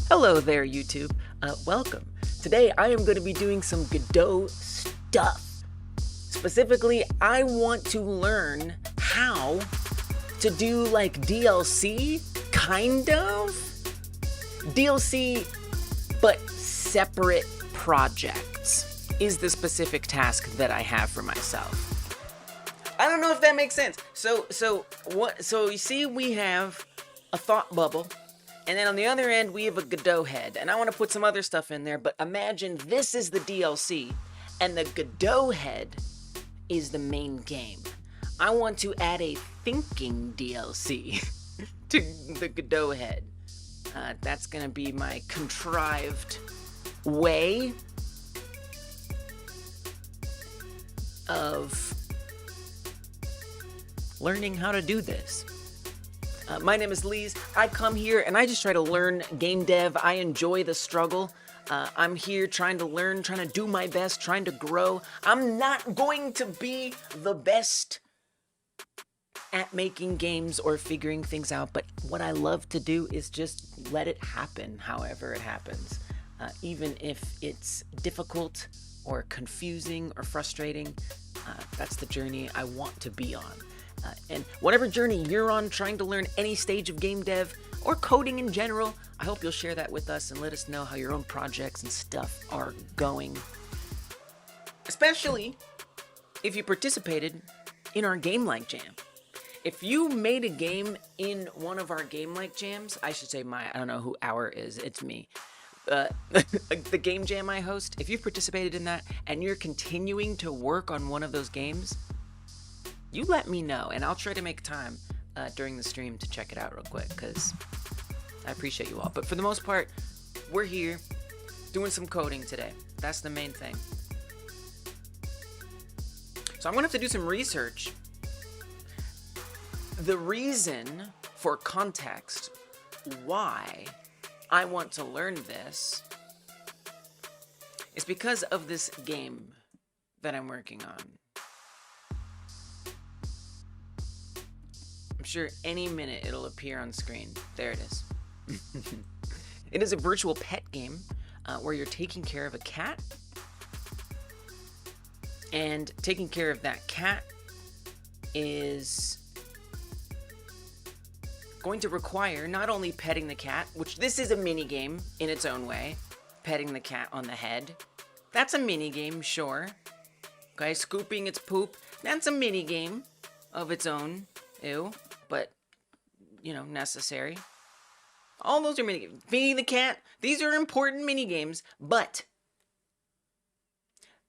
Hello there, YouTube. Welcome. Today I am going to be doing some Godot stuff. Specifically, I want to learn how to do like DLC, kind of? DLC, but separate projects is the specific task that I have for myself. I don't know if that makes sense. So you see, we have a thought bubble, and then on the other end we have a Godot head, and I want to put some other stuff in there, but imagine this is the DLC and the Godot head is the main game. I want to add a thinking DLC to the Godot head. That's gonna be my contrived way of learning how to do this. My name is Lise. I come here and I just try to learn game dev. I enjoy the struggle. I'm here trying to learn, trying to do my best, trying to grow. I'm not going to be the best at making games or figuring things out, but what I love to do is just let it happen however it happens. Even if it's difficult or confusing or frustrating, that's the journey I want to be on. And whatever journey you're on trying to learn any stage of game dev or coding in general, I hope you'll share that with us and let us know how your own projects and stuff are going. Especially if you participated in our Game Like Jam. If you made a game in one of our Game Like Jams, I should say I don't know who our is, it's me. The game jam I host, if you've participated in that and you're continuing to work on one of those games, you let me know, and I'll try to make time during the stream to check it out real quick, because I appreciate you all. But for the most part, we're here doing some coding today. That's the main thing. So I'm going to have to do some research. The reason for context why I want to learn this is because of this game that I'm working on. I'm sure any minute it'll appear on screen. There it is. It is a virtual pet game where you're taking care of a cat. And taking care of that cat is going to require not only petting the cat, which this is a mini game in its own way, petting the cat on the head. That's a mini game, sure. Okay, scooping its poop. That's a mini game of its own. Ew, but, you know, necessary. All those are minigames. Feeding the cat, these are important minigames, but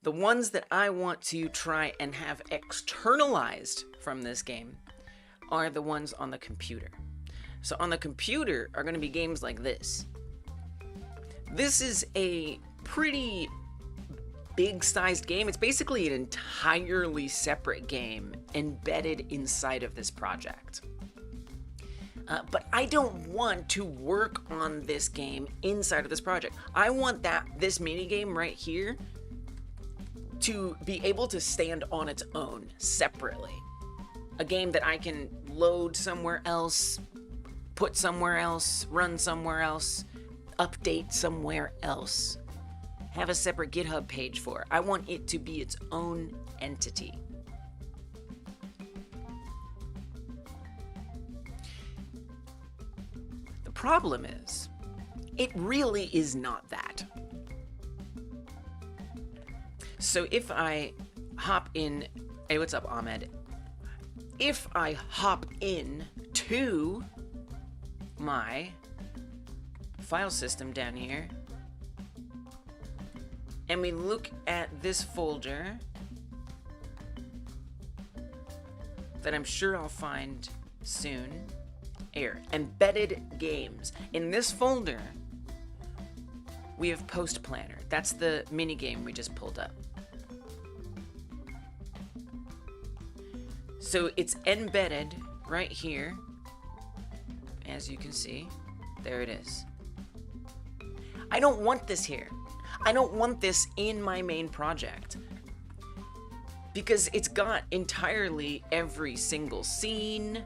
the ones that I want to try and have externalized from this game are the ones on the computer. So on the computer are going to be games like this. This is a pretty big-sized game. It's basically an entirely separate game embedded inside of this project. But I don't want to work on this game inside of this project. I want this minigame right here to be able to stand on its own separately. A game that I can load somewhere else, put somewhere else, run somewhere else, update somewhere else. Have a separate GitHub page for. I want it to be its own entity. The problem is, it really is not that. So if I hop in, hey, what's up, Ahmed? If I hop in to my file system down here, and we look at this folder that I'm sure I'll find soon. Here, embedded games. In this folder, we have Post Planner. That's the mini game we just pulled up. So it's embedded right here, as you can see. There it is. I don't want this here. I don't want this in my main project because it's got entirely every single scene.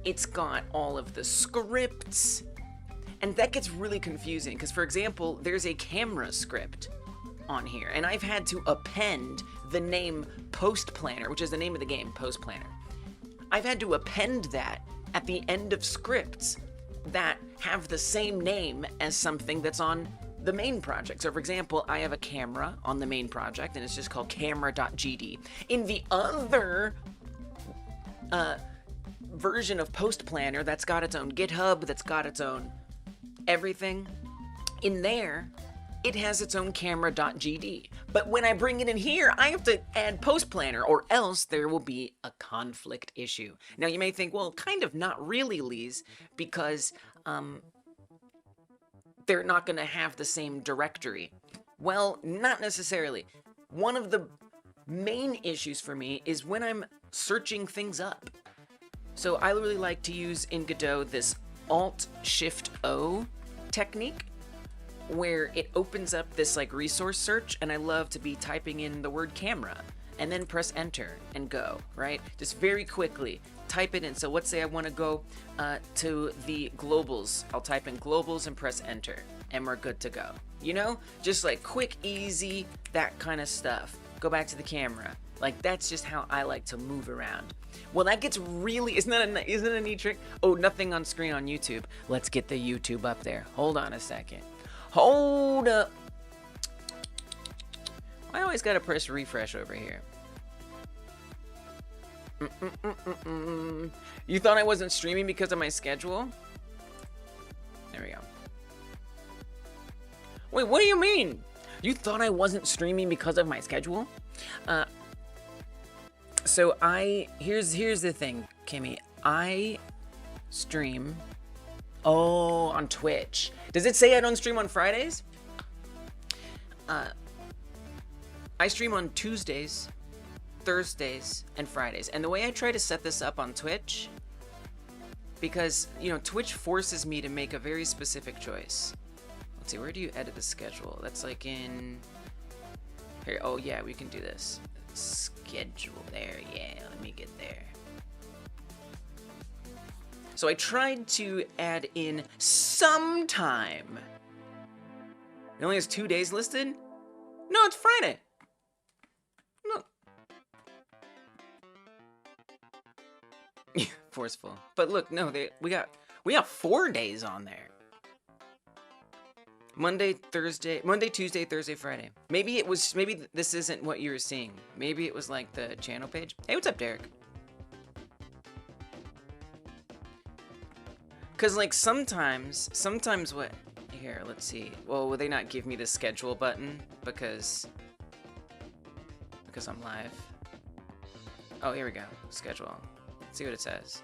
It's got all of the scripts. And that gets really confusing because, for example, there's a camera script on here, and I've had to append the name Post Planner, which is the name of the game, Post Planner. I've had to append that at the end of scripts that have the same name as something that's on the main project. So for example, I have a camera on the main project and it's just called camera.gd. In the other version of Post Planner that's got its own GitHub, that's got its own everything, in there, it has its own camera.gd. But when I bring it in here, I have to add Post Planner, or else there will be a conflict issue. Now you may think, well, kind of not really, Lise, because they're not going to have the same directory. Well, not necessarily. One of the main issues for me is when I'm searching things up. So I really like to use in Godot this Alt-Shift-O technique, where it opens up this like resource search, and I love to be typing in the word camera and then press enter and go, right? Just very quickly type it in. So let's say I want to go to the globals. I'll type in globals and press enter, and we're good to go. You know, just like quick, easy, that kind of stuff. Go back to the camera. Like, that's just how I like to move around. Well, that gets really, isn't it a neat trick? Oh, nothing on screen on YouTube. Let's get the YouTube up there. Hold on a second. Hold up. I always gotta press refresh over here. You thought I wasn't streaming because of my schedule? There we go. Wait, what do you mean? You thought I wasn't streaming because of my schedule? So here's the thing, Kimmy. I stream on Twitch. Does it say I don't stream on Fridays? I stream on Tuesdays, Thursdays, and Fridays. And the way I try to set this up on Twitch, because, you know, Twitch forces me to make a very specific choice. Let's see, where do you edit the schedule? That's like in here. Oh yeah, we can do this. Schedule there. Yeah, let me get there. So I tried to add in sometime. It only has 2 days listed? No, it's Friday. No. Forceful. But look, no, we got 4 days on there. Monday, Tuesday, Thursday, Friday. Maybe this isn't what you were seeing. Maybe it was like the channel page. Hey, what's up, Derek? Cause like sometimes what, here, let's see. Well, will they not give me the schedule button because I'm live? Oh, here we go, schedule. Let's see what it says.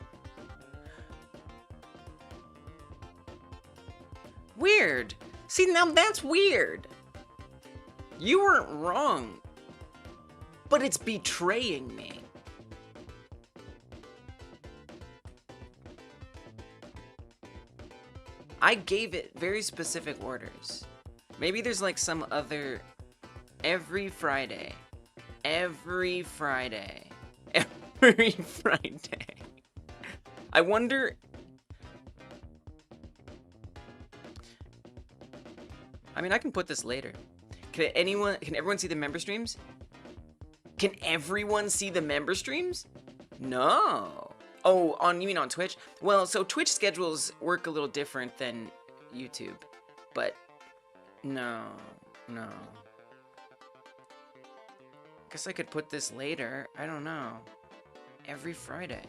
Weird. See, now that's weird. You weren't wrong, but it's betraying me. I gave it very specific orders. Maybe there's like some other every Friday. Every Friday. Every Friday. I wonder. I mean, I can put this later. Can everyone see the member streams? Can everyone see the member streams? No. Oh, you mean on Twitch? Well, so Twitch schedules work a little different than YouTube, but no. Guess I could put this later. I don't know. Every Friday.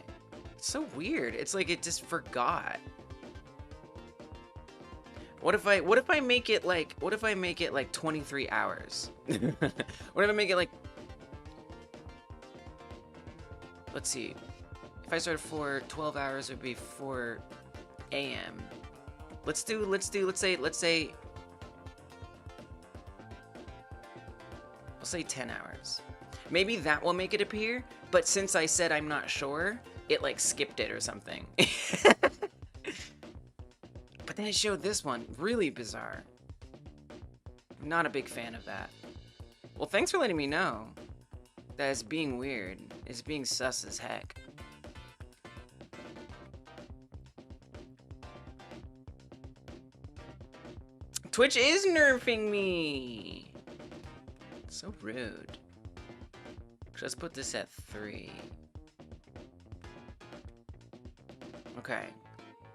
It's so weird. It's like it just forgot. What if I make it like 23 hours? What if I make it like, let's see. If I started for 12 hours, it would be 4 a.m. Let's say I'll say 10 hours. Maybe that will make it appear, but since I said I'm not sure, it like skipped it or something. But then it showed this one. Really bizarre. Not a big fan of that. Well, thanks for letting me know. That it's being weird. It's being sus as heck. Twitch is nerfing me. So rude. Let's put this at 3. Okay.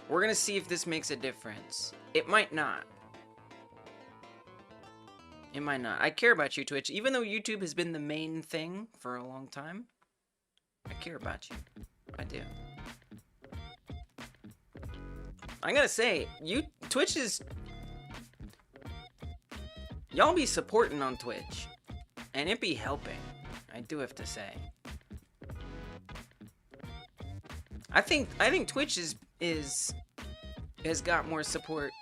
We're gonna see if this makes a difference. It might not. It might not. I care about you, Twitch. Even though YouTube has been the main thing for a long time, I care about you. I do. I'm gonna say, Twitch is... Y'all be supporting on Twitch. And it be helping. I do have to say. I think Twitch has got more support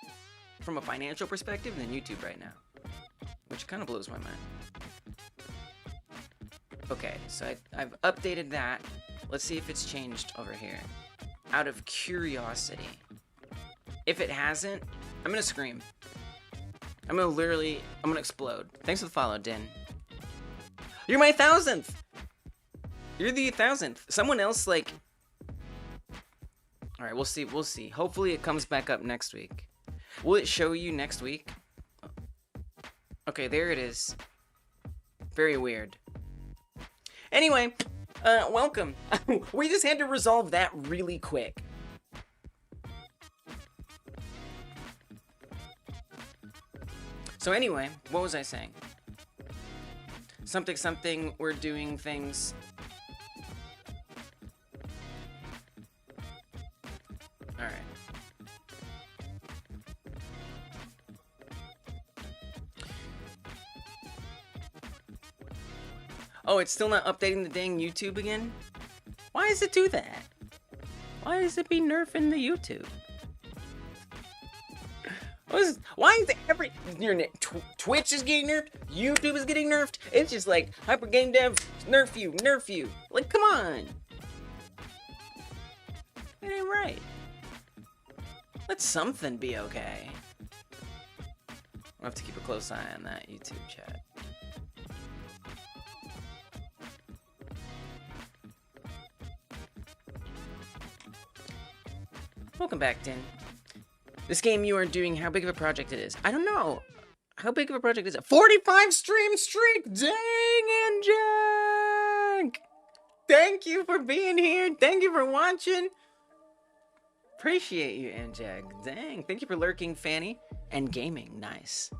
from a financial perspective than YouTube right now, which kind of blows my mind. Okay, so I've updated that. Let's see if it's changed over here. Out of curiosity. If it hasn't, I'm gonna scream. I'm gonna explode. Thanks for the follow, Din. You're my 1000th! You're the 1000th. Someone else, like... Alright, we'll see. Hopefully it comes back up next week. Will it show you next week? Okay, there it is. Very weird. Anyway, welcome. We just had to resolve that really quick. So anyway, what was I saying? Something, we're doing things. Alright. Oh, it's still not updating the dang YouTube again? Why does it do that? Why does it be nerfing the YouTube? Why is every Twitch is getting nerfed? YouTube is getting nerfed? It's just like hyper game dev, nerf you. Like, come on. It ain't right. Let something be okay. I'll have to keep a close eye on that YouTube chat. Welcome back, Din. This game you are doing, how big of a project it is? I don't know. How big of a project is it? 45 stream streak! Dang, Anjak! Thank you for being here. Thank you for watching. Appreciate you, Anjak. Dang. Thank you for lurking, Fanny. And gaming. Nice.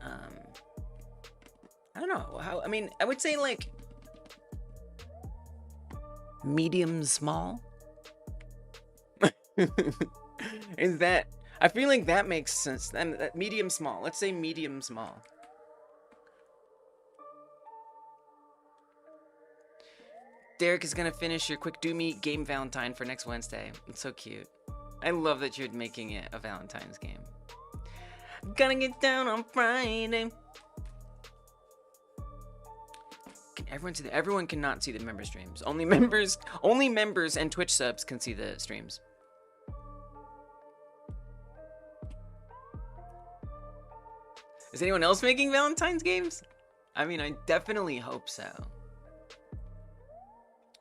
I don't know. I mean, I would say like... medium small? Is that... I feel like that makes sense. That medium small. Let's say medium small. Derek is gonna finish your quick do me game Valentine for next Wednesday. It's so cute. I love that you're making it a Valentine's game. Gonna get down on Friday. Can everyone see everyone cannot see the member streams. Only members and Twitch subs can see the streams. Is anyone else making Valentine's games? I mean, I definitely hope so.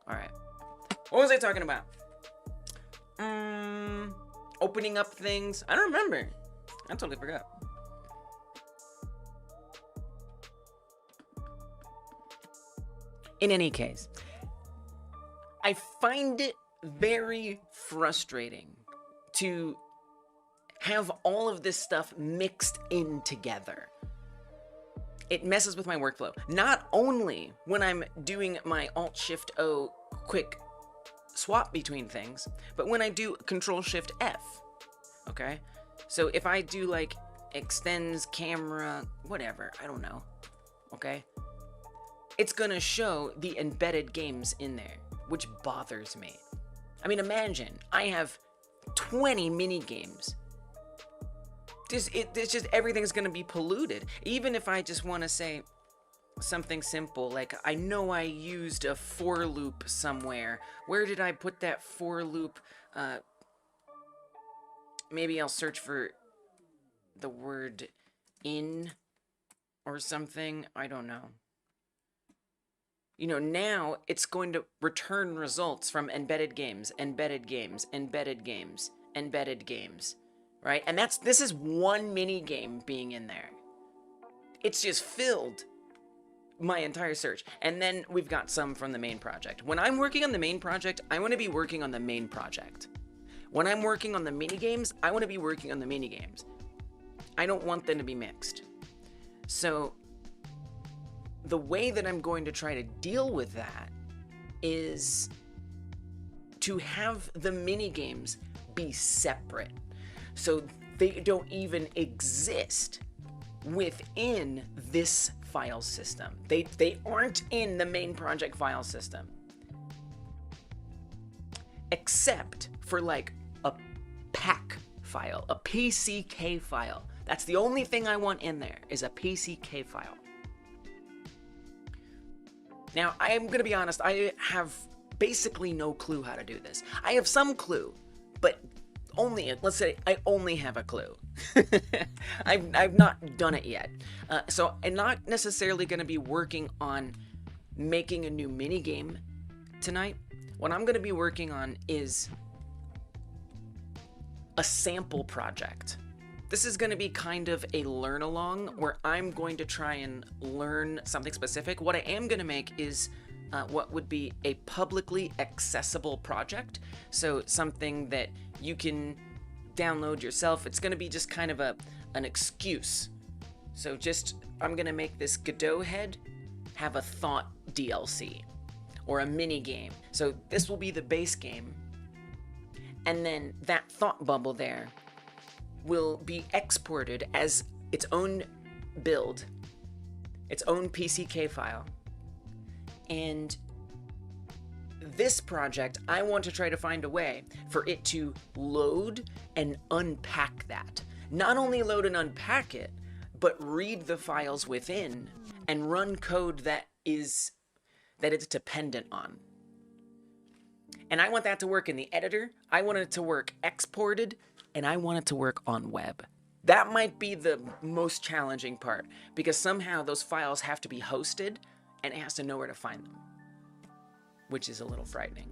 Alright. What was I talking about? Opening up things. I don't remember. I totally forgot. In any case, I find it very frustrating to have all of this stuff mixed in together. It messes with my workflow. Not only when I'm doing my Alt-Shift-O quick swap between things, but when I do Control-Shift-F, okay? So if I do like extends camera, whatever, I don't know, okay? It's gonna show the embedded games in there, which bothers me. I mean, imagine, I have 20 mini games. It's just everything's gonna be polluted. Even if I just want to say something simple, like I know I used a for loop somewhere. Where did I put that for loop? Maybe I'll search for the word in or something. I don't know. now it's going to return results from embedded games, embedded games, embedded games, embedded games, right? And this is one mini game being in there. It's just filled my entire search. And then we've got some from the main project. When I'm working on the main project, I want to be working on the main project. When I'm working on the mini games, I want to be working on the mini games. I don't want them to be mixed. So the way that I'm going to try to deal with that is to have the mini games be separate. So they don't even exist within this file system. They aren't in the main project file system. Except for like a pack file, a PCK file. That's the only thing I want in there, is a PCK file. Now, I'm gonna be honest, I have basically no clue how to do this. I have some clue, but let's say I only have a clue. I've not done it yet. So I'm not necessarily gonna be working on making a new mini game tonight. What I'm gonna be working on is a sample project. This is going to be kind of a learn along where I'm going to try and learn something specific. What I am going to make is what would be a publicly accessible project. So something that you can download yourself. It's going to be just kind of an excuse. So I'm going to make this Godot head have a thought DLC or a mini game. So this will be the base game. And then that thought bubble there will be exported as its own build, its own PCK file. And this project, I want to try to find a way for it to load and unpack that. Not only load and unpack it, but read the files within and run code that it's dependent on. And I want that to work in the editor, I want it to work exported, and I want it to work on web. That might be the most challenging part, because somehow those files have to be hosted, and it has to know where to find them, which is a little frightening.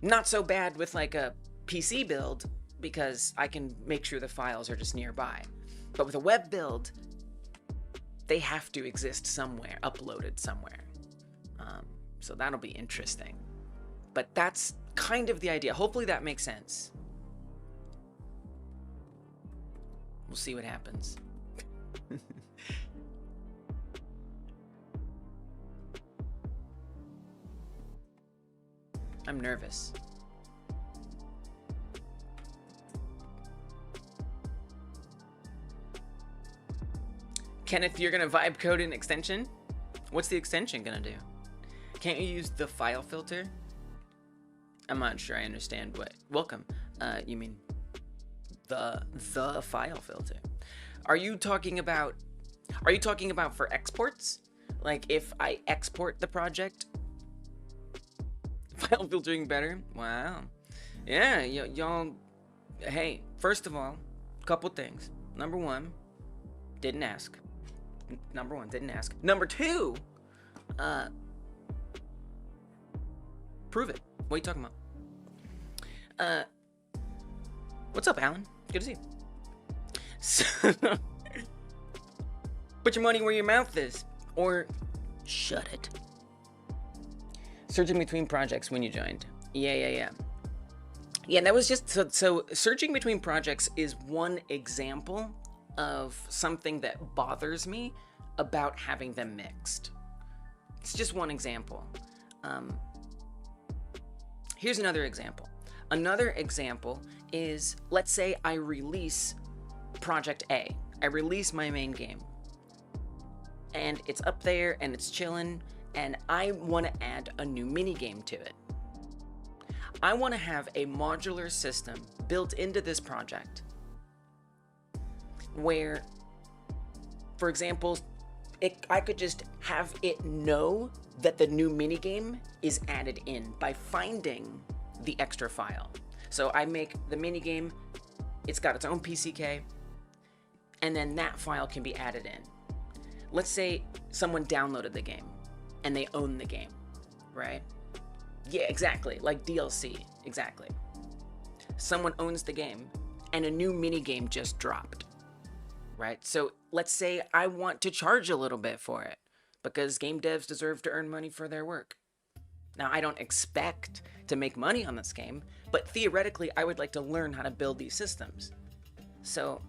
Not so bad with like a PC build, because I can make sure the files are just nearby. But with a web build, they have to exist somewhere, uploaded somewhere. So that'll be interesting. But that's kind of the idea. Hopefully that makes sense. We'll see what happens. I'm nervous. Kenneth, you're gonna vibe code an extension? What's the extension gonna do? Can't you use the file filter? I'm not sure I understand what. Welcome. You mean the file filter? Are you talking about for exports? Like if I export the project, file filtering better? Wow. Yeah, y'all. Hey, first of all, couple things. Number one, didn't ask. Number one, didn't ask. Number two, prove it. What are you talking about? What's up, Alan? Good to see you. So, put your money where your mouth is, or shut it. Searching between projects when you joined. Yeah, that was just, so searching between projects is one example of something that bothers me about having them mixed. It's just one example. Here's another example. Another example is, let's say I release Project A. I release my main game. And it's up there and it's chilling, and I want to add a new mini game to it. I want to have a modular system built into this project where, for example, I could just have it know that the new minigame is added in by finding the extra file. So I make the minigame, it's got its own PCK, and then that file can be added in. let's say someone downloaded the game and they own the game, right? Yeah, exactly, like DLC, exactly. Someone owns the game and a new minigame just dropped, right? So let's say I want to charge a little bit for it because game devs deserve to earn money for their work. Now, I don't expect to make money on this game, but theoretically, I would like to learn how to build these systems. So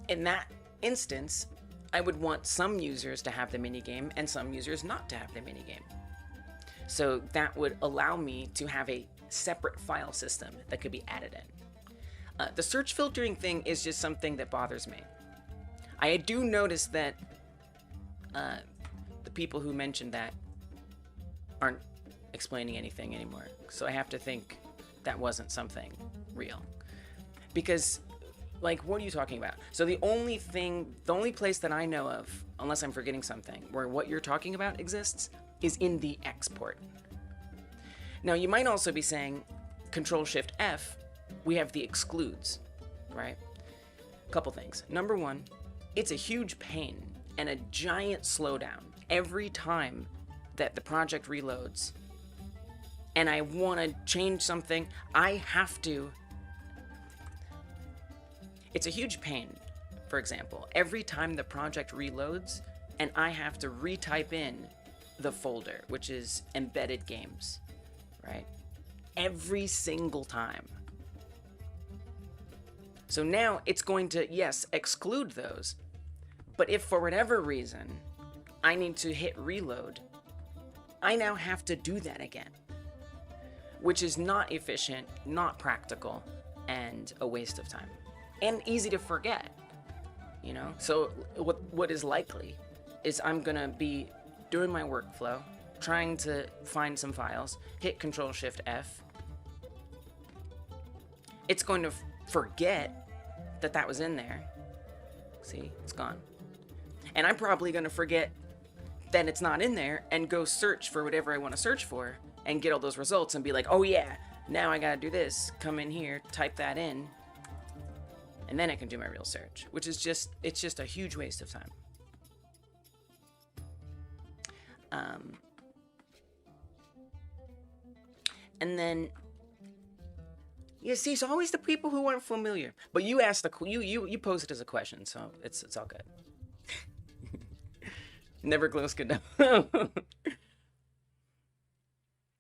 in that instance, I would want some users to have the minigame and some users not to have the minigame. So that would allow me to have a separate file system that could be added in. The search filtering thing is just something that bothers me. I do notice that the people who mentioned that aren't explaining anything anymore. So I have to think that wasn't something real. Because, like, what are you talking about? So the only place that I know of, unless I'm forgetting something, where what you're talking about exists is in the export. Now, you might also be saying, Control-Shift-F, we have the excludes, right? A couple things. Number one, it's a huge pain and a giant slowdown every time that the project reloads and I want to change something. It's a huge pain, for example, every time the project reloads and I have to retype in the folder, which is embedded games, right? Every single time. So now it's going to, yes, exclude those, but if for whatever reason I need to hit reload, I now have to do that again, which is not efficient, not practical, and a waste of time, and easy to forget, you know? So what is likely is I'm gonna be doing my workflow, trying to find some files, hit Control-Shift-F. It's going to forget that was in there. See, it's gone. And I'm probably gonna forget that it's not in there and go search for whatever I want to search for and get all those results and be like, oh yeah, now I gotta do this, come in here, type that in, and then I can do my real search, which is it's just a huge waste of time. And then, you see, it's always the people who aren't familiar. But you asked you posed it as a question, so it's all good. Never close Godot.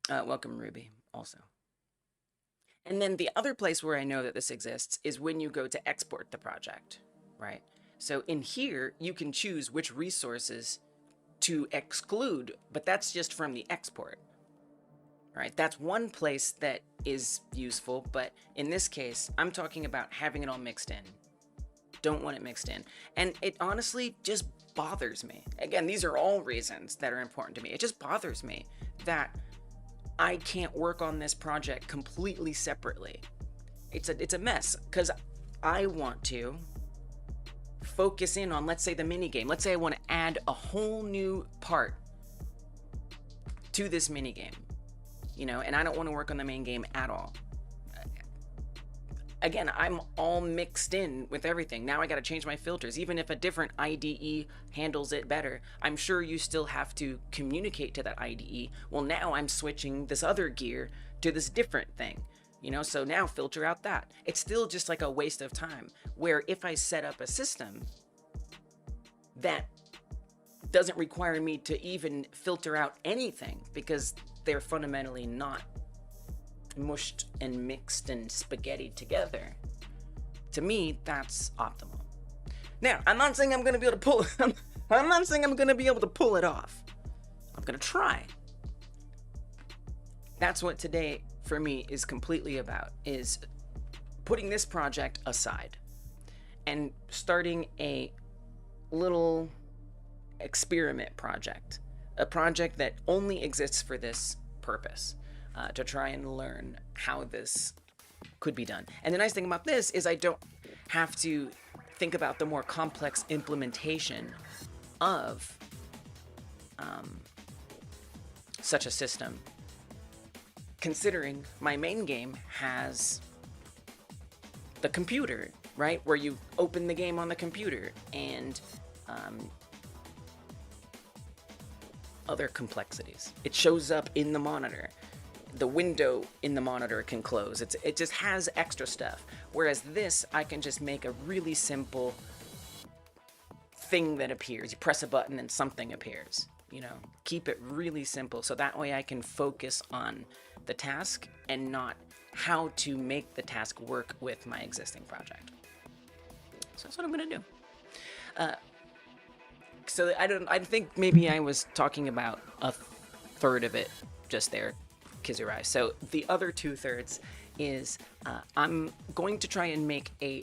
Welcome, Ruby, also. And then the other place where I know that this exists is when you go to export the project, right? So in here, you can choose which resources to exclude, but that's just from the export, right? That's one place that is useful, but in this case, I'm talking about having it all mixed in. Don't want it mixed in. And it honestly just bothers me. Again, these are all reasons that are important to me. It just bothers me that I can't work on this project completely separately. It's a mess because I want to focus in on, let's say, the minigame. Let's say I want to add a whole new part to this minigame, you know, and I don't want to work on the main game at all. Again, I'm all mixed in with everything. Now I got to change my filters. Even if a different IDE handles it better, I'm sure you still have to communicate to that IDE. Well, now I'm switching this other gear to this different thing, you know? So now filter out that. It's still just like a waste of time, where if I set up a system that doesn't require me to even filter out anything because they're fundamentally not mushed and mixed and spaghettied together, to me, that's optimal. Now, I'm not saying I'm going to be able to pull it. I'm not saying I'm going to be able to pull it off. I'm going to try. That's what today, for me, is completely about, is putting this project aside and starting a little experiment project, a project that only exists for this purpose. To try and learn how this could be done. And the nice thing about this is I don't have to think about the more complex implementation of such a system, considering my main game has the computer, right? Where you open the game on the computer and other complexities. It shows up in the monitor. The window in the monitor can close. It just has extra stuff. Whereas this, I can just make a really simple thing that appears. You press a button and something appears. You know, keep it really simple so that way I can focus on the task and not how to make the task work with my existing project. So that's what I'm gonna do. So I think maybe I was talking about a third of it just there, Kizurai. So the other 2/3 is I'm going to try and make a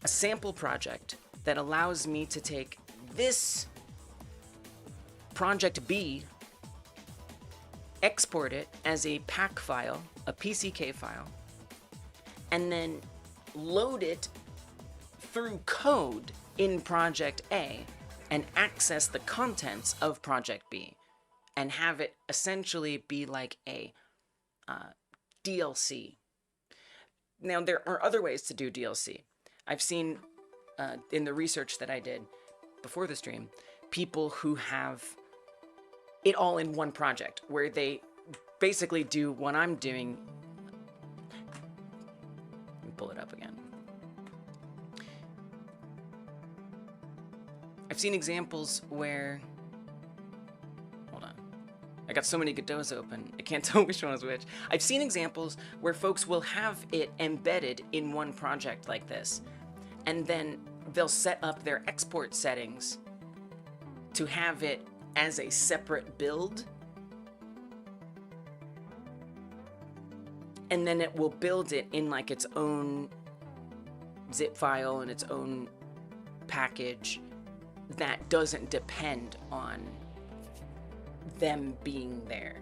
sample project that allows me to take this project B, export it as a pack file, a PCK file, and then load it through code in project A and access the contents of project B and have it essentially be like a DLC. Now, there are other ways to do DLC. I've seen in the research that I did before the stream, people who have it all in one project where they basically do what I'm doing. Let me pull it up again. I've seen examples where, hold on, I got so many Godots open, I can't tell which one is which. I've seen examples where folks will have it embedded in one project like this, and then they'll set up their export settings to have it as a separate build, and then it will build it in like its own zip file and its own package that doesn't depend on them being there,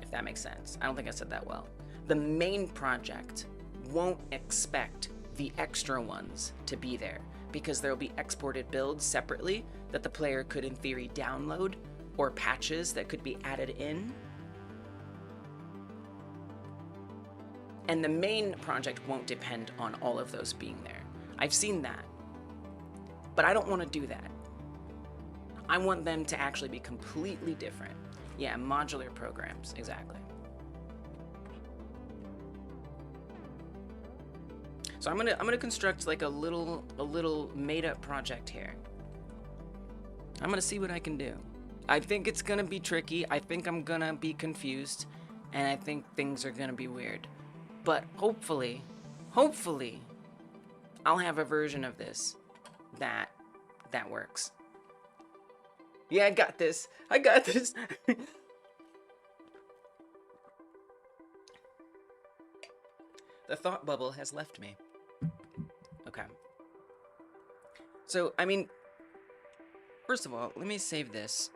if that makes sense. I don't think I said that well. The main project won't expect the extra ones to be there because there'll be exported builds separately that the player could in theory download, or patches that could be added in. And the main project won't depend on all of those being there. I've seen that. But I don't want to do that. I want them to actually be completely different. Yeah, modular programs, exactly. So I'm gonna construct like a little made-up project here. I'm gonna see what I can do. I think it's gonna be tricky. I think I'm gonna be confused, and I think things are gonna be weird. But hopefully, I'll have a version of this that works. Yeah, I got this. I got this. The thought bubble has left me. Okay. So, I mean, first of all, let me save this.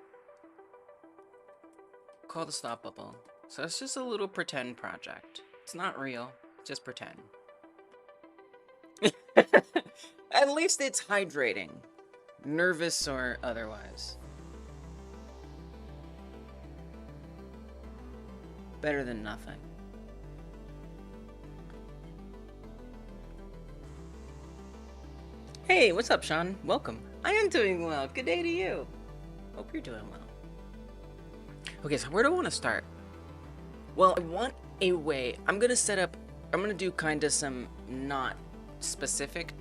Call the thought bubble. So it's just a little pretend project. It's not real, just pretend. At least it's hydrating. Nervous or otherwise. Better than nothing. Hey, what's up, Sean? Welcome. I am doing well. Good day to you. Hope you're doing well. Okay, so where do I want to start? Well, I want a way. I'm going to do kind of some not specific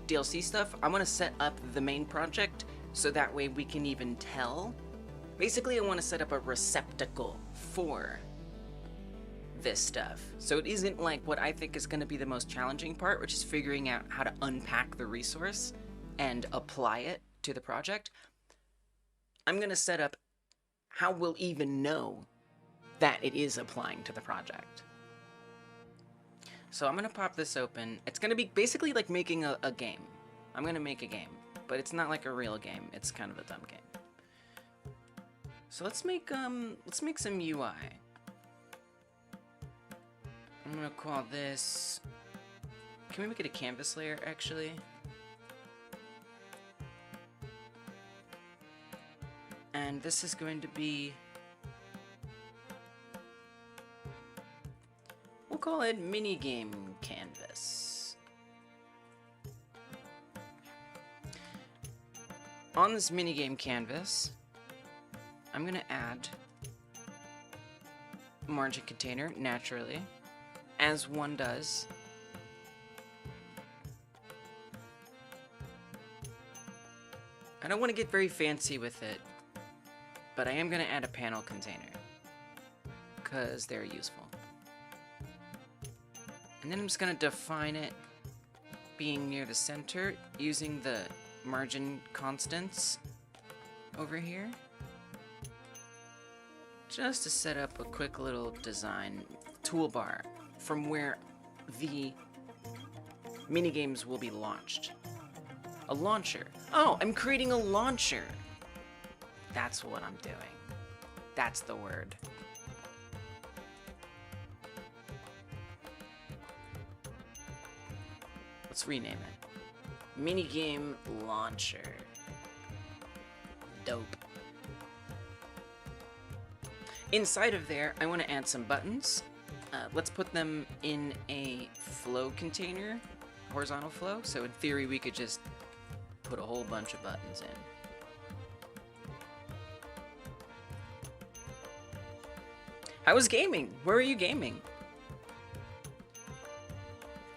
DLC stuff. I'm going to set up the main project so that way we can even tell. Basically, I want to set up a receptacle for this stuff. So it isn't like what I think is going to be the most challenging part, which is figuring out how to unpack the resource and apply it to the project. I'm going to set up how we'll even know that it is applying to the project. So I'm going to pop this open. It's going to be basically like making a game. I'm going to make a game, but it's not like a real game. It's kind of a dumb game. So let's make some UI. I'm gonna call this. Can we make it a canvas layer actually? And this is going to be. We'll call it minigame canvas. on this minigame canvas, I'm gonna add a margin container naturally, as one does. I don't want to get very fancy with it, but I am gonna add a panel container because they're useful. And then I'm just gonna define it being near the center using the margin constants over here, just to set up a quick little design toolbar from where the minigames will be launched. A launcher. Oh, I'm creating a launcher. That's what I'm doing. That's the word. Let's rename it. Minigame launcher. Dope. Inside of there, I want to add some buttons. Let's put them in a flow container, horizontal flow. So in theory, we could just put a whole bunch of buttons in. How was gaming? Where are you gaming?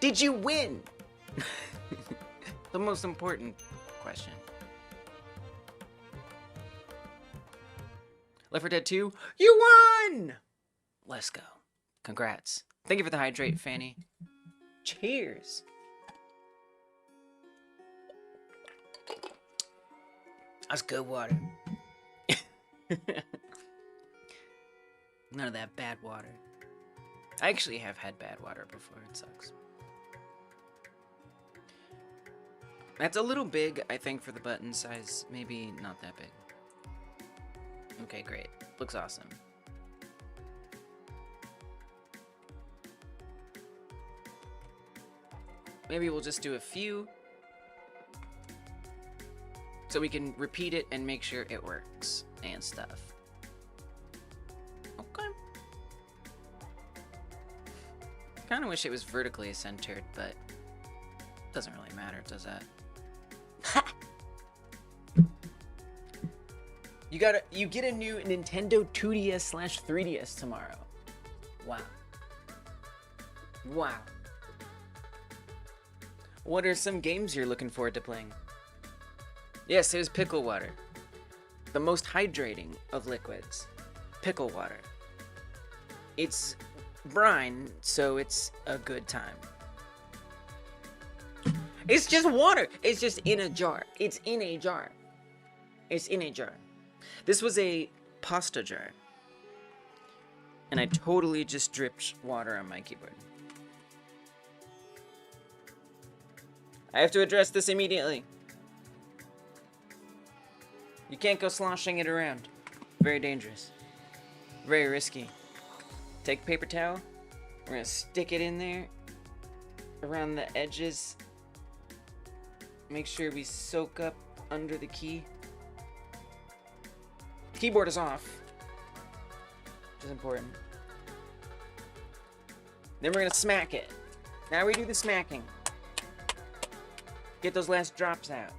Did you win? The most important question. Left 4 Dead 2, you won! Let's go. Congrats. Thank you for the hydrate, Fanny. Cheers. That's good water. None of that bad water. I actually have had bad water before. It sucks. That's a little big, I think, for the button size. Maybe not that big. Okay, great. Looks awesome. Maybe we'll just do a few so we can repeat it and make sure it works and stuff. Okay. Kind of wish it was vertically centered, but it doesn't really matter, does that? You get a new Nintendo 2DS/3DS tomorrow. Wow. Wow. What are some games you're looking forward to playing? Yes, it was pickle water. The most hydrating of liquids. Pickle water. It's brine, so it's a good time. It's just water. It's just in a jar. It's in a jar. It's in a jar. This was a pasta jar. And I totally just dripped water on my keyboard. I have to address this immediately. You can't go sloshing it around. Very dangerous. Very risky. Take a paper towel. We're gonna stick it in there. Around the edges. Make sure we soak up under the key. The keyboard is off. Which is important. Then we're gonna smack it. Now we do the smacking. Get those last drops out.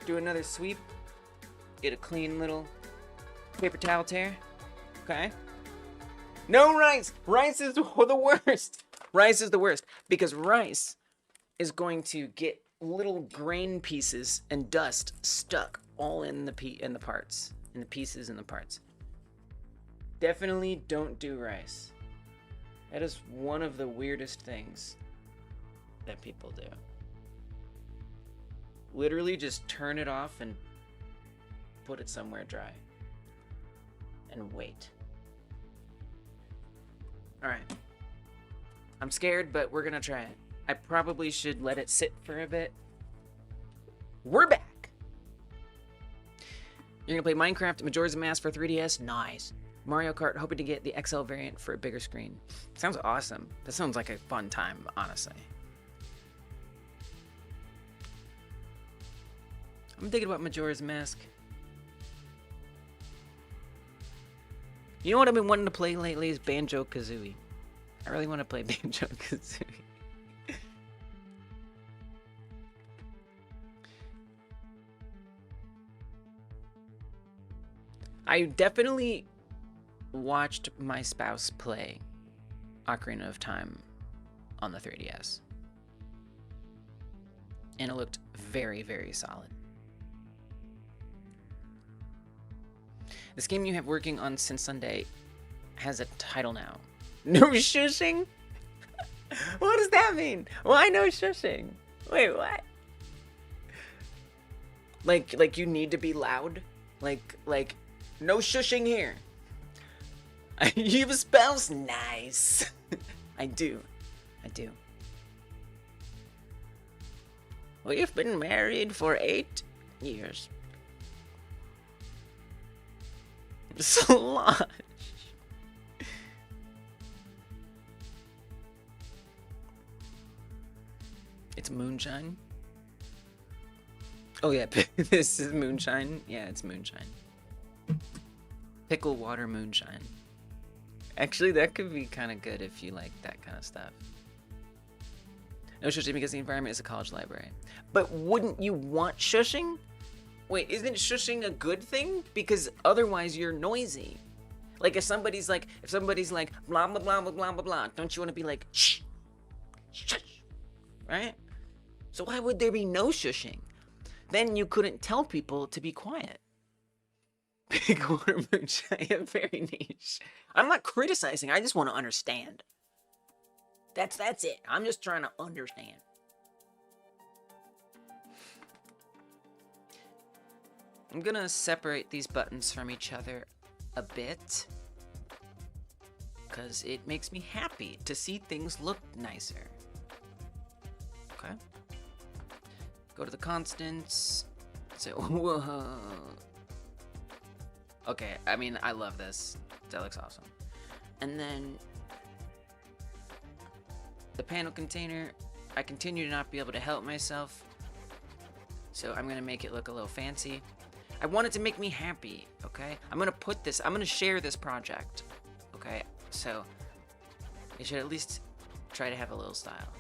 Do another sweep. Get a clean little paper towel tear. Okay. No rice! Rice is the worst! Rice is the worst. Because rice is going to get little grain pieces and dust stuck all in the parts. In the pieces and the parts. Definitely don't do rice. That is one of the weirdest things that people do. Literally just turn it off and put it somewhere dry. And wait. Alright. I'm scared, but we're gonna try it. I probably should let it sit for a bit. We're back! You're gonna play Minecraft Majora's Mask for 3DS? Nice. Mario Kart, hoping to get the XL variant for a bigger screen. Sounds awesome. That sounds like a fun time, honestly. I'm thinking about Majora's Mask. You know what I've been wanting to play lately is Banjo-Kazooie. I really want to play Banjo-Kazooie. I definitely watched my spouse play Ocarina of Time on the 3DS. And it looked very, very solid. This game you have working on since Sunday has a title now. No shushing? What does that mean? Why no shushing? Wait, what? Like you need to be loud? Like no shushing here. You have a spouse? Nice. I do. We've been married for 8 years. Slosh. It's moonshine. Oh yeah, this is moonshine. Yeah, it's moonshine. Pickle water moonshine. Actually, that could be kind of good if you like that kind of stuff. No shushing because the environment is a college library. But wouldn't you want shushing? Wait, isn't shushing a good thing? Because otherwise you're noisy. Like if somebody's like blah blah blah blah blah blah blah, don't you want to be like shh, shush, right? So why would there be no shushing? Then you couldn't tell people to be quiet. Big water moonshine, very niche. I'm not criticizing. I just want to understand. That's it. I'm just trying to understand. I'm gonna separate these buttons from each other a bit because it makes me happy to see things look nicer. Okay. Go to the constants. Say, whoa. Okay, I mean, I love this. That looks awesome. And then the panel container, I continue to not be able to help myself. So I'm gonna make it look a little fancy. I want it to make me happy, okay? I'm gonna share this project, okay? So it should at least try to have a little style.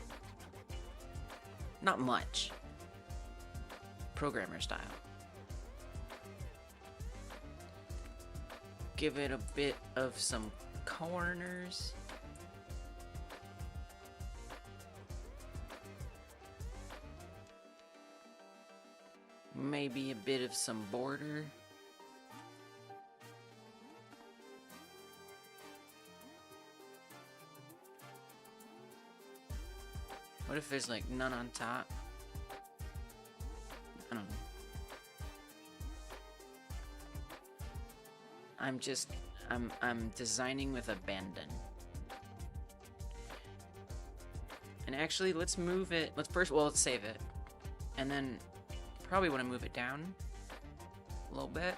Not much. Programmer style. Give it a bit of some corners. Maybe a bit of some border. What if there's like none on top? I don't know. I'm designing with abandon. And actually, let's move it. Let's save it. And then probably want to move it down a little bit.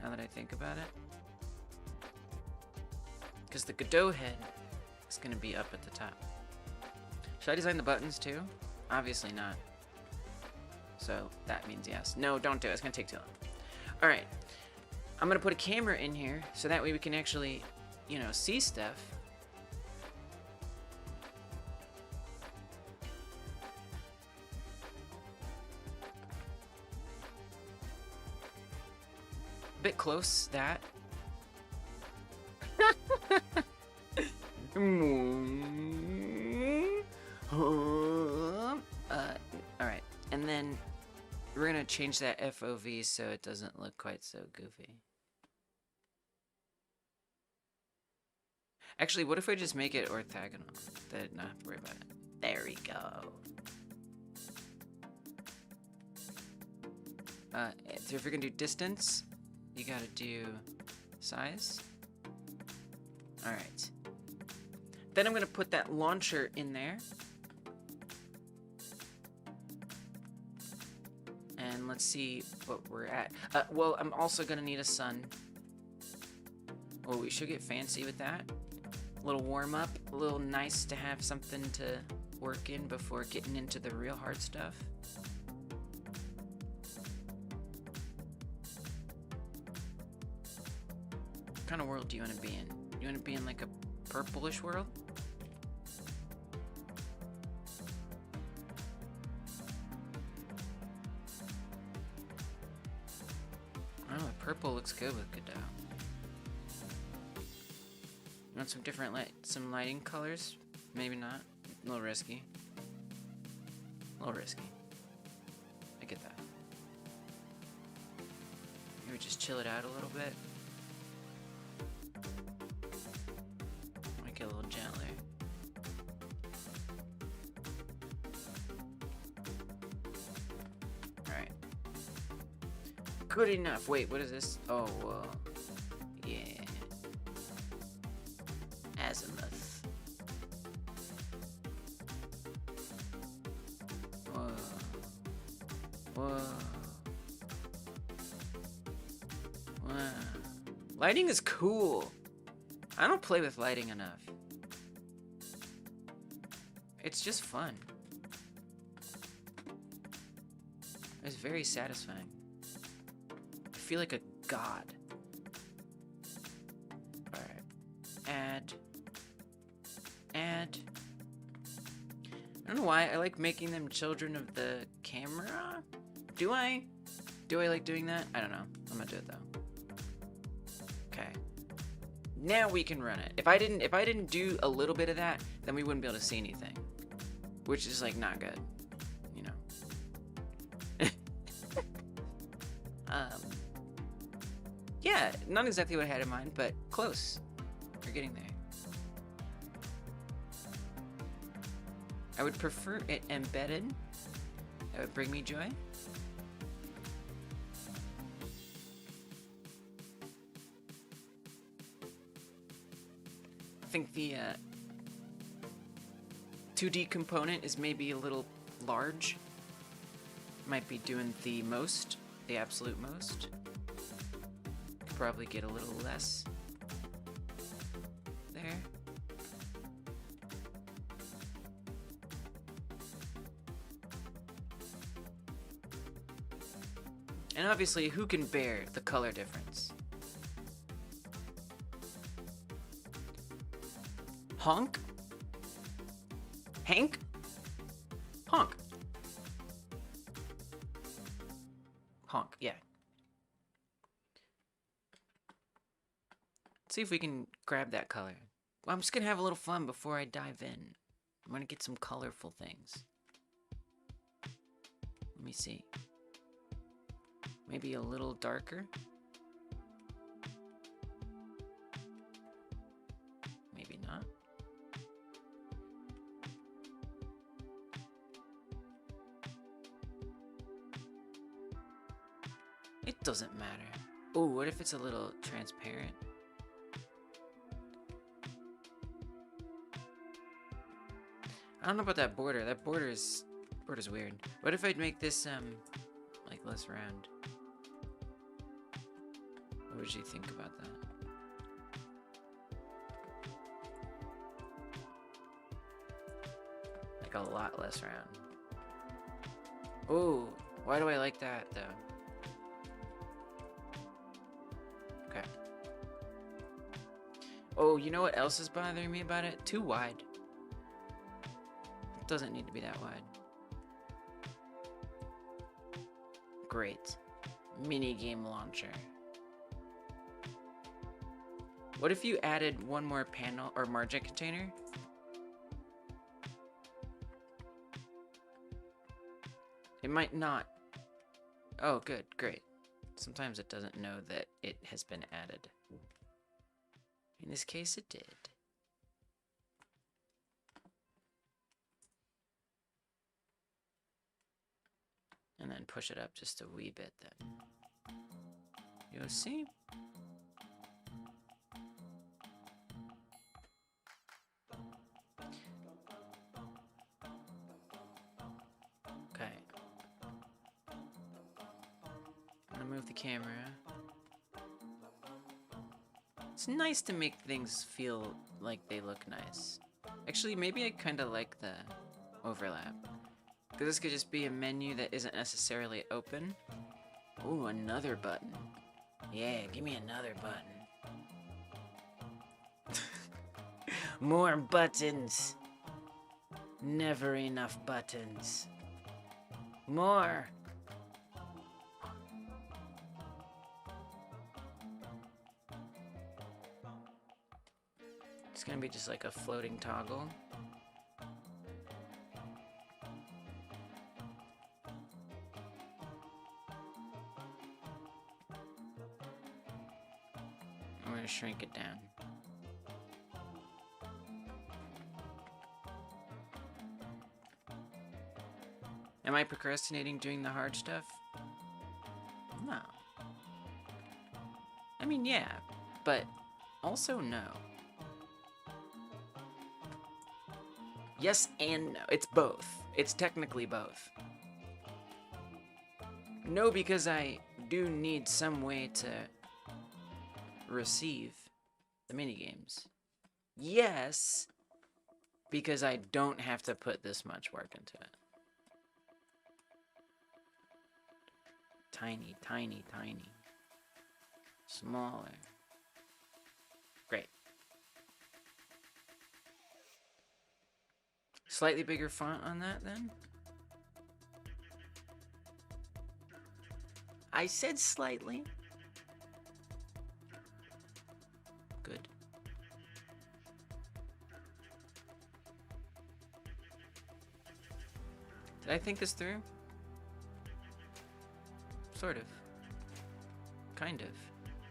Now that I think about it. Because the Godot head is going to be up at the top. Should I design the buttons too? Obviously not. So that means yes. No, don't do it. It's going to take too long. Alright. I'm going to put a camera in here so that way we can actually, see stuff. Bit close, that. Alright, and then we're gonna change that FOV so it doesn't look quite so goofy. Actually, what if I just make it orthogonal? Then not have to worry about it. There we go. So if you're gonna do distance, you gotta do size. Alright. Then I'm gonna put that launcher in there. And let's see what we're at. Well, I'm also gonna need a sun. Oh, we should get fancy with that. A little warm up, a little nice to have something to work in before getting into the real hard stuff. What kind of world do you want to be in? You want to be in like a purplish world? Oh, the purple looks good with Godot. You want some different some lighting colors? Maybe not. A little risky. A little risky. I get that. Maybe just chill it out a little bit. Make it a little gentler. Alright. Good enough. Wait, what is this? Oh, yeah. Azimuth. Whoa. Whoa. Wow. Lighting is cool. I don't play with lighting enough. It's just fun. It's very satisfying. I feel like a god. Alright. Add. I don't know why I like making them children of the camera. Do I? Do I like doing that? I don't know. I'm gonna do it though. Okay. Now we can run it. If I didn't do a little bit of that, then we wouldn't be able to see anything. Which is like not good. You know. Yeah, not exactly what I had in mind, but close. We're getting there. I would prefer it embedded. That would bring me joy. I think the 2D component is maybe a little large. Might be doing the most, the absolute most. Could probably get a little less there. And obviously, who can bear the color difference? Honk? Hank? Honk. Honk, yeah. Let's see if we can grab that color. Well, I'm just gonna have a little fun before I dive in. I'm gonna get some colorful things. Let me see. Maybe a little darker. Maybe not. It doesn't matter. Oh, what if it's a little transparent? I don't know about that border. That border's weird. What if I'd make this like less round? What would you think about that? Like a lot less round. Oh, why do I like that though? Okay. Oh, you know what else is bothering me about it? Too wide. It doesn't need to be that wide. Great. Minigame launcher. What if you added one more panel or margin container? It might not. Oh, good, great. Sometimes it doesn't know that it has been added. In this case, it did. And then push it up just a wee bit then. You'll see. Okay. I'm gonna move the camera. It's nice to make things feel like they look nice. Actually, maybe I kind of like the overlap. Because this could just be a menu that isn't necessarily open. Ooh, another button. Yeah, give me another button. More buttons. Never enough buttons. More. It's gonna be just like a floating toggle. I'm gonna shrink it down. Am I procrastinating doing the hard stuff? No. I mean, yeah, but also no. Yes and no. It's both. It's technically both. No, because I do need some way to receive the minigames. Yes, because I don't have to put this much work into it. Tiny, tiny, tiny. Smaller. Great. Slightly bigger font on that, then? I said slightly. Good. Did I think this through? Sort of. Kind of.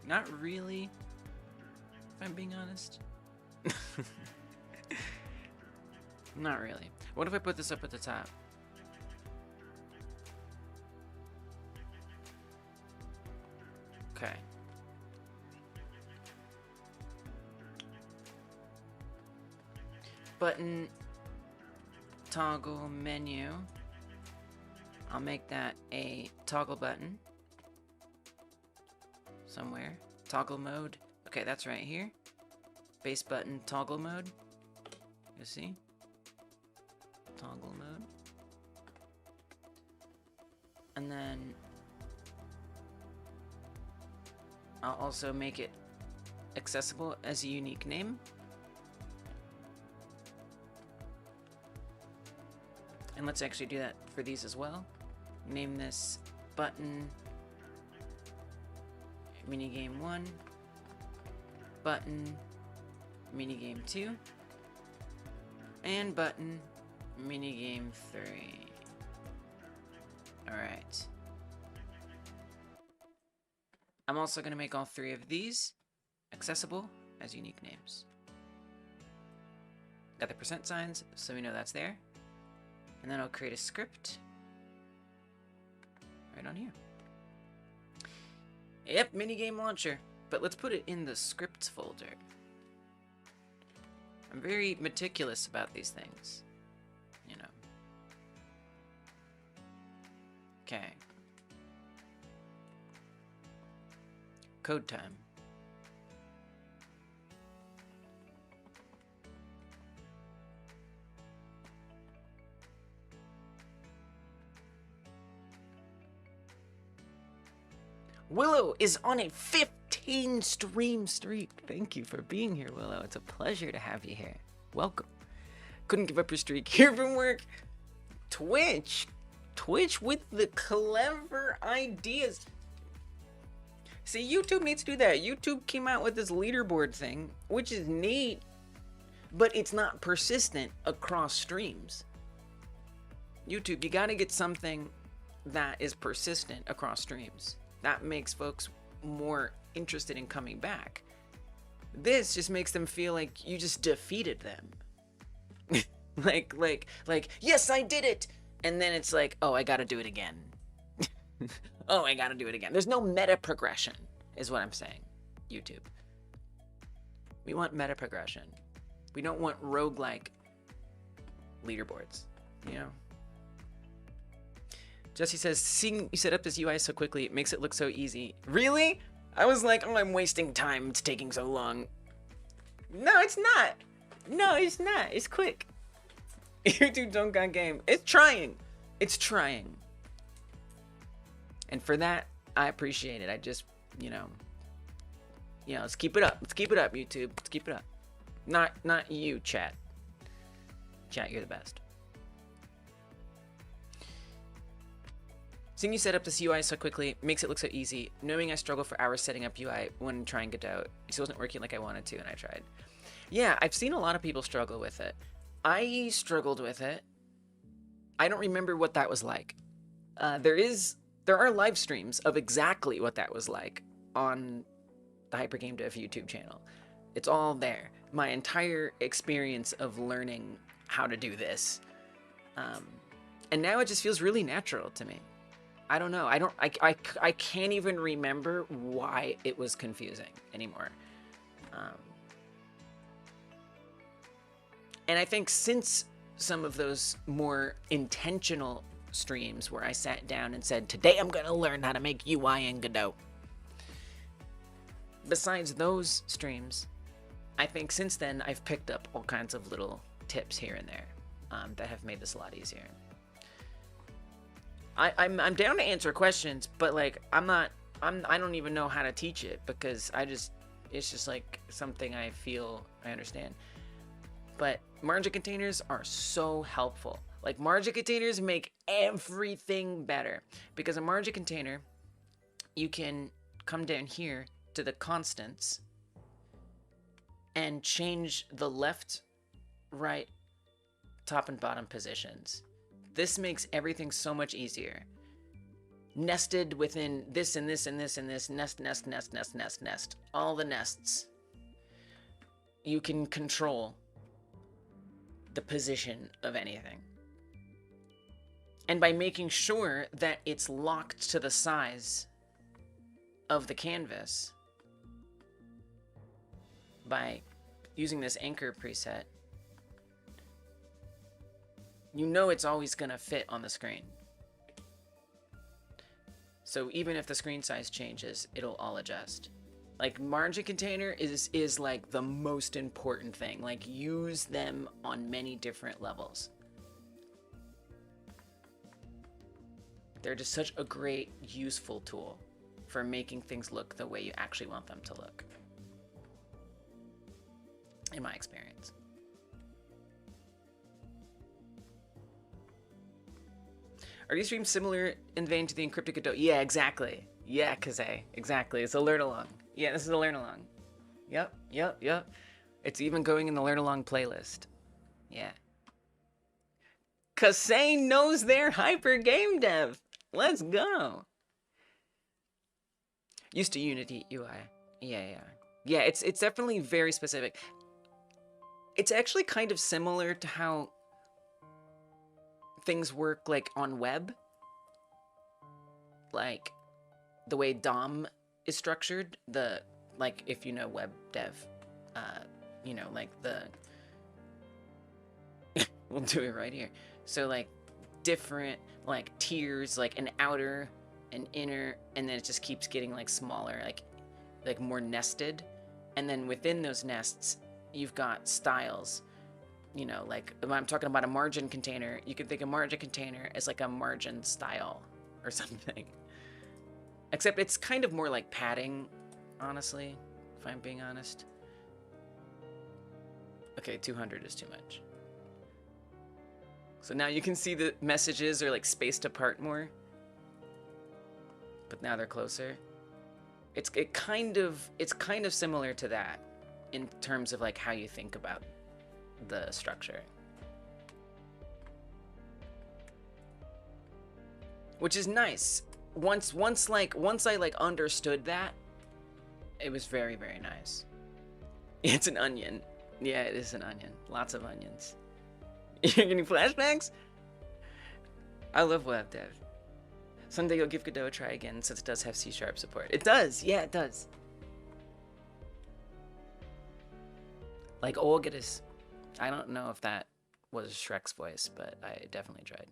Not really, if I'm being honest. Not really. What if I put this up at the top? Okay. Button, toggle menu. I'll make that a toggle button. Somewhere. Toggle mode. Okay, that's right here. Base button, toggle mode. You see? Toggle mode. And then I'll also make it accessible as a unique name. And let's actually do that for these as well. Name this button minigame 1, button minigame 2, and button minigame 3. Alright. I'm also going to make all 3 of these accessible as unique names. Got the percent signs, so we know that's there. And then I'll create a script right on here. Yep, minigame launcher. But let's put it in the scripts folder. I'm very meticulous about these things. You know. Okay. Code time. Willow is on a 15 stream streak. Thank you for being here, Willow. It's a pleasure to have you here. Welcome. Couldn't give up your streak here from work. Twitch with the clever ideas. See, YouTube needs to do that. YouTube came out with this leaderboard thing, which is neat, but it's not persistent across streams. YouTube, you gotta get something that is persistent across streams. That makes folks more interested in coming back. This just makes them feel like you just defeated them. like, yes, I did it! And then it's like, oh, I gotta do it again. Oh, I gotta do it again. There's no meta progression, is what I'm saying, YouTube. We want meta progression. We don't want roguelike leaderboards, you know? Jesse says, seeing you set up this UI so quickly, it makes it look so easy. Really? I was like, oh, I'm wasting time. It's taking so long. No, it's not. No, it's not. It's quick. YouTube don't got game. It's trying. It's trying. And for that, I appreciate it. I just, you know, let's keep it up. Let's keep it up, YouTube. Let's keep it up. Not you, chat. Chat, you're the best. Seeing you set up this UI so quickly makes it look so easy. Knowing I struggle for hours setting up UI when trying Godot, it still wasn't working like I wanted to, and I tried. Yeah, I've seen a lot of people struggle with it. I struggled with it. I don't remember what that was like. There are live streams of exactly what that was like on the HyperGameDev YouTube channel. It's all there. My entire experience of learning how to do this. And now it just feels really natural to me. I don't know. I can't even remember why it was confusing anymore. And I think since some of those more intentional streams where I sat down and said, today I'm going to learn how to make UI in Godot. Besides those streams, I think since then I've picked up all kinds of little tips here and there that have made this a lot easier. I'm down to answer questions, but like I don't even know how to teach it because it's just like something I feel I understand. But margin containers are so helpful. Like margin containers make everything better because a margin container, you can come down here to the constants and change the left, right, top and bottom positions. This makes everything so much easier. Nested within this and this and this and this, nest, nest, nest, nest, nest, nest. All the nests. You can control the position of anything. And by making sure that it's locked to the size of the canvas, by using this anchor preset, you know it's always going to fit on the screen. So even if the screen size changes, it'll all adjust. Like margin container is like the most important thing. Like use them on many different levels. They're just such a great, useful tool for making things look the way you actually want them to look. In my experience. Are these streams similar in vein to the encrypted Godot? Yeah, exactly. Yeah, Kazay. Exactly. It's a learn along. Yeah, this is a learn along. Yep. It's even going in the learn along playlist. Yeah. Kazay knows their HyperGameDev. Let's go. Used to Unity UI. Yeah, it's definitely very specific. It's actually kind of similar to how things work like on web. Like the way DOM is structured, like if you know web dev, you know, like we'll do it right here. So like different like tiers, like an outer, an inner, and then it just keeps getting like smaller, like more nested. And then within those nests, you've got styles. You know, like when I'm talking about a margin container, you can think of margin container as like a margin style or something. Except it's kind of more like padding, honestly, if I'm being honest. Okay, 200 is too much. So now you can see the messages are like spaced apart more. But now they're closer. It's kind of similar to that in terms of like how you think about the structure. Which is nice. Once I like understood that, it was very, very nice. It's an onion. Yeah, it is an onion. Lots of onions. You're getting flashbacks? I love web dev. Someday you'll give Godot a try again since it does have C# support. It does, yeah, it does. Like Olgatus. I don't know if that was Shrek's voice, but I definitely tried.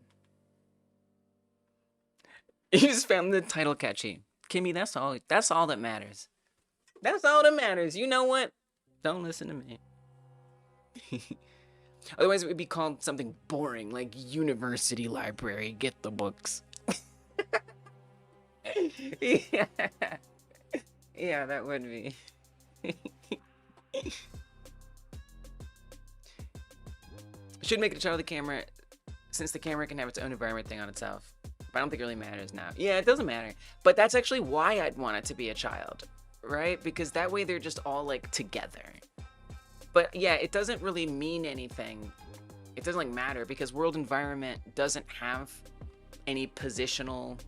You just found the title catchy. Kimmy, that's all that matters. That's all that matters. You know what? Don't listen to me. Otherwise it would be called something boring, like University Library. Get the books. Yeah. Yeah, that would be. Should make it a child of the camera, since the camera can have its own environment thing on itself. But I don't think it really matters now. Yeah, it doesn't matter. But that's actually why I'd want it to be a child, right? Because that way they're just all like together. But yeah, it doesn't really mean anything. It doesn't like matter because world environment doesn't have any positional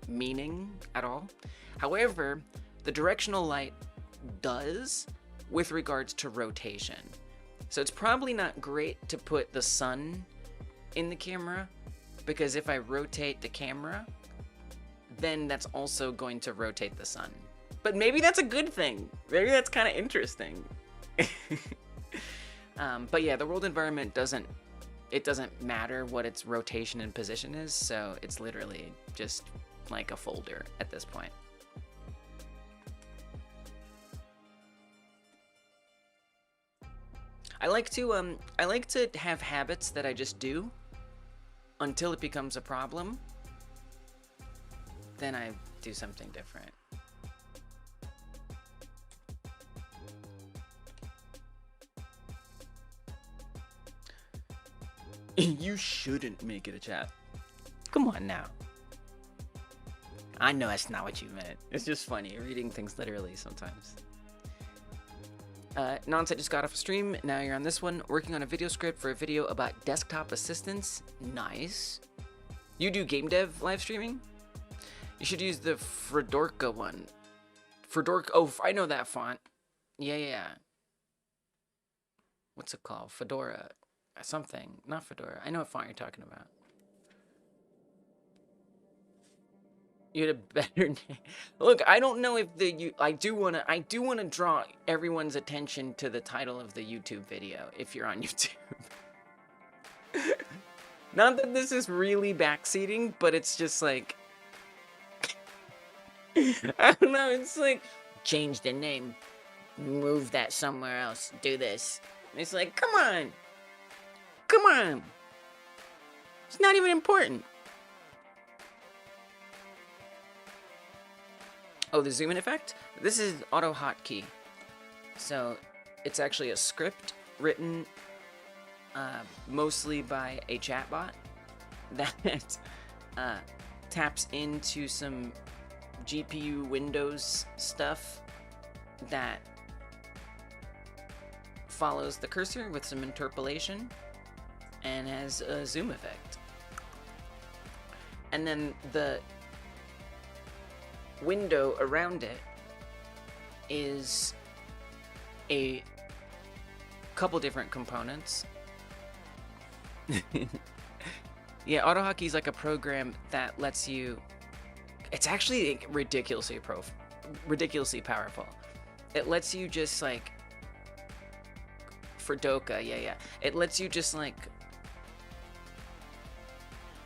meaning at all. However, the directional light does with regards to rotation. So it's probably not great to put the sun in the camera, because if I rotate the camera, then that's also going to rotate the sun. But maybe that's a good thing. Maybe that's kind of interesting. But yeah, the world environment doesn't matter what its rotation and position is, so it's literally just like a folder at this point. I like to have habits that I just do until it becomes a problem. Then I do something different. You shouldn't make it a chat. Come on now. I know that's not what you meant. It's just funny reading things literally sometimes. Nonce, I just got off a stream. Now you're on this one. Working on a video script for a video about desktop assistance. Nice. You do game dev live streaming? You should use the Fedorka one. Fedorka. Oh, I know that font. Yeah. What's it called? Fedora. Something. Not Fedora. I know what font you're talking about. You had a better name. Look, I don't know if I do wanna draw everyone's attention to the title of the YouTube video if you're on YouTube. Not that this is really backseating, but it's just like I don't know, it's like change the name, move that somewhere else, do this. And it's like, come on. It's not even important. Oh, the zoom in effect? This is auto hotkey. So it's actually a script written mostly by a chatbot that taps into some GPU Windows stuff that follows the cursor with some interpolation and has a zoom effect. And then the window around it is a couple different components. Yeah, AutoHotkey is like a program that lets you. It's actually ridiculously powerful. It lets you just like Fedorka, yeah. It lets you just like.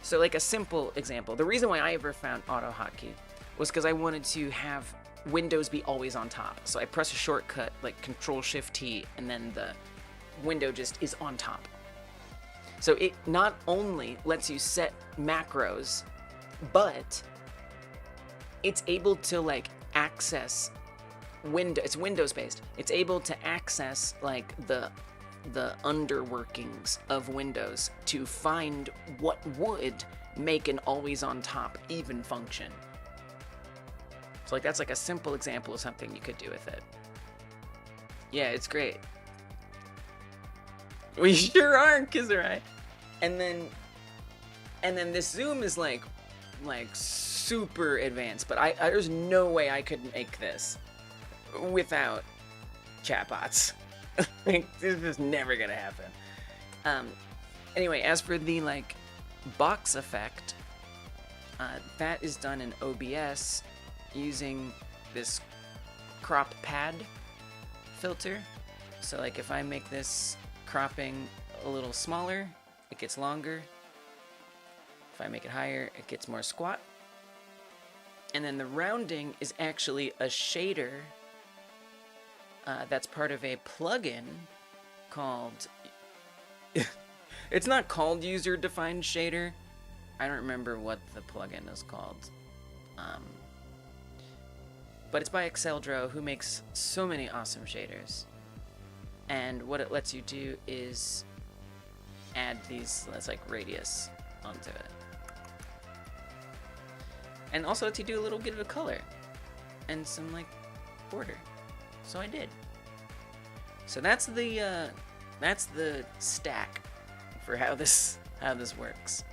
So like a simple example. The reason why I ever found AutoHotkey was because I wanted to have Windows be always on top. So I press a shortcut like Control-Shift-T, and then the window just is on top. So it not only lets you set macros, but it's able to like access window. It's Windows based. It's able to access like the underworkings of Windows to find what would make an always on top even function. So like that's like a simple example of something you could do with it. Yeah, it's great. We sure are, Kizarai. And then this zoom is like super advanced, but I there's no way I could make this without chatbots. Like, this is never gonna happen. Anyway, as for the like box effect, that is done in OBS using this crop pad filter. So like if I make this cropping a little smaller, it gets longer. If I make it higher, it gets more squat. And then the rounding is actually a shader that's part of a plugin called... It's not called user-defined shader. I don't remember what the plugin is called. But it's by Exceldro, who makes so many awesome shaders. And what it lets you do is add these, that's like radius onto it. And also lets you do a little bit of color and some like border. So I did. So that's the stack for how this works.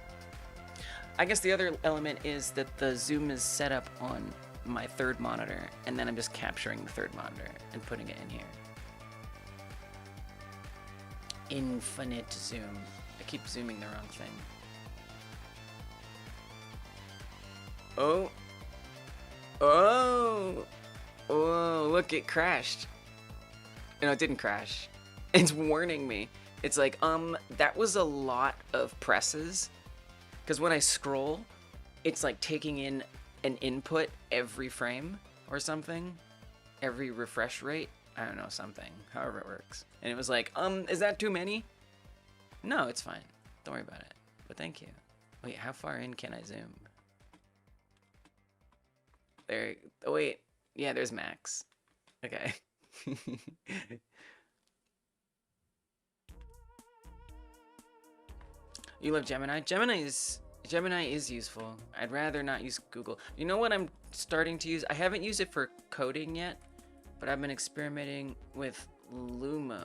I guess the other element is that the zoom is set up on my third monitor, and then I'm just capturing the third monitor and putting it in here. Infinite zoom. I keep zooming the wrong thing. Oh. Oh. Oh, look, it crashed. No, it didn't crash. It's warning me. It's like, that was a lot of presses. Because when I scroll, it's like taking in an input every frame or something. Every refresh rate. I don't know, something. However it works. And it was like, is that too many? No, it's fine. Don't worry about it. But thank you. Wait, how far in can I zoom? There. Oh, wait. Yeah, there's max. Okay. You love Gemini? Gemini is useful. I'd rather not use Google. You know what I'm starting to use? I haven't used it for coding yet, but I've been experimenting with Lumo.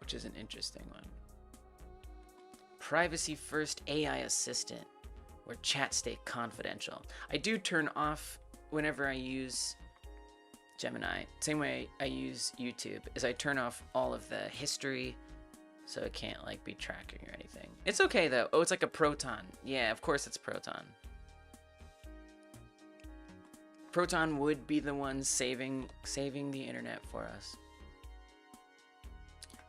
Which is an interesting one. Privacy first AI assistant, where chat stay confidential. I do turn off whenever I use Gemini. Same way I use YouTube, is I turn off all of the history, so it can't like be tracking or anything. It's okay though. Oh, it's like a Proton. Yeah, of course it's Proton. Proton would be the one saving the internet for us.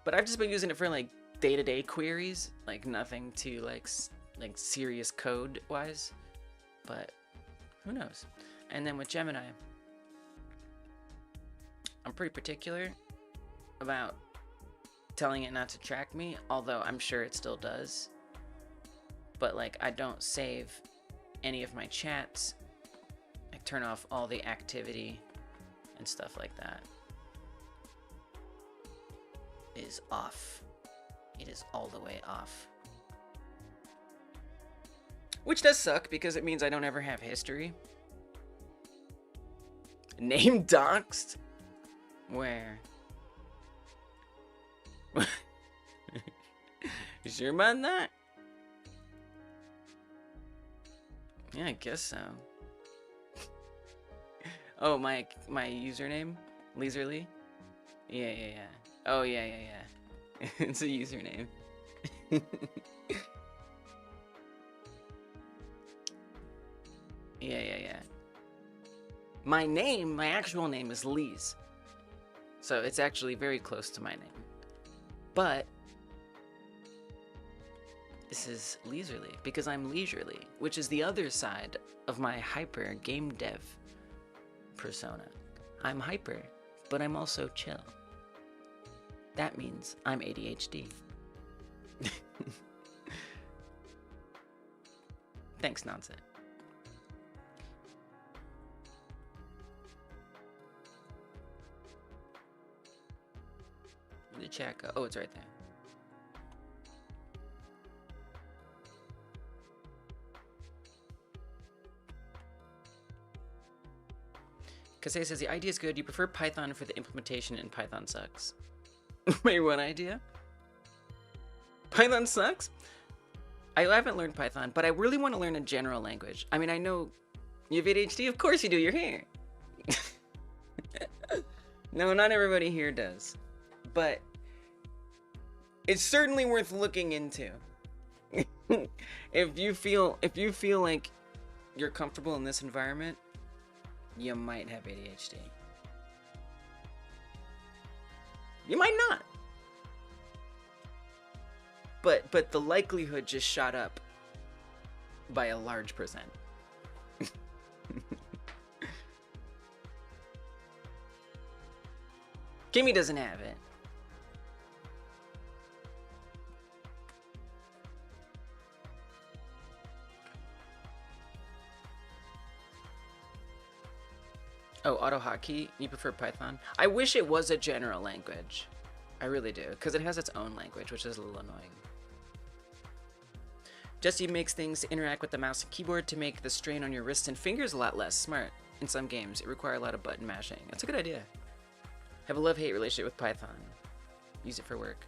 But I've just been using it for like day-to-day queries, like nothing too like serious code wise, but who knows. And then with Gemini, I'm pretty particular about telling it not to track me, although I'm sure it still does. But like, I don't save any of my chats. I turn off all the activity and stuff like that. It is off. It is all the way off. Which does suck because it means I don't ever have history. Name doxed? Where? You sure about that? Yeah, I guess so. Oh, my username? Leisurely? Yeah. Oh, yeah. It's a username. Yeah. My name, my actual name is Lise. So it's actually very close to my name. But this is leisurely because I'm leisurely, which is the other side of my hyper game dev persona. I'm hyper, but I'm also chill. That means I'm ADHD. Thanks, Nonsense. The chat go. Oh, it's right there. Kasei says the idea is good. You prefer Python for the implementation, and Python sucks. Wait, what idea? Python sucks? I haven't learned Python, but I really want to learn a general language. I mean, I know you have ADHD. Of course you do. You're here. No, not everybody here does. But it's certainly worth looking into. If you feel like you're comfortable in this environment, you might have ADHD. You might not. But the likelihood just shot up by a large percent. Kimmy doesn't have it. Oh, AutoHotkey? You prefer Python? I wish it was a general language. I really do, because it has its own language, which is a little annoying. Jesse makes things to interact with the mouse and keyboard to make the strain on your wrists and fingers a lot less. Smart. In some games, it requires a lot of button mashing. That's a good idea. Have a love-hate relationship with Python. Use it for work.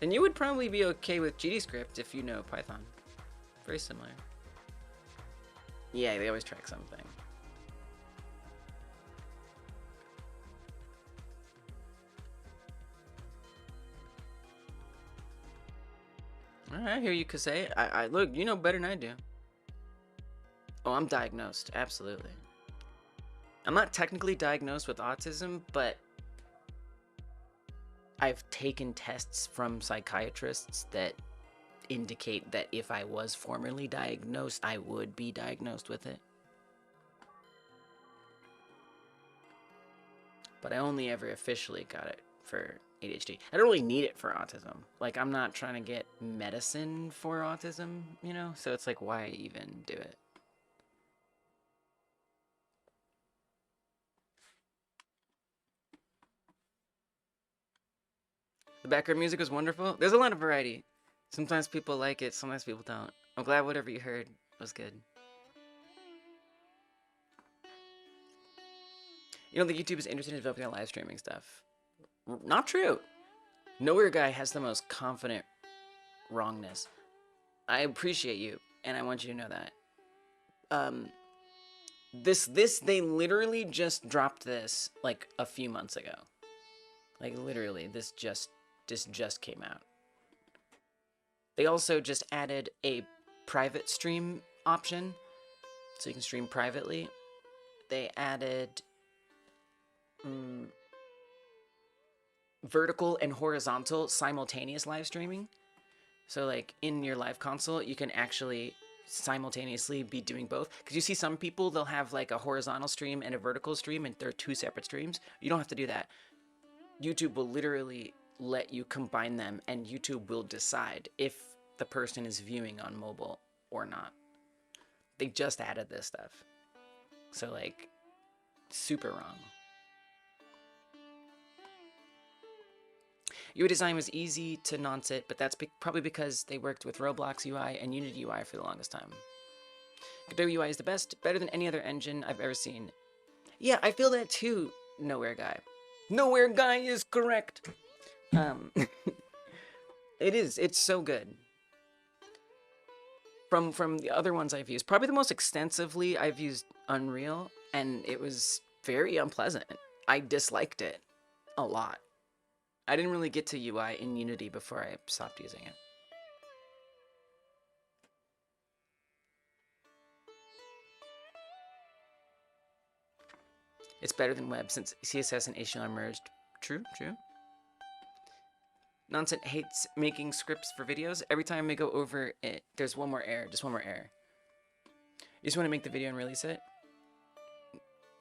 Then you would probably be okay with GDScript if you know Python. Very similar. Yeah, they always track something. I hear you, Kasei. I look, you know better than I do. Oh, I'm diagnosed. Absolutely. I'm not technically diagnosed with autism, but I've taken tests from psychiatrists that indicate that if I was formerly diagnosed, I would be diagnosed with it. But I only ever officially got it for ADHD. I don't really need it for autism. Like, I'm not trying to get medicine for autism, you know? So it's like, why even do it? The background music was wonderful. There's a lot of variety. Sometimes people like it, sometimes people don't. I'm glad whatever you heard was good. You don't think YouTube is interested in developing live streaming stuff? Not true. Nowhere Guy has the most confident wrongness. I appreciate you, and I want you to know that. They literally just dropped this like a few months ago. Like literally, this just came out. They also just added a private stream option, so you can stream privately. They added vertical and horizontal simultaneous live streaming. So like in your live console, you can actually simultaneously be doing both. Because you see some people, they'll have like a horizontal stream and a vertical stream, and they're two separate streams. You don't have to do that. YouTube will literally let you combine them, and YouTube will decide if the person is viewing on mobile or not. They just added this stuff. So like, super wrong. UI design was easy to non-sit, but that's probably because they worked with Roblox UI and Unity UI for the longest time. Godot UI is the best, better than any other engine I've ever seen. Yeah, I feel that too, Nowhere Guy. Nowhere Guy is correct. It is. It's so good. From the other ones I've used, probably the most extensively I've used Unreal, and it was very unpleasant. I disliked it a lot. I didn't really get to UI in Unity before I stopped using it. It's better than web since CSS and HTML merged. True, true. Nonsense hates making scripts for videos. Every time I go over it, there's one more error, just one more error. You just want to make the video and release it?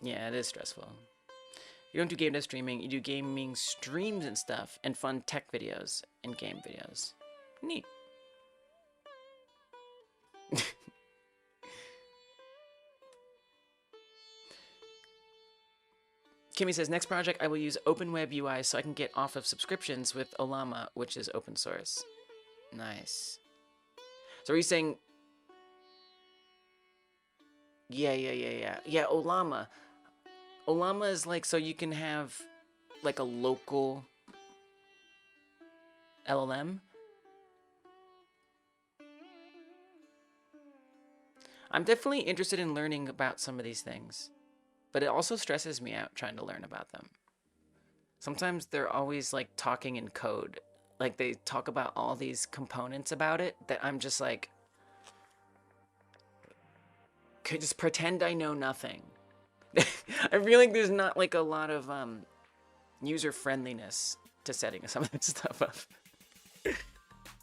Yeah, it is stressful. You don't do game dev streaming, you do gaming streams and stuff, and fun tech videos and game videos. Neat. Kimmy says, next project I will use OpenWeb UI so I can get off of subscriptions with Olama, which is open source. Nice. So are you saying... Yeah, Olama. Olama is like, so you can have like a local LLM. I'm definitely interested in learning about some of these things, but it also stresses me out trying to learn about them. Sometimes they're always like talking in code. Like they talk about all these components about it that I'm just like, could just pretend I know nothing. I feel like there's not like a lot of user friendliness to setting some of this stuff up.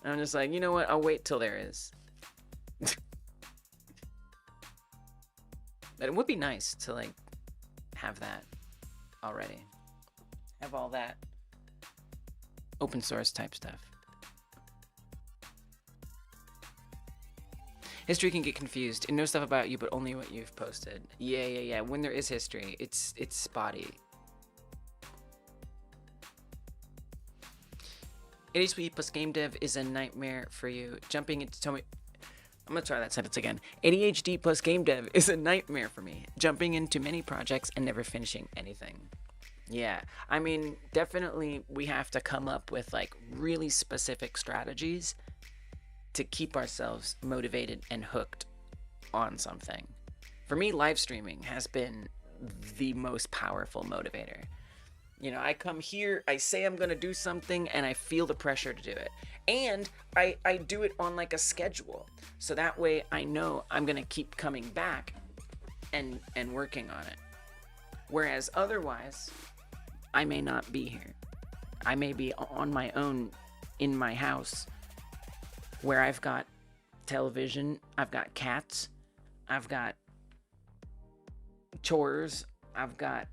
I'm just like, you know what? I'll wait till there is. But it would be nice to like have that already. Have all that open source type stuff. History can get confused. It knows stuff about you, but only what you've posted. Yeah. When there is history, it's spotty. ADHD plus game dev is a nightmare for you. Jumping into I'm gonna try that sentence again. ADHD plus game dev is a nightmare for me. Jumping into many projects and never finishing anything. Yeah, I mean, definitely we have to come up with like really specific strategies to keep ourselves motivated and hooked on something. For me, live streaming has been the most powerful motivator. You know, I come here, I say I'm gonna do something, and I feel the pressure to do it. And I do it on like a schedule. So that way I know I'm gonna keep coming back and working on it. Whereas otherwise, I may not be here. I may be on my own in my house where I've got television, I've got cats, I've got chores, I've got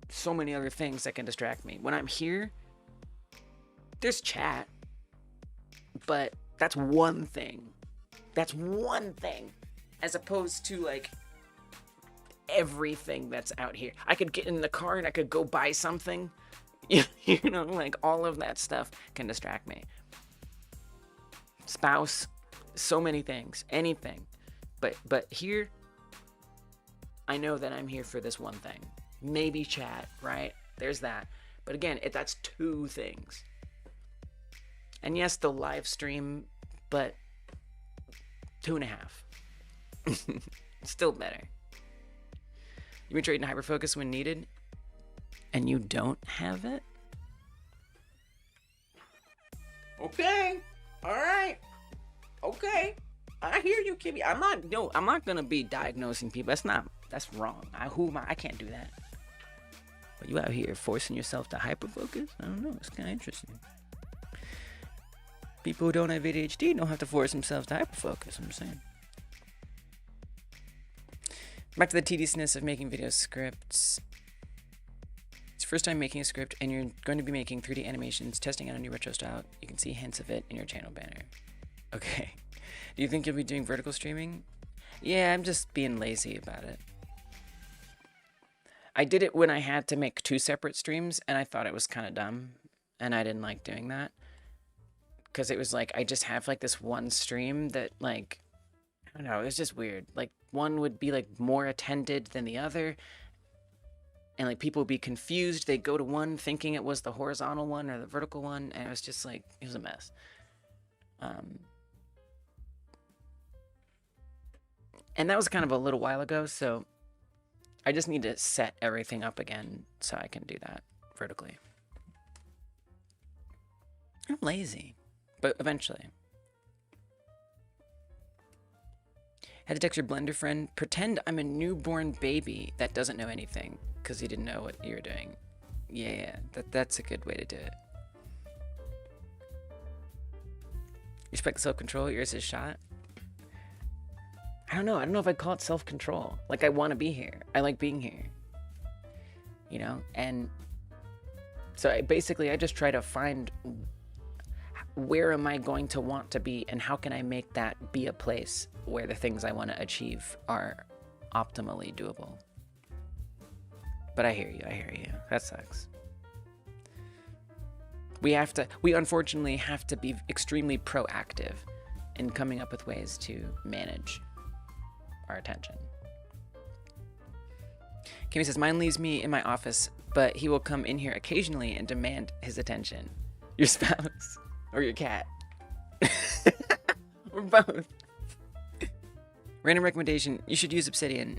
so many other things that can distract me. When I'm here, there's chat, but that's one thing. That's one thing, as opposed to like everything that's out here. I could get in the car and I could go buy something. You know, like all of that stuff can distract me. Spouse, so many things, anything. But here, I know that I'm here for this one thing. Maybe chat, right? There's that. But again, that's two things. And yes, the live stream, but 2.5. Still better. You've been trading hyperfocus when needed, and you don't have it? Okay. All right. Okay. I hear you, Kimmy. I'm not gonna be diagnosing people. That's wrong. Who am I? I can't do that. But you out here forcing yourself to hyperfocus? I don't know. It's kind of interesting. People who don't have ADHD don't have to force themselves to hyperfocus. I'm saying. Back to the tediousness of making video scripts. It's your first time making a script, and you're going to be making 3D animations, testing out a new retro style. You can see hints of it in your channel banner. Okay. Do you think you'll be doing vertical streaming? Yeah, I'm just being lazy about it. I did it when I had to make 2 separate streams, and I thought it was kind of dumb, and I didn't like doing that. Because it was like, I just have like this one stream that like, I don't know, it was just weird. Like, one would be like more attended than the other, and like people would be confused. They'd go to one thinking it was the horizontal one or the vertical one, and it was just like, it was a mess. And that was kind of a little while ago, so I just need to set everything up again so I can do that vertically. I'm lazy, but eventually. Had to text your Blender friend, pretend I'm a newborn baby that doesn't know anything because he didn't know what you were doing. Yeah, that's a good way to do it. Respect self-control, yours is shot. I don't know if I'd call it self-control. Like, I want to be here. I like being here. You know? And so I just try to find where am I going to want to be, and how can I make that be a place where the things I want to achieve are optimally doable. But I hear you. That sucks. We unfortunately have to be extremely proactive in coming up with ways to manage our attention. Kimmy says, mine leaves me in my office, but he will come in here occasionally and demand his attention. Your spouse or your cat. Or both. Random recommendation, you should use Obsidian.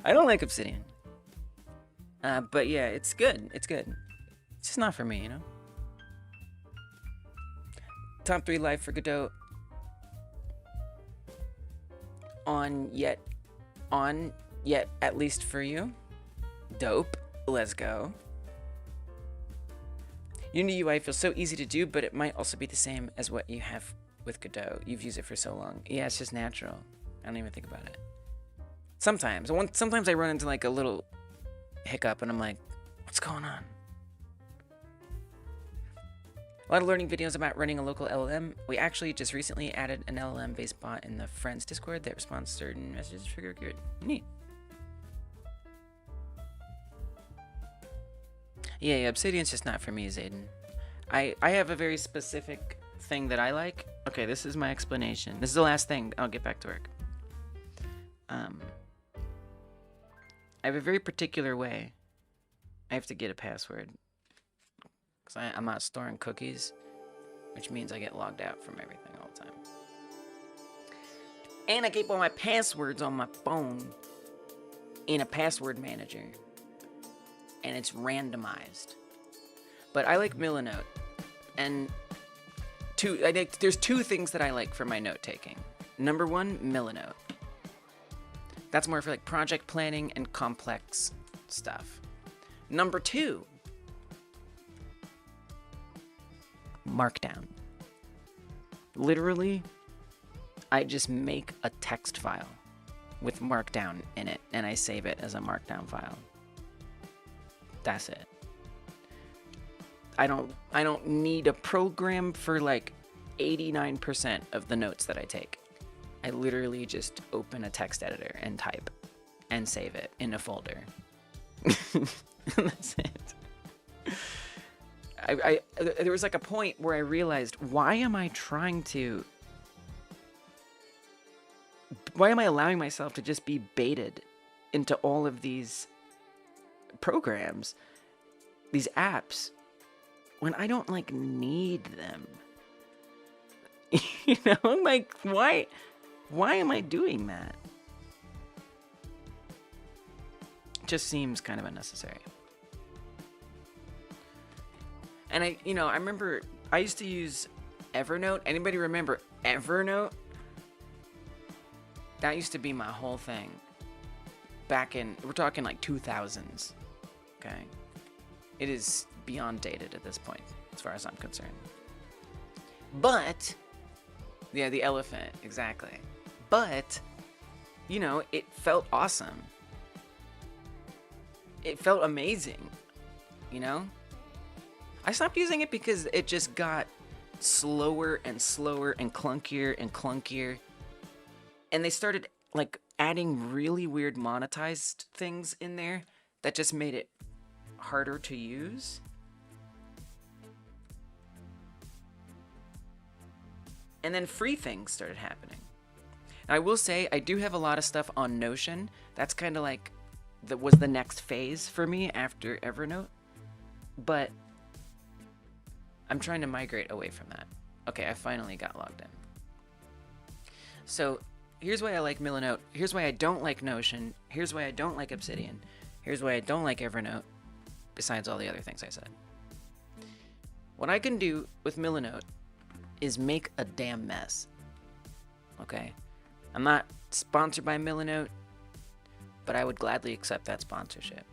I don't like Obsidian. But yeah, it's good. It's good. It's just not for me, you know? Top 3 life for Godot. On yet, at least for you. Dope. Let's go. Unity UI feels so easy to do, but it might also be the same as what you have with Godot. You've used it for so long. Yeah, it's just natural. I don't even think about it. Sometimes I run into like a little hiccup and I'm like, what's going on? A lot of learning videos about running a local LLM. We actually just recently added an LLM-based bot in the Friends Discord that responds to certain messages trigger good. Neat. Yeah, Obsidian's just not for me, Zayden. I have a very specific thing that I like. Okay, this is my explanation. This is the last thing. I'll get back to work. I have a very particular way. I have to get a password. Because I'm not storing cookies, which means I get logged out from everything all the time. And I keep all my passwords on my phone in a password manager. And it's randomized. But I like Milanote. And there's two things that I like for my note taking. Number one, Milanote. That's more for like project planning and complex stuff. Number two, Markdown. Literally, I just make a text file with Markdown in it, and I save it as a Markdown file. That's it. I don't need a program for like 89% of the notes that I take. I literally just open a text editor and type and save it in a folder. That's it. There was like a point where I realized, why am I allowing myself to just be baited into all of these programs, these apps, when I don't like need them? You know, I'm like, why am I doing that? It just seems kind of unnecessary. And I remember I used to use Evernote. Anybody remember Evernote? That used to be my whole thing. Back in, we're talking like 2000s. Okay. It is beyond dated at this point, as far as I'm concerned. But, yeah, the elephant, exactly. But, it felt awesome. It felt amazing, I stopped using it because it just got slower and slower and clunkier and clunkier. And they started, like, adding really weird monetized things in there that just made it harder to use. And then free things started happening. And I will say, I do have a lot of stuff on Notion. That's kind of like, that was the next phase for me after Evernote. But I'm trying to migrate away from that. Okay, I finally got logged in. So here's why I like Milanote. Here's why I don't like Notion. Here's why I don't like Obsidian. Here's why I don't like Evernote, besides all the other things I said. What I can do with Milanote is make a damn mess. Okay? I'm not sponsored by Milanote, but I would gladly accept that sponsorship.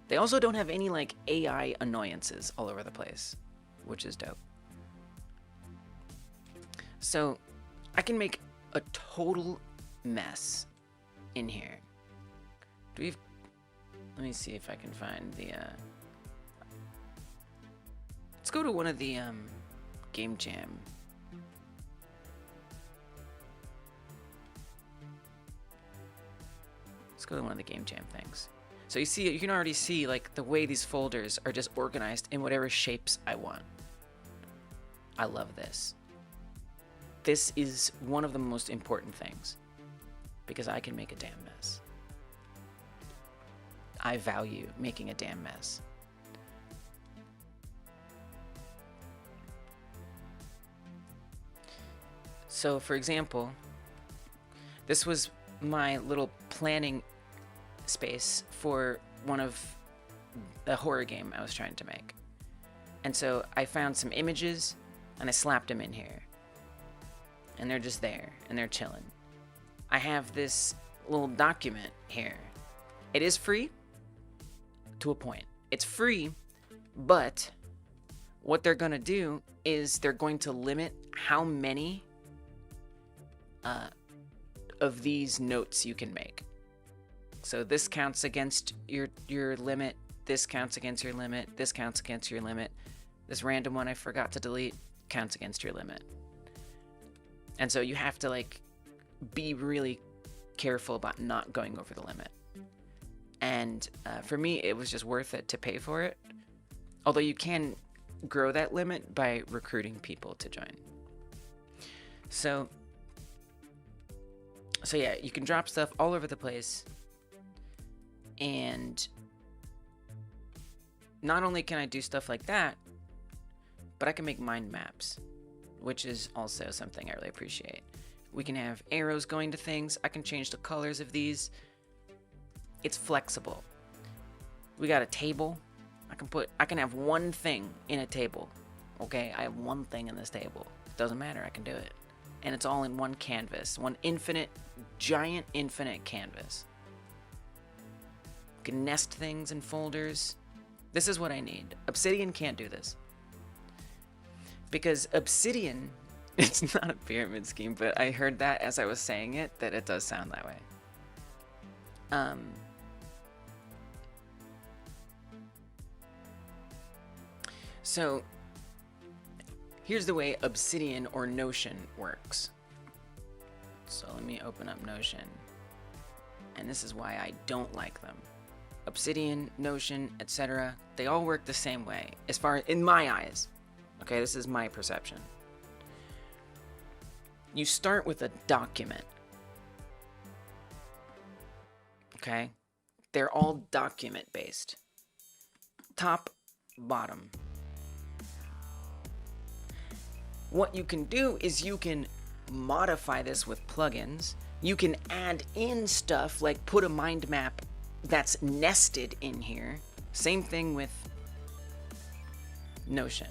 They also don't have any like AI annoyances all over the place, which is dope. So I can make a total mess in here. Let me see if I can find the let's go to one of the Game Jam. Let's go to one of the Game Jam things. So you can already see like the way these folders are just organized in whatever shapes I want. I love this. This is one of the most important things because I can make a damn mess. I value making a damn mess. So, for example, this was my little planning space for one of the horror game I was trying to make. And so I found some images and I slapped them in here. And they're just there and they're chilling. I have this little document here. It is free to a point. It's free, but what they're going to do is they're going to limit how many of these notes you can make. So this counts against your limit, this counts against your limit, this counts against your limit. This random one I forgot to delete counts against your limit. And so you have to like be really careful about not going over the limit. And for me, it was just worth it to pay for it. Although you can grow that limit by recruiting people to join. So yeah, you can drop stuff all over the place, and not only can I do stuff like that, but I can make mind maps, which is also something I really appreciate. We can have arrows going to things. I can change the colors of these. It's flexible. We got a table. I can have one thing in a table. Okay, I have one thing in this table. Doesn't matter, I can do it. And it's all in one canvas, one giant infinite canvas. You can nest things in folders. This is what I need. Obsidian can't do this. Because Obsidian, it's not a pyramid scheme, but I heard that as I was saying it, that it does sound that way. So, here's the way Obsidian or Notion works. So let me open up Notion. And this is why I don't like them. Obsidian, Notion, etc. They all work the same way, as far in my eyes. Okay, this is my perception. You start with a document. Okay? They're all document based. Top, bottom. What you can do is you can modify this with plugins. You can add in stuff like put a mind map that's nested in here. Same thing with Notion,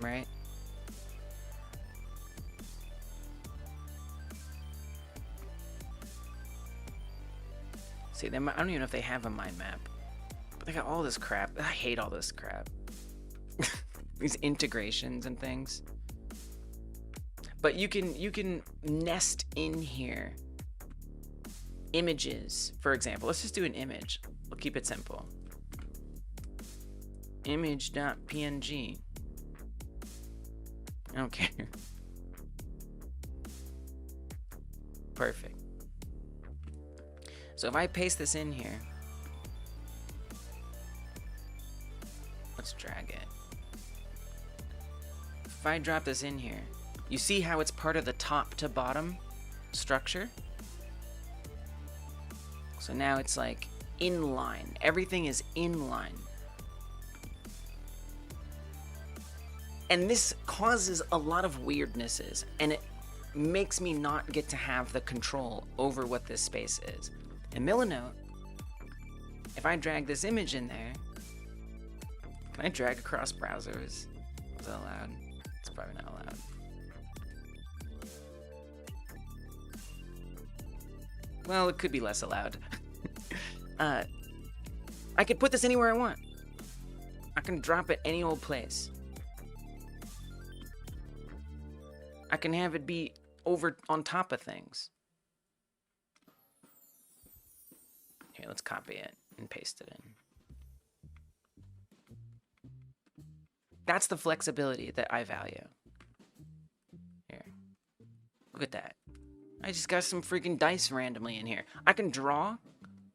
right? See, I don't even know if they have a mind map, but they got all this crap. I hate all this crap. These integrations and things. But you can nest in here images, for example. Let's just do an image. We'll keep it simple. Image.png. I don't care. Perfect. So if I paste this in here, let's drag it. If I drop this in here, you see how it's part of the top to bottom structure? So now it's like in line. Everything is in line. And this causes a lot of weirdnesses, and it makes me not get to have the control over what this space is. In Milanote, if I drag this image in there, can I drag across browsers? Is that allowed? It's probably not allowed. Well, it could be less allowed. I could put this anywhere I want. I can drop it any old place. I can have it be over on top of things. Here, let's copy it and paste it in. That's the flexibility that I value. Here. Look at that. I just got some freaking dice randomly in here. I can draw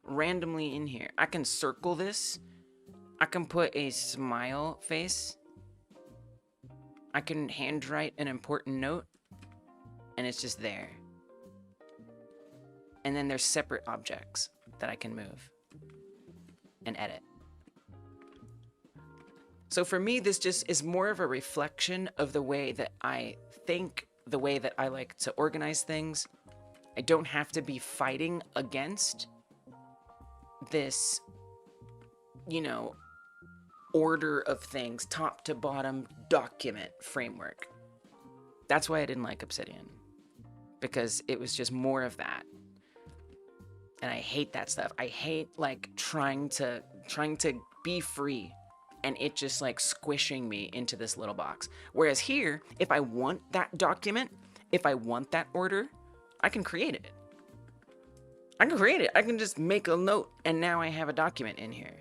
randomly in here. I can circle this. I can put a smile face. I can handwrite an important note. And it's just there. And then there's separate objects that I can move and edit. So for me, this just is more of a reflection of the way that I think, the way that I like to organize things. I don't have to be fighting against this, you know, order of things, top to bottom document framework. That's why I didn't like Obsidian, because it was just more of that. And I hate that stuff. I hate like trying to be free and it just like squishing me into this little box. Whereas here, if I want that document, if I want that order, I can create it. I can create it. I can just make a note and now I have a document in here.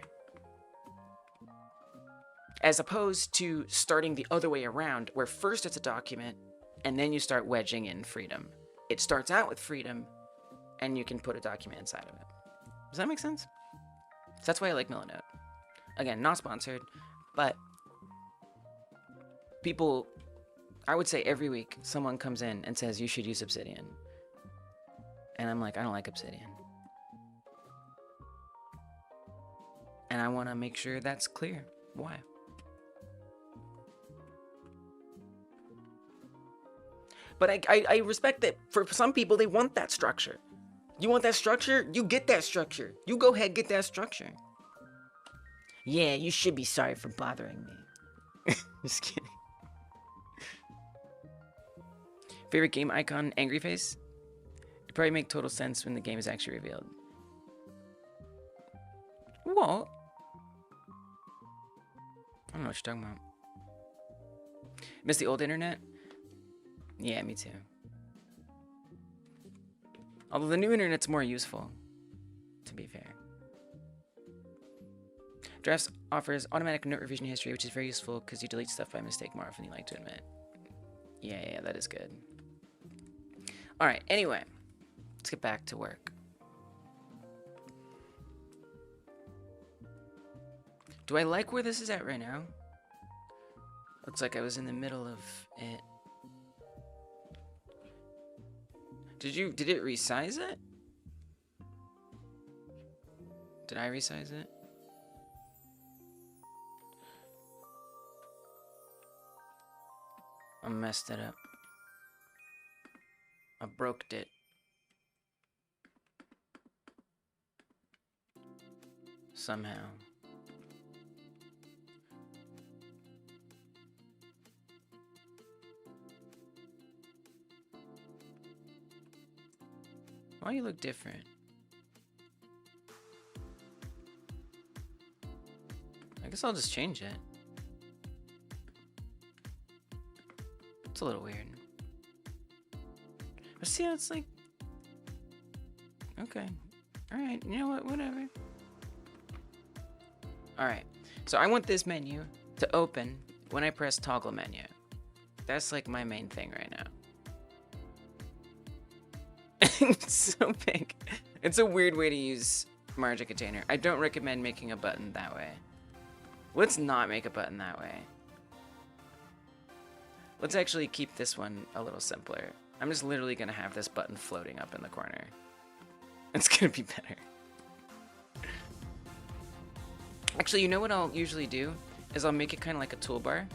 As opposed to starting the other way around, where first it's a document and then you start wedging in freedom. It starts out with freedom and you can put a document inside of it. Does that make sense? So that's why I like Milanote. Again, not sponsored, but people I would say every week someone comes in and says you should use Obsidian. And I'm like, I don't like Obsidian. And I want to make sure that's clear. Why? But I respect that for some people, they want that structure. You want that structure? You get that structure. You go ahead, get that structure. Yeah, you should be sorry for bothering me. Just kidding. Favorite game icon, angry face? It probably make total sense when the game is actually revealed. What? I don't know what you're talking about. Miss the old internet? Yeah, me too. Although the new internet's more useful, to be fair. Drafts offers automatic note revision history, which is very useful because you delete stuff by mistake more often than you like to admit. Yeah, that is good. Alright, anyway. Let's get back to work. Do I like where this is at right now? Looks like I was in the middle of it. Did it resize it? Did I resize it? I messed it up. I broked it. Somehow. Why you look different? I guess I'll just change it. It's a little weird. But see how it's like... Okay. Alright, you know what? Whatever. Alright. So I want this menu to open when I press toggle menu. That's like my main thing right now. It's so big. It's a weird way to use margin container. I don't recommend making a button that way. Let's not make a button that way. Let's actually keep this one a little simpler. I'm just literally gonna have this button floating up in the corner. It's gonna be better. Actually, you know what I'll usually do? Is I'll make it kind of like a toolbar.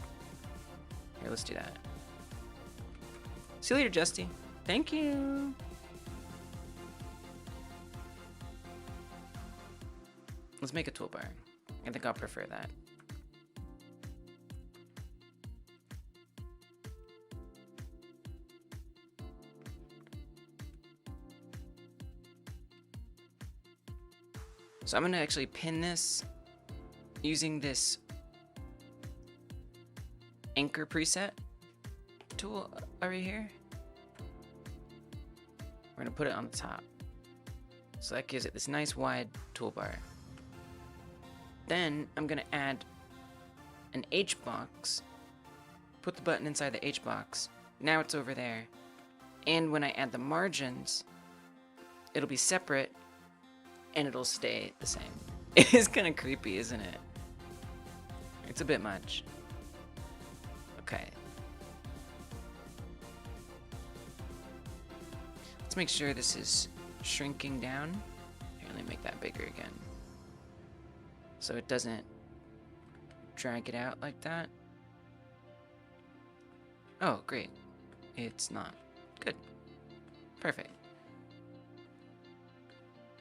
Here, let's do that. See you later, Justy. Thank you. Let's make a toolbar. I think I'll prefer that. So I'm gonna actually pin this using this anchor preset tool over here. We're gonna put it on the top. So that gives it this nice wide toolbar. Then I'm gonna add an H box, put the button inside the H box. Now it's over there. And when I add the margins, it'll be separate and it'll stay the same. It is kind of creepy, isn't it? It's a bit much. Okay. Let's make sure this is shrinking down. Here, let me make that bigger again. So it doesn't drag it out like that. Oh, great. It's not. Good. Perfect.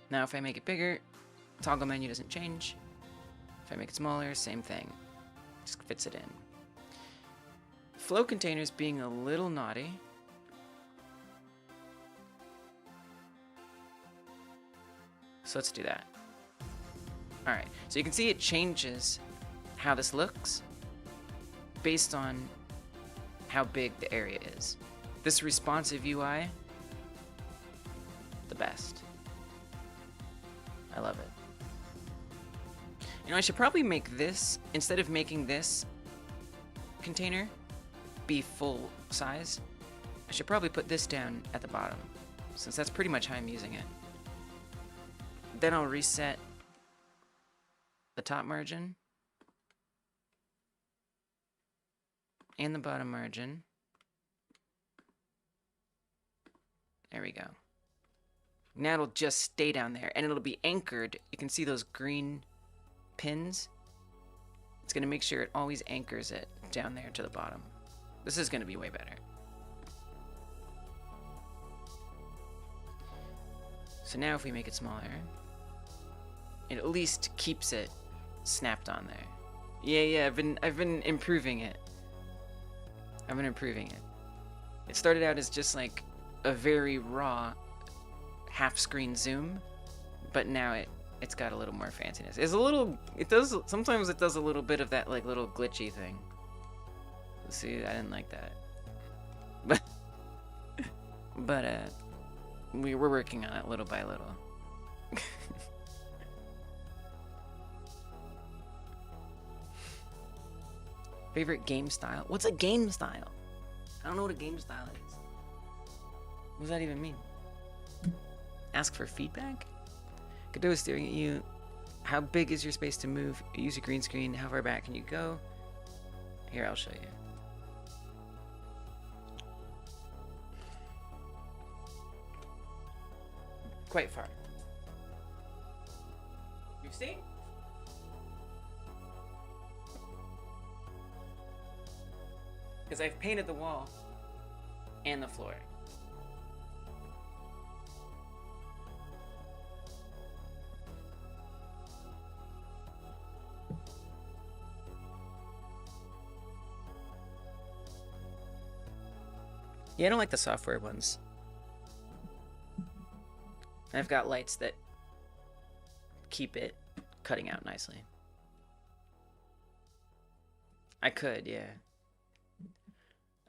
Now if I make it bigger, toggle menu doesn't change. If I make it smaller, same thing. Just fits it in. Flow containers being a little naughty. So let's do that. Alright, so you can see it changes how this looks based on how big the area is. This responsive UI, the best. I love it. You know, I should probably make this, instead of making this container be full size, I should probably put this down at the bottom, since that's pretty much how I'm using it. Then I'll reset the top margin and the bottom margin. There we go. Now it'll just stay down there, and it'll be anchored. You can see those green pins. It's going to make sure it always anchors it down there to the bottom. This is going to be way better. So now if we make it smaller, it at least keeps it snapped on there. Yeah, I've been improving it. It started out as just like a very raw half-screen zoom, but now it's got a little more fanciness. Sometimes it does a little bit of that like little glitchy thing. See, I didn't like that. But we're working on it little by little. Favorite game style? What's a game style? I don't know what a game style is. What does that even mean? Ask for feedback? Godot is staring at you. How big is your space to move? Use a green screen. How far back can you go? Here, I'll show you. Quite far. You see? Because I've painted the wall and the floor. Yeah, I don't like the software ones. I've got lights that keep it cutting out nicely. I could, yeah.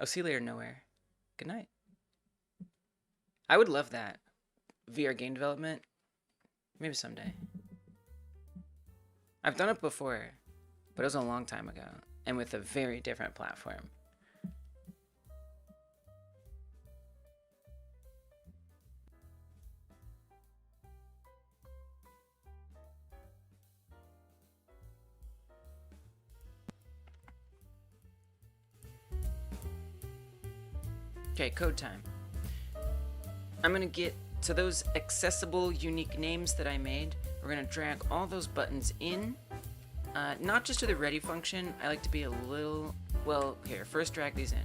I'll see you later, nowhere. Good night. I would love that. VR game development. Maybe someday. I've done it before, but it was a long time ago, and with a very different platform. Okay, code time. I'm gonna get to those accessible unique names that I made. We're gonna drag all those buttons in, not just to the ready function. I like to be a little, well, here, first drag these in.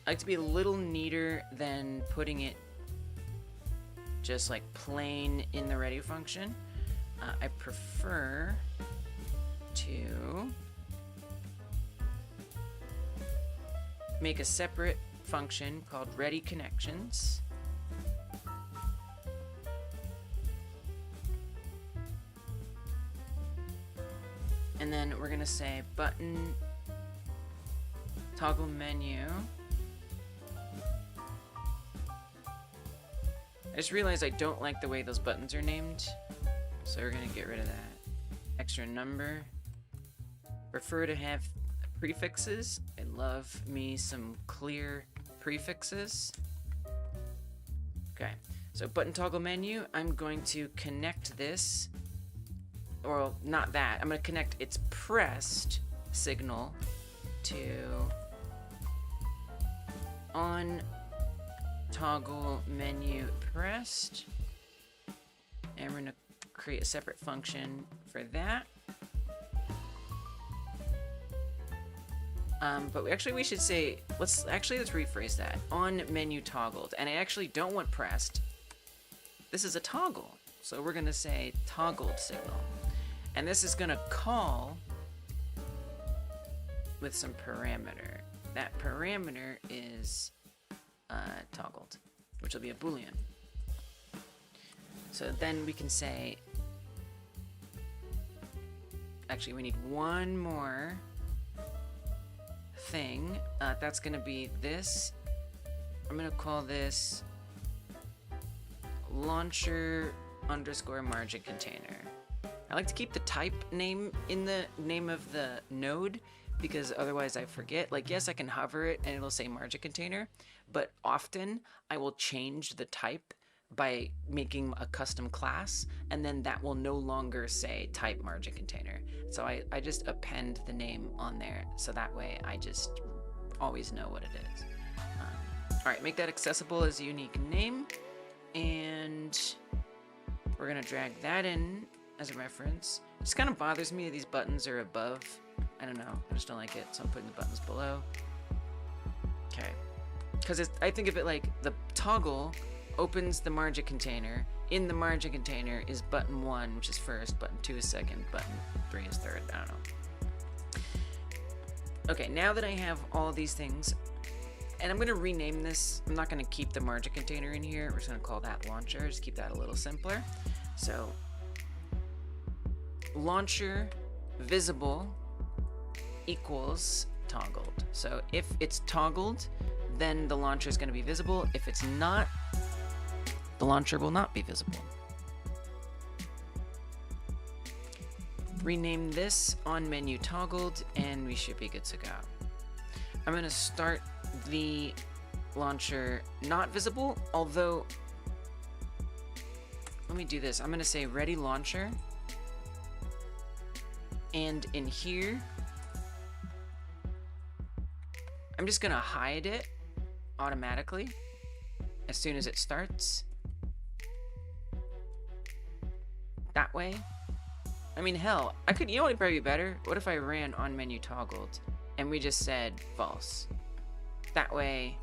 I like to be a little neater than putting it just like plain in the ready function. I prefer to make a separate function called ready connections. And then we're gonna say button toggle menu. I just realized I don't like the way those buttons are named, so we're gonna get rid of that. Extra number. Prefer to have prefixes. I love me some clear prefixes. Okay, so button toggle menu, I'm going to connect this, or not that, I'm going to connect its pressed signal to on toggle menu pressed, and we're going to create a separate function for that. But we should say, let's rephrase that. On menu toggled. And I actually don't want pressed. This is a toggle. So we're gonna say toggled signal. And this is gonna call with some parameter. That parameter is toggled, which will be a Boolean. So then we can say, actually we need one more thing. That's gonna be this. I'm gonna call this launcher underscore margin container. I like to keep the type name in the name of the node because otherwise I forget. Like, yes, I can hover it and it'll say margin container, but often I will change the type by making a custom class, and then that will no longer say type margin container. So I just append the name on there, so that way I just always know what it is. Alright, make that accessible as a unique name. And we're gonna drag that in as a reference. It just kind of bothers me that these buttons are above. I don't know, I just don't like it, so I'm putting the buttons below. Okay. Because I think of it like the toggle opens the margin container. In the margin container is button 1, which is first, button 2 is second, button 3 is third, I don't know. Okay, now that I have all these things, and I'm going to rename this. I'm not going to keep the margin container in here. We're just going to call that launcher. Just keep that a little simpler. So, launcher visible equals toggled. So if it's toggled, then the launcher is going to be visible. If it's not, the launcher will not be visible. Rename this on menu toggled, and we should be good to go. I'm going to start the launcher not visible, although let me do this. I'm going to say ready launcher, and in here I'm just going to hide it automatically as soon as it starts. That way. I mean, hell, I could, you know what would probably be better? What if I ran on menu toggled and we just said false? That way,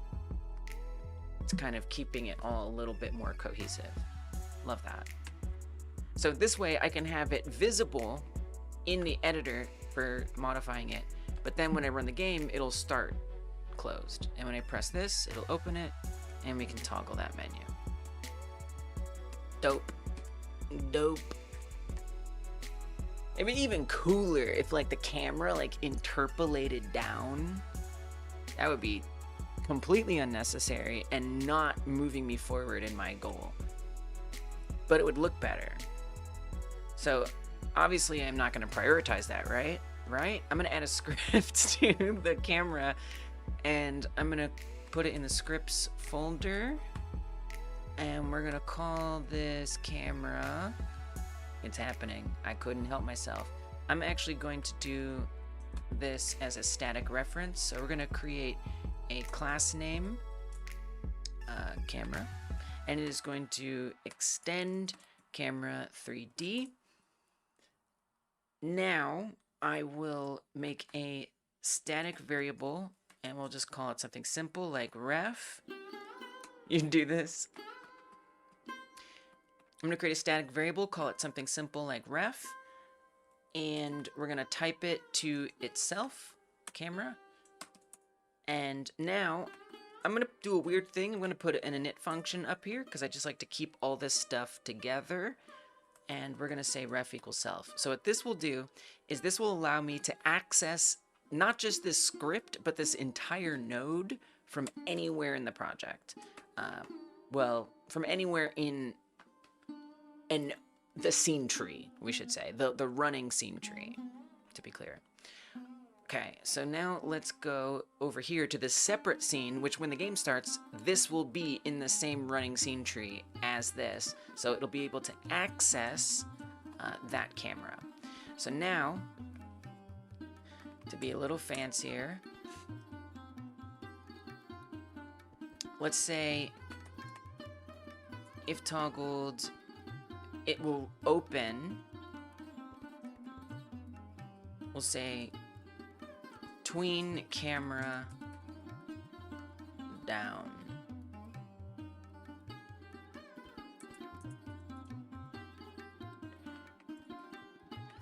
it's kind of keeping it all a little bit more cohesive. Love that. So this way I can have it visible in the editor for modifying it, but then when I run the game, it'll start closed. And when I press this, it'll open it, and we can toggle that menu. Dope. Dope. It'd be even cooler if like the camera like interpolated down. That would be completely unnecessary and not moving me forward in my goal. But it would look better. So obviously I'm not going to prioritize that, right? I'm going to add a script to the camera, and I'm going to put it in the scripts folder, and we're going to call this camera. It's happening. I couldn't help myself. I'm actually going to do this as a static reference. So we're going to create a class name, camera, and it is going to extend camera 3D. Now I will make a static variable, and we'll just call it something simple like ref. You can do this. I'm going to create a static variable, call it something simple like ref, and we're going to type it to itself, camera. And now I'm going to do a weird thing. I'm going to put an init function up here because I just like to keep all this stuff together. And we're going to say ref equals self. So what this will do is this will allow me to access not just this script, but this entire node from anywhere in the project. Well, from anywhere in the scene tree, we should say. The running scene tree, to be clear. Okay, so now let's go over here to the separate scene, which when the game starts, this will be in the same running scene tree as this. So it'll be able to access that camera. So now, to be a little fancier, let's say if toggled, it will open, we'll say tween camera down.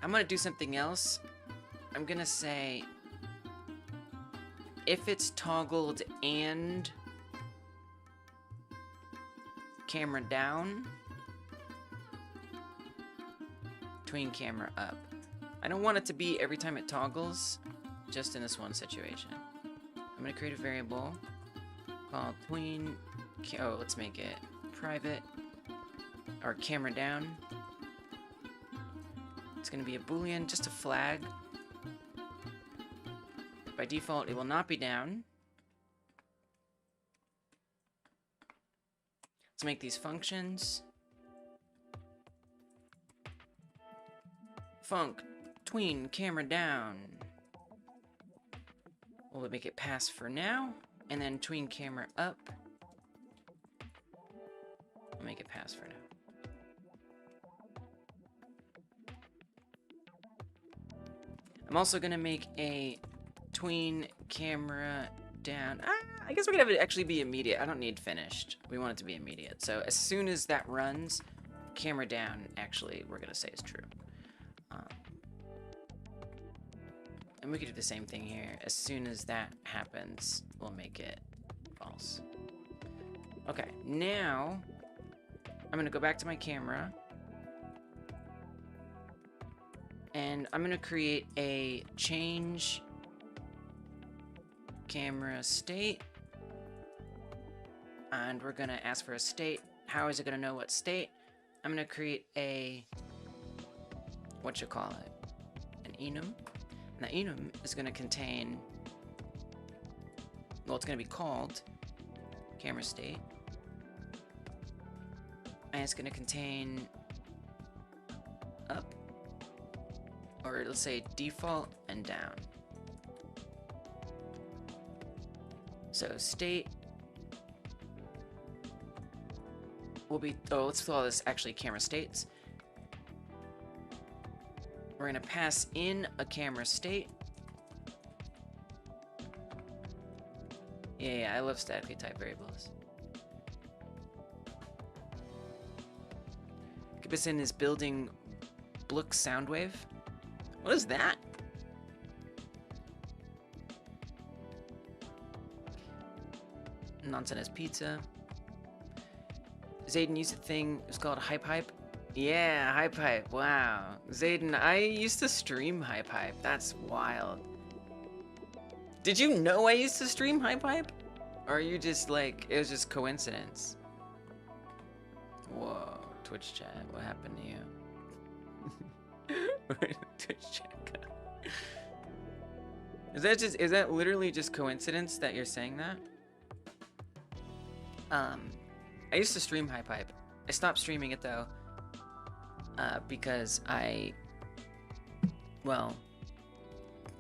I'm gonna do something else. I'm gonna say if it's toggled and camera down, tween camera up. I don't want it to be every time it toggles, just in this one situation. I'm going to create a variable called tween, oh, let's make it private, or camera down. It's going to be a boolean, just a flag. By default, it will not be down. Let's make these functions. Func tween camera down. We'll make it pass for now. and then tween camera up. I'll make it pass for now. I'm also gonna make a tween camera down. I guess we're gonna have it actually be immediate. I don't need finished. We want it to be immediate. So as soon as that runs, camera down, actually, we're gonna say is true. And we could do the same thing here. As soon as that happens, we'll make it false. Okay, now I'm gonna go back to my camera. And I'm gonna create a change camera state. And we're gonna ask for a state. How is it gonna know what state? I'm gonna create a, an enum. And the enum is gonna contain, well, it's gonna be called camera state. And it's gonna contain up, or let's say default and down. So state will be, let's call this actually camera states. We're gonna pass in a camera state. Yeah, I love statically typed variables. Gibson is building Blook Soundwave. What is that? Nonsense Pizza. Zayden used a thing, it was called Hype. Yeah, Hype. Wow. Zayden, I used to stream Hype. That's wild. Did you know I used to stream Hype? Or are you just like, it was just coincidence? Whoa, Twitch chat, what happened to you? Where did Twitch chat go? Is that literally just coincidence that you're saying that? I used to stream Hype. I stopped streaming it though, because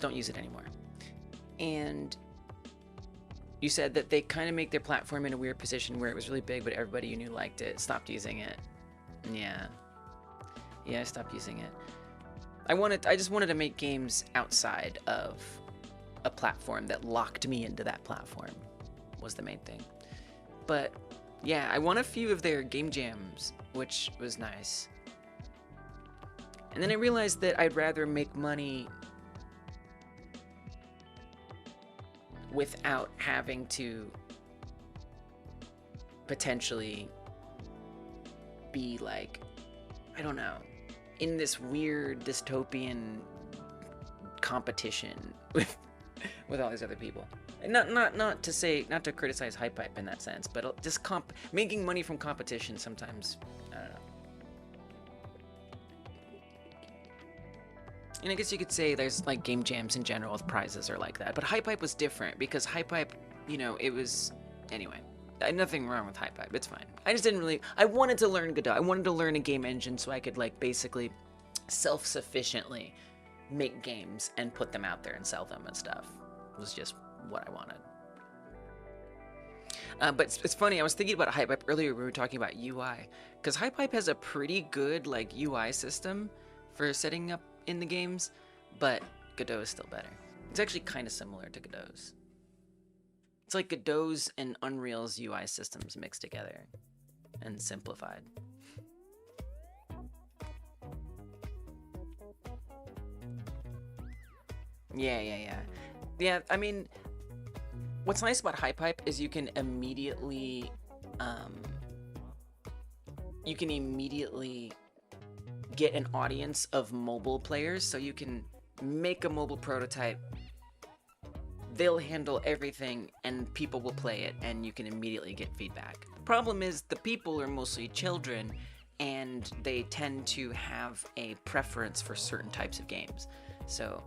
don't use it anymore. And you said that they kind of make their platform in a weird position where it was really big, but everybody you knew liked it, stopped using it. Yeah, I stopped using it. I just wanted to make games outside of a platform that locked me into that platform, was the main thing. But yeah, I won a few of their game jams, which was nice. And then I realized that I'd rather make money without having to potentially be like, I don't know, in this weird dystopian competition with all these other people. And not to criticize Hype in that sense, but just making money from competition sometimes, I don't know. And I guess you could say there's like game jams in general with prizes or like that, but Hype was different because Hype, it was, anyway. Nothing wrong with Hype, it's fine. I just didn't really, I wanted to learn Godot. I wanted to learn a game engine so I could like basically self-sufficiently make games and put them out there and sell them and stuff. It was just what I wanted. But it's funny, I was thinking about Hype earlier when we were talking about UI, because Hype has a pretty good like UI system for setting up in the games, but Godot is still better. It's actually kind of similar to Godot's. It's like Godot's and Unreal's UI systems mixed together and simplified. Yeah, I mean, what's nice about Hype is you can immediately get an audience of mobile players, so you can make a mobile prototype. They'll handle everything and people will play it and you can immediately get feedback. The problem is the people are mostly children and they tend to have a preference for certain types of games. So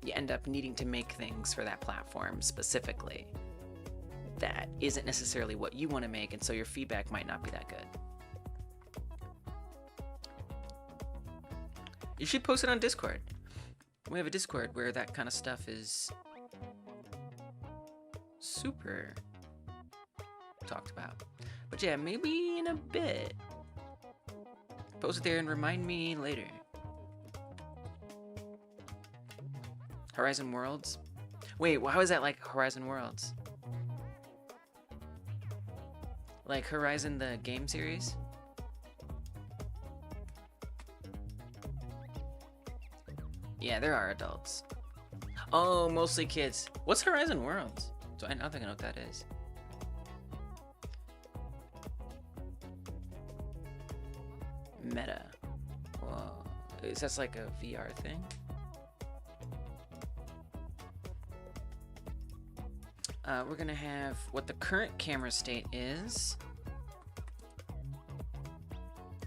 you end up needing to make things for that platform specifically that isn't necessarily what you want to make, and so your feedback might not be that good. You should post it on Discord. We have a Discord where that kind of stuff is super talked about. But yeah, maybe in a bit. Post it there and remind me later. Horizon Worlds? Wait, how is that like Horizon Worlds? Like Horizon the game series? Yeah, there are adults. Oh, mostly kids. What's Horizon Worlds? I don't think I know what that is. Meta. Whoa. Is that like a VR thing? We're gonna have what the current camera state is.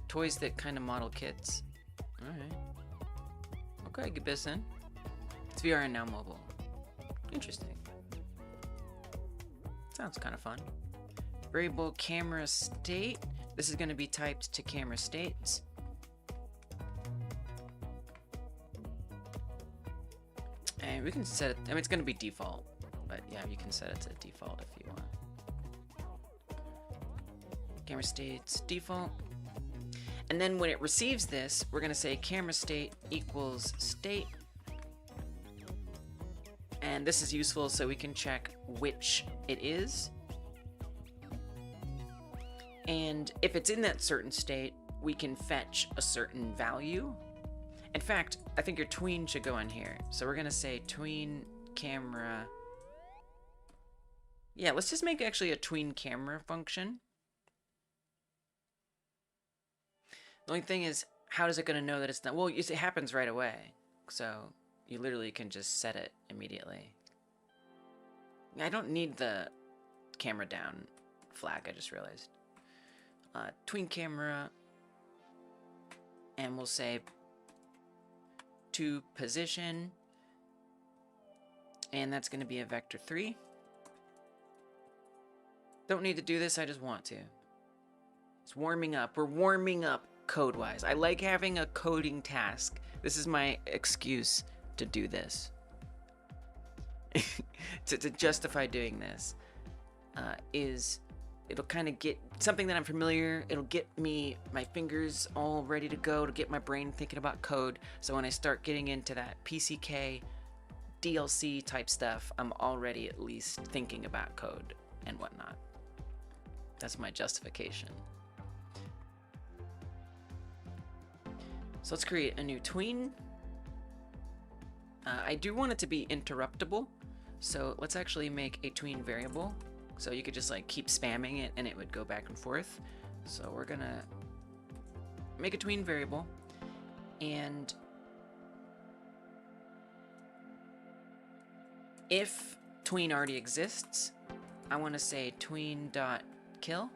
Toys that kind of model kids. Alright. Okay, good business. It's VR and now mobile. Interesting. Sounds kind of fun. Variable camera state. This is going to be typed to camera states. And we can set it, I mean, it's going to be default, but yeah, you can set it to default if you want. Camera states default. And then when it receives this, we're going to say camera state equals state. And this is useful so we can check which it is. And if it's in that certain state, we can fetch a certain value. In fact, I think your tween should go in here. So we're gonna say tween camera. Yeah, let's just make actually a tween camera function. The only thing is, how is it gonna know that it's not? Well, it happens right away. So you literally can just set it immediately. I don't need the camera down flag, I just realized. Tween camera, and we'll say to position, and that's going to be a vector 3. Don't need to do this, I just want to. It's warming up. We're warming up code-wise. I like having a coding task. This is my excuse to do this. to justify doing this is it'll kind of get something that I'm familiar. It'll get me my fingers all ready to go, to get my brain thinking about code. So when I start getting into that PCK DLC type stuff, I'm already at least thinking about code and whatnot. That's my justification. So let's create a new tween. I do want it to be interruptible, so let's actually make a tween variable. So you could just like keep spamming it and it would go back and forth. So we're gonna make a tween variable, and if tween already exists, I want to say tween.kill,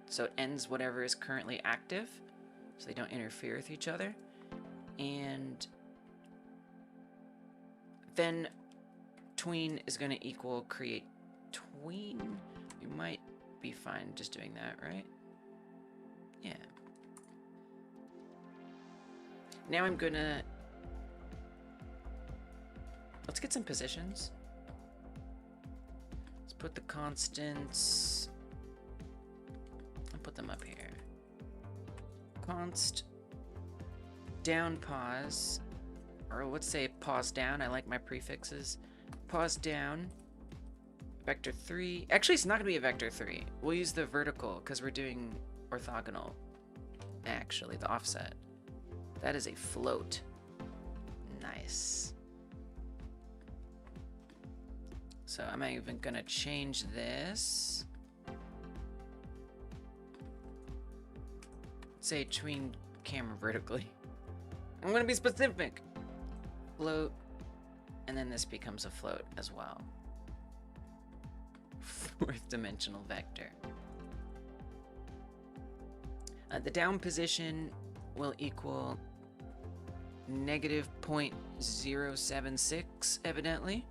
so it ends whatever is currently active, so they don't interfere with each other. And then tween is going to equal create tween. We might be fine just doing that, right? Yeah. Now I'm gonna, let's get some positions. Let's put the constants, I'll put them up here. Const down pause, or let's say pause down. I like my prefixes. Pause down, vector 3. Actually, it's not gonna be a vector 3. We'll use the vertical because we're doing orthogonal. Actually, the offset. That is a float. Nice. So I'm even gonna change this. Say tween camera vertically. I'm gonna be specific. Float, and then this becomes a float as well. Fourth dimensional vector. The down position will equal -0.076, evidently.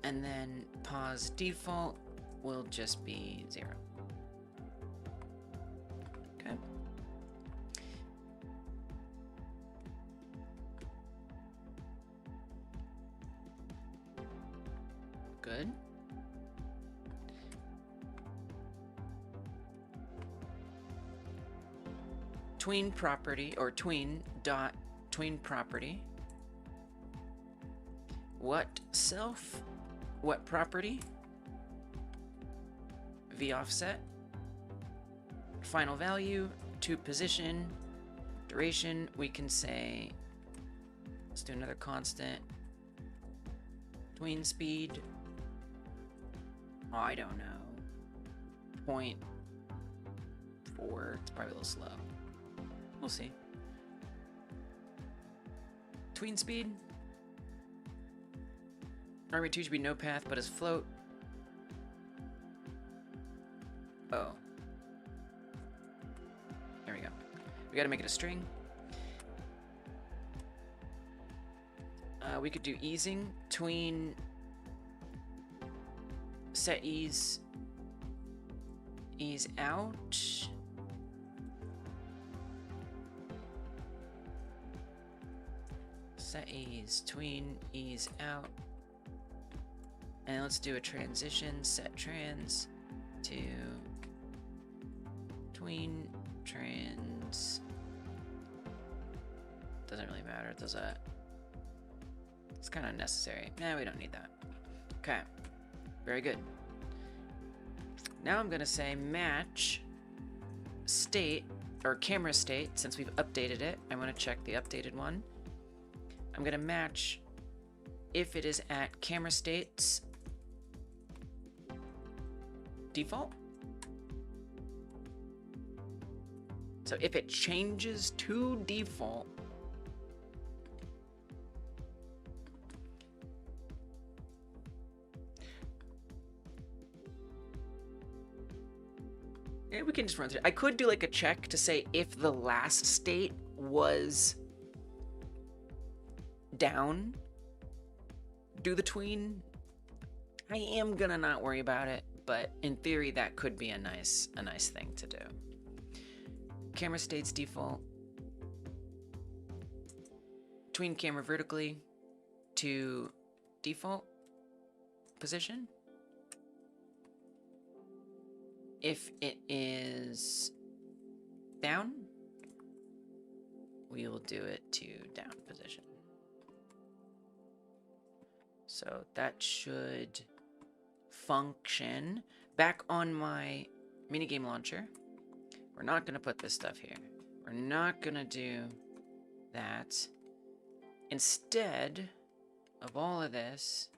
And then pause default will just be 0. Okay. good. Tween property, or tween dot tween property. What self? What property? V offset. Final value to position. Duration, we can say, let's do another constant. Tween speed. Oh, I don't know. 0.4. It's probably a little slow. We'll see. Tween speed. Army 2 should be no path, but as float. Oh. There we go. We gotta make it a string. We could do easing. Tween set ease. Ease out. Set ease. Tween ease out. And let's do a transition. Set trans to tween trans. Doesn't really matter, does it? It's kind of unnecessary. Nah, we don't need that. Okay, very good. Now I'm gonna say match state, or camera state, since we've updated it. I wanna check the updated one. I'm gonna match if it is at camera states default. So if it changes to default, yeah, we can just run through. I could do like a check to say if the last state was down, do the tween. I am gonna not worry about it, but in theory that could be a nice thing to do. Camera states default. Tween camera vertically to default position. If it is down, we will do it to down position. So that should function. Back on my minigame launcher, we're not going to put this stuff here. We're not going to do that. Instead of all of this,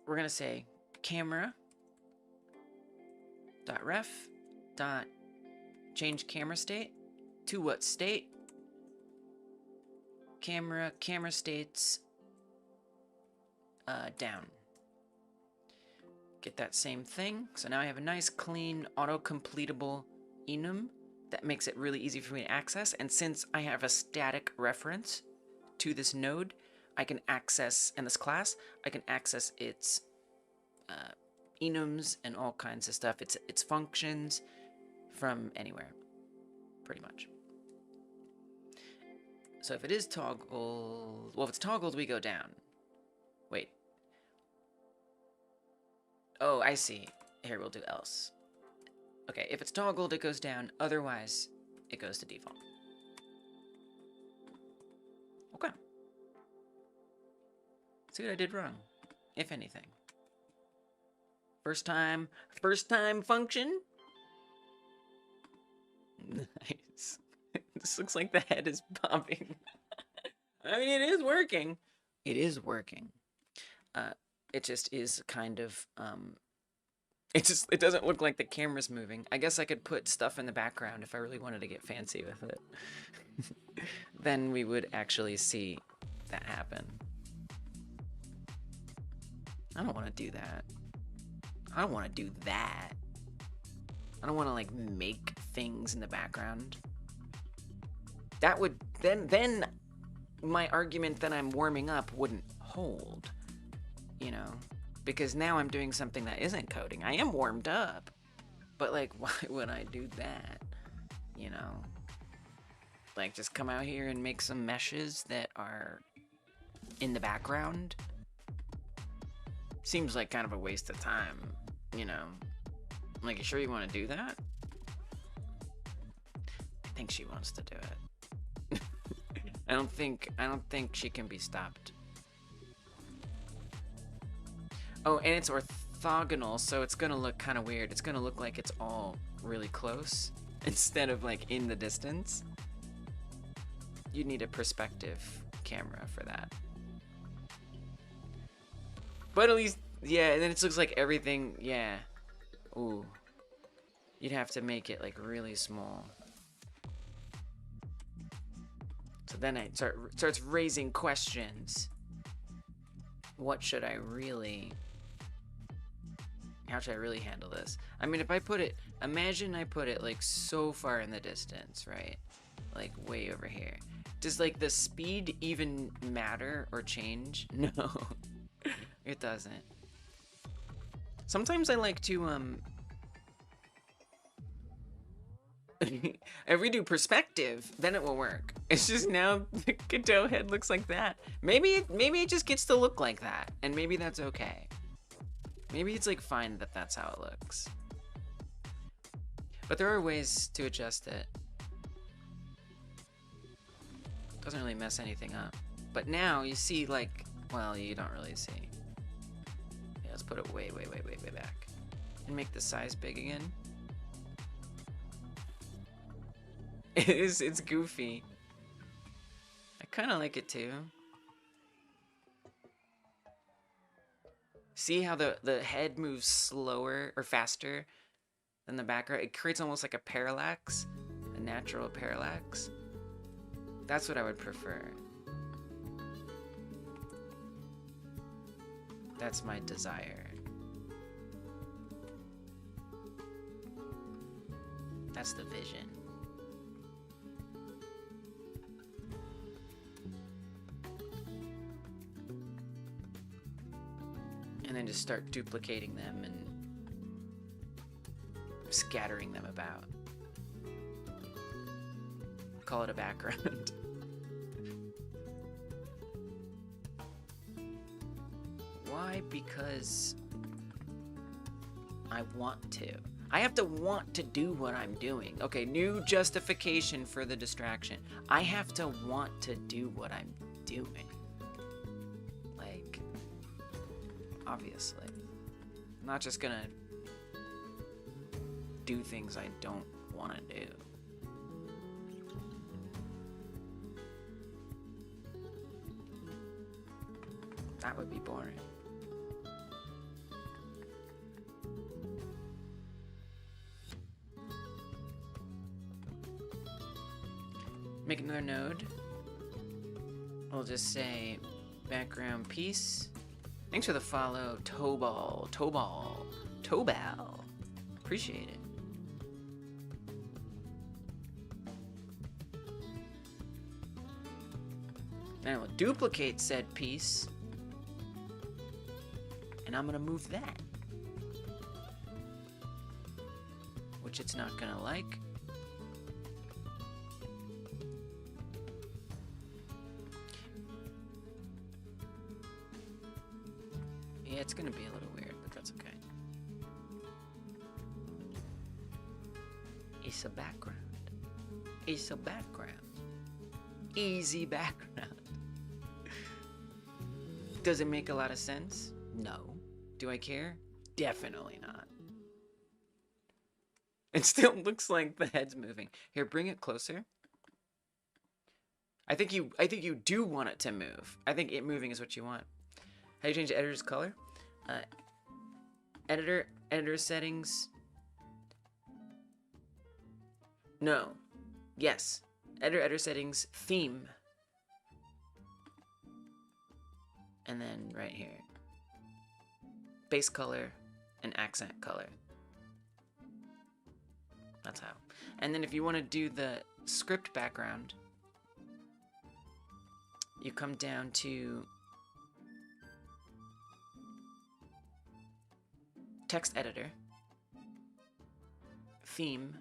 we're going to say camera dot ref dot change camera state to what state? Camera states down. Get that same thing. So now I have a nice clean auto-completable enum that makes it really easy for me to access. And since I have a static reference to this node, I can access, and this class, I can access its enums and all kinds of stuff. Its functions from anywhere, pretty much. So if it is toggled, well, if it's toggled, we go down. Wait. Oh, I see. Here, we'll do else. Okay, if it's toggled, it goes down. Otherwise, it goes to default. Okay. See what I did wrong, if anything. First time function. Nice. This looks like the head is popping. I mean, it is working. It is working. It just is kind of, it doesn't look like the camera's moving. I guess I could put stuff in the background if I really wanted to get fancy with it. Then we would actually see that happen. I don't want to do that. I don't want to do that. I don't want to like make things in the background. That would then my argument that I'm warming up wouldn't hold, you know, because now I'm doing something that isn't coding. I am warmed up, but like, why would I do that? You know, like just come out here and make some meshes that are in the background. Seems like kind of a waste of time, you know. Like, you sure you want to do that? I think she wants to do it. I don't think she can be stopped. Oh, and it's orthogonal, so it's gonna look kind of weird. It's gonna look like it's all really close instead of like in the distance. You need a perspective camera for that. But at least, yeah, and then it looks like everything, yeah. Ooh. You'd have to make it like really small. So then it starts raising questions. What should I really... How should I really handle this? I mean, if I put it... Imagine I put it like so far in the distance, right? Like way over here. Does like the speed even matter or change? No. It doesn't. Sometimes I like to if we do perspective, then it will work. It's just now the Godot head looks like that. Maybe it just gets to look like that, and maybe that's okay. Maybe it's like fine that that's how it looks. But there are ways to adjust it. Doesn't really mess anything up. But now you see like, well, you don't really see. Yeah, let's put it way back. And make the size big again. It's goofy. I kind of like it too. See how the head moves slower or faster than the background? It creates almost like a parallax, a natural parallax. That's what I would prefer. That's my desire. That's the vision. And then just start duplicating them and scattering them about. Call it a background. Why? Because I want to. I have to want to do what I'm doing. Okay, new justification for the distraction. I have to want to do what I'm doing. Like, obviously. I'm not just gonna do things I don't want to do. That would be boring. Make another node. We'll just say background piece. Thanks for the follow, Tobal. Appreciate it. Then we'll duplicate said piece. And I'm gonna move that. Which it's not gonna like. Yeah, it's gonna be a little weird, but that's okay. It's a background. It's a background. Easy background. Does it make a lot of sense? No. Do I care? Definitely not. It still looks like the head's moving. Here, bring it closer. I think you do want it to move. I think it moving is what you want. How do you change the editor's color? Editor settings. No. Yes. Editor settings, theme. And then right here. Base color and accent color. That's how. And then if you want to do the script background, you come down to text editor, theme,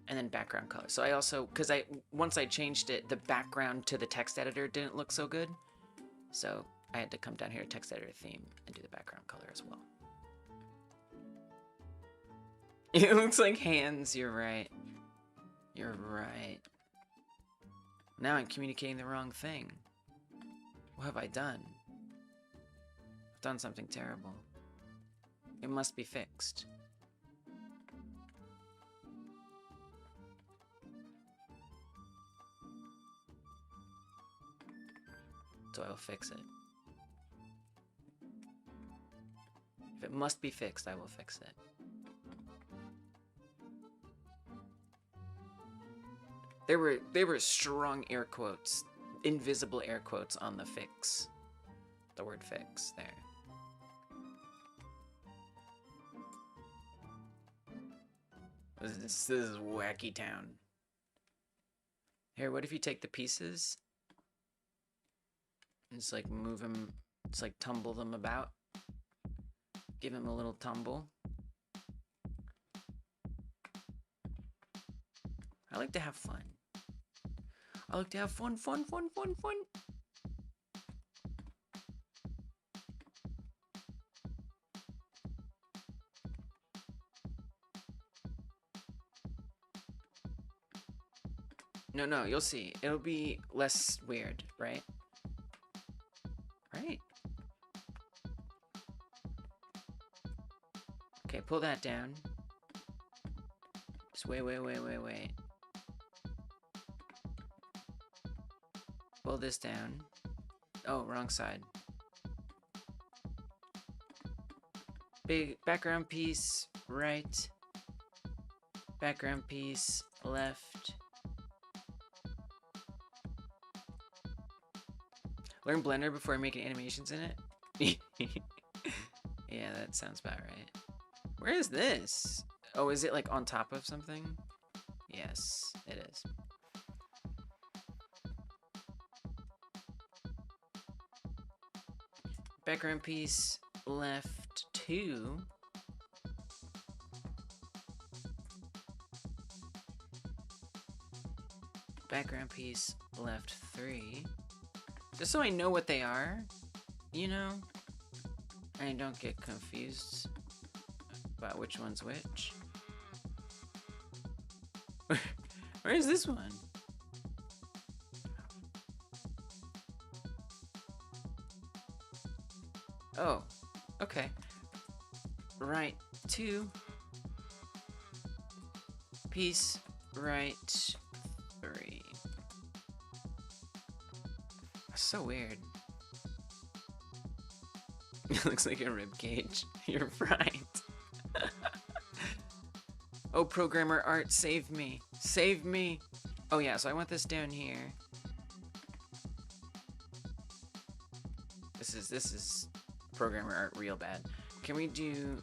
and then background color. So I also, because once I changed it, the background to the text editor didn't look so good. So I had to come down here to text editor theme and do the background color as well. It looks like hands, you're right. You're right. Now I'm communicating the wrong thing. What have I done? I've done something terrible. It must be fixed. So I will fix it. If it must be fixed, I will fix it. There were strong air quotes, invisible air quotes on the fix. The word fix there. This is wacky town. Here, what if you take the pieces and just like move them, just like tumble them about? Give them a little tumble. I like to have fun. I like to have fun. No, you'll see. It'll be less weird, right? Right? Okay, pull that down. Just wait. Pull this down. Oh, wrong side. Big background piece, right. Background piece, left. Learn Blender before making animations in it? Yeah, that sounds about right. Where is this? Oh, is it like on top of something? Yes, it is. Background piece, left 2. Background piece, left 3. Just so I know what they are, you know? And I don't get confused about which one's which. Where is this one? Oh, okay. Right 2. Piece, right 3. So weird. It looks like a rib cage. You're right. Oh, programmer art, save me. Save me. Oh yeah, so I want this down here. This is programmer art real bad. Can we do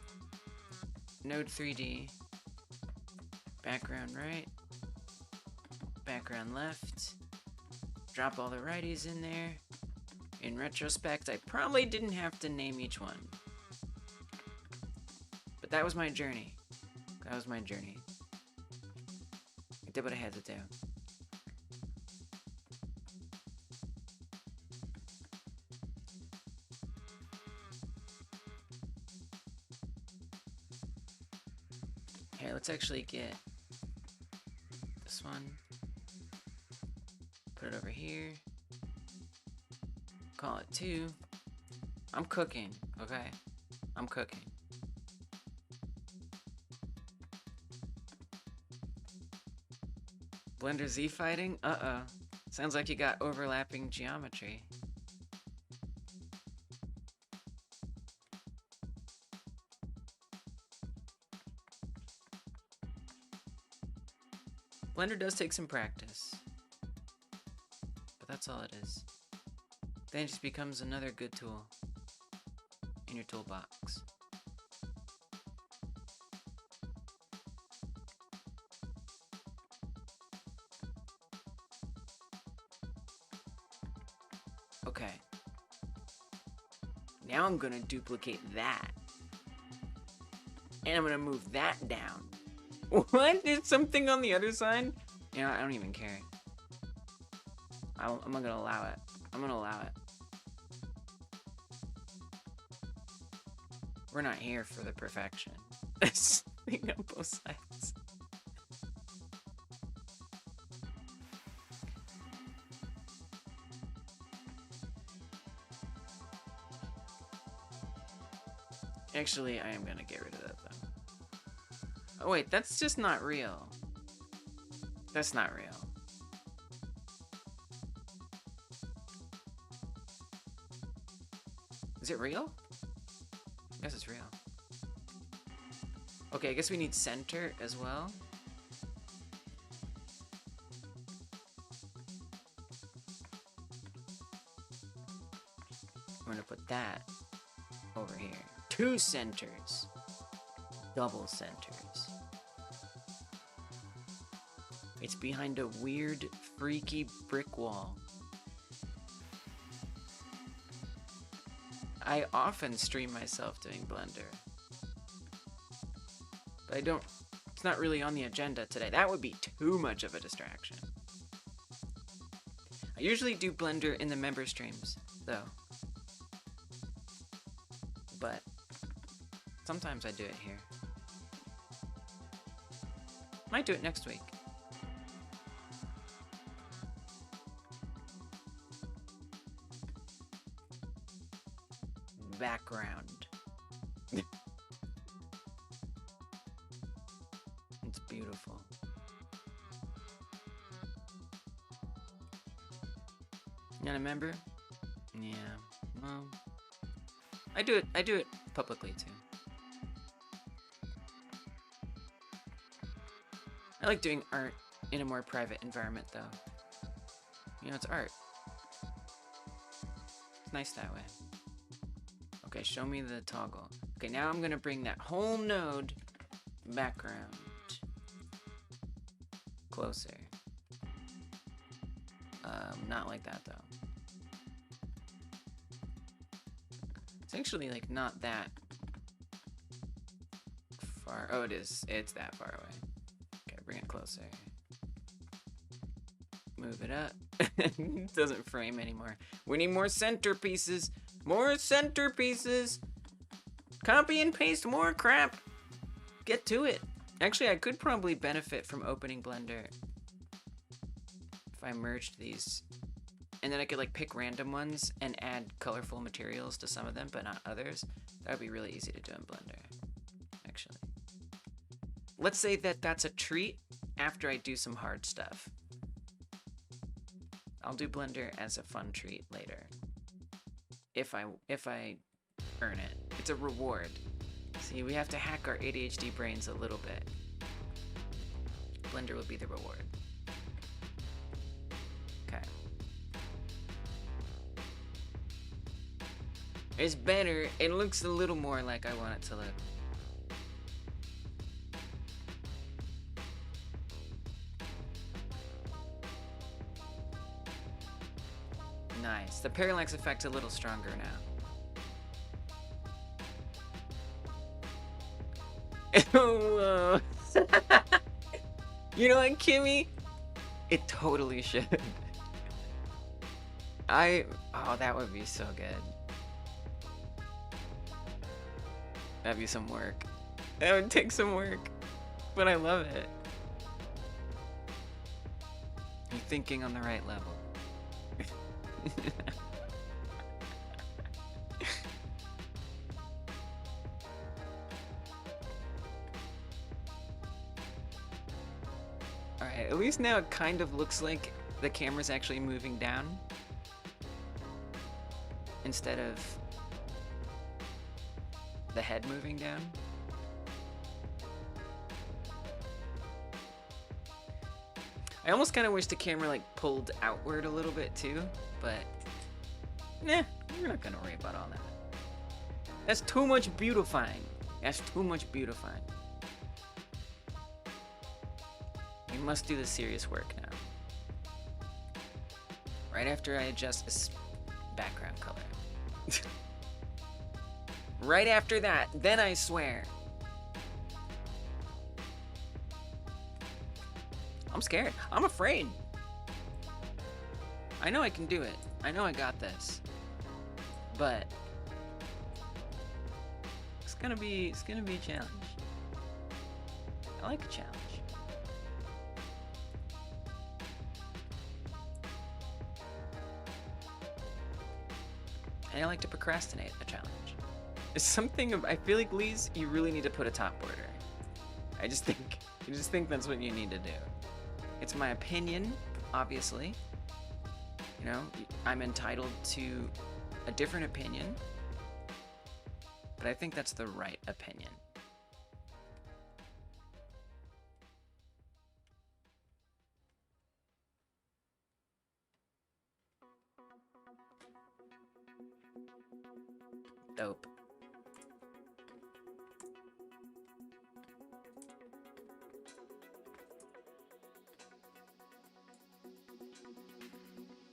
node 3D? Background right. Background left. Drop all the righties in there. In retrospect, I probably didn't have to name each one. But that was my journey. That was my journey. I did what I had to do. Here, let's actually get this one. Put it over here. Call it 2. I'm cooking, okay? I'm cooking. Blender Z fighting? Uh-oh. Sounds like you got overlapping geometry. Blender does take some practice. But that's all it is. Then it just becomes another good tool in your toolbox. Okay. Now I'm gonna duplicate that. And I'm gonna move that down. What? There's something on the other side? You know, I don't even care. I'm not gonna allow it. I'm gonna allow it. We're not here for the perfection. You know, both sides. Actually, I am gonna get rid of that though. Oh wait, that's just not real. That's not real. Is it real? I guess it's real. Okay, I guess we need center as well. We're gonna put that over here. 2 centers. Double centers. It's behind a weird, freaky brick wall. I often stream myself doing Blender. But I don't... It's not really on the agenda today. That would be too much of a distraction. I usually do Blender in the member streams, though. But sometimes I do it here. Might do it next week. Background. It's beautiful. Not a member? Yeah. Well, I do it publicly too. I like doing art in a more private environment though. You know, it's art. It's nice that way. Okay, show me the toggle. Okay, now I'm gonna bring that whole node background closer. Not like that though. It's actually like not that far. Oh, it is. It's that far away. Okay, bring it closer. Move it up. It doesn't frame anymore. We need more centerpieces. More centerpieces. Copy and paste more crap. Get to it. Actually, I could probably benefit from opening Blender if I merged these. And then I could like pick random ones and add colorful materials to some of them, but not others. That would be really easy to do in Blender, actually. Let's say that that's a treat after I do some hard stuff. I'll do Blender as a fun treat later. If I earn it. It's a reward. See, we have to hack our ADHD brains a little bit. Blender will be the reward. Okay. It's better. It looks a little more like I want it to look. Nice. The parallax effect's a little stronger now. Whoa. You know what, Kimmy? It totally should. Oh, that would be so good. That'd be some work. That would take some work, but I love it. You're thinking on the right level. Alright, at least now it kind of looks like the camera's actually moving down instead of the head moving down. I almost kind of wish the camera like pulled outward a little bit too, but nah, we're not gonna worry about all that. That's too much beautifying. That's too much beautifying. We must do the serious work now. Right after I adjust this background color. Right after that, then I swear. I'm scared. I'm afraid. I know I can do it. I know I got this. But it's gonna be a challenge. I like a challenge. And I like to procrastinate a challenge. It's something I feel like, Lise, you really need to put a top border. I just think that's what you need to do. It's my opinion, obviously. You know, I'm entitled to a different opinion, but I think that's the right opinion. Dope.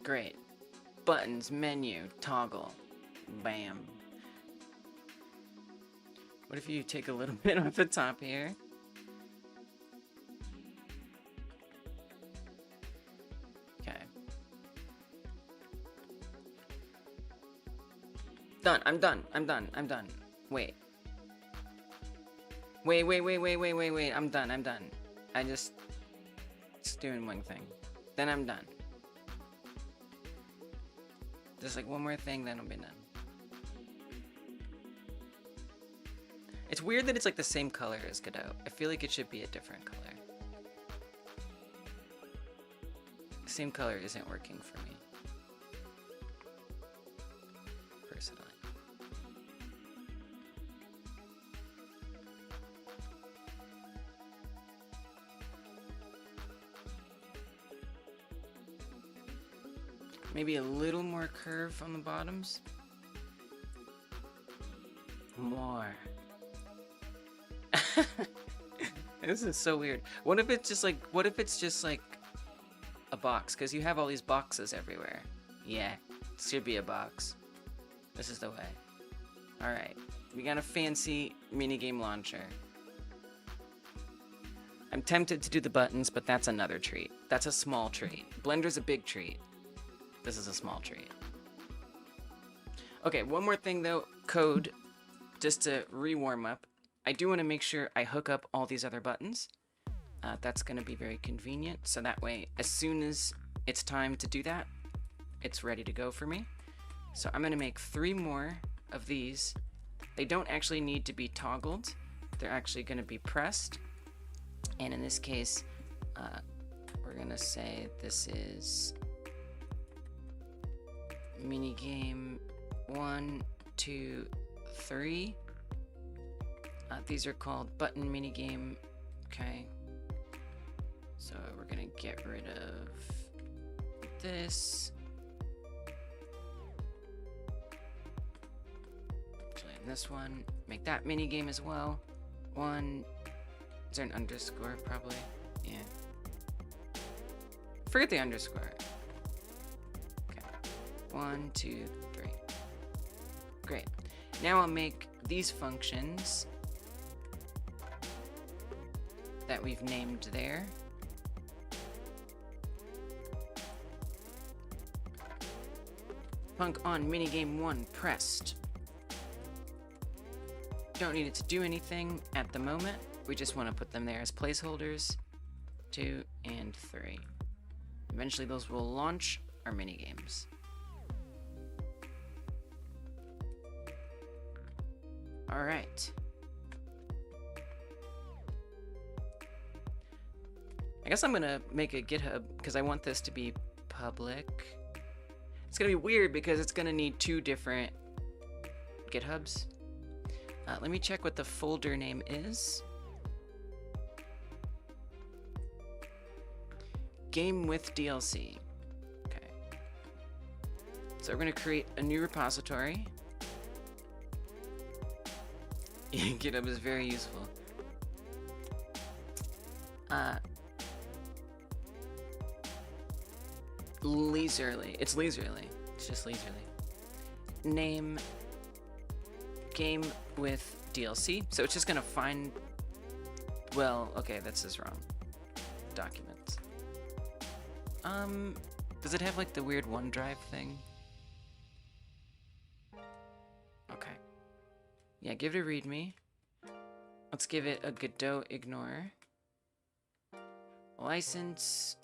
Great. Buttons, menu, toggle. Bam. What if you take a little bit off the top here? Okay. Done. I'm done. Wait. Wait. I'm done. Just doing one thing. Then I'm done. Just like one more thing, then I'll be done. It's weird that it's like the same color as Godot. I feel like it should be a different color. The same color isn't working for me, personally. Maybe a little more curve on the bottoms. More. This is so weird. What if it's just like a box? Because you have all these boxes everywhere. Yeah, it should be a box. This is the way. Alright, we got a fancy minigame launcher. I'm tempted to do the buttons, but that's another treat. That's a small treat. Blender's a big treat. This is a small treat. Okay, one more thing though, code, just to re-warm up. I do want to make sure I hook up all these other buttons. That's going to be very convenient, so that way, as soon as it's time to do that, it's ready to go for me. So I'm going to make 3 more of these. They don't actually need to be toggled. They're actually going to be pressed. And in this case, we're going to say this is minigame 1, 2, 3. These are called button minigame. Okay. So we're gonna get rid of this. Actually, in this one, make that minigame as well. 1. Is there an underscore? Probably. Yeah. Forget the underscore. Okay. 1, 2, 3. Great. Now I'll make these functions that we've named there. Func on minigame 1 pressed. Don't need it to do anything at the moment. We just want to put them there as placeholders. 2 and 3. Eventually those will launch our minigames. Alright. I guess I'm gonna make a GitHub because I want this to be public. It's gonna be weird because it's gonna need 2 different GitHubs. Let me check what the folder name is. Game with DLC. Okay. So we're gonna create a new repository. GitHub is very useful. Leisurely. It's leisurely. It's just leisurely. Name game with DLC. So it's just gonna find. Well, okay, this is wrong. Documents. Does it have like the weird OneDrive thing? Okay. Yeah, give it a readme. Let's give it a Godot ignore. License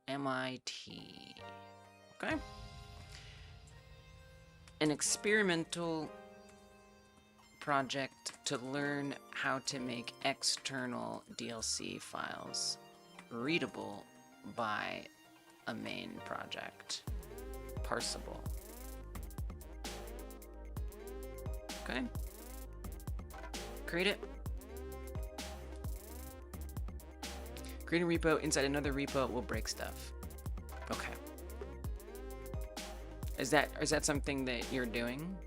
MIT. Okay. An experimental project to learn how to make external DLC files readable by a main project. Parsable. Okay. Create it. Create a repo inside another repo will break stuff. Okay. Is that something that you're doing?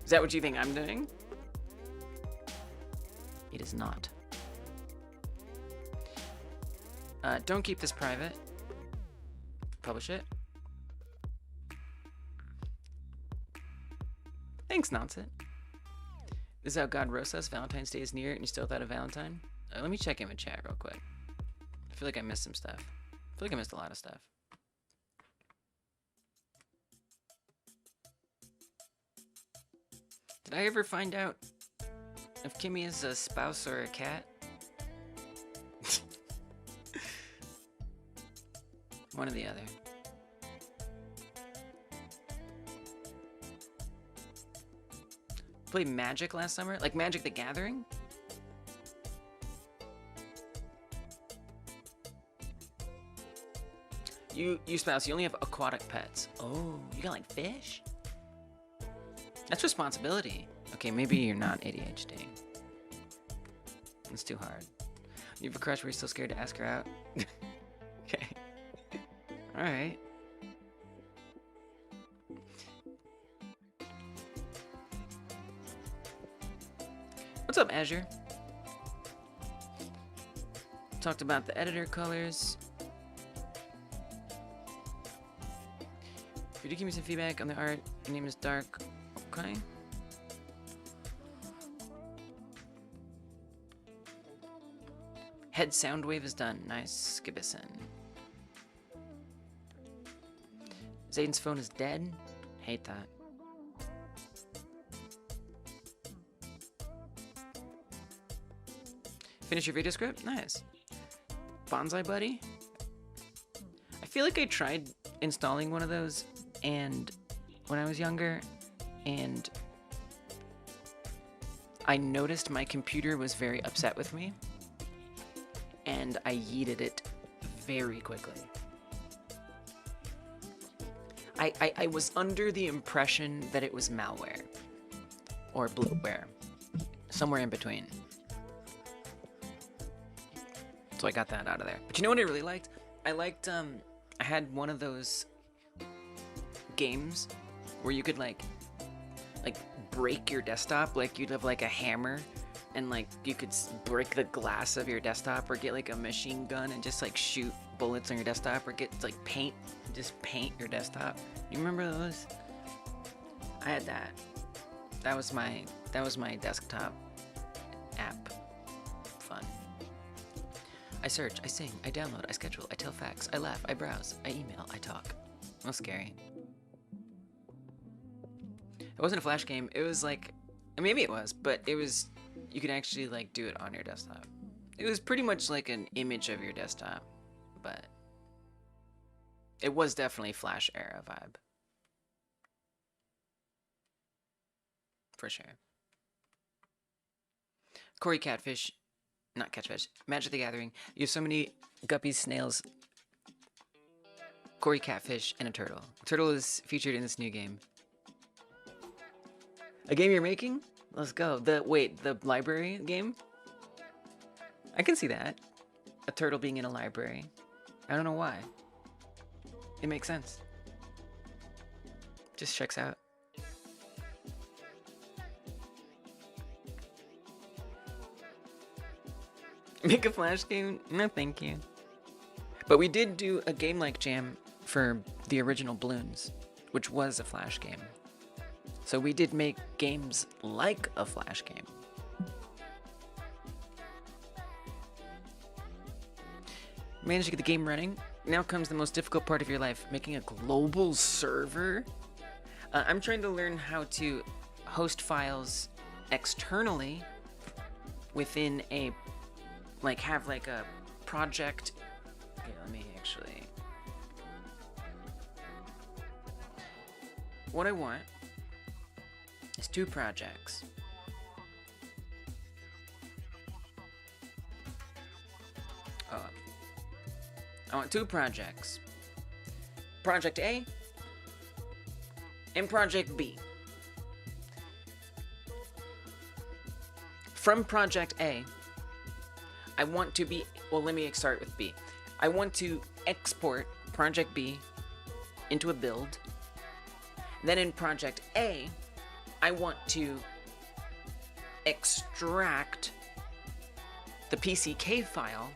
Is that what you think I'm doing? It is not. Don't keep this private. Publish it. Thanks, Nonset. This is how God roasts us. Valentine's Day is near and you still thought of Valentine? Let me check in with chat real quick. I feel like I missed some stuff. I feel like I missed a lot of stuff. Did I ever find out if Kimmy is a spouse or a cat? One or the other. Played Magic last summer? Like Magic the Gathering? You spouse, you only have aquatic pets. Oh, you got like fish? That's responsibility. Okay, maybe you're not ADHD. It's too hard. You have a crush where you're still scared to ask her out? Okay. Alright. What's up, Azure? Talked about the editor colors. Could you give me some feedback on the art? Your name is Dark. Okay. Head sound wave is done. Nice, Skibison. Zayden's phone is dead. Hate that. Finish your video script? Nice. Bonsai Buddy? I feel like I tried installing one of those and when I was younger, and I noticed my computer was very upset with me, and I yeeted it very quickly. I was under the impression that it was malware or bloatware, somewhere in between. So I got that out of there. But you know what I really liked? I liked, I had one of those games where you could like break your desktop. Like you'd have like a hammer and like you could break the glass of your desktop, or get like a machine gun and just like shoot bullets on your desktop, or get like paint, just paint your desktop. You remember those? I had that. That was my desktop app. Fun. I search, I sing, I download, I schedule, I tell facts, I laugh, I browse, I email, I talk. That's scary. It wasn't a Flash game. It was like, maybe it was, but it was, you could actually like do it on your desktop. It was pretty much like an image of your desktop, but it was definitely Flash era vibe. For sure. Corey Catfish, not Catfish, Magic the Gathering. You have so many guppies, snails, Corey Catfish, and a turtle. Turtle is featured in this new game. A game you're making? Let's go. The library game? I can see that. A turtle being in a library. I don't know why. It makes sense. Just checks out. Make a Flash game? No, thank you. But we did do a game like Jam for the original Bloons, which was a Flash game. So we did make games like a Flash game. Managed to get the game running. Now comes the most difficult part of your life, making a global server. I'm trying to learn how to host files externally within a, like, have like a project. Okay, let me actually. What I want is 2 projects. I want 2 projects. Project A and Project B. From Project A, I want to be, well, let me start with B. I want to export Project B into a build. Then in Project A, I want to extract the PCK file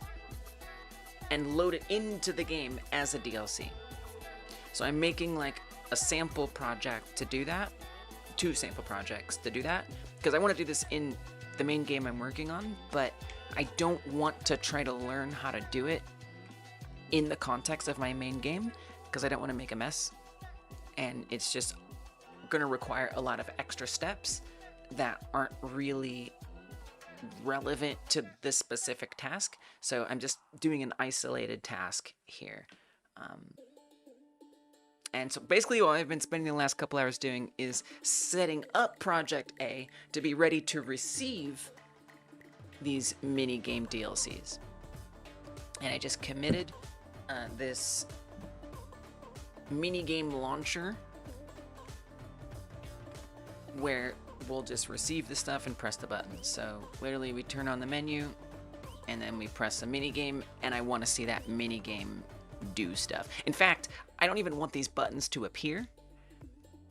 and load it into the game as a DLC. So I'm making like a sample project to do that, 2 sample projects to do that, because I want to do this in the main game I'm working on, but I don't want to try to learn how to do it in the context of my main game, because I don't want to make a mess, and it's just going to require a lot of extra steps that aren't really relevant to this specific task. So I'm just doing an isolated task here. And so basically what I've been spending the last couple hours doing is setting up Project A to be ready to receive these mini game DLCs. And I just committed this mini game launcher where we'll just receive the stuff and press the button. So literally we turn on the menu and then we press a mini game, and I want to see that mini game do stuff. In fact, I don't even want these buttons to appear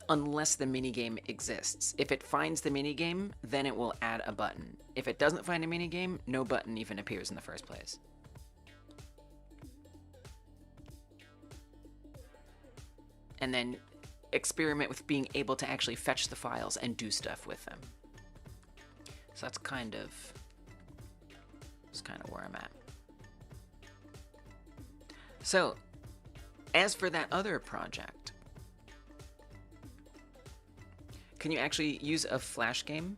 unless the minigame exists. If it finds the minigame, then it will add a button. If it doesn't find a minigame, no button even appears in the first place. And then experiment with being able to actually fetch the files and do stuff with them. So that's kind of where I'm at. So, as for that other project, can you actually use a Flash game?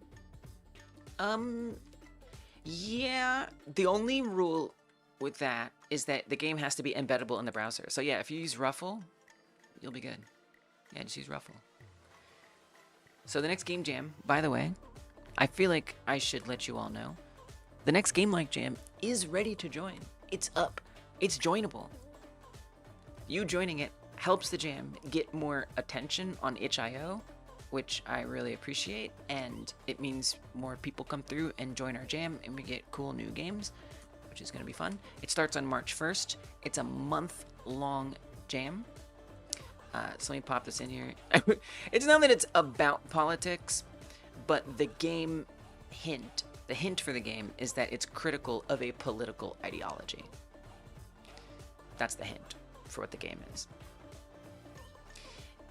Yeah, the only rule with that is that the game has to be embeddable in the browser. So yeah, if you use Ruffle, you'll be good. Yeah, just use Ruffle. So the next game jam, by the way, I feel like I should let you all know, the next Game Like Jam is ready to join. It's up. It's joinable. You joining it helps the jam get more attention on itch.io, which I really appreciate, and it means more people come through and join our jam, and we get cool new games, which is going to be fun. It starts on March 1st. It's a month-long jam. So let me pop this in here. It's not that it's about politics, but the game hint, the hint for the game is that it's critical of a political ideology. That's the hint for what the game is.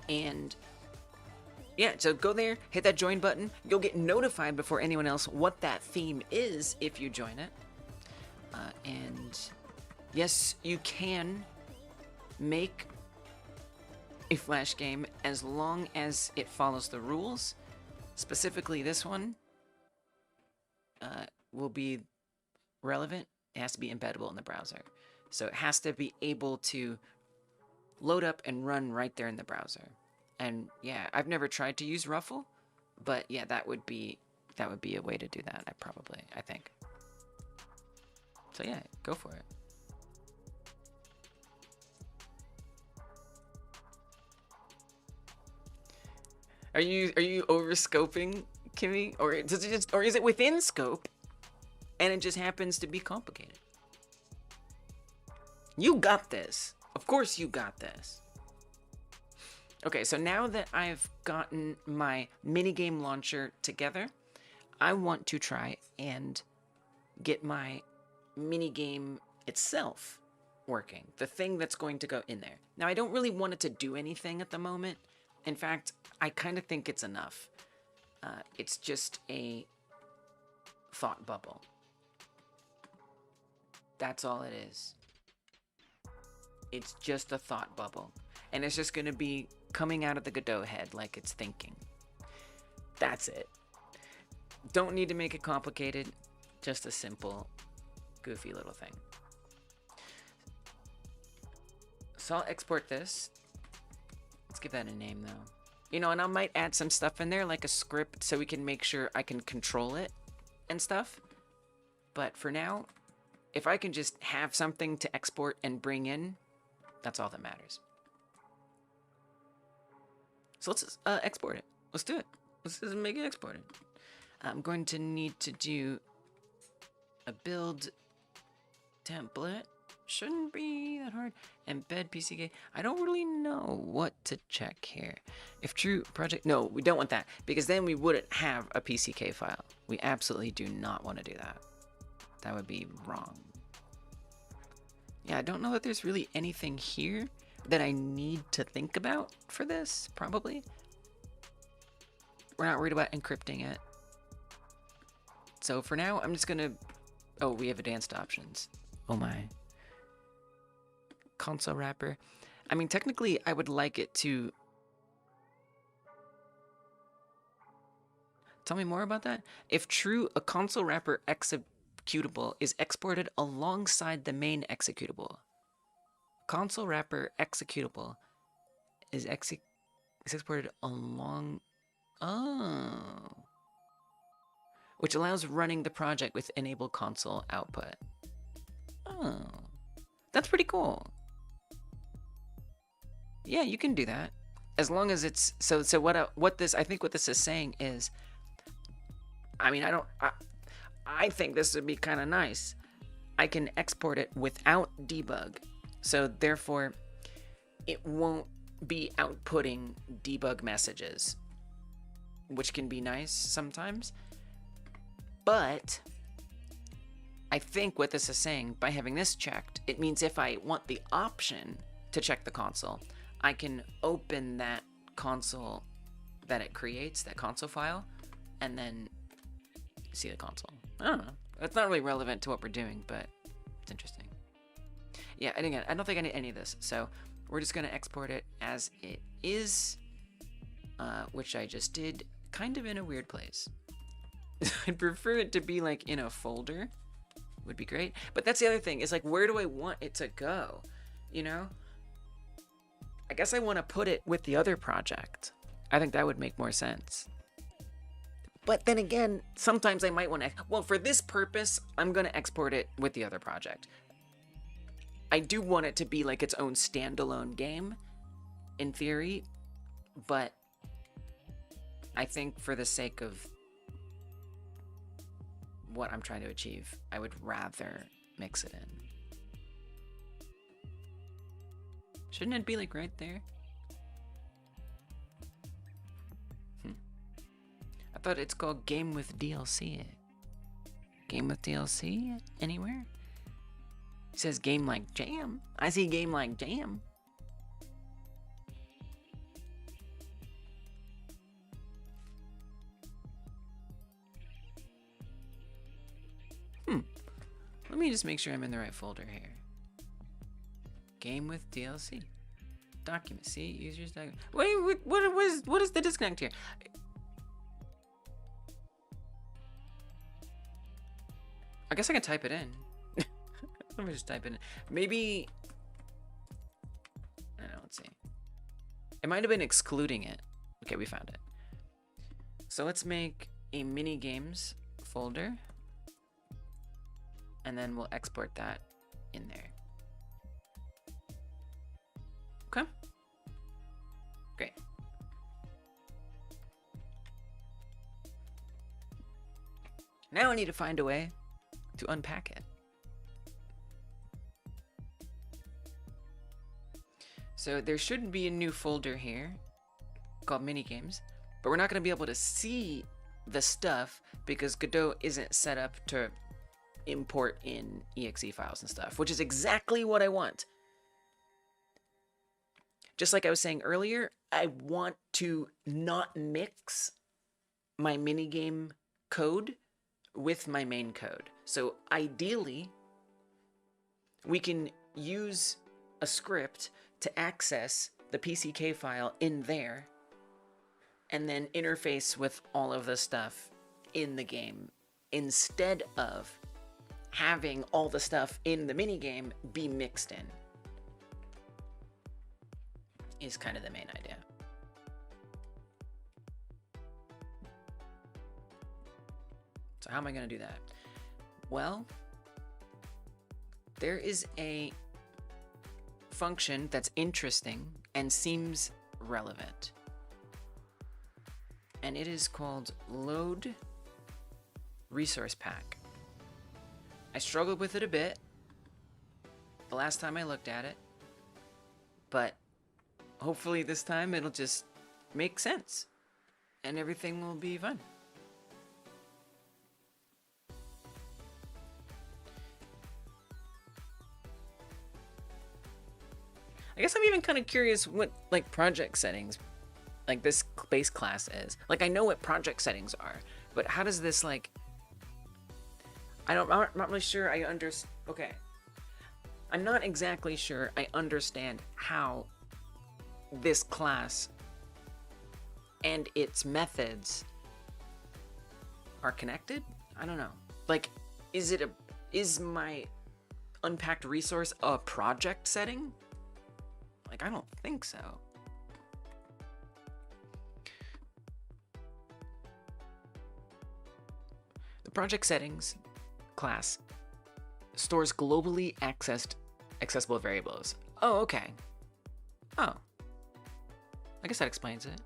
And yeah, so go there, hit that join button. You'll get notified before anyone else what that theme is if you join it. And yes, you can make a Flash game as long as it follows the rules. Specifically, this one will be relevant. It has to be embeddable in the browser. So it has to be able to load up and run right there in the browser. And yeah, I've never tried to use Ruffle, but yeah, that would be a way to do that. I think. So yeah, go for it. Are you over scoping, Kimmy, or is it within scope, and it just happens to be complicated? You got this. Of course you got this. Okay, so now that I've gotten my minigame launcher together, I want to try and get my minigame itself working. The thing that's going to go in there. Now, I don't really want it to do anything at the moment. In fact, I kind of think it's enough. It's just a thought bubble. That's all it is. It's just a thought bubble. And it's just going to be coming out of the Godot head like it's thinking. That's it. Don't need to make it complicated. Just a simple, goofy little thing. So I'll export this. Let's give that a name though. You know, and I might add some stuff in there like a script so we can make sure I can control it and stuff. But for now, if I can just have something to export and bring in, that's all that matters. So let's export it. Let's do it. Let's just make it exported. I'm going to need to do a build template. Shouldn't be that hard. Embed PCK. I don't really know what to check here. If true project, no, we don't want that because then we wouldn't have a PCK file. We absolutely do not want to do that. That would be wrong. Yeah, I don't know that there's really anything here that I need to think about for this, probably. We're not worried about encrypting it. So for now, I'm just gonna, oh, we have advanced options. Oh my. Console wrapper. I mean, technically, I would like it to... Tell me more about that. If true, a console wrapper executable is exported alongside the main executable. Console wrapper executable is exported along... Oh. Which allows running the project with enable console output. Oh. That's pretty cool. Yeah, you can do that. As long as it's so what this is saying is, I mean, I think this would be kind of nice. I can export it without debug. So therefore it won't be outputting debug messages, which can be nice sometimes. But I think what this is saying, by having this checked, it means if I want the option to check the console, I can open that console that it creates, that console file, and then see the console. I don't know. It's not really relevant to what we're doing, but it's interesting. Yeah, and again, I don't think I need any of this, so we're just going to export it as it is, which I just did kind of in a weird place. I'd prefer it to be like in a folder. Would be great. But that's the other thing, is like, where do I want it to go? You know? I guess I want to put it with the other project. I think that would make more sense. But then again, sometimes I might want to, well, for this purpose, I'm going to export it with the other project. I do want it to be like its own standalone game, in theory, but I think for the sake of what I'm trying to achieve, I would rather mix it in. Shouldn't it be like right there? I thought it's called Game with DLC. Game with DLC anywhere? It says Game Like Jam. I see Game Like Jam. Let me just make sure I'm in the right folder here. Game with DLC. Document. See, users document. Wait, what is the disconnect here? I guess I can type it in. Let me just type it in. Maybe. I don't know, let's see. It might have been excluding it. Okay, we found it. So let's make a mini games folder. And then we'll export that in there. Okay. Great. Now I need to find a way to unpack it. So there should be a new folder here called minigames, but we're not going to be able to see the stuff because Godot isn't set up to import in exe files and stuff, which is exactly what I want. Just like I was saying earlier, I want to not mix my minigame code with my main code. So ideally, we can use a script to access the PCK file in there and then interface with all of the stuff in the game instead of having all the stuff in the minigame be mixed in, is kind of the main idea. So how am I going to do that? Well, there is a function that's interesting and seems relevant. And it is called load resource pack. I struggled with it a bit the last time I looked at it, but hopefully this time it'll just make sense and everything will be fun. I guess I'm even kind of curious what like project settings like this base class is. Like I know what project settings are, but how does this like, I'm not really sure I understand. Okay. I'm not exactly sure I understand how this class and its methods are connected. I don't know. Like, is my unpacked resource a project setting? Like, I don't think so. The project settings class stores globally accessible variables. Oh, okay. Oh. I guess that explains it.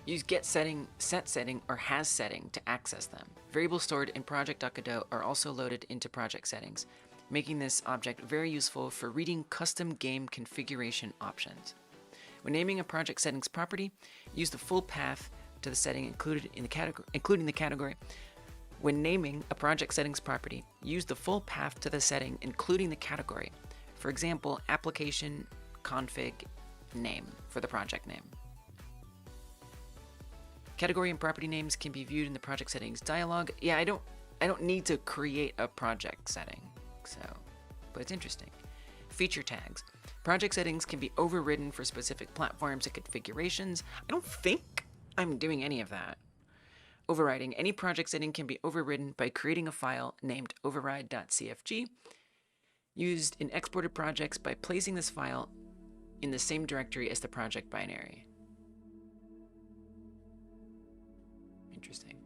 Use get setting, set setting, or has setting to access them. Variables stored in project.godot are also loaded into project settings, making this object very useful for reading custom game configuration options. When naming a project settings property, use the full path to the setting included in the category, including the category. When naming a project settings property, use the full path to the setting, including the category. For example, application config name for the project name. Category and property names can be viewed in the project settings dialog. Yeah, I don't need to create a project setting, so, but it's interesting. Feature tags. Project settings can be overridden for specific platforms and configurations. I don't think I'm doing any of that. Overriding. Any project setting can be overridden by creating a file named override.cfg, used in exported projects by placing this file in the same directory as the project binary. Interesting.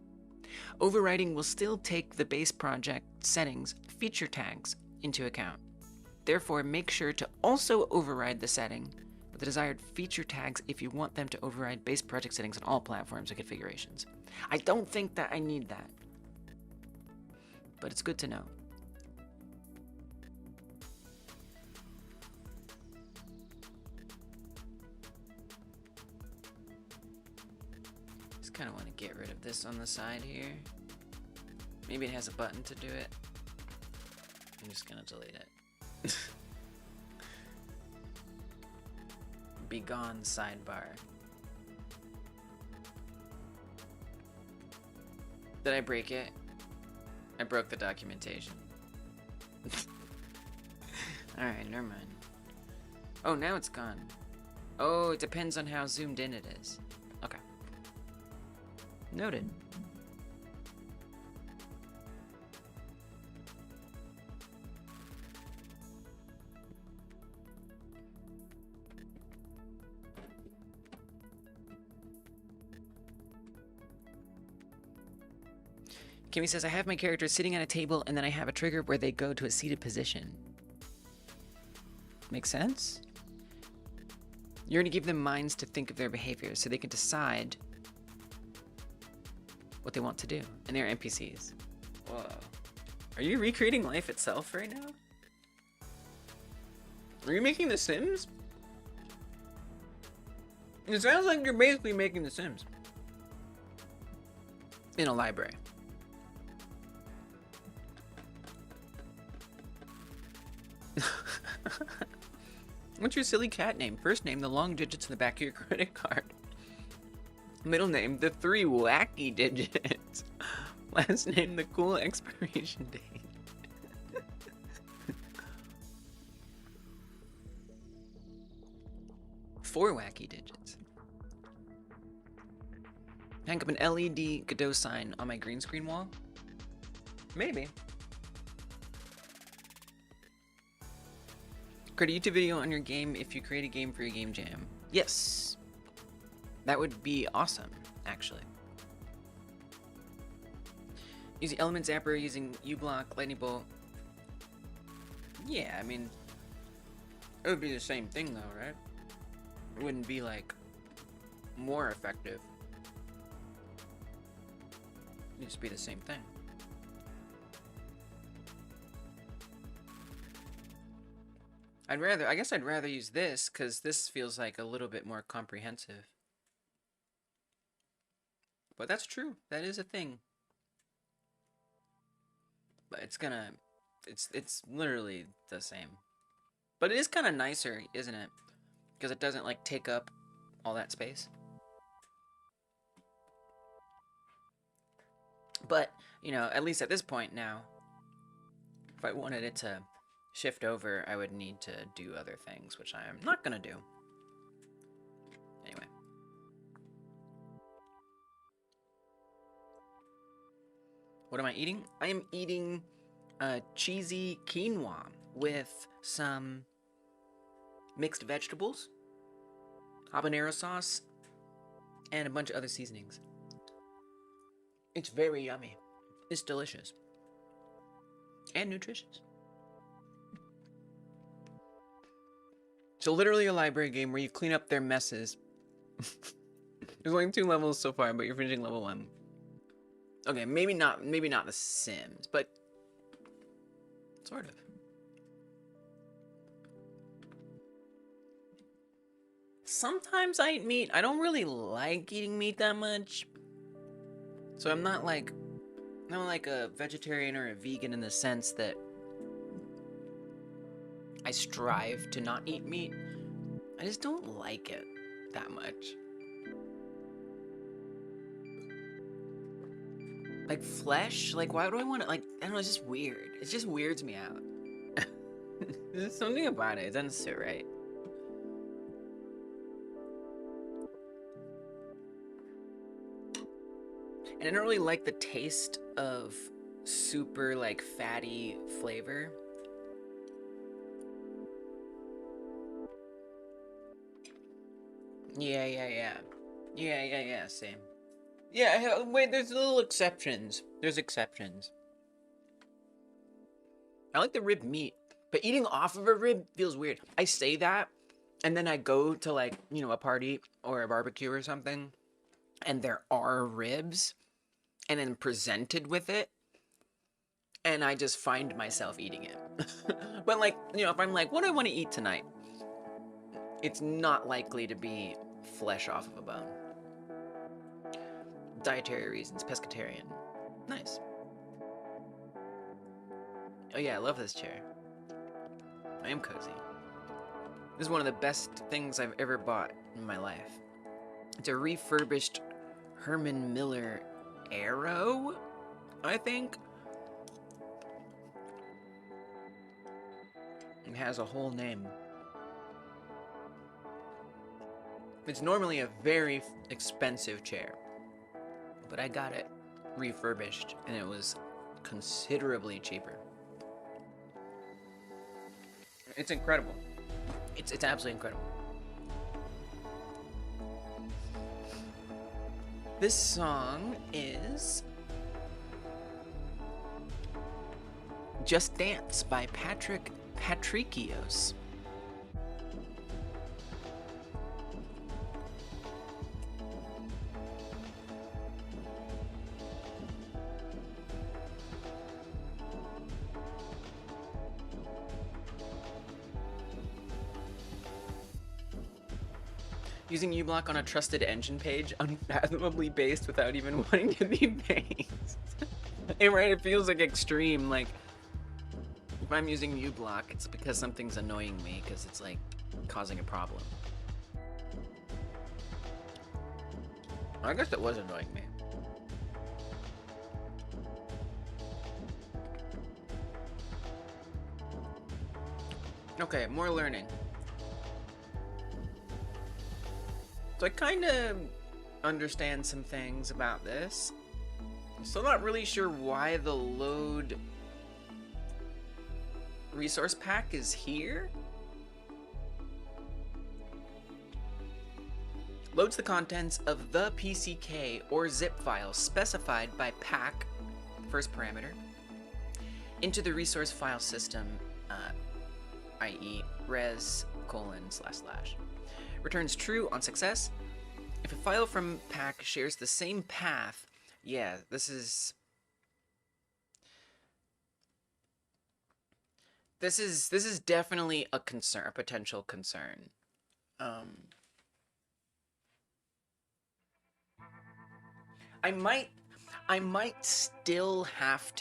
Overriding will still take the base project settings feature tags into account. Therefore, make sure to also override the setting with the desired feature tags if you want them to override base project settings on all platforms and configurations. I don't think that I need that, but it's good to know. Just kind of want to get rid of this on the side here. Maybe it has a button to do it. I'm just gonna delete it. Be gone sidebar. Did I break it? I broke the documentation. Alright, never mind. Oh, now it's gone. Oh, it depends on how zoomed in it is. Okay. Noted. Kimmy says, I have my character sitting at a table and then I have a trigger where they go to a seated position. Makes sense? You're going to give them minds to think of their behavior so they can decide what they want to do. And they're NPCs. Whoa. Are you recreating life itself right now? Are you making The Sims? It sounds like you're basically making The Sims. In a library. What's your silly cat name? First name, the long digits in the back of your credit card. Middle name, the 3 wacky digits. Last name, the cool expiration date. 4 wacky digits. Hang up an LED Godot sign on my green screen wall? Maybe. Create a YouTube video on your game if you create a game for your game jam. Yes. That would be awesome, actually. Using element zapper, using uBlock, lightning bolt. Yeah, I mean, it would be the same thing though, right? It wouldn't be like more effective. It'd just be the same thing. I guess I'd rather use this because this feels like a little bit more comprehensive. But that's true. That is a thing. But it's literally the same. But it is kind of nicer, isn't it? Because it doesn't like take up all that space. But, you know, at least at this point now, if I wanted it to shift over, I would need to do other things, which I am not gonna do. Anyway. What am I eating? I am eating cheesy quinoa with some mixed vegetables, habanero sauce, and a bunch of other seasonings. It's very yummy. It's delicious. And nutritious. So literally a library game where you clean up their messes. There's only 2 levels so far, but you're finishing level 1. Okay, maybe not The Sims, but sort of. Sometimes I eat meat. I don't really like eating meat that much. So I'm not like a vegetarian or a vegan in the sense that I strive to not eat meat. I just don't like it that much. Like flesh? Like why would I want to, like, I don't know, it's just weird. It just weirds me out. There's something about it. It doesn't sit right. And I don't really like the taste of super like fatty flavor. Yeah, same. Yeah, wait, there's little exceptions. There's exceptions. I like the rib meat, but eating off of a rib feels weird. I say that, and then I go to, like, you know, a party or a barbecue or something, and there are ribs, and then presented with it, and I just find myself eating it. But, like, you know, if I'm like, what do I want to eat tonight? It's not likely to be flesh off of a bone. Dietary reasons, pescatarian. Nice. Oh yeah, I love this chair. I am cozy. This is one of the best things I've ever bought in my life. It's a refurbished Herman Miller Arrow, I think. It has a whole name. It's normally a very expensive chair, but I got it refurbished and it was considerably cheaper. It's incredible. It's absolutely incredible. This song is Just Dance by Patrick Patrikios. Using uBlock on a trusted engine page, unfathomably based without even wanting to be based. Hey, right, it feels like extreme. Like, if I'm using uBlock, it's because something's annoying me, because it's like causing a problem. I guess it was annoying me. Okay, more learning. So I kind of understand some things about this. Still not really sure why the load resource pack is here. Loads the contents of the PCK or zip file specified by pack, first parameter, into the resource file system, i.e. res://. Returns true on success. If a file from pack shares the same path, yeah, this is definitely a concern, a potential concern. I might still have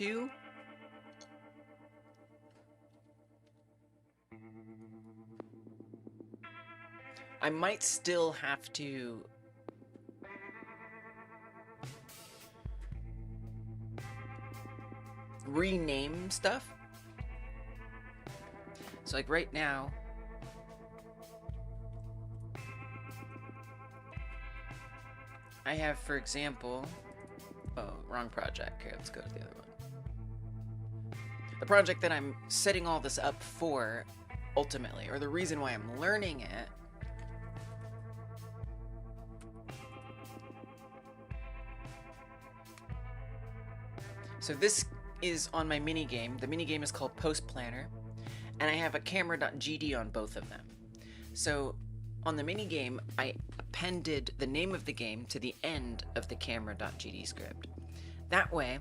to rename stuff. So like right now, I have, for example, oh, wrong project. Okay, let's go to the other one. The project that I'm setting all this up for, ultimately, or the reason why I'm learning it, so this is on my minigame. The minigame is called Post Planner, and I have a camera.gd on both of them. So on the minigame, I appended the name of the game to the end of the camera.gd script. That way,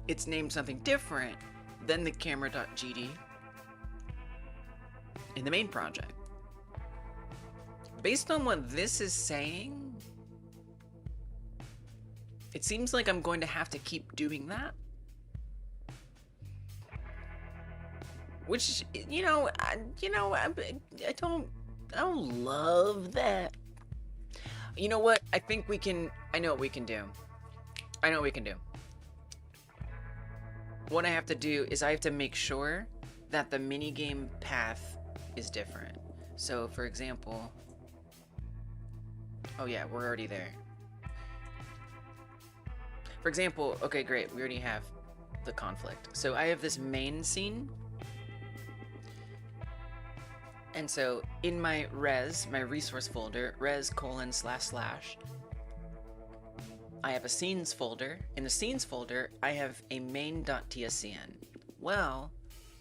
it's named something different than the camera.gd in the main project. Based on what this is saying, it seems like I'm going to have to keep doing that. Which, I don't love that. You know what? I know what we can do. What I have to do is I have to make sure that the minigame path is different. So, for example, oh yeah, we're already there. For example, okay, great, we already have the conflict. So I have this main scene. And so in my resource folder, res:// I have a scenes folder. In the scenes folder, I have a main.tscn. Well,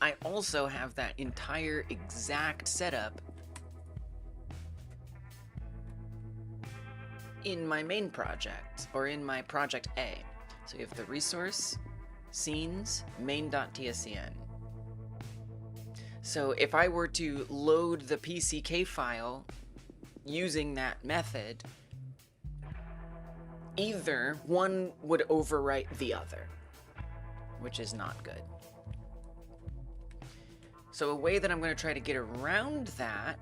I also have that entire exact setup in my main project, or in my project A. So you have the resource, scenes, main.tscn. So if I were to load the PCK file using that method, either one would overwrite the other, which is not good. So a way that I'm going to try to get around that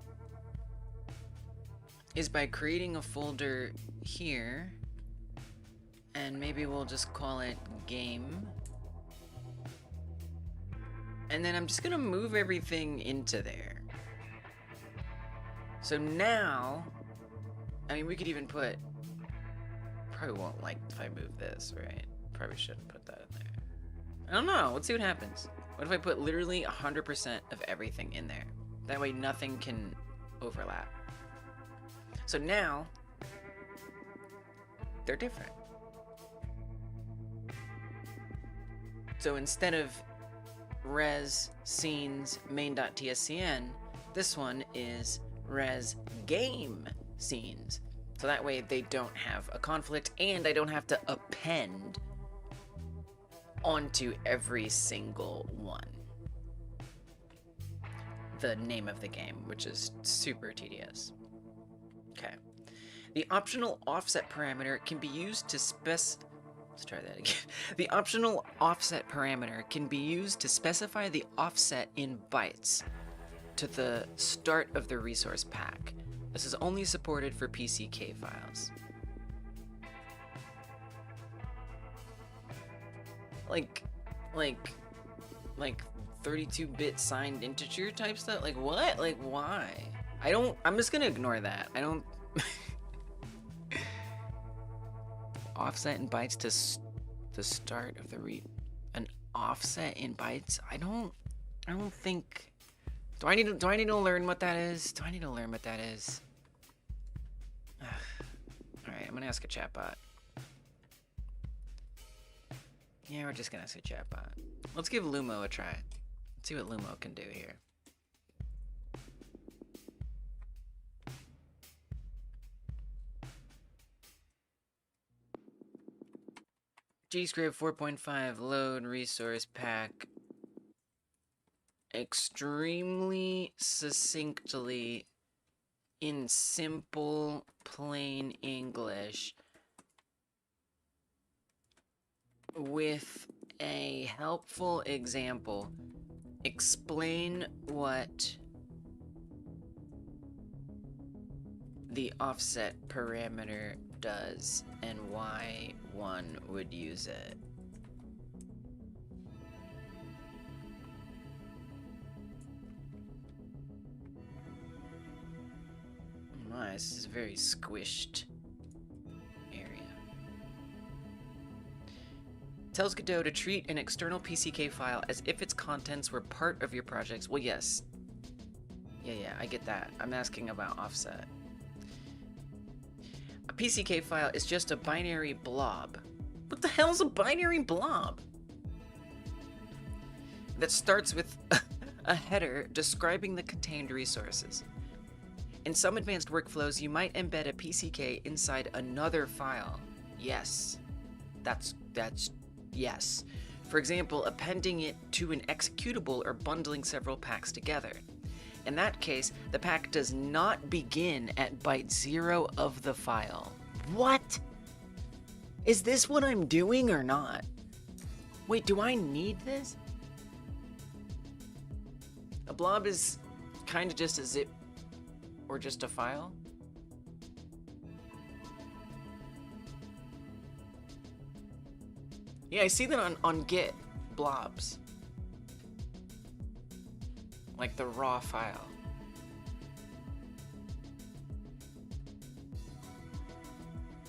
is by creating a folder here, and maybe we'll just call it game. And then I'm just gonna move everything into there. So now, I mean, we could even put, probably won't like if I move this, right? Probably shouldn't put that in there. I don't know, let's see what happens. What if I put literally 100% of everything in there? That way nothing can overlap. So now, they're different. So instead of res scenes main.tscn, this one is res game scenes. So that way they don't have a conflict, and I don't have to append onto every single one the name of the game, which is super tedious. Okay. The optional offset parameter can be used to Let's try that again. The optional offset parameter can be used to specify the offset in bytes to the start of the resource pack. This is only supported for PCK files. Like 32-bit signed integer type stuff? Like what? Like why? I'm just gonna ignore that. I don't Offset in bytes to the start of the read. An offset in bytes? I don't think. Do I need to learn what that is? Do I need to learn what that is? All right, I'm gonna ask a chatbot. Yeah, we're just gonna ask a chatbot. Let's give Lumo a try. Let's see what Lumo can do here. GScript 4.5 load resource pack. Extremely succinctly in simple plain English with a helpful example. Explain what the offset parameter does and why one would use it. My, this is a very squished area. Tells Godot to treat an external PCK file as if its contents were part of your projects. Well, yes. Yeah, I get that. I'm asking about offset. A PCK file is just a binary blob. What the hell's a binary blob? That starts with a header describing the contained resources. In some advanced workflows, you might embed a PCK inside another file. Yes. That's yes. For example, appending it to an executable or bundling several packs together. In that case, the pack does not begin at byte 0 of the file. What? Is this what I'm doing or not? Wait, do I need this? A blob is kind of just a zip or just a file? Yeah, I see that on Git, blobs. Like the raw file.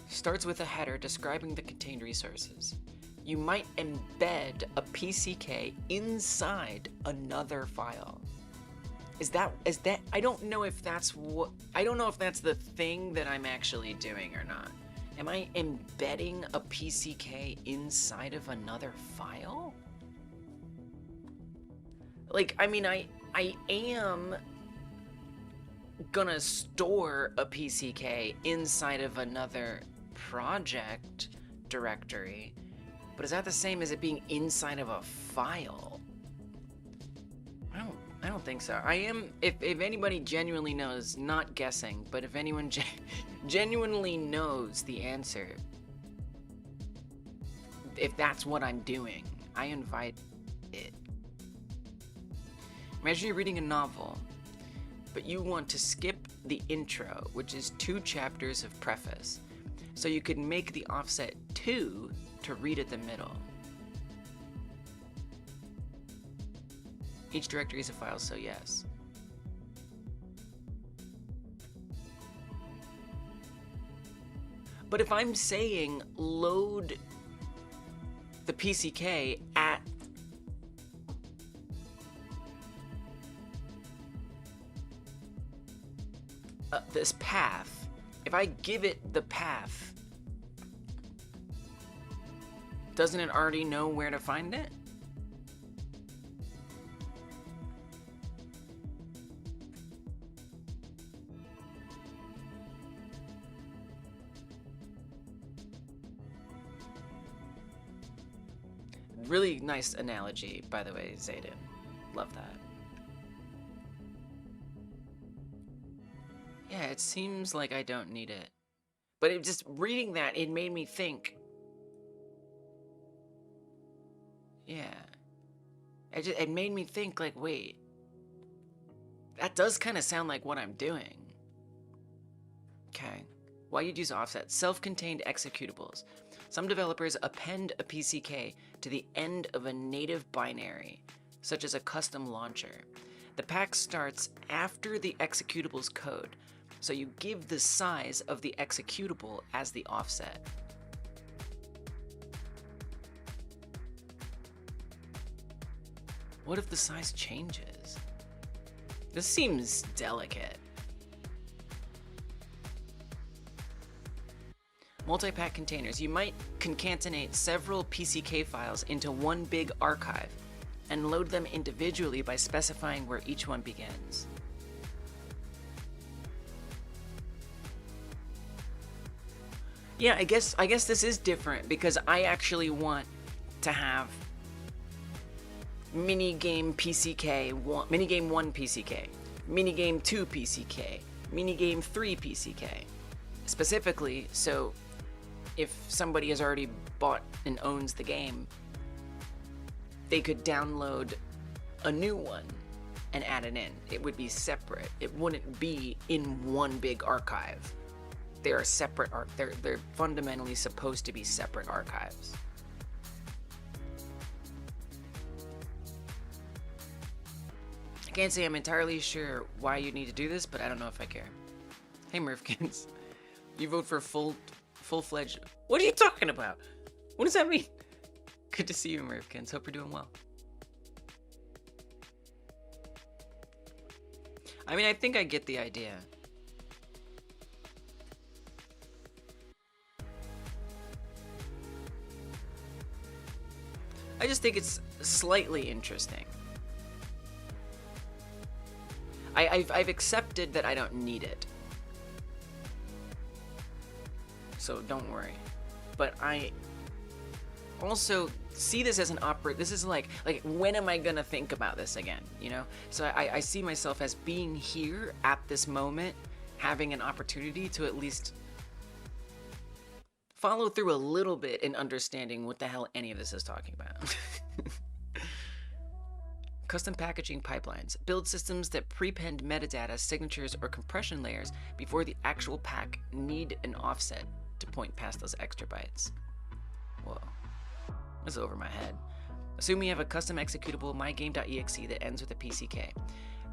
Starts with a header describing the contained resources. You might embed a PCK inside another file. Is that I don't know if that's the thing that I'm actually doing or not. Am I embedding a PCK inside of another file? Like, I mean, I am gonna store a PCK inside of another project directory, but is that the same as it being inside of a file? I don't think so. I am, if anybody genuinely knows, not guessing, but if anyone genuinely knows the answer, if that's what I'm doing, I invite it. Imagine you're reading a novel, but you want to skip the intro, which is 2 chapters of preface, so you could make the offset 2 to read at the middle. Each directory is a file, so yes. But if I'm saying load the PCK at this path, if I give it the path, doesn't it already know where to find it? Really nice analogy, by the way, Zayden. Love that. Yeah, it seems like I don't need it. But it just, reading that, it made me think. Yeah. It made me think, like, wait. That does kind of sound like what I'm doing. Okay. Why you'd use offset? Self-contained executables. Some developers append a PCK to the end of a native binary, such as a custom launcher. The pack starts after the executable's code, So you give the size of the executable as the offset. What if the size changes? This seems delicate. Multi-pack containers. You might concatenate several PCK files into one big archive and load them individually by specifying where each one begins. Yeah, I guess this is different because I actually want to have minigame PCK, minigame 1 PCK, minigame 2 PCK, minigame 3 PCK. Specifically, so if somebody has already bought and owns the game, they could download a new one and add it in. It would be separate. It wouldn't be in one big archive. They are separate. They're fundamentally supposed to be separate archives. I can't say I'm entirely sure why you need to do this, but I don't know if I care. Hey, Murphkins. You vote for full-fledged... What are you talking about? What does that mean? Good to see you, Murphkins. Hope you're doing well. I mean, I think I get the idea. I just think it's slightly interesting. I've accepted that I don't need it. So don't worry. But I also see this as an this is like when am I gonna think about this again, you know? So I see myself as being here at this moment, having an opportunity to at least follow through a little bit in understanding what the hell any of this is talking about. Custom packaging pipelines. Build systems that prepend metadata, signatures, or compression layers before the actual pack need an offset to point past those extra bytes. Whoa. This is over my head. Assume you have a custom executable mygame.exe that ends with a PCK.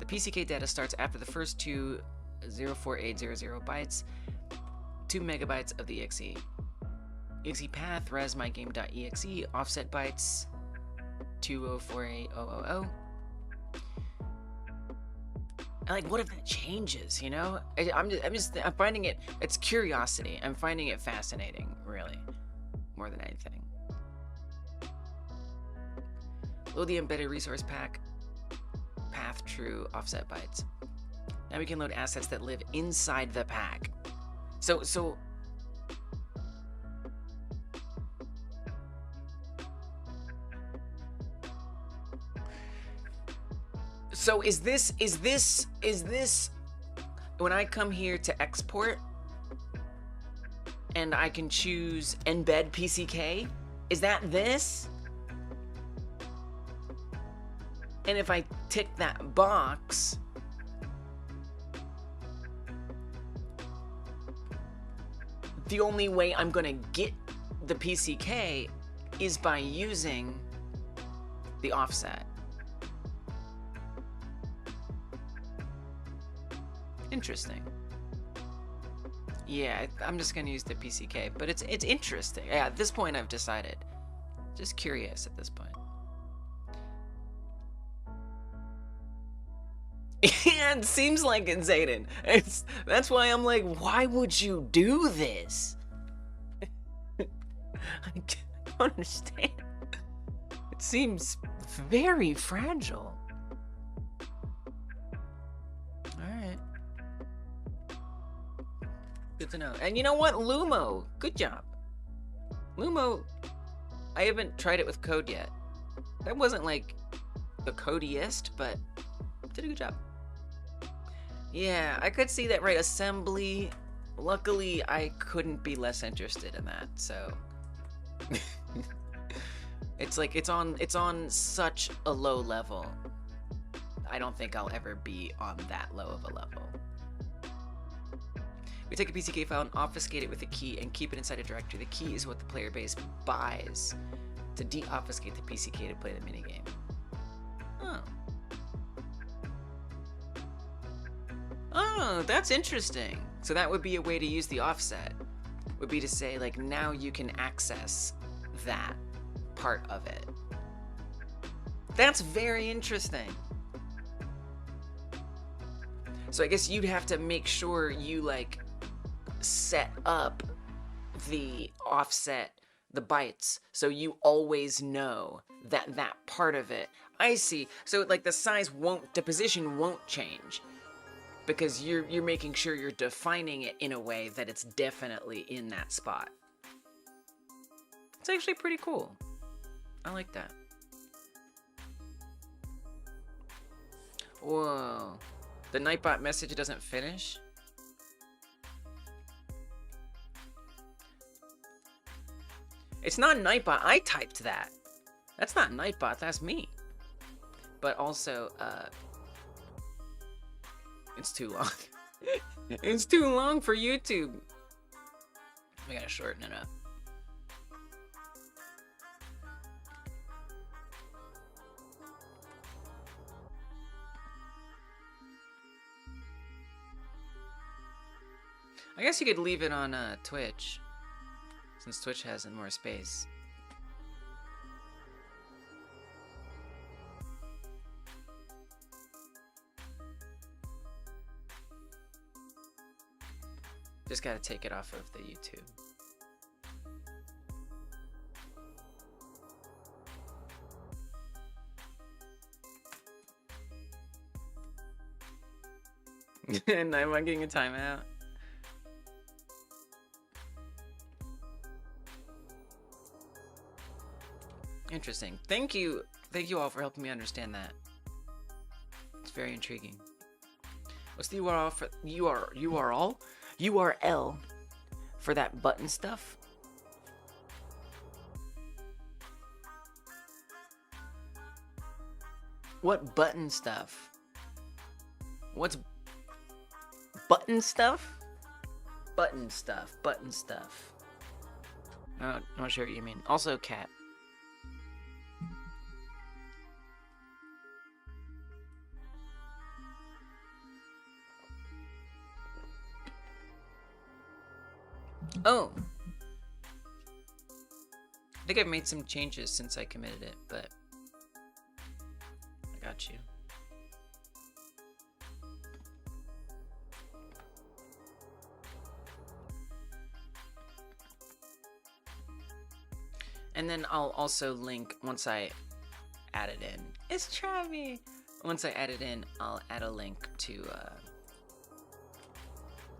The PCK data starts after the first two 04800 bytes, 2 megabytes of the exe. exe path res mygame.exe offset bytes 2048000. Like, what if that changes, you know? I'm finding it, it's curiosity. I'm finding it fascinating, really, more than anything. Load the embedded resource pack, path true offset bytes. Now we can load assets that live inside the pack. So is this when I come here to export and I can choose embed PCK? Is that this? And if I tick that box, the only way I'm gonna get the PCK is by using the offset. Interesting. Yeah, I'm just gonna use the PCK, but it's interesting. Yeah, at this point I've decided. Just curious at this point. Yeah, it seems like it, Zayden. That's why I'm like, why would you do this? I don't understand. It seems very fragile. Alright. Good to know. And you know what? Lumo, good job. Lumo, I haven't tried it with code yet. That wasn't like the codiest, but did a good job. Yeah, I could see that, right? Assembly. Luckily, I couldn't be less interested in that, so. It's like, it's on such a low level. I don't think I'll ever be on that low of a level. We take a PCK file and obfuscate it with a key and keep it inside a directory. The key is what the player base buys to de-obfuscate the PCK to play the minigame. Oh. Oh, that's interesting. So that would be a way to use the offset. Would be to say, like, now you can access that part of it. That's very interesting. So I guess you'd have to make sure you, like, set up the offset, the bytes, so you always know that that part of it. I see. So, like, the size won't, the position won't change, because you're making sure you're defining it in a way that it's definitely in that spot. It's actually pretty cool. I like that. Whoa. The Nightbot message doesn't finish? It's not Nightbot. I typed that. That's not Nightbot. That's me. But also, it's too long. It's too long for YouTube. We gotta shorten it up. I guess you could leave it on Twitch, since Twitch has more space. Just gotta take it off of the YouTube. And I'm getting a timeout. Interesting. Thank you all for helping me understand that. It's very intriguing. What's the URL for URL for that button stuff? What button stuff? What's button stuff? Button stuff. Button stuff. Not sure what you mean. Also, cat. Oh! I think I've made some changes since I committed it, but I got you. And then I'll also link, once I add it in. It's Travi! Once I add it in, I'll add a link to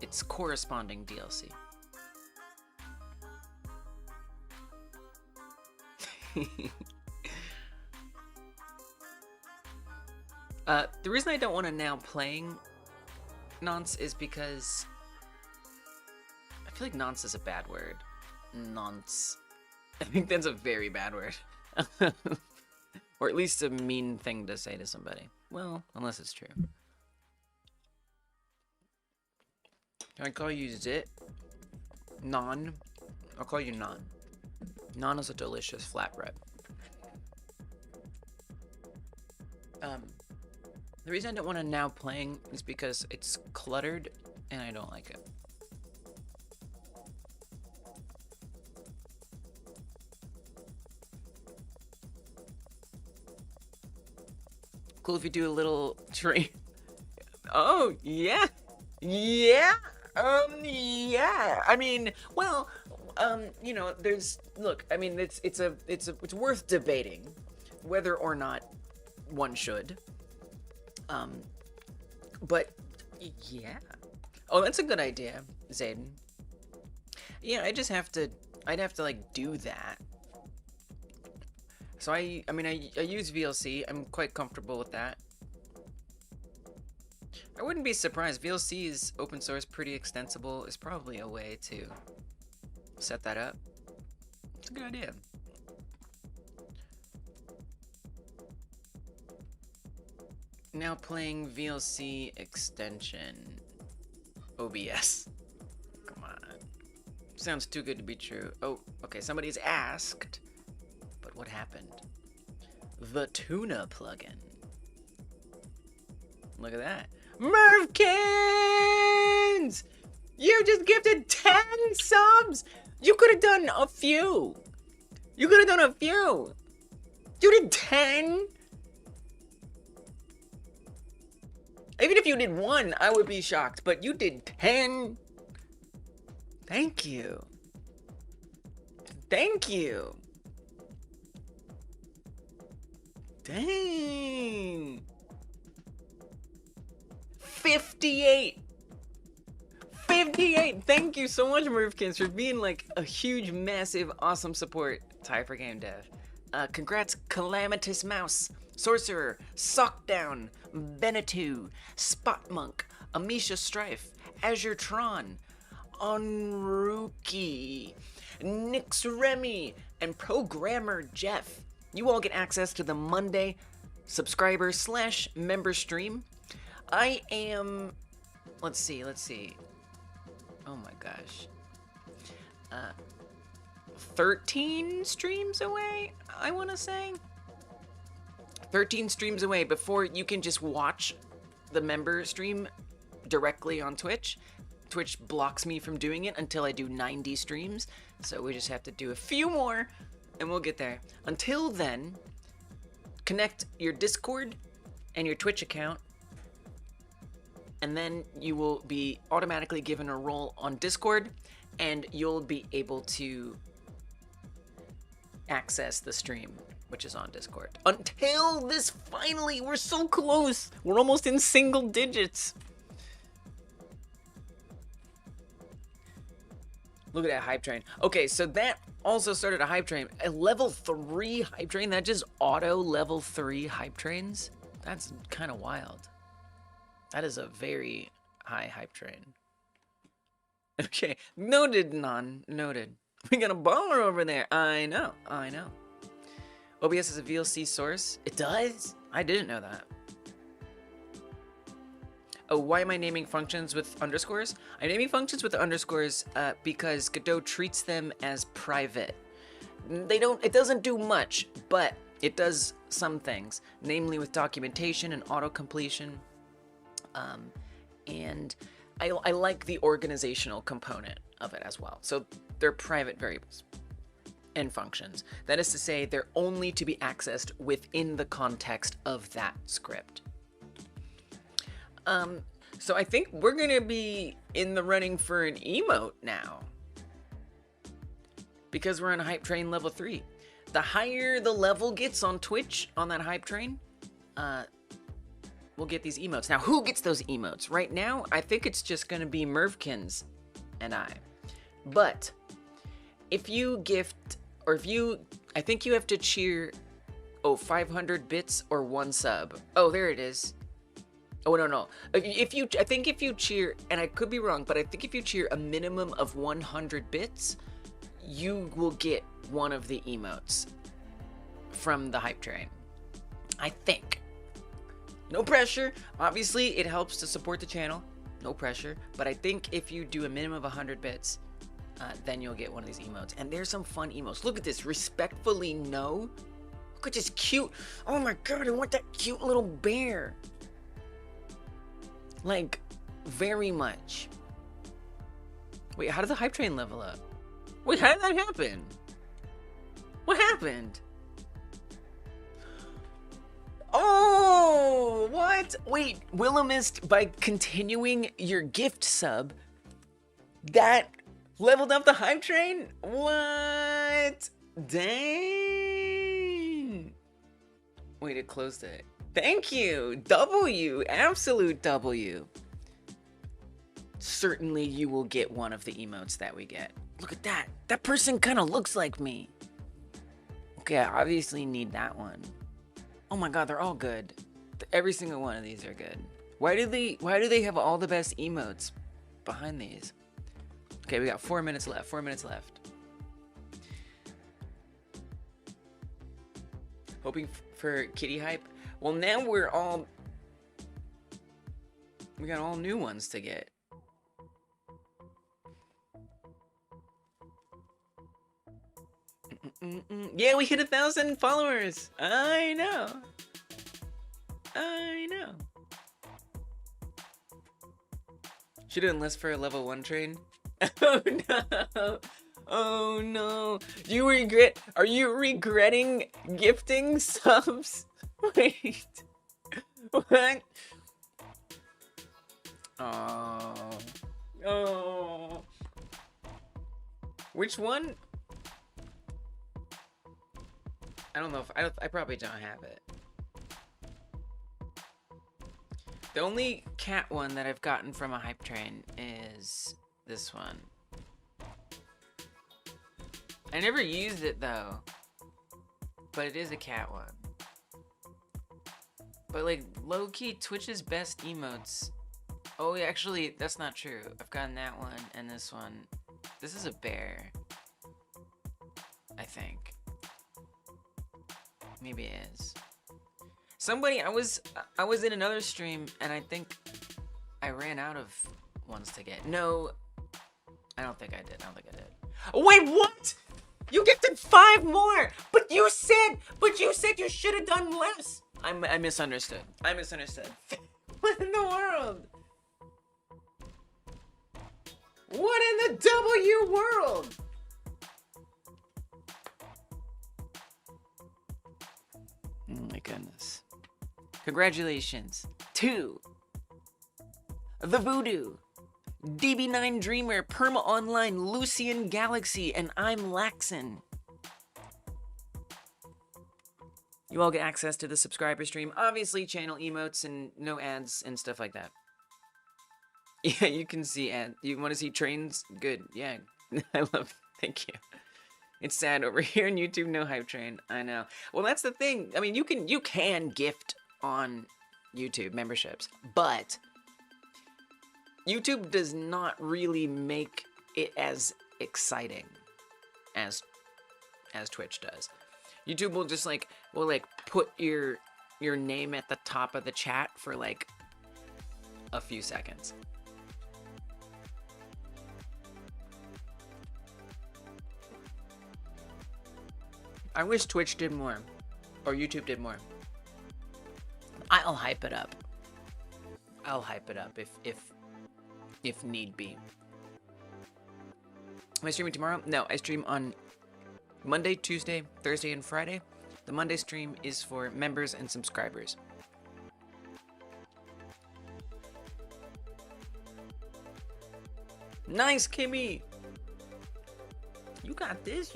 its corresponding DLC. The reason I don't want to now playing nonce is because I feel like nonce is a bad word. Nonce. I think that's a very bad word. Or at least a mean thing to say to somebody. Well, unless it's true. Can I call you Zit? Non? I'll call you Non. Non is a delicious flatbread. The reason I don't want to now playing is because it's cluttered and I don't like it. Cool if you do a little train. Oh, yeah. Yeah. Yeah. I mean, well, you know, look, I mean, it's worth debating whether or not one should. But yeah. Oh, that's a good idea, Zayden. Yeah, I'd have to like do that. So I mean, I use VLC. I'm quite comfortable with that. I wouldn't be surprised. VLC is open source, pretty extensible. It's probably a way to set that up. It's a good idea. Now playing VLC extension. OBS. Come on. Sounds too good to be true. Oh, okay, somebody's asked. But what happened? The tuna plugin. Look at that. Mervkins! You just gifted 10 subs! You could have done a few. You could have done a few. You did 10? Even if you did 1, I would be shocked, but you did 10? Thank you. Thank you. Dang. 58. 58. Thank you so much, Mervkins, for being like a huge, massive, awesome support. Tie for game dev. Congrats, Calamitous Mouse, Sorcerer, Sockdown, Benetu, Spotmonk, Amisha Strife, Azure Tron, Onruki, Nix Remy, and Programmer Jeff. You all get access to the Monday subscriber/member stream. I am, let's see. Oh my gosh. 13 streams away, I want to say. 13 streams away before you can just watch the member stream directly on Twitch. Twitch blocks me from doing it until I do 90 streams, so we just have to do a few more and we'll get there. Until then, connect your Discord and your Twitch account, and then you will be automatically given a role on Discord, and you'll be able to access the stream, which is on Discord. Until this finally, we're so close. We're almost in single digits. Look at that hype train. Okay, so that also started a hype train. A level 3 hype train? That just auto level 3 hype trains? That's kind of wild. That is a very high hype train. Okay, noted, none. Noted. We got a baller over there. I know. OBS is a VLC source. It does? I didn't know that. Oh, why am I naming functions with underscores? I'm naming functions with underscores because Godot treats them as private. It doesn't do much, but it does some things, namely with documentation and auto-completion. And I like the organizational component of it as well. So they're private variables and functions. That is to say, they're only to be accessed within the context of that script. So I think we're gonna be in the running for an emote now, because we're on hype train level 3. The higher the level gets on Twitch on that hype train, we'll get these emotes. Now, who gets those emotes? Right now, I think it's just gonna be Mervkins and I. But if you gift, or I think you have to cheer, 500 bits or 1 sub. Oh, there it is. Oh, no. I think if you cheer, and I could be wrong, but I think if you cheer a minimum of 100 bits, you will get one of the emotes from the hype train. I think. No pressure. Obviously, it helps to support the channel. No pressure. But I think if you do a minimum of 100 bits, then you'll get one of these emotes. And there's some fun emotes. Look at this. Respectfully no. Look at this cute. Oh my god, I want that cute little bear. Like, very much. Wait, how did the hype train level up? Wait, how did that happen? What happened? Oh, what? Wait, Willemist, by continuing your gift sub, that leveled up the hype train? What? Dang. Wait, it closed it. Thank you. W. Absolute W. Certainly you will get one of the emotes that we get. Look at that. That person kind of looks like me. Okay, I obviously need that one. Oh my god, they're all good. Every single one of these are good. Why do they have all the best emotes behind these? Okay, we got 4 minutes left. 4 minutes left. Hoping for kitty hype. Well, now we got all new ones to get. Yeah, we hit 1,000 followers. I know. Should enlist for a level 1 train. Oh no. Oh no. Are you regretting gifting subs? Wait. What? Oh. Oh. Which one? I don't know if I probably don't have it. The only cat one that I've gotten from a hype train is this one. I never used it though, but it is a cat one. But like low-key, Twitch's best emotes. Oh, actually, that's not true. I've gotten that one and this one. This is a bear, I think. Maybe it is. Somebody, I was in another stream and I think I ran out of ones to get. No, I don't think I did. Wait, what? You gifted 5 more, but you said you should have done less. I misunderstood. What in the world? What in the W world? Oh my goodness. Congratulations to The Voodoo, DB9 Dreamer, Perma Online, Lucian Galaxy, and I'm Laxon. You all get access to the subscriber stream, obviously channel emotes and no ads and stuff like that. Yeah, you can see ads. You want to see trains? Good, yeah. Thank you. It's sad over here on YouTube, no hype train. I know. Well, that's the thing. I mean, you can gift on YouTube memberships, but YouTube does not really make it as exciting as Twitch does. YouTube will just put your name at the top of the chat for like a few seconds. I wish Twitch did more, or YouTube did more. I'll hype it up. If need be. Am I streaming tomorrow? No, I stream on Monday, Tuesday, Thursday, and Friday. The Monday stream is for members and subscribers. Nice, Kimmy! You got this,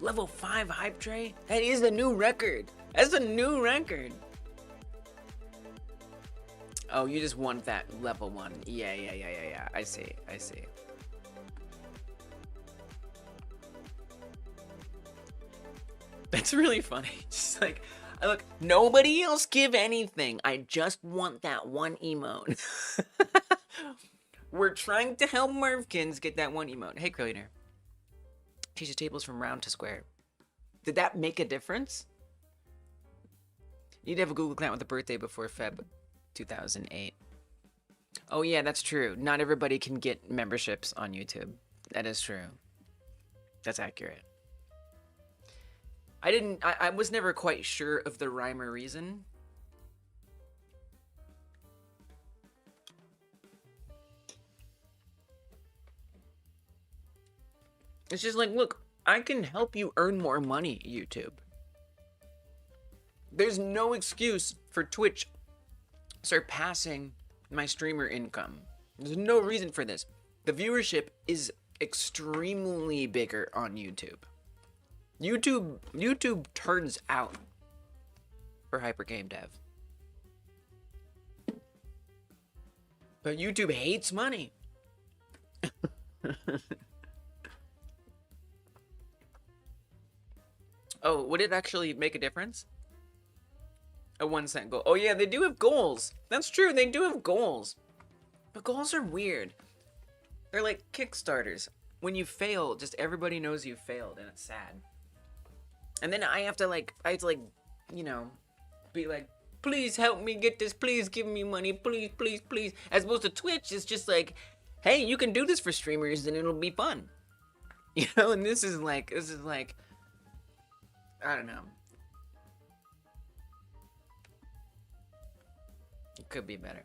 Level 5 hype tray? That is a new record. That's a new record. Oh, you just want that level 1. Yeah. I see. That's really funny. Just like, look, nobody else give anything. I just want that one emote. We're trying to help Mervkins get that one emote. Hey, Crillionaire. Change the tables from round to square. Did that make a difference? You need to have a Google account with a birthday before Feb 2008. Oh yeah, that's true. Not everybody can get memberships on YouTube. That is true. That's accurate. I was never quite sure of the rhyme or reason. It's just like, look, I can help you earn more money, YouTube. There's no excuse for Twitch surpassing my streamer income. There's no reason for this. The viewership is extremely bigger on YouTube. YouTube turns out for hyper game dev. But YouTube hates money. Oh, would it actually make a difference? A 1 cent goal. Oh yeah, they do have goals. That's true, they do have goals. But goals are weird. They're like Kickstarters. When you fail, just everybody knows you failed and it's sad. And then I have to you know, be like, please help me get this, please give me money, please. As opposed to Twitch, it's just like, hey, you can do this for streamers and it'll be fun. You know, and this is like, I don't know. It could be better.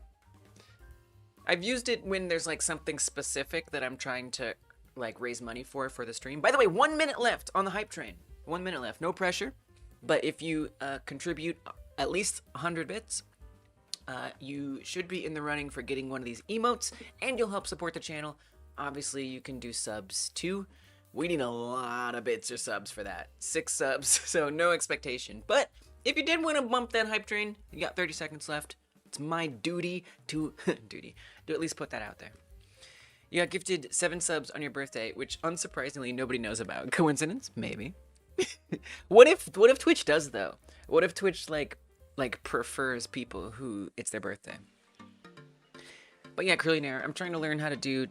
I've used it when there's like something specific that I'm trying to like raise money for the stream. By the way, 1 minute left on the hype train. 1 minute left, no pressure. But if you contribute at least 100 bits, you should be in the running for getting one of these emotes, and you'll help support the channel. Obviously, you can do subs too. We need a lot of bits or subs for that. 6 subs, so no expectation. But if you did want to bump that hype train, you got 30 seconds left. It's my duty to to at least put that out there. You got gifted 7 subs on your birthday, which unsurprisingly nobody knows about. Coincidence? Maybe. What if Twitch does though? What if Twitch like prefers people who it's their birthday? But yeah, Curlionaire, I'm trying to learn how to do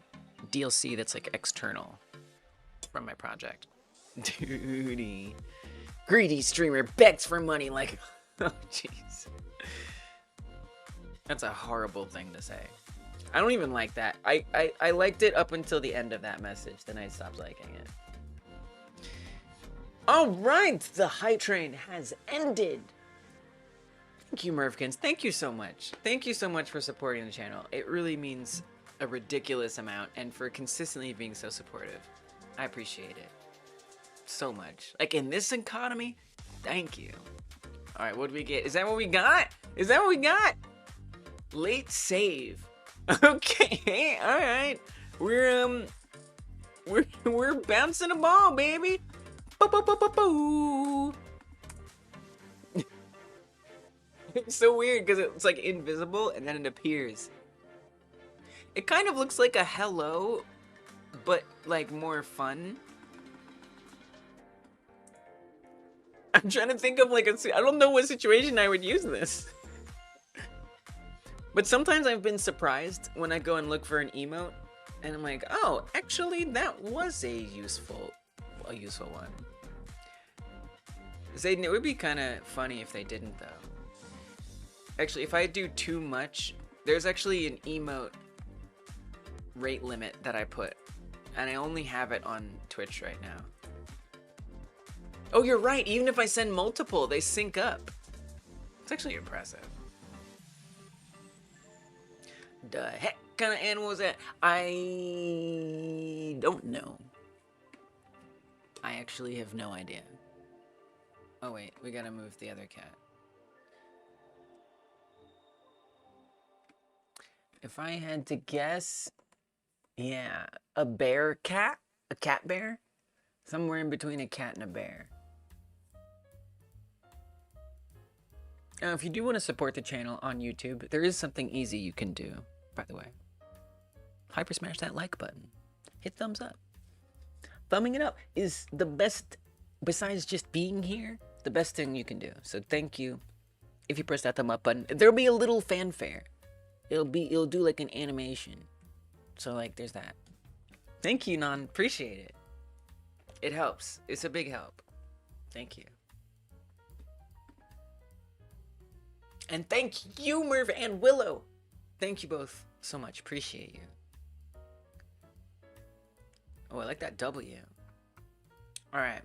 DLC that's like external from my project. Duty. Greedy streamer begs for money like, oh jeez. That's a horrible thing to say. I don't even like that. I liked it up until the end of that message, then I stopped liking it. All right, the hype train has ended. Thank you, Mervkins. Thank you so much. Thank you so much for supporting the channel. It really means a ridiculous amount, and for consistently being so supportive. I appreciate it so much. Like in this economy, thank you. All right, what do we get? Is that what we got? Is that what we got? Late save. Okay, all right. We're bouncing a ball, baby. Boo. It's so weird because it's like invisible and then it appears. It kind of looks like a hello, but like more fun. I'm trying to think of like I don't know what situation I would use this. But sometimes I've been surprised when I go and look for an emote and I'm like, oh, actually that was a useful one. Zayden, it would be kind of funny if they didn't though. Actually, if I do too much, there's actually an emote rate limit that I put, and I only have it on Twitch right now. Oh, you're right. Even if I send multiple, they sync up. It's actually impressive. The heck kind of animal is that? I don't know. I actually have no idea. Oh wait, we gotta move the other cat. If I had to guess, yeah, a bear cat? A cat bear? Somewhere in between a cat and a bear. If you do want to support the channel on YouTube, there is something easy you can do, by the way. Hyper smash that like button. Hit thumbs up. Thumbing it up is the best, besides just being here, the best thing you can do. So thank you. If you press that thumb up button, there'll be a little fanfare. It'll do like an animation. So like there's that. Thank you, Non. Appreciate it. It helps. It's a big help. Thank you. And thank you, Merv and Willow. Thank you both so much. Appreciate you. Oh, I like that W. Alright.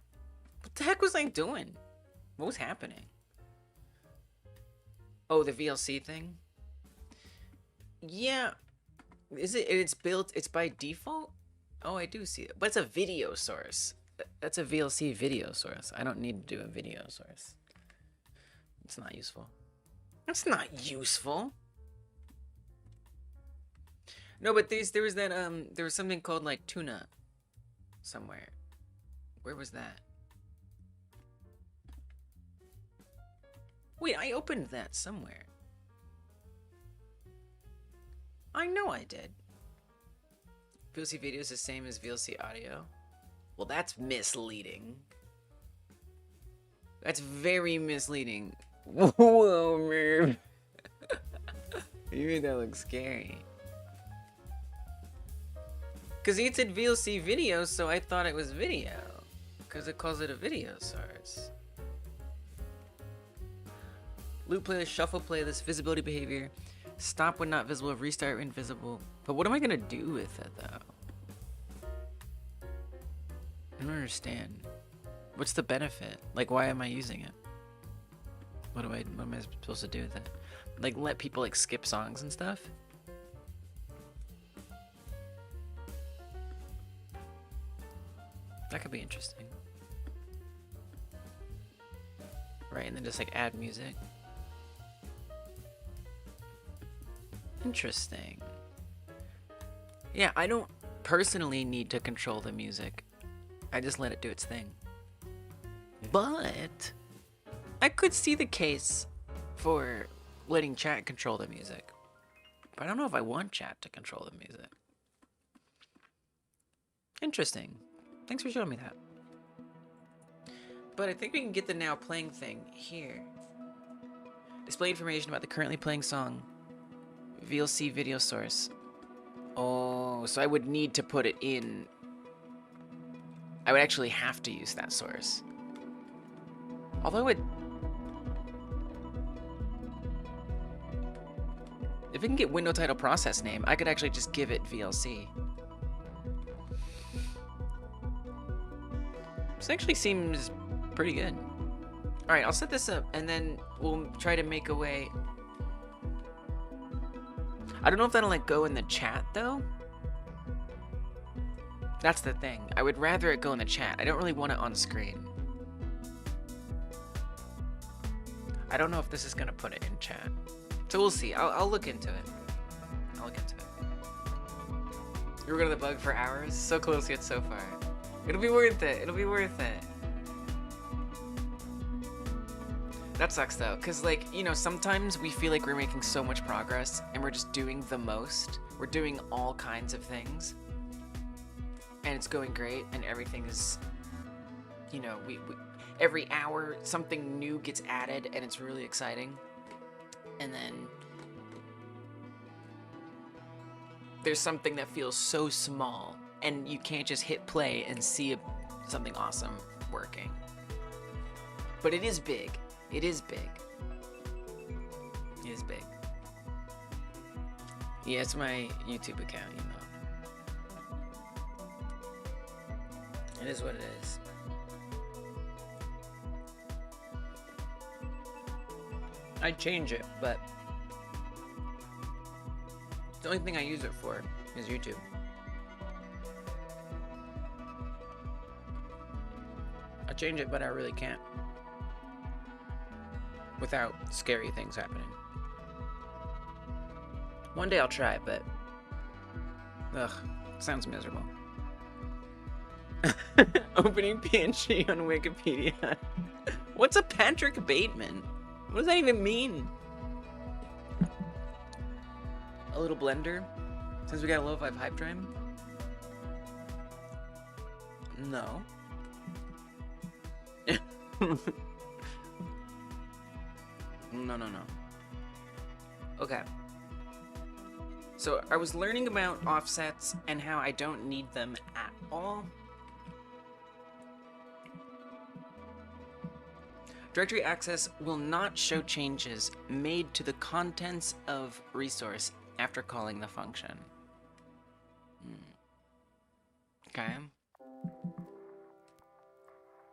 What the heck was I doing? What was happening? Oh, the VLC thing? Yeah. Is it? It's built. It's by default? Oh, I do see it. But it's a video source. That's a VLC video source. I don't need to do a video source. It's not useful. That's not useful. No, but there was that there was something called like tuna somewhere. Where was that? Wait, I opened that somewhere. I know I did. VLC video is the same as VLC audio. Well, that's misleading. That's very misleading. Whoa, Merv. You made that look scary. Because he said VLC video, so I thought it was video. Because it calls it a video source. Loop playlist, shuffle playlist, visibility behavior. Stop when not visible, restart when visible. But what am I going to do with it, though? I don't understand. What's the benefit? Like, why am I using it? What am I supposed to do with it? Like let people like skip songs and stuff. That could be interesting. Right, and then just like add music. Interesting. Yeah, I don't personally need to control the music. I just let it do its thing. But I could see the case for letting chat control the music. But I don't know if I want chat to control the music. Interesting. Thanks for showing me that. But I think we can get the now playing thing here. Display information about the currently playing song. VLC video source. Oh, so I would need to put it in. I would actually have to use that source. Although if we can get window title process name, I could actually just give it VLC. This actually seems pretty good. All right, I'll set this up and then we'll try to make a way. I don't know if that'll like go in the chat though. That's the thing. I would rather it go in the chat. I don't really want it on screen. I don't know if this is gonna put it in chat. So we'll see. I'll look into it. I'll look into it. You're gonna the bug for hours? So close yet so far. It'll be worth it. It'll be worth it. That sucks though, because like, you know, sometimes we feel like we're making so much progress and we're just doing the most. We're doing all kinds of things. And it's going great and everything is, you know, we every hour something new gets added and it's really exciting. And then there's something that feels so small and you can't just hit play and see something awesome working. But it is big. It is big. It is big. Yeah, it's my YouTube account, you know. It is what it is. I'd change it, but the only thing I use it for is YouTube. I'd change it, but I really can't. Without scary things happening. One day I'll try, but ugh, sounds miserable. Opening PNG on Wikipedia. What's a Patrick Bateman? What does that even mean? A little blender? Since we got a low-fi pipe dream? No. No. Okay. So I was learning about offsets and how I don't need them at all. Directory access will not show changes made to the contents of resource after calling the function. Okay.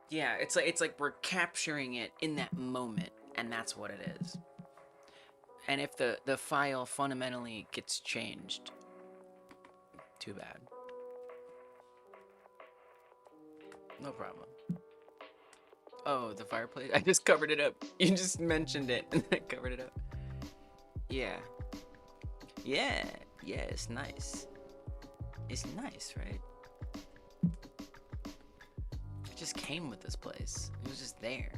Yeah, it's like we're capturing it in that moment, and that's what it is. And if the file fundamentally gets changed, too bad. No problem. Oh, the fireplace? I just covered it up. You just mentioned it and I covered it up. Yeah. Yeah, it's nice. It's nice, right? It just came with this place. It was just there.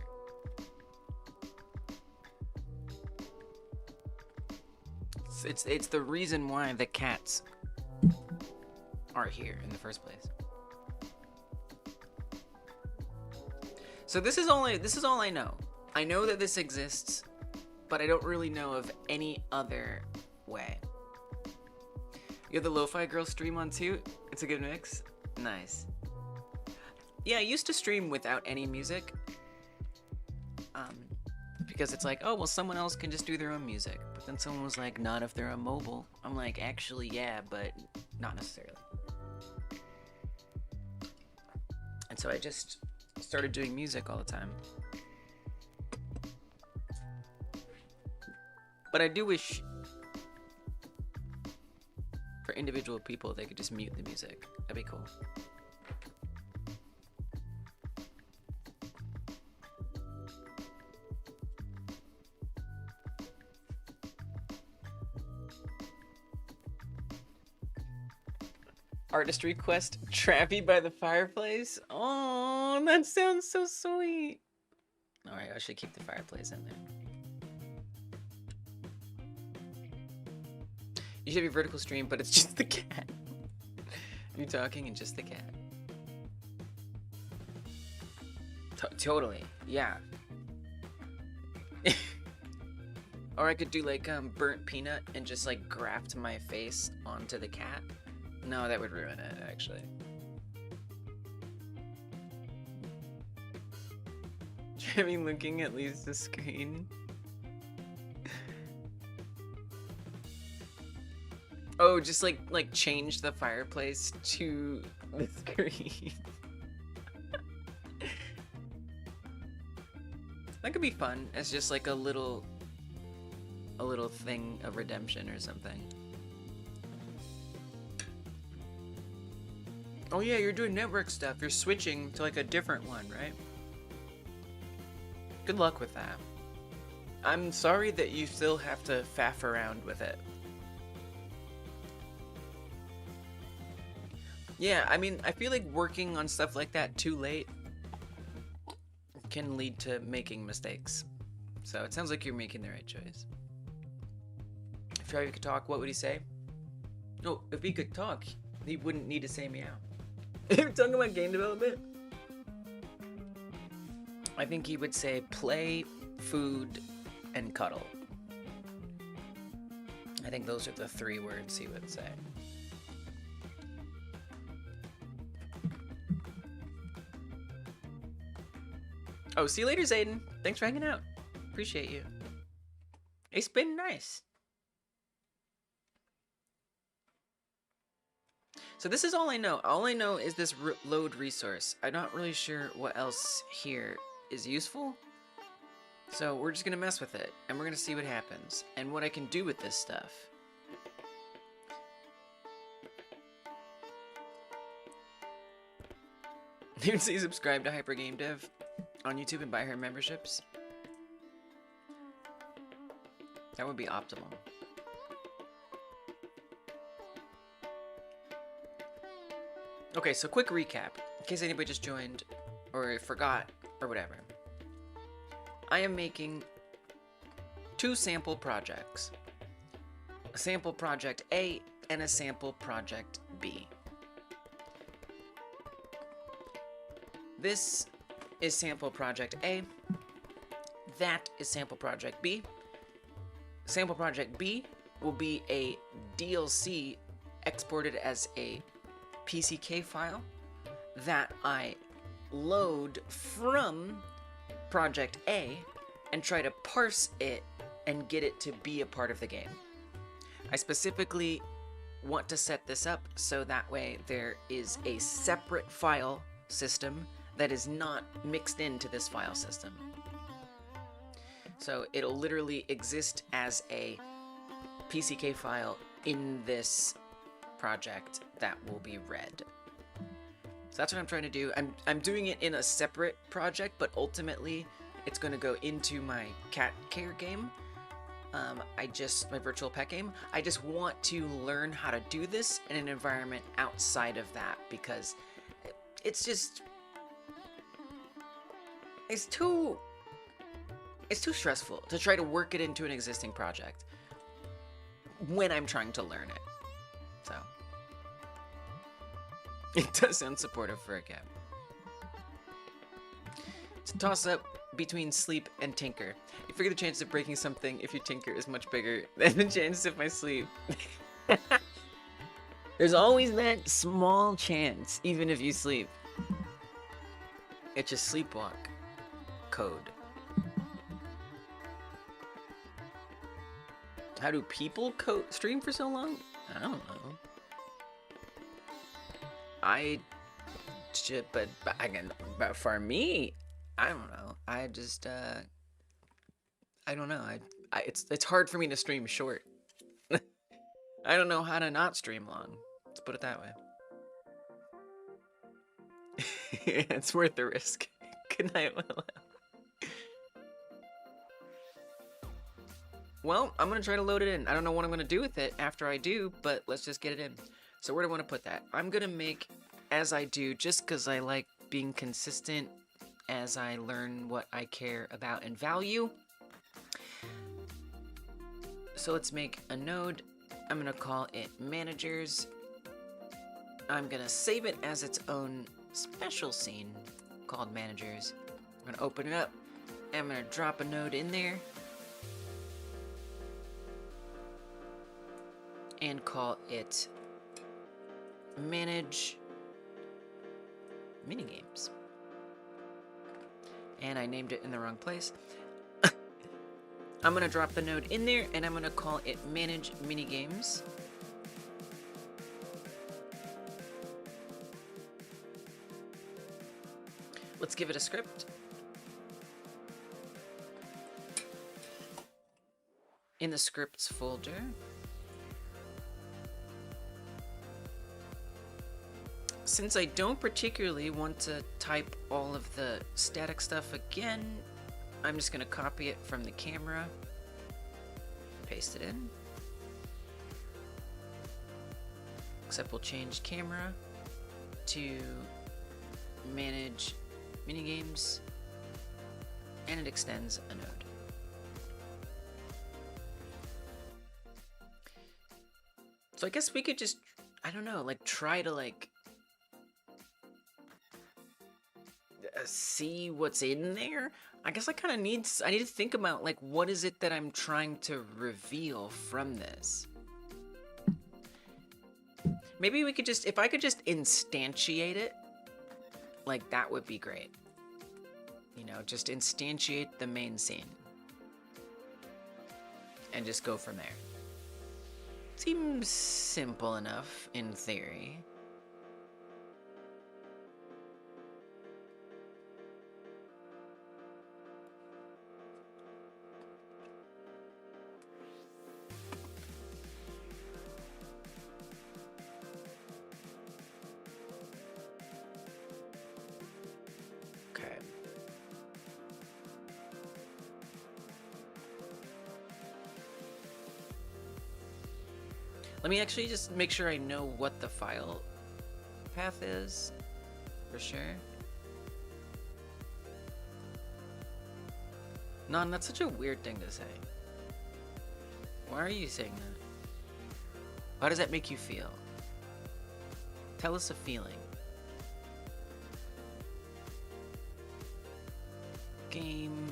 It's the reason why the cats are here in the first place. So this is all I know. I know that this exists, but I don't really know of any other way. You have the Lo-Fi Girl stream on too? It's a good mix? Nice. Yeah, I used to stream without any music. Because it's like, oh, well, someone else can just do their own music. But then someone was like, not if they're on mobile. I'm like, actually, yeah, but not necessarily. And so I just started doing music all the time. But I do wish for individual people they could just mute the music. That'd be cool. Artistry quest, Trappy by the fireplace. Oh, that sounds so sweet. All right, I should keep the fireplace in there. You should be vertical stream, but it's just the cat. You talking and just the cat. Totally, yeah. Or I could do like burnt peanut and just like graft my face onto the cat. No, that would ruin it, actually. Jimmy looking at Lisa's screen. Oh, just like change the fireplace to the screen. That could be fun as just like a little thing of redemption or something. Oh yeah, you're doing network stuff. You're switching to like a different one, right? Good luck with that. I'm sorry that you still have to faff around with it. Yeah, I mean, I feel like working on stuff like that too late can lead to making mistakes. So it sounds like you're making the right choice. If Travis could talk, what would he say? No, if he could talk, he wouldn't need to say meow. You're talking about game development? I think he would say play, food, and cuddle. I think those are the 3 words he would say. Oh, see you later, Zayden. Thanks for hanging out. Appreciate you. It's been nice. So this is all I know. All I know is this load resource. I'm not really sure what else here is useful. So we're just gonna mess with it, and we're gonna see what happens, and what I can do with this stuff. You would say subscribe to Hyper Gamedev on YouTube and buy her memberships. That would be optimal. Okay, so quick recap, in case anybody just joined, or forgot, or whatever. I am making 2 sample projects. A sample project A and a sample project B. This is sample project A. That is sample project B. Sample project B will be a DLC exported as a PCK file that I load from project A and try to parse it and get it to be a part of the game. I specifically want to set this up so that way there is a separate file system that is not mixed into this file system. So it'll literally exist as a PCK file in this project that will be read. So that's what I'm trying to do. I'm doing it in a separate project, but ultimately it's going to go into my cat care game. My virtual pet game. I just want to learn how to do this in an environment outside of that, because it's too stressful to try to work it into an existing project when I'm trying to learn it. So it does sound supportive for a cat. It's a toss-up between sleep and tinker. You figure the chance of breaking something if you tinker is much bigger than the chance of my sleep. There's always that small chance, even if you sleep. It's just sleepwalk code. How do people stream for so long? I don't know. But for me, I don't know. I just, I don't know. it's hard for me to stream short. I don't know how to not stream long. Let's put it that way. It's worth the risk. Good night, Willow. Well, I'm gonna try to load it in. I don't know what I'm gonna do with it after I do, but let's just get it in. So where do I want to put that? I'm gonna make as I do, just because I like being consistent as I learn what I care about and value. So let's make a node. I'm gonna call it managers. I'm gonna save it as its own special scene called managers. I'm gonna open it up. I'm gonna drop a node in there and call it manage minigames. And I named it in the wrong place. I'm gonna drop the node in there and I'm gonna call it manage minigames. Let's give it a script. In the scripts folder, since I don't particularly want to type all of the static stuff again, I'm just gonna copy it from the camera, paste it in. Except we'll change camera to manage minigames, and it extends a node. So I guess we could just, I don't know, like try to like see what's in there. I guess I kind of need to think about like what is it that I'm trying to reveal from this. Maybe we could just, if I could just instantiate it, like that would be great. You know, just instantiate the main scene and just go from there. Seems simple enough in theory. Okay. Let me actually just make sure I know what the file path is, for sure. Non, that's such a weird thing to say. Why are you saying that? How does that make you feel? Tell us a feeling. Game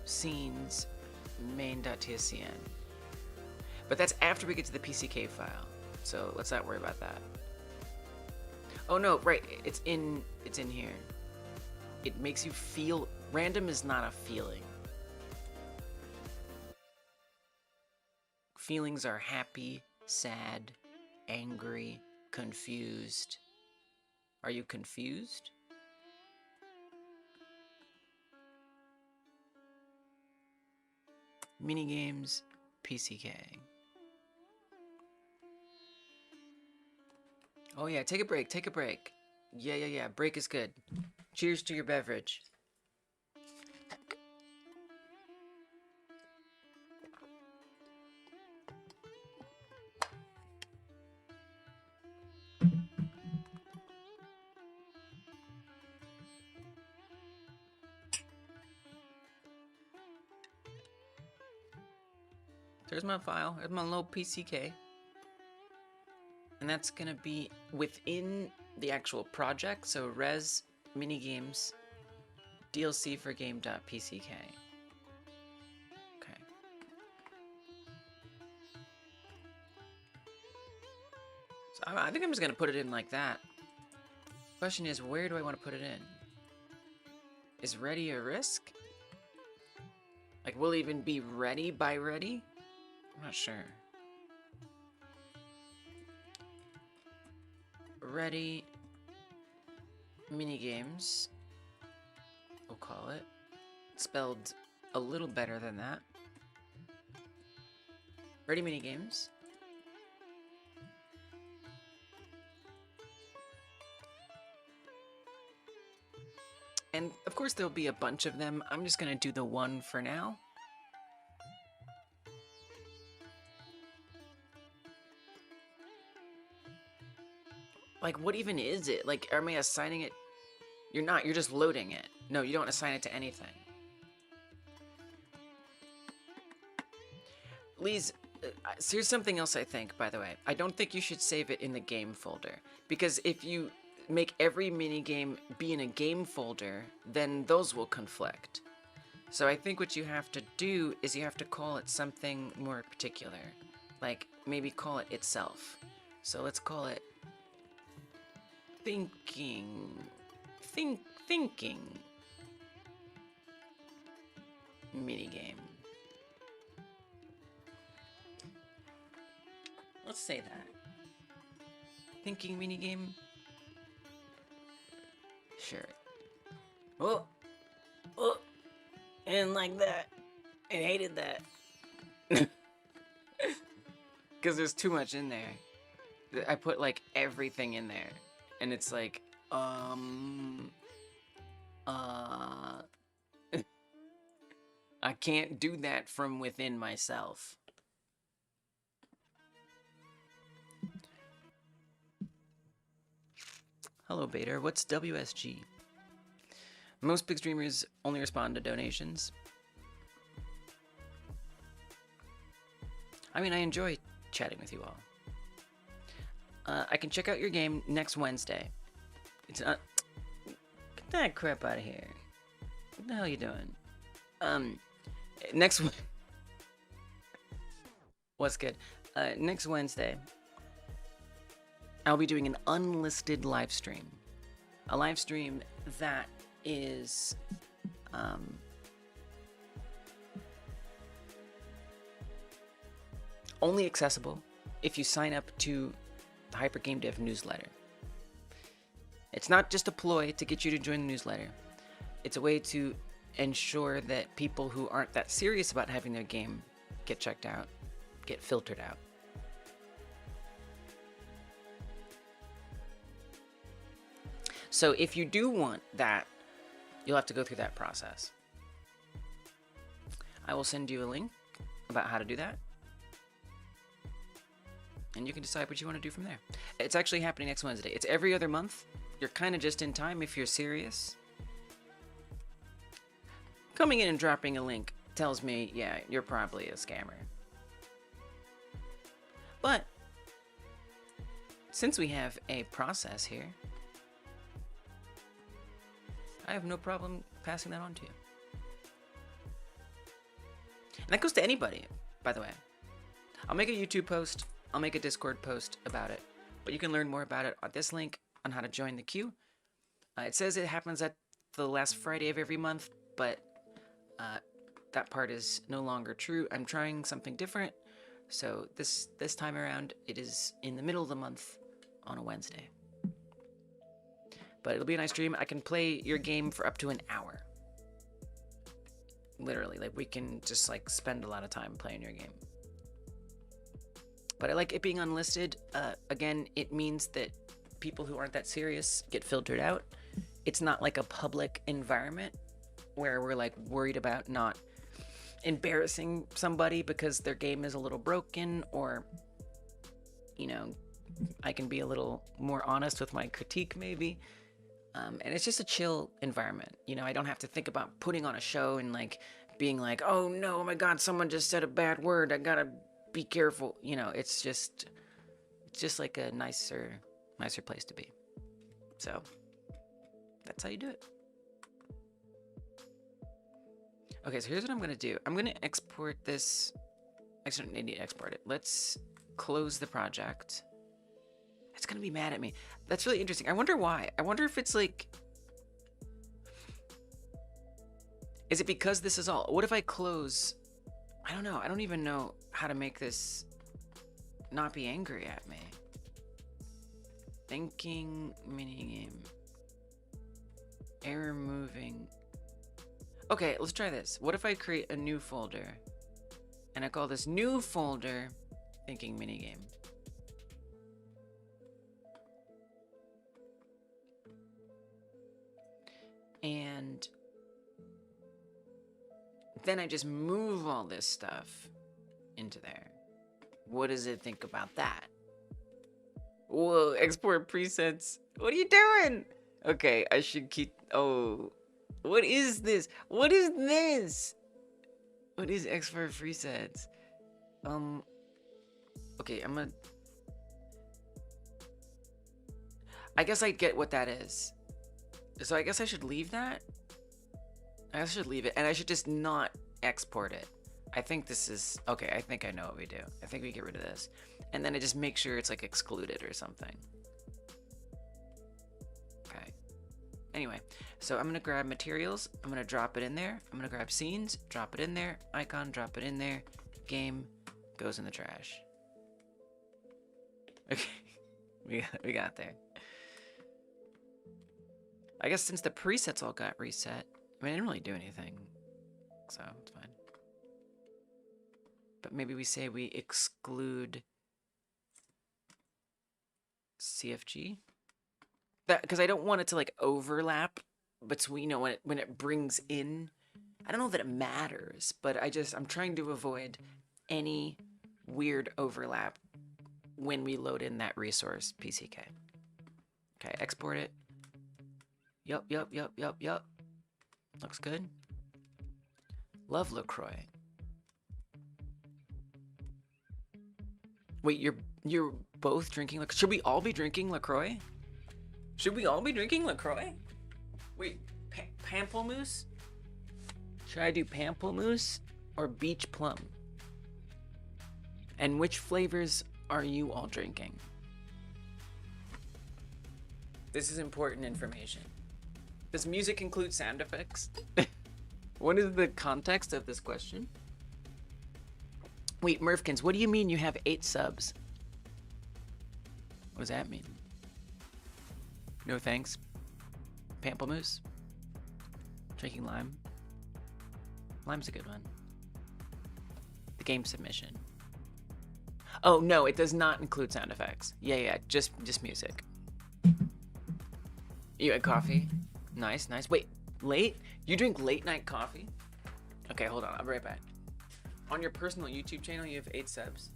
scenes main.tscn. But that's after we get to the PCK file, so let's not worry about that. Oh no, right, it's in here. It makes you feel, random is not a feeling. Feelings are happy, sad, angry, confused. Are you confused? Minigames, PCK. Oh yeah, take a break, take a break. Yeah, break is good. Cheers to your beverage. There's my file, there's my little PCK. And that's gonna be within the actual project, so res minigames DLC for game.pck. Okay. So I think I'm just gonna put it in like that. Question is, where do I want to put it in? Is ready a risk? Like, will it even be ready by ready? I'm not sure. Ready minigames, we'll call it. Spelled a little better than that. Ready minigames. And of course there'll be a bunch of them. I'm just gonna do the one for now. Like, what even is it? Like, am I assigning it? You're not, you're just loading it. No, you don't assign it to anything. Lise, here's something else I think, by the way. I don't think you should save it in the game folder. Because if you make every minigame be in a game folder, then those will conflict. So I think what you have to do is you have to call it something more particular. Like, maybe call it itself. So let's call it thinking minigame. Let's say that. Thinking minigame. Sure. Oh, and like that. And hated that. Because there's too much in there. I put like everything in there. And it's like, I can't do that from within myself. Hello, Bader. What's WSG? Most big streamers only respond to donations. I mean, I enjoy chatting with you all. I can check out your game next Wednesday. It's not... Get that crap out of here. What the hell are you doing? Next... What's good? Next Wednesday, I'll be doing an unlisted live stream. A live stream that is... only accessible if you sign up to the Hyper Gamedev newsletter. It's not just a ploy to get you to join the newsletter. It's a way to ensure that people who aren't that serious about having their game get checked out, get filtered out. So if you do want that, you'll have to go through that process. I will send you a link about how to do that. And you can decide what you want to do from there. It's actually happening next Wednesday. It's every other month. You're kind of just in time if you're serious. Coming in and dropping a link tells me, yeah, you're probably a scammer. But since we have a process here, I have no problem passing that on to you. And that goes to anybody, by the way. I'll make a YouTube post. I'll make a Discord post about it. But you can learn more about it on this link on how to join the queue. It says it happens at the last Friday of every month, but that part is no longer true. I'm trying something different. So this time around, it is in the middle of the month on a Wednesday. But it'll be a nice stream. I can play your game for up to an hour. Literally, like we can just like spend a lot of time playing your game. But I like it being unlisted. Again, it means that people who aren't that serious get filtered out. It's not like a public environment where we're like worried about not embarrassing somebody because their game is a little broken, or, you know, I can be a little more honest with my critique maybe. And it's just a chill environment. You know, I don't have to think about putting on a show and like being like, oh no, oh my God, someone just said a bad word. I gotta be careful. You know, it's just like a nicer place to be. So that's how you do it. Okay, so here's what I'm gonna do. I'm gonna export this. Actually, I need to export it. Let's close the project. It's gonna be mad at me. That's really interesting. I wonder why. I wonder if it's like... Is it because this is all... What if I close... I don't know. I don't even know how to make this not be angry at me. Thinking minigame. Error moving. Okay, let's try this. What if I create a new folder and I call this new folder thinking minigame? And then I just move all this stuff into there. What does it think about that? Whoa, export presets. What are you doing? Okay, I should keep, oh, what is this? What is this? What is export presets? Okay, I guess I get what that is. So I guess I should leave that. I guess I should leave it, and I should just not export it. I think this is, okay, I think I know what we do. I think we get rid of this. And then I just make sure it's like excluded or something. Okay. Anyway, so I'm gonna grab materials, I'm gonna drop it in there. I'm gonna grab scenes, drop it in there. Icon, drop it in there. Game goes in the trash. Okay, we got there. I guess since the presets all got reset, I mean, I didn't really do anything, so it's fine. But maybe we say we exclude CFG, that because I don't want it to like overlap between, you know, when it brings in. I don't know that it matters, but I'm trying to avoid any weird overlap when we load in that resource PCK. Okay, export it. Yup. Looks good. Love LaCroix. Wait, you're both drinking LaCroix? Should we all be drinking LaCroix? Should we all be drinking LaCroix? Wait, pamplemousse? Should I do pamplemousse or beach plum? And which flavors are you all drinking? This is important information. Does music include sound effects? What is the context of this question? Wait, Murfkins, what do you mean you have 8 subs? What does that mean? No thanks. Pamplemousse? Drinking lime? Lime's a good one. The game submission. Oh, no, it does not include sound effects. Yeah, just music. You had coffee? Nice. Wait, late? You drink late night coffee? Okay, hold on, I'll be right back. On your personal YouTube channel, you have 8 subs.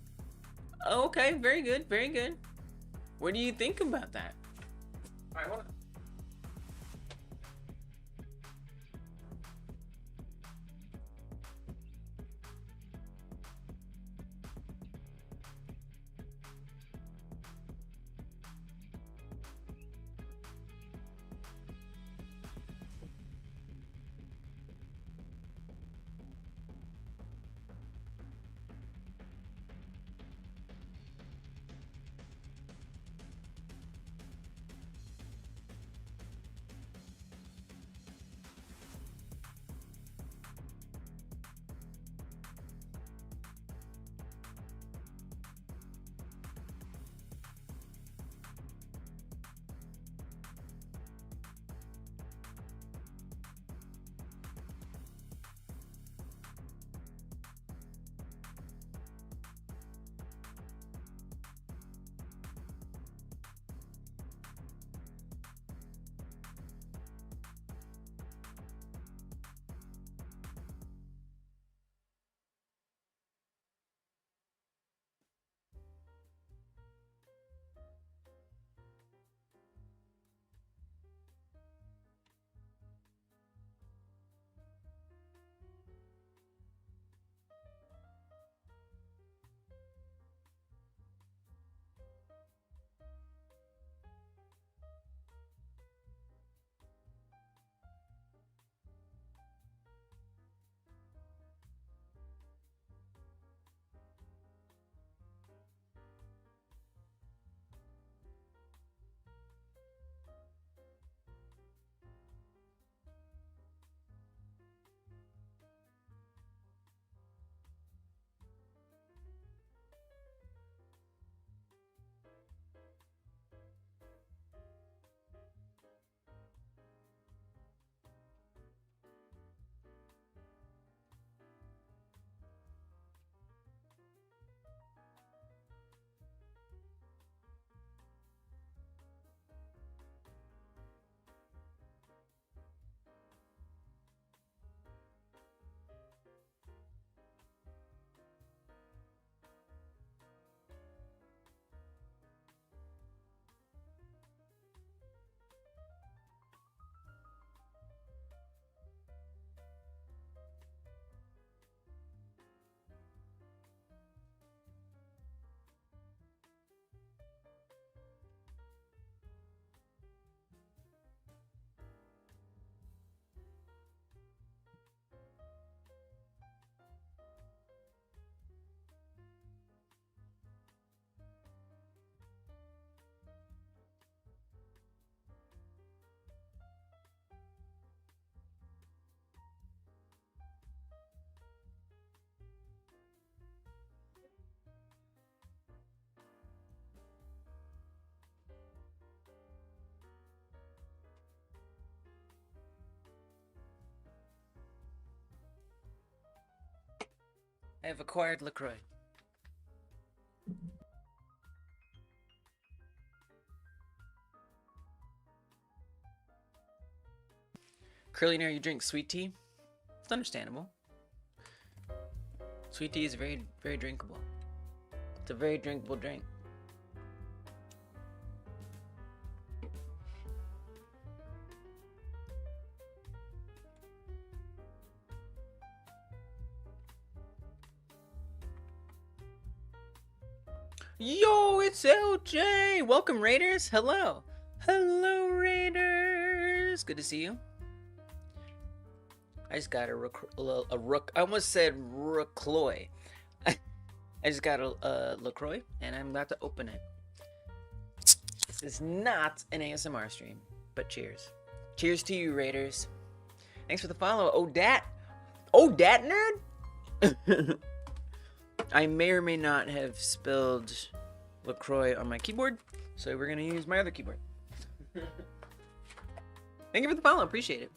Oh, okay, very good. What do you think about that? All right, hold on. I have acquired LaCroix. Curlionaire, you drink sweet tea? It's understandable. Sweet tea is very, very drinkable. It's a very drinkable drink. Yo, it's LJ! Welcome, Raiders! Hello! Hello, Raiders! Good to see you. I just got a rook. I almost said LaCroix. I just got a LaCroix, and I'm about to open it. This is not an ASMR stream, but cheers. Cheers to you, Raiders. Thanks for the follow. Oh, dat nerd? I may or may not have spelled LaCroix on my keyboard, so we're going to use my other keyboard. Thank you for the follow. Appreciate it.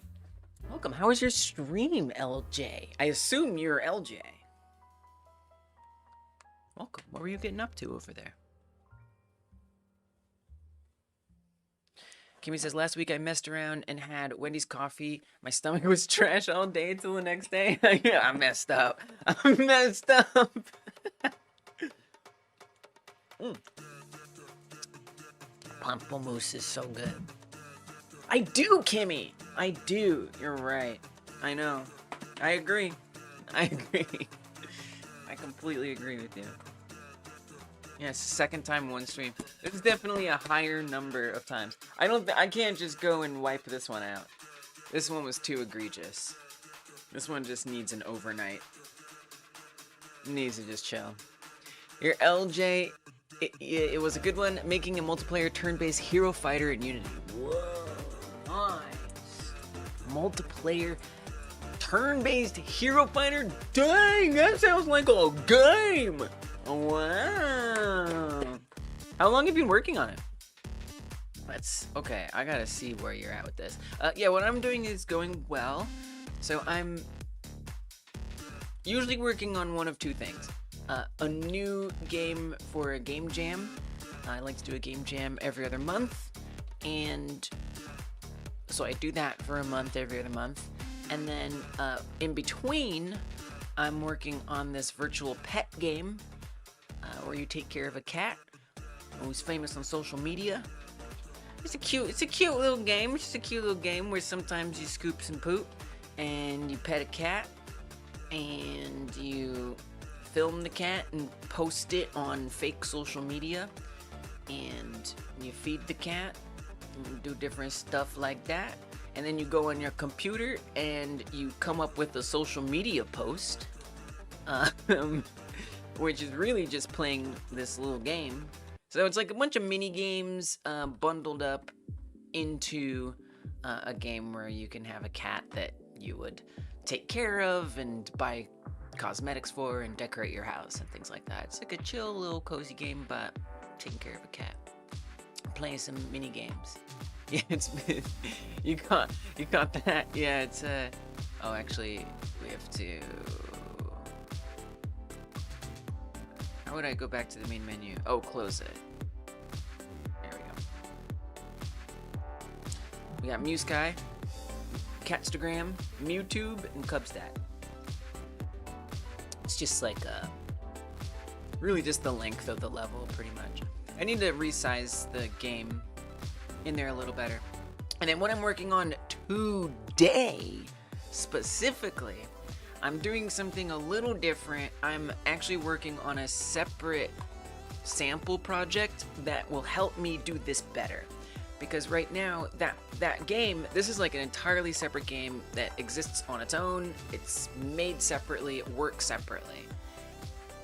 Welcome. How was your stream, LJ? I assume you're LJ. Welcome. What were you getting up to over there? Kimmy says, last week I messed around and had Wendy's coffee. My stomach was trash all day until the next day. Yeah, I messed up. I messed up. Pamplemousse is so good. I do, Kimmy. I do. You're right. I know. I agree. I agree. I completely agree with you. Yes, second time one stream. This is definitely a higher number of times. I can't just go and wipe this one out. This one was too egregious. This one just needs an overnight. It needs to just chill. Your LJ, it was a good one. Making a multiplayer turn-based hero fighter in Unity. Whoa, nice. Multiplayer turn-based hero fighter? Dang, that sounds like a game. Wow. How long have you been working on it? Okay, I gotta see where you're at with this. Yeah, what I'm doing is going well. So I'm usually working on one of two things. A new game for a game jam. I like to do a game jam every other month. And so I do that for a month, every other month. And then in between, I'm working on this virtual pet game where you take care of a cat who's famous on social media. It's a cute little game. It's just a cute little game where sometimes you scoop some poop and you pet a cat and you film the cat and post it on fake social media, and you feed the cat and do different stuff like that, and then you go on your computer and you come up with a social media post, which is really just playing this little game. So it's like a bunch of mini games bundled up into a game where you can have a cat that you would take care of and buy cosmetics for and decorate your house and things like that. It's like a chill little cozy game, but taking care of a cat, playing some mini games. Yeah, you got that. Yeah, it's oh, actually we have to. How would I go back to the main menu? Oh, close it. There we go. We got Mewsky, Catstagram, Mewtube, and Cubstat. It's just like really just the length of the level, pretty much. I need to resize the game in there a little better. And then what I'm working on today, specifically, I'm doing something a little different. I'm actually working on a separate sample project that will help me do this better. Because right now, that game, this is like an entirely separate game that exists on its own. It's made separately, it works separately.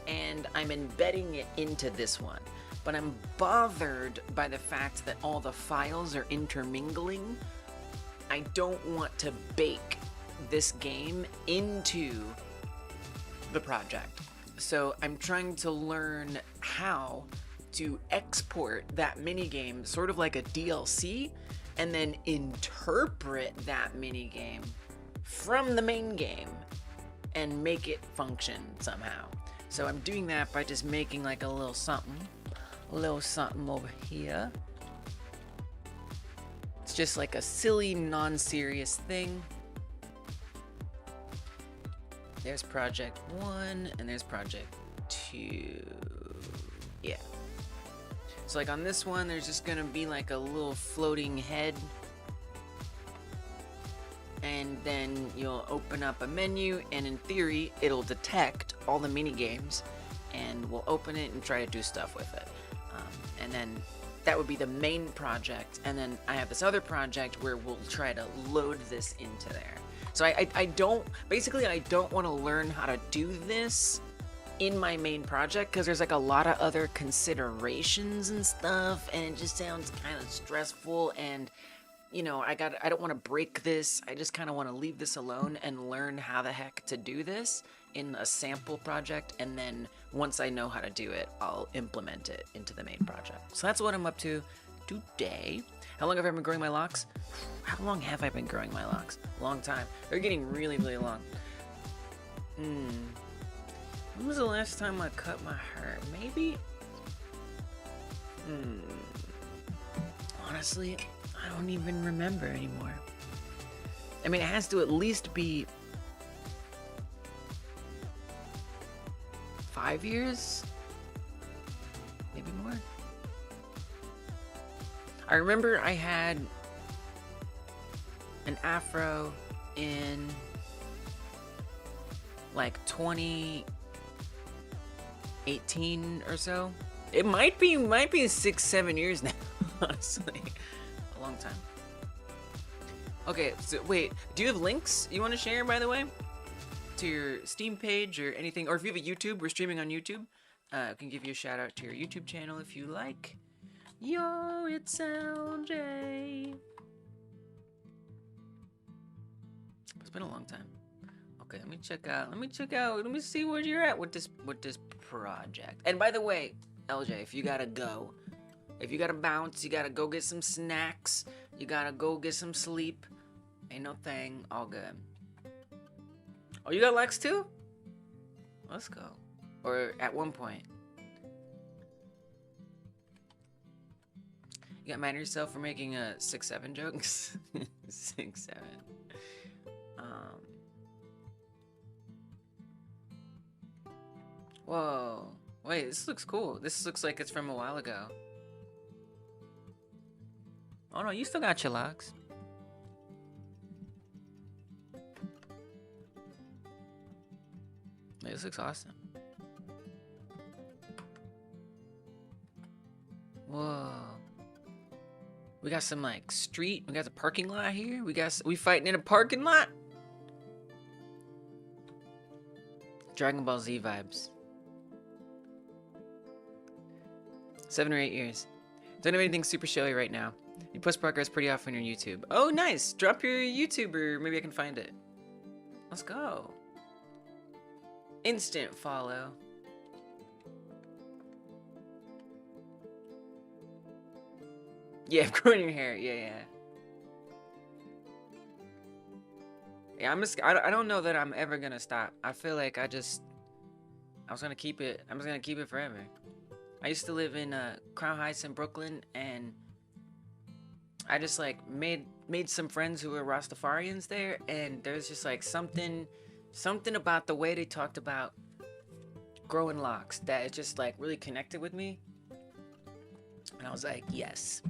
And I'm embedding it into this one. But I'm bothered by the fact that all the files are intermingling. I don't want to bake this game into the project. So I'm trying to learn how to export that minigame sort of like a DLC and then interpret that minigame from the main game and make it function somehow. So I'm doing that by just making like a little something over here. It's just like a silly, non-serious thing. There's project 1 and there's project 2. Yeah. So like on this one, there's just gonna be like a little floating head. And then you'll open up a menu, and in theory, it'll detect all the mini games, and we'll open it and try to do stuff with it. And then that would be the main project. And then I have this other project where we'll try to load this into there. So I don't want to learn how to do this in my main project, because there's like a lot of other considerations and stuff, and it just sounds kind of stressful, and you know, I don't want to break this. I just kind of want to leave this alone and learn how the heck to do this in a sample project, and then once I know how to do it, I'll implement it into the main project. So that's what I'm up to today. How long have I been growing my locks? How long have I been growing my locks? Long time. They're getting really, really long. When was the last time I cut my hair? Maybe? Honestly, I don't even remember anymore. I mean, it has to at least be 5 years? Maybe more? I remember I had an afro in like 2018 or so. It might be 6-7 years now, honestly. A long time. Okay, so wait, do you have links you want to share, by the way? To your Steam page or anything? Or if you have a YouTube, we're streaming on YouTube. I can give you a shout out to your YouTube channel if you like. Yo, it's LJ. It's been a long time. Okay, let me check out. Let me see where you're at with this project. And by the way, LJ, if you gotta go, if you gotta bounce, you gotta go get some snacks, you gotta go get some sleep, ain't no thing, all good. Oh, you got Lex too? Let's go. Or at one point. You got mad at yourself for making 6-7 jokes? 6-7. Whoa. Wait, this looks cool. This looks like it's from a while ago. Oh no, you still got your locks. Wait, this looks awesome. Whoa. We got some like street. We got the parking lot here. We fighting in a parking lot. Dragon Ball Z vibes. 7 or 8 years. Don't have anything super showy right now. You post progress pretty often on your YouTube. Oh, nice. Drop your YouTube, or maybe I can find it. Let's go. Instant follow. Yeah, growing your hair. Yeah. Yeah, I don't know that I'm ever gonna stop. I feel like I was gonna keep it. I'm just gonna keep it forever. I used to live in Crown Heights in Brooklyn, and I just like made some friends who were Rastafarians there, and there's just like something about the way they talked about growing locks that it just like really connected with me. And I was like, yes.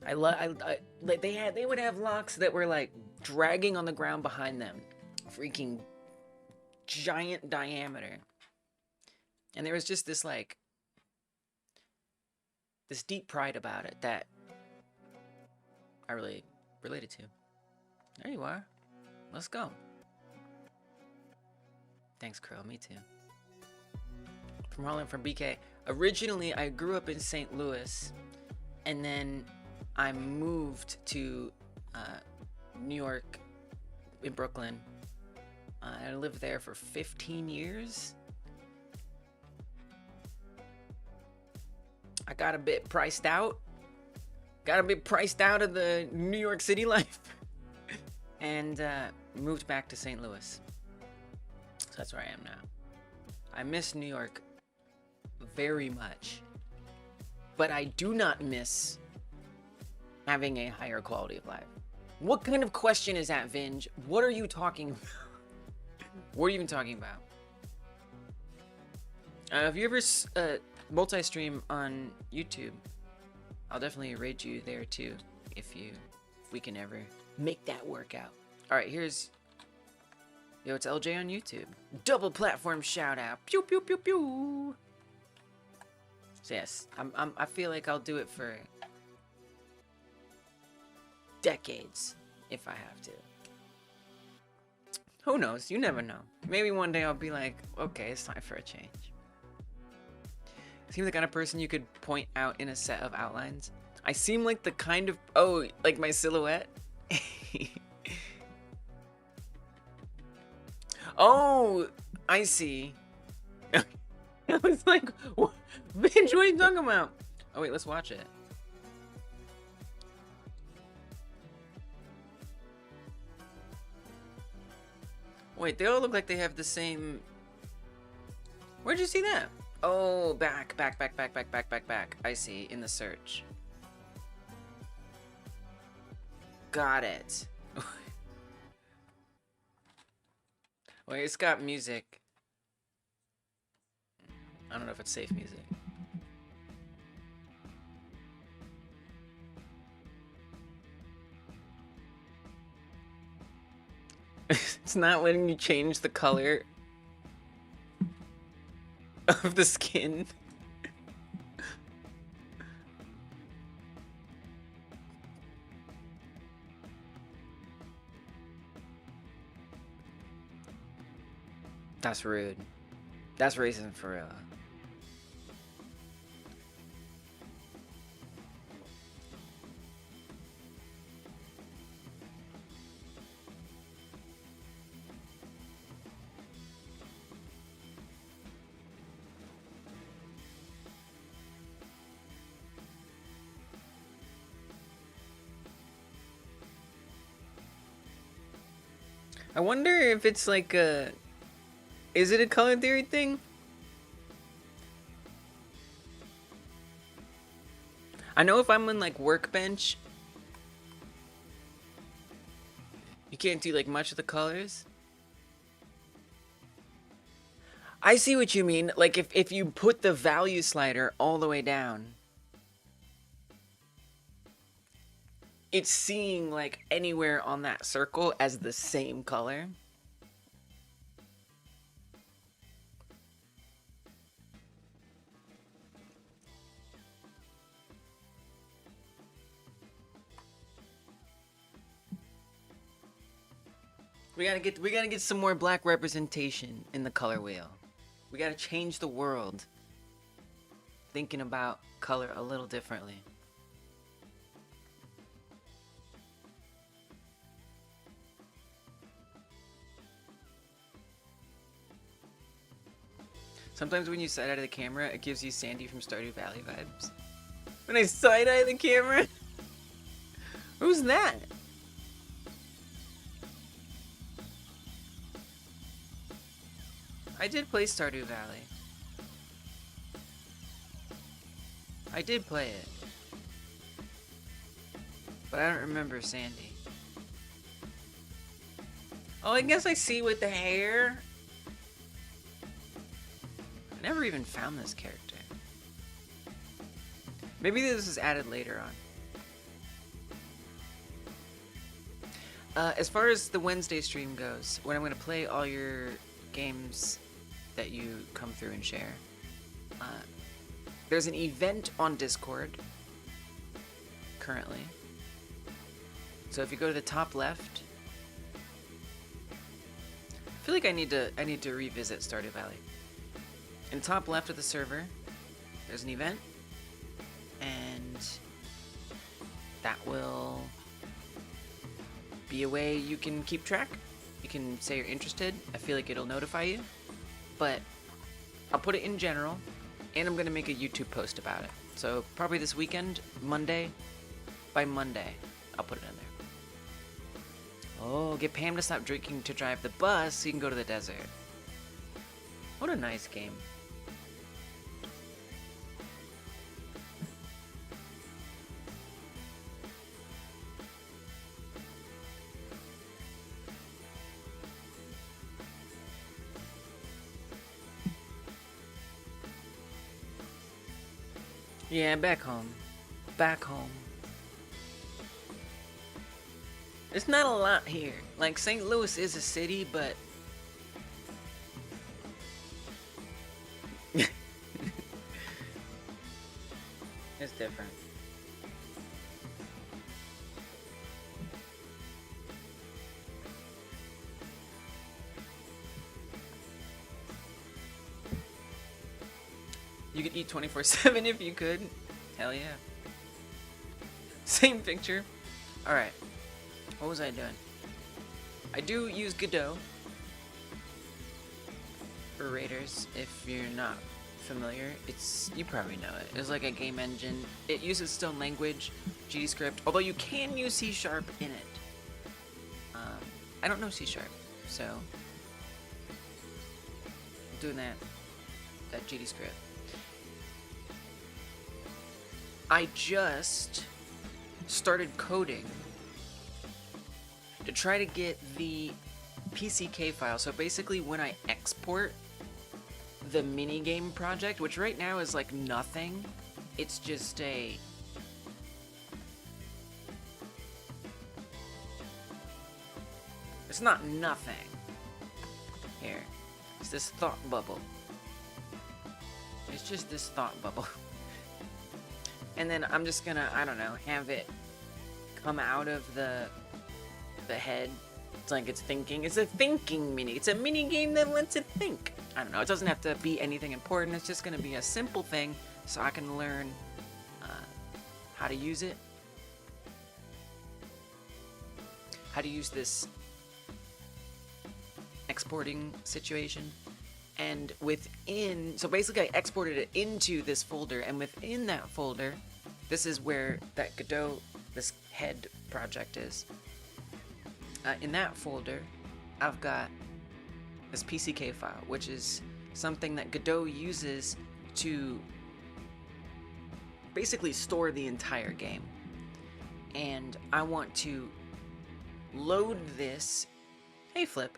They would have locks that were like dragging on the ground behind them, freaking giant diameter. And there was just this deep pride about it that I really related to. There you are. Let's go. Thanks, Crow. Me too. From Holland, from BK. Originally, I grew up in St. Louis, and then I moved to New York, in Brooklyn. I lived there for 15 years. I got a bit priced out. Got a bit priced out of the New York City life. And moved back to St. Louis. So that's where I am now. I miss New York very much. But I do not miss having a higher quality of life. What kind of question is that, Vinge? What are you talking about? What are you even talking about? If you ever multi-stream on YouTube, I'll definitely raid you there too, if we can ever make that work out. All right, here's, yo, it's LJ on YouTube. Double platform shout out. Pew pew pew pew. So yes, I feel like I'll do it for decades if I have to. Who knows? You never know. Maybe one day I'll be like, okay, it's time for a change. Seem the kind of person you could point out in a set of outlines. I seem like the kind of, oh, like my silhouette? Oh, I see. I was like, Vinge, what are you talking about? Oh wait, let's watch it. Wait, they all look like they have the same... Where'd you see that? Oh, back. I see, in the search. Got it. Wait, it's got music. I don't know if it's safe music. It's not letting you change the color of the skin. That's rude. That's racism for real. I wonder if it's like a... Is it a color theory thing? I know if I'm in like Workbench, you can't do like much of the colors. I see what you mean. Like if you put the value slider all the way down, it's seeing like anywhere on that circle as the same color. We gotta get some more black representation in the color wheel. We gotta change the world. Thinking about color a little differently. Sometimes when you side eye the camera, it gives you Sandy from Stardew Valley vibes. When I side eye the camera? Who's that? I did play Stardew Valley. I did play it. But I don't remember Sandy. Oh, I guess I see with the hair. I never even found this character. Maybe this is added later on. As far as the Wednesday stream goes, when I'm going to play all your games that you come through and share, there's an event on Discord currently. So if you go to the top left, I feel like I need to revisit Stardew Valley. In the top left of the server, there's an event, and that will be a way you can keep track. You can say you're interested. I feel like it'll notify you, but I'll put it in general, and I'm gonna make a YouTube post about it. So probably this weekend, Monday, by Monday, I'll put it in there. Oh, get Pam to stop drinking to drive the bus so you can go to the desert. What a nice game. Yeah, back home. Back home. There's not a lot here. Like, St. Louis is a city, but... it's different. You could eat 24/7 if you could. Hell yeah. Same picture. Alright. What was I doing? I do use Godot for Raiders, if you're not familiar. You probably know it. It's like a game engine. It uses its own language, GDScript, although you can use C# in it. I don't know C#, so I'm doing that GDScript. I just started coding to try to get the PCK file. So basically when I export the minigame project, which right now is like nothing, it's just it's not nothing. Here, it's this thought bubble. It's just this thought bubble. And then I'm just gonna, I don't know, have it come out of the head. It's like it's thinking. It's a thinking mini. It's a mini game that lets it think. I don't know. It doesn't have to be anything important. It's just gonna be a simple thing so I can learn how to use it. How to use this exporting situation. And within, so basically I exported it into this folder, and within that folder, this is where that Godot, this head project is. In that folder, I've got this PCK file, which is something that Godot uses to basically store the entire game. And I want to load this, hey Flip,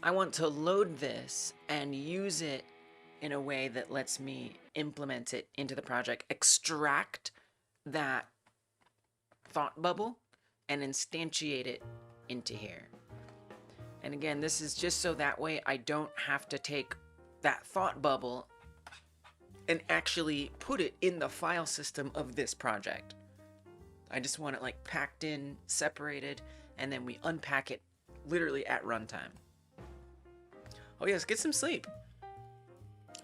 I want to load this and use it in a way that lets me implement it into the project, extract that thought bubble, and instantiate it into here. And again, this is just so that way I don't have to take that thought bubble and actually put it in the file system of this project. I just want it like packed in, separated, and then we unpack it literally at runtime. Oh yes, get some sleep.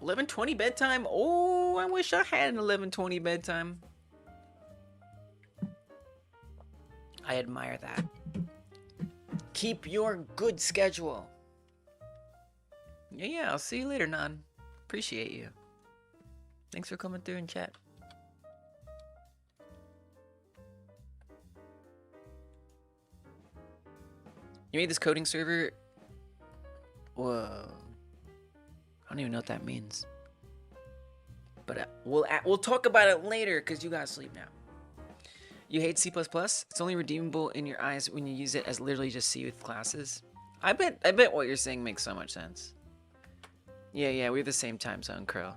11:20 bedtime. Oh, I wish I had an 11:20 bedtime. I admire that. Keep your good schedule. Yeah, I'll see you later, Nan. Appreciate you. Thanks for coming through and chat. You made this coding server? Whoa. I don't even know what that means. But we'll talk about it later because you gotta sleep now. You hate C++? It's only redeemable in your eyes when you use it as literally just C with classes. I bet what you're saying makes so much sense. Yeah, we have the same time zone, Crow.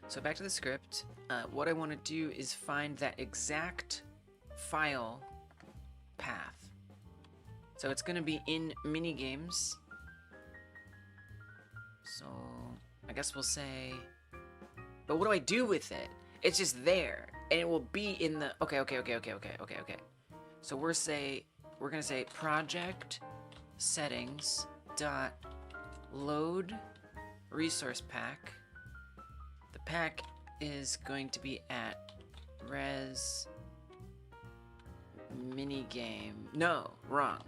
So back to the script. What I want to do is find that exact file path. So it's going to be in minigames. So I guess we'll say, but what do I do with it? It's just there, and it will be in the, okay. So we're going to say project settings dot load resource pack. The pack is going to be at res minigame. No, wrong.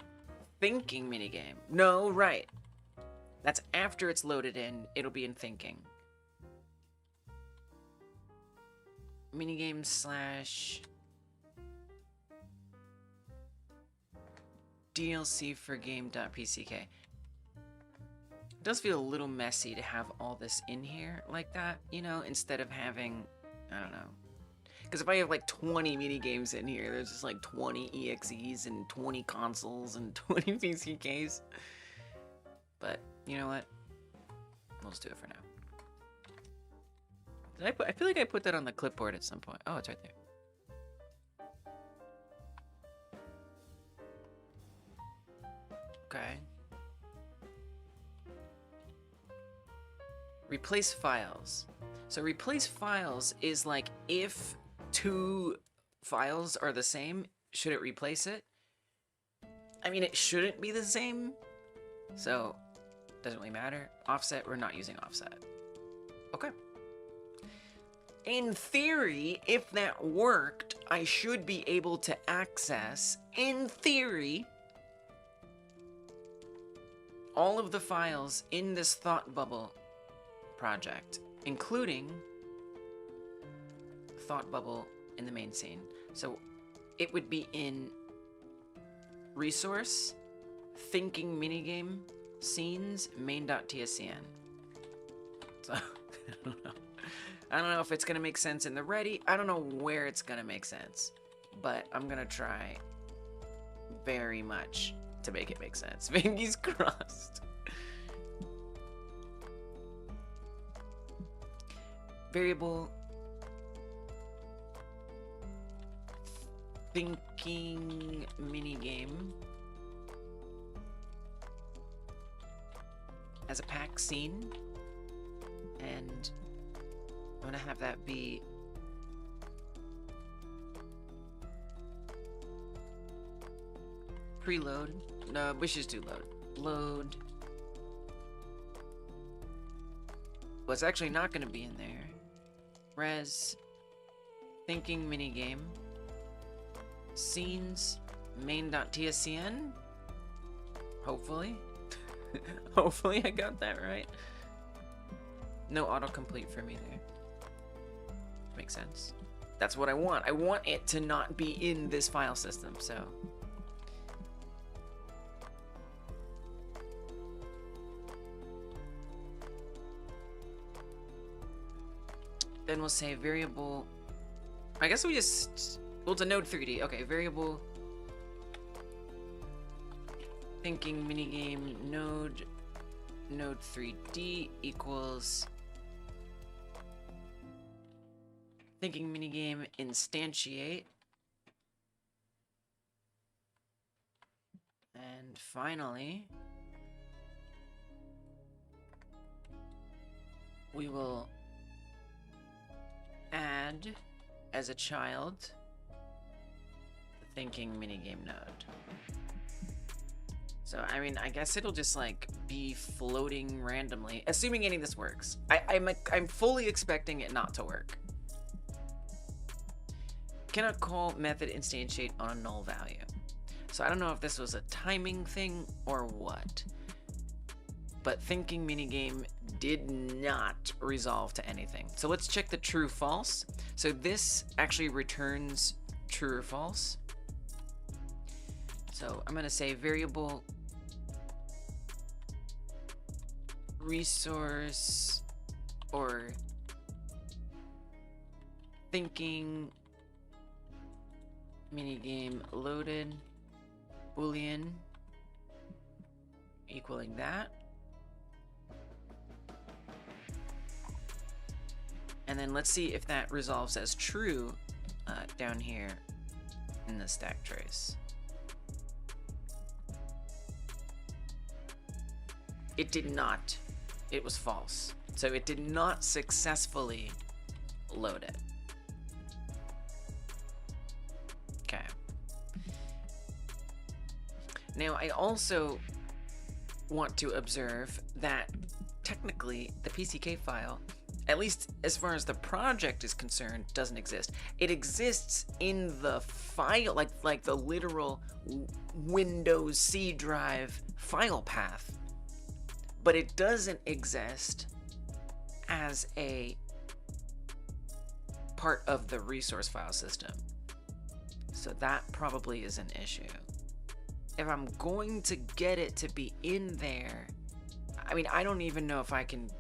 Thinking minigame. No, right. That's after it's loaded in, it'll be in thinking. Minigame slash DLC for game.pck. It does feel a little messy to have all this in here like that, you know, instead of having, I don't know. Because if I have like 20 minigames in here, there's just like 20 EXEs and 20 consoles and 20 PCKs. But, you know what? We'll just do it for now. I feel like I put that on the clipboard at some point. Oh, it's right there. Okay. Replace files. So replace files is like if two files are the same, should it replace it? I mean, it shouldn't be the same, so doesn't really matter. Offset, we're not using offset. Okay. In theory, if that worked, I should be able to access, in theory, all of the files in this thought bubble project, including thought bubble in the main scene. So it would be in resource, thinking minigame, scenes, main.tscn. So I don't know if it's gonna make sense in the ready. I don't know where it's gonna make sense, but I'm gonna try very much to make it make sense. Fingers crossed. Variable thinking minigame as a pack scene, and I'm gonna have that be preload. No, wishes to load. Load. What's actually not gonna be in there. Res. Thinking minigame. Scenes. Main.tscn. Hopefully. Hopefully I got that right. No autocomplete for me there. Makes sense. That's what I want. I want it to not be in this file system, so. Then we'll say variable. I guess we just. Well, it's a node 3D. Okay, variable. Thinking minigame node 3D equals thinking minigame instantiate, and finally we will add as a child the thinking minigame node. So, I mean, I guess it'll just, like, be floating randomly, assuming any of this works. I'm fully expecting it not to work. Cannot call method instantiate on a null value. So I don't know if this was a timing thing or what. But thinking minigame did not resolve to anything. So let's check the true false. So this actually returns true or false. So I'm gonna say variable resource or thinking minigame loaded boolean equaling that, and then let's see if that resolves as true down here in the stack trace. It did not. It was false. So it did not successfully load it. Okay. Now I also want to observe that technically the PCK file, at least as far as the project is concerned, doesn't exist. It exists in the file, like the literal Windows C drive file path, but it doesn't exist as a part of the resource file system. So that probably is an issue. if I'm going to get it to be in there, I mean, I don't even know if I can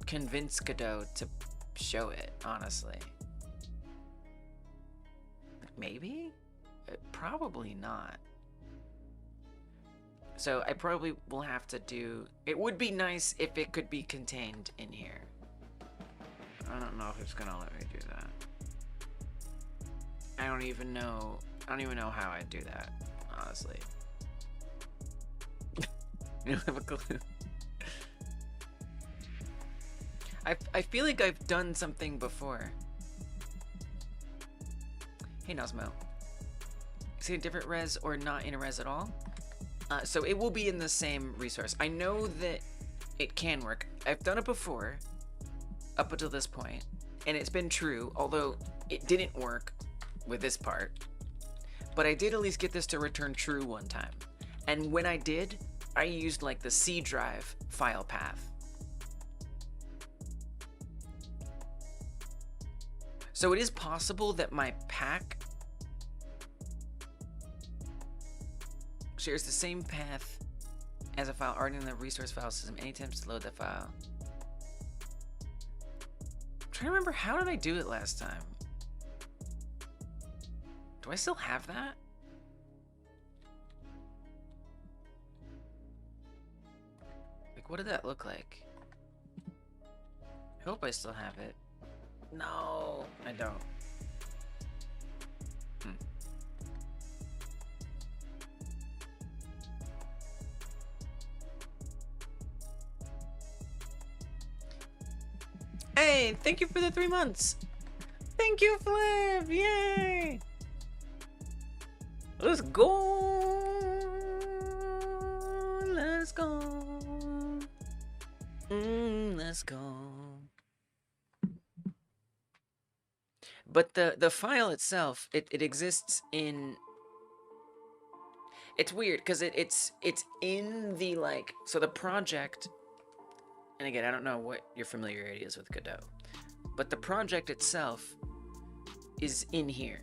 convince Godot to show it, honestly. Maybe? Probably not. So I probably will have to do... It would be nice if it could be contained in here. I don't know if it's gonna let me do that. I don't even know how I'd do that, honestly. You don't have a clue. I feel like I've done something before. Hey Nosmo. See a different res or not in a res at all? So it will be in the same resource. I know that it can work. I've done it before, up until this point, and it's been true, although it didn't work with this part. But I did at least get this to return true one time. And when I did, I used like the C drive file path. So it is possible that my pack shares the same path as a file already in the resource file system. Any attempts to load that file. I'm trying to remember, how did I do it last time? Do I still have that? Like, what did that look like? I hope I still have it. No, I don't. Hey, thank you for the 3 months. Thank you, Flip. Yay. Let's go. Let's go. Let's go. But the file itself, it exists in... It's weird, because it's in the, like... So the project... And again, I don't know what your familiarity is with Godot, but the project itself is in here.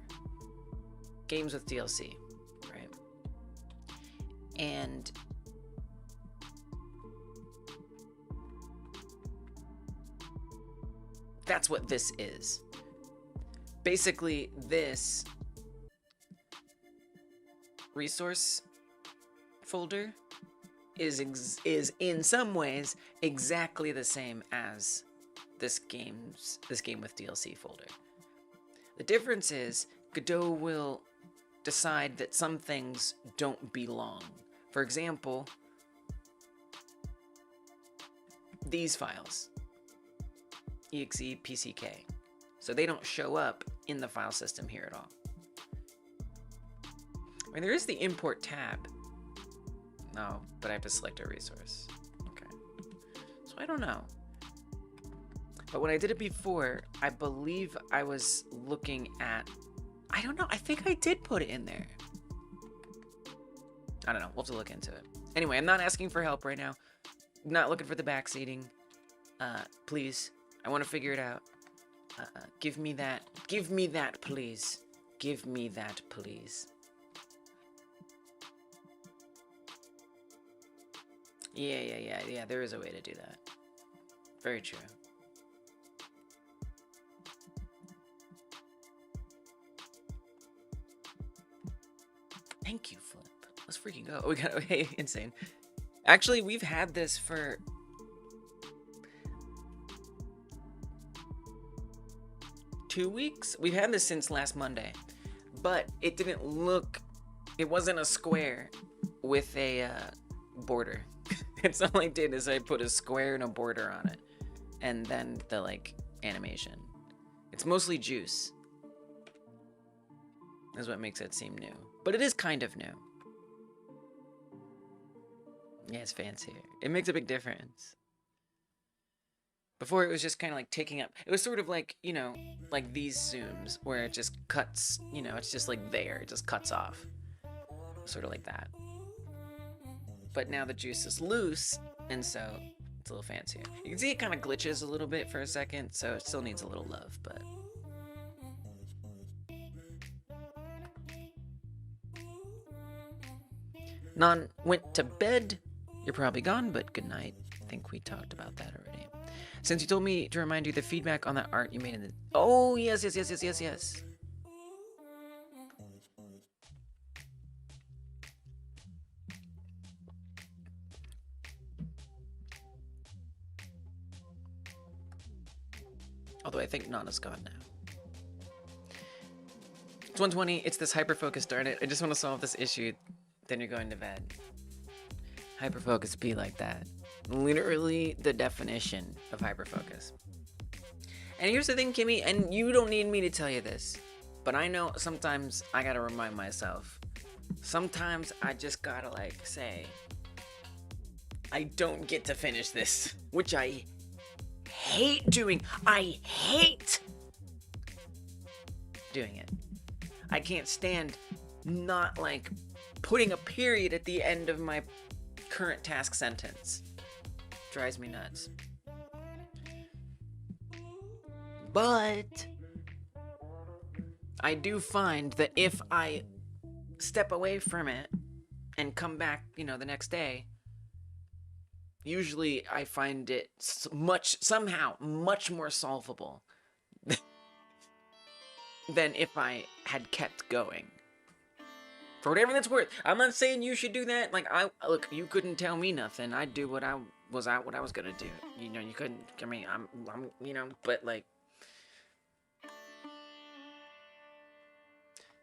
Games with DLC, right? And that's what this is. Basically, this resource folder is in some ways exactly the same as this game with DLC folder. The difference is Godot will decide that some things don't belong. For example, these files, exe, pck. So they don't show up in the file system here at all. I mean, there is the import tab. No, but I have to select a resource. Okay. So I don't know. But when I did it before, I believe I was looking at... I don't know. I think I did put it in there. I don't know. We'll have to look into it. Anyway, I'm not asking for help right now. I'm not looking for the backseating. Please. I want to figure it out. Give me that. Give me that, please. Give me that, please. Yeah, there is a way to do that. Very true. Thank you, Flip. Let's freaking go. We got insane. Actually, we've had this for two weeks. We've had this since last Monday, but it didn't look. It wasn't a square with a border. It's all I did is I put a square and a border on it, and then the like animation. It's mostly juice. That's what makes it seem new, but it is kind of new. Yeah, it's fancier. It makes a big difference. Before it was just kind of like taking up. It was sort of like, you know, like these zooms where it just cuts. You know, it's just like there. It just cuts off. Sort of like that. But now the juice is loose, and so it's a little fancier. You can see it kind of glitches a little bit for a second, so it still needs a little love, but... Non went to bed. You're probably gone, but good night. I think we talked about that already. Since you told me to remind you the feedback on that art you made in the... Oh, yes. Although I think Nana's gone now. It's 1:20. It's this hyperfocus, darn it. I just want to solve this issue. Then you're going to bed. Hyperfocus be like that. Literally the definition of hyperfocus. And here's the thing, Kimmy, and you don't need me to tell you this, but I know sometimes I gotta remind myself. Sometimes I just gotta, like, say, I don't get to finish this, which I hate doing. I hate doing it. I can't stand not, like, putting a period at the end of my current task sentence. Drives me nuts. But I do find that if I step away from it and come back, the next day, usually I find it somehow much more solvable than if I had kept going. For whatever that's worth. I'm not saying you should do that. Like, look, you couldn't tell me nothing. I'd do what I was gonna do. You couldn't. I mean, I'm but like,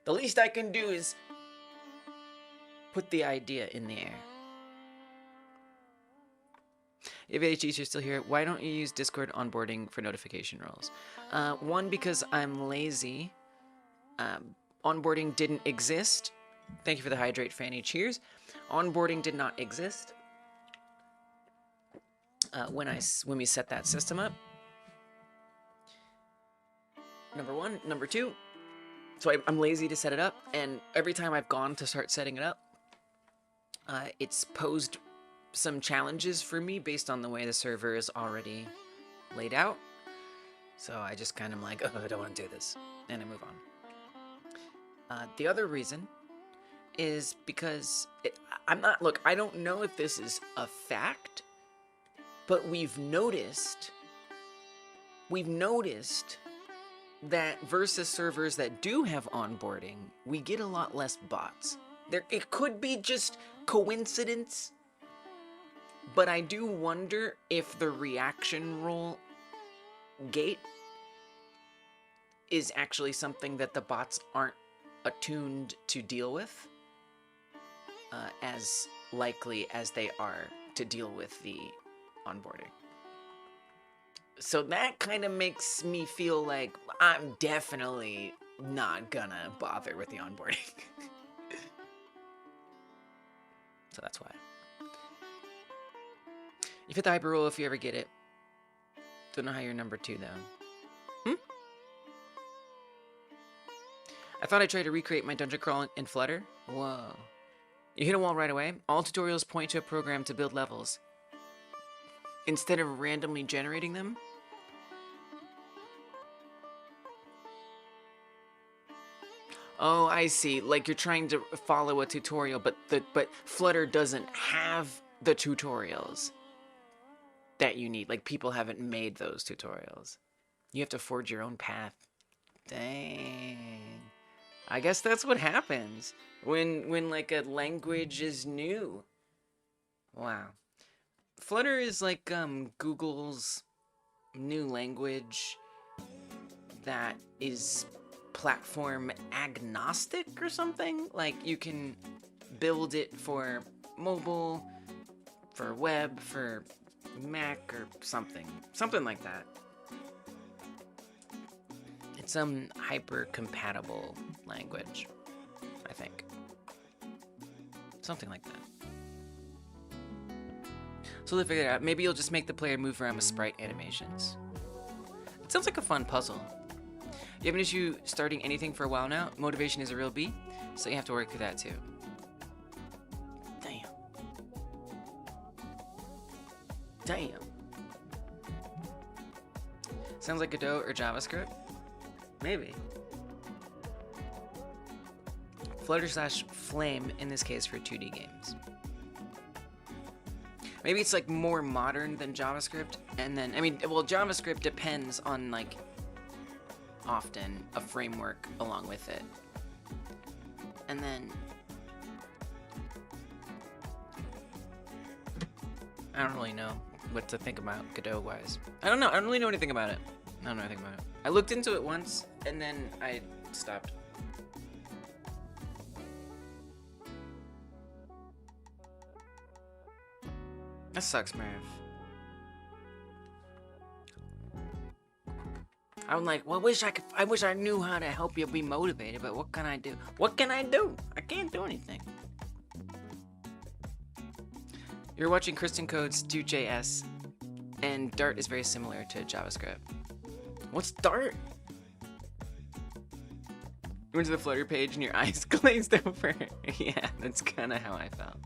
the least I can do is put the idea in the air. If HGs are still here, why don't you use Discord onboarding for notification roles? One, because I'm lazy. Onboarding didn't exist. Thank you for the hydrate, Fanny. Cheers. Onboarding did not exist when we set that system up. Number one. Number two, so I'm lazy to set it up, and every time I've gone to start setting it up, it's posed some challenges for me based on the way the server is already laid out. So I just kind of like, oh, I don't want to do this, and I move on. The other reason is because I don't know if this is a fact, but we've noticed that versus servers that do have onboarding, we get a lot less bots. It could be just coincidence, but I do wonder if the reaction role gate is actually something that the bots aren't attuned to deal with as likely as they are to deal with the onboarding. So that kind of makes me feel like I'm definitely not gonna bother with the onboarding. So that's why. You fit the hyper rule if you ever get it. Don't know how you're number 2 though. I thought I'd try to recreate my dungeon crawl in Flutter. Whoa. You hit a wall right away. All tutorials point to a program to build levels instead of randomly generating them. Oh, I see. Like you're trying to follow a tutorial, but Flutter doesn't have the tutorials that you need. Like people haven't made those tutorials. You have to forge your own path. Dang. I guess that's what happens when like a language is new. Wow. Flutter is like Google's new language that is platform agnostic or something. Like you can build it for mobile, for web, for Mac or something like that. It's some hyper compatible language, I think. Something like that. So they'll figure it out. Maybe you'll just make the player move around with sprite animations. It sounds like a fun puzzle. You have an issue starting anything for a while now? Motivation is a real B, so you have to work through that too. Damn. Sounds like Godot or JavaScript? Maybe. Flutter/Flame in this case for 2D games. Maybe it's like more modern than JavaScript, and then, I mean, well, JavaScript depends on like often a framework along with it. And then I don't really know what to think about Godot wise. I don't know. I don't really know anything about it. I don't know anything about it. I looked into it once and then I stopped. That sucks, Merv. I'm like, well, I wish I knew how to help you be motivated, but what can I do? What can I do? I can't do anything. You're watching Kristen Code's do.js, and Dart is very similar to JavaScript. What's Dart? You went to the Flutter page and your eyes glazed over. Yeah, that's kind of how I felt.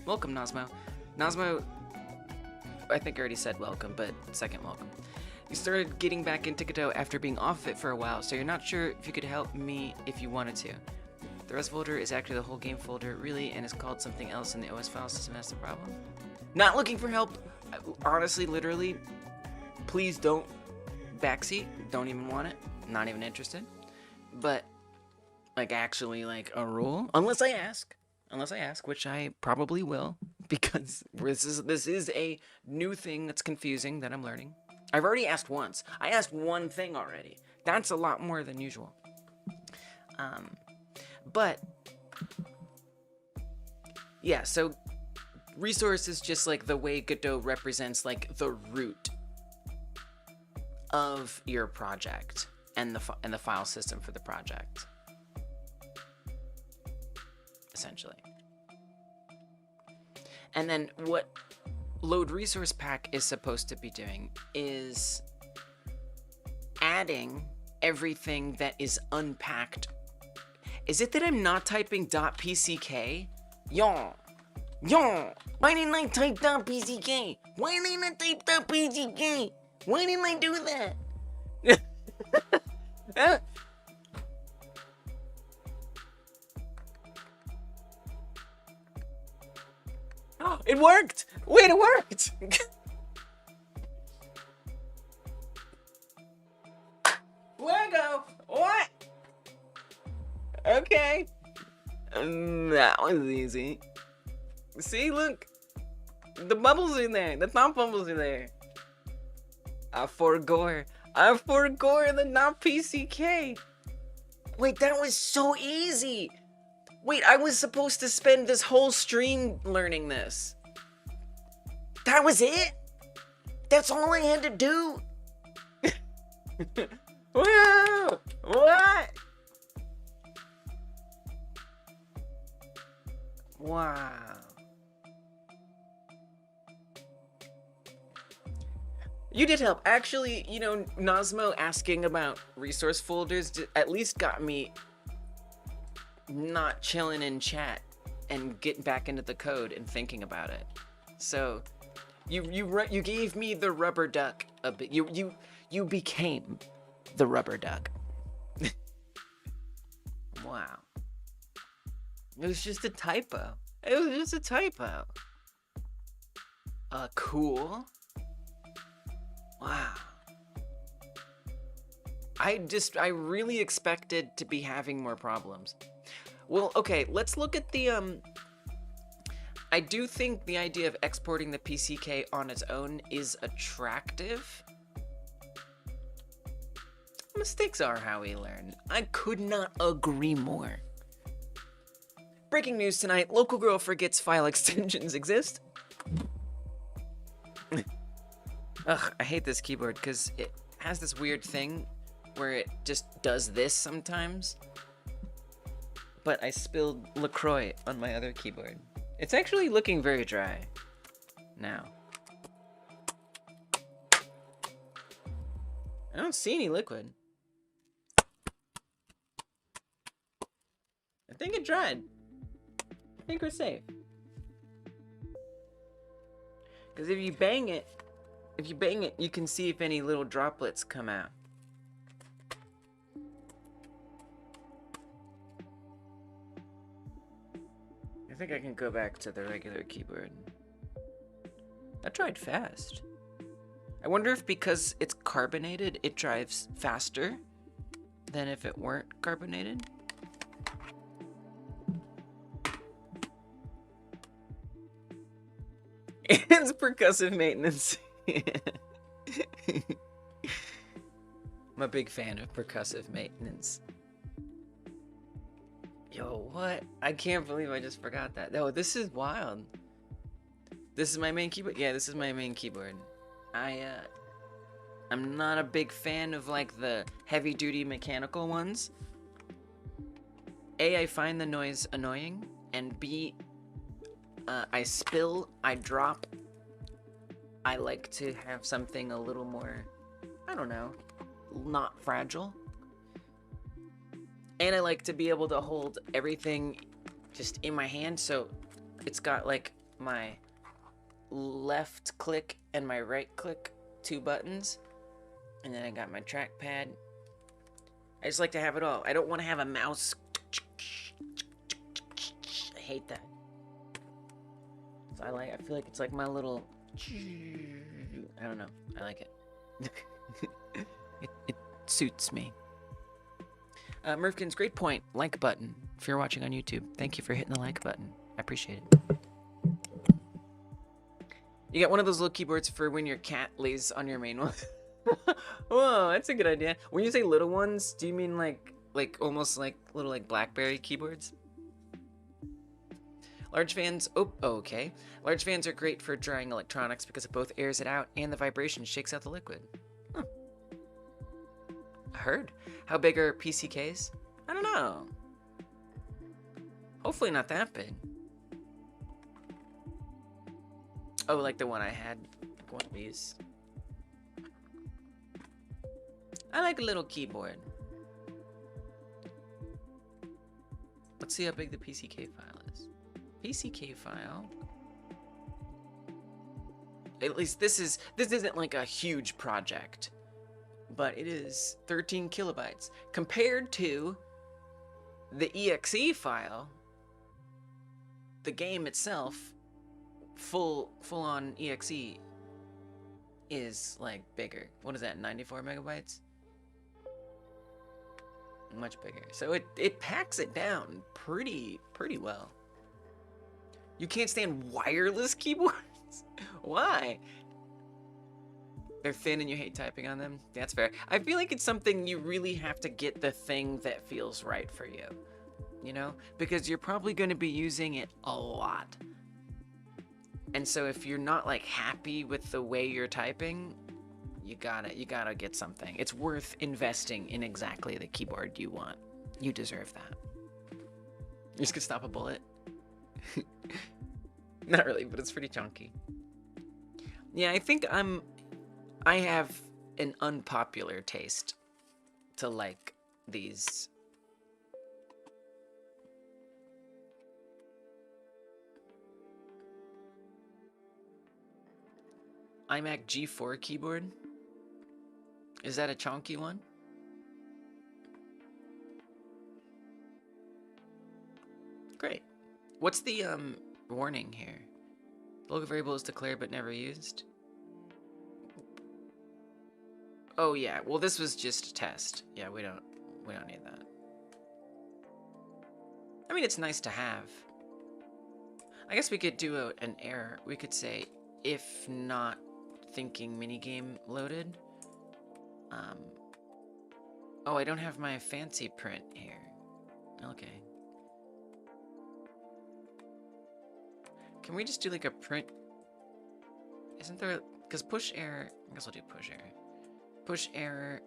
Welcome, Nosmo. Nosmo, I think I already said welcome, but second welcome. You started getting back into Godot after being off of it for a while, so you're not sure if you could help me if you wanted to. The rest folder is actually the whole game folder, really, and is called something else in the OS file system. That's the problem. Not looking for help. Honestly, literally, please don't backseat. Don't even want it. Not even interested. But, like, actually, like, a rule? Unless I ask, which I probably will, because this is a new thing that's confusing that I'm learning. I've already asked once. I asked one thing already. That's a lot more than usual. But yeah, so resource is just like the way Godot represents like the root of your project and the file system for the project, essentially. And then what load resource pack is supposed to be doing is adding everything that is unpacked. Is it that I'm not typing .pck? Why didn't I type .pck? Why didn't I type .pck? Why didn't I do that? Oh, it worked! Wait, it worked! Lego! What? Okay. That was easy. See, look. The bubbles in there. The top bubbles in there. I forgo the not PCK. Wait, that was so easy. Wait, I was supposed to spend this whole stream learning this. That was it? That's all I had to do? Whoa! What? Wow. You did help. Actually, you know, Nosmo asking about resource folders at least got me not chilling in chat and getting back into the code and thinking about it. So, you gave me the rubber duck a bit. You became the rubber duck. Wow. It was just a typo. Cool. Wow. I really expected to be having more problems. Well, okay, let's look at the, I do think the idea of exporting the PCK on its own is attractive. Mistakes are how we learn. I could not agree more. Breaking news tonight, local girl forgets file extensions exist. Ugh, I hate this keyboard because it has this weird thing where it just does this sometimes. But I spilled LaCroix on my other keyboard. It's actually looking very dry now. I don't see any liquid. I think it dried. I think we're safe. Because if you bang it, you can see if any little droplets come out. think I can go back to the regular keyboard. That dried fast. I wonder if because it's carbonated, it drives faster than if it weren't carbonated. It's percussive maintenance. I'm a big fan of percussive maintenance. Yo, what? I can't believe I just forgot that. Oh, this is wild. This is my main keyboard? Yeah, this is my main keyboard. I'm not a big fan of like the heavy-duty mechanical ones. A, I find the noise annoying, and B, I spill, I drop. I like to have something a little more, I don't know, not fragile. And I like to be able to hold everything just in my hand, so it's got like my left click and my right click, 2 buttons, and then I got my trackpad. I just like to have it all. I don't want to have a mouse. I hate that. So I feel like it's like my little, I don't know, I like it. It suits me. Merfkin's great point. Like button. If you're watching on YouTube, thank you for hitting the like button. I appreciate it. You got one of those little keyboards for when your cat lays on your main one. Whoa, that's a good idea. When you say little ones, do you mean like almost like little like BlackBerry keyboards? Large fans, oh, okay. Large fans are great for drying electronics because it both airs it out and the vibration shakes out the liquid. Huh. I heard. How big are PCKs? I don't know. Hopefully not that big. Oh, like the one I had. Like one of these. I like a little keyboard. Let's see how big the PCK file is. PCK file. At least this isn't like a huge project, but it is 13 kilobytes compared to the exe file. The game itself, full on exe, is like bigger. What is that? 94 megabytes. Much bigger. So it packs it down pretty well. You can't stand wireless keyboards? Why? They're thin and you hate typing on them? That's fair. I feel like it's something you really have to get the thing that feels right for you. You know? Because you're probably going to be using it a lot. And so if you're not like happy with the way you're typing, you gotta get something. It's worth investing in exactly the keyboard you want. You deserve that. You just could stop a bullet. Not really, but it's pretty chunky. Yeah, I think I have an unpopular taste to like these. iMac G4 keyboard. Is that a chunky one? Great. What's the warning here? The local variable is declared but never used. Oh yeah, well this was just a test. Yeah, we don't need that. I mean, it's nice to have. I guess we could do an error. We could say if not thinking minigame loaded. Oh, I don't have my fancy print here. Okay. Can we just do like a print? Isn't there, because push error, I guess I'll do push error. Push error,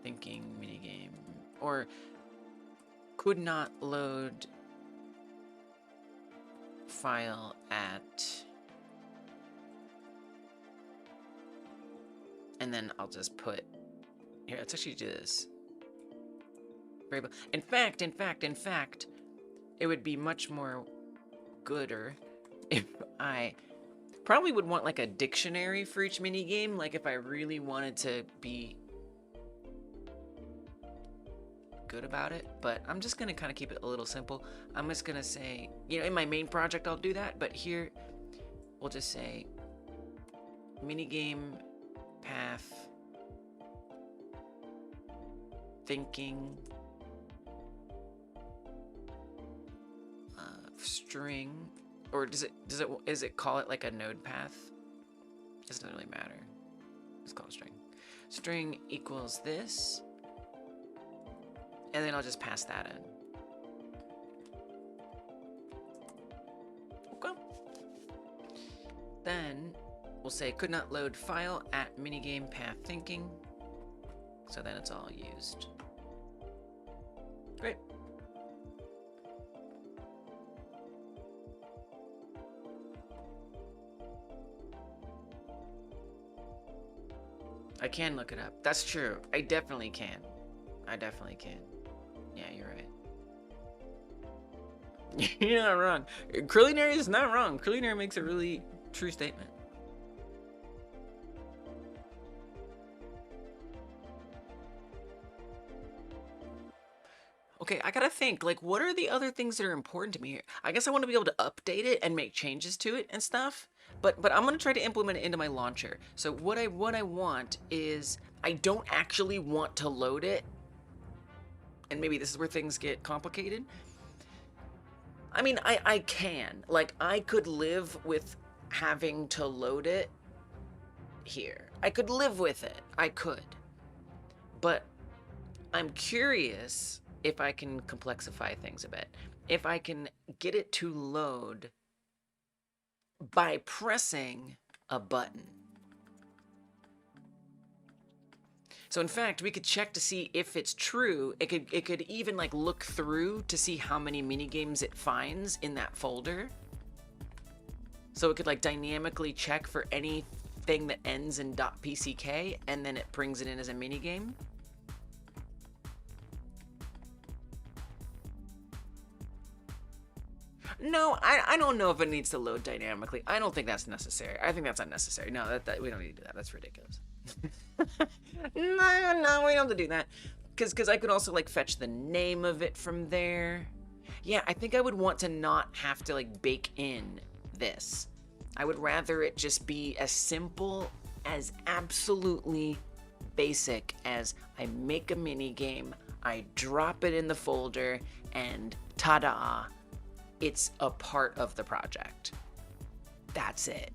thinking minigame, or could not load file at, and then I'll just put, here, let's actually do this. Variable. In fact, it would be much more gooder if I probably would want like a dictionary for each minigame, like if I really wanted to be good about it, but I'm just gonna kind of keep it a little simple. I'm just gonna say, you know, in my main project I'll do that, but here we'll just say minigame path thinking string, or does it call it like a node path? It doesn't really matter. It's called a string. String equals this, and then I'll just pass that in. Okay. Then we'll say could not load file at minigame path thinking. So then it's all used. Great. I can look it up. That's true. I definitely can. I definitely can. Yeah, you're right. You're not wrong. Curlinary is not wrong. Curlinary makes a really true statement. Okay, I gotta think, like, what are the other things that are important to me here? I guess I want to be able to update it and make changes to it and stuff, but I'm gonna try to implement it into my launcher. So what I want is, I don't actually want to load it, and maybe this is where things get complicated. I mean, I can. Like, I could live with having to load it here. I could live with it. I could. But I'm curious if I can complexify things a bit. If I can get it to load by pressing a button. So in fact, we could check to see if it's true. It could even like look through to see how many minigames it finds in that folder. So it could like dynamically check for anything that ends in .pck, and then it brings it in as a minigame. No, I don't know if it needs to load dynamically. I don't think that's necessary. I think that's unnecessary. No, that we don't need to do that. That's ridiculous. No, we don't have to do that. Because I could also like fetch the name of it from there. Yeah, I think I would want to not have to like bake in this. I would rather it just be as simple as absolutely basic as I make a mini game, I drop it in the folder, and ta-da, it's a part of the project. That's it.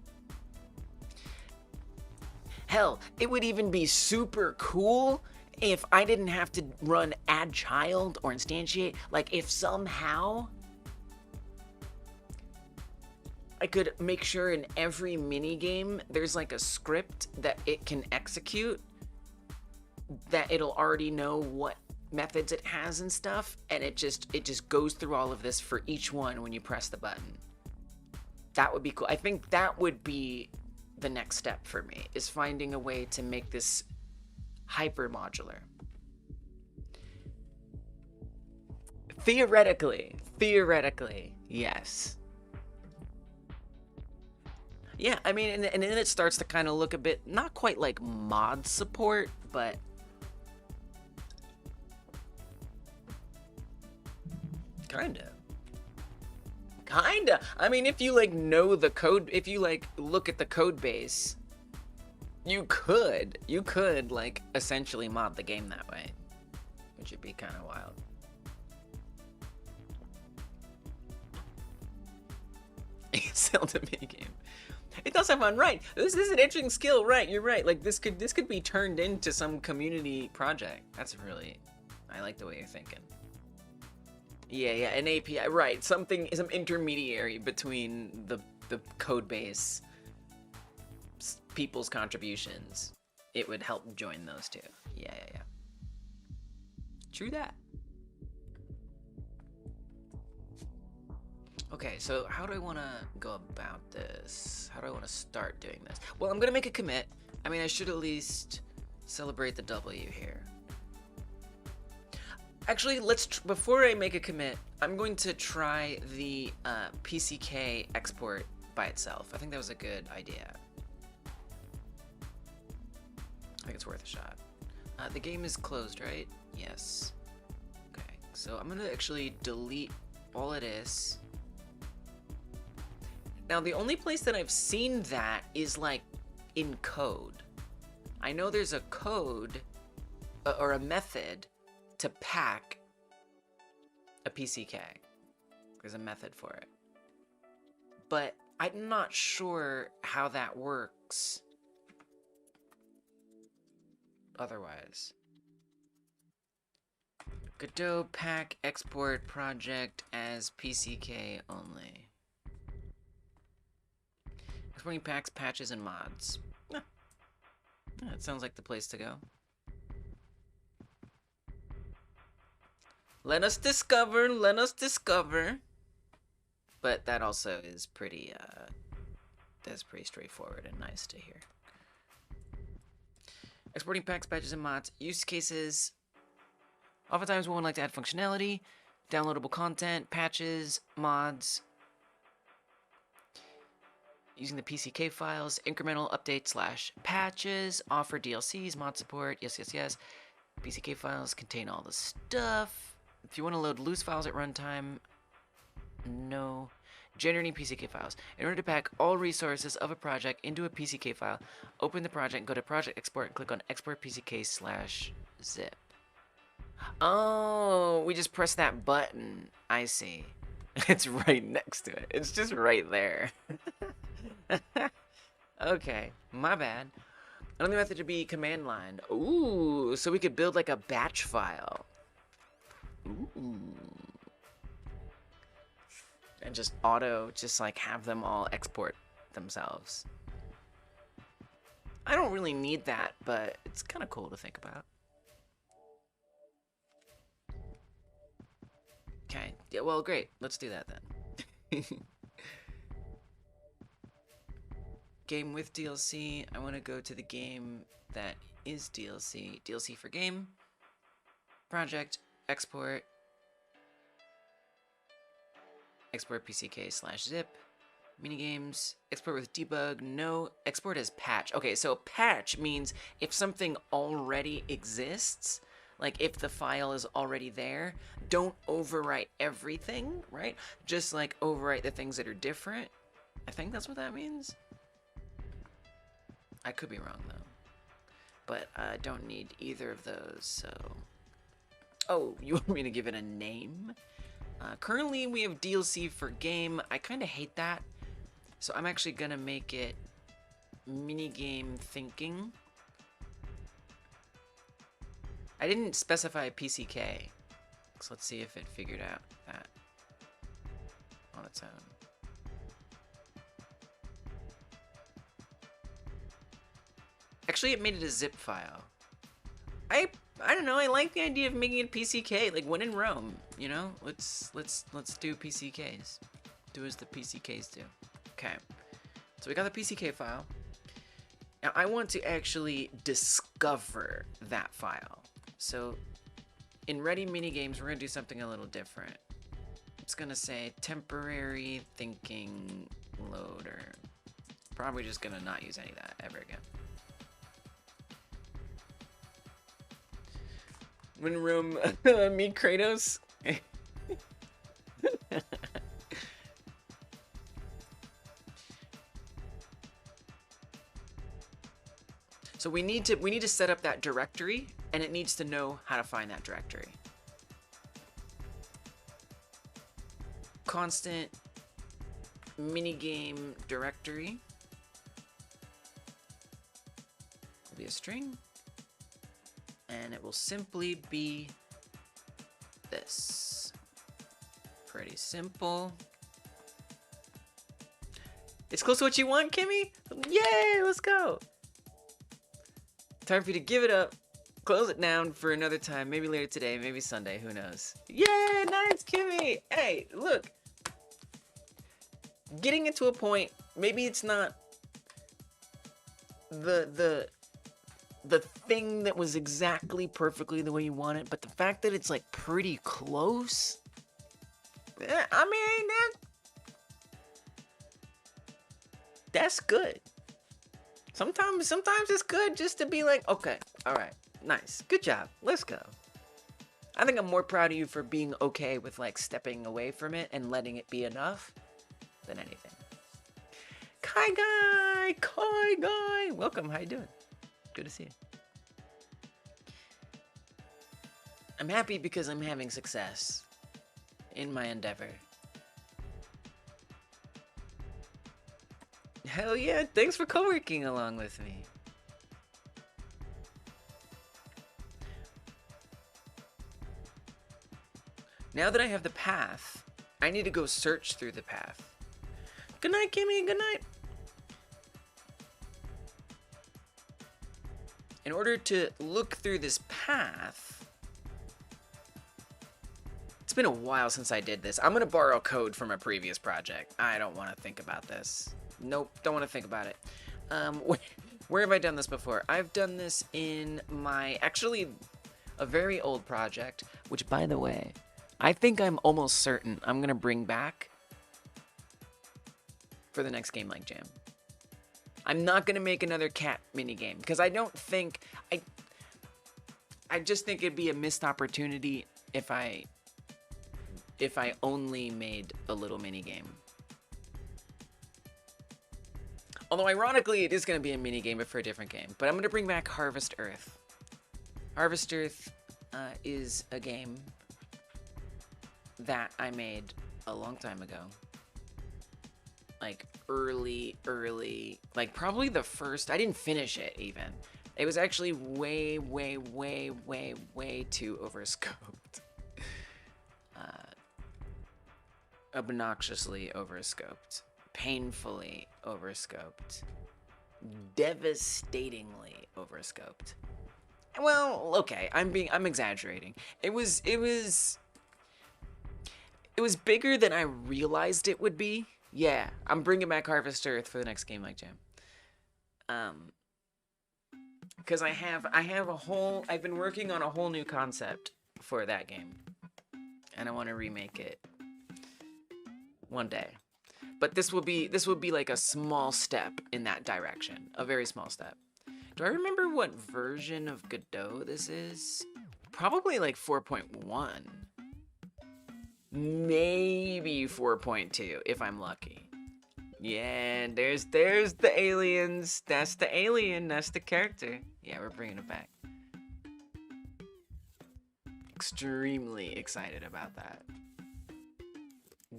Hell, it would even be super cool if I didn't have to run add child or instantiate. Like if somehow I could make sure in every mini game there's like a script that it can execute, that it'll already know what methods it has and stuff, and it just goes through all of this for each one when you press the button. That would be cool. I think that would be the next step for me, is finding a way to make this hyper modular. Theoretically, yes. Yeah, I mean, and then it starts to kind of look a bit, not quite like mod support, but Kinda. I mean, if you like know the code, if you like look at the code base, you could like essentially mod the game that way, which would be kind of wild. Zelda minigame. It does have fun, right? This is an interesting skill, right? You're right. Like this could be turned into some community project. That's really, I like the way you're thinking. Yeah, an API, right? Some intermediary between the code base, people's contributions. It would help join those two. Yeah. True that. Okay, so how do I want to go about this? How do I want to start doing this? Well, I'm gonna make a commit. I mean, I should at least celebrate the W here. Actually, before I make a commit, I'm going to try the PCK export by itself. I think that was a good idea. I think it's worth a shot. The game is closed, right? Yes. so I'm gonna actually delete all of this. Now, the only place that I've seen that is like in code. I know there's a code or a method to pack a PCK. There's a method for it. But I'm not sure how that works otherwise. Godot pack export project as PCK only. Exporting packs, patches, and mods. Yeah, that sounds like the place to go. Let us discover, let us discover. But that also is pretty, that's pretty straightforward and nice to hear. Exporting packs, patches, and mods. Use cases. Oftentimes, we would like to add functionality, downloadable content, patches, mods. Using the PCK files, incremental update / patches, offer DLCs, mod support, yes, yes, yes. PCK files contain all the stuff. If you want to load loose files at runtime, no. Generating PCK files. In order to pack all resources of a project into a PCK file, open the project, go to Project Export, and click on Export PCK / zip. Oh, we just press that button. I see. It's right next to it. It's just right there. Okay, my bad. Another method to be command line. Ooh, so we could build like a batch file. Ooh. And just like have them all export themselves. I don't really need that, but it's kind of cool to think about. Okay, yeah, well, great. Let's do that then. Game with DLC. I want to go to the game that is DLC. DLC for game. Project. Export. Export PCK / zip. Minigames. Export with debug. No. Export as patch. Okay, so patch means if something already exists, like if the file is already there, don't overwrite everything, right? Just like overwrite the things that are different. I think that's what that means. I could be wrong though. But I don't need either of those, so... Oh, you want me to give it a name? Currently we have DLC for game. I kind of hate that. So I'm actually gonna make it minigame thinking. I didn't specify PCK. So let's see if it figured out that on its own. Actually, it made it a zip file. I don't know. I like the idea of making it PCK. Like when in Rome, you know. Let's do PCKs. Do as the PCKs do. Okay. So we got the PCK file. Now I want to actually discover that file. So in Ready Minigames, we're gonna do something a little different. It's gonna say temporary thinking loader. Probably just gonna not use any of that ever again. When in Rome, meet Kratos. So we need to set up that directory, and it needs to know how to find that directory. Constant minigame directory will be a string. And it will simply be this. Pretty simple. It's close to what you want, Kimmy? Yay, let's go. Time for you to give it up, close it down for another time, maybe later today, maybe Sunday, who knows. Yay, nice, Kimmy. Hey, look. Getting it to a point, maybe it's not the thing that was exactly perfectly the way you want it, but the fact that it's like pretty close, I mean, that's good. Sometimes it's good just to be like, okay, all right, nice, good job, let's go. I think I'm more proud of you for being okay with like stepping away from it and letting it be enough than anything. Kai Guy, welcome. How you doing? Good to see you. I'm happy because I'm having success in my endeavor. Hell yeah, thanks for co-working along with me. Now that I have the path, I need to go search through the path. Good night, Kimmy, good night. In order to look through this path, it's been a while since I did this. I'm gonna borrow code from a previous project. I don't want to think about this. Nope, don't want to think about it. Where have I done this before? I've done this in my, actually, a very old project, which, by the way, I think I'm almost certain I'm gonna bring back for the next Game Like Jam. I'm not gonna make another cat minigame because I don't think I just think it'd be a missed opportunity if I only made a little minigame. Although ironically it is gonna be a minigame but for a different game. But I'm gonna bring back Harvest Earth. Harvest Earth is a game that I made a long time ago. Like early, like probably the first, I didn't finish it even. It was actually way too overscoped. Obnoxiously overscoped. Painfully overscoped. Devastatingly overscoped. Well, okay, I'm exaggerating. It was bigger than I realized it would be. Yeah, I'm bringing back Harvest Earth for the next Game Like Jam. Because I've been working on a whole new concept for that game. And I want to remake it one day. But this will be like a small step in that direction. A very small step. Do I remember what version of Godot this is? Probably like 4.1. Maybe 4.2 if I'm lucky. Yeah, there's the aliens. That's the alien. That's the character. Yeah, we're bringing it back. Extremely excited about that.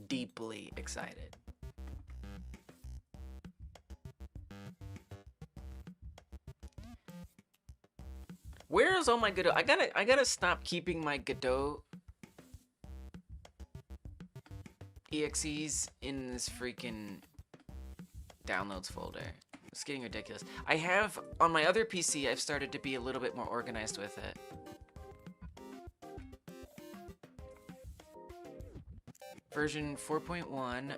Deeply excited. Where is all my Godot? I gotta stop keeping my Godot EXEs in this freaking downloads folder. It's getting ridiculous. I have, on my other PC, I've started to be a little bit more organized with it. Version 4.1.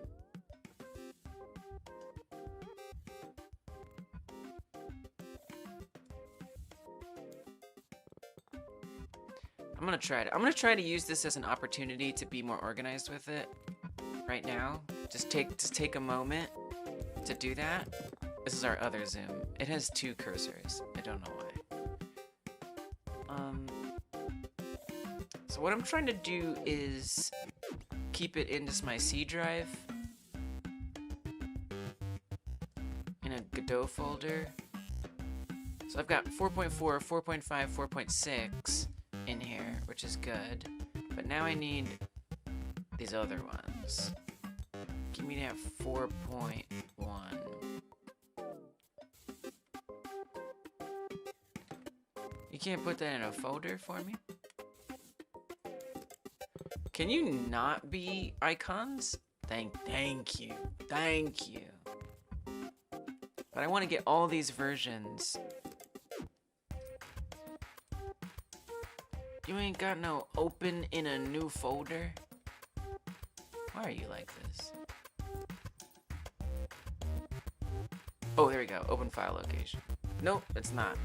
I'm gonna try to use this as an opportunity to be more organized with it. Right now, just take a moment to do that. This is our other zoom. It has two cursors. I don't know why. So what I'm trying to do is keep it in just my C drive in a Godot folder. So I've got 4.4, 4.5, 4.6 in here, which is good. But now I need these other ones. Give me that 4.1. You can't put that in a folder for me? Can you not be icons? Thank you. But I want to get all these versions. You ain't got no open in a new folder? Why are you like this? Oh, there we go. Open file location. Nope, it's not.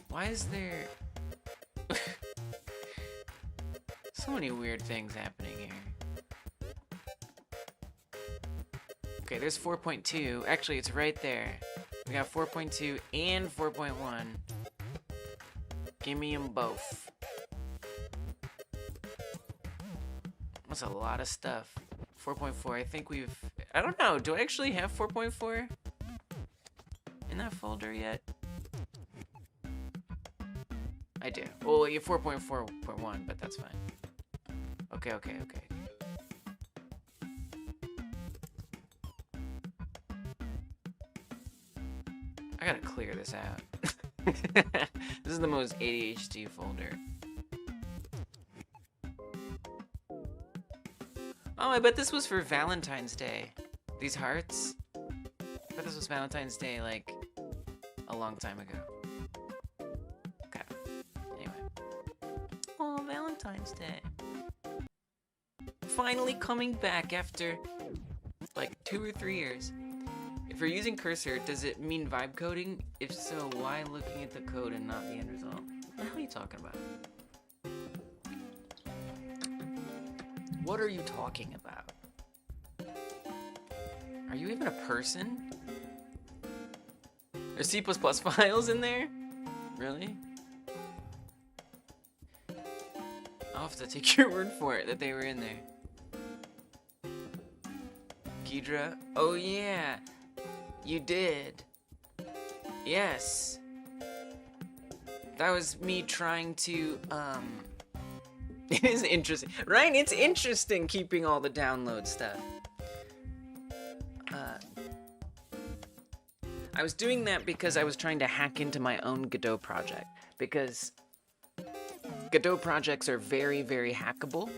Why is there so many weird things happening here? Okay, there's 4.2. Actually, it's right there. We got 4.2 and 4.1. Give me them both. That's a lot of stuff. 4.4, I think I don't know, do I actually have 4.4 in that folder yet? I do. Well, you 4.4.1, but that's fine. Okay. I gotta clear this out. This is the most ADHD folder. Oh, I bet this was for Valentine's Day. These hearts? I bet this was Valentine's Day, like, a long time ago. Okay. Anyway. Oh, Valentine's Day. Finally coming back after, like, 2 or 3 years. If you're using cursor, does it mean vibe coding? If so, why looking at the code and not the end result? What the hell are you talking about? What are you talking about? Are you even a person? There's C++ files in there? Really? I'll have to take your word for it that they were in there. Ghidra? Oh yeah! You did. Yes. That was me trying to, It is interesting, right? It's interesting keeping all the download stuff. I was doing that because I was trying to hack into my own Godot project. Because Godot projects are very, very hackable.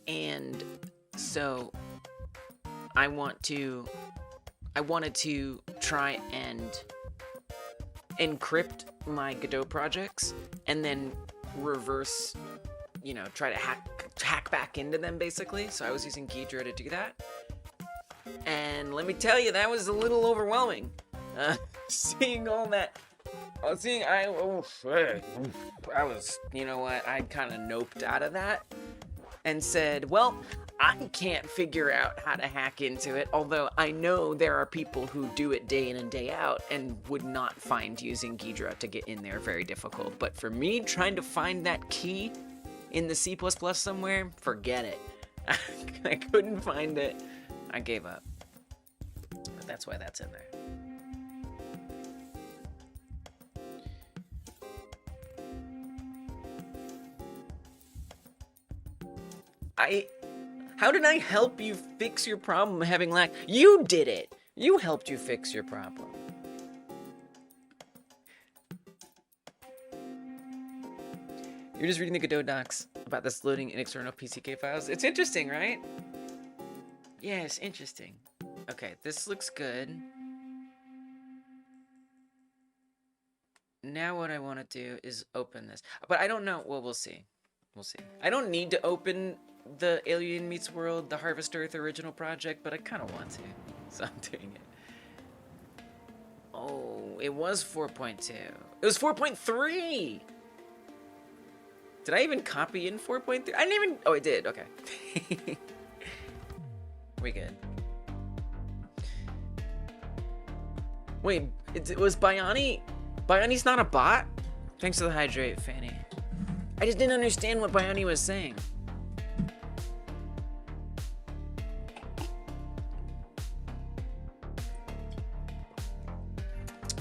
And so I wanted to try and encrypt my Godot projects and then reverse, try to hack back into them, basically. So I was using Ghidra to do that. And let me tell you, that was a little overwhelming. Seeing all that. I was, you know what, I kind of noped out of that and said, well, I can't figure out how to hack into it, although I know there are people who do it day in and day out and would not find using Ghidra to get in there very difficult. But for me, trying to find that key in the C++ somewhere, forget it. I couldn't find it. I gave up. But that's why that's in there. How did I help you fix your problem having lag? You did it! You helped you fix your problem. You're just reading the Godot docs about this loading in external PCK files. It's interesting, right? Yeah, it's interesting. Okay, this looks good. Now what I want to do is open this. But I don't know. Well, we'll see. We'll see. I don't need to open the Alien Meets World, the Harvest Earth original project, but I kind of want to, so I'm doing it. Oh, it was 4.2. It was 4.3! Did I even copy in 4.3? I didn't even... Oh, I did. Okay. We good. Wait, it was Biani? Biani's not a bot? Thanks to the hydrate, Fanny. I just didn't understand what Biani was saying.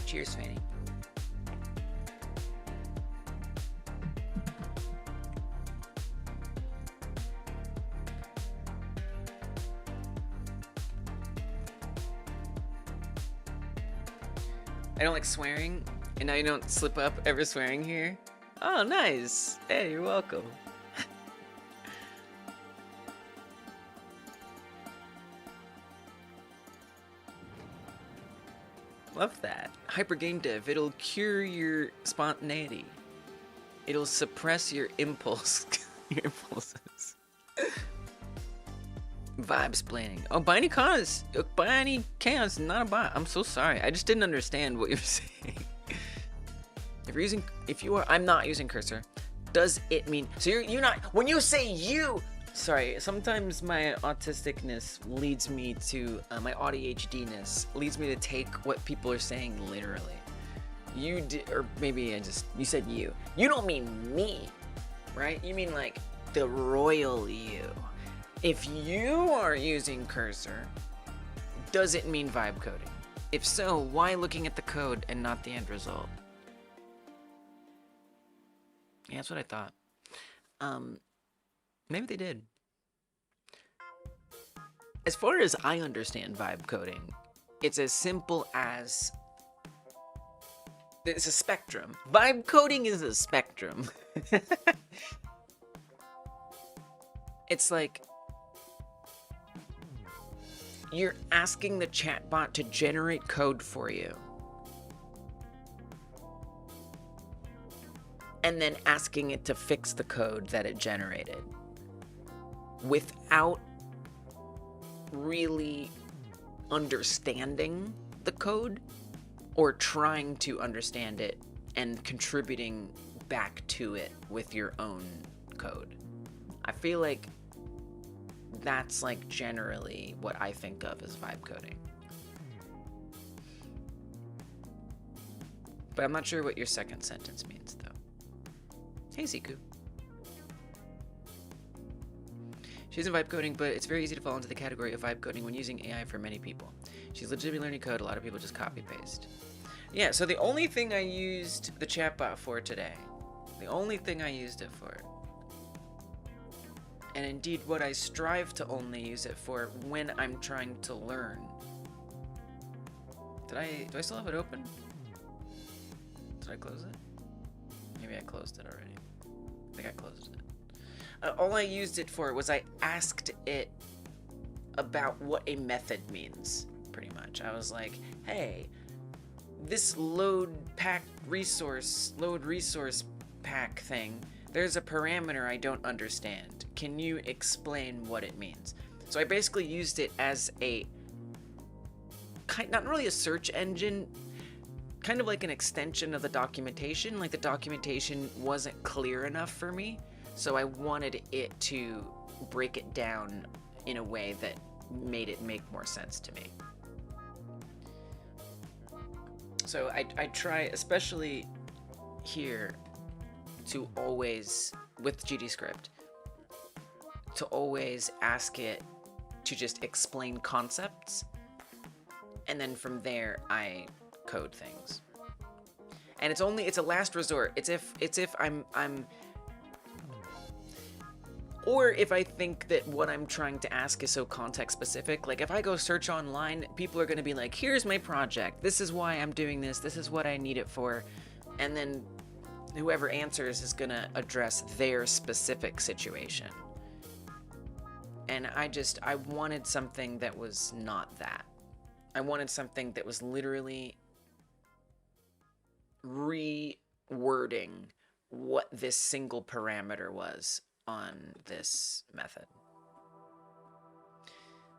Cheers, Fanny. I don't like swearing, and now you don't slip up ever swearing here. Oh, nice. Hey, you're welcome. Love that. Hyper gamedev. It'll cure your spontaneity. It'll suppress your impulses. Vibe splaining. Oh, Biony Chaos is not a bot. I'm so sorry. I just didn't understand what you were saying. I'm not using cursor. Does it mean, so you're not, when you say you, sorry, sometimes my autisticness leads me to, my ADHDness leads me to take what people are saying literally. You did, or maybe you said you. You don't mean me, right? You mean like the royal you. If you are using cursor, does it mean vibe coding? If so, why looking at the code and not the end result? Yeah, that's what I thought. Maybe they did. As far as I understand vibe coding, it's as simple as it's a spectrum. Vibe coding is a spectrum. It's like you're asking the chatbot to generate code for you, and then asking it to fix the code that it generated without really understanding the code or trying to understand it and contributing back to it with your own code. I feel like that's like generally what I think of as vibe coding. But I'm not sure what your second sentence means though. Hey Ziku. She's in vibe coding, but it's very easy to fall into the category of vibe coding when using AI for many people. She's legitimately learning code, a lot of people just copy paste. Yeah, so the only thing I used the chatbot for today, the only thing I used it for, and indeed what I strive to only use it for when I'm trying to learn. Do I still have it open? Did I close it? Maybe I closed it already. I think I closed it. All I used it for was I asked it about what a method means, pretty much. I was like, hey, this load resource pack thing, there's a parameter I don't understand. Can you explain what it means? So I basically used it as a, not really a search engine, kind of like an extension of the documentation. Like the documentation wasn't clear enough for me. So I wanted it to break it down in a way that made it make more sense to me. So I try, especially here, to always, with GDScript, to always ask it to just explain concepts, and then from there I code things. And it's a last resort. It's if I'm or if I think that what I'm trying to ask is so context specific. Like if I go search online, people are going to be like, here's my project, this is why I'm doing this is what I need it for, and then whoever answers is going to address their specific situation. And I wanted something that was not that. I wanted something that was literally rewording what this single parameter was on this method.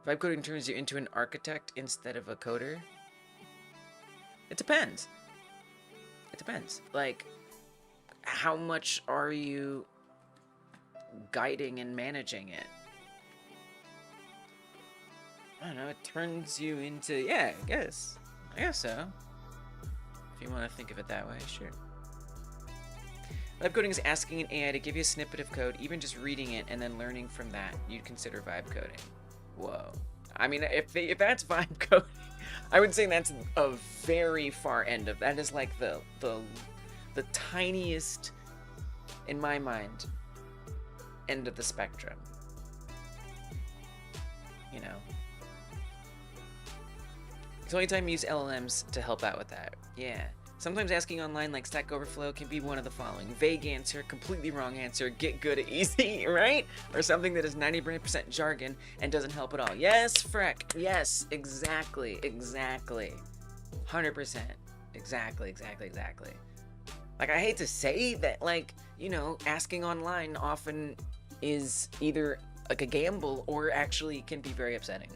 Vibe coding turns you into an architect instead of a coder. It depends. It depends. Like, how much are you guiding and managing it? I don't know, it turns you into, yeah, I guess so. If you want to think of it that way, sure. Vibe coding is asking an AI to give you a snippet of code, even just reading it and then learning from that. You'd consider vibe coding. Whoa. I mean, if that's vibe coding, I would say that's a very far end of that. Is like the tiniest, in my mind, end of the spectrum. You know. It's the only time you use LLMs to help out with that. Yeah. Sometimes asking online like Stack Overflow can be one of the following. Vague answer, completely wrong answer, get good at easy, right? Or something that is 90% jargon and doesn't help at all. Yes, Freck. Yes, exactly. 100%. Exactly. Like, I hate to say that, like, you know, asking online often is either like a gamble or actually can be very upsetting.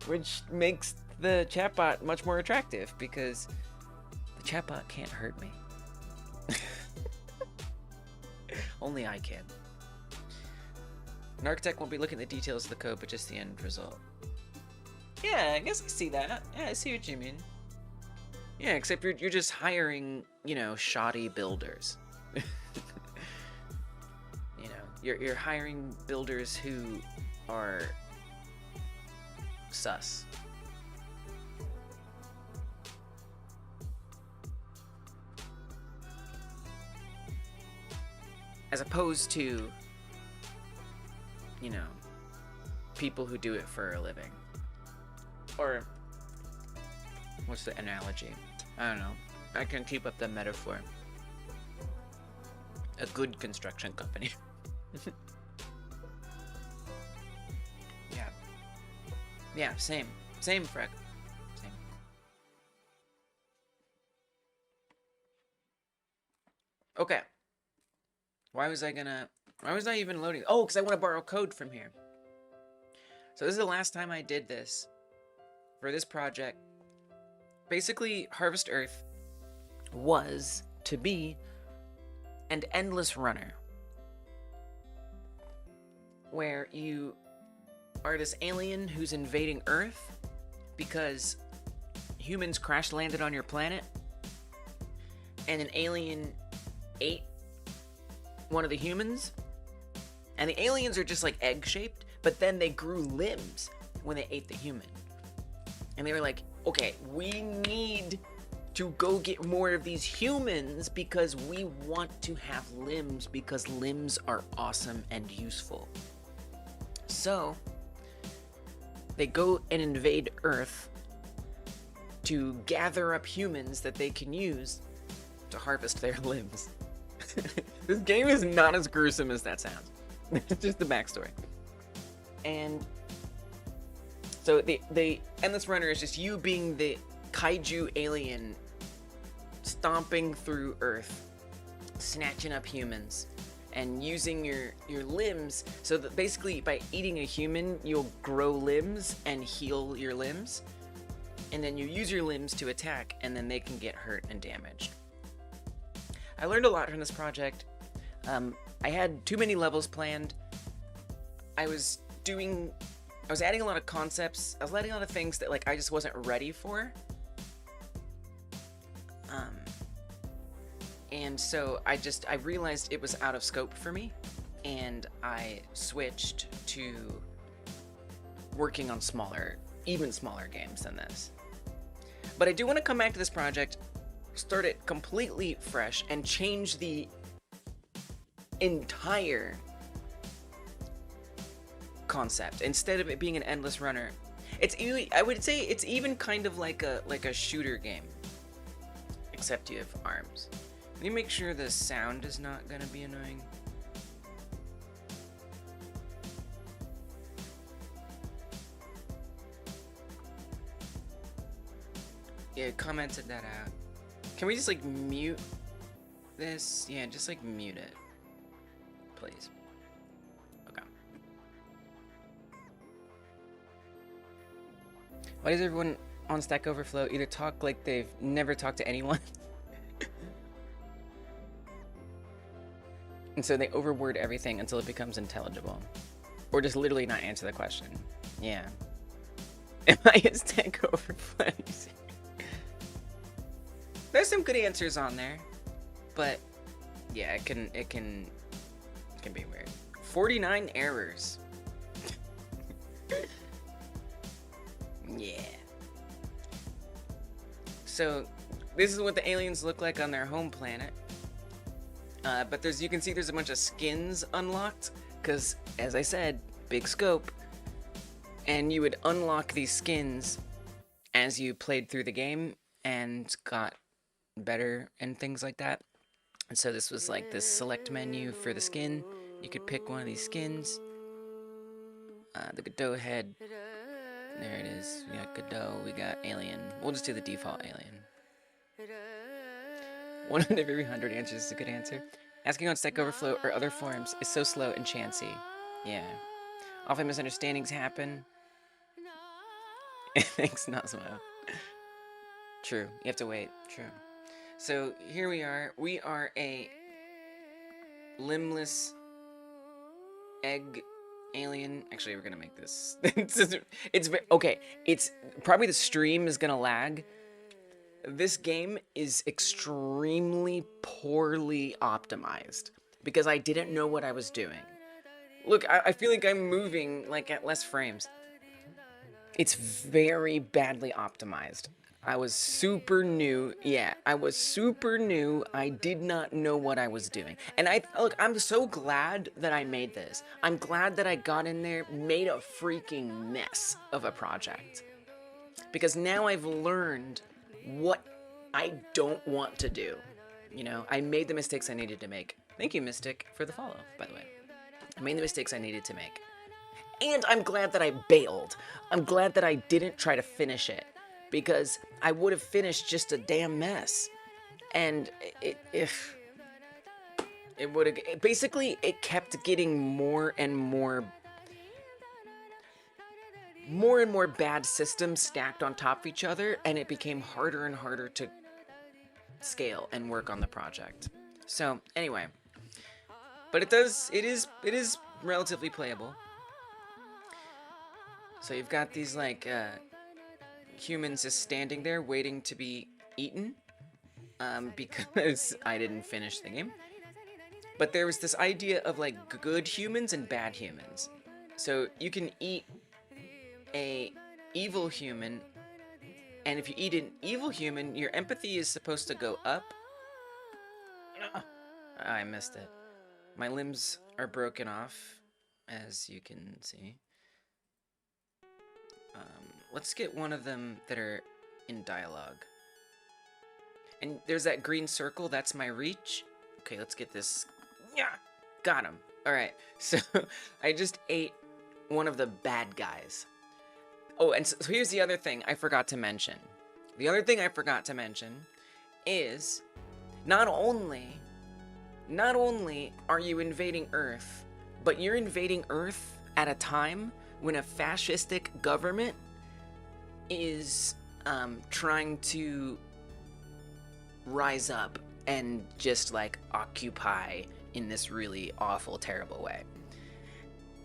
Which makes the chatbot much more attractive because the chatbot can't hurt me. Only I can. An architect won't be looking at the details of the code, but just the end result. Yeah, I guess I see that. Yeah, I see what you mean. Yeah, except you're just hiring, you know, shoddy builders. You know, you're hiring builders who are sus. As opposed to, you know, people who do it for a living. Or, what's the analogy? I don't know. I can keep up the metaphor. A good construction company. Yeah. Yeah, same. Same, Freck. Same. Okay. Why was I even loading? Oh, because I want to borrow code from here. So this is the last time I did this for this project. Basically, Harvest Earth was to be an endless runner, where you are this alien who's invading Earth because humans crash landed on your planet, and an alien ate one of the humans, and the aliens are just like egg-shaped, but then they grew limbs when they ate the human. And they were like, okay, we need to go get more of these humans because we want to have limbs, because limbs are awesome and useful. So they go and invade Earth to gather up humans that they can use to harvest their limbs. This game is not as gruesome as that sounds. It's just the backstory. And so the Endless Runner is just you being the kaiju alien stomping through Earth, snatching up humans, and using your limbs. So that basically by eating a human, you'll grow limbs and heal your limbs. And then you use your limbs to attack, and then they can get hurt and damaged. I learned a lot from this project. I had too many levels planned. I was adding a lot of concepts. I was adding a lot of things that like I just wasn't ready for. And so I realized it was out of scope for me, and I switched to working on even smaller games than this. But I do want to come back to this project, start it completely fresh, and change the entire concept. Instead of it being an endless runner, I would say it's even kind of like a shooter game, except you have arms. Let me make sure the sound is not gonna be annoying. Yeah, commented that out. Can we just like mute this? Yeah, just like mute it, please. Okay. Why does everyone on Stack Overflow either talk like they've never talked to anyone? And so they overword everything until it becomes intelligible. Or just literally not answer the question. Yeah. Am I a Stack Overflow? There's some good answers on there. But yeah, it can be weird. 49 errors. Yeah. So this is what the aliens look like on their home planet. But you can see there's a bunch of skins unlocked, because, as I said, big scope. And you would unlock these skins as you played through the game and got better and things like that. And so this was like this select menu for the skin. You could pick one of these skins. The Godot head. There it is. We got Godot, we got alien. We'll just do the default alien. 1 out of every 100 answers is a good answer. Asking on Stack Overflow or other forums is so slow and chancy. Yeah. Often misunderstandings happen. Thanks, Nazmo. True. You have to wait. True. So here we are. We are a limbless egg alien. Actually, we're gonna make this. It's okay. It's probably the stream is gonna lag This game is extremely poorly optimized because I didn't know what I was doing. Look, I feel like I'm moving like at less frames. It's very badly optimized. I was super new. Yeah, I was super new. I did not know what I was doing. And I'm so glad that I made this. I'm glad that I got in there, made a freaking mess of a project. Because now I've learned what I don't want to do. You know, I made the mistakes I needed to make. Thank you, Mystic, for the follow, by the way. I made the mistakes I needed to make. And I'm glad that I bailed. I'm glad that I didn't try to finish it. Because I would have finished just a damn mess. And it would have... Basically, it kept getting more and more bad systems stacked on top of each other, and it became harder and harder to scale and work on the project. So, anyway. But it is relatively playable. So you've got these, like, humans just standing there waiting to be eaten, because I didn't finish the game. But there was this idea of, like, good humans and bad humans. So you can eat a evil human, and if you eat an evil human, your empathy is supposed to go up. I missed it. My limbs are broken off, as you can see. Let's get one of them that are in dialogue. And there's that green circle, that's my reach. Okay, let's get this. Yeah, got him. Alright, so I just ate one of the bad guys. Oh, and so here's the other thing I forgot to mention. The other thing I forgot to mention is not only are you invading Earth, but you're invading Earth at a time when a fascistic government is trying to rise up and just, like, occupy in this really awful, terrible way.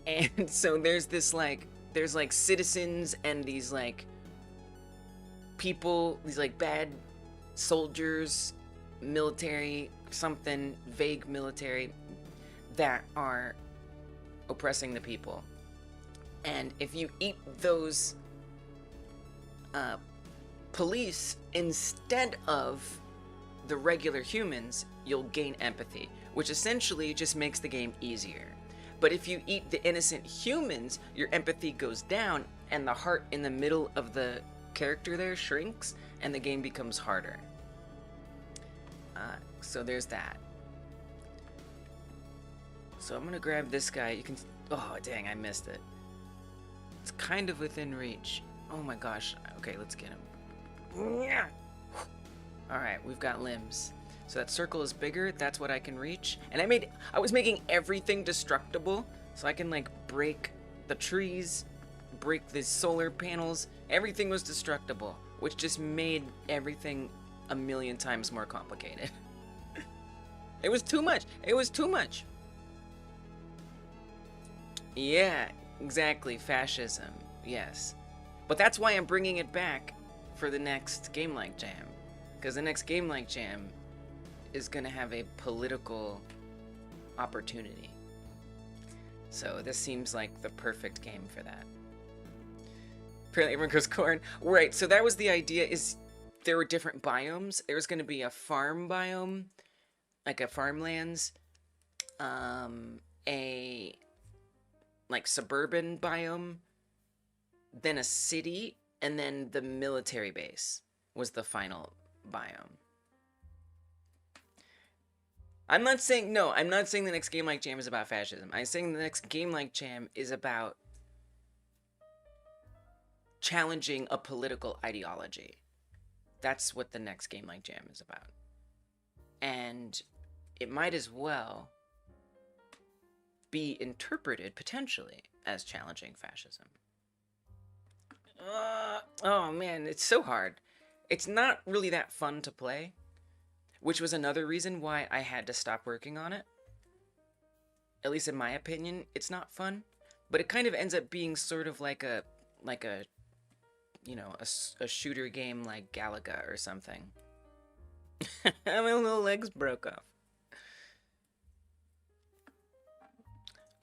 And so there's this, like, citizens and these, like, people, these, like, bad soldiers, military, something, vague military, that are oppressing the people. And if you eat those police instead of the regular humans, you'll gain empathy, which essentially just makes the game easier. But if you eat the innocent humans, your empathy goes down, and the heart in the middle of the character there shrinks, and the game becomes harder. So there's that. So I'm gonna grab this guy. You can... Oh, dang, I missed it. It's kind of within reach. Oh my gosh. Okay, let's get him. Alright, we've got limbs. So that circle is bigger, that's what I can reach. And I was making everything destructible, so I can, like, break the trees, break the solar panels. Everything was destructible, which just made everything a million times more complicated. It was too much. It was too much. Yeah, exactly, fascism. Yes. But that's why I'm bringing it back for the next Game Like Jam. Because the next Game Like Jam is going to have a political opportunity. So this seems like the perfect game for that. Apparently everyone goes corn. Right, so that was the idea, is there were different biomes. There was going to be a farm biome, like a farmlands, a like suburban biome, then a city, and then the military base was the final biome. I'm not saying the next Game Like Jam is about fascism. I'm saying the next Game Like Jam is about challenging a political ideology. That's what the next Game Like Jam is about. And it might as well be interpreted, potentially, as challenging fascism. Oh man, it's so hard. It's not really that fun to play, which was another reason why I had to stop working on it. At least in my opinion, it's not fun, but it kind of ends up being sort of like a you know, a shooter game like Galaga or something. My little legs broke off.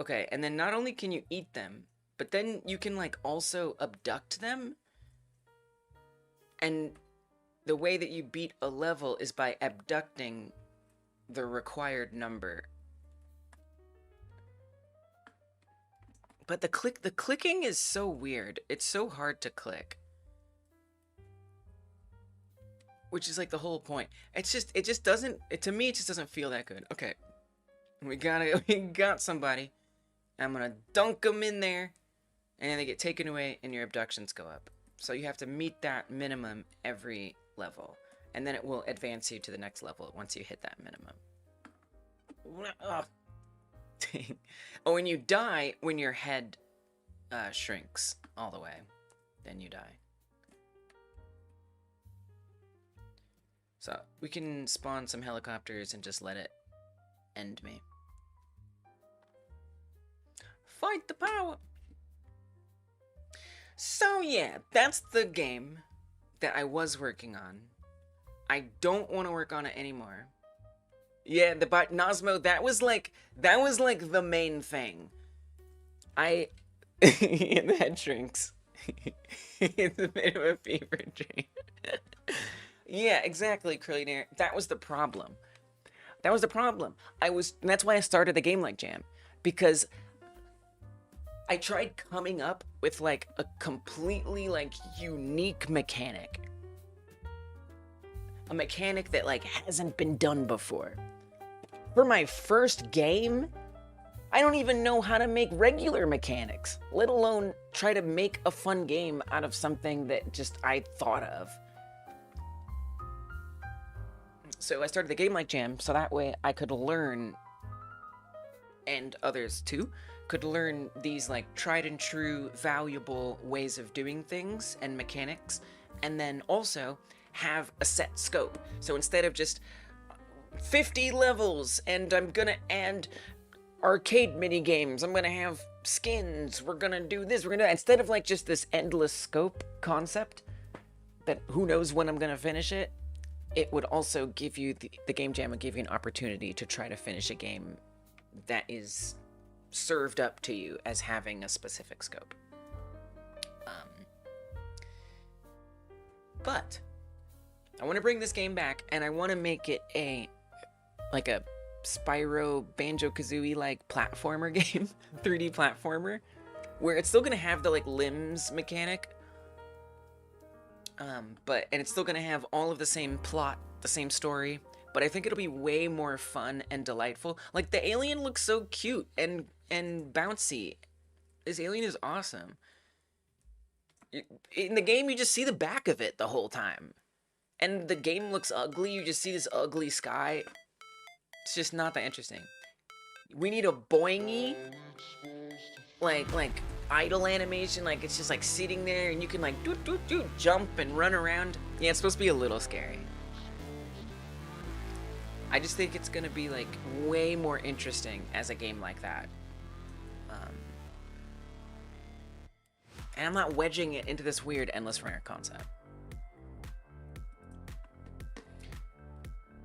Okay, and then not only can you eat them, but then you can like also abduct them. And the way that you beat a level is by abducting the required number. But the clicking is so weird. It's so hard to click. Which is like the whole point. It just doesn't, to me, it just doesn't feel that good. Okay. We got somebody. I'm gonna dunk them in there. And then they get taken away and your abductions go up. So you have to meet that minimum every level. And then it will advance you to the next level once you hit that minimum. Ugh. Dang. Oh, when you die, when your head shrinks all the way, then you die. So we can spawn some helicopters and just let it end me. Fight the power! So yeah, that's the game that I was working on. I don't want to work on it anymore. Yeah, the Nosmo, that was like the main thing. The head shrinks. It's a bit of a fever dream. Yeah, exactly, Curlinair. That was the problem. That was the problem. That's why I started the Game Like Jam. Because I tried coming up with like a completely like unique mechanic. A mechanic that like hasn't been done before. For my first game, I don't even know how to make regular mechanics, let alone try to make a fun game out of something that just I thought of. So I started the Game Like Jam so that way I could learn, and others too, could learn these like tried and true valuable ways of doing things and mechanics, and then also have a set scope. So instead of just 50 levels and I'm gonna add arcade mini games, I'm gonna have skins, we're gonna do this, we're gonna do that, instead of like just this endless scope concept that who knows when I'm gonna finish it, it would also give you, the Game Jam would give you an opportunity to try to finish a game that is served up to you as having a specific scope. But I want to bring this game back, and I want to make it a Spyro Banjo-Kazooie like platformer game, 3D platformer, where it's still gonna have the like limbs mechanic, and it's still gonna have all of the same plot, the same story, but I think it'll be way more fun and delightful. Like the alien looks so cute and bouncy. This alien is awesome. In the game, you just see the back of it the whole time. And the game looks ugly, you just see this ugly sky. It's just not that interesting. We need a boingy, like idle animation, like it's just like sitting there and you can like jump and run around. Yeah, it's supposed to be a little scary. I just think it's gonna be like way more interesting as a game like that. And I'm not wedging it into this weird endless runner concept.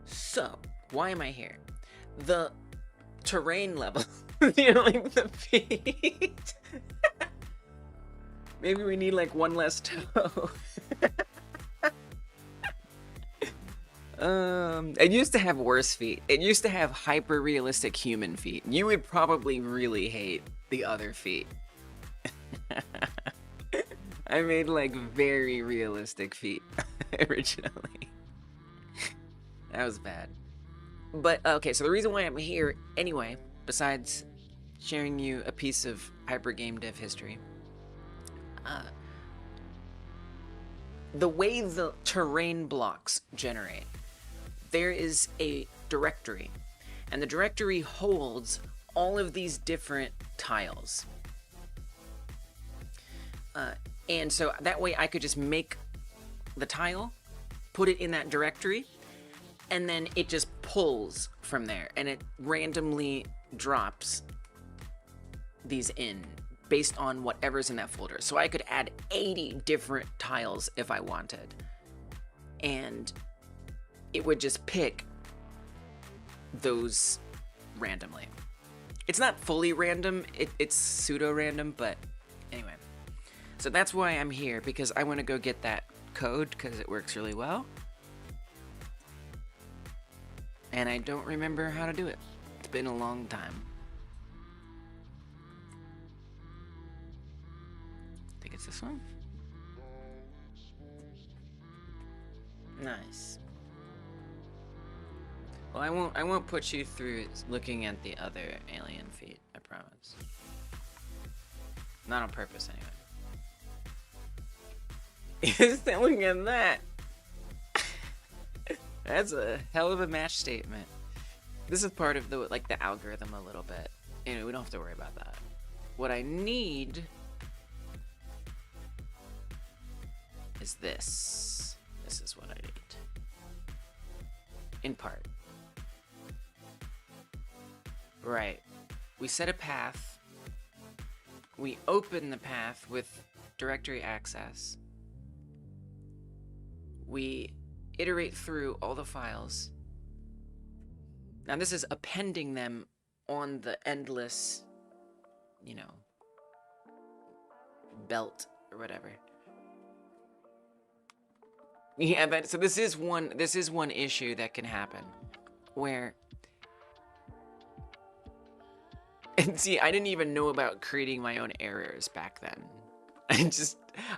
So, why am I here? The terrain level. You know, like the feet. Maybe we need like one less toe. It used to have worse feet. It used to have hyper-realistic human feet. You would probably really hate the other feet. I made like very realistic feet originally. That was bad. But, okay, so the reason why I'm here anyway, besides sharing you a piece of hyper game dev history, the way the terrain blocks generate, there is a directory, and the directory holds all of these different tiles. And so that way I could just make the tile, put it in that directory, and then it just pulls from there, and it randomly drops these in based on whatever's in that folder. So I could add 80 different tiles if I wanted. And it would just pick those randomly. It's not fully random, it's pseudo-random, but anyway. So that's why I'm here, because I want to go get that code, because it works really well. And I don't remember how to do it. It's been a long time. I think it's this one. Nice. Well, I won't put you through looking at the other alien feet, I promise. Not on purpose, anyway. He's looking at that. That's a hell of a match statement. This is part of the the algorithm a little bit. Anyway, we don't have to worry about that. What I need is this. This is what I need. In part. Right. We set a path. We open the path with directory access. We iterate through all the files. Now this is appending them on the endless, you know, belt or whatever. Yeah, but so this is one issue that can happen where, and see, I didn't even know about creating my own errors back then.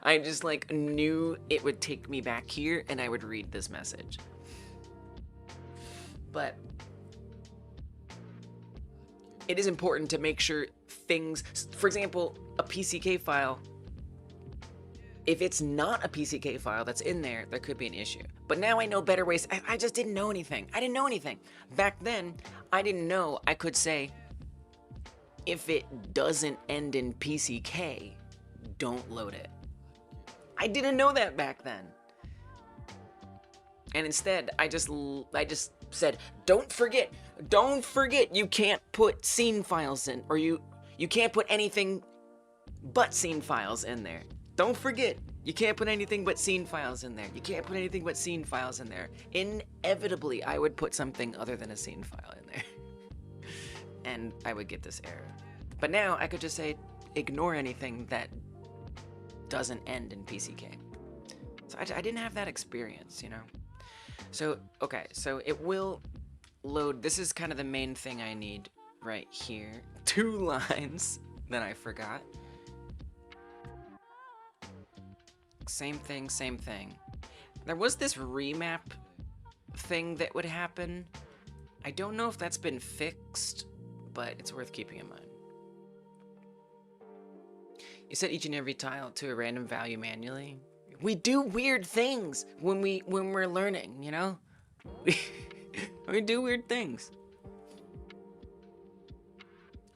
I just like knew it would take me back here and I would read this message. But it is important to make sure things, for example, a PCK file, if it's not a PCK file that's in there, there could be an issue. But now I know better ways. I just didn't know anything. I didn't know anything. Back then, I didn't know I could say, if it doesn't end in PCK, don't load it. I didn't know that back then. And instead, I just said, don't forget, you can't put scene files in, or you can't put anything but scene files in there. Don't forget, you can't put anything but scene files in there. You can't put anything but scene files in there. Inevitably, I would put something other than a scene file in there. And I would get this error. But now I could just say, ignore anything that doesn't end in PCK. So I didn't have that experience, you know? So, okay, so it will load. This is kind of the main thing I need right here. 2 lines that I forgot. Same thing, same thing. There was this remap thing that would happen. I don't know if that's been fixed, but it's worth keeping in mind. You set each and every tile to a random value manually. We do weird things when we're learning, you know? We do weird things.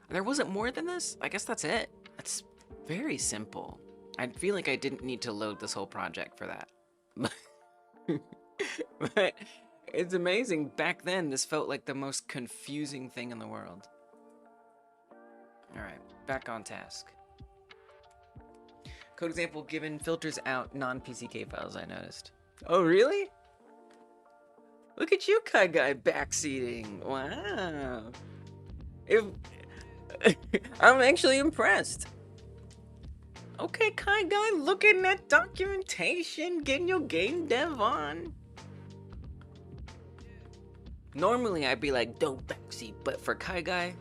There wasn't more than this? I guess that's it. That's very simple. I feel like I didn't need to load this whole project for that. But it's amazing. Back then, this felt like the most confusing thing in the world. Alright, back on task. Code example given filters out non-PCK files, I noticed. Oh, really? Look at you, Kai Guy, backseating. Wow. I'm actually impressed. Okay, Kai Guy, looking at documentation, getting your game dev on. Normally, I'd be like, don't backseat, but for Kai Guy,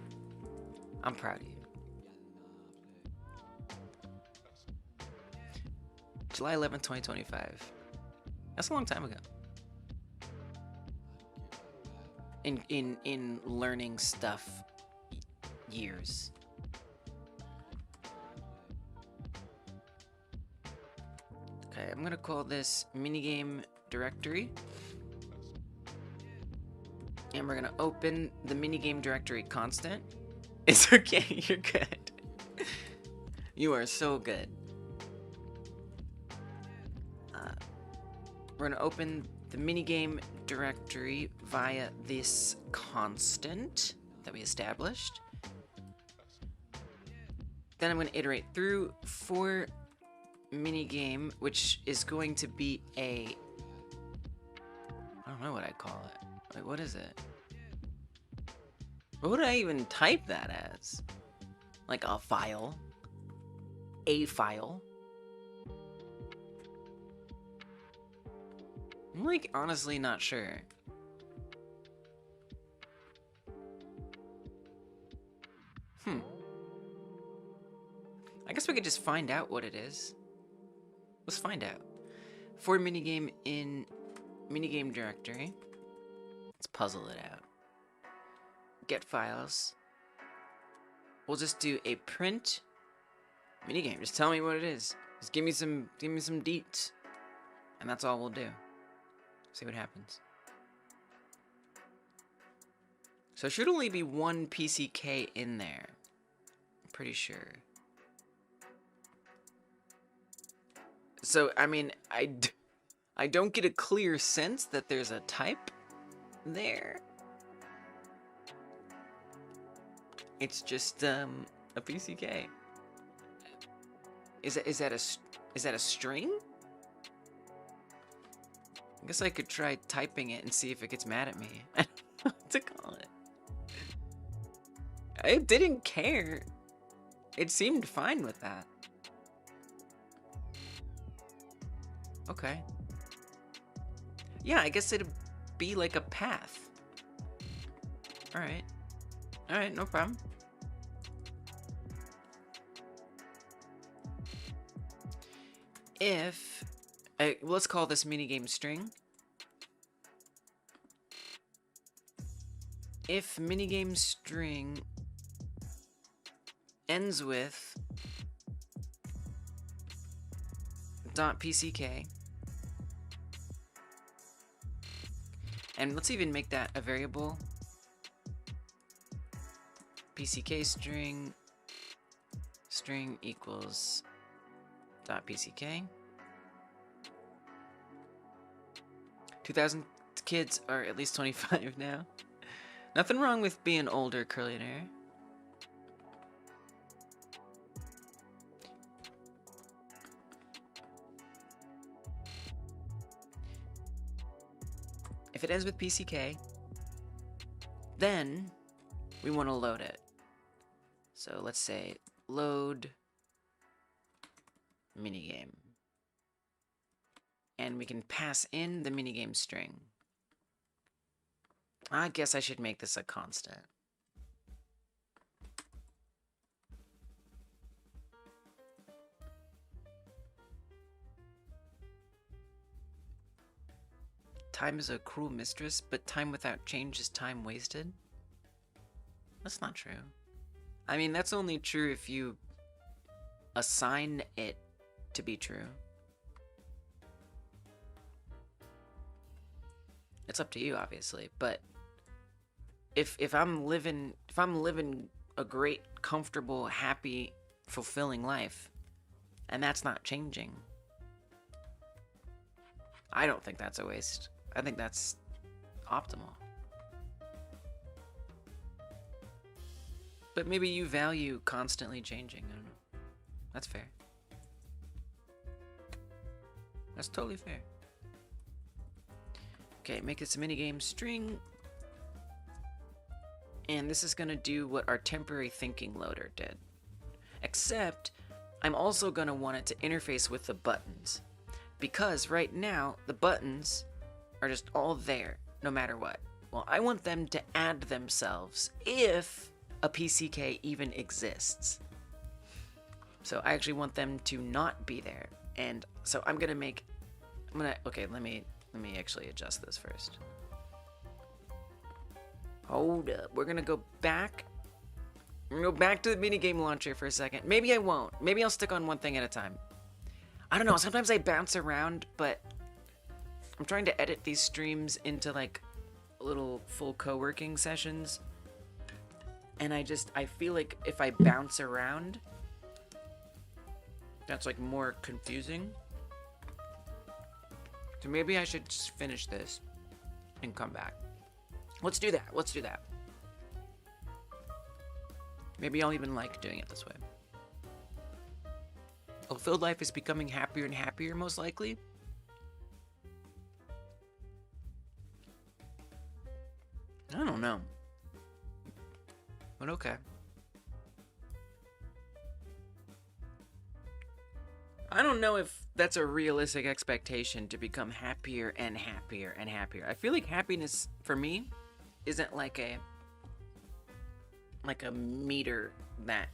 I'm proud of you. July 11th, 2025. That's a long time ago. In learning stuff, years. Okay, I'm gonna call this minigame directory. And we're gonna open the minigame directory constant. It's okay, you're good. You are so good. We're gonna open the minigame directory via this constant that we established. then I'm going to iterate through for minigame, which is going to be a, I don't know what I'd call it. Wait, what is it? What would I even type that as? Like a file? A file? I'm like honestly not sure. I guess we could just find out what it is. Let's find out. For minigame in minigame directory. Let's puzzle it out. Get files. We'll just do a print minigame. Just tell me what it is. Just give me some deets. And that's all we'll do. See what happens. So it should only be one PCK in there. I'm pretty sure. So, I mean, I don't get a clear sense that there's a type there. It's just a PCK. Is that a string? I guess I could try typing it and see if it gets mad at me. I don't know what to call it. I didn't care. It seemed fine with that. Okay. Yeah, I guess it'd be like a path. Alright. Alright, no problem. If... let's call this minigame string. If minigame string ends with .pck, and let's even make that a variable. PCK string equals .pck. 2,000 kids are at least 25 now. Nothing wrong with being older, curlionaire. If it ends with PCK, then we want to load it. So let's say load minigame. And we can pass in the minigame string. I guess I should make this a constant. Time is a cruel mistress, but time without change is time wasted. That's not true. I mean, that's only true if you assign it to be true. It's up to you, obviously, but if I'm living a great, comfortable, happy, fulfilling life, and that's not changing, I don't think that's a waste. I think that's optimal. But maybe you value constantly changing. I don't know. That's fair. That's totally fair. Okay, make this a minigame string. And this is gonna do what our temporary thinking loader did. Except, I'm also gonna want it to interface with the buttons. Because right now, the buttons are just all there, no matter what. Well, I want them to add themselves if a PCK even exists. So I actually want them to not be there. And so okay, let me actually adjust this first. Hold up, we're gonna go back. We're gonna go back to the minigame launcher for a second. Maybe I won't. Maybe I'll stick on one thing at a time. I don't know, sometimes I bounce around, but I'm trying to edit these streams into like little full co-working sessions. And I feel like if I bounce around, that's like more confusing. So maybe I should just finish this and come back. Let's do that. Maybe I'll even like doing it this way. fulfilled life is becoming happier and happier, most likely. I don't know. But okay. I don't know if that's a realistic expectation to become happier and happier and happier. I feel like happiness for me isn't like a meter that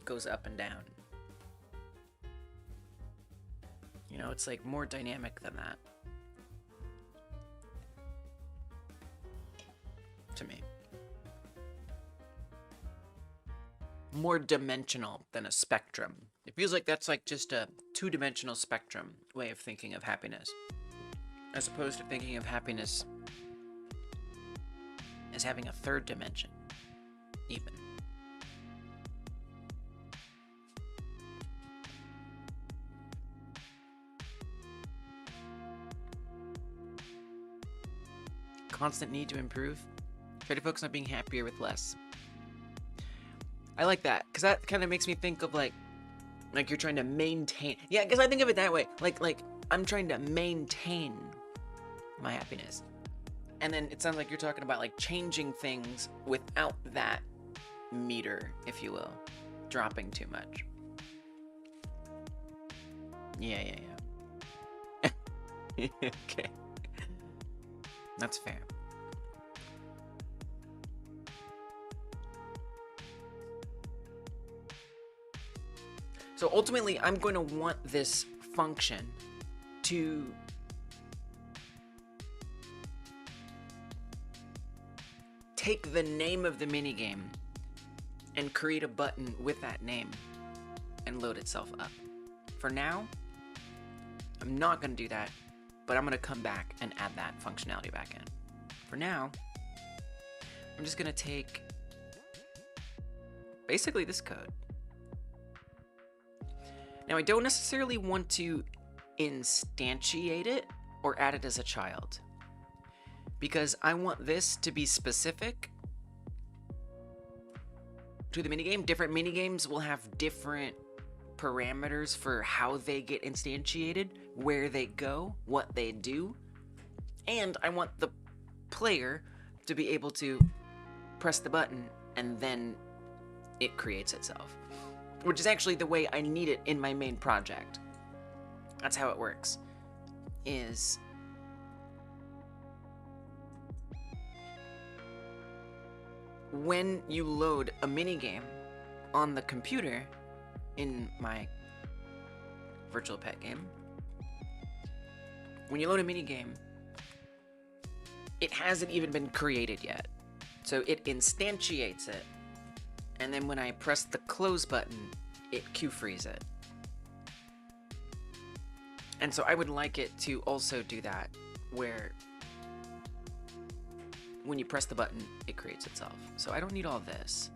goes up and down. You know, it's like more dynamic than that. To me. More dimensional than a spectrum. It feels like that's like just a two-dimensional spectrum way of thinking of happiness, as opposed to thinking of happiness as having a third dimension, even. Constant need to improve. Try to focus on being happier with less. I like that, because that kind of makes me think of like you're trying to maintain. Yeah, because I think of it that way. Like I'm trying to maintain my happiness. And then it sounds like you're talking about like changing things without that meter, if you will, dropping too much. Yeah. Okay. That's fair. So ultimately, I'm going to want this function to take the name of the minigame and create a button with that name and load itself up. For now, I'm not going to do that, but I'm going to come back and add that functionality back in. For now, I'm just going to take basically this code. Now, I don't necessarily want to instantiate it or add it as a child, because I want this to be specific to the minigame. Different minigames will have different parameters for how they get instantiated, where they go, what they do, and I want the player to be able to press the button and then it creates itself, which is actually the way I need it in my main project. That's how it works. Is when you load a minigame on the computer in my virtual pet game, when you load a minigame, it hasn't even been created yet. So it instantiates it, and then when I press the close button, it queue-frees it. And so I would like it to also do that, where when you press the button, it creates itself. So I don't need all this,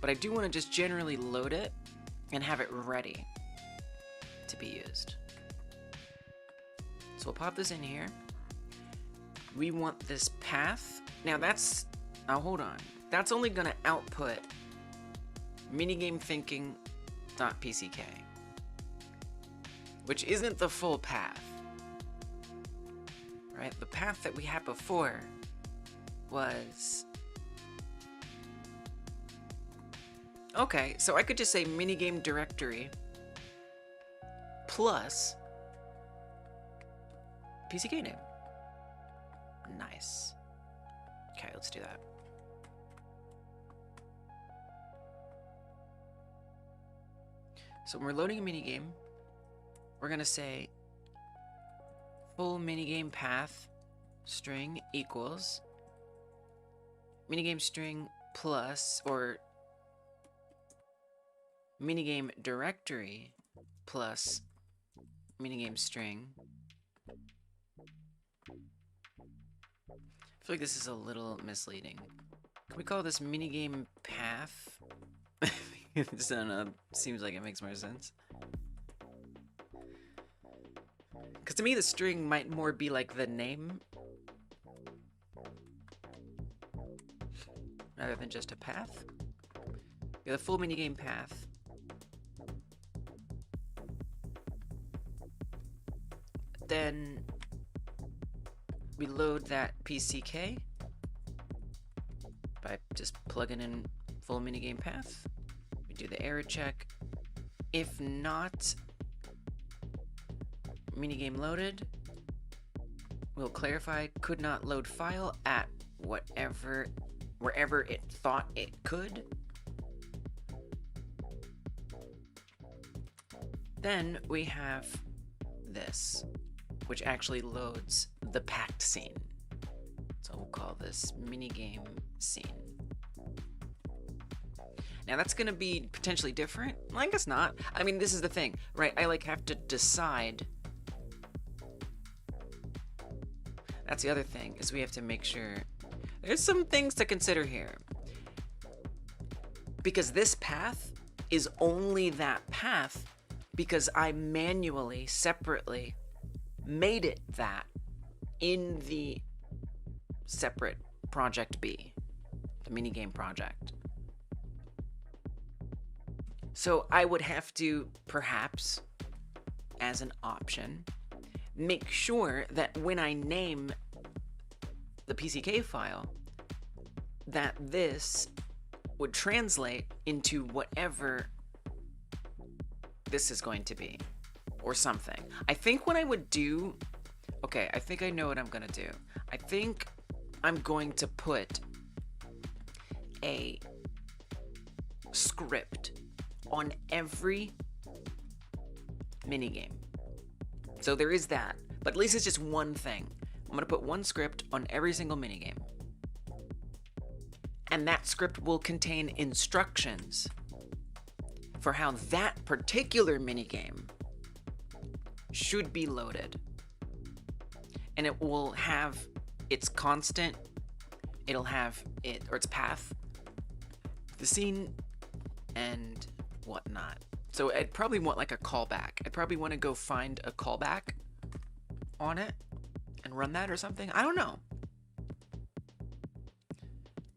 but I do want to just generally load it and have it ready to be used. So we'll pop this in here. We want this path. Now that's, now hold on. That's only gonna output minigamethinking.pck, which isn't the full path, right? The path that we had before was, okay, so I could just say minigame directory plus PCK name. Nice. Okay, let's do that. So when we're loading a minigame, we're gonna say full minigame path string equals minigame string plus, or minigame directory plus minigame string. I feel like this is a little misleading. Can we call this minigame path? I don't know, seems like it makes more sense. Because to me, the string might more be like the name rather than just a path. Yeah, the full minigame path then we load that PCK by just plugging in full minigame path. We do the error check. If not minigame loaded, we'll clarify could not load file at wherever it thought it could. Then we have this, which actually loads the packed scene. So we'll call this minigame scene. Now that's gonna be potentially different. Well, I guess not. I mean, this is the thing, right? I like have to decide. That's the other thing, is we have to make sure there's some things to consider here. Because this path is only that path because I manually, separately made it that in the separate project B, the minigame project. So I would have to, perhaps, as an option, make sure that when I name the PCK file, that this would translate into whatever this is going to be, or something. I think what I would do, okay, I think I know what I'm gonna do. I think I'm going to put a script on every minigame. So there is that, but at least it's just one thing. I'm gonna put one script on every single minigame. And that script will contain instructions for how that particular minigame should be loaded. And it will have its constant, it'll have it, or its path, the scene, and whatnot. So I'd probably want like a callback. I'd probably want to go find a callback on it and run that or something. I don't know.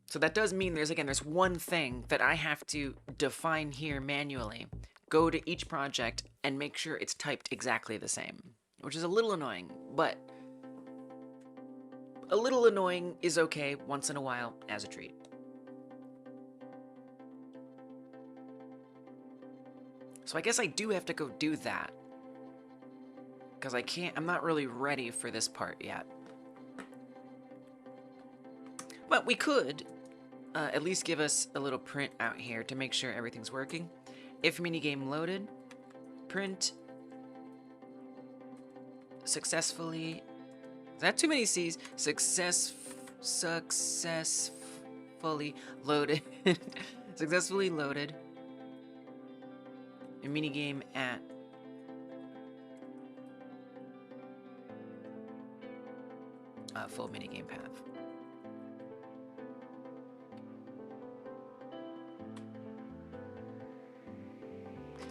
So that does mean there's one thing that I have to define here manually, go to each project and make sure it's typed exactly the same, which is a little annoying, but a little annoying is okay once in a while as a treat. So I guess I do have to go do that, because I'm not really ready for this part yet. But we could at least give us a little print out here to make sure everything's working. If minigame loaded, print successfully, is that too many C's? Successfully loaded. Successfully loaded a minigame at full minigame path.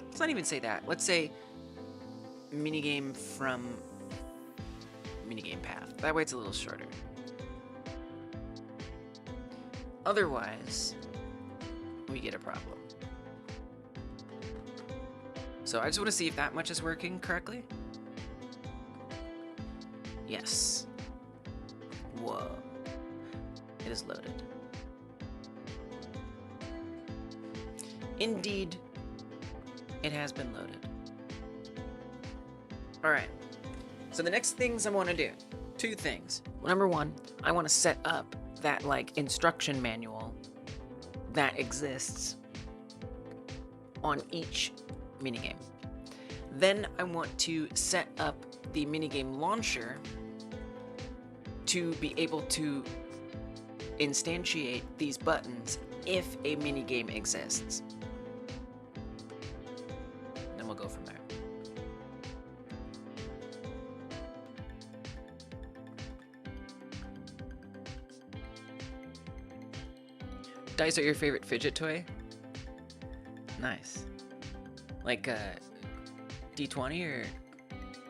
Let's not even say that. Let's say minigame from minigame path. That way it's a little shorter. Otherwise, we get a problem. So I just want to see if that much is working correctly. Yes. Whoa. It is loaded. Indeed, it has been loaded. Alright. So the next things I want to do, two things. Number one, I want to set up that like instruction manual that exists on each minigame. Then I want to set up the minigame launcher to be able to instantiate these buttons if a minigame exists. Then we'll go from there. Dice are your favorite fidget toy? Nice. Like D20 or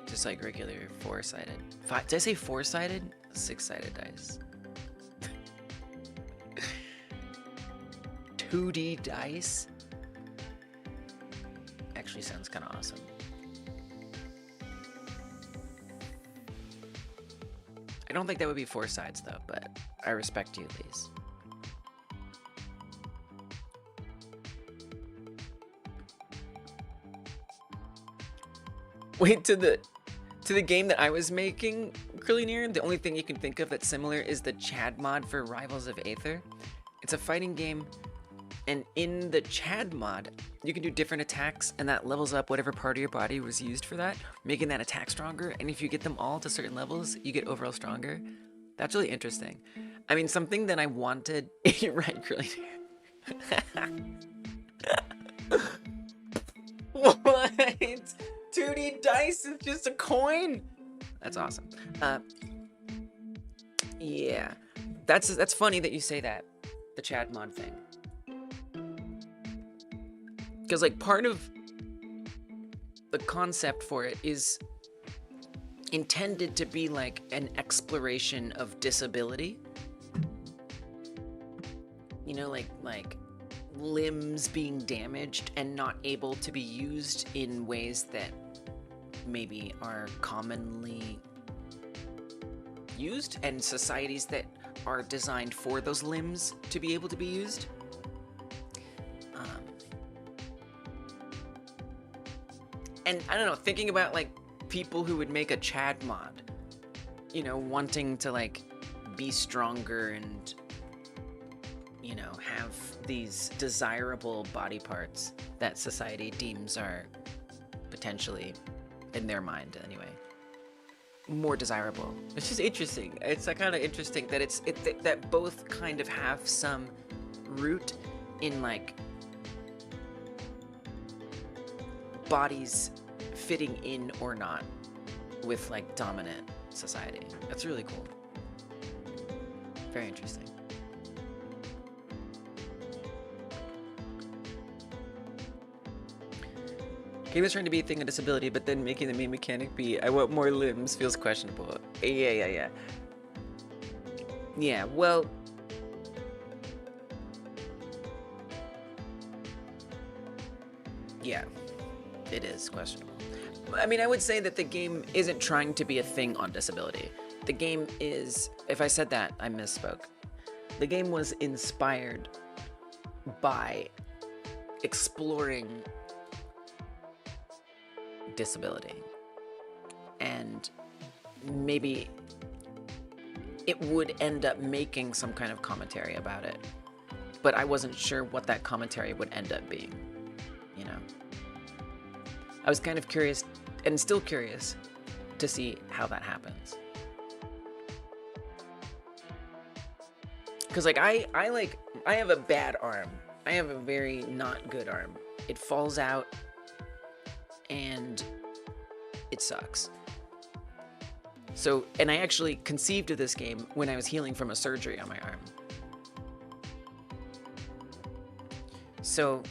just like regular four-sided? Did I say four-sided? Six-sided dice. 2D dice? Actually sounds kind of awesome. I don't think that would be 4 sides though, but I respect you, Lise. Wait, to the game that I was making, Curlynear, the only thing you can think of that's similar is the Chad mod for Rivals of Aether. It's a fighting game, and in the Chad mod, you can do different attacks, and that levels up whatever part of your body was used for that, making that attack stronger, and if you get them all to certain levels, you get overall stronger. That's really interesting. I mean, something that I wanted... You're right, Curlynear. What? 2D dice is just a coin? That's awesome. Yeah. That's funny that you say that. The Chad mod thing. Because, like, part of the concept for it is intended to be, like, an exploration of disability. You know, like limbs being damaged and not able to be used in ways that maybe are commonly used, and societies that are designed for those limbs to be able to be used. And I don't know, thinking about like people who would make a Chad mod, you know, wanting to like be stronger and, you know, have these desirable body parts that society deems are potentially, in their mind anyway, more desirable. It's just interesting. It's kind of interesting that that both kind of have some root in like bodies fitting in or not with like dominant society. That's really cool. Very interesting. Game is trying to be a thing of disability, but then making the main mechanic be, I want more limbs, feels questionable. Yeah. Yeah, well... yeah, it is questionable. I mean, I would say that the game isn't trying to be a thing on disability. The game is... if I said that, I misspoke. The game was inspired by exploring disability, and maybe it would end up making some kind of commentary about it, but I wasn't sure what that commentary would end up being, you know? I was kind of curious, and still curious, to see how that happens. Because like I have a bad arm. I have a very not good arm. It falls out and it sucks. So, and I actually conceived of this game when I was healing from a surgery on my arm. So,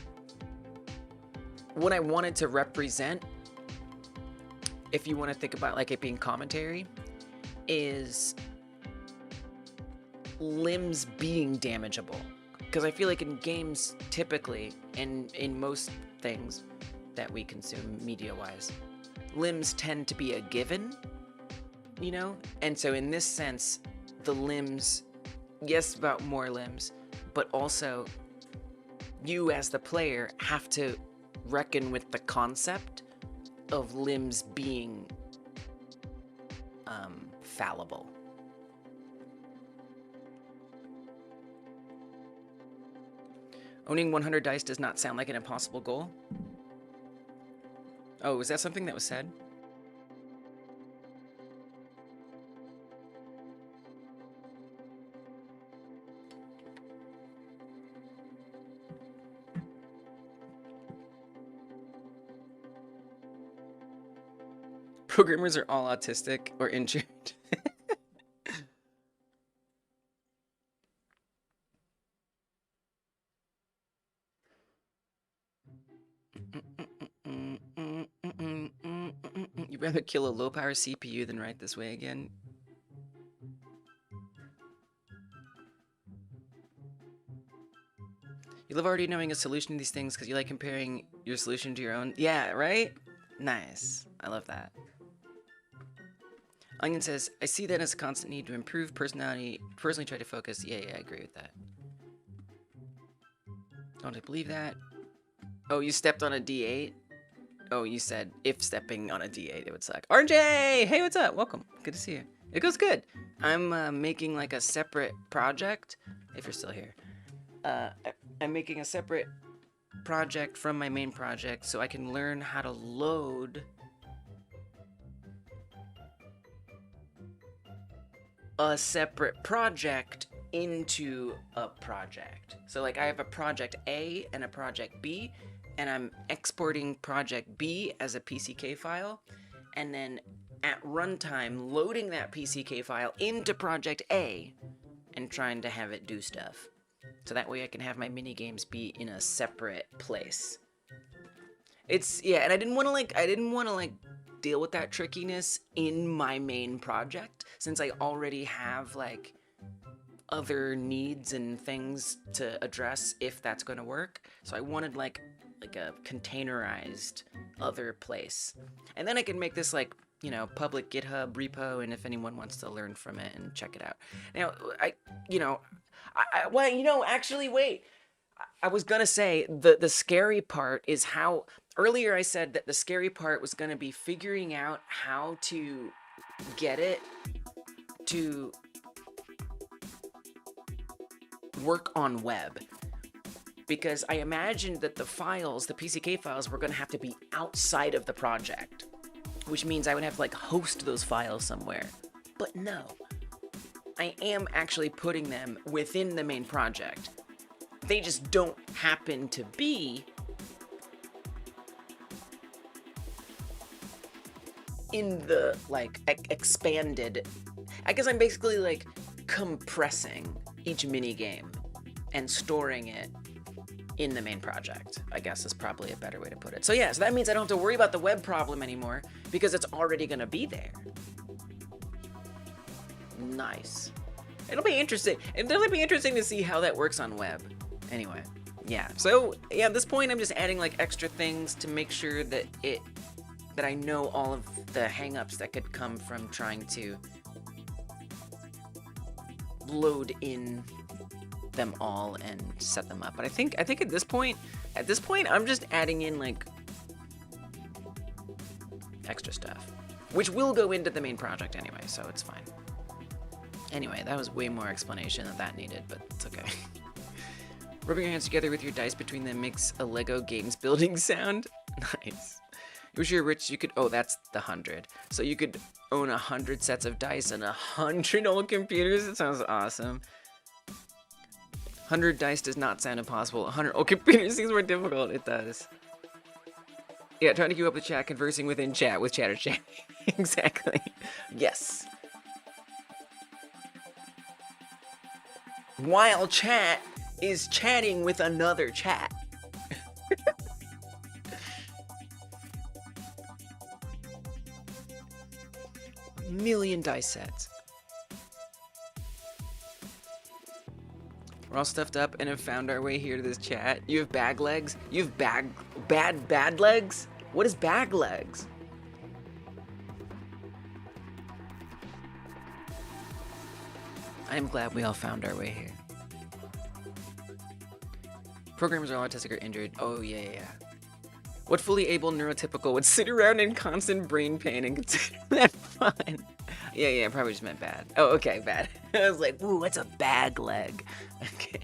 what I wanted to represent, if you want to think about like it being commentary, is limbs being damageable. Because I feel like in games, typically, and in most things that we consume media-wise, limbs tend to be a given, you know? And so in this sense, the limbs, yes, about more limbs, but also you as the player have to reckon with the concept of limbs being fallible. Owning 100 dice does not sound like an impossible goal. Oh, was that something that was said? Programmers are all autistic or injured. You'd rather kill a low-power CPU than write this way again? You love already knowing a solution to these things because you like comparing your solution to your own. Yeah, right? Nice. I love that. Onion says, I see that as a constant need to improve personality. Personally try to focus. Yeah, I agree with that. Don't I believe that? Oh, you stepped on a D8? Oh, you said if stepping on a D8, it would suck. RJ! Hey, what's up? Welcome. Good to see you. It goes good. I'm making like a separate project, if you're still here. I'm making a separate project from my main project so I can learn how to load a separate project into a project. So like I have a project A and a project B, and I'm exporting project B as a PCK file, and then at runtime loading that PCK file into project A and trying to have it do stuff. So that way I can have my mini games be in a separate place. It's, yeah, and I didn't want to like deal with that trickiness in my main project, since I already have like other needs and things to address if that's going to work. So I wanted like a containerized other place. And then I can make this like, you know, public GitHub repo, and if anyone wants to learn from it and check it out. Now, well, you know, actually, wait. I was gonna say the scary part is how earlier I said that the scary part was gonna be figuring out how to get it to work on web, because I imagined that the files, the PCK files, were gonna have to be outside of the project, which means I would have to like host those files somewhere. But no, I am actually putting them within the main project. They just don't happen to be in the like expanded. I guess I'm basically like compressing each mini game and storing it in the main project, I guess is probably a better way to put it. So yeah, so that means I don't have to worry about the web problem anymore because it's already gonna be there. Nice. It'll be interesting. It'll definitely be interesting to see how that works on web. Anyway, yeah. So yeah, at this point I'm just adding like extra things to make sure that I know all of the hangups that could come from trying to load in them all and set them up. But I think at this point I'm just adding in like extra stuff, which will go into the main project anyway, so it's fine. Anyway, that was way more explanation than that needed, but it's okay. Rubbing your hands together with your dice between them makes a Lego games building sound. Nice. Wish you were rich, you could, oh, that's the 100. So you could own 100 sets of dice and 100 old computers. It sounds awesome. 100 dice does not sound impossible. 100 old computers seems more difficult. It does. Yeah, trying to keep up with chat, conversing within chat with chatter chat. Exactly. Yes. While chat is chatting with another chat. A million dice sets. We're all stuffed up and have found our way here to this chat. You have bag legs? You have bad legs? What is bag legs? I am glad we all found our way here. Programmers are autistic or injured. Oh, yeah. What fully able neurotypical would sit around in constant brain pain and consider that fun? Yeah, I probably just meant bad. Oh, okay, bad. I was like, ooh, what's a bag leg? Okay.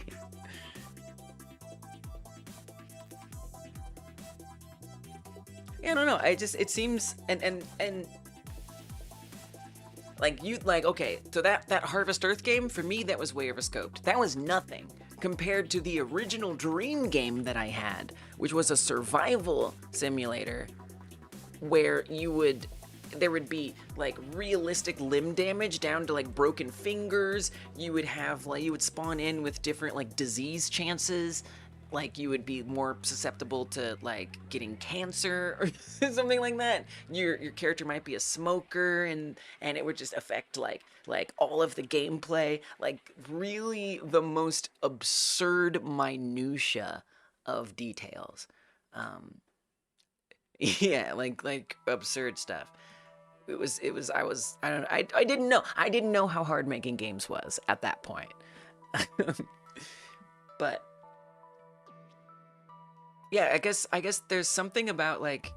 Yeah, I don't know. It seems, and like, okay, so that Harvest Earth game, for me, that was way overscoped. That was nothing compared to the original Dream game that I had, which was a survival simulator where there would be like realistic limb damage down to like broken fingers. You would spawn in with different like disease chances. Like you would be more susceptible to like getting cancer or something like that. Your character might be a smoker, and it would just affect like all of the gameplay, like really the most absurd minutia of details. Yeah, like absurd stuff. I don't know. I didn't know how hard making games was at that point. But yeah, I guess there's something about like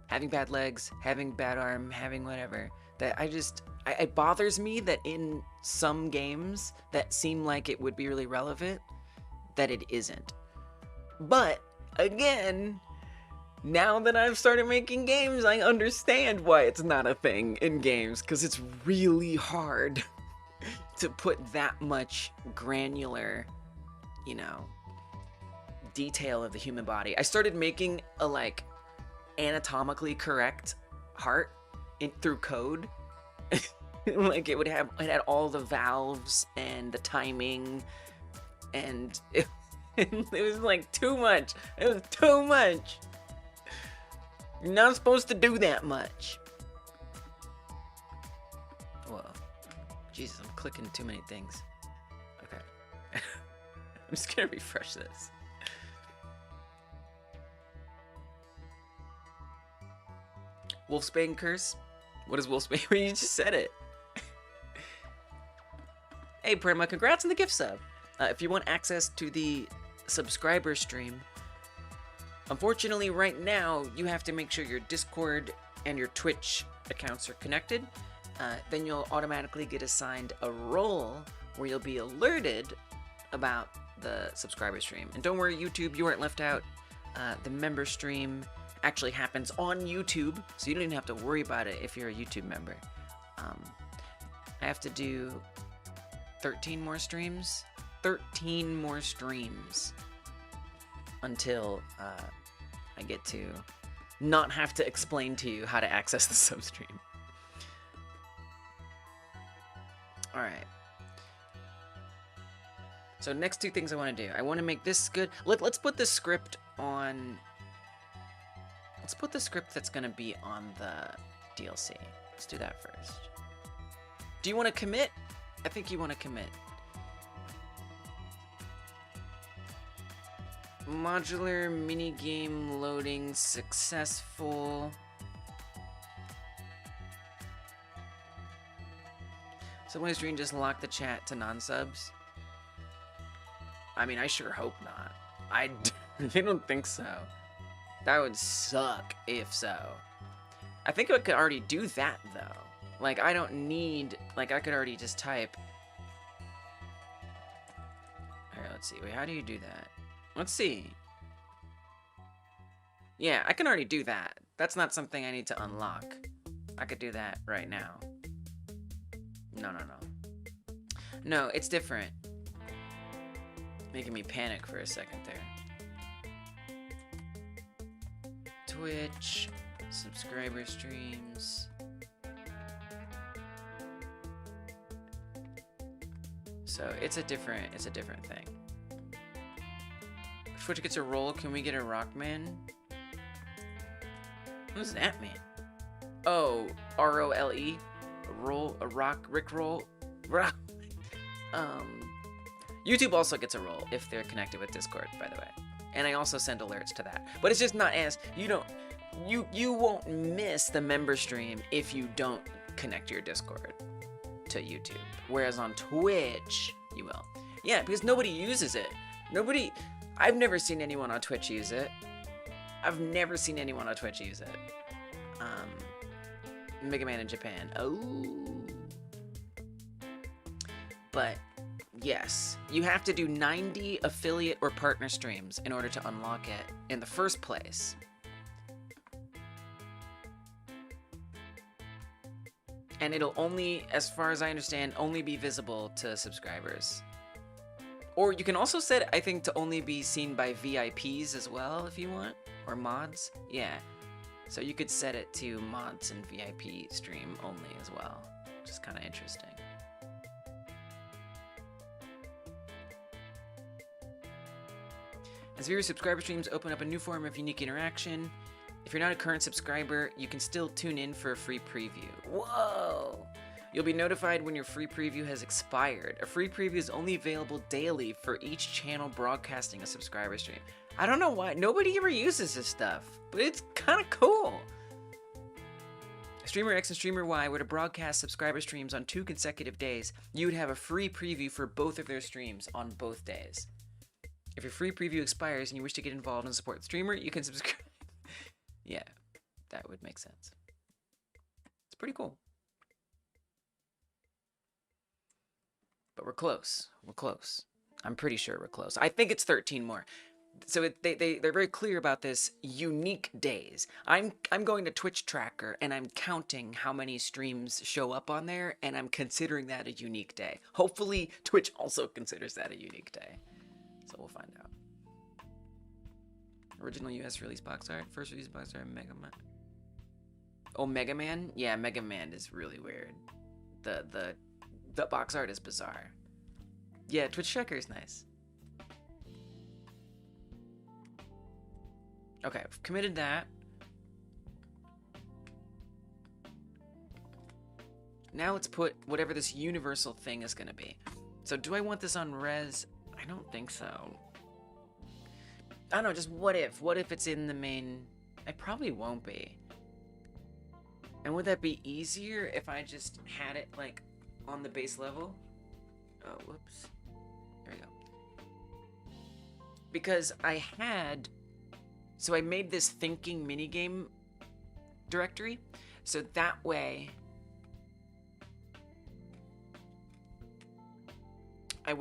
having bad legs, having bad arm, having whatever that it bothers me that in some games that seem like it would be really relevant, that it isn't. But again, now that I've started making games, I understand why it's not a thing in games, because it's really hard to put that much granular, you know, detail of the human body. I started making a like anatomically correct heart through code. Like it had all the valves and the timing, and it was like too much. It was too much. You're not supposed to do that much. Whoa. Jesus, I'm clicking too many things. Okay. I'm just gonna refresh this. Wolfsbane curse? What is Wolfsbane? You just said it. Hey Prima, congrats on the gift sub. If you want access to the subscriber stream, unfortunately right now you have to make sure your Discord and your Twitch accounts are connected. Then you'll automatically get assigned a role where you'll be alerted about the subscriber stream. And don't worry, YouTube, you aren't left out. The member stream actually happens on YouTube, so you don't even have to worry about it if you're a YouTube member. I have to do 13 more streams? 13 more streams until I get to not have to explain to you how to access the substream. Alright. So next two things I want to do. I want to make this good. Let's put the script on... Let's put the script that's going to be on the DLC. Let's do that first. Do you want to commit? I think you want to commit. Modular minigame loading successful. Someone stream just lock the chat to non-subs? I mean, I sure hope not. I don't think so. That would suck if so. I think I could already do that though. Like, I don't need, like, I could already just type. Alright, let's see. Wait, how do you do that? Let's see. Yeah, I can already do that. That's not something I need to unlock. I could do that right now. No. No, it's different. Making me panic for a second there. Twitch, subscriber streams. So it's a different thing. If Twitch gets a roll, can we get a Rockman? What does that mean? Oh, R-O-L-E? A roll, a rock, Rick roll? Rock. YouTube also gets a roll if they're connected with Discord, by the way. And I also send alerts to that. But it's just not as, you won't miss the member stream if you don't connect your Discord to YouTube. Whereas on Twitch, you will. Yeah, because nobody uses it. I've never seen anyone on Twitch use it. Mega Man in Japan. Oh. But yes, you have to do 90 affiliate or partner streams in order to unlock it in the first place. And it'll only, as far as I understand, only be visible to subscribers. Or you can also set it, I think, to only be seen by VIPs as well, if you want. Or mods. Yeah. So you could set it to mods and VIP stream only as well. Which is kind of interesting. As viewer subscriber streams open up a new form of unique interaction. If you're not a current subscriber, you can still tune in for a free preview. Whoa! You'll be notified when your free preview has expired. A free preview is only available daily for each channel broadcasting a subscriber stream. I don't know why. Nobody ever uses this stuff, but it's kind of cool. Streamer X and Streamer Y were to broadcast subscriber streams on 2 consecutive days, you would have a free preview for both of their streams on both days. If your free preview expires and you wish to get involved and support the streamer, you can subscribe. Yeah, that would make sense. It's pretty cool. But we're close. We're close. I'm pretty sure we're close. I think it's 13 more. So they're very clear about this unique days. I'm going to Twitch Tracker and I'm counting how many streams show up on there, and I'm considering that a unique day. Hopefully Twitch also considers that a unique day. So we'll find out. Original US release box art. First release box art, Mega Man. Oh, Mega Man? Yeah, Mega Man is really weird. The box art is bizarre. Yeah, Twitch Tracker is nice. Okay, I've committed that. Now let's put whatever this universal thing is going to be. So do I want this on res? I don't think so. I don't know, just what if? What if it's in the main? It probably won't be. And would that be easier if I just had it like on the base level? Oh, whoops. There we go. Because I had... So I made this thinking minigame directory. So that way... I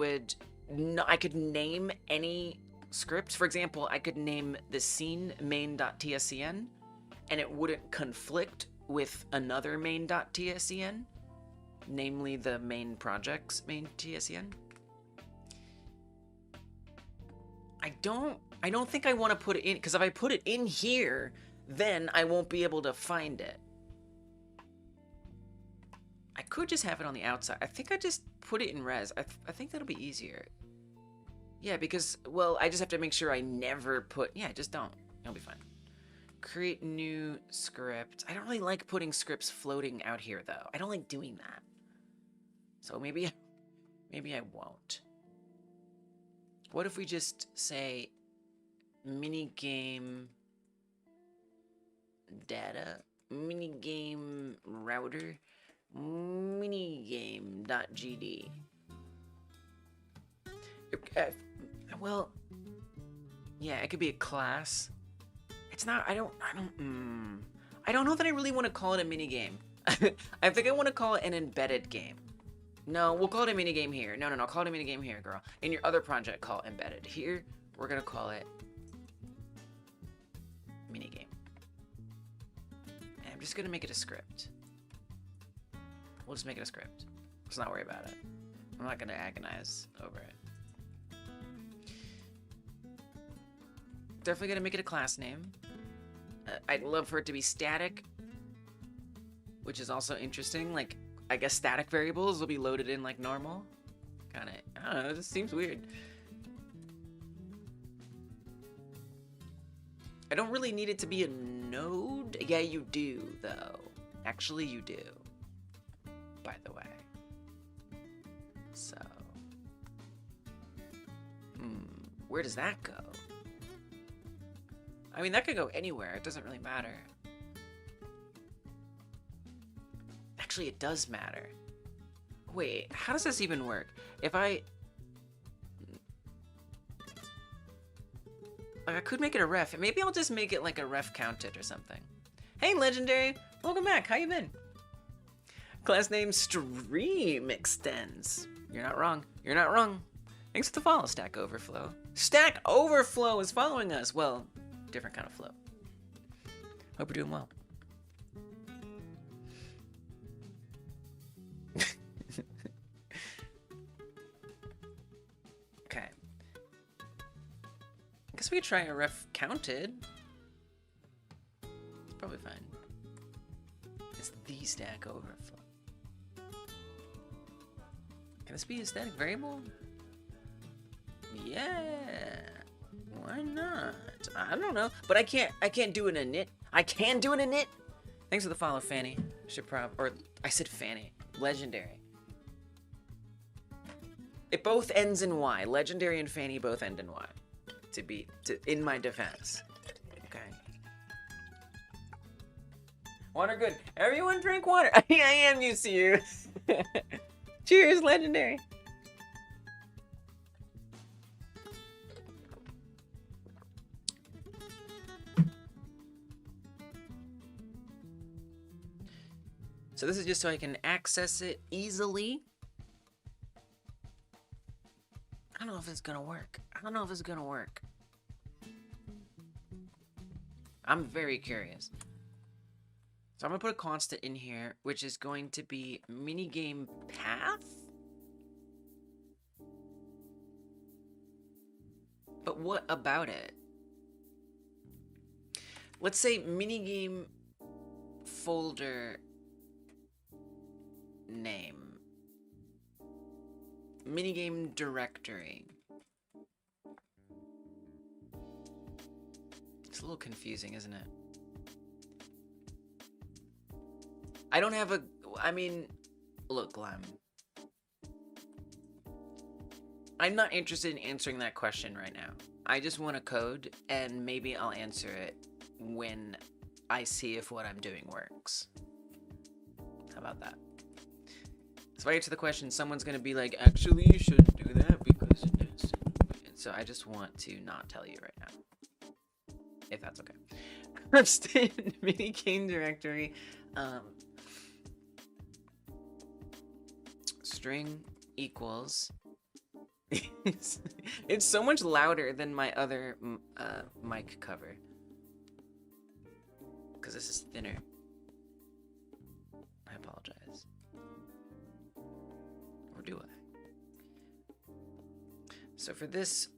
could name any script. For example, I could name the scene main.tscn, and it wouldn't conflict with another main.tscn, namely the main project's main.tscn. I don't think I want to put it in, because if I put it in here, then I won't be able to find it. I could just have it on the outside. I think I just put it in res. I think that'll be easier. Yeah, because, well, I just have to make sure I never put... Yeah, just don't. It'll be fine. Create new script. I don't really like putting scripts floating out here, though. I don't like doing that. So maybe I won't. What if we just say minigame data, minigame router, minigame.gd. Well, yeah, it could be a class. It's not, I don't know that I really want to call it a minigame. I think I want to call it an embedded game. No, we'll call it a minigame here. No, call it a minigame here, girl. In your other project, call it embedded. Here, we're going to call it minigame. And I'm just going to make it a script. We'll just make it a script. Let's not worry about it. I'm not going to agonize over it. Definitely going to make it a class name. I'd love for it to be static, which is also interesting. Like, I guess static variables will be loaded in like normal. Kind of, I don't know, this seems weird. I don't really need it to be a node. Yeah, you do, though. Actually, you do. By the way. So. Where does that go? I mean, that could go anywhere. It doesn't really matter. Actually, it does matter. Wait, how does this even work? If I could make it a ref. Maybe I'll just make it like a ref counted or something. Hey, Legendary. Welcome back. How you been? Class name Stream Extends. You're not wrong. You're not wrong. Thanks for the follow, Stack Overflow. Stack Overflow is following us. Well, different kind of flow. Hope you're doing well. Okay. I guess we could try a ref counted. It's probably fine. It's the Stack Overflow. Can this be a static variable? Yeah. Why not? I don't know, but I can't do an init. I can do an init. Thanks for the follow, Fanny. I said Fanny. Legendary. It both ends in Y. Legendary and Fanny both end in Y. In my defense. Okay. Water good. Everyone drink water. I am used to you. Cheers, legendary. So this is just so I can access it easily. I don't know if it's gonna work. I'm very curious. So I'm gonna put a constant in here, which is going to be minigame path. But what about it? Let's say minigame folder name. Minigame directory. It's a little confusing, isn't it? I don't have a... I mean, look, Glam. I'm not interested in answering that question right now. I just want a code, and maybe I'll answer it when I see if what I'm doing works. How about that? So if I answer the question, someone's going to be like, actually, you shouldn't do that because it is. So I just want to not tell you right now. If that's okay. Constant minigame directory. String equals... it's so much louder than my other mic cover. Because this is thinner. I apologize. Or do I? So for this,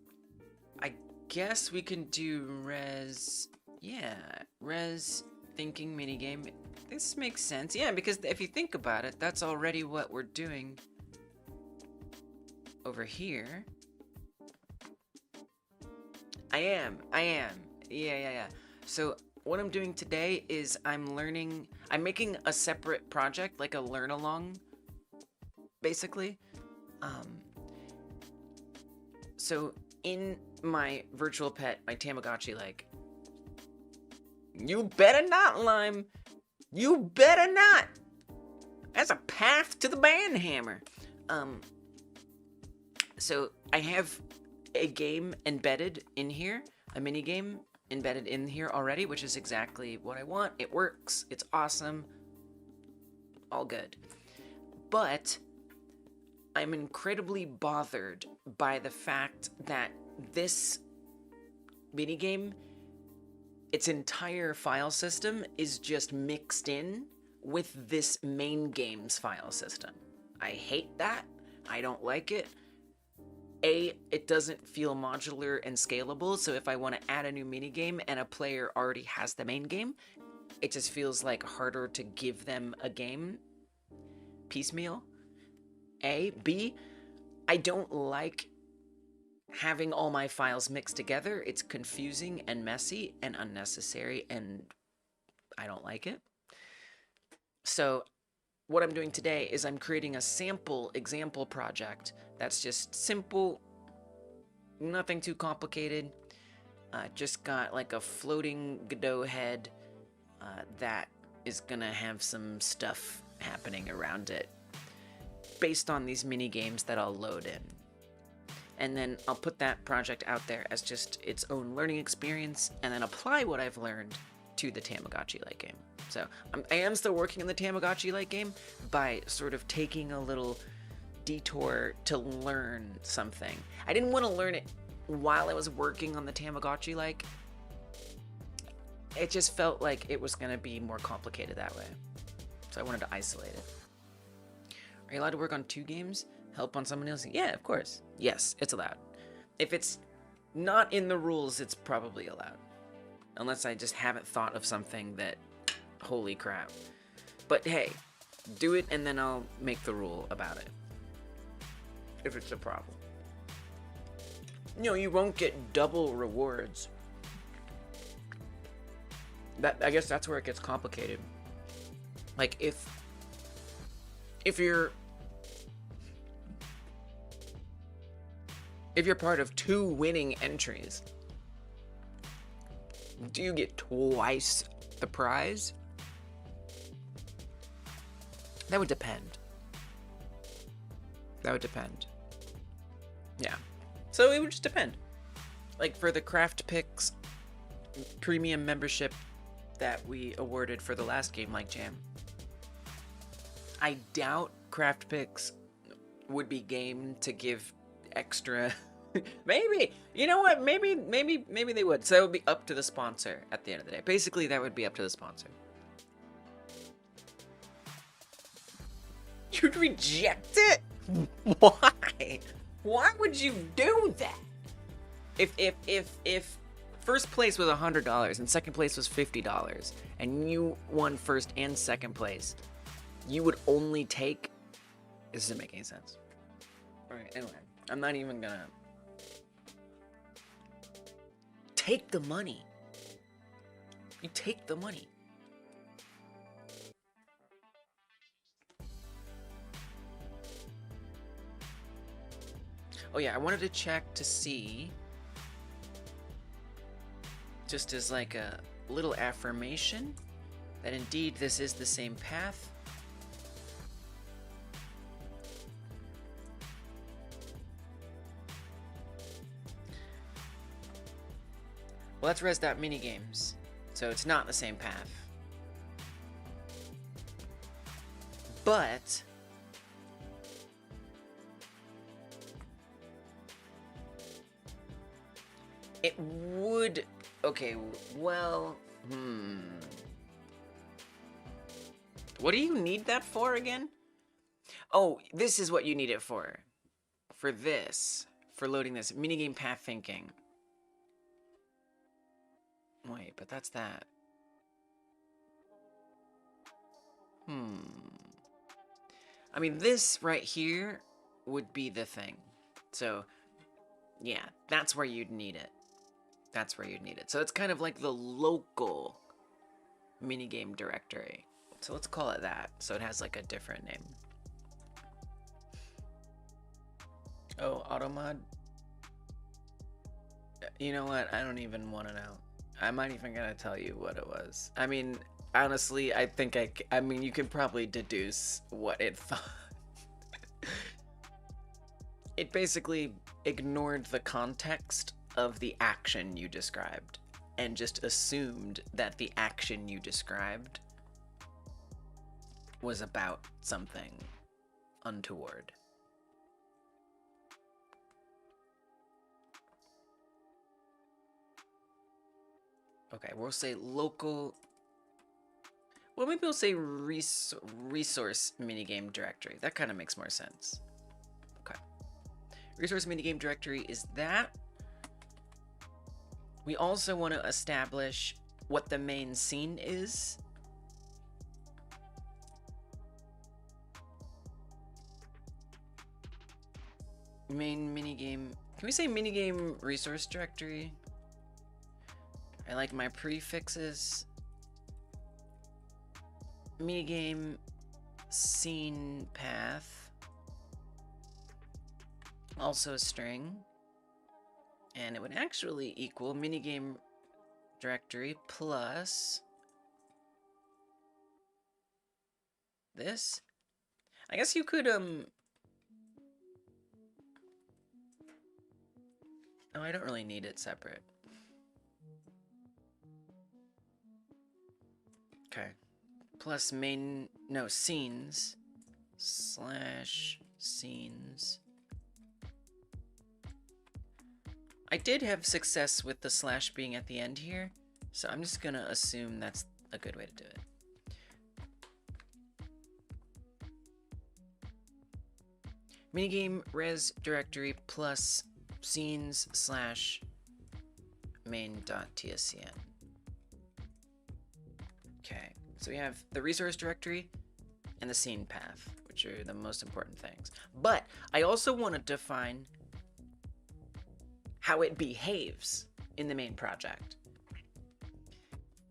I guess we can do res... Yeah, res thinking minigame. This makes sense. Yeah, because if you think about it, that's already what we're doing over here. I am. Yeah. So what I'm doing today is I'm making a separate project, like a learn along, basically. So in my virtual pet, my Tamagotchi, like, you better not, Lime. You better not. That's a path to the banhammer. So I have a game embedded in here, a mini game embedded in here already, which is exactly what I want. It works. It's awesome. All good. But I'm incredibly bothered by the fact that this mini game, its entire file system is just mixed in with this main game's file system. I hate that. I don't like it. It doesn't feel modular and scalable, so if I want to add a new minigame and a player already has the main game, it just feels like harder to give them a game piecemeal. B, I don't like having all my files mixed together. It's confusing and messy and unnecessary, and I don't like it. So what I'm doing today is I'm creating a sample example project that's just simple, nothing too complicated. Just got like a floating Godot head that is gonna have some stuff happening around it based on these mini games that I'll load in. And then I'll put that project out there as just its own learning experience and then apply what I've learned to the Tamagotchi-like game. So I am still working on the Tamagotchi-like game by sort of taking a little detour to learn something. I didn't want to learn it while I was working on the Tamagotchi-like. It just felt like it was going to be more complicated that way. So I wanted to isolate it. Are you allowed to work on 2 games? Help on someone else? Yeah, of course. Yes, it's allowed. If it's not in the rules, it's probably allowed. Unless I just haven't thought of something that, holy crap. But hey, do it and then I'll make the rule about it. If it's a problem. You know, you won't get double rewards. I guess that's where it gets complicated. Like if you're part of 2 winning entries, do you get twice the prize? That would depend. That would depend. Yeah. So it would just depend. Like for the Craft Picks premium membership that we awarded for the last game like Jam, I doubt Craft Picks would be game to give extra. Maybe. You know what? Maybe they would. So it would be up to the sponsor at the end of the day. Basically, that would be up to the sponsor. You'd reject it? Why? Why would you do that? If first place was $100 and second place was $50 and you won first and second place, you would only take... This doesn't make any sense. Alright, anyway. I'm not even gonna... Take the money. You take the money. Oh yeah, I wanted to check to see, just as like a little affirmation, that indeed this is the same path. Well, that's res.minigames, so it's not the same path. But it would... Okay, well... What do you need that for again? Oh, this is what you need it for. For this. For loading this. Minigame path thinking. Wait, but that's that. I mean, this right here would be the thing. So, yeah, that's where you'd need it. That's where you'd need it. So it's kind of like the local minigame directory. So let's call it that. So it has like a different name. Oh, automod? You know what? I don't even want to know. I'm not even gonna tell you what it was. I mean, honestly, I think I mean, you can probably deduce what it thought. It basically ignored the context of the action you described and just assumed that the action you described was about something untoward. Okay, we'll say local... Well, maybe we'll say resource minigame directory. That kind of makes more sense. Okay. Resource minigame directory is that. We also want to establish what the main scene is. Main minigame... Can we say minigame resource directory? I like my prefixes. Minigame scene path. Also a string. And it would actually equal minigame directory plus this. I guess you could, Oh, I don't really need it separate. Okay. Plus scenes slash scenes. I did have success with the slash being at the end here, so I'm just gonna assume that's a good way to do it. Minigame res directory plus scenes slash main.tscn. Okay, so we have the resource directory and the scene path, which are the most important things. But I also want to define how it behaves in the main project.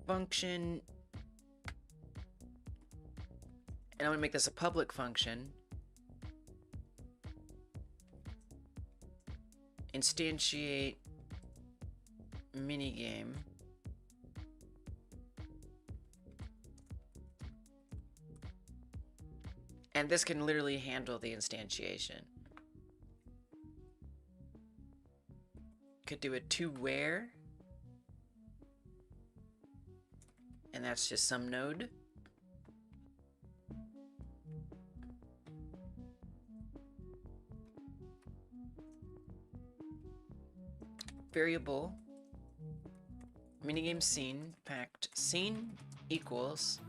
Function, and I'm going to make this a public function. Instantiate minigame. And this can literally handle the instantiation. Could do a to_where. And that's just some node. Variable minigame scene packed scene equals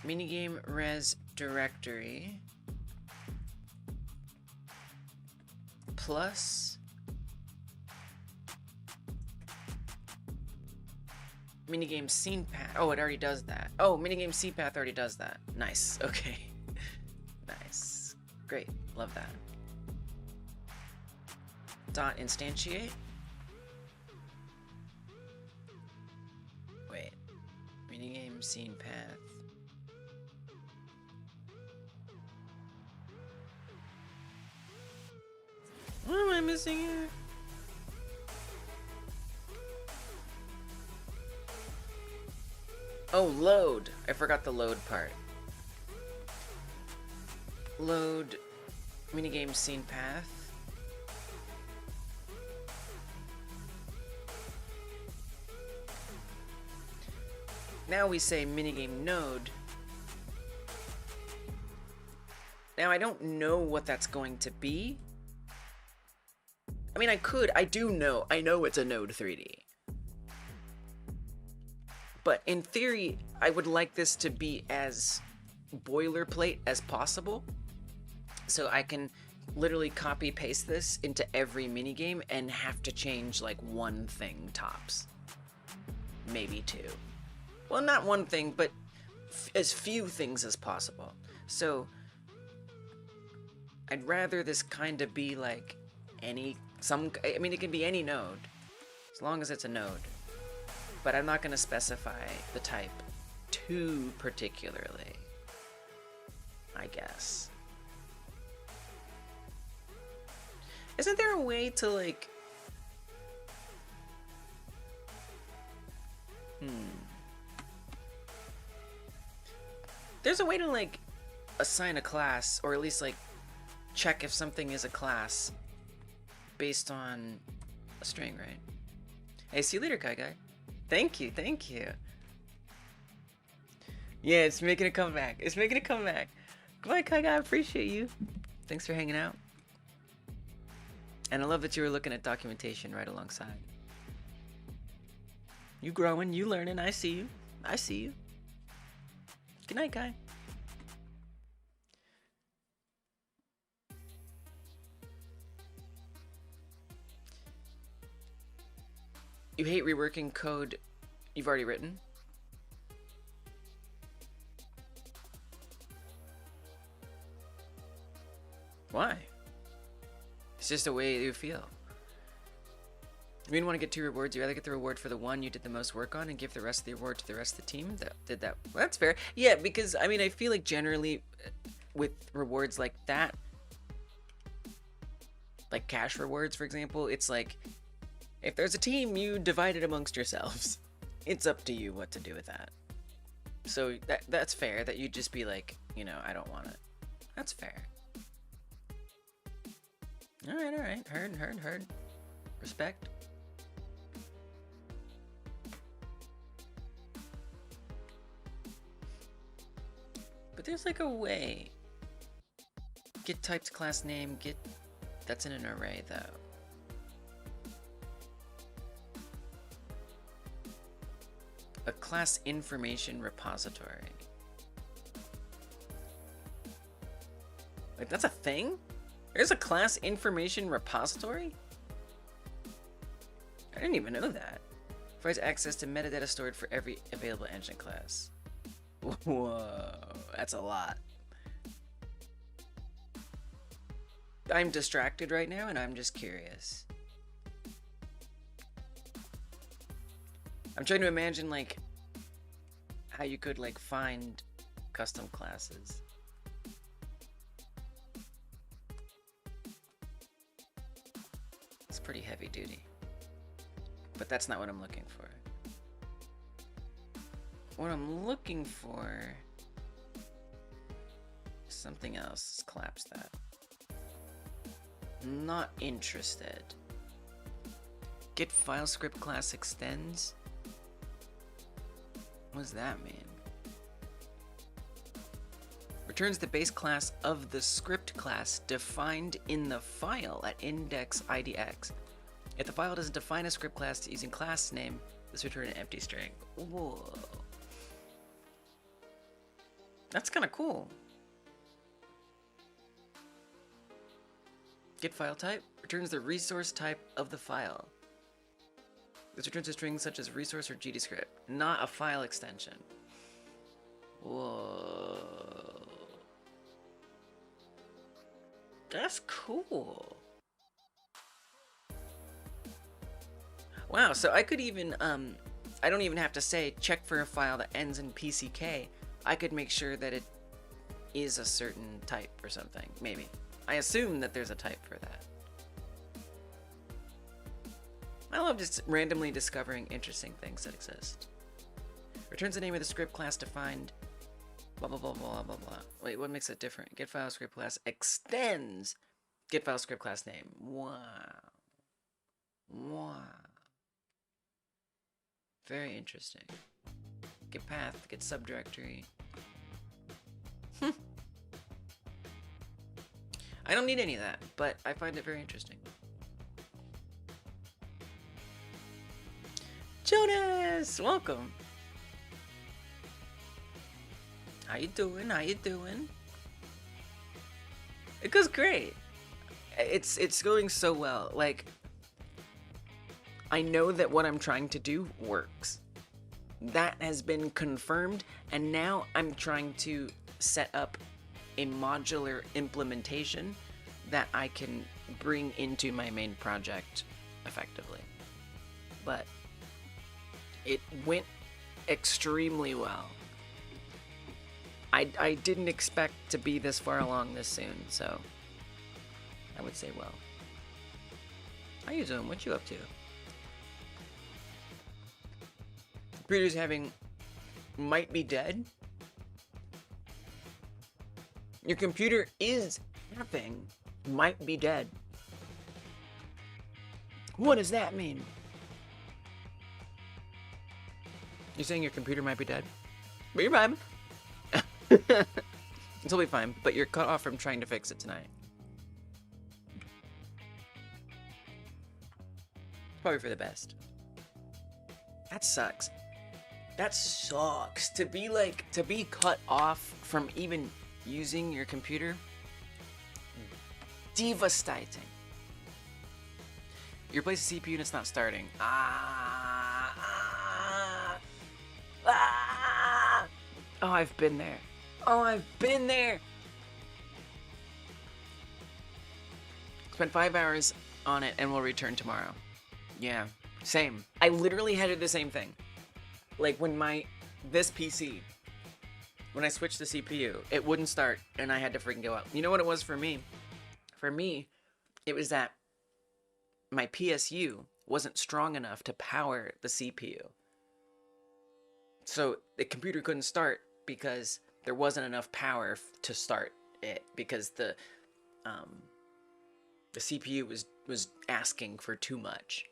minigame res directory plus minigame scene path. Oh, it already does that. Oh, minigame scene path already does that. Nice. Okay. Nice. Great. Love that. Dot instantiate. Wait. Minigame scene path. What am I missing here? Oh, load. I forgot the load part. Load minigame scene path. Now we say minigame node. Now I don't know what that's going to be. I mean, I know it's a node 3D. But in theory, I would like this to be as boilerplate as possible. So I can literally copy paste this into every minigame and have to change like one thing tops. Maybe two. Well, not one thing, but as few things as possible. So I'd rather this kind of be like I mean, it can be any node, as long as it's a node. But I'm not going to specify the type too particularly, I guess. Isn't there a way to like... There's a way to like assign a class, or at least like check if something is a class based on a string, right? Hey, see you later, Kai Guy. Thank you, thank you. Yeah, it's making a comeback. It's making a comeback. Goodbye, Kai Guy. I appreciate you. Thanks for hanging out. And I love that you were looking at documentation right alongside. You growing, you learning. I see you. I see you. Good night, Kai. You hate reworking code you've already written? Why? It's just the way you feel. You didn't want to get 2 rewards. You rather get the reward for the one you did the most work on and give the rest of the reward to the rest of the team that did that. Well, that's fair. Yeah, because I mean, I feel like generally with rewards like that, like cash rewards, for example, it's like, if there's a team, you divide it amongst yourselves. It's up to you what to do with that. So that's fair, that you just be like, you know, I don't want it. That's fair. Alright. Heard. Respect. But there's like a way. Get typed class name, that's in an array though. A class information repository. Like, that's a thing? There's a class information repository? I didn't even know that. Provides access to metadata stored for every available engine class. Whoa, that's a lot. I'm distracted right now and I'm just curious. I'm trying to imagine like how you could like find custom classes. It's pretty heavy duty, but that's not what I'm looking for. what I'm looking for is something else. Let's collapse that. Not interested. Get file script class extends? What does that mean? Returns the base class of the script class defined in the file at index IDX. If the file doesn't define a script class using class name, let's return an empty string. Whoa. That's kind of cool. Get file type returns the resource type of the file. This returns a string such as resource or GDScript, not a file extension. Whoa. That's cool. Wow, so I could even, I don't even have to say check for a file that ends in PCK. I could make sure that it is a certain type or something, maybe. I assume that there's a type for that. I love just randomly discovering interesting things that exist. Returns the name of the script class defined, blah, blah, blah, blah, blah, blah. Wait, what makes it different? Get file script class extends get file script class name. Wow. Wow. Very interesting. Get path, get subdirectory. I don't need any of that, but I find it very interesting. Jonas, welcome. How you doing? How you doing? It goes great. It's going so well. Like, I know that what I'm trying to do works. That has been confirmed, and now I'm trying to set up a modular implementation that I can bring into my main project effectively. But it went extremely well. I didn't expect to be this far along this soon, so I would say well. How you doing? What you up to? Computer's having might be dead. Your computer is having might be dead. What does that mean? You're saying your computer might be dead? But you're fine. It'll be fine, but you're cut off from trying to fix it tonight. Probably for the best. That sucks. That sucks. To be cut off from even using your computer. Devastating. You replace the CPU and it's not starting. Oh, I've been there. Oh, I've been there. Spent 5 hours on it and we'll return tomorrow. Yeah, same. I literally had to do the same thing. Like when this PC, when I switched the CPU, it wouldn't start and I had to freaking go out. You know what it was for me? For me, it was that my PSU wasn't strong enough to power the CPU. So the computer couldn't start because there wasn't enough power to start it, because the CPU was asking for too much.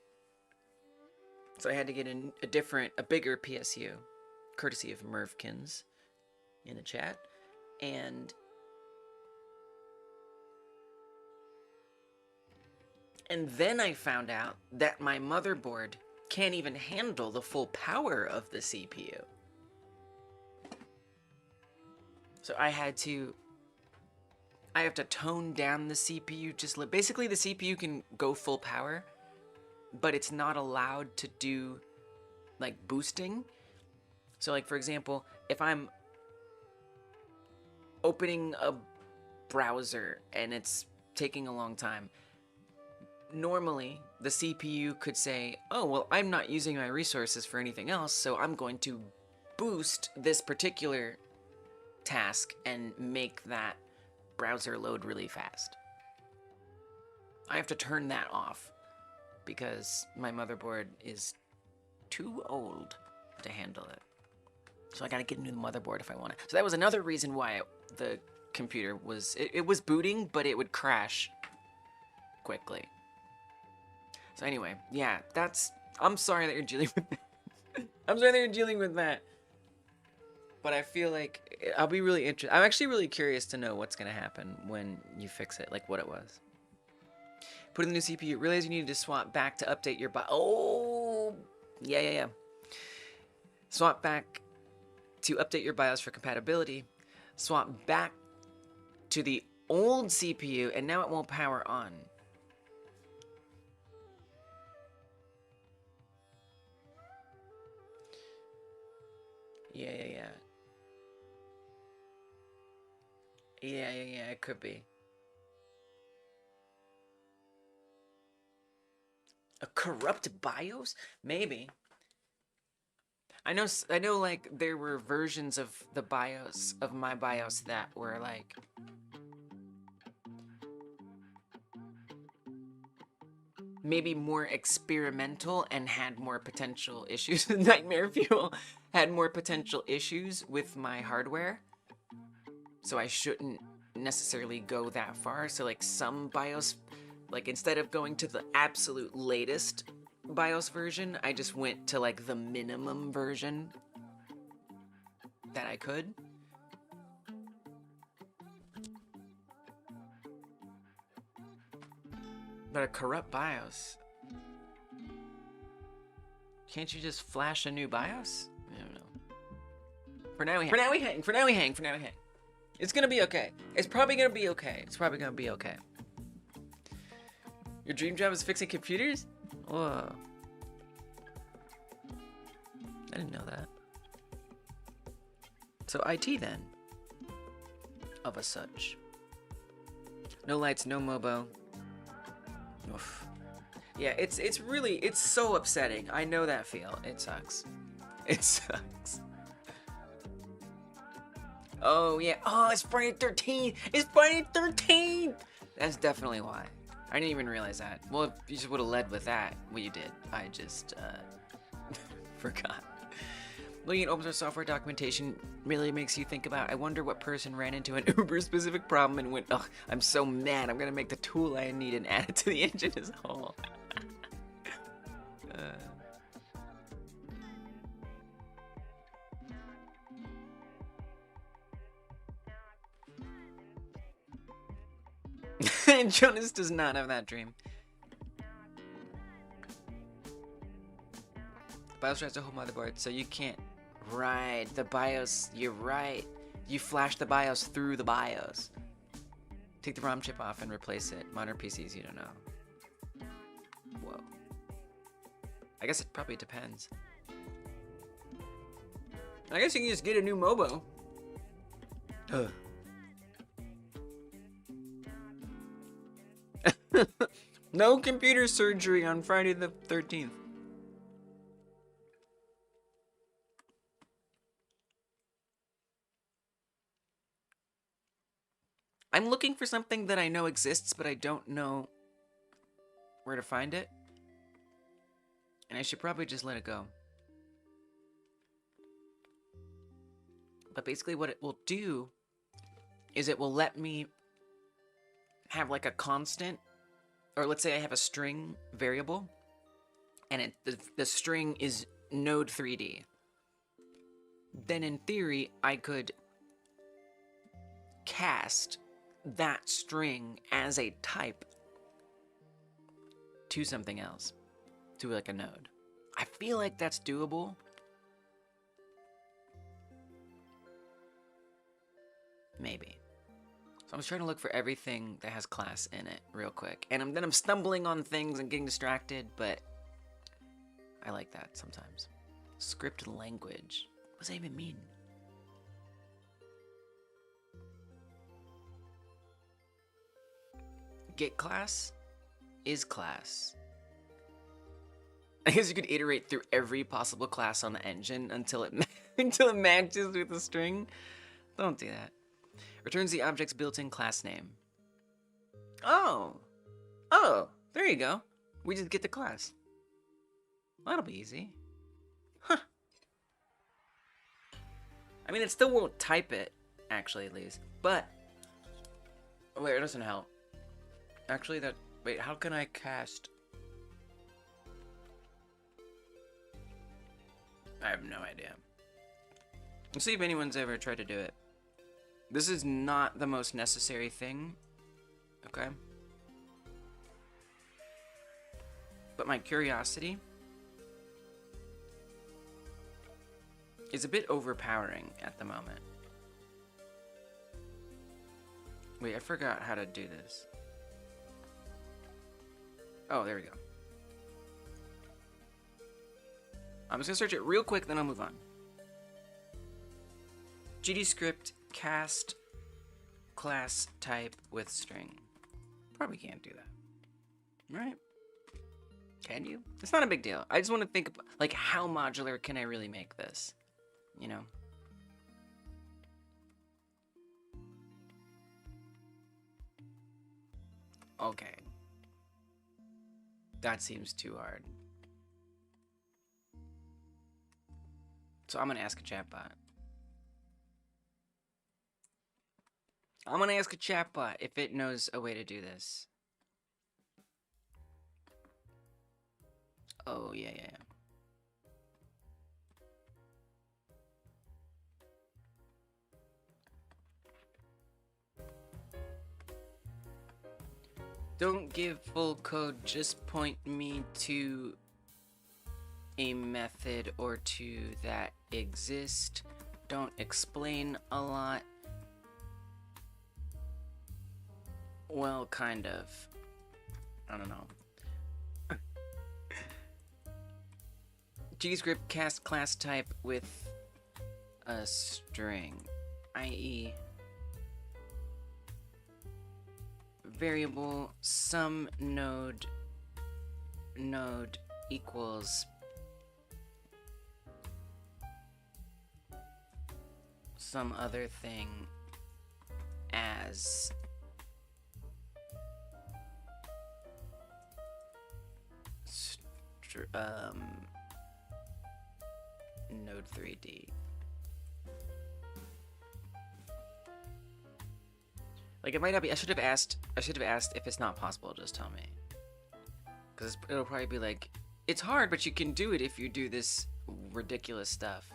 So I had to get a bigger PSU, courtesy of Mervkins in the chat, and then I found out that my motherboard can't even handle the full power of the CPU. So I have to tone down the CPU just basically the CPU can go full power, but it's not allowed to do like boosting. So like for example, if I'm opening a browser and it's taking a long time, normally the CPU could say, oh, well, I'm not using my resources for anything else, so I'm going to boost this particular task and make that browser load really fast. I have to turn that off because my motherboard is too old to handle it. So I gotta get a new motherboard if I want it. So that was another reason why the computer was, it was booting, but it would crash quickly. So anyway, yeah, I'm sorry that you're dealing with that. I'm sorry that you're dealing with that. But I feel like I'll be really interested. I'm actually really curious to know what's gonna happen when you fix it, like what it was. Put in the new CPU. Realize you needed to swap back to update your Oh, yeah. Swap back to update your BIOS for compatibility. Swap back to the old CPU, and now it won't power on. Yeah. Yeah, it could be. A corrupt BIOS? Maybe. I know like there were versions of the BIOS, of my BIOS, that were like maybe more experimental and had more potential issues. Nightmare Fuel had more potential issues with my hardware. So I shouldn't necessarily go that far. So like some BIOS, like instead of going to the absolute latest BIOS version, I just went to like the minimum version that I could. But a corrupt BIOS, can't you just flash a new BIOS? I don't know. For now we hang. It's gonna be okay. It's probably gonna be okay. Your dream job is fixing computers? Whoa. I didn't know that. So IT then. Of a such. No lights, no mobo. Oof. Yeah, it's so upsetting. I know that feel. It sucks. It sucks. Oh yeah. Oh, it's Friday 13th. It's Friday 13th. That's definitely why. I didn't even realize that. Well, if you just would have led with that, well, you did. I just forgot. Looking at open source software documentation really makes you think about, I wonder what person ran into an Uber-specific problem and went, oh, I'm so mad, I'm gonna make the tool I need and add it to the engine as a whole. Jonas does not have that dream. The BIOS tries to hold motherboard, so you can't. Right, the BIOS, you're right. You flash the BIOS through the BIOS. Take the ROM chip off and replace it. Modern PCs, you don't know. Whoa. I guess it probably depends. I guess you can just get a new MOBO. Ugh. No computer surgery on Friday the 13th. I'm looking for something that I know exists, but I don't know where to find it. And I should probably just let it go. But basically what it will do is it will let me have like a constant, or let's say I have a string variable, and the string is node 3D. Then in theory, I could cast that string as a type to something else, to like a node. I feel like that's doable. Maybe. So I'm just trying to look for everything that has class in it real quick. And then I'm stumbling on things and getting distracted, but I like that sometimes. Script language. What does that even mean? Get class is class. I guess you could iterate through every possible class on the engine until it until it matches with the string. Don't do that. Returns the object's built-in class name. Oh, there you go. We just get the class. That'll be easy. Huh. I mean, it still won't type it, actually, at least. But, wait, it doesn't help. Actually, wait, how can I cast? I have no idea. Let's see if anyone's ever tried to do it. This is not the most necessary thing, okay? But my curiosity is a bit overpowering at the moment. Wait, I forgot how to do this. Oh, there we go. I'm just gonna search it real quick, then I'll move on. GDScript cast class type with string. Probably can't do that. Right? Can you? It's not a big deal. I just want to think, like, how modular can I really make this? You know? Okay. That seems too hard. So I'm gonna ask a chatbot. I'm gonna ask a chatbot if it knows a way to do this. Oh, yeah. Don't give full code, just point me to a method or two that exist. Don't explain a lot. Well, kind of. I don't know. GDScript cast class type with a string, i.e. variable some node equals some other thing as node 3D. Like, it might not be. I should have asked if it's not possible. Just tell me, because it'll probably be like, it's hard, but you can do it if you do this ridiculous stuff.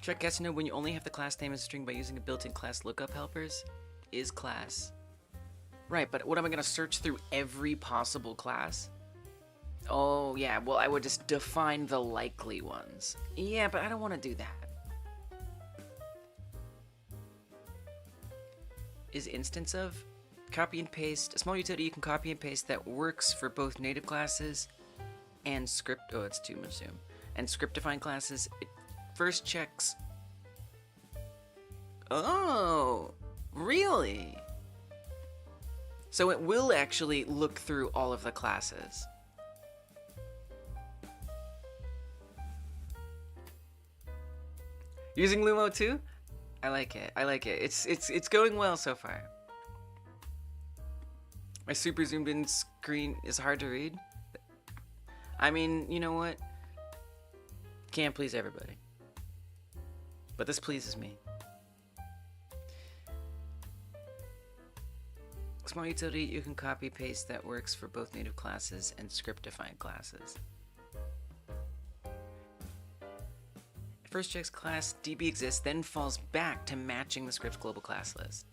Check gets to know when you only have the class name as a string by using a built-in class lookup helpers. Is class. Right, but what am I gonna search through every possible class? Oh yeah, well I would just define the likely ones. Yeah, but I don't want to do that. Is instance of copy and paste a small utility you can copy and paste that works for both native classes and script. Oh, it's too much zoom. And script defined classes. It first checks. Oh, really? So it will actually look through all of the classes. Using Lumo too? I like it. It's going well so far. My super zoomed in screen is hard to read. I mean, you know what? Can't please everybody. But this pleases me. Small utility you can copy paste that works for both native classes and script defined classes. First checks class DB exists, then falls back to matching the script's global class list.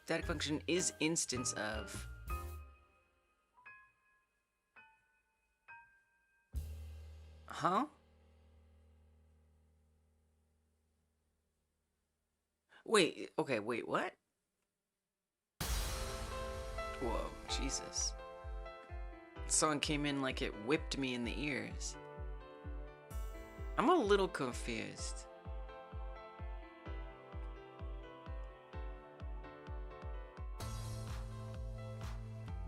Static function is instance of. Huh? Wait, okay, wait, what? Whoa, Jesus. The song came in like it whipped me in the ears. I'm a little confused.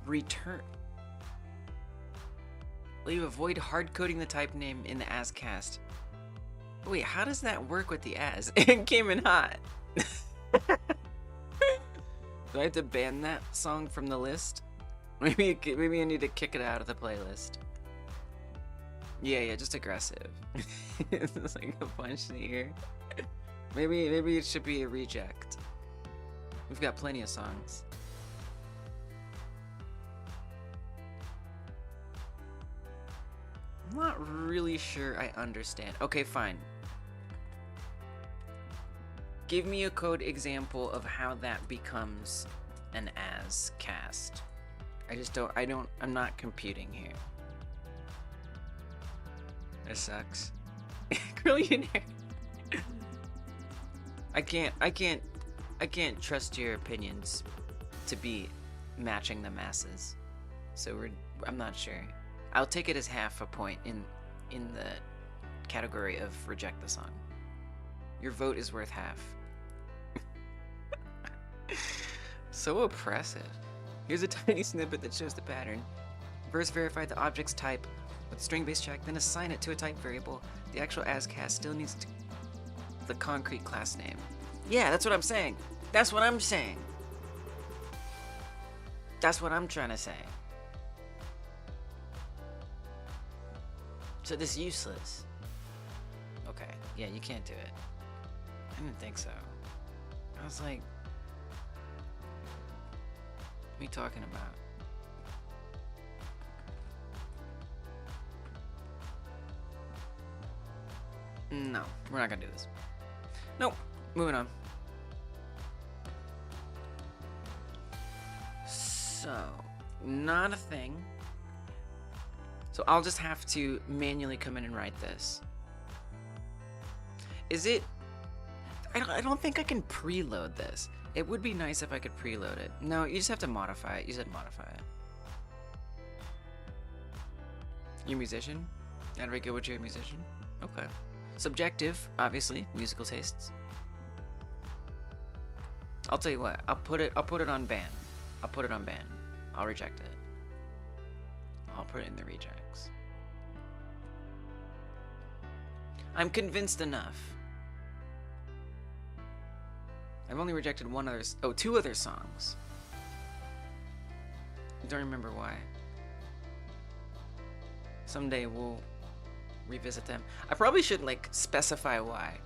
Return. Will you avoid hard coding the type name in the as cast? Wait, how does that work with the as? It came in hot. Do I have to ban that song from the list? Maybe I need to kick it out of the playlist. Yeah, just aggressive. It's like a punch in the ear. Maybe it should be a reject. We've got plenty of songs. I'm not really sure I understand. Okay, fine. Give me a code example of how that becomes an as cast. I'm not computing here. This sucks. Grillionaire. I can't trust your opinions to be matching the masses. So I'm not sure. I'll take it as half a point in the category of reject the song. Your vote is worth half. So oppressive. Here's a tiny snippet that shows the pattern. First verify the object's type with string-based check, then assign it to a type variable. The actual ascast still needs the concrete class name. Yeah, that's what I'm saying. That's what I'm saying. That's what I'm trying to say. So this is useless. Okay, yeah, you can't do it. I didn't think so. I was like, what are you talking about? No, we're not gonna do this. Nope, moving on. So, not a thing. So I'll just have to manually come in and write this. Is it... I don't think I can preload this. It would be nice if I could preload it. No, you just have to modify it. You said modify it. You're a musician? Everybody good with you're a musician? Okay. Subjective, obviously, musical tastes. I'll tell you what, I'll put it on ban. I'll put it on ban. I'll reject it. I'll put it in the rejects. I'm convinced enough. I've only rejected two other songs. I don't remember why. Someday we'll revisit them. I probably should specify why.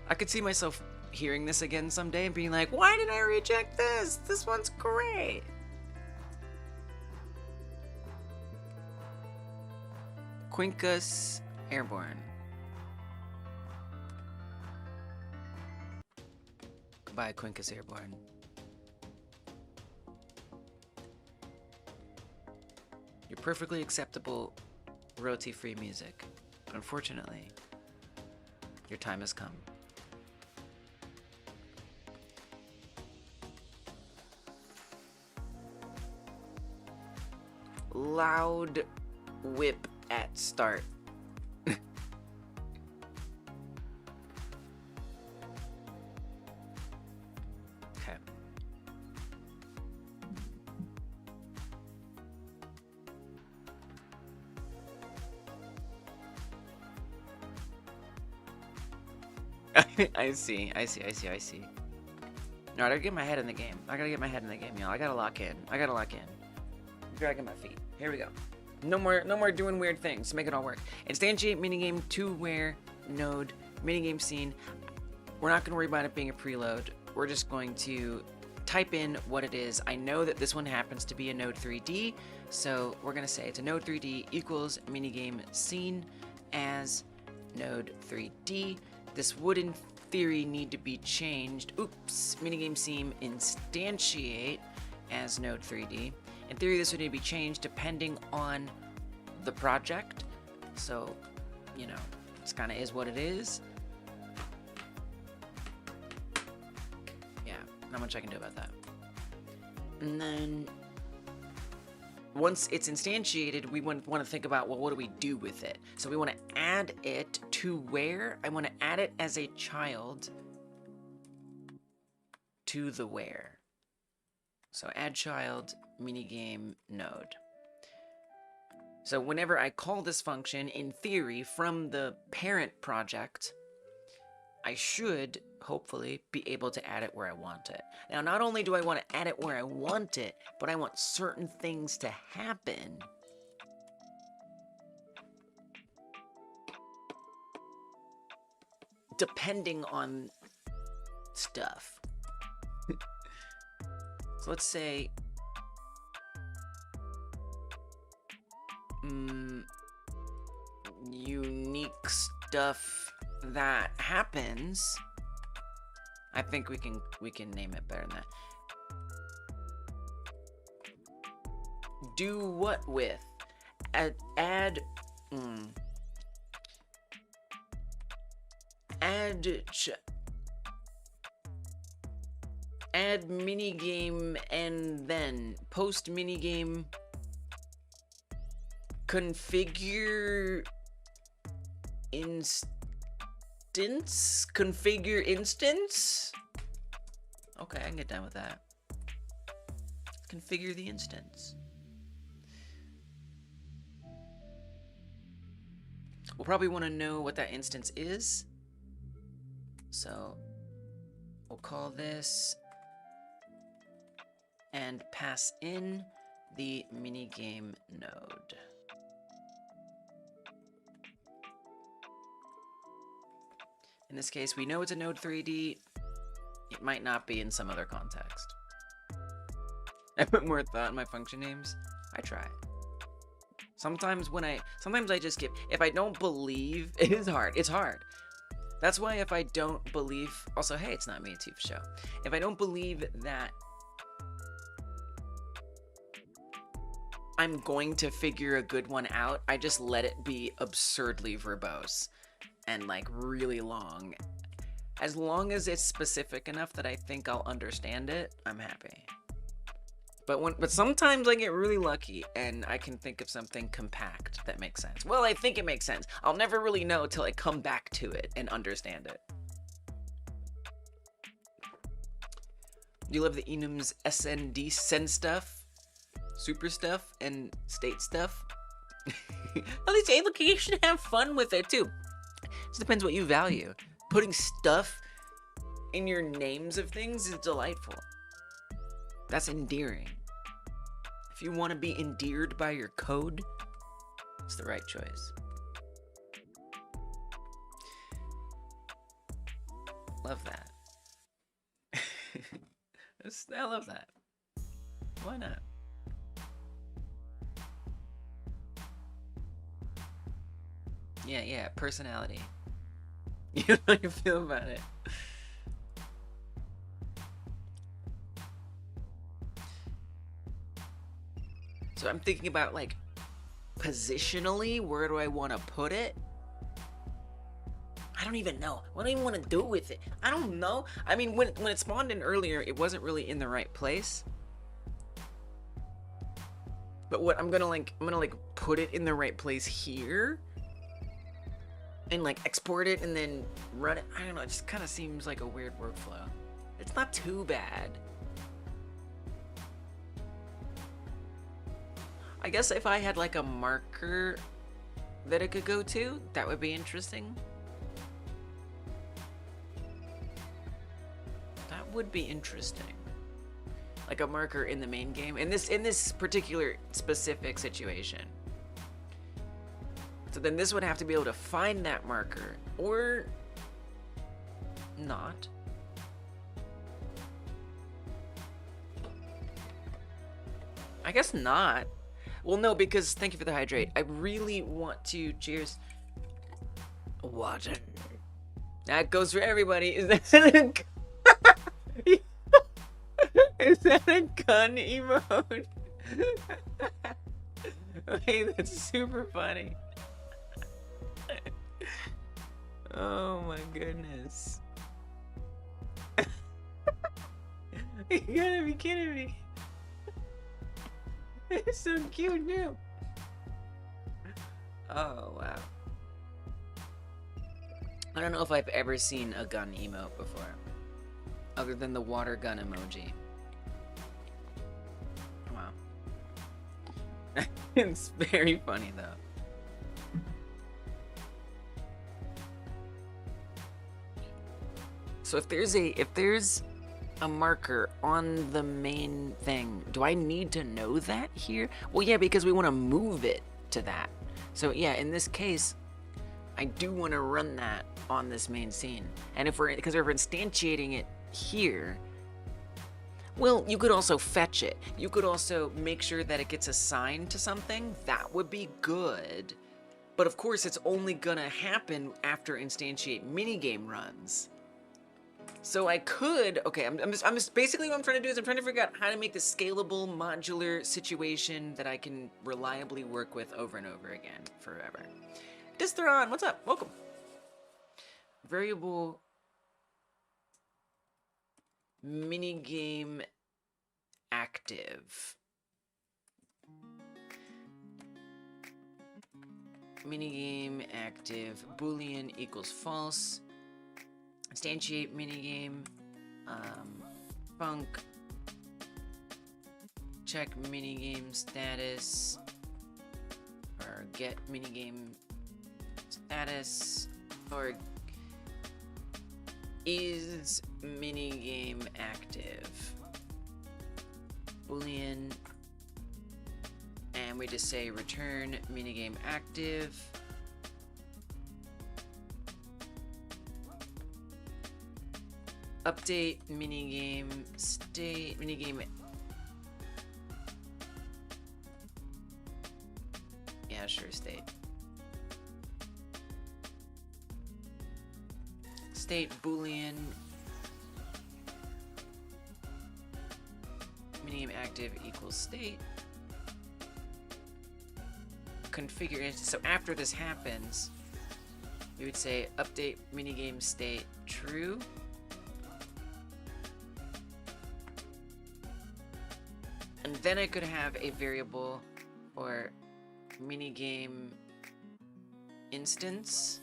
I could see myself hearing this again someday and being like, why did I reject this? This one's great. Quincus Airborne. Goodbye, Quincus Airborne. You're perfectly acceptable royalty-free music. But unfortunately, your time has come. Loud whip at start. Okay. I see. No, I gotta get my head in the game. Y'all. I gotta lock in. Dragging my feet. Here we go. No more doing weird things to make it all work. Instantiate minigame to where node minigame scene. We're not gonna worry about it being a preload. We're just going to type in what it is. I know that this one happens to be a node 3D, so we're gonna say it's a node 3D equals minigame scene as node 3D. This would in theory need to be changed. Oops, minigame scene instantiate as node 3D. In theory, this would need to be changed depending on the project. So, it's kind of is what it is. Yeah, not much I can do about that. And then, once it's instantiated, we want to think about, well, what do we do with it? So we want to add it to where? I want to add it as a child to the where. So add child minigame node. So whenever I call this function, in theory, from the parent project, I should, hopefully, be able to add it where I want it. Now, not only do I want to add it where I want it, but I want certain things to happen depending on stuff. So let's say unique stuff that happens. I think we can name it better than that. Do what with? Add minigame and then post minigame configure instance. Okay, I can get down with that. Configure the instance. We'll probably want to know what that instance is. So we'll call this and pass in the minigame node. In this case, we know it's a node 3D. It might not be in some other context. I put more thought in my function names. I try. Sometimes I just skip. If I don't believe, it is hard. It's hard. That's why if I don't believe, also, hey, it's not me, it's you for show. If I don't believe that I'm going to figure a good one out, I just let it be absurdly verbose and like really long. As long as it's specific enough that I think I'll understand it, I'm happy. But sometimes I get really lucky and I can think of something compact that makes sense. Well, I think it makes sense. I'll never really know till I come back to it and understand it. Do you love the enums SND send stuff, super stuff, and state stuff? At least you can have fun with it too. It depends what you value. Putting stuff in your names of things is delightful. That's endearing. If you want to be endeared by your code, it's the right choice. Love that. I love that. Why not? Yeah, personality. You know how you feel about it. So I'm thinking about, like, positionally, where do I want to put it? I don't even know. What do I even want to do with it? I don't know. I mean, when it spawned in earlier, it wasn't really in the right place. But what I'm gonna put it in the right place here, and like export it and then run it. I don't know. It just kind of seems like a weird workflow. It's not too bad. I guess if I had like a marker that it could go to, that would be interesting. That would be interesting. Like a marker in the main game, in this particular specific situation. So then this would have to be able to find that marker, or not. I guess not. Well, no, because thank you for the hydrate. I really want to cheers. Water. That goes for everybody. Is that is that a gun emote? Wait, that's super funny. Oh my goodness. You gotta be kidding me. It's so cute now. Oh wow. I don't know if I've ever seen a gun emote before, other than the water gun emoji. Wow. It's very funny though. So if there's a marker on the main thing, do I need to know that here? Well, yeah, because we want to move it to that. So yeah, in this case, I do want to run that on this main scene. And because we're instantiating it here, well, you could also fetch it. You could also make sure that it gets assigned to something. That would be good. But of course, it's only gonna happen after instantiate minigame runs. So I could, okay, I'm just basically what I'm trying to do is I'm trying to figure out how to make this scalable, modular situation that I can reliably work with over and over again, forever. Distheron, what's up? Welcome. Variable minigame active. Minigame active, boolean equals false. Instantiate minigame, func, check minigame status, or get minigame status, or is minigame active, boolean, and we just say return minigame active. Update minigame state, minigame. Yeah, sure, state. State boolean. Minigame active equals state. Configure it. So after this happens, we would say update minigame state true. And then I could have a variable or minigame instance,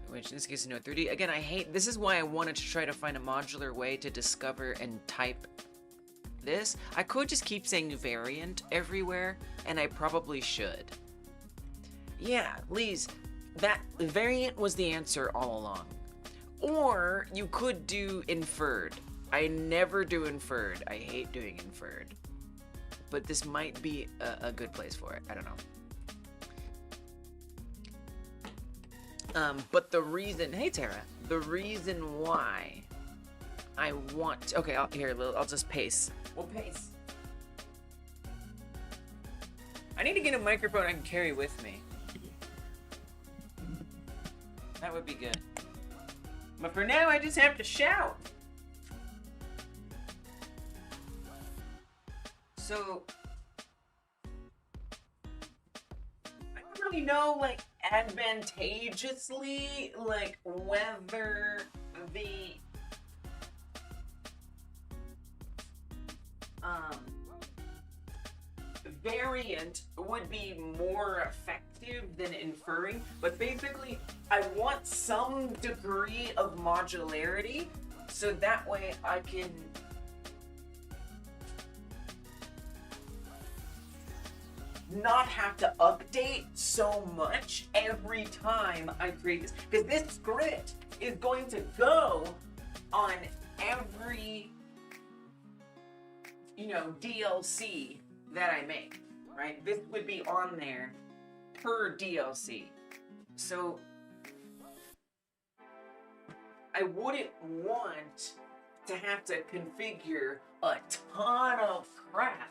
which in this case is Node3D. Again, this is why I wanted to try to find a modular way to discover and type this. I could just keep saying variant everywhere, and I probably should. Yeah, Lise, that variant was the answer all along. Or you could do inferred. I never do inferred. I hate doing inferred. But this might be a good place for it. I don't know. But the reason, hey Tara, the reason why I want, okay, I'll just pace. We'll pace. I need to get a microphone I can carry with me. That would be good. But for now, I just have to shout. So, I don't really know, like, advantageously, like, whether the, variant would be more effective than inferring, but basically, I want some degree of modularity, so that way I can not have to update so much every time I create this, because this script is going to go on every, DLC that I make, right? This would be on there per DLC. So I wouldn't want to have to configure a ton of crap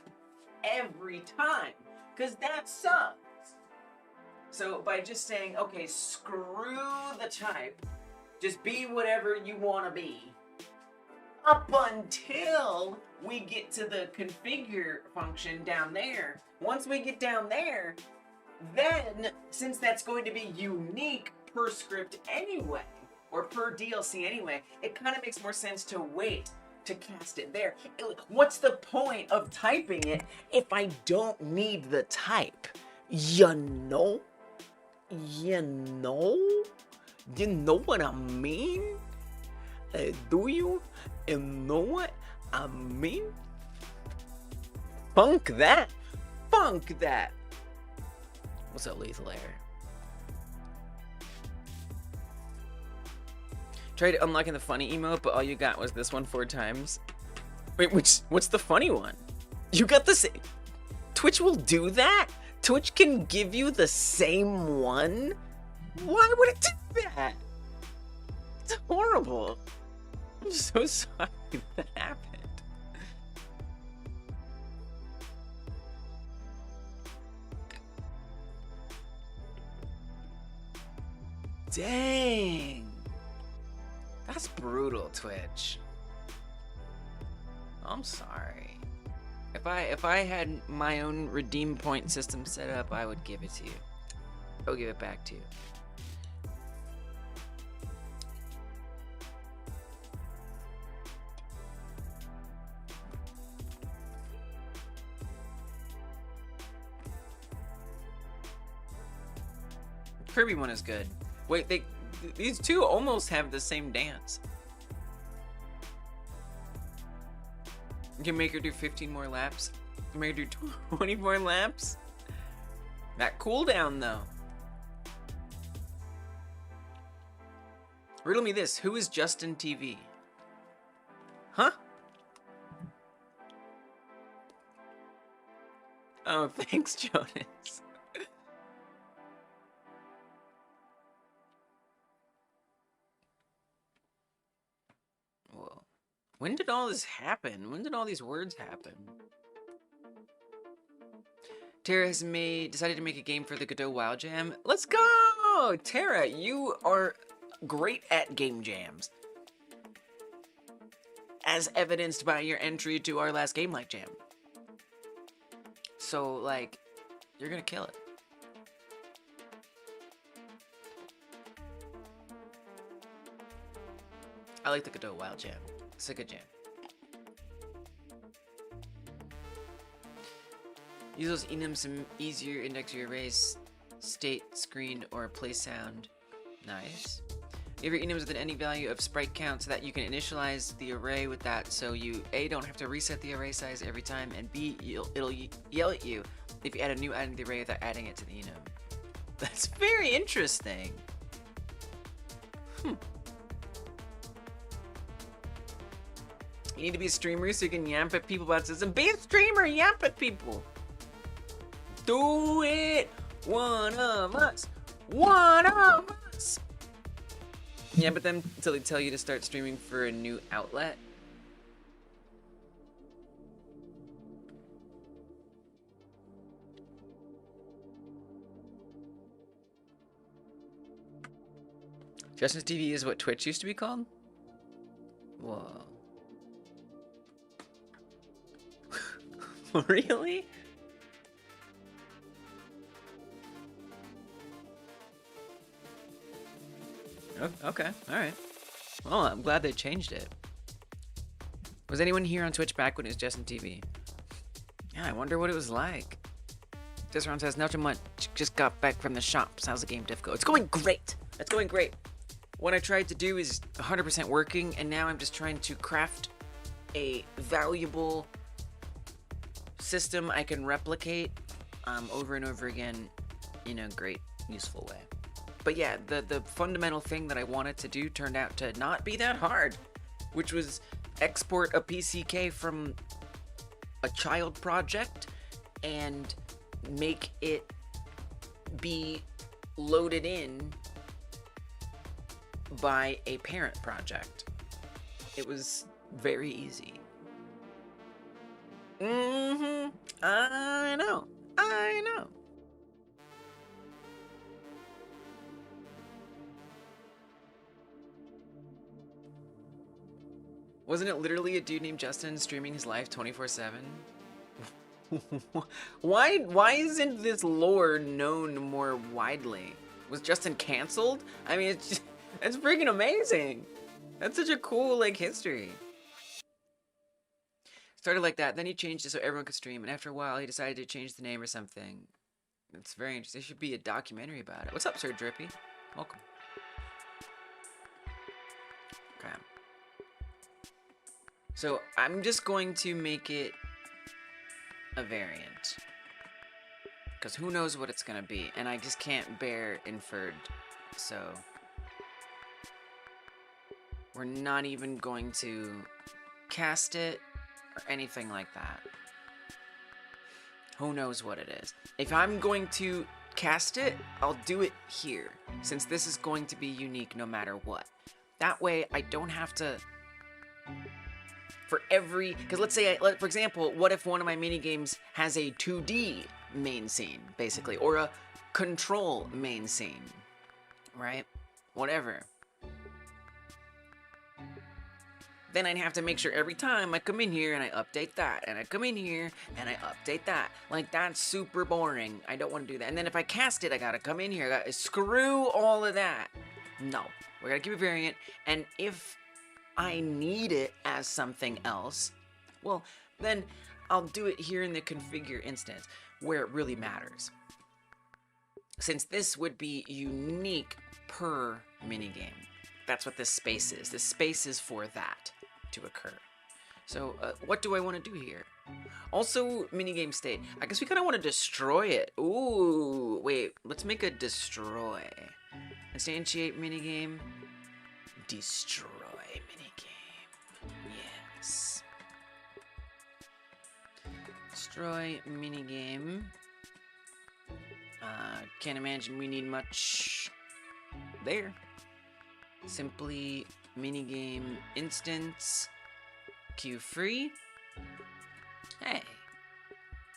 every time, because that sucks. So by just saying, okay, screw the type, just be whatever you want to be, up until we get to the configure function down there. Once we get down there, then, since that's going to be unique per script anyway, or per DLC anyway, it kind of makes more sense to wait to cast it there. What's the point of typing it if I don't need the type? You know? You know? You know what I mean? Do you? You know what I mean? Funk that! Funk that! What's up, Lethal Air? Tried unlocking the funny emote, but all you got was this one 4 times. Wait, what's the funny one? You got the same... Twitch will do that? Twitch can give you the same one Why would it do that? It's horrible. I'm so sorry that happened. Dang. That's brutal, Twitch. I'm sorry. If I had my own redeem point system set up, I would give it to you. I would give it back to you. Kirby one is good. Wait, these two almost have the same dance. You can make her do 15 more laps. You can make her do 20 more laps. That cooldown though. Riddle me this, who is Justin TV? Huh? Oh, thanks, Jonas. Whoa. When did all this happen? When did all these words happen? Tara has decided to make a game for the Godot WoW Jam. Let's go! Tara, you are great at game jams. As evidenced by your entry to our last Game Like Jam. So, like, you're gonna kill it. I like the Godot WoW Jam. It's a good jam. Use those enums to easier index your arrays, state, screen, or play sound. Nice. Give your enums with any value of sprite count so that you can initialize the array with that, so you A, don't have to reset the array size every time, and B, it'll yell at you if you add a new item to the array without adding it to the enum. That's very interesting. You need to be a streamer so you can yamp at people about system. Be a streamer, yamp at people. Do it! One of us! One of us! Yamp at them until they tell you to start streaming for a new outlet. Justin's TV is what Twitch used to be called? Whoa. Really? Oh, okay, alright. Well, I'm glad they changed it. Was anyone here on Twitch back when it was Justin TV? Yeah, I wonder what it was like. Disron says, not too much, just got back from the shops. How's the game dev go? It's going great! It's going great. What I tried to do is 100% working, and now I'm just trying to craft a valuable system I can replicate over and over again in a great, useful way. But yeah, the fundamental thing that I wanted to do turned out to not be that hard, which was export a PCK from a child project and make it be loaded in by a parent project. It was very easy. I know. Wasn't it literally a dude named Justin streaming his life 24/7? Why isn't this lore known more widely? Was Justin canceled? I mean, it's freaking amazing. That's such a cool, like, history. Started like that, then he changed it so everyone could stream, and after a while he decided to change the name or something. It's very interesting. There should be a documentary about it. What's up, Sir Drippy? Welcome. Okay. So I'm just going to make it a variant. Because who knows what it's going to be, and I just can't bear inferred, so we're not even going to cast it or anything like that. Who knows what it is. If I'm going to cast it, I'll do it here, since this is going to be unique no matter what. That way, I don't have to, for every, because let's say, for example, what if one of my minigames has a 2D main scene, basically, or a control main scene, right? Whatever. Then I'd have to make sure every time I come in here and I update that, and I come in here and I update that. Like, that's super boring. I don't want to do that. And then if I cast it, I gotta come in here. I gotta screw all of that. No, we're gonna keep it variant. And if I need it as something else, well, then I'll do it here in the configure instance where it really matters. Since this would be unique per minigame. That's what this space is. This space is for that to occur. So what do I want to do here? Also, minigame state. I guess we kind of want to destroy it. Ooh, wait. Let's make a destroy. Instantiate minigame. Destroy minigame. Yes. Destroy minigame. Can't imagine we need much there. Simply minigame instance queue free. Hey.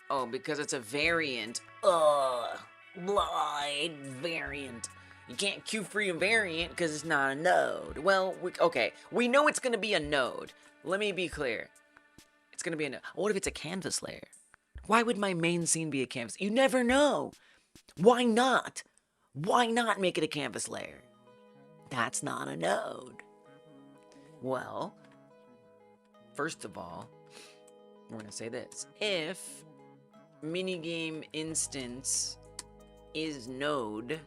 Oh, because it's a variant. Blind variant. You can't queue free a variant because it's not a node. Well, okay. We know it's going to be a node. Let me be clear. It's going to be a node. What if it's a canvas layer? Why would my main scene be a canvas? You never know. Why not? Why not make it a canvas layer? That's not a node. Well, first of all, we're going to say this. If minigame instance is node,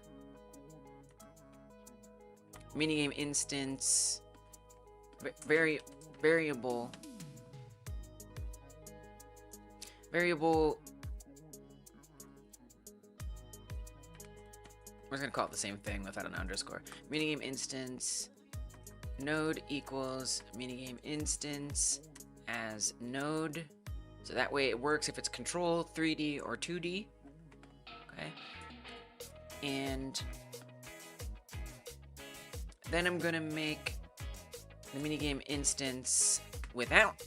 minigame instance variable we're just gonna call it the same thing without an underscore. Minigame instance node equals minigame instance as node. So that way it works if it's control, 3D, or 2D. Okay. And then I'm gonna make the minigame instance without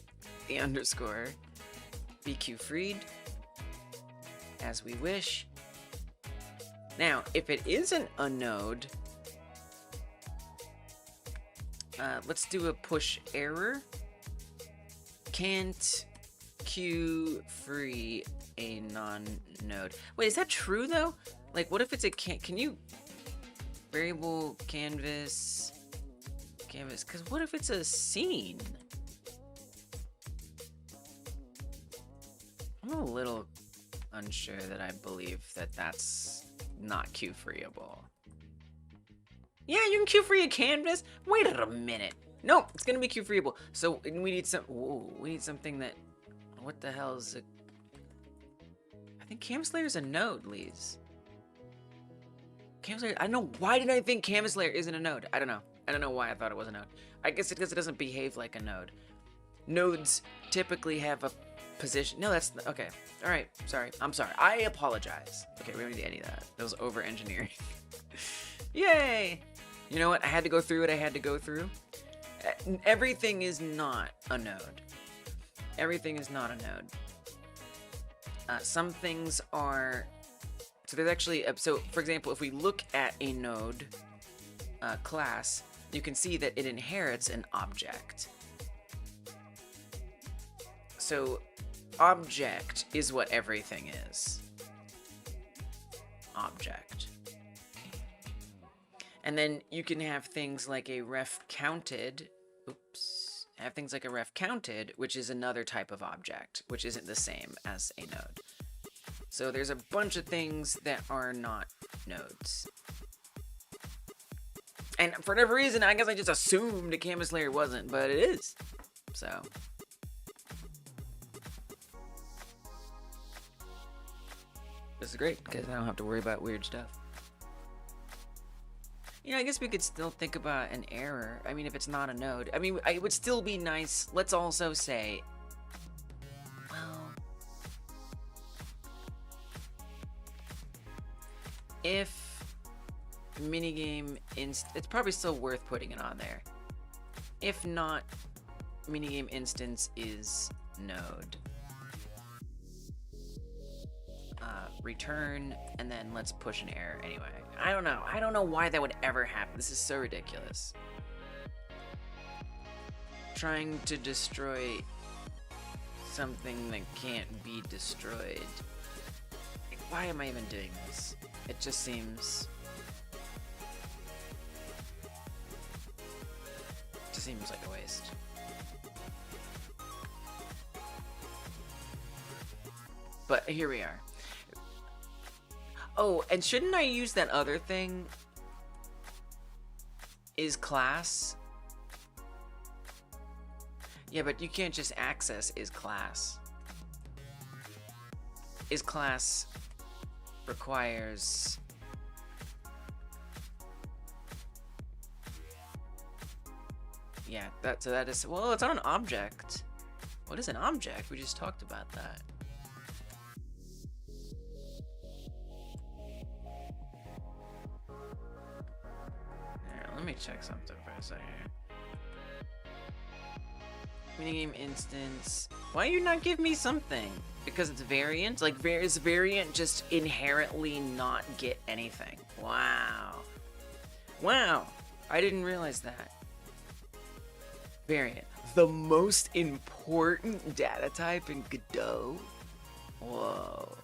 the underscore be queue freed as we wish. Now, if it isn't a node, let's do a push error. Can't queue free a non-node. Wait, is that true though? Like, what if it's a can you variable canvas? Because what if it's a scene? I'm a little unsure that I believe that that's not queue freeable. Yeah, you can queue free a canvas. Wait a minute. No, it's gonna be queue freeable. So we need some. Whoa, we need something that. What the hell is it? I think canvas layer is a node, Lees. Canvas layer. I don't know. Why did I think canvas layer isn't a node? I don't know. I don't know why I thought it was a node. I guess it's because it doesn't behave like a node. Nodes typically have a position. No, that's okay. All right. Sorry. I'm sorry. I apologize. Okay, we don't need any of that. That was over engineering. Yay! You know what? I had to go through what I had to go through. Everything is not a node. Everything is not a node. Some things are. So there's actually. So for example, if we look at a node class, you can see that it inherits an object. So object is what everything is. Object. And then you can have things like a ref counted. Oops. Have things like a ref counted, which is another type of object, which isn't the same as a node. So there's a bunch of things that are not nodes. And for whatever reason, I guess I just assumed a canvas layer wasn't, but it is. So. This is great, because I don't have to worry about weird stuff. You know, I guess we could still think about an error. I mean, if it's not a node. I mean, it would still be nice. Let's also say, well, if minigame it's probably still worth putting it on there. If not, minigame instance is node. Return, and then let's push an error anyway. I don't know why that would ever happen. This is so ridiculous. Trying to destroy something that can't be destroyed. Why am I even doing this? It just seems like a waste. But here we are. Oh, and shouldn't I use that other thing? Is class? Yeah, but you can't just access is class. Is class requires... Yeah, so that is... Well, it's not an object. What is an object? We just talked about that. Let me check something for a second. Minigame instance. Why you not give me something? Because it's variant? Like, is variant just inherently not get anything? Wow. Wow. I didn't realize that. Variant. The most important data type in Godot? Whoa.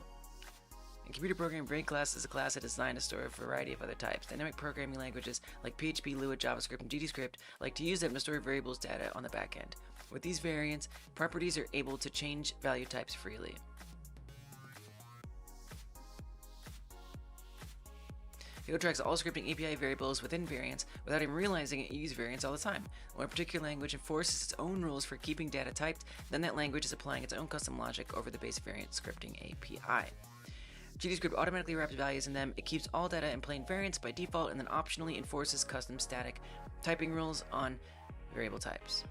In computer programming, variant class is a class that is designed to store a variety of other types. Dynamic programming languages like PHP, Lua, JavaScript, and GDScript like to use them to store variables data on the back end. With these variants, properties are able to change value types freely. Godot tracks all scripting API variables within variants without even realizing it uses variants all the time. When a particular language enforces its own rules for keeping data typed, then that language is applying its own custom logic over the base variant scripting API. GDScript automatically wraps values in them. It keeps all data in plain variants by default and then optionally enforces custom static typing rules on variable types.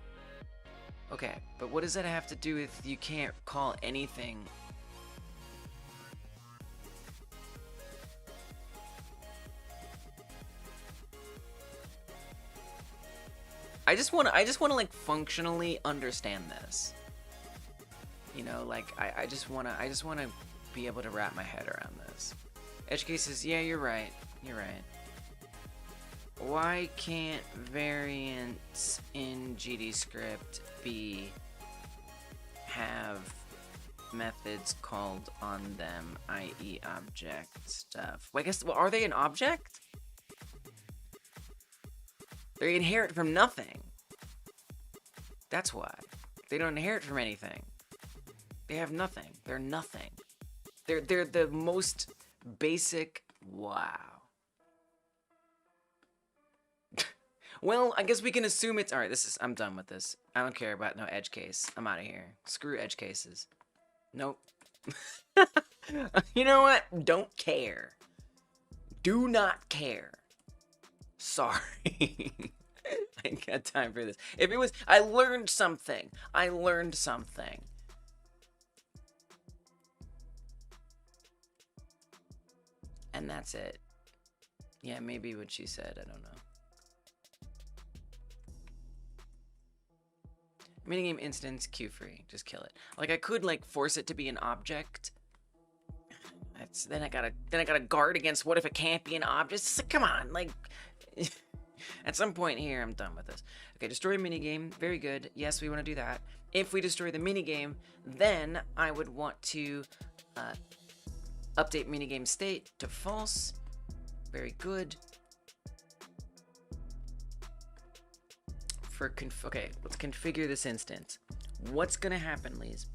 Okay, but what does that have to do with you can't call anything? I just want to like functionally understand this. You know, like I just want to be able to wrap my head around this. Edge cases, yeah, you're right. You're right. Why can't variants in GDScript have methods called on them, i.e. object stuff? Well, I guess, well, are they an object? They inherit from nothing. That's why. They don't inherit from anything. They have nothing. They're nothing. They're the most basic. Wow. Well, I guess we can assume it's... Alright, I'm done with this. I don't care about no edge case. I'm out of here. Screw edge cases. Nope. You know what? Don't care. Do not care. Sorry. I ain't got time for this. If it was... I learned something. I learned something. And that's it. Yeah, maybe what she said. I don't know. Minigame instance, queue free. Just kill it. Like I could like force it to be an object. Then I gotta guard against what if it can't be an object. It's like, come on, like at some point here I'm done with this. Okay, destroy minigame. Very good. Yes, we want to do that. If we destroy the minigame, then I would want to update minigame state to false. Very good. Okay, let's configure this instance. What's gonna happen, Lise?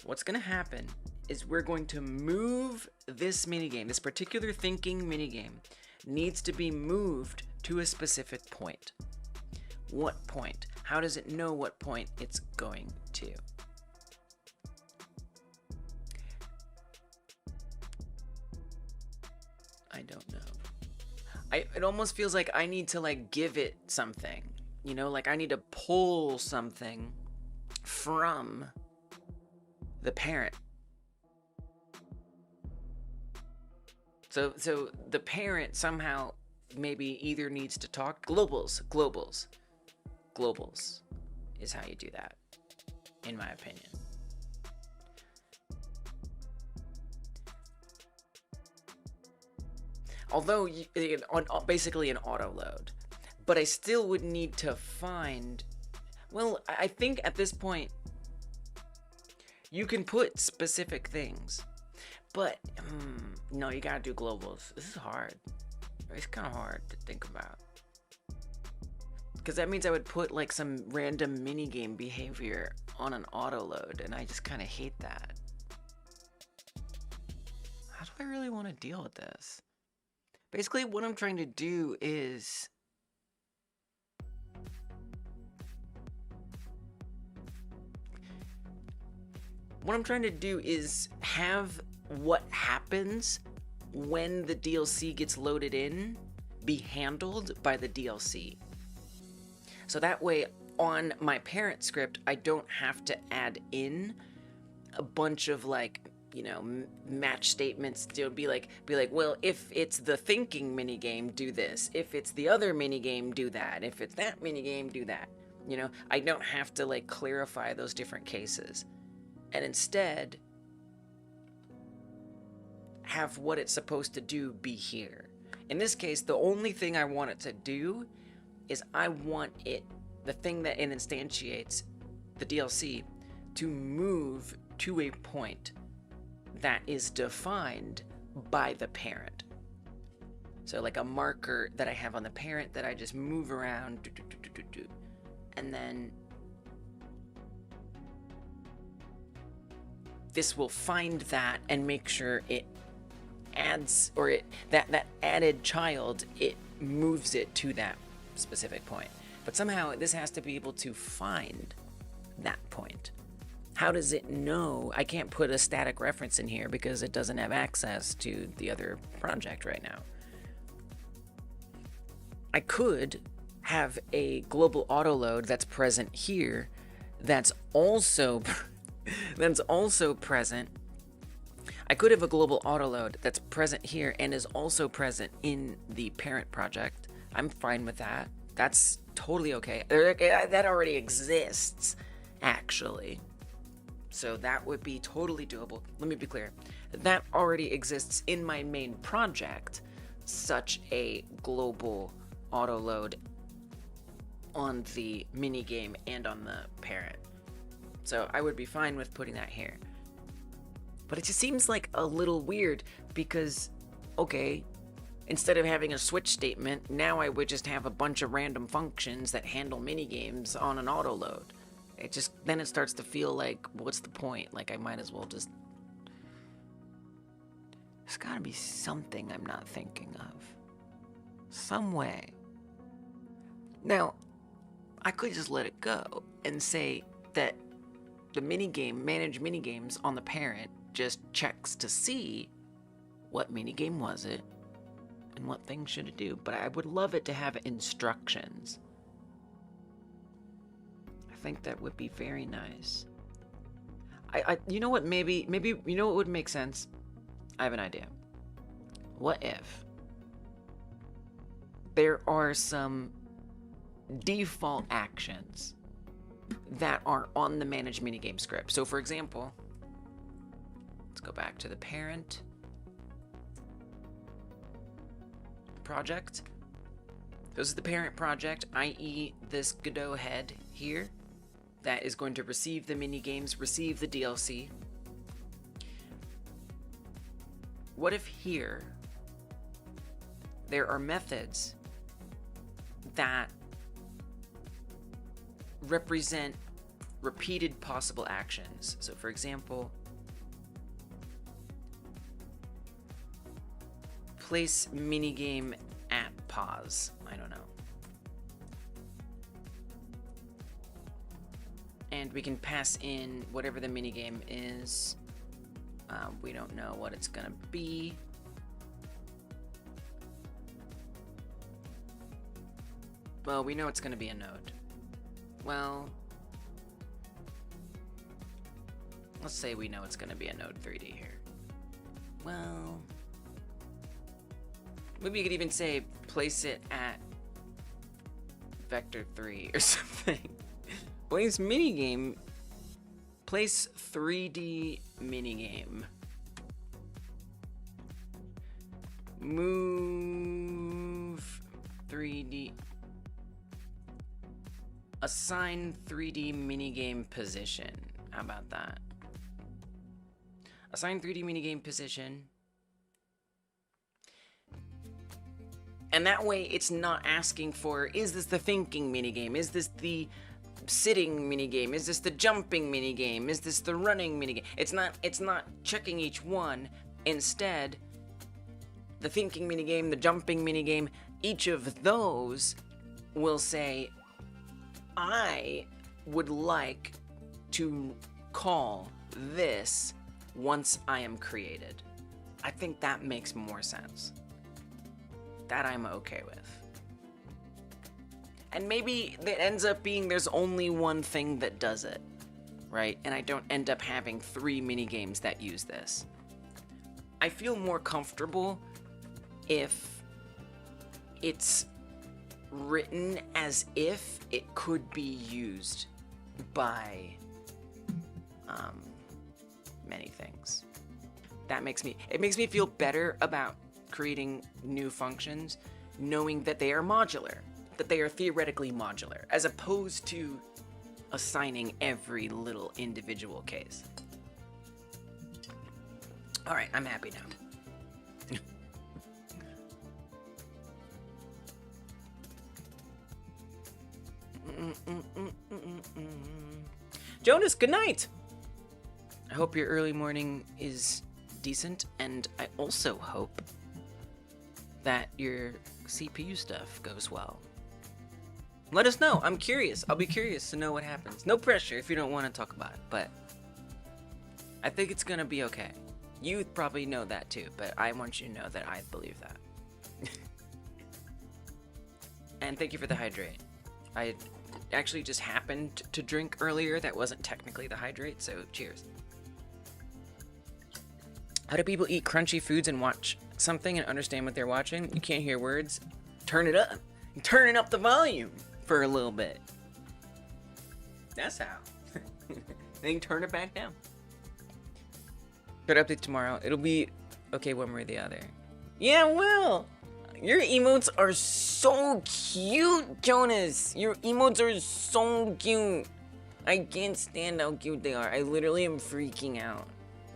What's gonna happen is we're going to move this minigame, this particular thinking minigame, needs to be moved to a specific point. What point? How does it know what point it's going to? I don't know. It almost feels like I need to like give it something. You know, like I need to pull something from the parent. So the parent somehow maybe either needs to talk globals is how you do that, in my opinion. Although basically an auto load, but I still would need to find. Well, I think at this point you can put specific things, but no, you gotta do globals. This is hard. It's kind of hard to think about, because that means I would put like some random minigame behavior on an auto load, and I just kind of hate that. How do I really want to deal with this? Basically, what I'm trying to do is have what happens when the DLC gets loaded in be handled by the DLC. So that way, on my parent script, I don't have to add in a bunch of like, you know, match statements to be like, well, if it's the thinking minigame, do this. If it's the other minigame, do that. If it's that minigame, do that. You know, I don't have to like clarify those different cases. And instead, have what it's supposed to do be here. In this case, the only thing I want it to do is I want it, the thing that it instantiates, the DLC, to move to a point that is defined by the parent. So like a marker that I have on the parent that I just move around, and then this will find that and make sure it adds, or that added child, it moves it to that specific point. But somehow this has to be able to find that point. How does it know? I can't put a static reference in here because it doesn't have access to the other project right now. I could have a global autoload that's present here, that's also present. I could have a global autoload that's present here and is also present in the parent project. I'm fine with that. That's totally okay. That already exists, actually. So that would be totally doable. Let me be clear. That already exists in my main project, such a global autoload on the minigame and on the parent. So I would be fine with putting that here. But it just seems like a little weird because, okay, instead of having a switch statement, now I would just have a bunch of random functions that handle minigames on an autoload. Then it starts to feel like, what's the point? Like, I might as well just... There's gotta be something I'm not thinking of. Some way. Now, I could just let it go and say that the minigame, manage minigames on the parent, just checks to see what minigame was it and what thing should it do. But I would love it to have instructions. I think that would be very nice. You know what, maybe, you know what would make sense? I have an idea. What if there are some default actions that are on the manage minigame script? So for example, let's go back to the parent project. This is the parent project, i.e. this Godot head here that is going to receive the minigames, receive the DLC. What if here there are methods that represent repeated possible actions? So for example, place minigame at pause. I don't know. And we can pass in whatever the minigame is. We don't know what it's gonna be. Well, we know it's gonna be a node. Well, let's say we know it's gonna be a node 3D here. Well, Maybe you could even say place it at vector 3 or something. Place minigame. Place 3D minigame. Move 3D. Assign 3D minigame position. How about that? Assign 3D minigame position. And that way it's not asking for, is this the thinking minigame? Is this the sitting minigame? Is this the jumping minigame? Is this the running minigame? It's not checking each one. Instead, the thinking minigame, the jumping minigame, each of those will say, I would like to call this once I am created. I think that makes more sense. That I'm okay with. And maybe it ends up being there's only one thing that does it, right? And I don't end up having 3 minigames that use this. I feel more comfortable if it's written as if it could be used by many things. It makes me feel better about creating new functions, knowing that they are modular, that they are theoretically modular, as opposed to assigning every little individual case. All right, I'm happy now. Jonas, good night. I hope your early morning is decent, and I also hope that your CPU stuff goes well. Let us know. I'm curious. I'll be curious to know what happens. No pressure if you don't want to talk about it, but I think it's gonna be okay. You probably know that too, but I want you to know that I believe that. And thank you for the hydrate. I actually just happened to drink earlier that wasn't technically the hydrate, so cheers. How do people eat crunchy foods and watch something and understand what they're watching? You can't hear words? Turn it up. Turning up the volume for a little bit. That's how. Then turn it back down. Good update tomorrow. It'll be okay one way or the other. Yeah, well, your emotes are so cute, Jonas. Your emotes are so cute. I can't stand how cute they are. I literally am freaking out.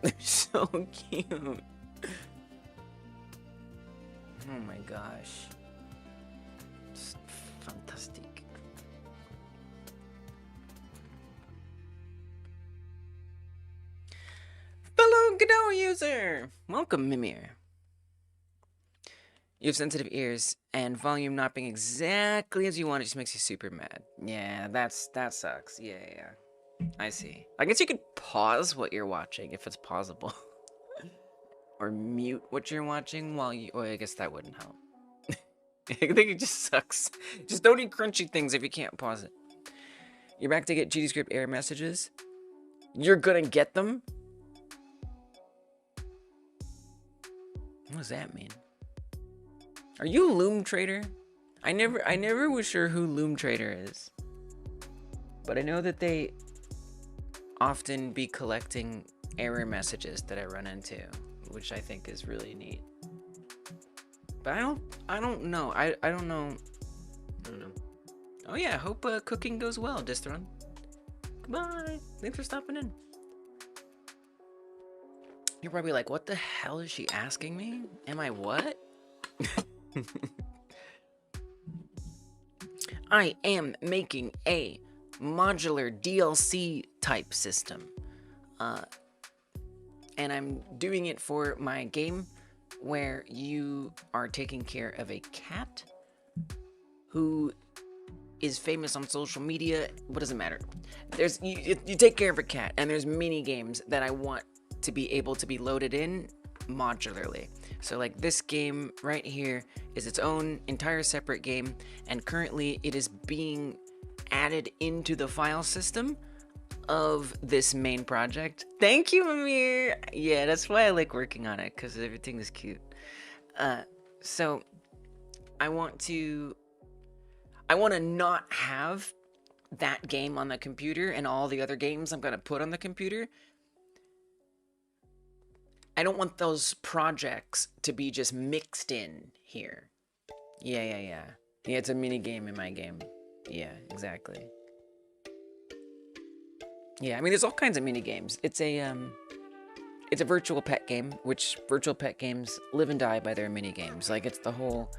They're so cute. Oh my gosh. It's fantastic. Fellow Godot user! Welcome, Mimir. You have sensitive ears, and volume not being exactly as you want, it just makes you super mad. Yeah, that sucks. Yeah. I see. I guess you could pause what you're watching if it's pausable. Or mute what you're watching while you... Well, I guess that wouldn't help. I think it just sucks. Just don't eat crunchy things if you can't pause it. You're back to get GDScript error messages? You're gonna get them? What does that mean? Are you a Loom Trader? I never was sure who Loom Trader is. But I know that they often be collecting error messages that I run into, which I think is really neat. But I don't know. I don't know. Oh yeah, hope cooking goes well, Distron. Goodbye. Thanks for stopping in. You're probably like, what the hell is she asking me? Am I what? I am making a modular DLC type system. And I'm doing it for my game where you are taking care of a cat who is famous on social media. What does it matter? There's you take care of a cat, and there's mini games that I want to be able to be loaded in modularly. So like this game right here is its own entire separate game, and currently it is being added into the file system of this main project. Thank you, Amir. Yeah, that's why I like working on it, because everything is cute. So I want to not have that game on the computer and all the other games I'm going to put on the computer. I don't want those projects to be just mixed in here. Yeah, it's a mini game in my game. Yeah, exactly. Yeah, I mean, there's all kinds of mini games. It's a virtual pet game, which virtual pet games live and die by their mini games. Like, it's the whole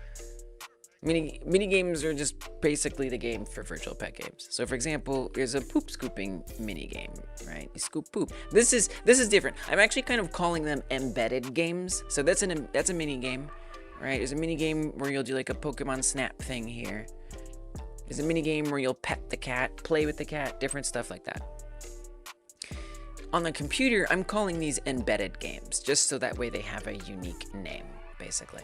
mini games are just basically the game for virtual pet games. So, for example, there's a poop scooping mini game, right? You scoop poop. This is different. I'm actually kind of calling them embedded games. So that's a mini game, right? There's a mini game where you'll do like a Pokemon Snap thing here. There's a mini game where you'll pet the cat, play with the cat, different stuff like that. On the computer, I'm calling these embedded games, just so that way they have a unique name, basically.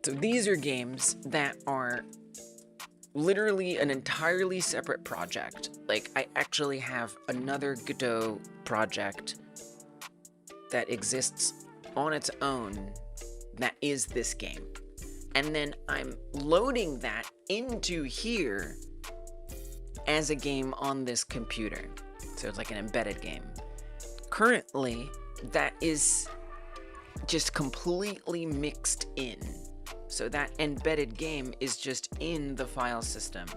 So these are games that are literally an entirely separate project. Like, I actually have another Godot project that exists on its own that is this game. And then I'm loading that into here as a game on this computer. So it's like an embedded game. Currently, that is just completely mixed in. So that embedded game is just in the file system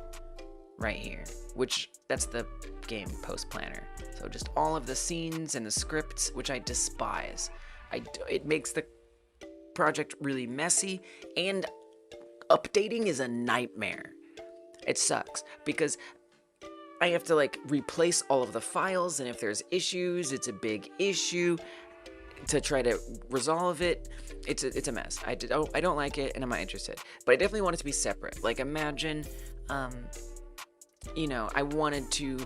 right here, which that's the game post planner. So just all of the scenes and the scripts, which I despise. It makes the project really messy, and updating is a nightmare. It sucks because I have to like replace all of the files, and if there's issues, it's a big issue to try to resolve it. It's a mess. I don't like it, and I'm not interested. But I definitely want it to be separate. Like, imagine, I wanted to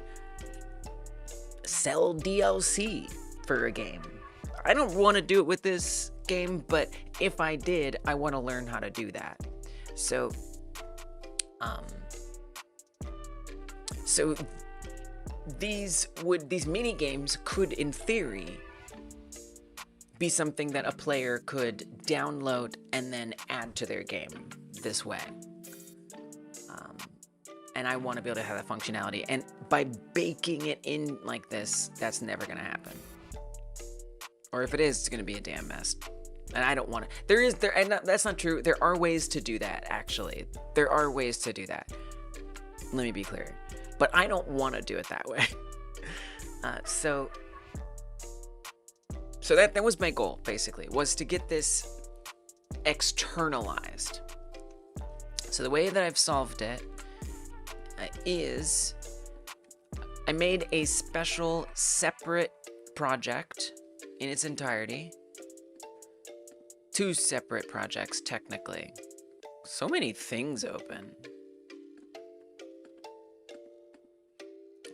sell DLC for a game. I don't want to do it with this game, but if I did, I want to learn how to do that. So these mini games could, in theory, be something that a player could download and then add to their game this way. And I want to be able to have that functionality. And by baking it in like this, that's never going to happen. Or if it is, it's going to be a damn mess. And I don't want to. That's not true. There are ways to do that, actually. There are ways to do that. Let me be clear. But I don't want to do it that way. So that was my goal, basically, was to get this externalized. So the way that I've solved it is I made a special separate project in its entirety. 2 separate projects, technically. So many things open.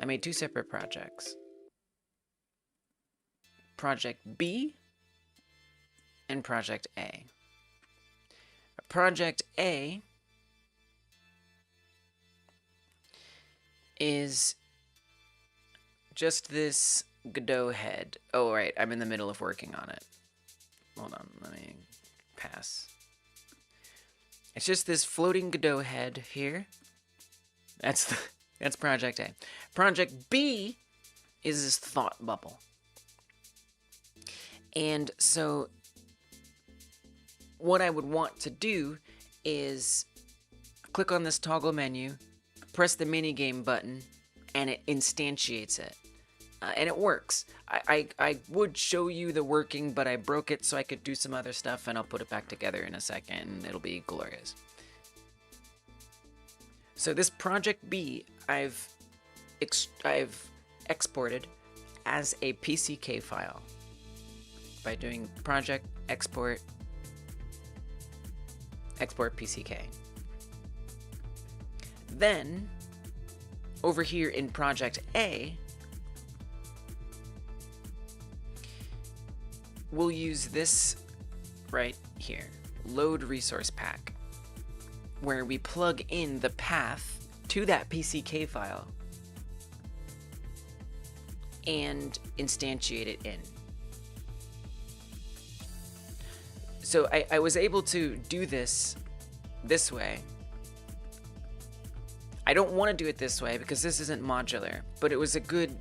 I made 2 separate projects. Project B and Project A. Project A is just this Godot head. Oh, right, I'm in the middle of working on it. Hold on, let me pass. It's just this floating Godot head here. That's Project A. Project B is this thought bubble. And so what I would want to do is click on this toggle menu, press the minigame button, and it instantiates it. And it works. I would show you the working, but I broke it so I could do some other stuff, and I'll put it back together in a second, and it'll be glorious. So this Project B, I've exported as a PCK file by doing project export PCK. Then over here in Project A, we'll use this right here, load resource pack, where we plug in the path to that PCK file and instantiate it in. So I was able to do this this way. I don't want to do it this way because this isn't modular, but it was a good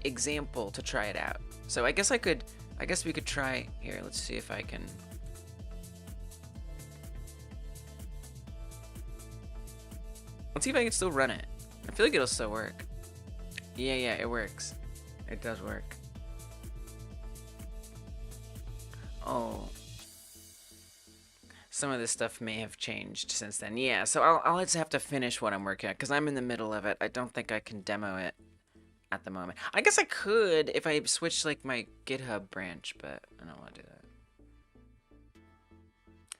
example to try it out. So I guess we could try here. Let's see if I can. Let's see if I can still run it. I feel like it'll still work. Yeah, it works. It does work. Oh. Some of this stuff may have changed since then. Yeah, so I'll just have to finish what I'm working on because I'm in the middle of it. I don't think I can demo it at the moment. I guess I could if I switched like my GitHub branch, but I don't want to do that.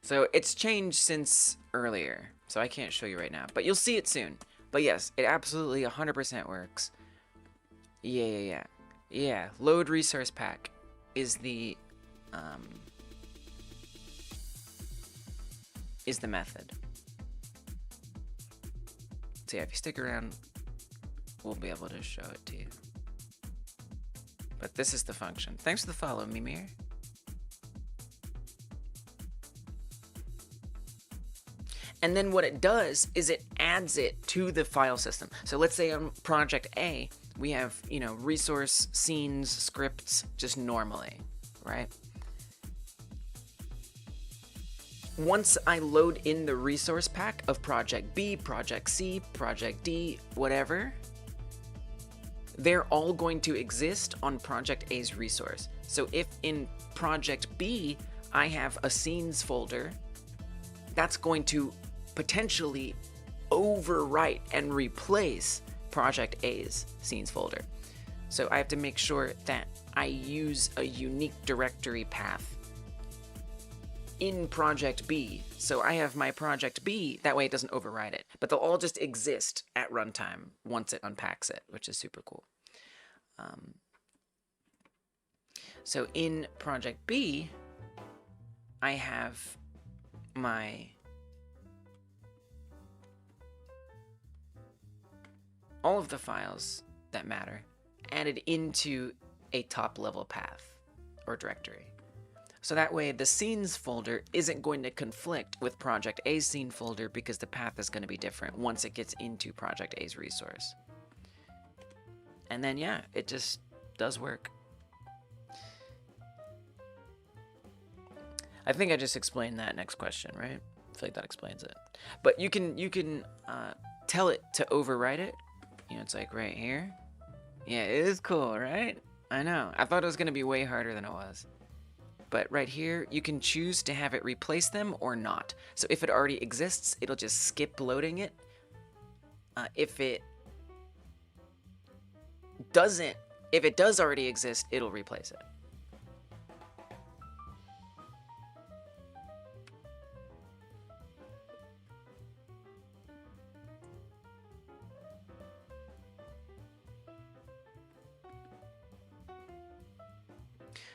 So it's changed since earlier, so I can't show you right now, but you'll see it soon. But yes, it absolutely 100% works. Yeah. Load resource pack is the method. So yeah, if you stick around, we'll be able to show it to you. But this is the function. Thanks for the follow, Mimir. And then what it does is it adds it to the file system. So let's say on project A, we have, resource, scenes, scripts, just normally, right? Once I load in the resource pack of project B, project C, project D, whatever, they're all going to exist on project A's resource. So if in project B, I have a scenes folder, that's going to potentially overwrite and replace project A's scenes folder. So I have to make sure that I use a unique directory path in project B. So I have my project B, that way it doesn't override it. But they'll all just exist at runtime once it unpacks it, which is super cool. So in project B, I have all of the files that matter added into a top level path or directory. So that way the scenes folder isn't going to conflict with project A's scene folder because the path is going to be different once it gets into project A's resource. And then yeah, it just does work. I think I just explained that next question, right? I feel like that explains it. But you can tell it to overwrite it. It's like right here. Yeah, it is cool, right? I know. I thought it was going to be way harder than it was. But right here, you can choose to have it replace them or not. So if it already exists, it'll just skip loading it. If it does already exist, it'll replace it.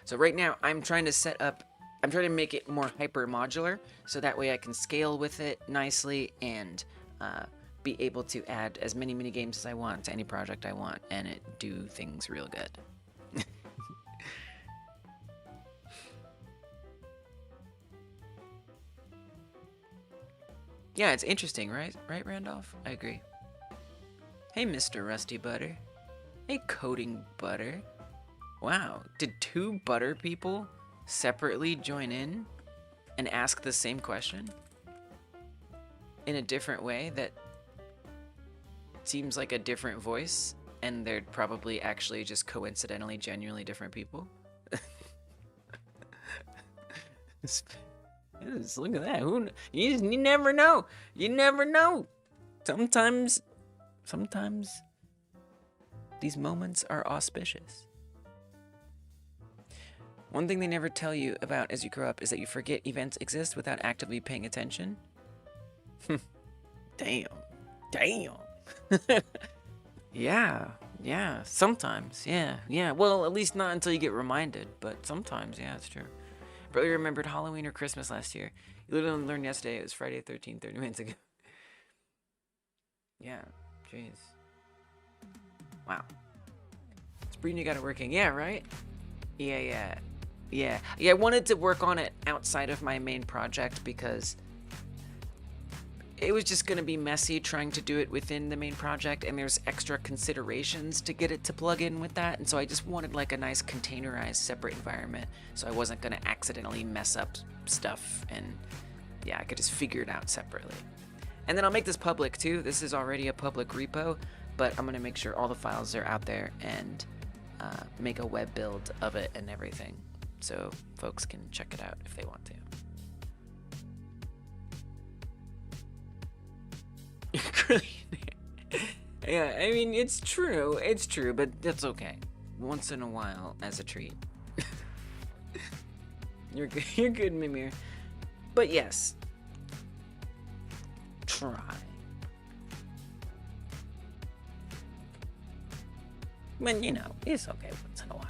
So right now I'm trying to make it more hyper modular so that way I can scale with it nicely and be able to add as many minigames as I want to any project I want and it do things real good. Yeah, it's interesting, right? Right, Randolph? I agree. Hey, Mr. Rusty Butter. Hey, Coding Butter. Wow, did two butter people separately join in and ask the same question in a different way that seems like a different voice, and they're probably actually just coincidentally genuinely different people? Just look at that. You never know. You never know. Sometimes these moments are auspicious. One thing they never tell you about as you grow up is that you forget events exist without actively paying attention. Damn. Yeah, sometimes, yeah. Well, at least not until you get reminded, but sometimes, yeah, it's true. Barely remembered Halloween or Christmas last year. You literally learned yesterday it was Friday the 13th, 30 minutes ago. Yeah, jeez. Wow. Sabrina got it working. Yeah, right? Yeah. I wanted to work on it outside of my main project because it was just going to be messy trying to do it within the main project, and there's extra considerations to get it to plug in with that, and so I just wanted like a nice containerized separate environment, so I wasn't going to accidentally mess up stuff, and yeah, I could just figure it out separately. And then I'll make this public too. This is already a public repo, but I'm going to make sure all the files are out there and make a web build of it and everything, so folks can check it out if they want to. Yeah, I mean, it's true, but that's okay. Once in a while, as a treat. You're good, Mimir. But yes, try. But you know, it's okay once in a while.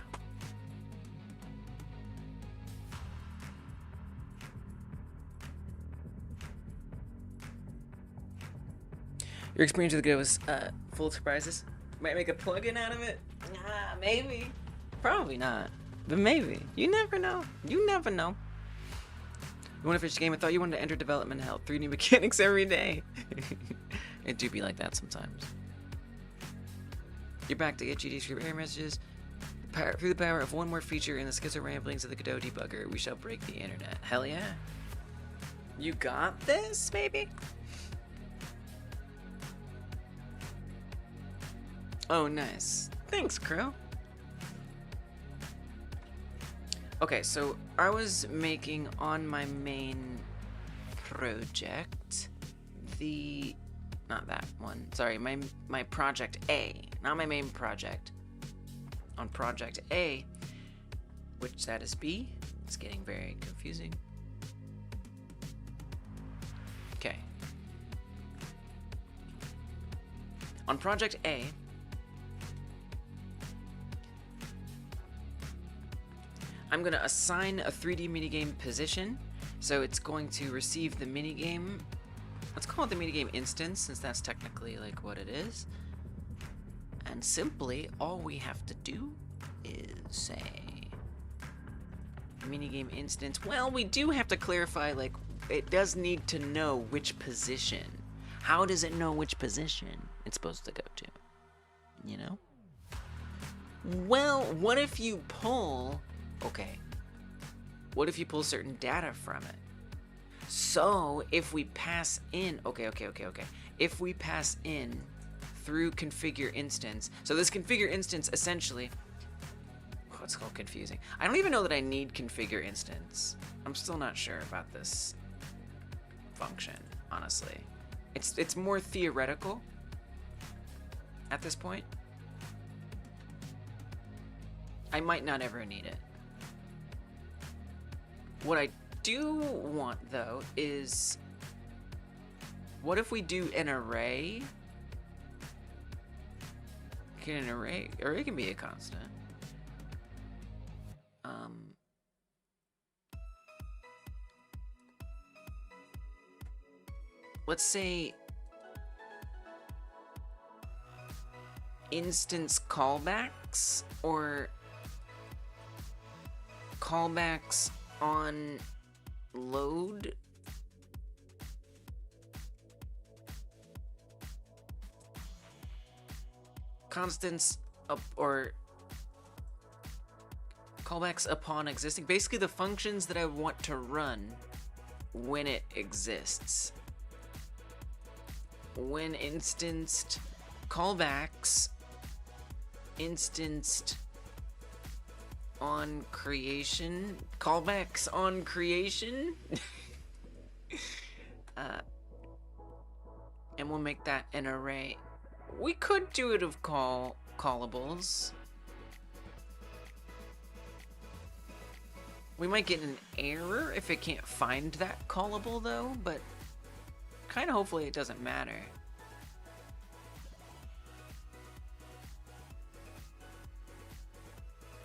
Your experience with Godot was full of surprises. Might make a plugin out of it? Maybe. Probably not. But maybe. You never know. You never know. You want to finish the game? I thought you wanted to enter development hell. 3 new mechanics every day. It do be like that sometimes. You're back to get GD's for error messages. Through the power of one more feature in the schizo ramblings of the Godot debugger, we shall break the internet. Hell yeah. You got this, baby? Oh, nice. Thanks, Crow. Okay, so I was making on my main project not that one. Sorry, my project A, not my main project. On project A, which that is B. It's getting very confusing. Okay. On project A, I'm going to assign a 3D minigame position, so it's going to receive the minigame. Let's call it the minigame instance, since that's technically like what it is. And simply, all we have to do is say minigame instance. Well, we do have to clarify, like, it does need to know which position. How does it know which position it's supposed to go to? You know? Well, what if you pull... Okay, what if you pull certain data from it? So if we pass in, okay. If we pass in through configure instance, so this configure instance essentially, oh, it's called confusing. I don't even know that I need configure instance. I'm still not sure about this function, honestly. It's more theoretical at this point. I might not ever need it. What I do want, though, is... What if we do an array? Can an array... Array can be a constant. Let's say... instance callbacks, or... callbacks on load. Constants up, or callbacks upon existing. Basically the functions that I want to run when it exists. When instanced callbacks instanced on creation, callbacks on creation, and we'll make that an array. We could do it of callables. We might get an error if it can't find that callable though, but kind of hopefully it doesn't matter.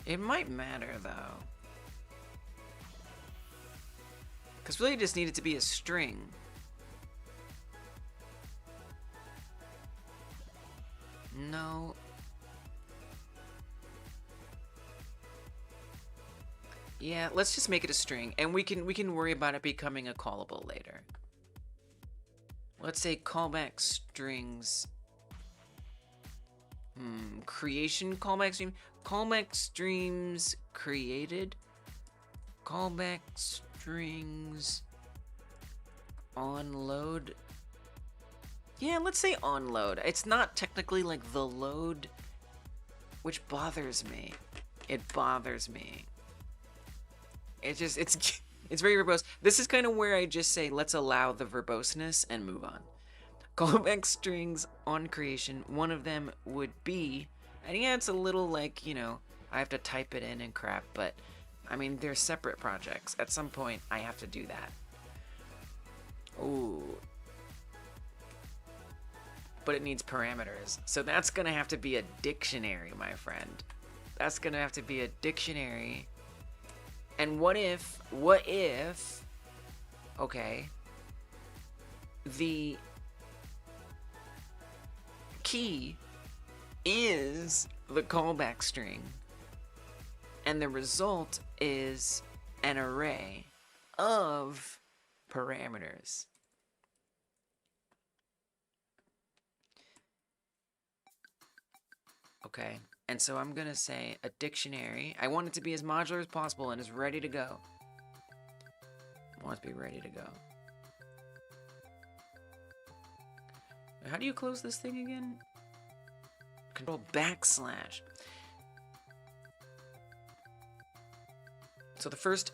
It might matter, though. Because really just need it to be a string. No. Yeah, let's just make it a string, and we can worry about it becoming a callable later. let's say callback strings. Creation callback stream. Callback streams created. Callback strings on load. Yeah, let's say on load. It's not technically like the load, which bothers me. It bothers me. It's just, it's very verbose. This is kind of where I just say, let's allow the verboseness and move on. Callback strings on creation, one of them would be, and yeah, it's a little like, you know, I have to type it in and crap, but I mean, they're separate projects. At some point, I have to do that. Ooh. But it needs parameters. So that's gonna have to be a dictionary, my friend. That's gonna have to be a dictionary. And what if, okay, the key is the callback string, and the result is an array of parameters. Okay, and so I'm gonna say a dictionary. I want it to be as modular as possible and is ready to go. I want it to be ready to go. How do you close this thing again? Control backslash. So the first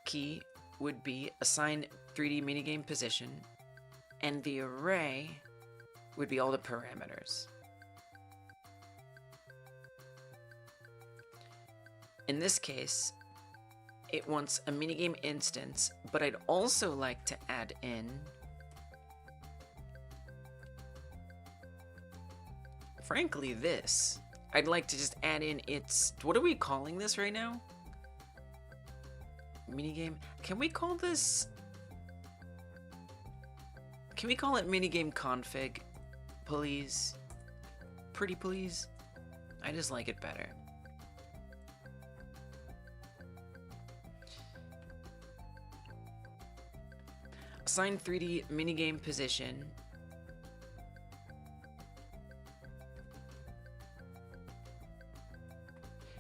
key would be assign 3D minigame position, and the array would be all the parameters. In this case, it wants a minigame instance, but I'd also like to add in frankly this. I'd like to just add in its, what are we calling this right now? Minigame? Can we call this, can we call it minigame config, please? Pretty please? I just like it better. Assign 3D minigame position.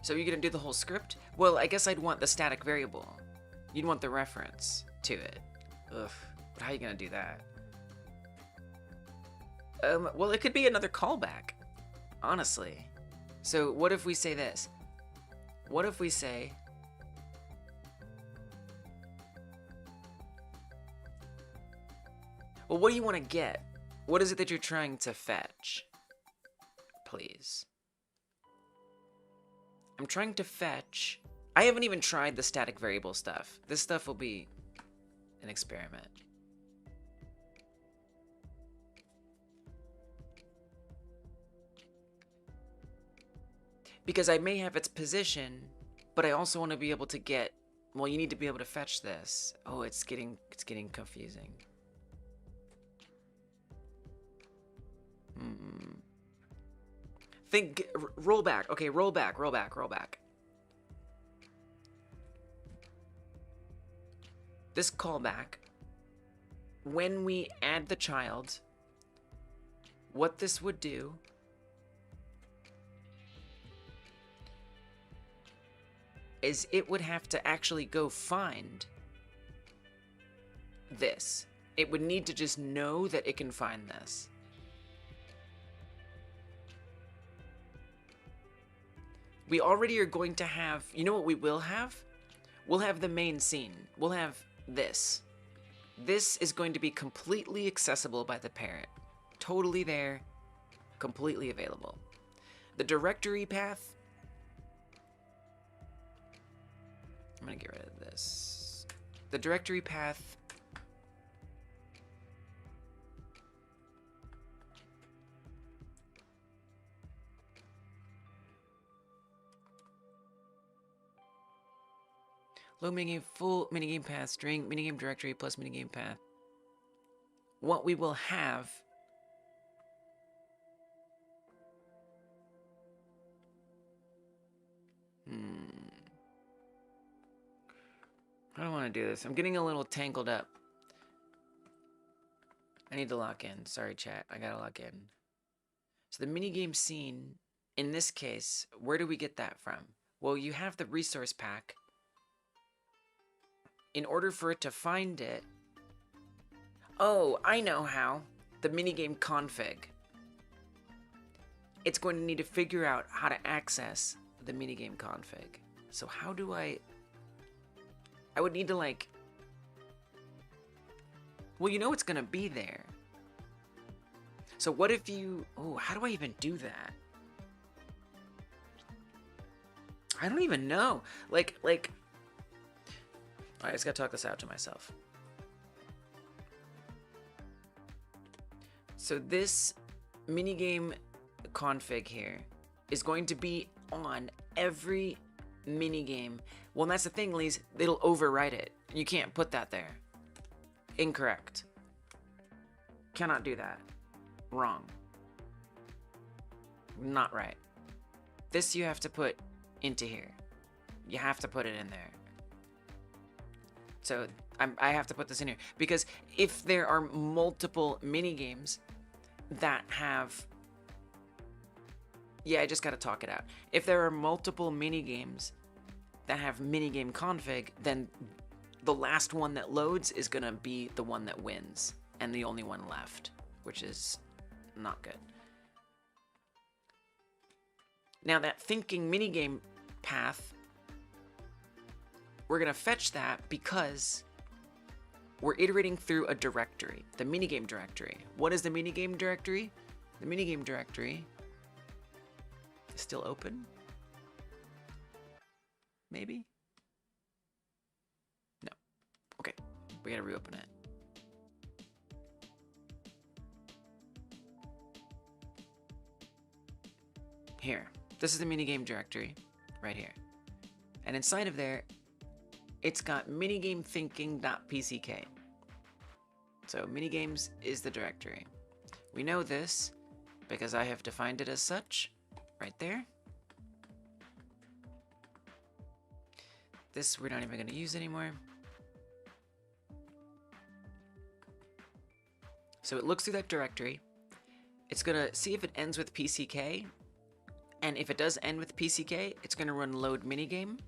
So you're gonna do the whole script? Well, I guess I'd want the static variable. You'd want the reference to it. Ugh, but how are you gonna do that? Well, it could be another callback, honestly. So what if we say this? What if we say, well, what do you want to get? What is it that you're trying to fetch? Please. I'm trying to fetch. I haven't even tried the static variable stuff. This stuff will be an experiment. Because I may have its position, but I also want to be able to get, well, you need to be able to fetch this. Oh, it's getting confusing. Think, roll back. Okay, roll back. This callback, when we add the child, what this would do is it would have to actually go find this. It would need to just know that it can find this. We already are going to have, you know what we will have? We'll have the main scene. We'll have this. This is going to be completely accessible by the parent. Totally there, completely available. The directory path, I'm gonna get rid of this. The directory path, low minigame, full minigame path, string, minigame directory plus minigame path. What we will have I don't want to do this. I'm getting a little tangled up. I need to lock in. Sorry, chat. I gotta log in. So the minigame scene, in this case, where do we get that from? Well, you have the resource pack. In order for it to find it... Oh, I know how. The minigame config. It's going to need to figure out how to access the minigame config. So how do I would need to like... Well, you know it's gonna be there. So what if you... Oh, how do I even do that? I don't even know. Like... I just gotta talk this out to myself. So this minigame config here is going to be on every minigame. Well, that's the thing, Lise. It'll overwrite it. You can't put that there. Incorrect. Cannot do that. Wrong. Not right. This you have to put into here. You have to put it in there. So I have to put this in here because if there are multiple minigames that have... Yeah, I just gotta talk it out. If there are multiple minigames that have minigame config, then the last one that loads is gonna be the one that wins and the only one left, which is not good. Now that thinking minigame path, we're gonna fetch that because we're iterating through a directory, the minigame directory. What is the minigame directory? The minigame directory is still open? Maybe? No. Okay, we gotta reopen it. Here, this is the minigame directory, right here. And inside of there, it's got minigamethinking.pck. So minigames is the directory. We know this because I have defined it as such, right there. This we're not even gonna use anymore. So it looks through that directory. It's gonna see if it ends with pck, and if it does end with pck, it's gonna run load minigame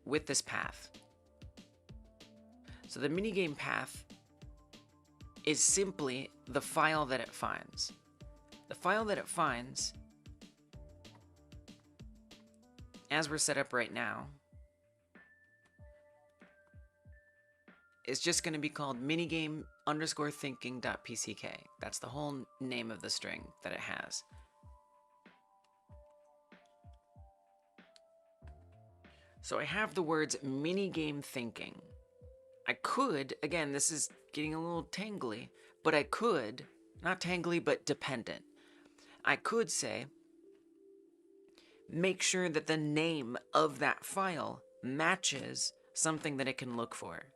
with this path. So the minigame path is simply the file that it finds. The file that it finds, as we're set up right now, is just going to be called minigame_thinking.pck. That's the whole name of the string that it has. So I have the words minigame thinking. I could, again, this is getting a little tangly, but I could, not tangly, but dependent. I could say, make sure that the name of that file matches something that it can look for.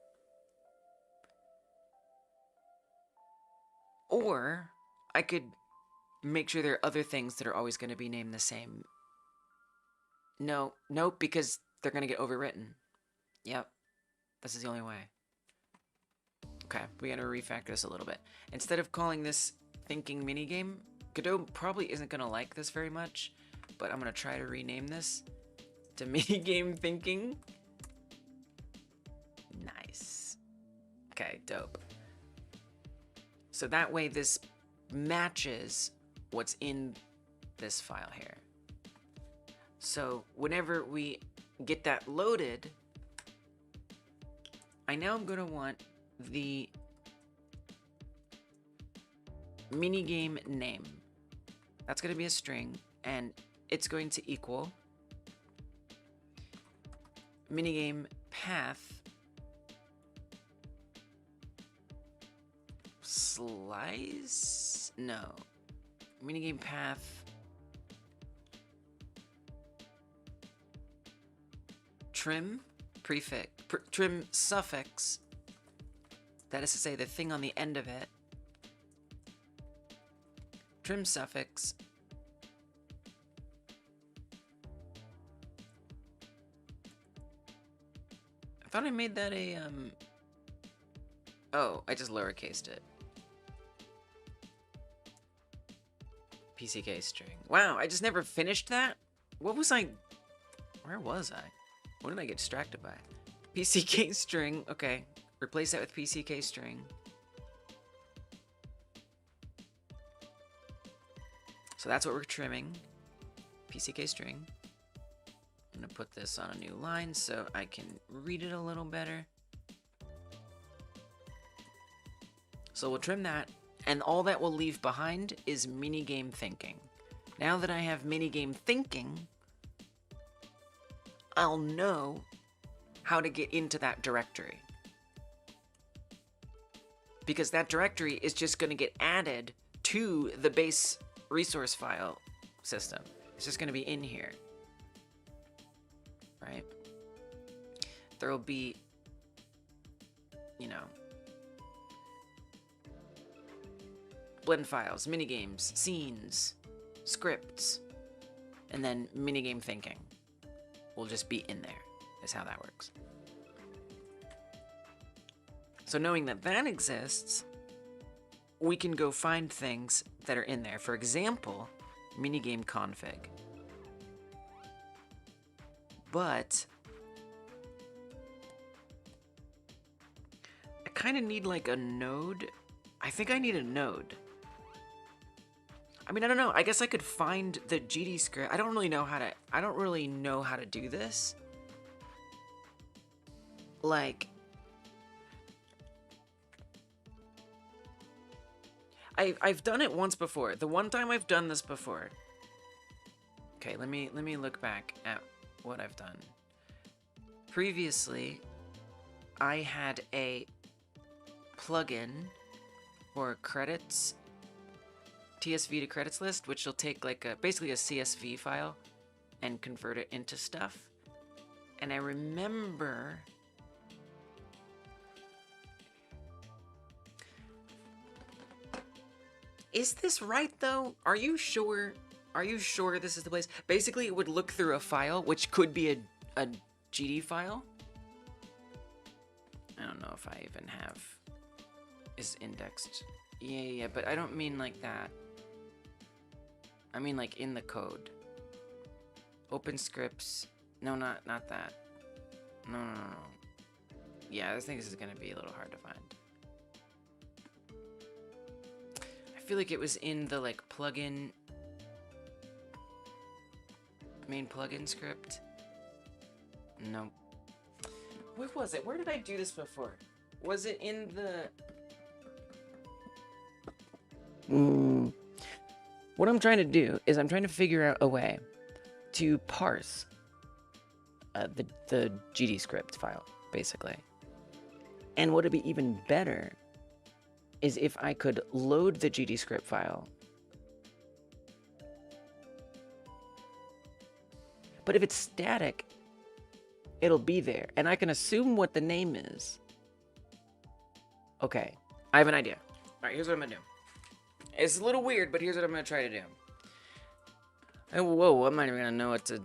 Or I could make sure there are other things that are always going to be named the same. No, nope, because they're going to get overwritten. Yep, this is the only way. Okay, we got to refactor this a little bit. Instead of calling this thinking minigame, Godot probably isn't going to like this very much, but I'm going to try to rename this to minigame thinking. Nice. Okay, dope. So that way this matches what's in this file here. So whenever we get that loaded, I now am going to want the minigame name. That's going to be a string, and it's going to equal minigame path slice? No. Minigame path trim prefix, trim suffix, that is to say the thing on the end of it, trim suffix I thought I made that a oh, I just lowercased it. PCK string. Wow, I just never finished that? What was I... Where was I? What did I get distracted by? PCK string. Okay. Replace that with PCK string. So that's what we're trimming. PCK string. I'm going to put this on a new line so I can read it a little better. So we'll trim that, and all that we'll leave behind is minigame thinking. Now that I have minigame thinking, I'll know how to get into that directory. Because that directory is just going to get added to the base resource file system. It's just going to be in here. Right? There'll be, you know, blend files, minigames, scenes, scripts, and then minigame thinking will just be in there, is how that works. So knowing that that exists, we can go find things that are in there. For example, minigame config. But I kind of need like a node. I think I need a node. I mean, I don't know. I guess I could find the GD script. I don't really know how to do this. Like, I've done it once before. The one time I've done this before. Okay, let me look back at what I've done. Previously, I had a plugin for credits, TSV to credits list, which will take like basically a CSV file and convert it into stuff. And I remember is this right though? Are you sure? Are you sure this is the place? Basically, it would look through a file, which could be a GD file. I don't know if I even have is indexed. Yeah, but I don't mean like that. I mean like in the code. Open scripts. No, not that. No. Yeah, I think this is gonna be a little hard to find. I feel like it was in the like plugin, main plugin script. No. Where was it? Where did I do this before? Was it in the... What I'm trying to do is I'm trying to figure out a way to parse the GD script file, basically. And what would be even better is if I could load the GD script file. But if it's static, it'll be there, and I can assume what the name is. Okay, I have an idea. All right, here's what I'm gonna do. It's a little weird, but here's what I'm gonna try to do. Oh, whoa, I'm not even gonna know what to...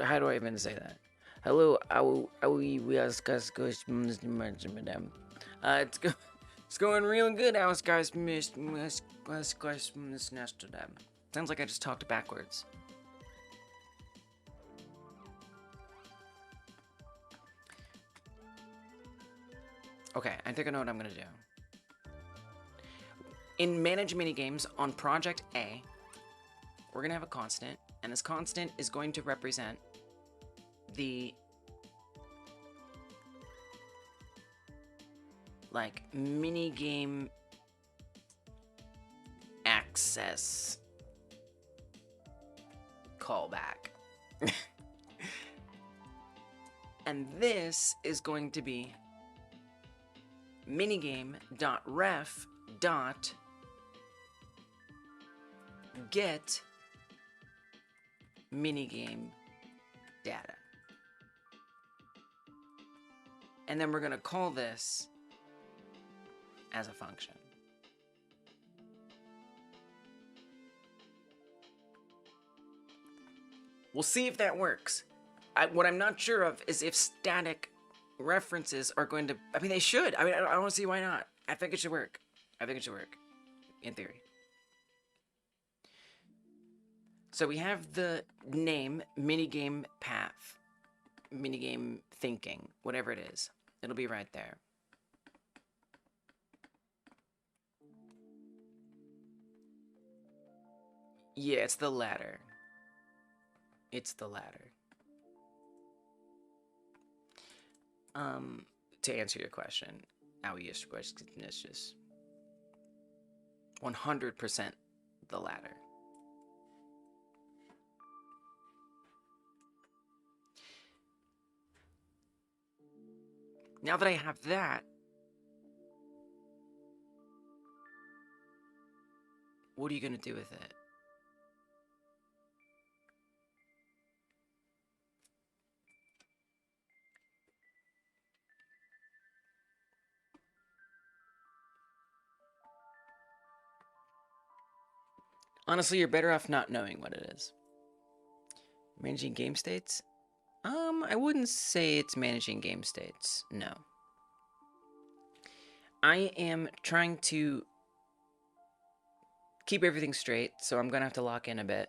how do I even say that? Hello, it's going real good. Sounds like I just talked backwards. Okay, I think I know what I'm gonna do. In Manage Minigames on Project A, we're gonna have a constant, and this constant is going to represent the like minigame access callback. And this is going to be minigame.ref.get minigame data. And then we're going to call this as a function. We'll see if that works. What I'm not sure of is if static references are going to... I mean, they should. I mean, I don't see why not. I think it should work. I think it should work. In theory. So we have the name, minigame path, minigame thinking, whatever it is. It'll be right there. Yeah, it's the latter. It's the latter. To answer your question, it's just 100% the latter. Now that I have that, what are you going to do with it? Honestly, you're better off not knowing what it is. Managing game states? I wouldn't say it's managing game states, no. I am trying to keep everything straight, so I'm gonna have to lock in a bit.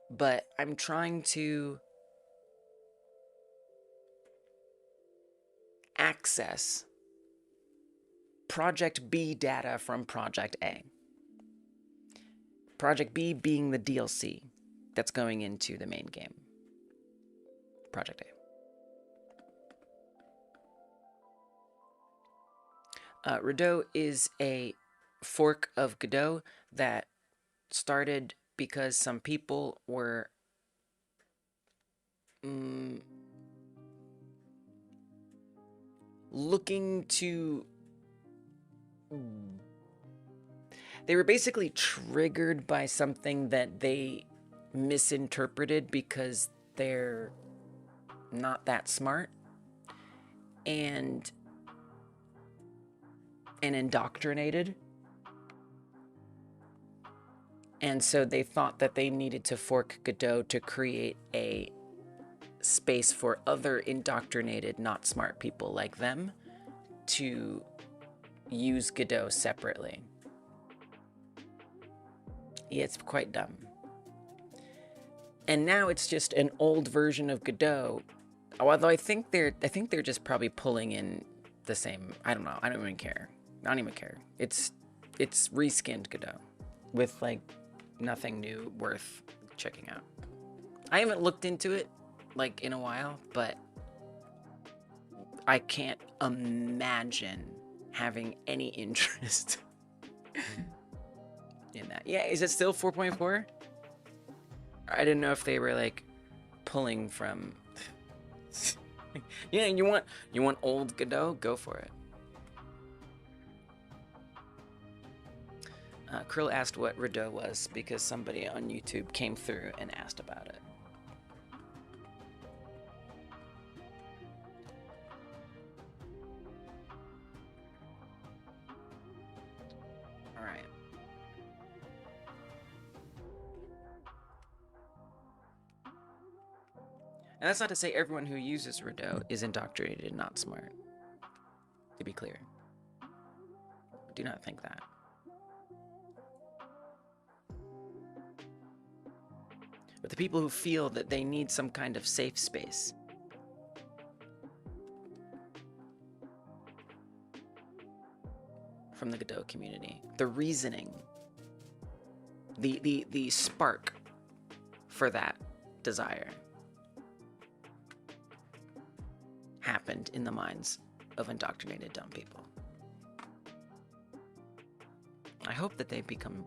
But I'm trying to access Project B data from Project A. Project B being the DLC that's going into the main game. Project A. Godot is a fork of Godot that started because some people were looking to... They were basically triggered by something that they misinterpreted because they're not that smart and indoctrinated. And so they thought that they needed to fork Godot to create a space for other indoctrinated, not smart people like them to use Godot separately. Yeah, it's quite dumb. And now it's just an old version of Godot. Although I think they're just probably pulling in the same. I don't know. I don't even care. I don't even care. It's reskinned Godot with like nothing new worth checking out. I haven't looked into it like in a while, but I can't imagine having any interest in that. Yeah, is it still 4.4? I didn't know if they were like pulling from. Yeah, you want old Godot? Go for it. Krill asked what Godot was because somebody on YouTube came through and asked about it. All right. And that's not to say everyone who uses Godot is indoctrinated and not smart. To be clear. I do not think that. But the people who feel that they need some kind of safe space from the Godot community, the reasoning, the spark for that desire happened in the minds of indoctrinated dumb people. I hope that they become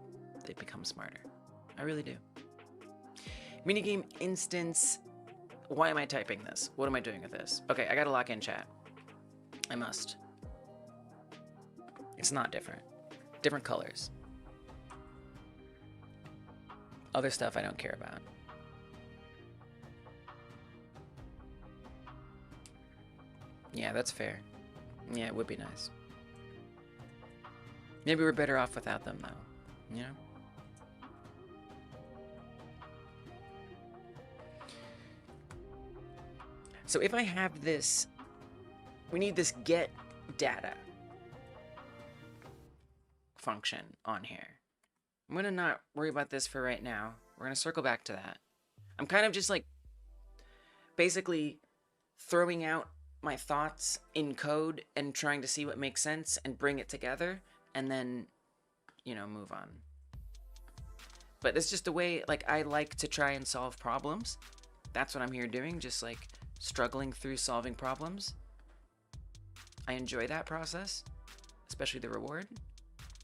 smarter. I really do. Minigame instance. Why am I typing this? What am I doing with this? Okay, I gotta lock in chat. I must. It's not different. Different colors. Other stuff I don't care about. Yeah, that's fair. Yeah, it would be nice. Maybe we're better off without them, though. You know? So if I have this, we need this get data function on here. I'm gonna not worry about this for right now. We're gonna circle back to that. I'm kind of just like basically throwing out my thoughts in code and trying to see what makes sense and bring it together and then, you know, move on. But it's just the way, like, I like to try and solve problems. That's what I'm here doing, just like struggling through solving problems. I enjoy that process, especially the reward.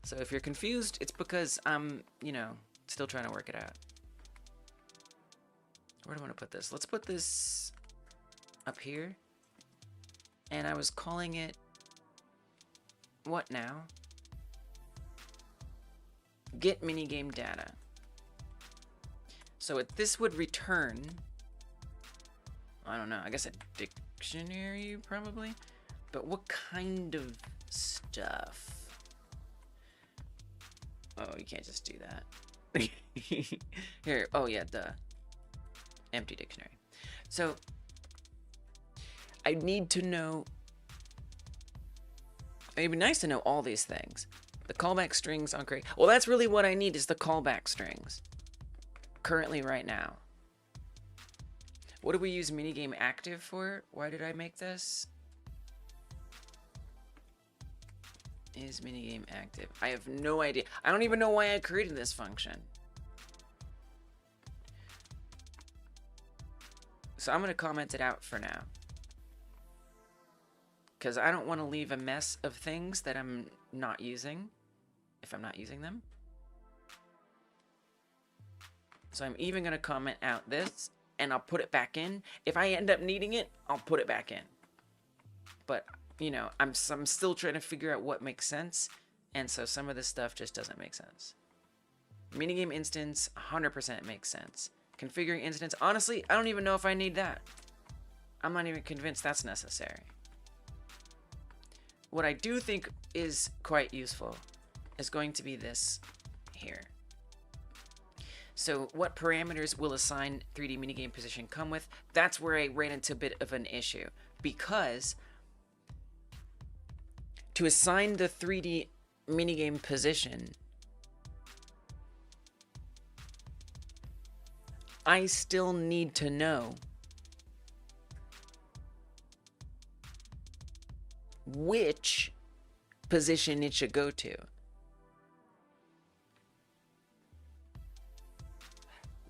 So if you're confused, it's because I'm, you know, still trying to work it out. Where do I want to put this? Let's put this up here. And I was calling it, what now? Get minigame data. So this would return, I don't know, I guess a dictionary probably? But what kind of stuff? Oh, you can't just do that. Here, oh yeah, duh. Empty dictionary. So, I need to know, it'd be nice to know all these things. The callback strings aren't great. Well, that's really what I need is the callback strings. Currently, right now. What do we use minigame active for? Why did I make this? Is minigame active? I have no idea. I don't even know why I created this function. So I'm going to comment it out for now. Because I don't want to leave a mess of things that I'm not using, if I'm not using them. So I'm even going to comment out this, and I'll put it back in. If I end up needing it, I'll put it back in. But, you know, I'm still trying to figure out what makes sense, and so some of this stuff just doesn't make sense. Minigame instance, 100% makes sense. Configuring instance, honestly, I don't even know if I need that. I'm not even convinced that's necessary. What I do think is quite useful is going to be this here. So what parameters will assign 3D minigame position come with? That's where I ran into a bit of an issue, because to assign the 3D minigame position, I still need to know which position it should go to.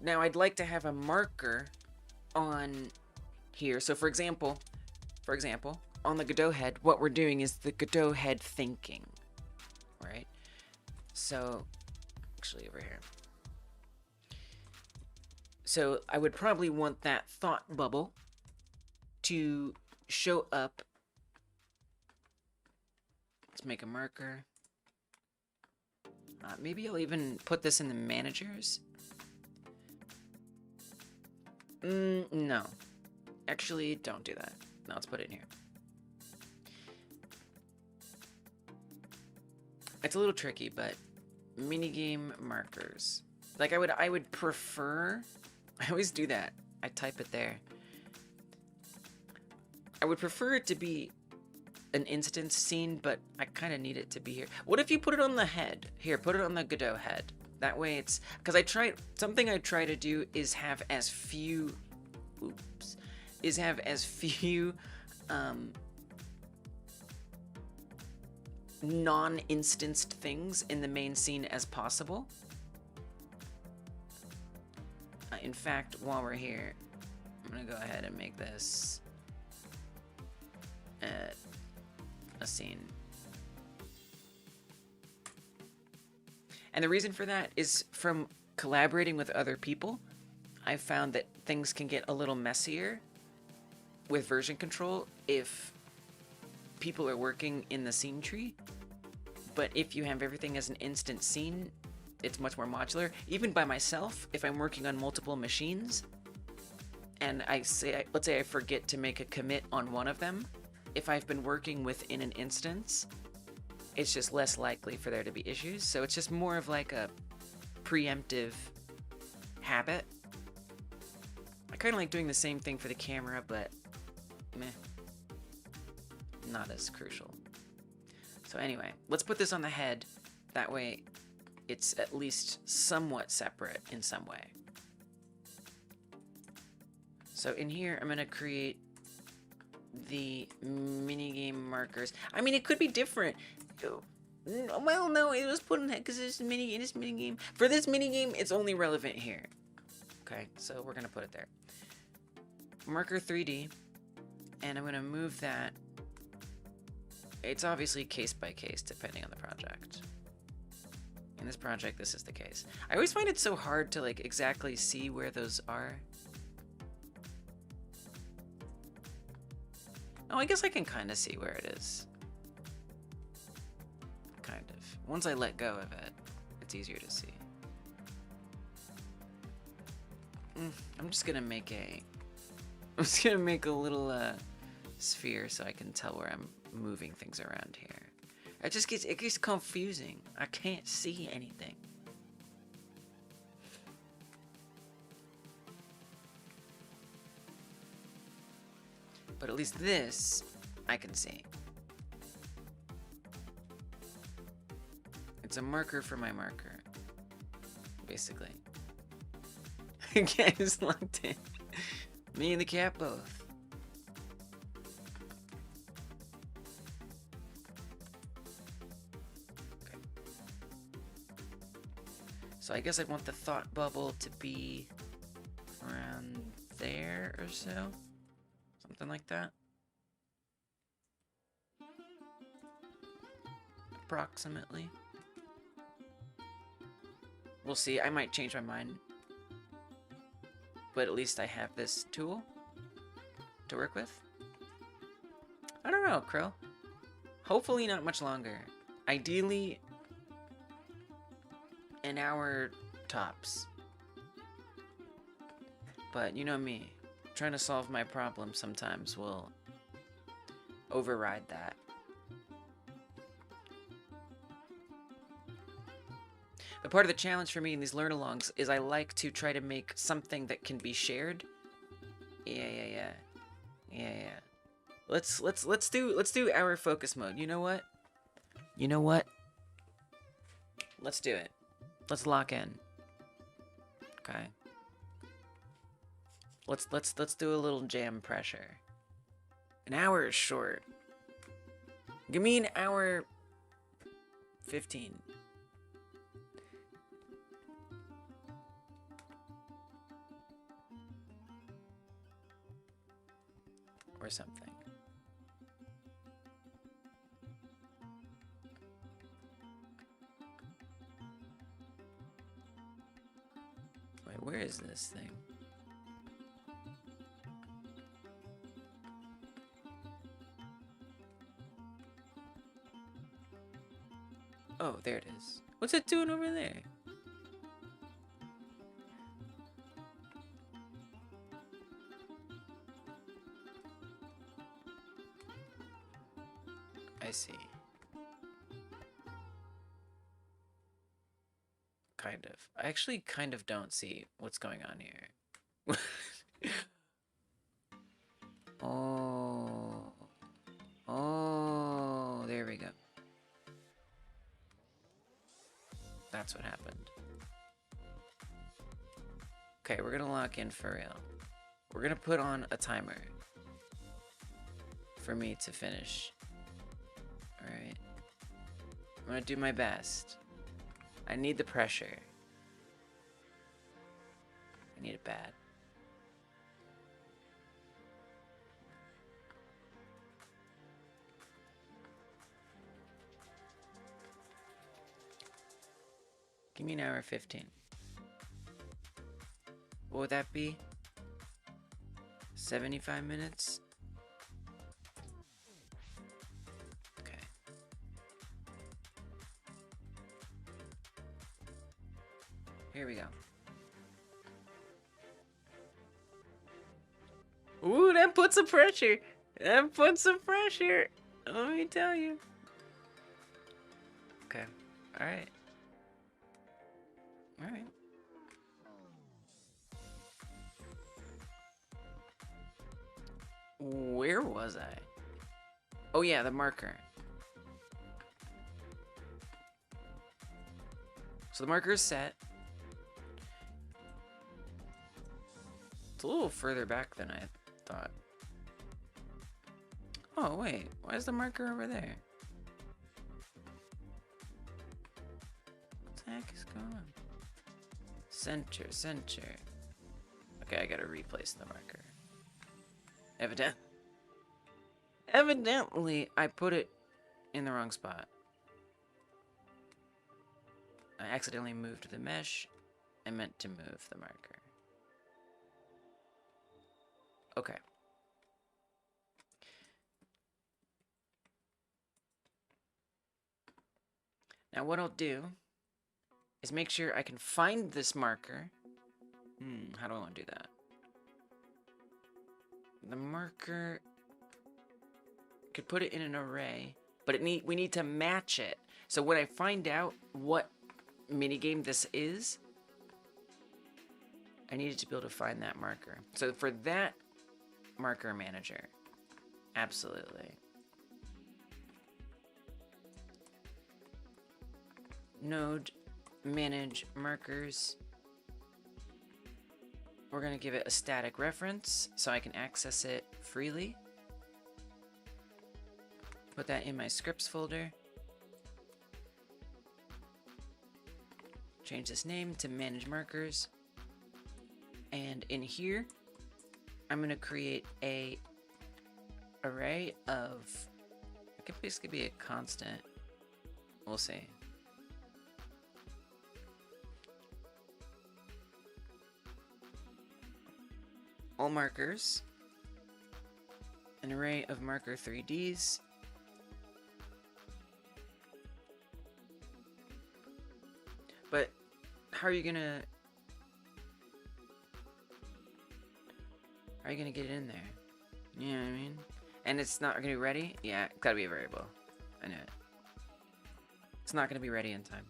Now, I'd like to have a marker on here. So, for example, on the Godot head, what we're doing is the Godot head thinking, right? So, actually over here. So, I would probably want that thought bubble to show up. Let's make a marker. Maybe I'll even put this in the managers. No. Actually, don't do that. No, let's put it in here. It's a little tricky, but minigame markers. Like I would prefer, I always do that. I type it there. I would prefer it to be an instance scene, but I kind of need it to be here. What if you put it on the head? Here, put it on the Godot head. That way it's, because something I try to do is have as few, non-instanced things in the main scene as possible. In fact, while we're here, I'm gonna go ahead and make this a scene. And the reason for that is from collaborating with other people, I've found that things can get a little messier with version control if people are working in the scene tree. But if you have everything as an instant scene, it's much more modular. Even by myself, if I'm working on multiple machines, and let's say I forget to make a commit on one of them, if I've been working within an instance, it's just less likely for there to be issues. So it's just more of like a preemptive habit. I kind of like doing the same thing for the camera, but meh, not as crucial. So anyway, let's put this on the head. That way it's at least somewhat separate in some way. So in here, I'm gonna create the minigame markers. I mean, it could be different. Well, no, it was put in because this minigame. For this minigame, it's only relevant here. Okay, so we're gonna put it there. Marker 3D, and I'm gonna move that. It's obviously case by case depending on the project. In this project, this is the case. I always find it so hard to like exactly see where those are. Oh, I guess I can kind of see where it is. Kind of. Once I let go of it, it's easier to see. I'm just gonna make a... I'm just gonna make a little sphere so I can tell where I'm moving things around here. It gets confusing. I can't see anything. But at least this, I can see. It's a marker for my marker, basically. Again, it's locked in. Me and the cat both. Okay. So I guess I want the thought bubble to be around there or so. Something like that. Approximately. We'll see. I might change my mind. But at least I have this tool to work with. I don't know, Krill. Hopefully not much longer. Ideally, an hour tops. But you know me. Trying to solve my problem sometimes will override that. But part of the challenge for me in these learn-alongs is I like to try to make something that can be shared. Yeah. Let's do our focus mode. You know what? Let's do it. Let's lock in. Okay. Let's do a little jam pressure. An hour is short. Give me an hour 15. Or something. Wait, where is this thing? Oh, there it is. What's it doing over there? I see. Kind of. I actually kind of don't see what's going on here. Oh, there we go. That's what happened. Okay, we're gonna lock in for real. We're gonna put on a timer for me to finish. Alright. I'm gonna do my best. I need the pressure. I need it bad. Give me an hour 15. What would that be? 75 minutes? Okay. Here we go. Ooh, that puts some pressure. That puts some pressure. Let me tell you. Okay. Alright. Alright. Where was I? Oh yeah, the marker. So the marker is set. It's a little further back than I thought. Oh, wait. Why is the marker over there? What the heck is going on? Center, center. Okay, I gotta replace the marker. Evidently, I put it in the wrong spot. I accidentally moved the mesh. I meant to move the marker. Okay. Now what I'll do is make sure I can find this marker. How do I want to do that? The marker, could put it in an array, but we need to match it. So when I find out what minigame this is, I needed to be able to find that marker. So for that marker manager, absolutely. Node manage markers. We're going to give it a static reference so I can access it freely. Put that in my scripts folder. Change this name to manage markers. And in here, I'm going to create a array of, it could basically be a constant. We'll see. All markers, an array of marker 3Ds, but how are you gonna get it in there? You know what I mean? And it's not gonna be ready? Yeah, it's gotta be a variable. I know it. It's not gonna be ready in time.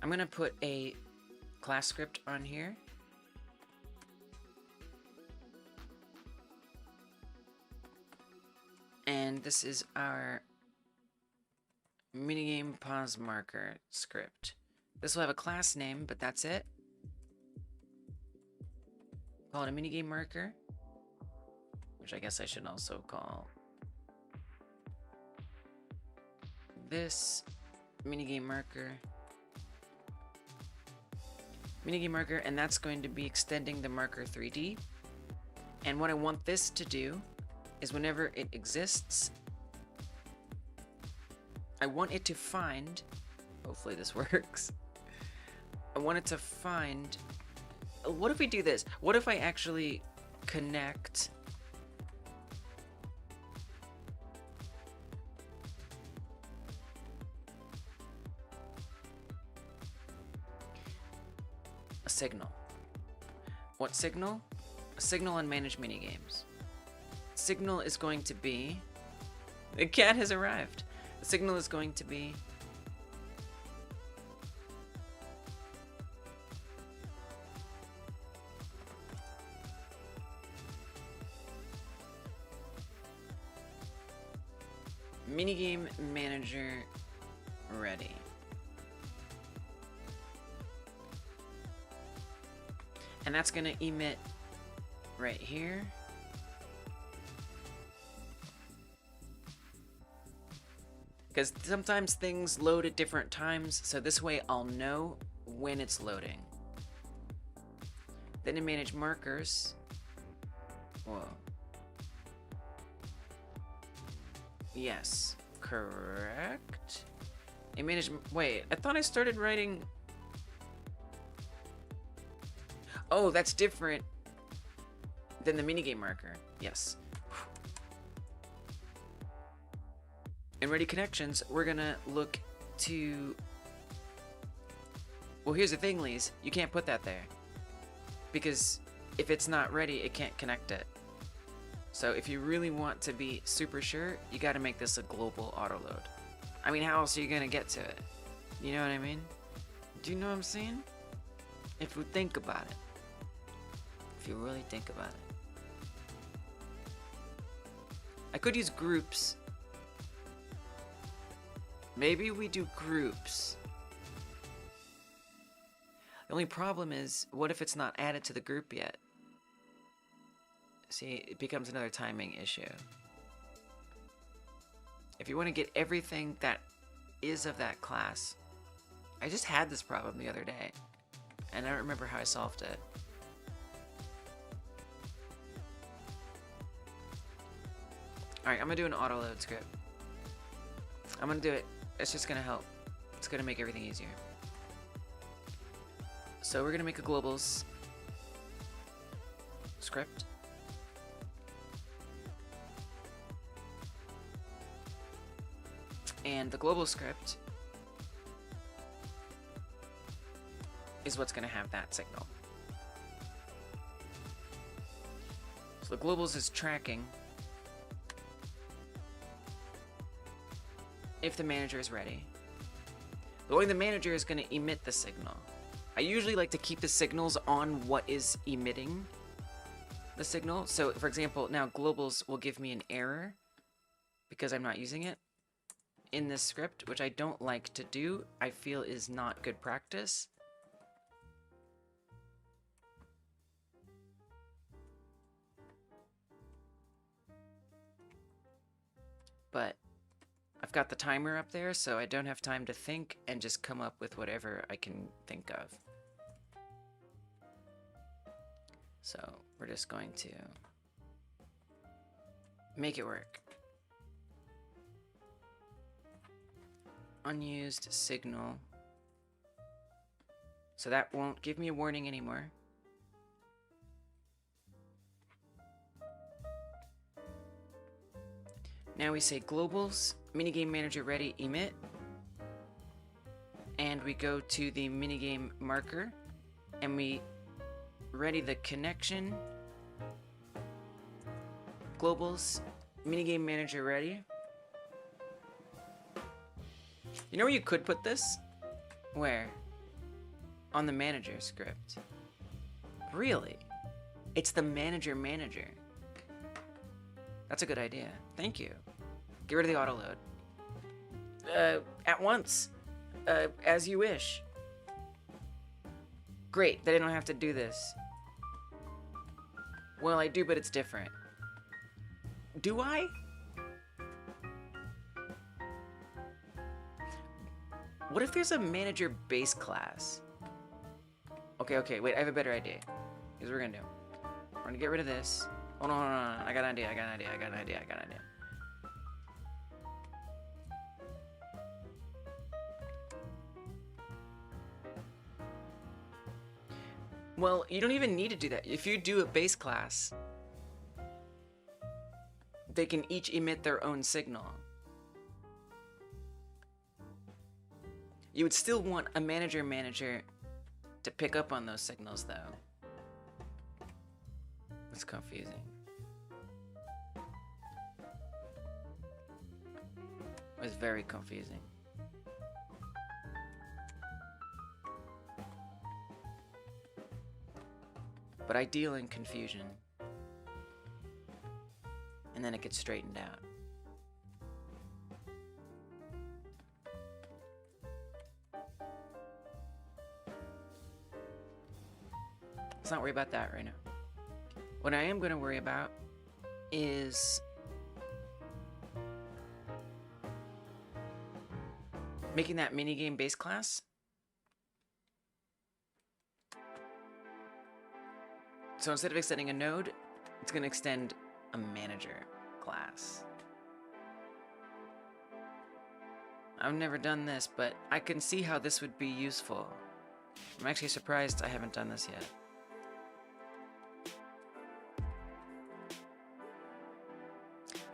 I'm gonna put a class script on here. And this is our minigame pause marker script. This will have a class name, but that's it. Call it a minigame marker, which I guess I should also call this minigame marker. Minigame marker, and that's going to be extending the marker 3D. And what I want this to do is whenever it exists, I want it to find, hopefully this works, I want it to find, what if we do this? What if I actually connect a signal? What signal? A signal on manage minigames. Signal is going to be, the cat has arrived. The signal is going to be minigame manager ready. And that's going to emit right here. Because sometimes things load at different times, so this way I'll know when it's loading. Then in manage markers, whoa. Yes, correct. In manage, wait, I thought I started writing. Oh, that's different than the minigame marker. Yes. In ready connections, we're gonna look to, well, here's the thing, Lise, you can't put that there because if it's not ready, it can't connect it. So if you really want to be super sure, you gotta make this a global autoload. I mean, how else are you gonna get to it? You know what I mean? Do you know what I'm saying? If you think about it. If you really think about it. I could use groups Maybe we do groups. The only problem is, what if it's not added to the group yet? See, it becomes another timing issue. If you want to get everything that is of that class, I just had this problem the other day, and I don't remember how I solved it. Alright, I'm gonna do an auto load script. I'm gonna do it. It's just gonna help. It's gonna make everything easier. So we're gonna make a globals script. And the global script is what's gonna have that signal. So the globals is tracking if the manager is ready. But only the manager is going to emit the signal. I usually like to keep the signals on what is emitting the signal. So, for example, now globals will give me an error because I'm not using it in this script, which I don't like to do. I feel is not good practice. But I've got the timer up there, so I don't have time to think and just come up with whatever I can think of. So we're just going to make it work. Unused signal. So that won't give me a warning anymore. Now we say globals, minigame manager ready, emit. And we go to the minigame marker and we ready the connection. Globals, minigame manager ready. You know where you could put this? Where? On the manager script. Really? It's the manager. That's a good idea. Thank you. Get rid of the auto load. At once. As you wish. Great, that I don't have to do this. Well, I do, but it's different. Do I? What if there's a manager base class? Okay, wait, I have a better idea. Here's what we're gonna do. We're gonna get rid of this. Hold on, I got an idea. Well, you don't even need to do that. If you do a base class, they can each emit their own signal. You would still want a manager to pick up on those signals, though. It's confusing. It's very confusing. But I deal in confusion. And then it gets straightened out. Let's not worry about that right now. What I am going to worry about is making that minigame base class. So instead of extending a node, it's going to extend a manager class. I've never done this, but I can see how this would be useful. I'm actually surprised I haven't done this yet.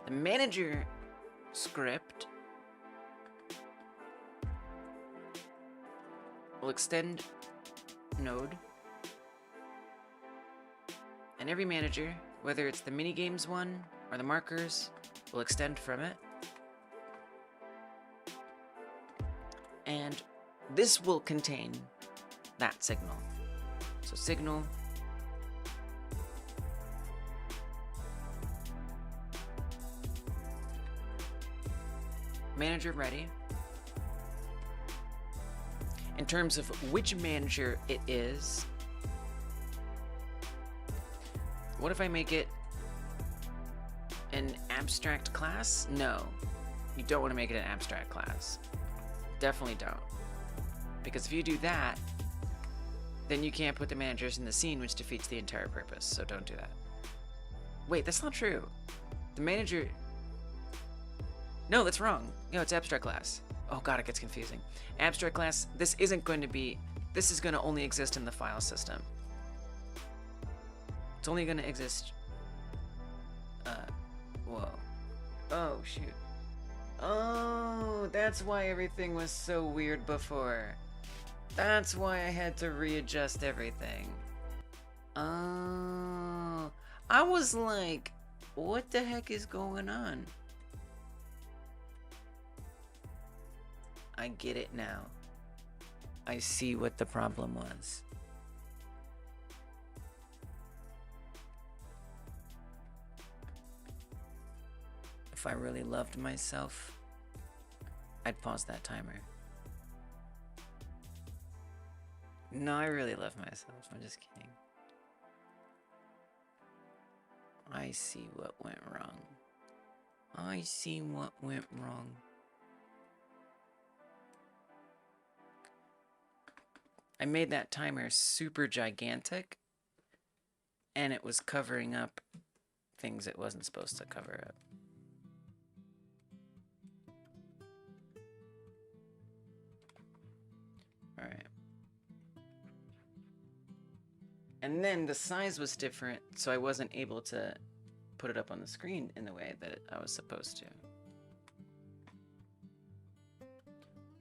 The manager script will extend node, and every manager, whether it's the minigames one or the markers, will extend from it. And this will contain that signal. So signal manager ready, in terms of which manager it is, what if I make it an abstract class? No, you don't want to make it an abstract class. Definitely don't. Because if you do that, then you can't put the managers in the scene, which defeats the entire purpose. So don't do that. Wait, that's not true. The manager... No, that's wrong. No, it's abstract class. Oh god, it gets confusing. Abstract class, this isn't going to be... This is going to only exist in the file system. It's only going to exist... Whoa. Oh, shoot. Oh, that's why everything was so weird before. That's why I had to readjust everything. Oh, I was like, what the heck is going on? I get it now. I see what the problem was. If I really loved myself, I'd pause that timer. No, I really love myself. I'm just kidding. I see what went wrong. I see what went wrong. I made that timer super gigantic, and it was covering up things it wasn't supposed to cover up. All right. And then the size was different, so I wasn't able to put it up on the screen in the way that I was supposed to.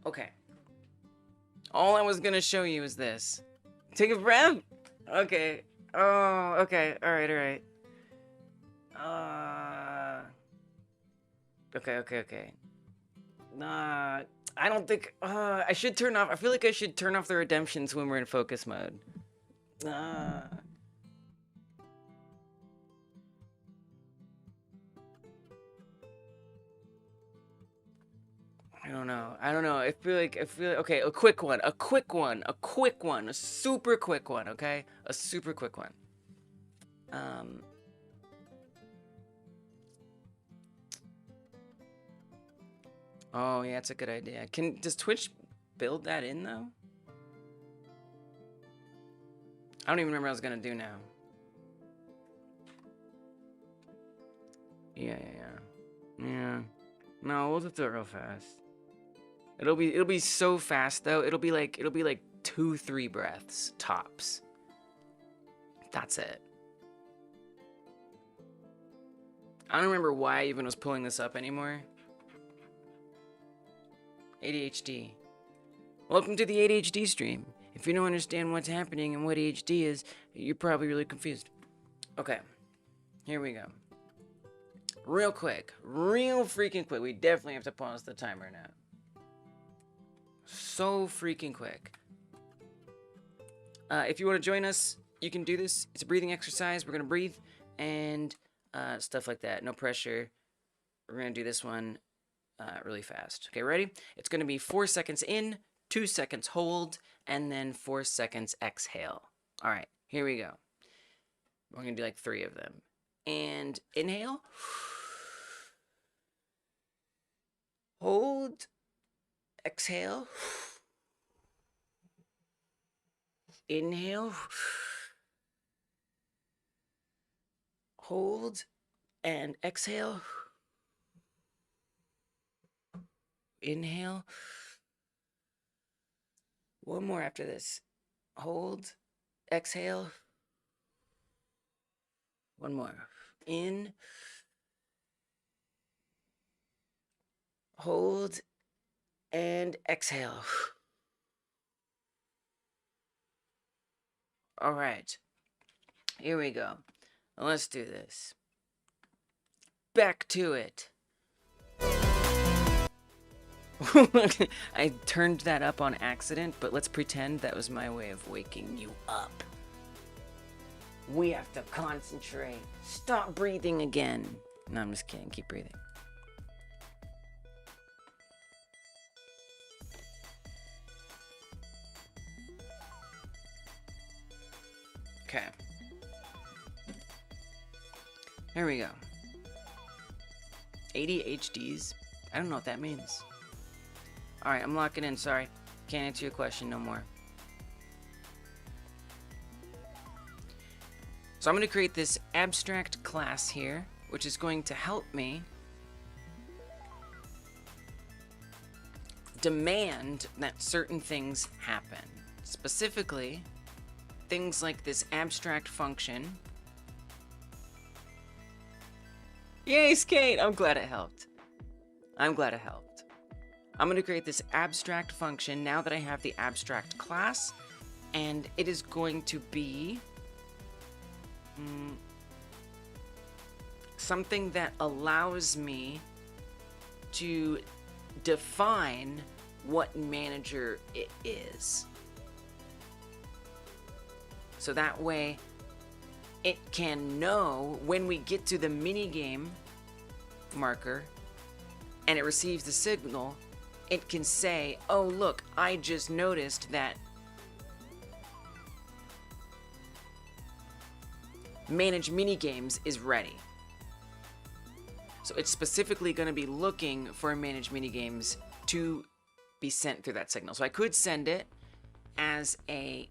Okay. All I was gonna show you is this. Take a breath? Okay. Oh, okay. Alright. Okay. Nah, I don't think... I should turn off... I feel like I should turn off the redemptions when we're in focus mode. I don't know. I feel like okay, a quick one, a super quick one, okay? A super quick one. Oh yeah, that's a good idea. Does Twitch build that in though? I don't even remember what I was gonna do now. Yeah. No, we'll just do it real fast. It'll be so fast though. It'll be like 2-3 breaths tops. That's it. I don't remember why I even was pulling this up anymore. ADHD. Welcome to the ADHD stream. If you don't understand what's happening and what ADHD is, you're probably really confused. Okay, here we go. Real freaking quick. We definitely have to pause the timer now. So freaking quick. If you want to join us, you can do this. It's a breathing exercise. We're going to breathe and stuff like that. No pressure. We're going to do this one really fast. Okay, ready? It's going to be 4 seconds in, 2 seconds hold, and then 4 seconds exhale. All right, here we go. We're going to do like 3 of them. And inhale. Hold. Exhale. Inhale. Hold. And exhale. Inhale. One more after this. Hold. Exhale. One more. In. Hold. And exhale. All right. Here we go. Let's do this. Back to it. I turned that up on accident, but let's pretend that was my way of waking you up. We have to concentrate. Stop breathing again. No, I'm just kidding. Keep breathing. Okay. There we go. ADHDs? I don't know what that means. Alright, I'm locking in, sorry. Can't answer your question no more. So I'm going to create this abstract class here, which is going to help me demand that certain things happen. Specifically, things like this abstract function. Yay, Skate! I'm glad it helped. I'm glad it helped. I'm going to create this abstract function now that I have the abstract class, and it is going to be something that allows me to define what manager it is. So that way it can know when we get to the minigame marker and it receives the signal, it can say, oh look, I just noticed that manage minigames is ready. So it's specifically going to be looking for manage minigames to be sent through that signal. So I could send it as a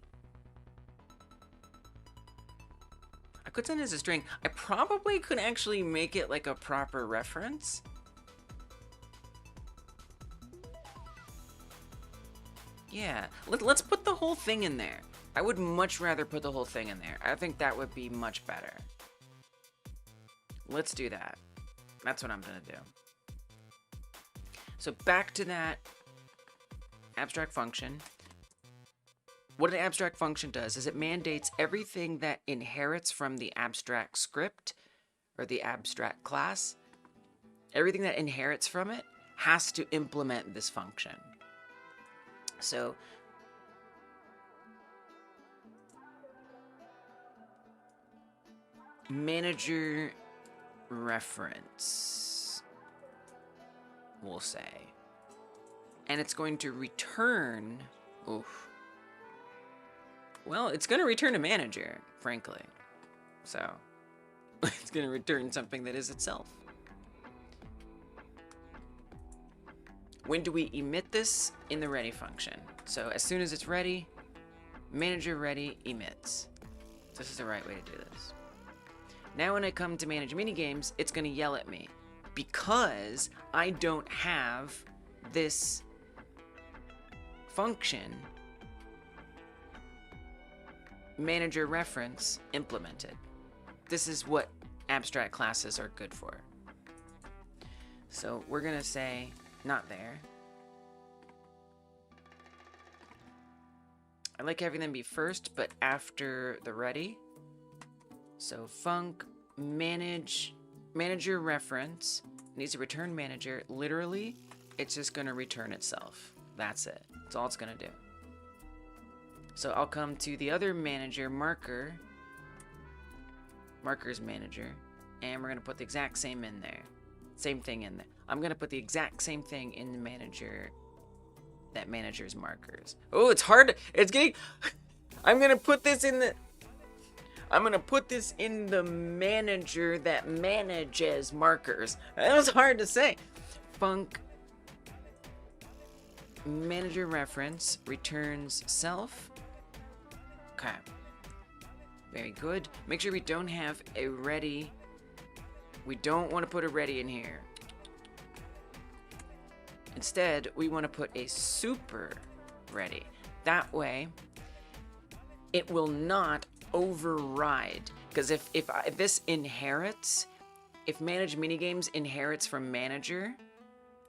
string. I probably could actually make it like a proper reference. Yeah, let's put the whole thing in there. I would much rather put the whole thing in there. I think that would be much better. Let's do that. That's what I'm gonna do. So back to that abstract function. What an abstract function does is it mandates everything that inherits from the abstract script or the abstract class. Everything that inherits from it has to implement this function. So manager reference, we'll say. And it's going to return, well, it's going to return a manager, frankly. So it's going to return something that is itself. When do we emit this? In the ready function. So as soon as it's ready, manager ready emits. This is the right way to do this. Now when I come to manage minigames, it's going to yell at me because I don't have this function manager reference implemented. This is what abstract classes are good for. So we're going to say not there. I like having them be first, but after the ready. So func manager reference needs to return manager. Literally, it's just going to return itself. That's it. That's all it's going to do. So I'll come to the other manager marker's manager, and we're going to put the exact same in there. Same thing in there. I'm going to put the exact same thing in the manager, that manager's markers. Oh, it's hard. It's getting... I'm going to put this in the manager that manages markers. That was hard to say. Func manager reference returns self. Okay. Very good. Make sure we don't have a ready. We don't want to put a ready in here. Instead, we want to put a super ready. That way, it will not override. Because if this inherits, if manage minigames inherits from manager,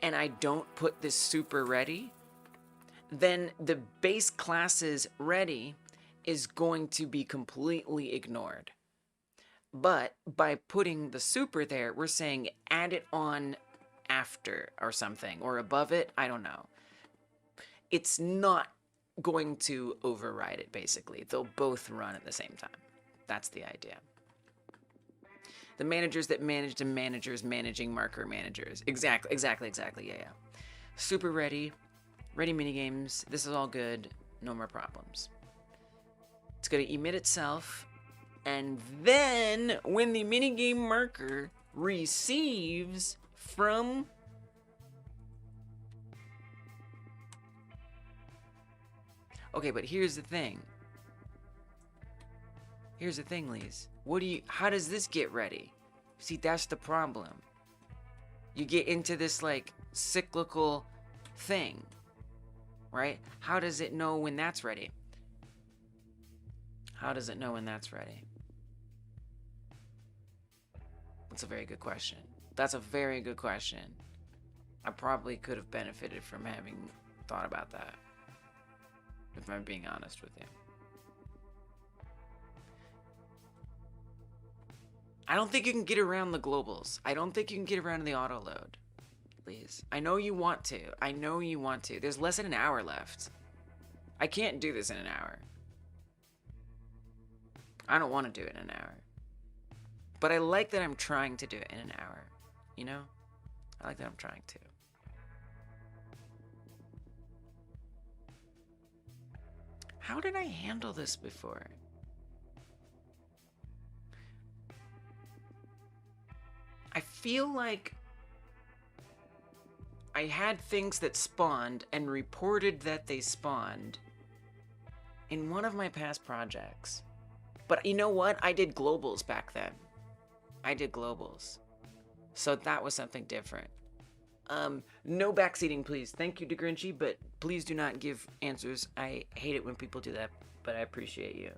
and I don't put this super ready, then the base class's ready is going to be completely ignored. But by putting the super there, we're saying add it on after or something, or above it, I don't know. It's not going to override it, basically. They'll both run at the same time. That's the idea. The managers that manage the managers managing marker managers. Exactly, yeah. Super ready minigames. This is all good. No more problems. It's going to emit itself And then when the minigame marker receives from okay, but here's the thing. Here's the thing, Lise. How does this get ready? See, that's the problem. You get into this like cyclical thing, right? How does it know when that's ready? How does it know when that's ready? That's a very good question. That's a very good question. I probably could have benefited from having thought about that, if I'm being honest with you. I don't think you can get around the globals. I don't think you can get around the auto load, please. I know you want to. I know you want to. There's less than an hour left. I can't do this in an hour. I don't want to do it in an hour. But I like that I'm trying to do it in an hour. You know? I like that I'm trying to. How did I handle this before? I feel like I had things that spawned and reported that they spawned in one of my past projects. But you know what? I did globals back then. I did globals. So that was something different. No backseating, please. Thank you, DeGrinchy, but please do not give answers. I hate it when people do that, but I appreciate you.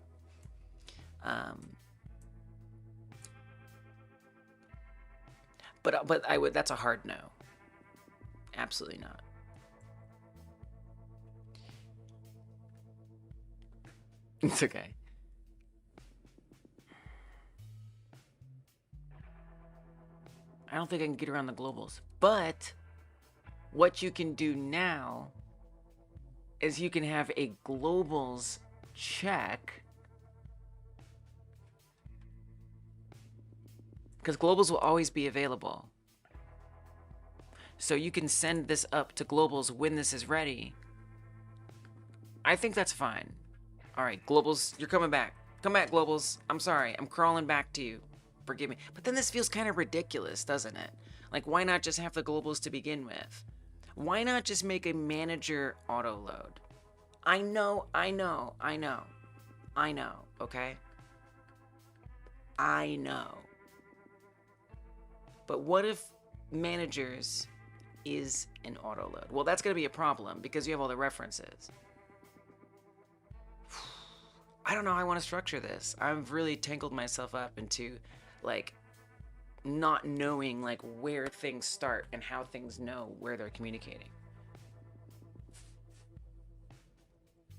But I would. That's a hard no. Absolutely not. It's okay. I don't think I can get around the globals. But what you can do now is you can have a globals check. Because globals will always be available. So you can send this up to globals when this is ready. I think that's fine. All right, globals, you're coming back. Come back, globals. I'm sorry. I'm crawling back to you. Forgive me. But then this feels kind of ridiculous, doesn't it? Like, why not just have the globals to begin with? Why not just make a manager auto load? I know, okay? I know. But what if managers is an auto load? Well, that's going to be a problem because you have all the references. I don't know how I want to structure this. I've really tangled myself up into, like, not knowing, like, where things start and how things know where they're communicating.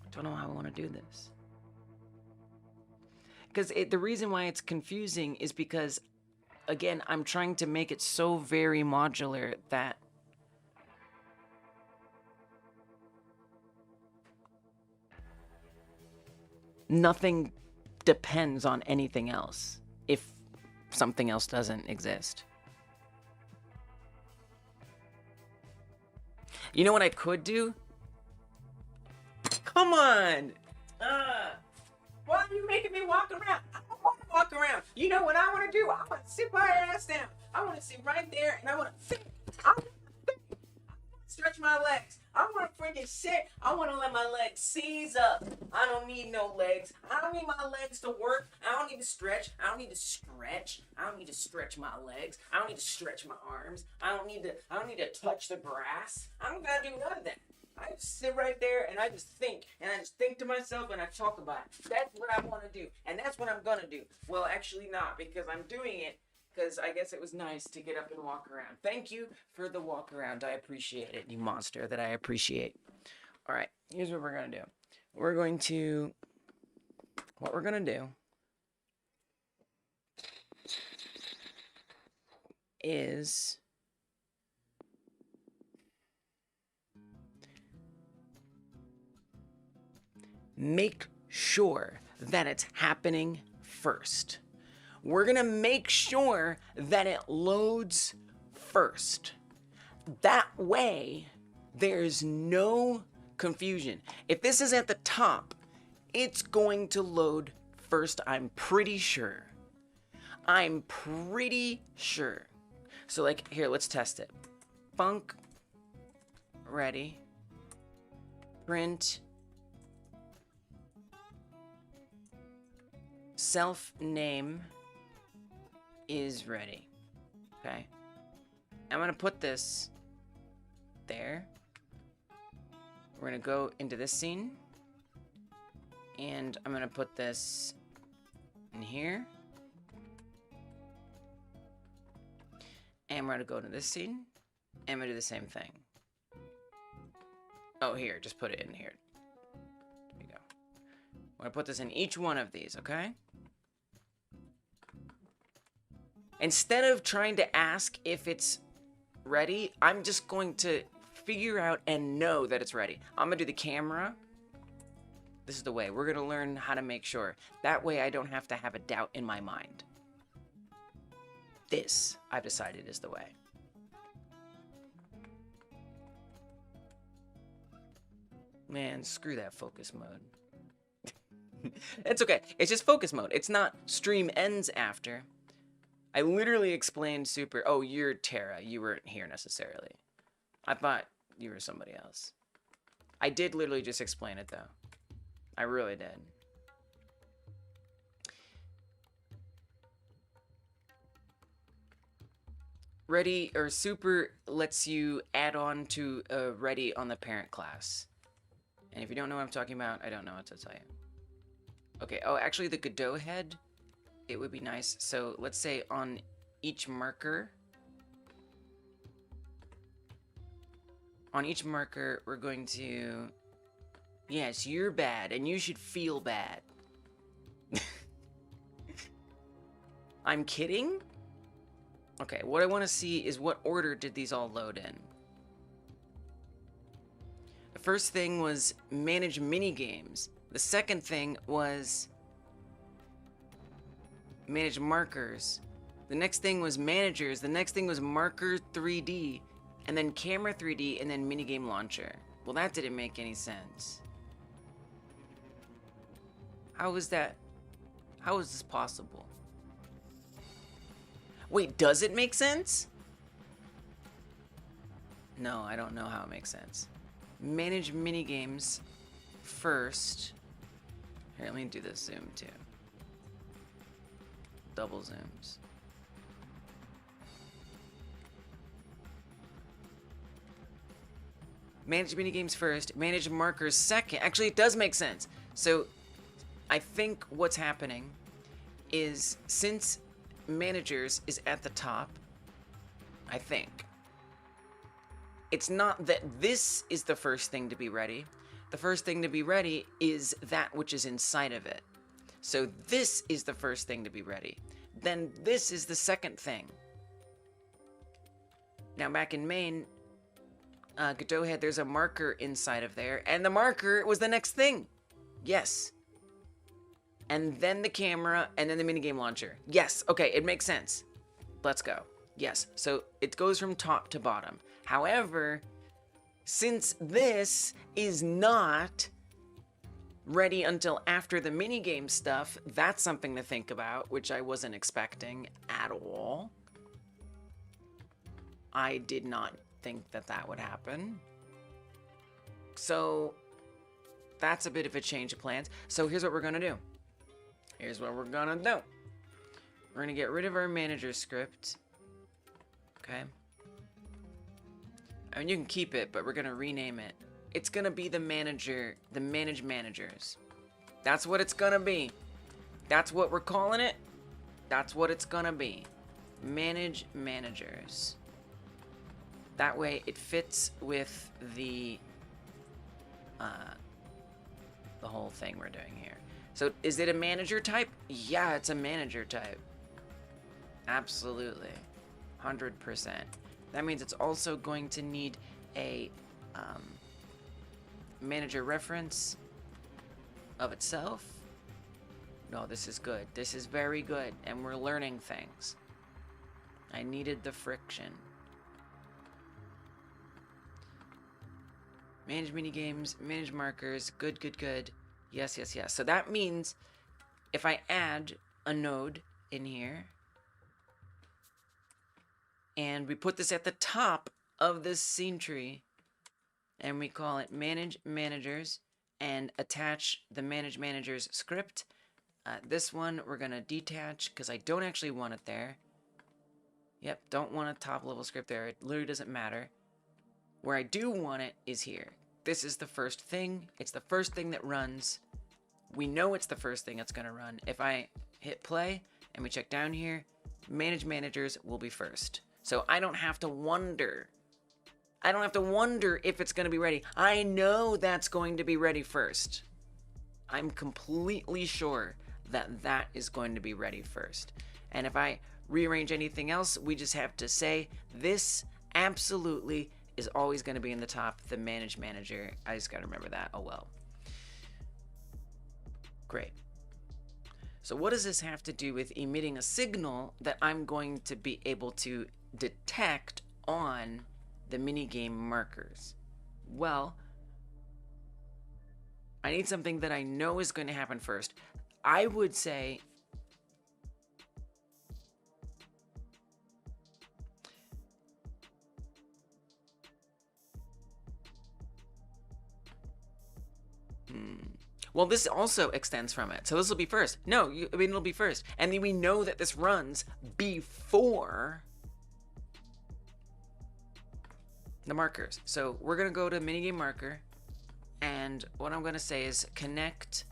I don't know how I want to do this. Because the reason why it's confusing is because, again, I'm trying to make it so very modular that nothing depends on anything else if something else doesn't exist. You know what I could do? Come on! Why are you making me walk around? I don't want to walk around. You know what I want to do? I want to sit my ass down. I want to sit right there and I want to think. I want to think. I want to stretch my legs. I want to freaking sit. I want to let my legs seize up. I don't need no legs. I don't need my legs to work. I don't need to stretch. I don't need to stretch. I don't need to stretch my legs. I don't need to stretch my arms. I don't need to touch the grass. I don't gotta do none of that. I just sit right there and I just think. And I just think to myself and I talk about it. That's what I want to do. And that's what I'm gonna do. Well, actually not, because I'm doing it because I guess it was nice to get up and walk around. Thank you for the walk around. I appreciate it, you monster that I appreciate. All right, here's what we're going to do. What we're going to do is make sure that it's happening first. We're going to make sure that it loads first. That way, there's no confusion. If this is at the top, it's going to load first, I'm pretty sure. I'm pretty sure. So like, here, let's test it. Func ready. Print self name is ready. Okay. I'm gonna put this there. We're gonna go into this scene. And I'm gonna put this in here. And we're gonna go to this scene. And I'm gonna do the same thing. Oh, here, just put it in here. There you go. I'm gonna put this in each one of these, okay? Instead of trying to ask if it's ready, I'm just going to figure out and know that it's ready. I'm gonna do the camera. This is the way. We're gonna learn how to make sure. That way I don't have to have a doubt in my mind. This, I've decided, is the way. Man, screw that focus mode. It's okay. It's just focus mode. It's not stream ends after. I literally explained super... Oh, you're Tara. You weren't here necessarily. I thought you were somebody else. I did literally just explain it, though. I really did. Ready or super lets you add on to ready on the parent class. And if you don't know what I'm talking about, I don't know what to tell you. Okay, oh, actually the Godot head, it would be nice. So let's say on each marker, we're going to, yes, you're bad and you should feel bad. I'm kidding? Okay, what I want to see is what order did these all load in? The first thing was manage minigames. The second thing was manage markers. The next thing was managers. The next thing was marker 3D. And then camera 3D and then minigame launcher. Well, that didn't make any sense. How is that? How is this possible? Wait, does it make sense? No, I don't know how it makes sense. Manage minigames first. Here, let me do this zoom too. Double zooms. Manage minigames first, manage markers second. Actually, it does make sense. So, I think what's happening is since managers is at the top, I think. It's not that this is the first thing to be ready. The first thing to be ready is that which is inside of it. So this is the first thing to be ready. Then this is the second thing. Now back in main, Godot had, there's a marker inside of there, and the marker was the next thing. Yes. And then the camera, and then the minigame launcher. Yes, okay, it makes sense. Let's go. Yes, so it goes from top to bottom. However, since this is not ready until after the minigame stuff, that's something to think about, which I wasn't expecting at all. I did not think that that would happen. So, that's a bit of a change of plans. So here's what we're gonna do. Here's what we're gonna do. We're gonna get rid of our manager script. Okay. I mean, you can keep it, but we're gonna rename it. It's gonna be the manager, the manage managers. That's what it's gonna be. That's what we're calling it. That's what it's gonna be. Manage managers. That way it fits with the whole thing we're doing here. So is it a manager type? Yeah, it's a manager type. Absolutely. 100%. That means it's also going to need a manager reference of itself. No, this is good. This is very good, and we're learning things. I needed the friction. Manage minigames, manage markers, good, good, good. Yes, yes, yes. So that means if I add a node in here, and we put this at the top of this scene tree, and we call it manage managers, and attach the manage managers script. This one we're gonna detach because I don't actually want it there. Yep, don't want a top level script there. It literally doesn't matter. Where I do want it is here. This is the first thing. It's the first thing that runs. We know it's the first thing that's gonna run. If I hit play and we check down here, manage managers will be first. So I don't have to wonder. I don't have to wonder if it's gonna be ready. I know that's going to be ready first. I'm completely sure that that is going to be ready first. And if I rearrange anything else, we just have to say this absolutely is always going to be in the top, the manage manager. I just got to remember that. Oh well. Great. So what does this have to do with emitting a signal that I'm going to be able to detect on the minigame markers? Well, I need something that I know is going to happen first. I would say well, this also extends from it. So this will be first. No, I mean, it'll be first. And then we know that this runs before the markers. So we're going to go to minigame marker. And what I'm going to say is connect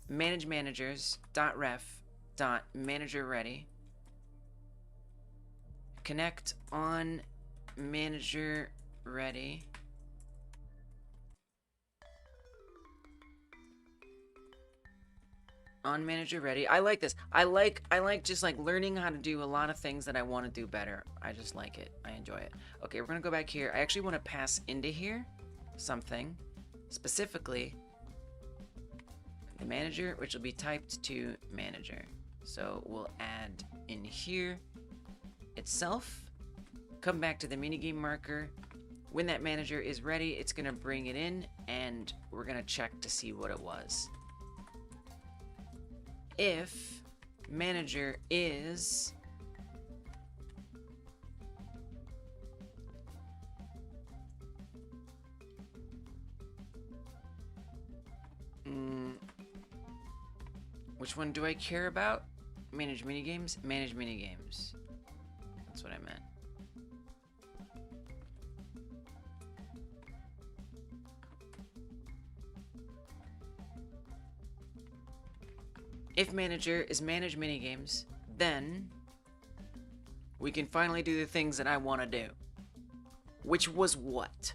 manage managers .ref .manager ready. Connect on manager ready. On manager ready. I like this. I like just like learning how to do a lot of things that I want to do better. I just like it. I enjoy it. Okay, we're gonna go back here. I actually want to pass into here something, specifically the manager, which will be typed to manager. So we'll add in here itself. Come back to the minigame marker. When that manager is ready, it's gonna bring it in, and we're gonna check to see what it was. If manager is which one do I care about? Manage minigames? Manage minigames. That's what I meant. If manager is manage minigames, then we can finally do the things that I want to do. Which was what?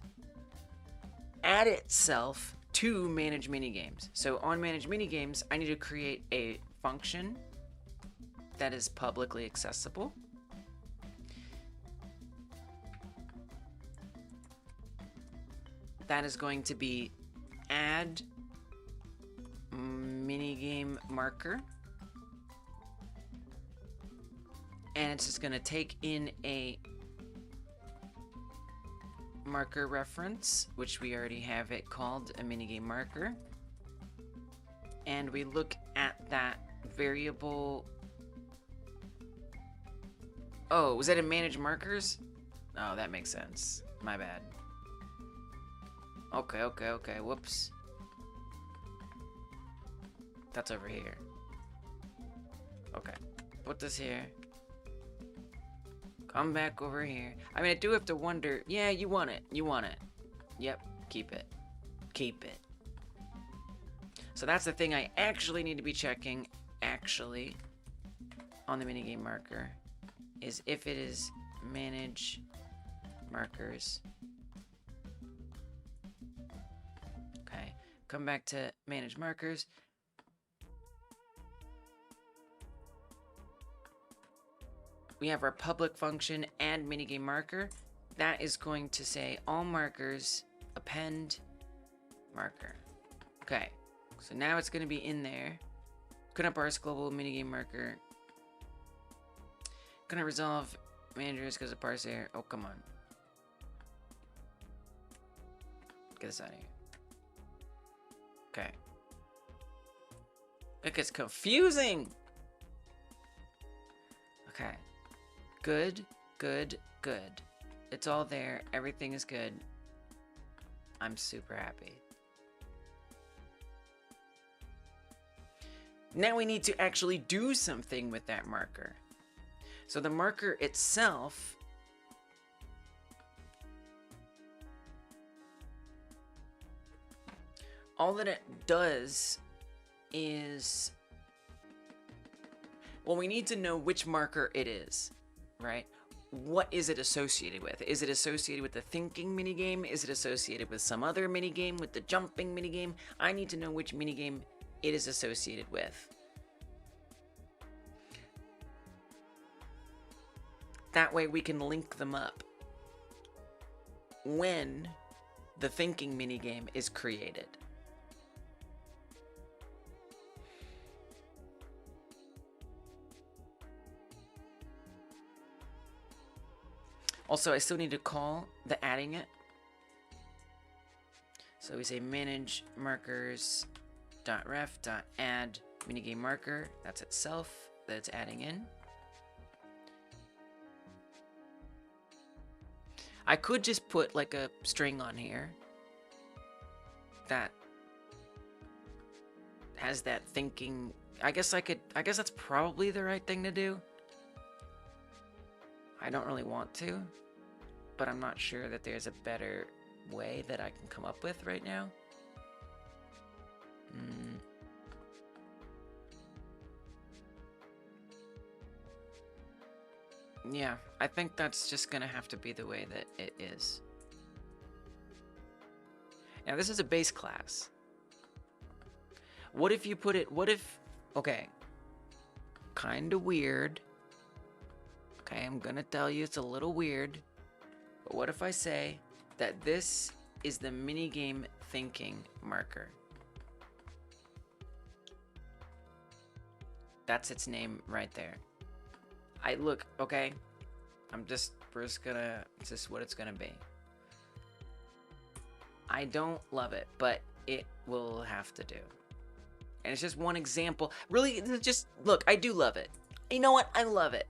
Add itself to manage minigames. So on manage minigames, I need to create a function that is publicly accessible. That is going to be add minigame marker, and it's just going to take in a marker reference, which we already have it called a minigame marker, and we look at that variable. Oh, was that in manage markers? Oh, that makes sense. My bad. Okay, whoops. That's over here. Okay, put this here. Come back over here. I mean, I do have to wonder. Yeah, you want it. You want it. Yep, keep it. Keep it. So that's the thing I actually need to be checking, actually, on the minigame marker, is if it is manage markers. Okay, come back to manage markers. We have our public function add minigame marker. That is going to say all markers append marker. Okay, so now it's going to be in there. Couldn't parse global minigame marker. Couldn't resolve managers because of parse error. Oh, come on. Get this out of here. Okay. It gets confusing. Okay. Good, good, good. It's all there. Everything is good. I'm super happy. Now we need to actually do something with that marker. So the marker itself all that it does is, well, we need to know which marker it is, right? What is it associated with? Is it associated with the thinking minigame? Is it associated with some other minigame, with the jumping minigame? I need to know which minigame it is associated with. That way we can link them up when the thinking minigame is created. Also, I still need to call the adding it. So we say manage markers .ref.add minigame marker. That's itself that it's adding in. I could just put like a string on here that has that thinking. I guess that's probably the right thing to do. I don't really want to, but I'm not sure that there's a better way that I can come up with right now. Yeah, I think that's just gonna have to be the way that it is. Now this is a base class. What if you put it, okay, kinda weird. Okay, I'm gonna tell you it's a little weird, but what if I say that this is the minigame thinking marker? That's its name right there. Okay, it's just what it's gonna be. I don't love it, but it will have to do. And it's just one example. Really, look, I do love it. You know what? I love it.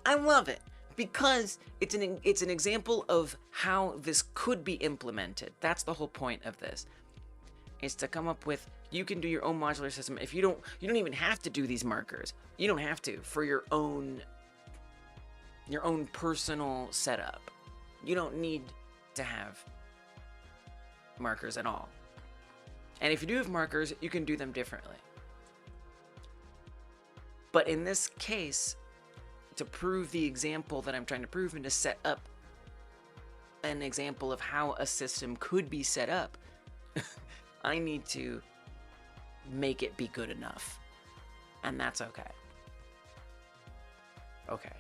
I love it because it's an example of how this could be implemented. That's the whole point of this. Is to come up with, you can do your own modular system. If you don't even have to do these markers. You don't have to for your own personal setup. You don't need to have markers at all. And if you do have markers, you can do them differently. But in this case, to prove the example that I'm trying to prove and to set up an example of how a system could be set up, I need to make it be good enough. And that's okay. Okay.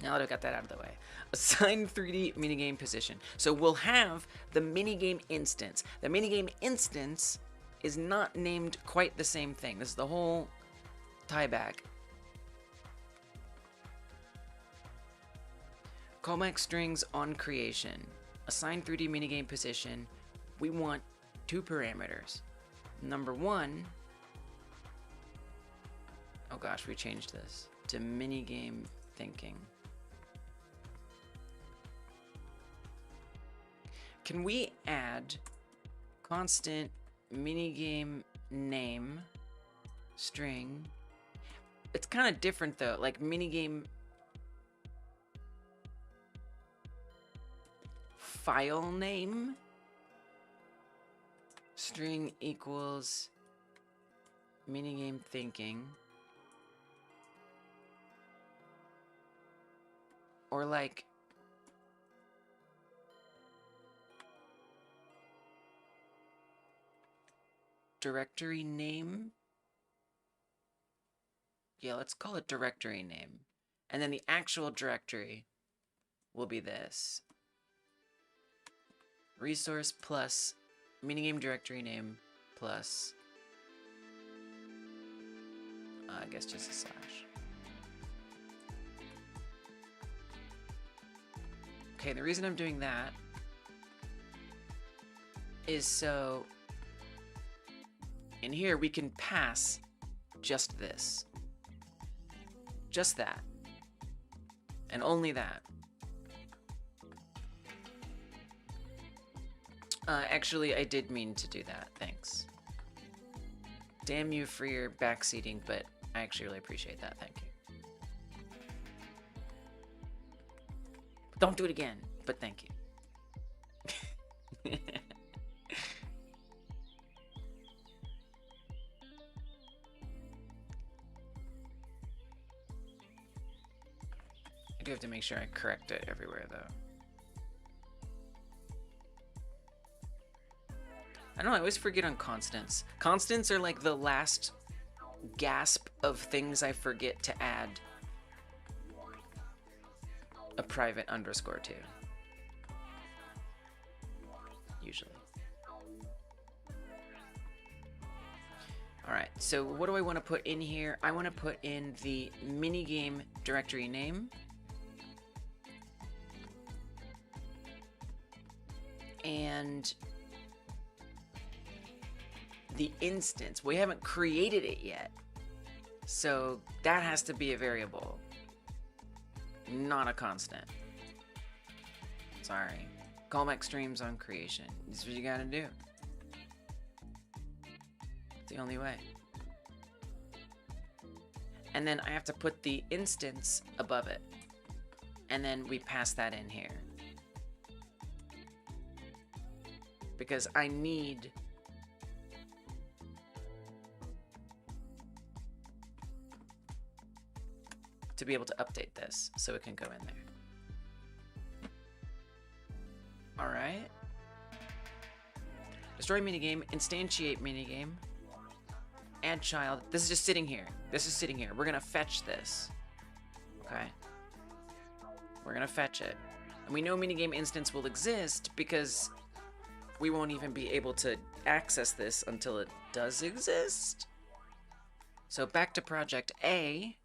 Now that I got that out of the way. Assign 3D minigame position. So we'll have the minigame instance. The minigame instance is not named quite the same thing. This is the whole tie back. Callback strings on creation. Assign 3D minigame position. We want 2 parameters. Number 1. Oh gosh, we changed this to minigame thinking. Can we add constant minigame name string? It's kind of different though, like minigame file name string equals minigame thinking, or like directory name. Yeah, let's call it directory name. And then the actual directory will be this. Resource plus minigame directory name plus, I guess just a slash. Okay, the reason I'm doing that is so In here, we can pass just this. Just that. And only that. Actually, I did mean to do that. Thanks. Damn you for your backseating, but I actually really appreciate that. Thank you. Don't do it again, but thank you. I do have to make sure I correct it everywhere, though. I don't know, I always forget on constants. Constants are like the last gasp of things I forget to add a private underscore to. Usually. Alright, so what do I want to put in here? I want to put in the minigame directory name. And the instance. We haven't created it yet. So that has to be a variable. Not a constant. Sorry. Callback streams on creation. This is what you gotta do. It's the only way. And then I have to put the instance above it. And then we pass that in here. Because I need to be able to update this so it can go in there. All right. Destroy minigame, instantiate minigame, add child. This is just sitting here. This is sitting here. We're gonna fetch this. Okay. We're gonna fetch it. And we know minigame instance will exist because we won't even be able to access this until it does exist. So back to project A.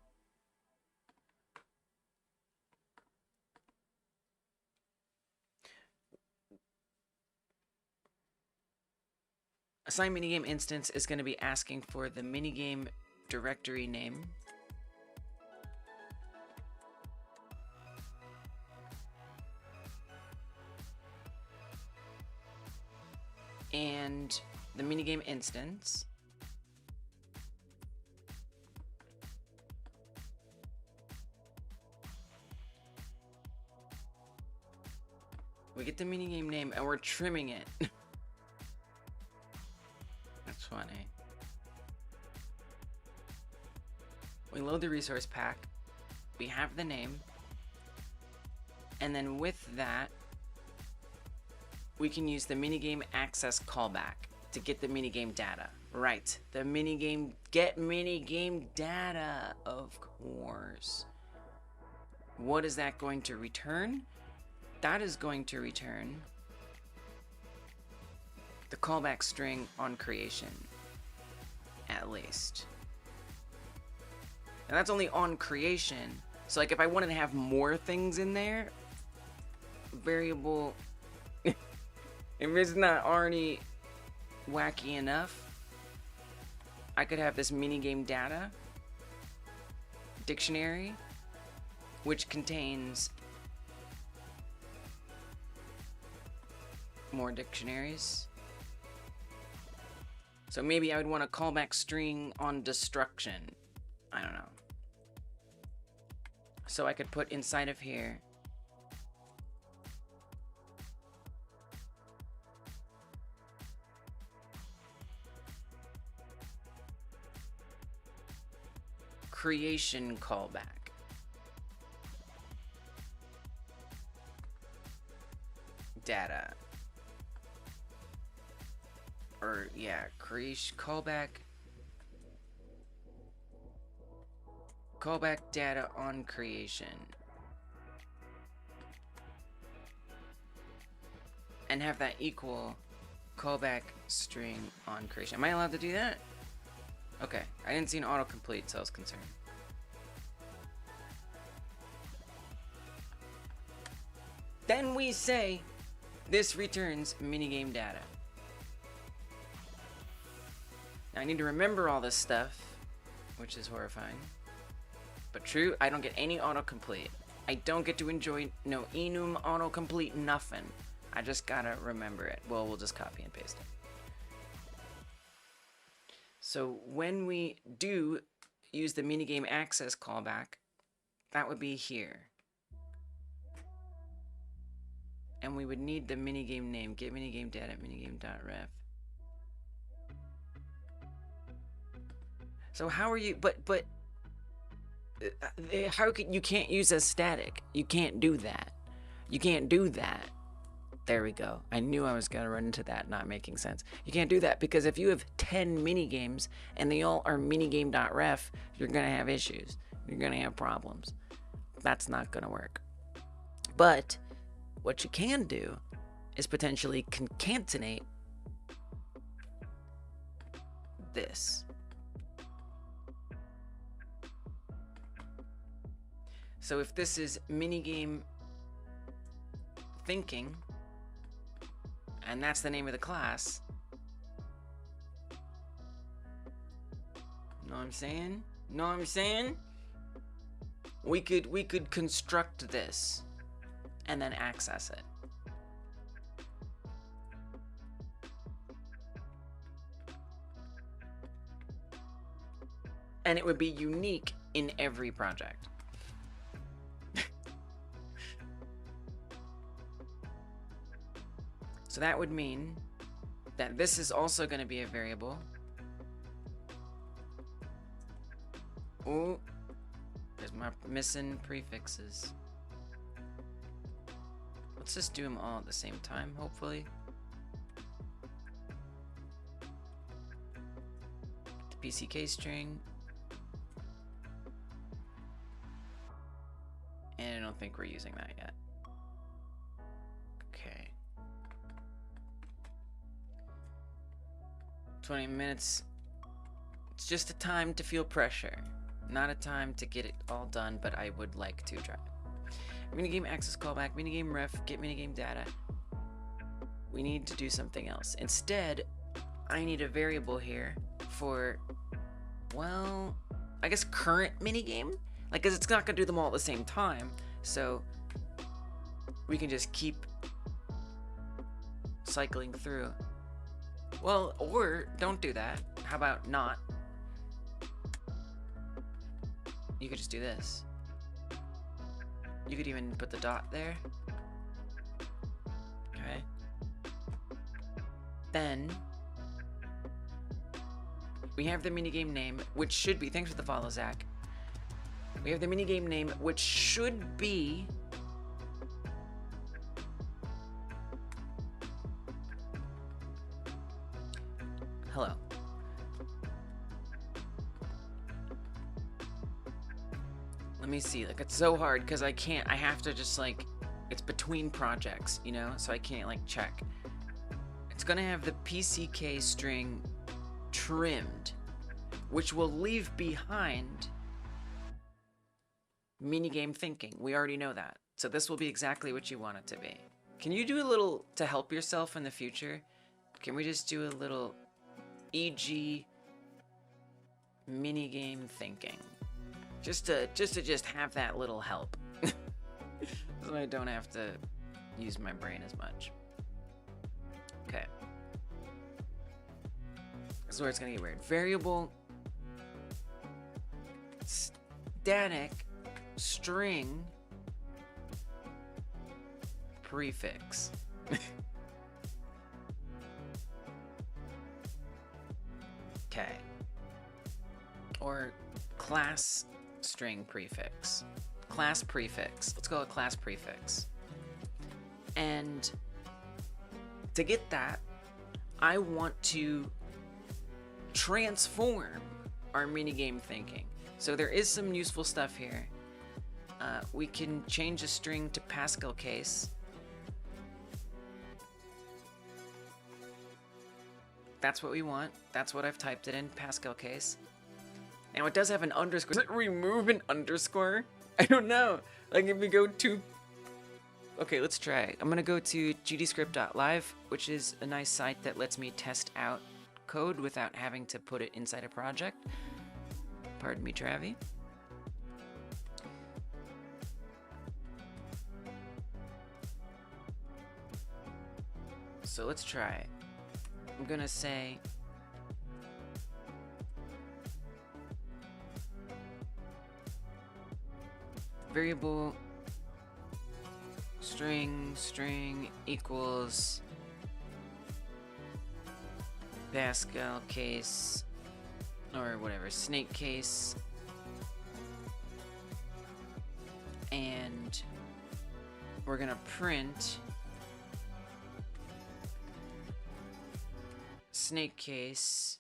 Assign minigame instance is going to be asking for the minigame directory name. And the minigame instance. We get the minigame name and we're trimming it. That's funny. We load the resource pack. We have the name. And then with that, we can use the minigame access callback to get the minigame data. Right, the minigame, get minigame data, of course. What is that going to return? That is going to return the callback string on creation, at least. And that's only on creation. So like if I wanted to have more things in there, variable, if it's not already wacky enough, I could have this minigame data dictionary, which contains more dictionaries. So maybe I would want a callback string on destruction. I don't know. So I could put inside of here creation callback. Data. Or yeah, creation callback data on creation. And have that equal callback string on creation. Am I allowed to do that? Okay, I didn't see an autocomplete, so I was concerned. Then we say this returns minigame data. Now I need to remember all this stuff, which is horrifying. But true, I don't get any autocomplete. I don't get to enjoy no enum autocomplete nothing. I just gotta remember it. Well, we'll just copy and paste it. So when we do use the minigame access callback, that would be here. And we would need the minigame name. Get minigame data minigame.ref. So how are you, but how can, you can't use as static. You can't do that. You can't do that. There we go. I knew I was going to run into that not making sense. You can't do that because if you have 10 minigames and they all are minigame.ref, you're going to have issues. You're going to have problems. That's not going to work. But what you can do is potentially concatenate this. So if this is minigame thinking, and that's the name of the class, know what I'm saying? Know what I'm saying? We could construct this and then access it. And it would be unique in every project. So that would mean that this is also going to be a variable. Ooh, there's my missing prefixes. Let's just do them all at the same time, hopefully. The PCK string. And I don't think we're using that yet. Okay. 20 minutes. It's just a time to feel pressure. Not a time to get it all done, but I would like to try. Minigame access callback, minigame ref, get minigame data. We need to do something else. Instead, I need a variable here for, well, I guess current minigame? Like, cause it's not gonna do them all at the same time. So we can just keep cycling through. Well, or don't do that. How about not? You could just do this. You could even put the dot there. Okay. Then we have the minigame name, which should be, thanks for the follow, Zach. We have the minigame name, which should be hello. Let me see, like, it's so hard because I can't, I have to just, like, it's between projects, you know, so I can't, like, check. It's gonna have the PCK string trimmed, which will leave behind minigame thinking. We already know that. So this will be exactly what you want it to be. Can you do a little to help yourself in the future? Can we just do a little e.g. minigame thinking? Just to have that little help. So I don't have to use my brain as much. Okay. This is where it's gonna get weird. Variable static string prefix. Okay. Or class string prefix. Class prefix. Let's go with class prefix. And to get that, I want to transform our minigame thinking. So there is some useful stuff here. We can change a string to Pascal case. That's what we want. That's what I've typed it in, Pascal case. Now it does have an underscore. Does it remove an underscore? I don't know. Like if we go to... Okay, let's try. I'm gonna go to gdscript.live, which is a nice site that lets me test out code without having to put it inside a project. Pardon me, Travi. So let's try it. I'm gonna say variable string equals Pascal case or whatever, snake case, and we're gonna print snake case.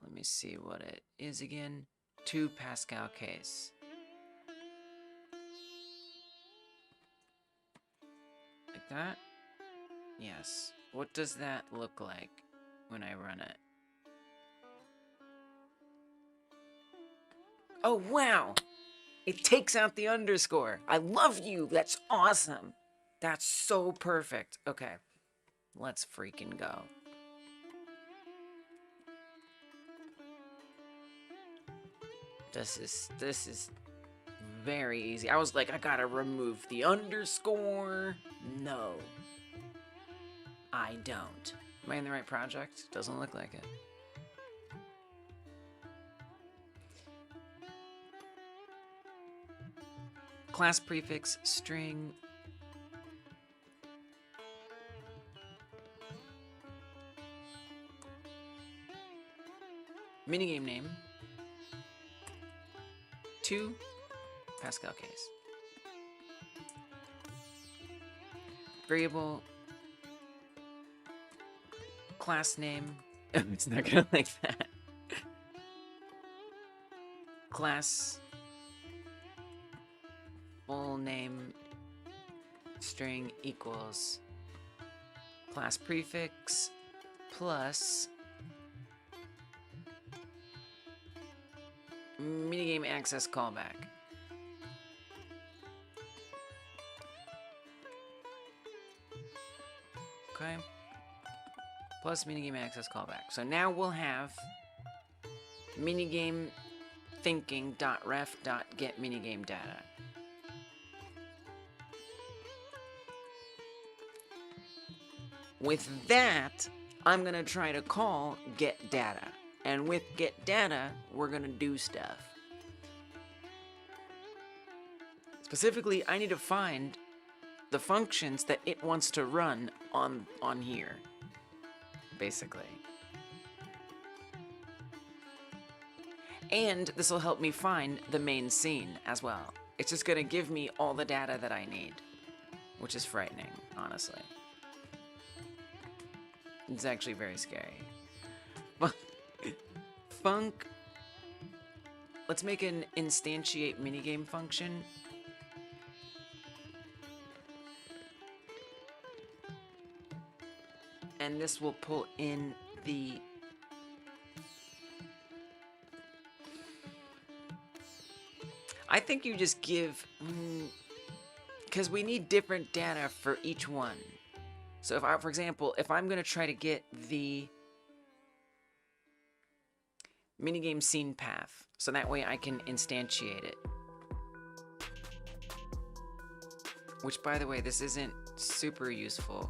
Let me see what it is again. 2 Pascal case. Like that? Yes. What does that look like when I run it? Oh, wow! It takes out the underscore. I love you. That's awesome. That's so perfect. Okay. Let's freaking go. This is very easy. I was like, I gotta remove the underscore. No. I don't. Am I in the right project? Doesn't look like it. Class prefix string. Minigame name. 2 Pascal case. Variable class name. It's not gonna like that. Class full name string equals class prefix plus minigame access callback. Okay. Plus minigame access callback. So now we'll have minigame thinking.ref.get minigame data. With that, I'm gonna try to call get data. And with get data, we're gonna do stuff. Specifically, I need to find the functions that it wants to run on here, basically. And this will help me find the main scene as well. It's just gonna give me all the data that I need, which is frightening, honestly. It's actually very scary. Func. Let's make an instantiate minigame function. And this will pull in the I think you just give because we need different data for each one. So if I, for example, if I'm going to try to get the minigame scene path, so that way I can instantiate it. Which, by the way, this isn't super useful.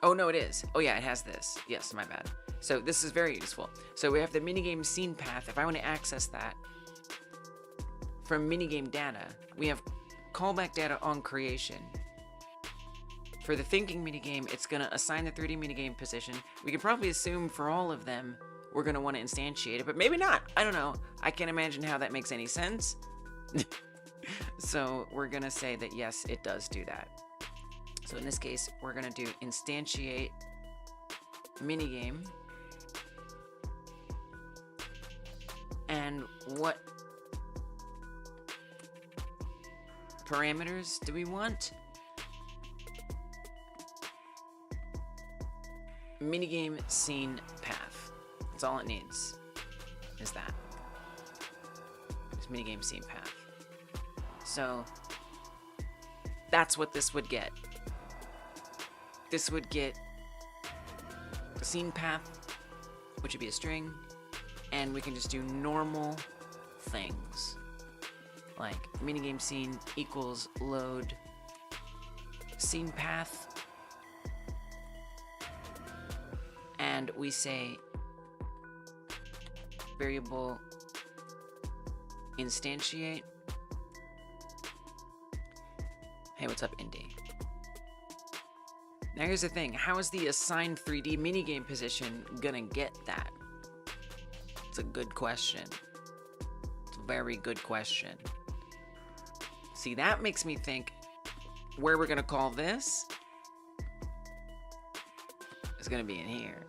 Oh, no, it is. Oh, yeah, it has this. Yes, my bad. So this is very useful. So we have the minigame scene path. If I want to access that from minigame data, we have callback data on creation. For the thinking minigame, it's going to assign the 3D minigame position. We can probably assume for all of them, we're going to want to instantiate it, but maybe not. I don't know. I can't imagine how that makes any sense. So we're going to say that yes, it does do that. So in this case, we're going to do instantiate minigame. And what parameters do we want? Minigame scene path. That's all it needs, is that. It's minigame scene path. So That's what this would get. This would get the scene path, which would be a string, and we can just do normal things. Like minigame scene equals load scene path. And we say variable instantiate. Hey, what's up, Indy? Now here's the thing. How is the assigned 3D minigame position gonna get that? It's a good question. It's a very good question. See, that makes me think where we're gonna call this is gonna be in here.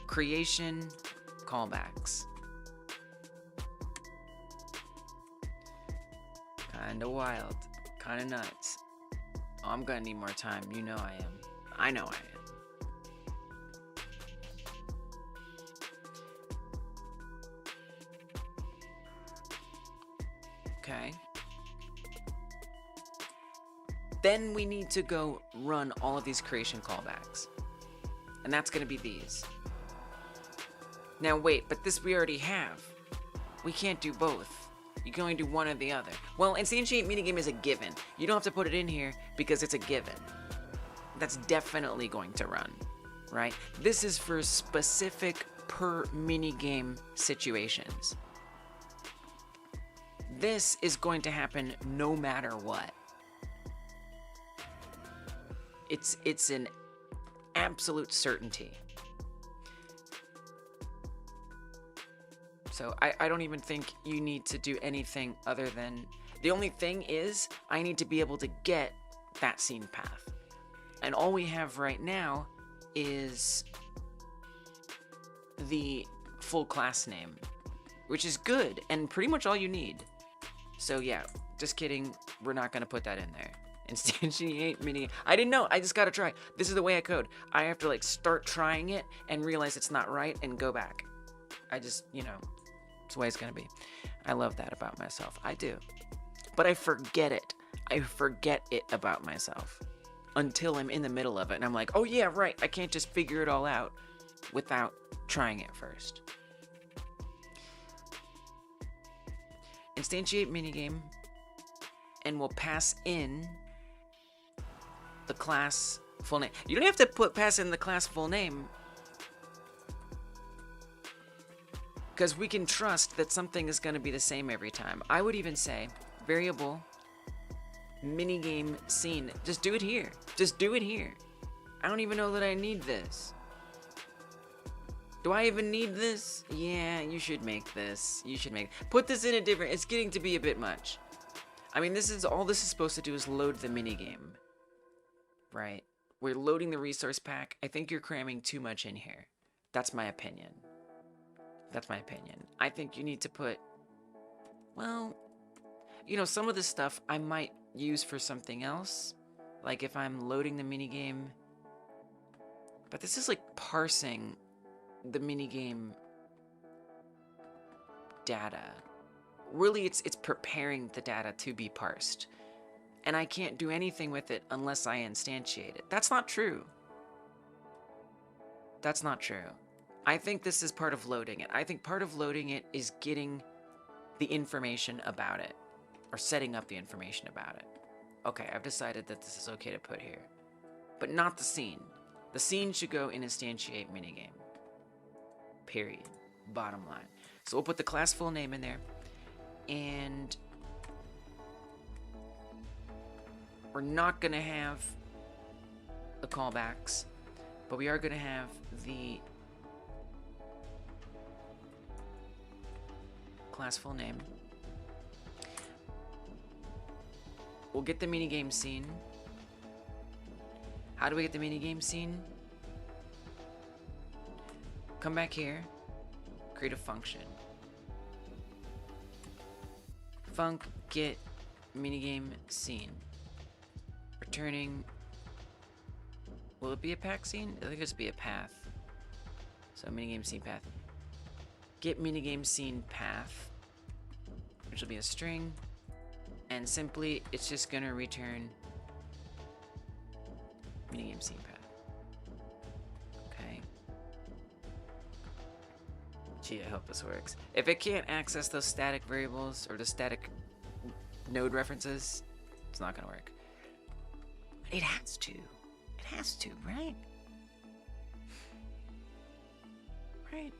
Creation callbacks. Kinda wild. Kinda nuts. Oh, I'm gonna need more time. You know I am. I know I am. Okay. Then we need to go run all of these creation callbacks. And that's gonna be these. Now wait, but this we already have. We can't do both. You can only do one or the other. Well, instantiate minigame is a given. You don't have to put it in here because it's a given. That's definitely going to run, right? This is for specific per minigame situations. This is going to happen no matter what. It's an absolute certainty. So I don't even think you need to do anything other than... The only thing is, I need to be able to get that scene path. And all we have right now is the full class name, which is good and pretty much all you need. So yeah, just kidding. We're not going to put that in there. Instantiate mini. I didn't know. I just got to try. This is the way I code. I have to like start trying it and realize it's not right and go back. I just, you know, it's the way it's going to be. I love that about myself. I do. But I forget it. I forget it about myself until I'm in the middle of it and I'm like, oh yeah, right. I can't just figure it all out without trying it first. Instantiate minigame, and we'll pass in the class full name. You don't have to pass in the class full name, because we can trust that something is going to be the same every time. I would even say variable minigame scene. Just do it here. Just do it here. I don't even know that I need this. Do I even need this? Yeah, you should make this. You should make... Put this in a different... It's getting to be a bit much. I mean, this is... All this is supposed to do is load the minigame. Right? We're loading the resource pack. I think you're cramming too much in here. That's my opinion. That's my opinion. I think you need to put... Well... You know, some of this stuff I might use for something else. Like if I'm loading the minigame. But this is like parsing the minigame data. Really, it's preparing the data to be parsed. And I can't do anything with it unless I instantiate it. That's not true. That's not true. I think this is part of loading it. I think part of loading it is getting the information about it. Or setting up the information about it. Okay, I've decided that this is okay to put here. But not the scene. The scene should go in instantiate minigame. Period. Bottom line. So we'll put the class full name in there. And we're not going to have the callbacks. But we are going to have the class full name. We'll get the minigame scene. How do we get the minigame scene? Come back here. Create a function. Func get minigame scene. Returning... Will it be a pack scene? I think it's be a path. So minigame scene path. Get minigame scene path. Which will be a string. and simply it's just gonna return minigame scene path. Okay. Gee, I hope this works. If it can't access those static variables or the static node references, it's not gonna work. It has to. It has to, right? Right.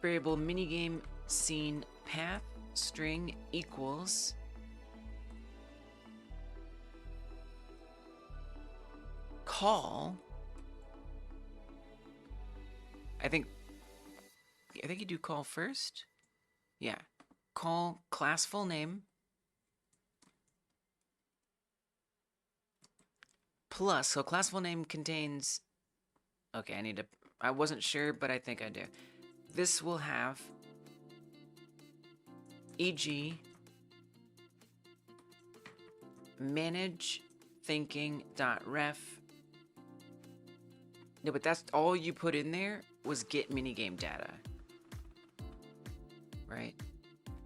Variable minigame scene path string equals call. I think you do call first. Yeah. Call class full name plus, so class full name contains, okay, I wasn't sure, but I think I do. This will have e.g. manage thinking.ref. No, but that's all you put in there was get minigame data. Right?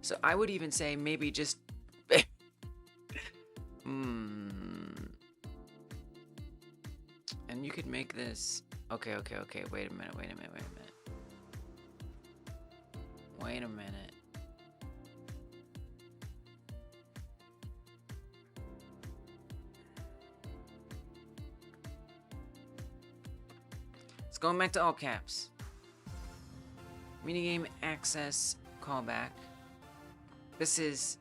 So I would even say maybe just and you could make this okay, wait a minute. It's going back to all caps. Minigame access callback. This is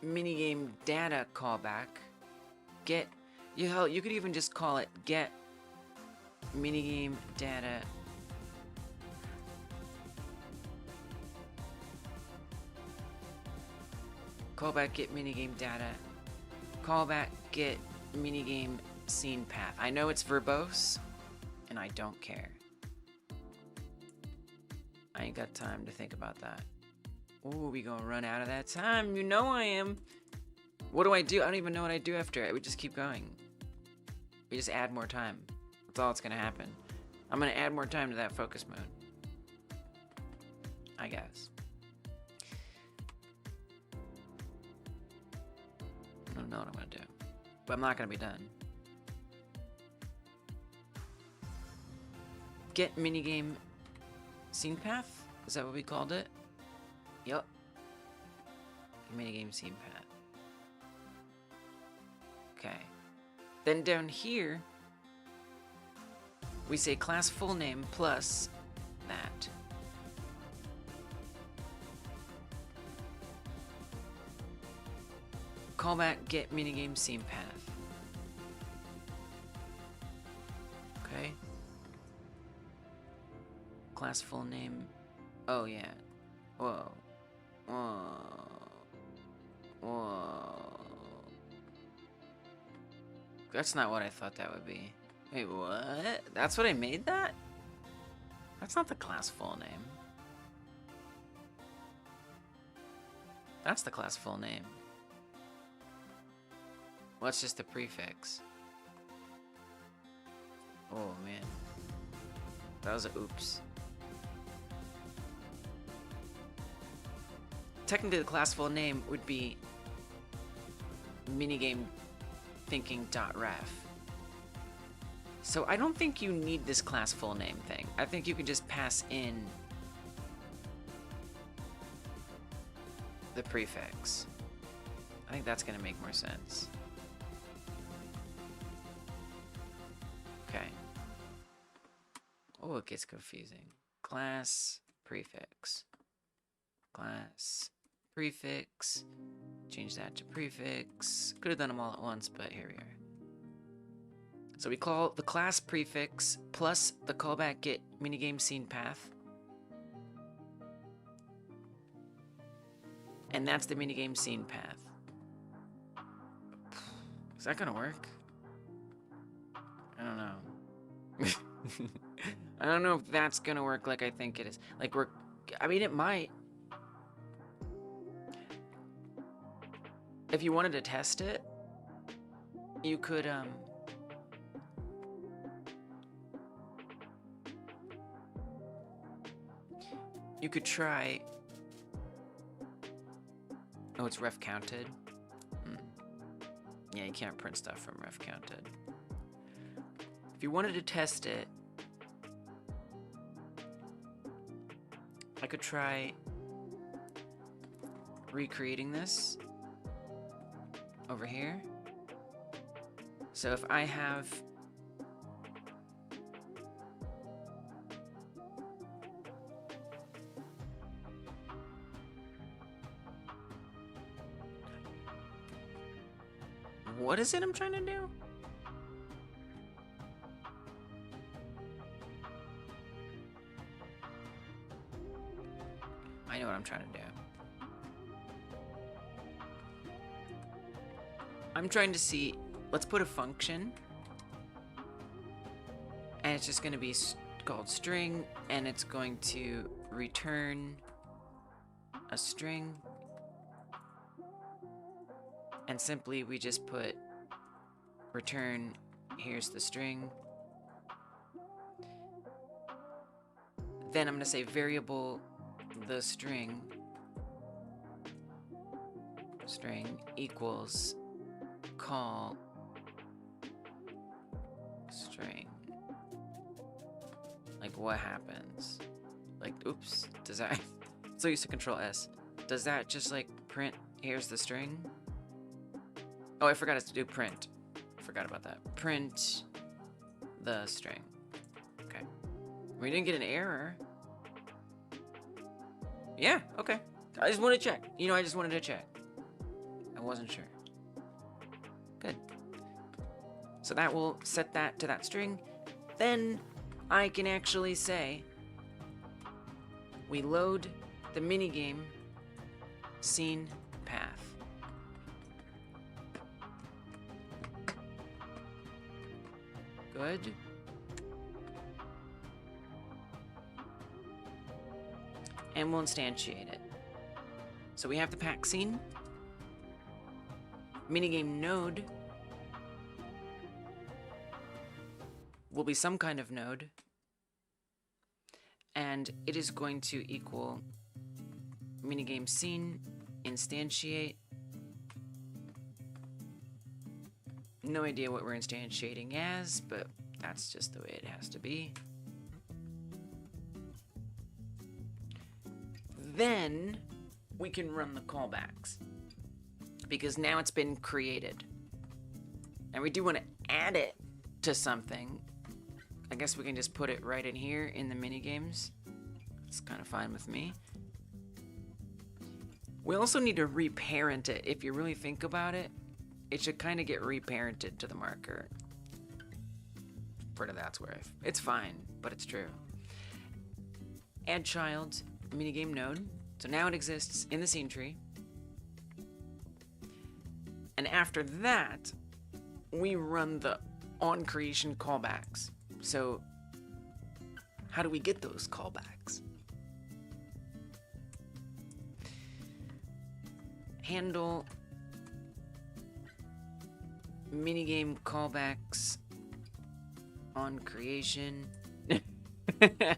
minigame data callback. Get, you could even just call it get minigame data callback get minigame data callback get minigame scene path. I know it's verbose and I don't care. I ain't got time to think about that. Ooh, we gonna run out of that time. You know I am. What do? I don't even know what I do after it. We just keep going. We just add more time. That's all that's gonna happen. I'm gonna add more time to that focus mode, I guess. I don't know what I'm gonna do, but I'm not gonna be done. Get minigame scene path? Is that what we called it? Yup. Minigame scene path. Okay. Then down here, we say class full name plus that. Callback get minigame scene path. Okay. Class full name. Oh yeah. Whoa. That's not what I thought that would be. Wait, what? That's what I made that? That's not the class full name. That's the class full name. Well, it's just a prefix. Oh man. That was a oops. Technically, the class full name would be minigame thinking.ref. So I don't think you need this class full name thing. I think you can just pass in the prefix. I think that's gonna make more sense. Okay. Oh, it gets confusing. Class prefix. Class prefix. Change that to prefix. Could have done them all at once, but here we are. So we call the class prefix plus the callback get minigame scene path. And that's the minigame scene path. Is that gonna work? I don't know. I don't know if that's gonna work like I think it is. Like I mean, it might. If you wanted to test it, you could you could try. Oh, it's ref counted. Yeah, you can't print stuff from ref counted. If you wanted to test it, I could try recreating this over here. So if I have what is it I'm trying to do? I know what I'm trying to do. I'm trying to see, let's put a function, and it's just going to be called string, and it's going to return a string, and simply we just put return, here's the string. Then I'm going to say variable the string equals call string. Like, what happens? Like, oops, does that so used to control S. Does that just like print here's the string? Oh, I forgot to do print. Forgot about that. Print the string. Okay. We didn't get an error. Yeah, okay. I just want to check. You know, I just wanted to check. I wasn't sure. Good. So that will set that to that string. Then I can actually say we load the minigame scene path. Good. And we'll instantiate it. So we have the pack scene. Minigame node will be some kind of node. And it is going to equal minigame scene instantiate. No idea what we're instantiating as, but that's just the way it has to be. Then we can run the callbacks because now it's been created. And we do want to add it to something. I guess we can just put it right in here in the minigames. It's kind of fine with me. We also need to reparent it. If you really think about it, it should kind of get reparented to the marker. For that's worth. It's fine, but it's true. Add child minigame node. So now it exists in the scene tree. And after that, we run the on creation callbacks. So how do we get those callbacks? Handle minigame callbacks on creation. I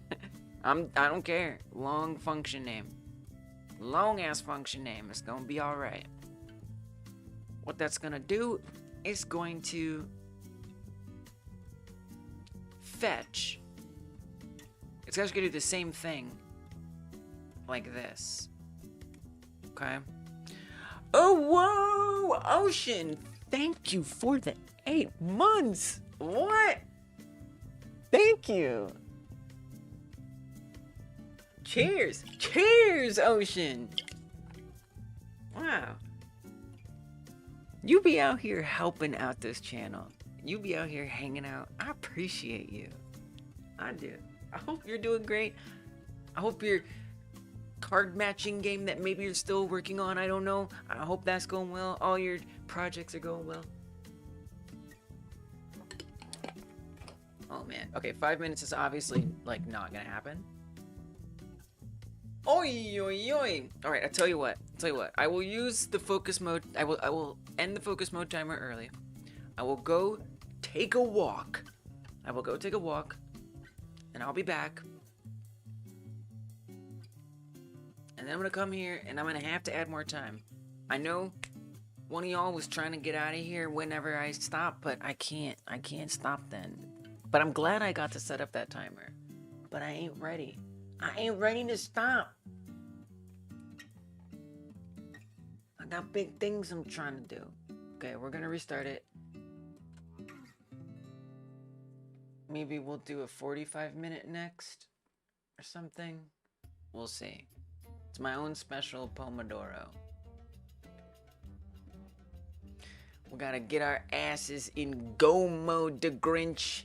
don't care. Long function name. Long ass function name. It's gonna be alright. What that's gonna do is going to fetch. It's actually gonna do the same thing like this. Okay. Oh, whoa! Ocean! Thank you for the 8 months! What? Thank you! Cheers! Cheers, Ocean! Wow. You be out here helping out this channel. You be out here hanging out. I appreciate you. I do. I hope you're doing great. I hope your card matching game that maybe you're still working on, I don't know. I hope that's going well. All your projects are going well. Oh man. Okay, 5 minutes is obviously like not gonna happen. Oi, oi, oi. All right, I'll tell you what. I will use the focus mode. I will end the focus mode timer early. I will go take a walk. And I'll be back. And then I'm gonna come here and I'm gonna have to add more time. I know one of y'all was trying to get out of here whenever I stop, but I can't stop then. But I'm glad I got to set up that timer. But I ain't ready. I ain't ready to stop. I got big things I'm trying to do. Okay, we're gonna restart it. Maybe we'll do a 45-minute next or something. We'll see. It's my own special Pomodoro. We gotta get our asses in go mode, the Grinch.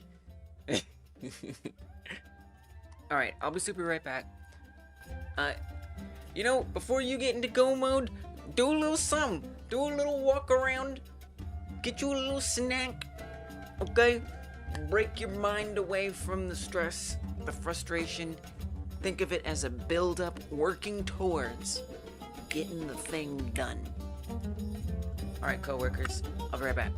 Alright, I'll be super right back. You know, before you get into go mode, do a little something. Do a little walk around. Get you a little snack. Okay? Break your mind away from the stress, the frustration. Think of it as a build-up working towards getting the thing done. Alright, coworkers, I'll be right back.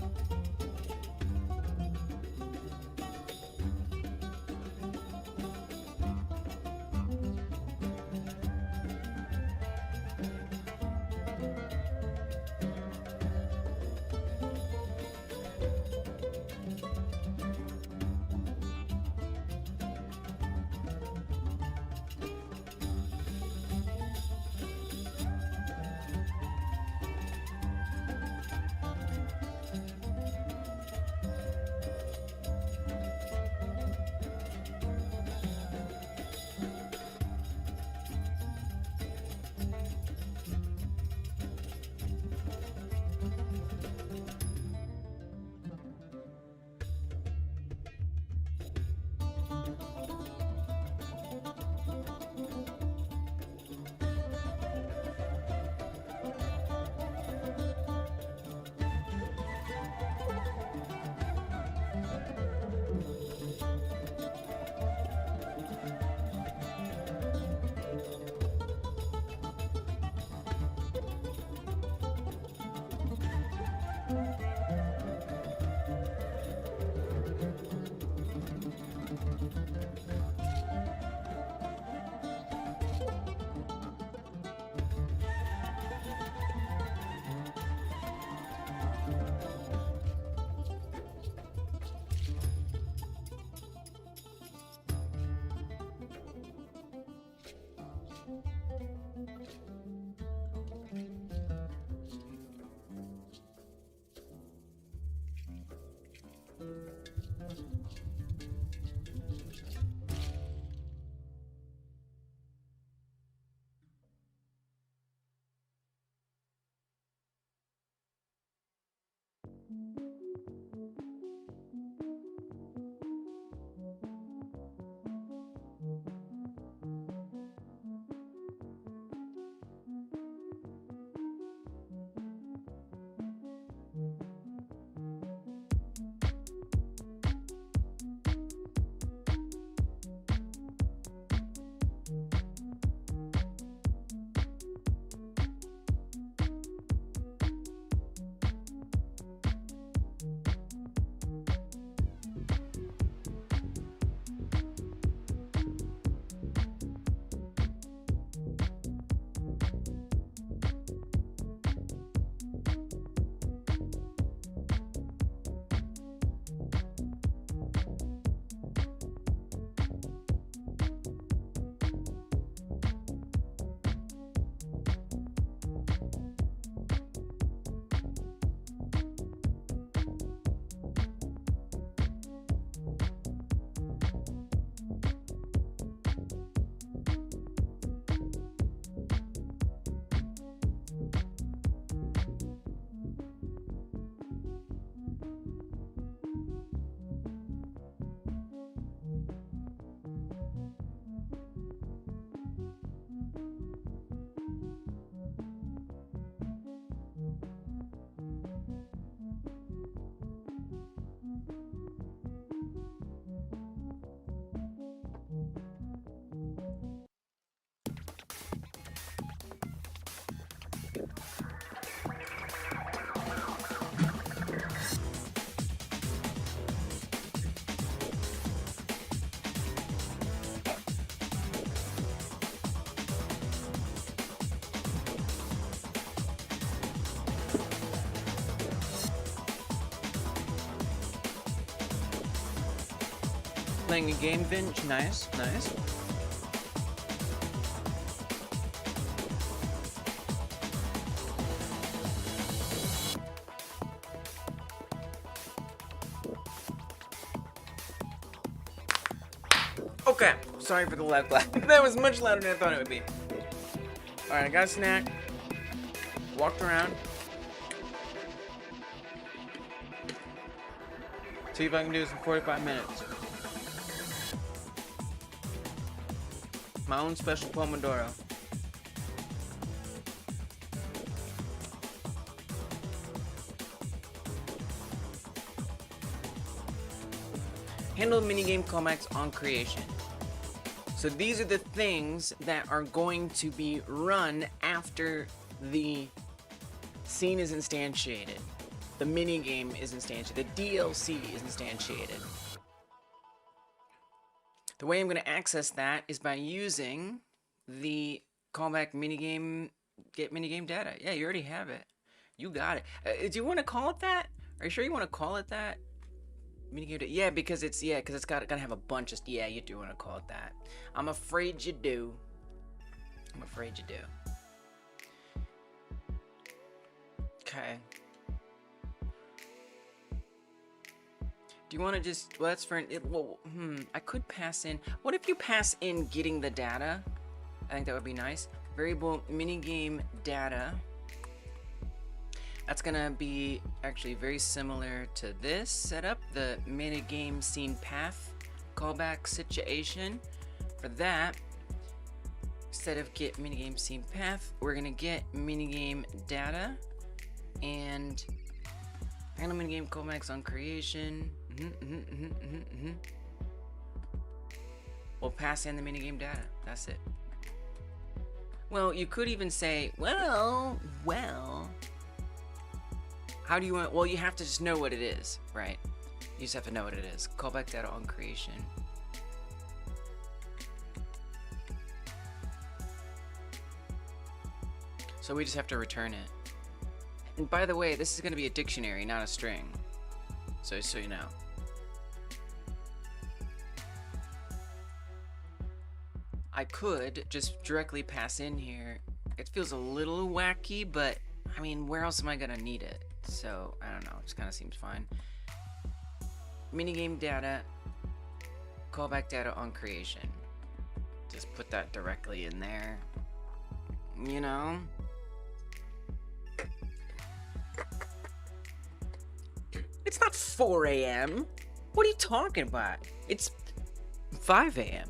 playing a game, Vince? Nice, nice. Okay, sorry for the loud clap. That was much louder than I thought it would be. Alright, I got a snack. Walked around. See if I can do this in 45 minutes. My own special Pomodoro. Handle minigame callbacks on creation. So these are the things that are going to be run after the scene is instantiated. The minigame is instantiated. The DLC is instantiated. The way I'm going to access that is by using the callback minigame, get minigame data. Yeah, you already have it. You got it. Do you want to call it that? Are you sure you want to call it that? Minigame data? Yeah, because it's gotta have a bunch of, yeah, you do want to call it that. I'm afraid you do. I'm afraid you do. Okay. Do you want to just, well, that's for it, well, I could pass in, what if you pass in getting the data? I think that would be nice. Variable minigame data. That's gonna be actually very similar to this setup, the minigame scene path callback situation. For that, instead of get minigame scene path, we're gonna get minigame data and handle minigame callbacks on creation. We'll pass in the minigame data. That's it. Well, you could even say, well. How do you want? Well, you have to just know what it is, right? You just have to know what it is. Callback data on creation. So we just have to return it. And by the way, this is going to be a dictionary, not a string. So you know. I could just directly pass in here. It feels a little wacky, but I mean, where else am I gonna need it? So I don't know, it just kind of seems fine. Minigame data, callback data on creation. Just put that directly in there. You know? It's not 4 a.m. What are you talking about? It's 5 a.m.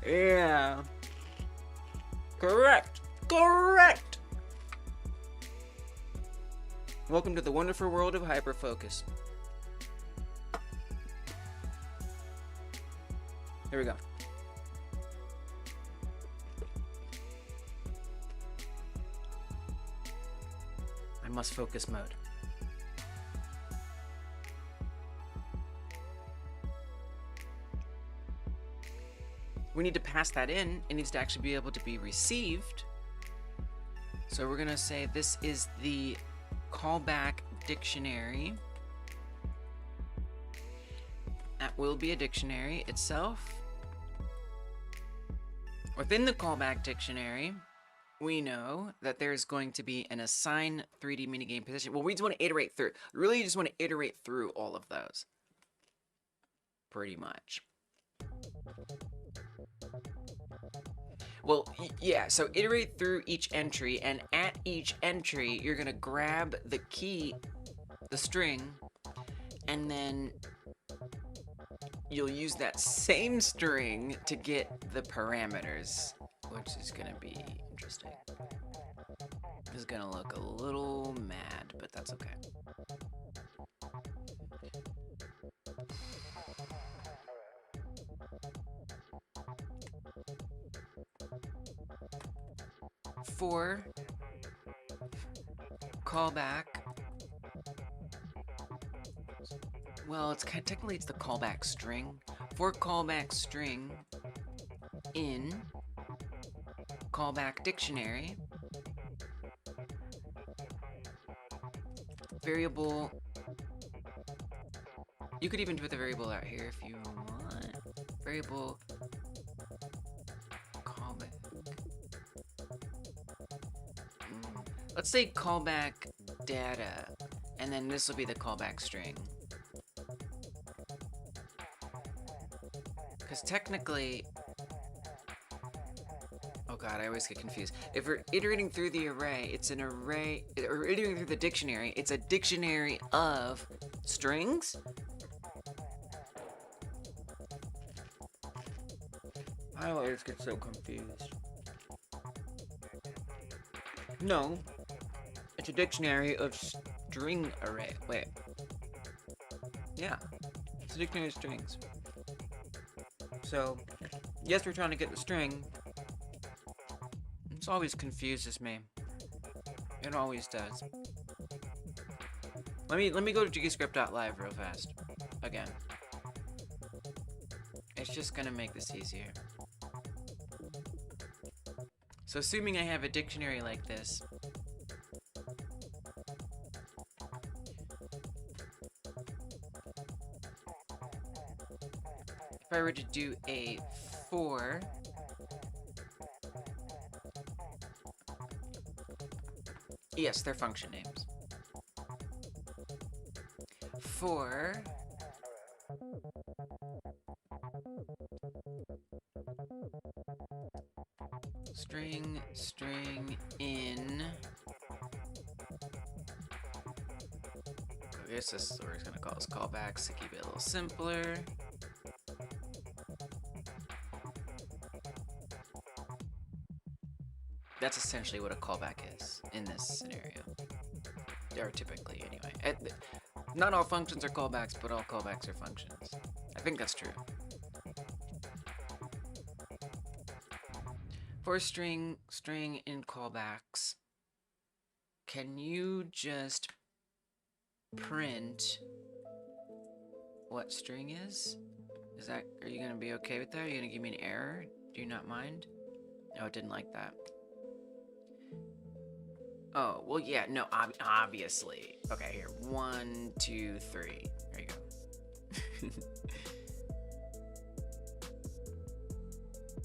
Yeah. Correct. Welcome to the wonderful world of hyperfocus. Here we go. I must focus mode. We need to pass that in. It needs to actually be able to be received. So we're gonna say this is the callback dictionary. That will be a dictionary itself. Within the callback dictionary, we know that there's going to be an assign 3D minigame position. Well, we just want to iterate through. Really, you just want to iterate through all of those. Pretty much. Well, yeah, so iterate through each entry, and at each entry, you're gonna grab the key, the string, and then you'll use that same string to get the parameters, which is gonna be interesting. This is gonna look a little mad, but that's okay. For callback, well, it's kind of, technically it's the callback string. For callback string in callback dictionary, variable You could even put the variable out here if you want. Variable callback. Let's say callback data, and then this will be the callback string. Because technically, oh god, I always get confused. If we're iterating through the array, it's an array, or iterating through the dictionary, it's a dictionary of strings. I always get so confused. No, it's a dictionary of string array. Wait. Yeah, it's a dictionary of strings. So, yes, we're trying to get the string. This always confuses me. It always does. Let me go to gscript.live real fast. Again. It's just gonna make this easier. So assuming I have a dictionary like this, if I were to do a for, yes, they're function names. For string in, I guess this is what we're gonna call this callbacks to keep it a little simpler. That's essentially what a callback is in this scenario. Or typically, anyway. Not all functions are callbacks, but all callbacks are functions. I think that's true. For string in callbacks, can you just print what string is? Are you gonna be okay with that? Are you gonna give me an error? Do you not mind? No, it didn't like that. Oh, well, yeah, no, obviously. Okay, here, 1, 2, 3. There you go.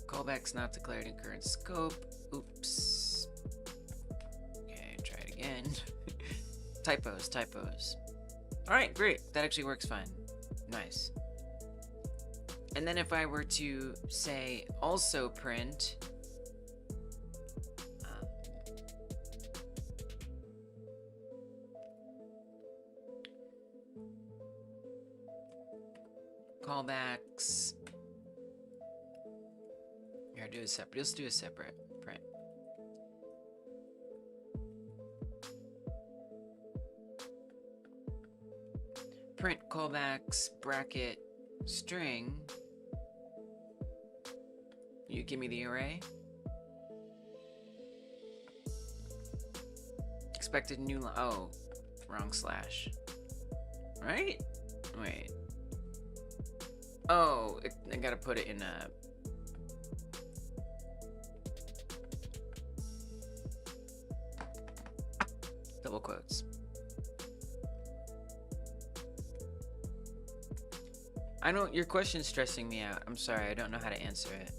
Callback's not declared in current scope. Oops. Okay, try it again. Typos. Alright, great. That actually works fine. Nice. And then if I were to say also print callbacks. Here, do a separate. Let's do a separate print. Print callbacks bracket string. You give me the array. Expected new line. Oh, wrong slash. Right? Wait. Oh, I gotta put it in a... double quotes. I know your question's stressing me out. I'm sorry, I don't know how to answer it.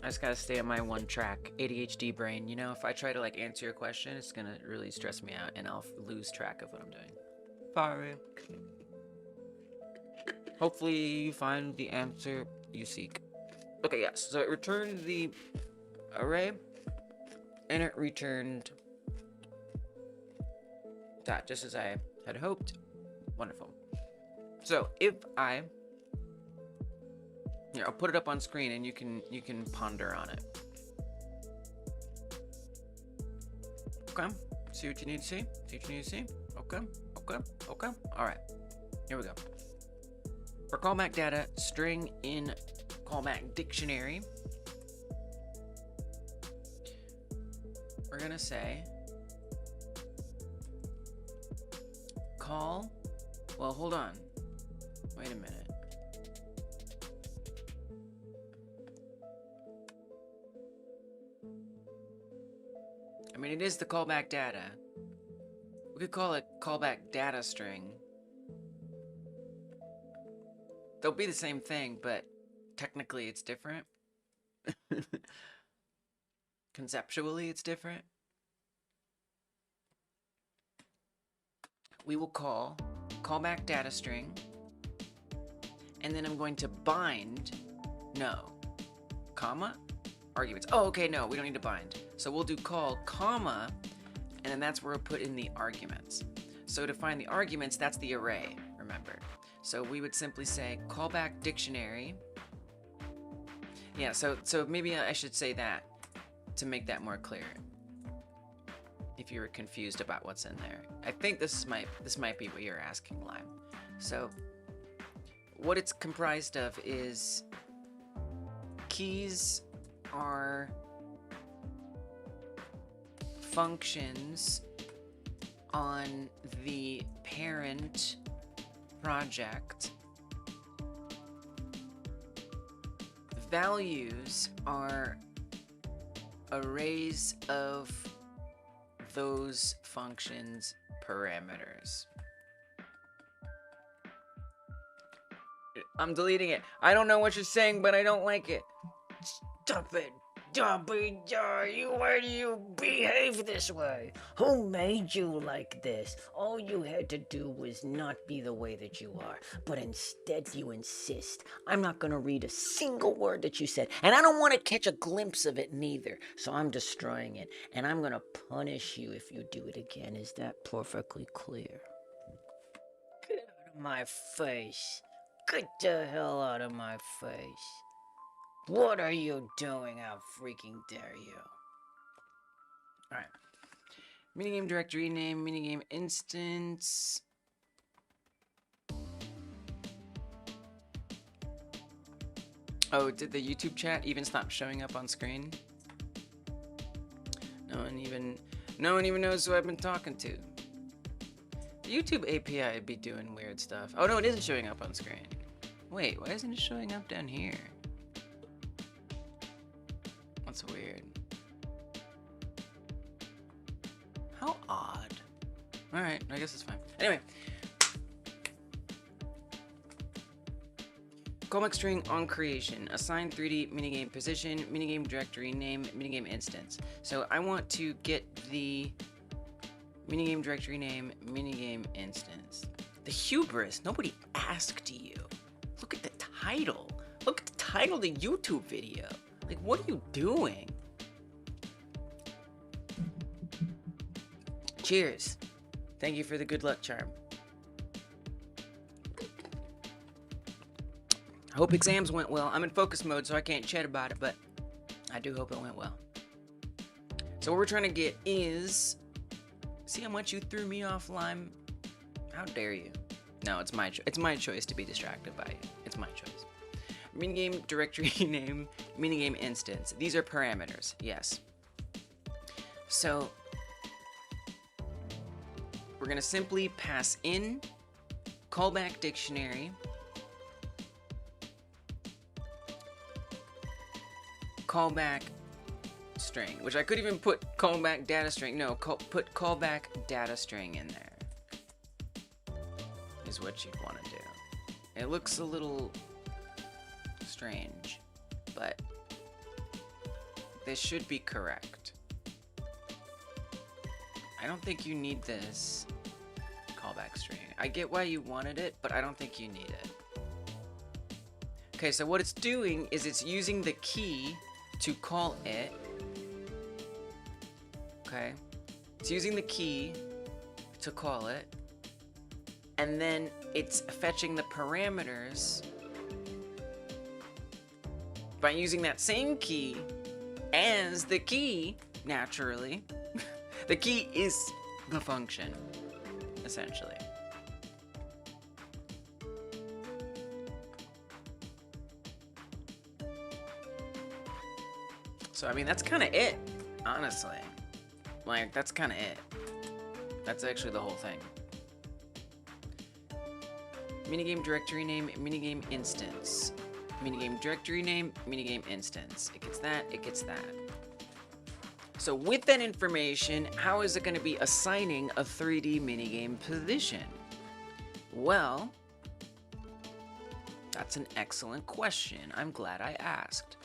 I just gotta stay on my one track. ADHD brain, you know, if I try to like answer your question, it's gonna really stress me out and I'll lose track of what I'm doing. Sorry. Hopefully you find the answer you seek. Okay, yes, so it returned the array and it returned that just as I had hoped. Wonderful. So if I, here, I'll put it up on screen and you can ponder on it. Okay, see what you need to see? See what you need to see? Okay. All right, here we go. For callback data, string in callback dictionary, we're gonna say call, well, hold on, wait a minute. I mean, it is the callback data. We could call it callback data string. They'll be the same thing, but technically it's different. Conceptually, it's different. We will call callback data string, and then I'm going to bind, no, comma, arguments. Oh, okay, no, we don't need to bind. So we'll do call, comma, and then that's where we'll put in the arguments. So to find the arguments, that's the array, remember. So we would simply say callback dictionary. Yeah, so maybe I should say that to make that more clear. If you were confused about what's in there. I think this might be what you're asking, Lime. So what it's comprised of is keys are functions on the parent project. Values are arrays of those functions' parameters. I'm deleting it. I don't know what you're saying, but I don't like it. Stop it. Why do you behave this way? Who made you like this? All you had to do was not be the way that you are, but instead you insist. I'm not gonna read a single word that you said, and I don't want to catch a glimpse of it neither, so I'm destroying it, and I'm gonna punish you if you do it again. Is that perfectly clear? Get out of my face. Get the hell out of my face. What are you doing? How freaking dare you? Alright. Minigame directory name, minigame instance. Oh, did the YouTube chat even stop showing up on screen? No one even knows who I've been talking to. The YouTube API would be doing weird stuff. Oh no, it isn't showing up on screen. Wait, why isn't it showing up down here? That's weird. How odd. Alright, I guess it's fine. Anyway. Callback string on creation. Assign 3D minigame position, minigame directory name, minigame instance. So I want to get the minigame directory name, minigame instance. The hubris. Nobody asked you. Look at the title. Look at the title of the YouTube video. Like, what are you doing? Cheers. Thank you for the good luck charm. I hope exams went well. I'm in focus mode, so I can't chat about it, but I do hope it went well. So what we're trying to get is... See how much you threw me off, Lime? How dare you? No, it's my choice to be distracted by you. It's my choice. Minigame directory name, minigame instance. These are parameters, yes. So we're gonna simply pass in callback dictionary, callback string, which I could even put callback data string. No, put callback data string in there. Is what you'd want to do. It looks a little strange, but this should be correct. I don't think you need this callback string. I get why you wanted it, but I don't think you need it. Okay, so what it's doing is it's using the key to call it. Okay, it's using the key to call it, and then it's fetching the parameters by using that same key as the key, naturally. The key is the function, essentially. So, I mean, that's kind of it, honestly. Like, that's kind of it. That's actually the whole thing. Minigame directory name, minigame instance. Minigame directory name, minigame instance. It gets that, it gets that. So with that information, how is it going to be assigning a 3D minigame position? Well, That's an excellent question. I'm glad I asked.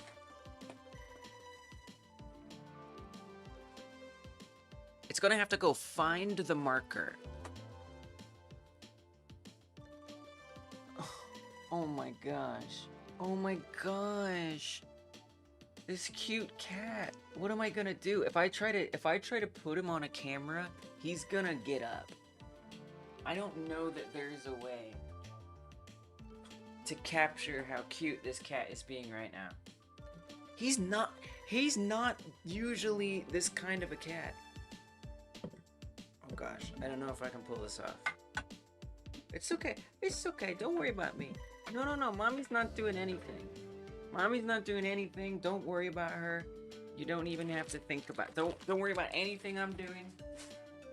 It's gonna have to go find the marker. Oh my gosh. Oh my gosh. This cute cat. What am I gonna do? If I try to put him on a camera, he's gonna get up. I don't know that there's a way to capture how cute this cat is being right now. He's not usually this kind of a cat. Oh gosh, I don't know if I can pull this off. It's okay. It's okay. Don't worry about me. No. Mommy's not doing anything. Mommy's not doing anything. Don't worry about her. You don't even have to think about. Don't worry about anything I'm doing.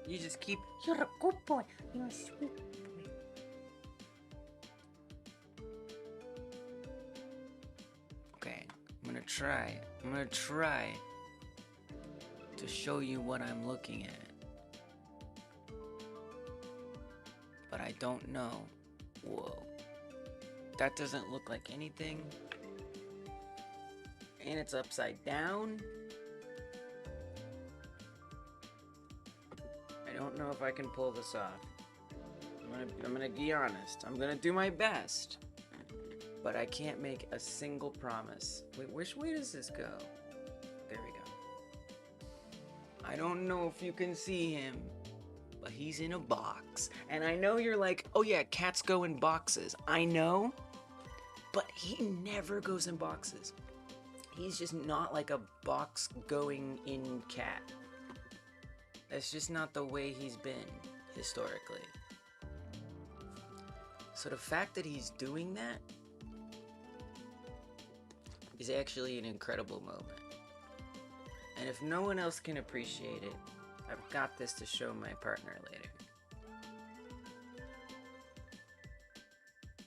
You just keep. You're a good boy. You're a sweet boy. Okay, I'm gonna try to show you what I'm looking at. But I don't know. Whoa. That doesn't look like anything. And it's upside down. I don't know if I can pull this off. I'm gonna be honest. I'm gonna do my best. But I can't make a single promise. Wait, which way does this go? There we go. I don't know if you can see him, but he's in a box. And I know you're like, oh yeah, cats go in boxes. I know, but he never goes in boxes. He's just not like a box going in cat. That's just not the way he's been historically. So the fact that he's doing that is actually an incredible moment. And if no one else can appreciate it, I've got this to show my partner later.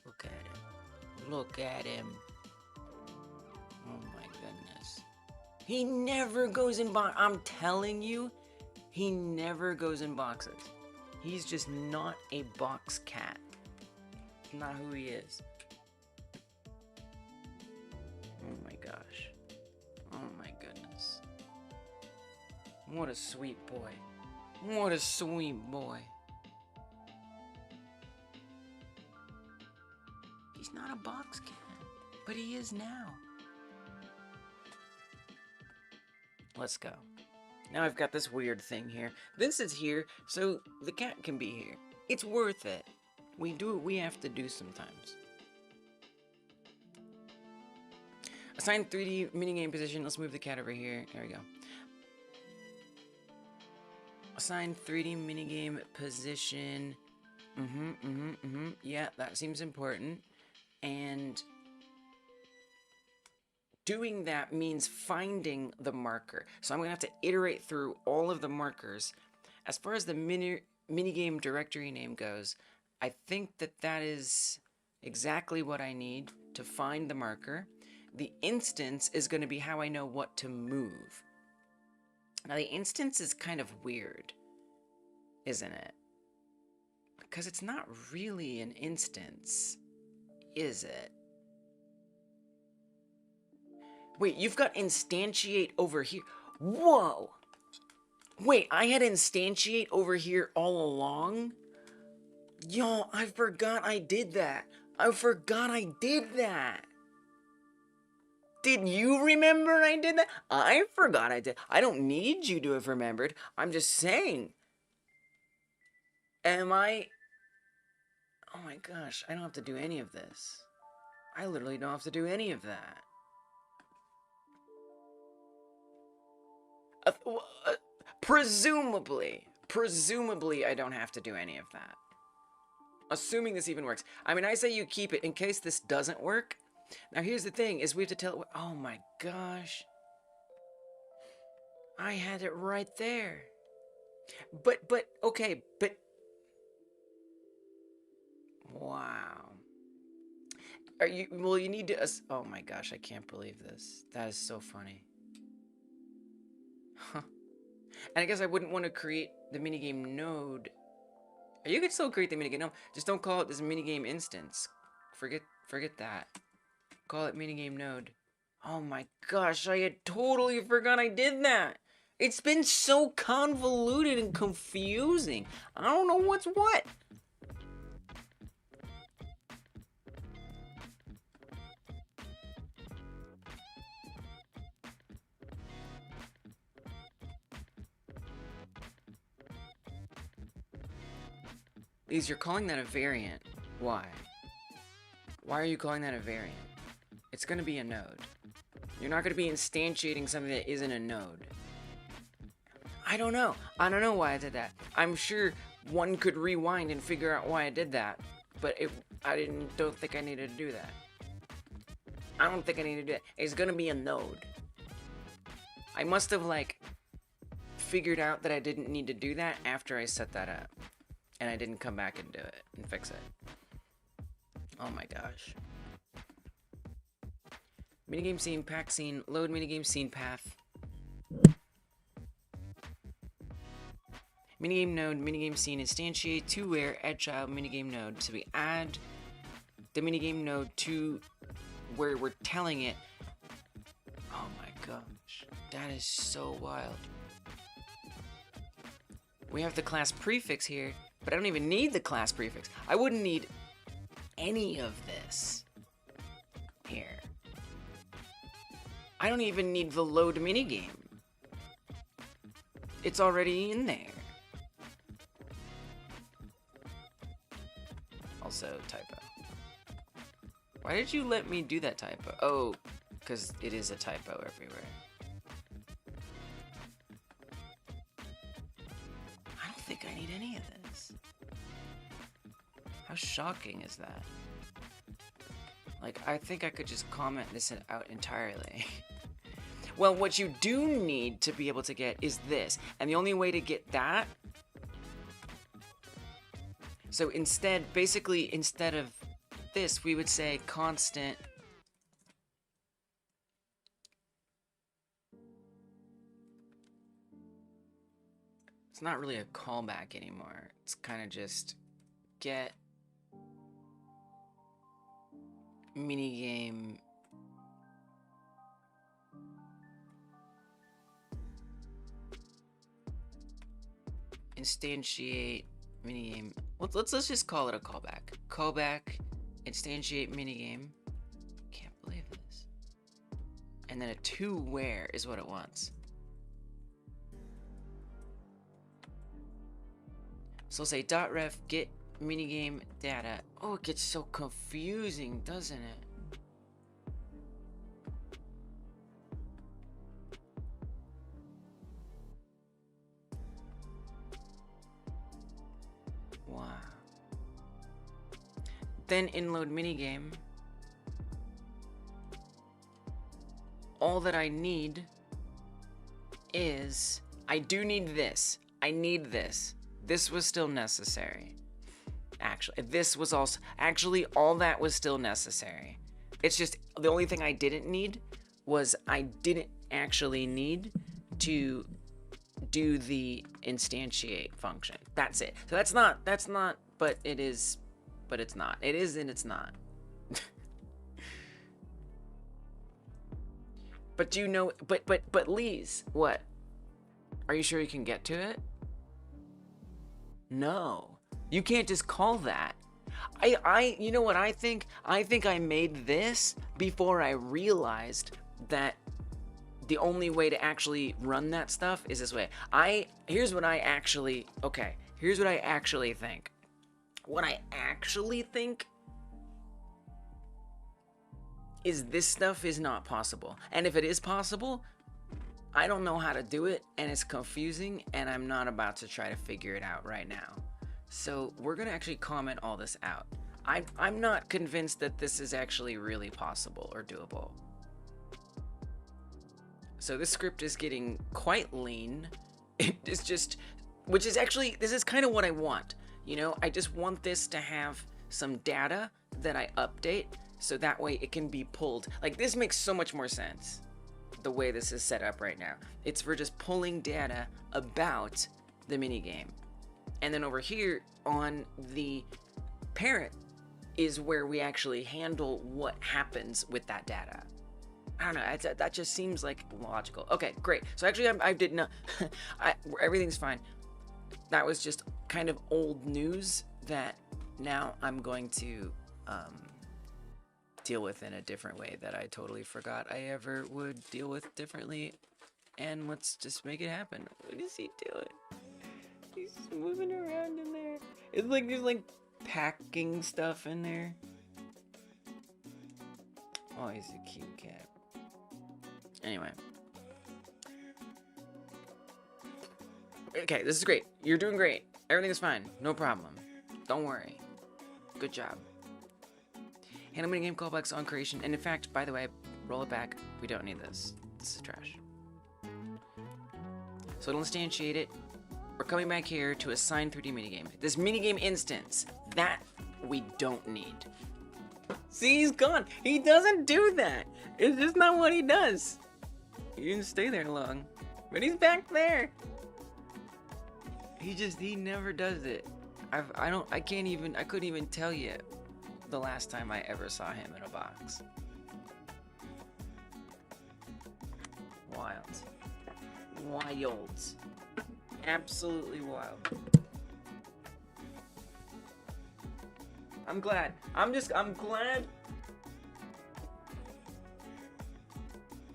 Look at him. Look at him. Oh my goodness. He never goes in box. I'm telling you, he never goes in boxes. He's just not a box cat. Not who he is. Oh my gosh. Oh my goodness. What a sweet boy. What a sweet boy. He's not a box cat, but he is now. Let's go. Now I've got this weird thing here. This is here, so the cat can be here. It's worth it. We do what we have to do sometimes. Assign 3D minigame position. Let's move the cat over here. There we go. Assign 3D minigame position. Yeah, that seems important. And doing that means finding the marker. So I'm going to have to iterate through all of the markers. As far as the minigame directory name goes, I think that is exactly what I need to find the marker. The instance is going to be how I know what to move. Now the instance is kind of weird, isn't it? Because it's not really an instance, is it? Wait, you've got instantiate over here. Whoa! Wait, I had instantiate over here all along? Yo, I forgot I did that. I forgot I did that. Did you remember I did that? I forgot I did. I don't need you to have remembered. I'm just saying. Am I... Oh my gosh, I don't have to do any of this. I literally don't have to do any of that. Presumably I don't have to do any of that. Assuming this even works. I mean, I say you keep it in case this doesn't work. Now here's the thing, is we have to tell it, oh my gosh. I had it right there. Okay, but. Wow. Well, you need to, oh my gosh, I can't believe this. That is so funny. Huh. And I guess I wouldn't want to create the minigame node. You could still create the minigame. No, just don't call it this minigame instance. Forget that. Call it minigame node. Oh my gosh, I had totally forgot I did that. It's been so convoluted and confusing. I don't know what's what. Lise, you're calling that a variant. Why? Why are you calling that a variant? It's gonna be a node. You're not gonna be instantiating something that isn't a node. I don't know. I don't know why I did that. I'm sure one could rewind and figure out why I did that, but I don't think I needed to do that. I don't think I need to do that. It's gonna be a node. I must have like figured out that I didn't need to do that after I set that up, and I didn't come back and do it and fix it. Oh my gosh. Minigame scene, pack scene, load minigame scene path. Minigame node, minigame scene, instantiate to where add child minigame node. So we add the minigame node to where we're telling it. Oh my gosh, that is so wild. We have the class prefix here, but I don't even need the class prefix. I wouldn't need any of this here. I don't even need the load minigame. It's already in there. Also, typo. Why did you let me do that typo? Oh, because it is a typo everywhere. I don't think I need any of this. How shocking is that? Like, I think I could just comment this out entirely. Well, what you do need to be able to get is this. And the only way to get that... So instead, basically, instead of this, we would say constant... It's not really a callback anymore. It's kind of just get minigame instantiate minigame. Let's just call it a callback. Callback instantiate minigame. Can't believe this. And then a to where is what it wants. So say .ref get minigame data. Oh, it gets so confusing, doesn't it? Wow. Then in load minigame, all that I need is, I do need this. I need this. This was still necessary. Actually, this was also, actually all that was still necessary. It's just, the only thing I didn't need was I didn't actually need to do the instantiate function. That's it. So that's not, but it is, but it's not. It is and it's not. But do you know, but Lise, what? Are you sure you can get to it? No, you can't just call that. You know what I think? I think I made this before I realized that the only way to actually run that stuff is this way. Here's what I actually think. What I actually think is this stuff is not possible. And if it is possible, I don't know how to do it, and it's confusing, and I'm not about to try to figure it out right now. So we're gonna actually comment all this out. I'm not convinced that this is actually really possible or doable. So this script is getting quite lean. It's just, which is actually, this is kind of what I want. You know, I just want this to have some data that I update, so that way it can be pulled. Like, this makes so much more sense the way this is set up right now. It's for just pulling data about the minigame. And then over here on the parent is where we actually handle what happens with that data. I don't know, that just seems like logical. Okay, great. So actually I did not, everything's fine. That was just kind of old news that now I'm going to deal with in a different way that I totally forgot I ever would deal with differently. And let's just make it happen. What is he doing? He's moving around in there. It's like there's like packing stuff in there. Oh, he's a cute cat. Anyway. Okay, this is great. You're doing great. Everything is fine. No problem. Don't worry. Good job. Handle minigame callbacks on creation. And in fact, by the way, roll it back. We don't need this. This is trash. So it'll instantiate it. We're coming back here to assign 3D minigame. This minigame instance, that we don't need. See, he's gone. He doesn't do that. It's just not what he does. He didn't stay there long, but he's back there. He never does it. I couldn't even tell you the last time I ever saw him in a box. Wild. Absolutely wild. I'm glad. I'm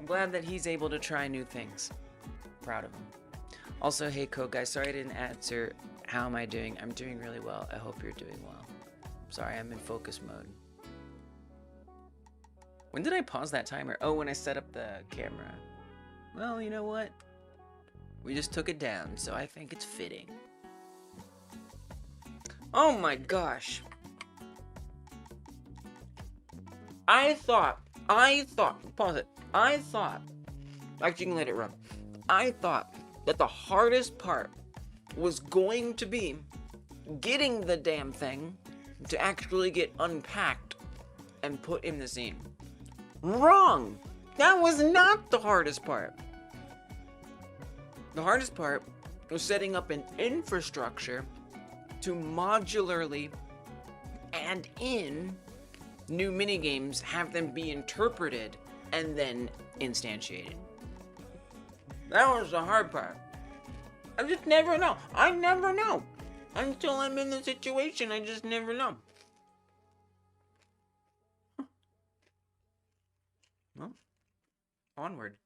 glad that he's able to try new things. Proud of him. Also, hey Code Guy, sorry I didn't answer. How am I doing? I'm doing really well. I hope you're doing well. Sorry, I'm in focus mode. When did I pause that timer? Oh, when I set up the camera. Well, you know what? We just took it down, so I think it's fitting. Oh my gosh. I thought, pause it. Actually you can let it run. I thought that the hardest part was going to be getting the damn thing to actually get unpacked and put in the scene. Wrong! That was not the hardest part. The hardest part was setting up an infrastructure to modularly add in new minigames, have them be interpreted, and then instantiated. That was the hard part. I just never know. I never know. Until I'm in the situation, I just never know. Well, onward.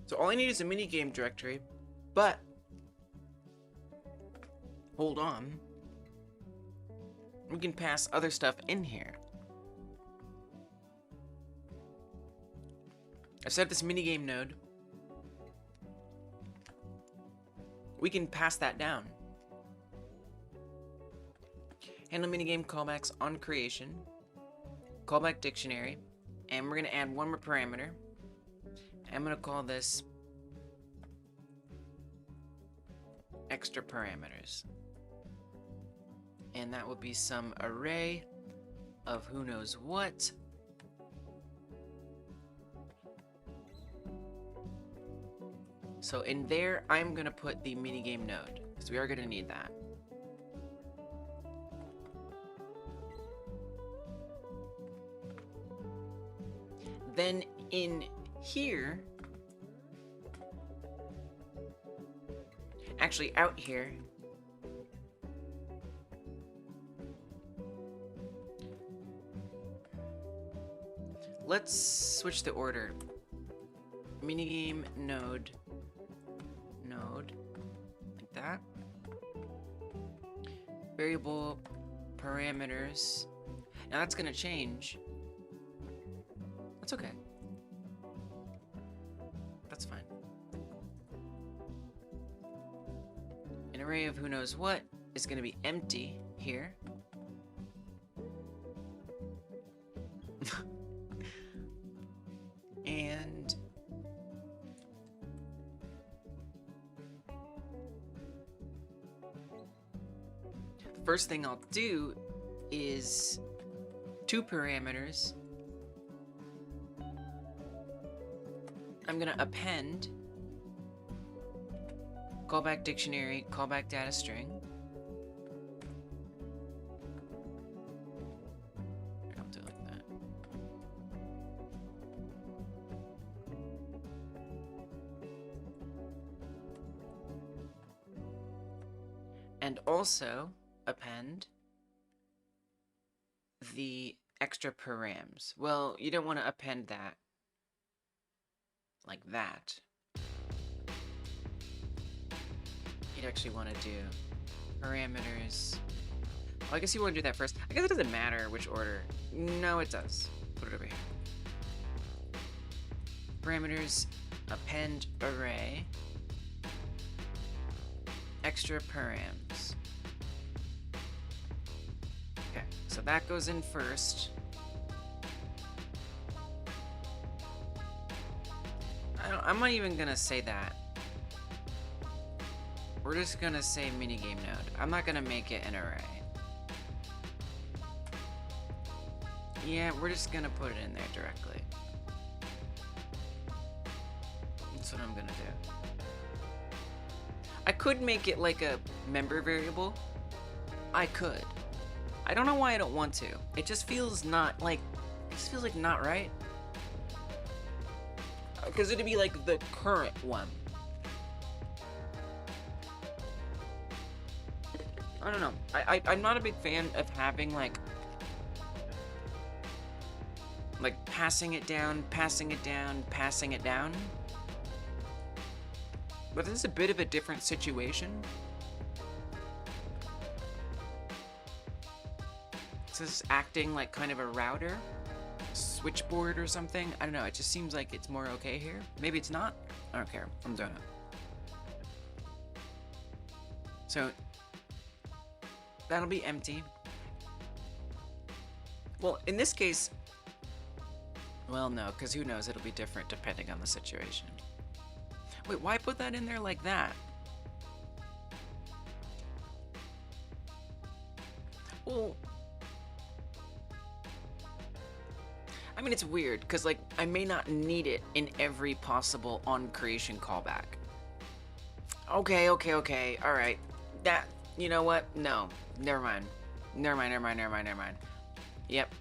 So all I need is a minigame directory, but hold on. We can pass other stuff in here. I've set up this minigame node. We can pass that down. Handle minigame callbacks on creation. Callback dictionary. And we're gonna add one more parameter. I'm gonna call this extra parameters. And that would be some array of who knows what. So in there, I'm gonna put the minigame node, because we are gonna need that. Then in here, actually out here, let's switch the order. Minigame node, like that. Variable parameters. Now that's gonna change. That's okay. That's fine. An array of who knows what is gonna be empty here. And the first thing I'll do is two parameters. I'm gonna append callback dictionary, callback data string. I'll do it like that. And also append the extra params. Well, you don't want to append that like that. You'd actually want to do parameters. Well, I guess you want to do that first. I guess it doesn't matter which order. No, it does. Put it over here. Parameters, append array, extra params. Okay, so that goes in first. I'm not even gonna say that. We're just gonna say minigame node. I'm not gonna make it an array. Yeah, we're just gonna put it in there directly. That's what I'm gonna do. I could make it like a member variable. I could. I don't know why I don't want to. It just feels not like, it just feels like not right. Because it'd be like the current one. I don't know. I'm not a big fan of having like passing it down, passing it down, passing it down. But this is a bit of a different situation. This is acting like kind of a router, switchboard or something. I don't know. It just seems like it's more okay here. Maybe it's not. I don't care. I'm doing it. So that'll be empty. Well, in this case, well, no, because who knows? It'll be different depending on the situation. Wait, why put that in there like that? Well, I mean, it's weird, because, like, I may not need it in every possible on-creation callback. Okay, all right. That, you know what? No, never mind. Never mind. Yep.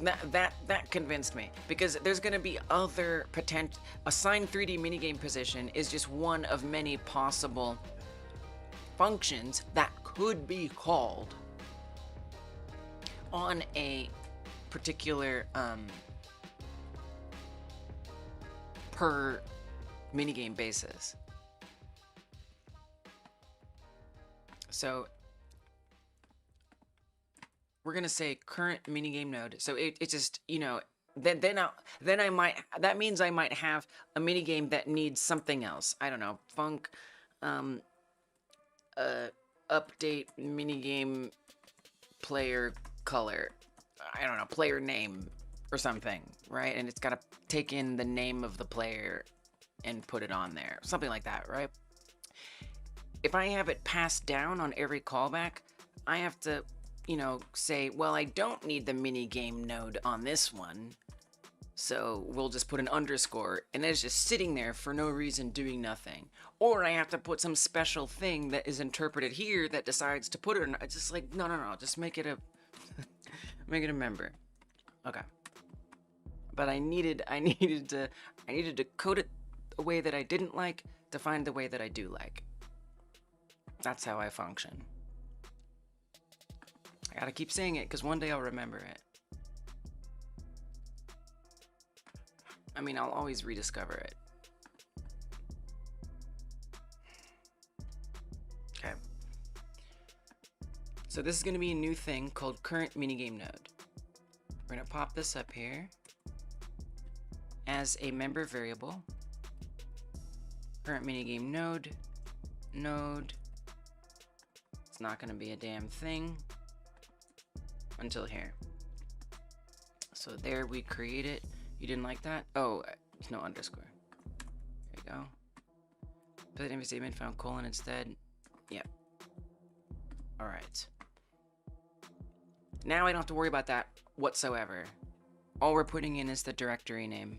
That convinced me, because there's going to be other potential. Assign 3D minigame position is just one of many possible functions that could be called on a particular per minigame basis. So we're gonna say current minigame node. So it's just, you know, then I might, that means I might have a minigame that needs something else. I don't know, func update minigame player color. I don't know, player name or something, right? And it's gotta take in the name of the player and put it on there, something like that, right? If I have it passed down on every callback, I have to, you know, say, well, I don't need the minigame node on this one, so we'll just put an underscore, and it's just sitting there for no reason doing nothing. Or I have to put some special thing that is interpreted here that decides to put it in. It's just like, no, just make it a make it a member. Okay. But I needed to code it a way that I didn't like to find the way that I do like. That's how I function. I gotta keep saying it, because one day I'll remember it. I mean, I'll always rediscover it. Okay. So this is gonna be a new thing called current minigame node. We're gonna pop this up here as a member variable. Current minigame node. It's not gonna be a damn thing until here. So there we create it. You didn't like that? Oh, no underscore. There you go. Put it in statement, found colon instead. Yep. All right. Now I don't have to worry about that whatsoever. All we're putting in is the directory name.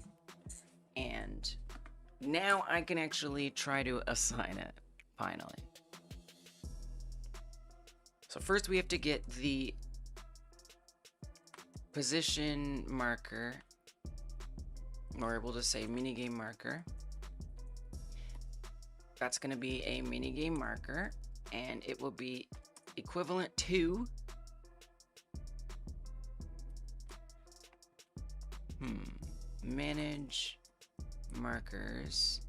And now I can actually try to assign it, finally. So first we have to get the position marker, or we'll just say minigame marker. That's going to be a minigame marker, and it will be equivalent to manage markers.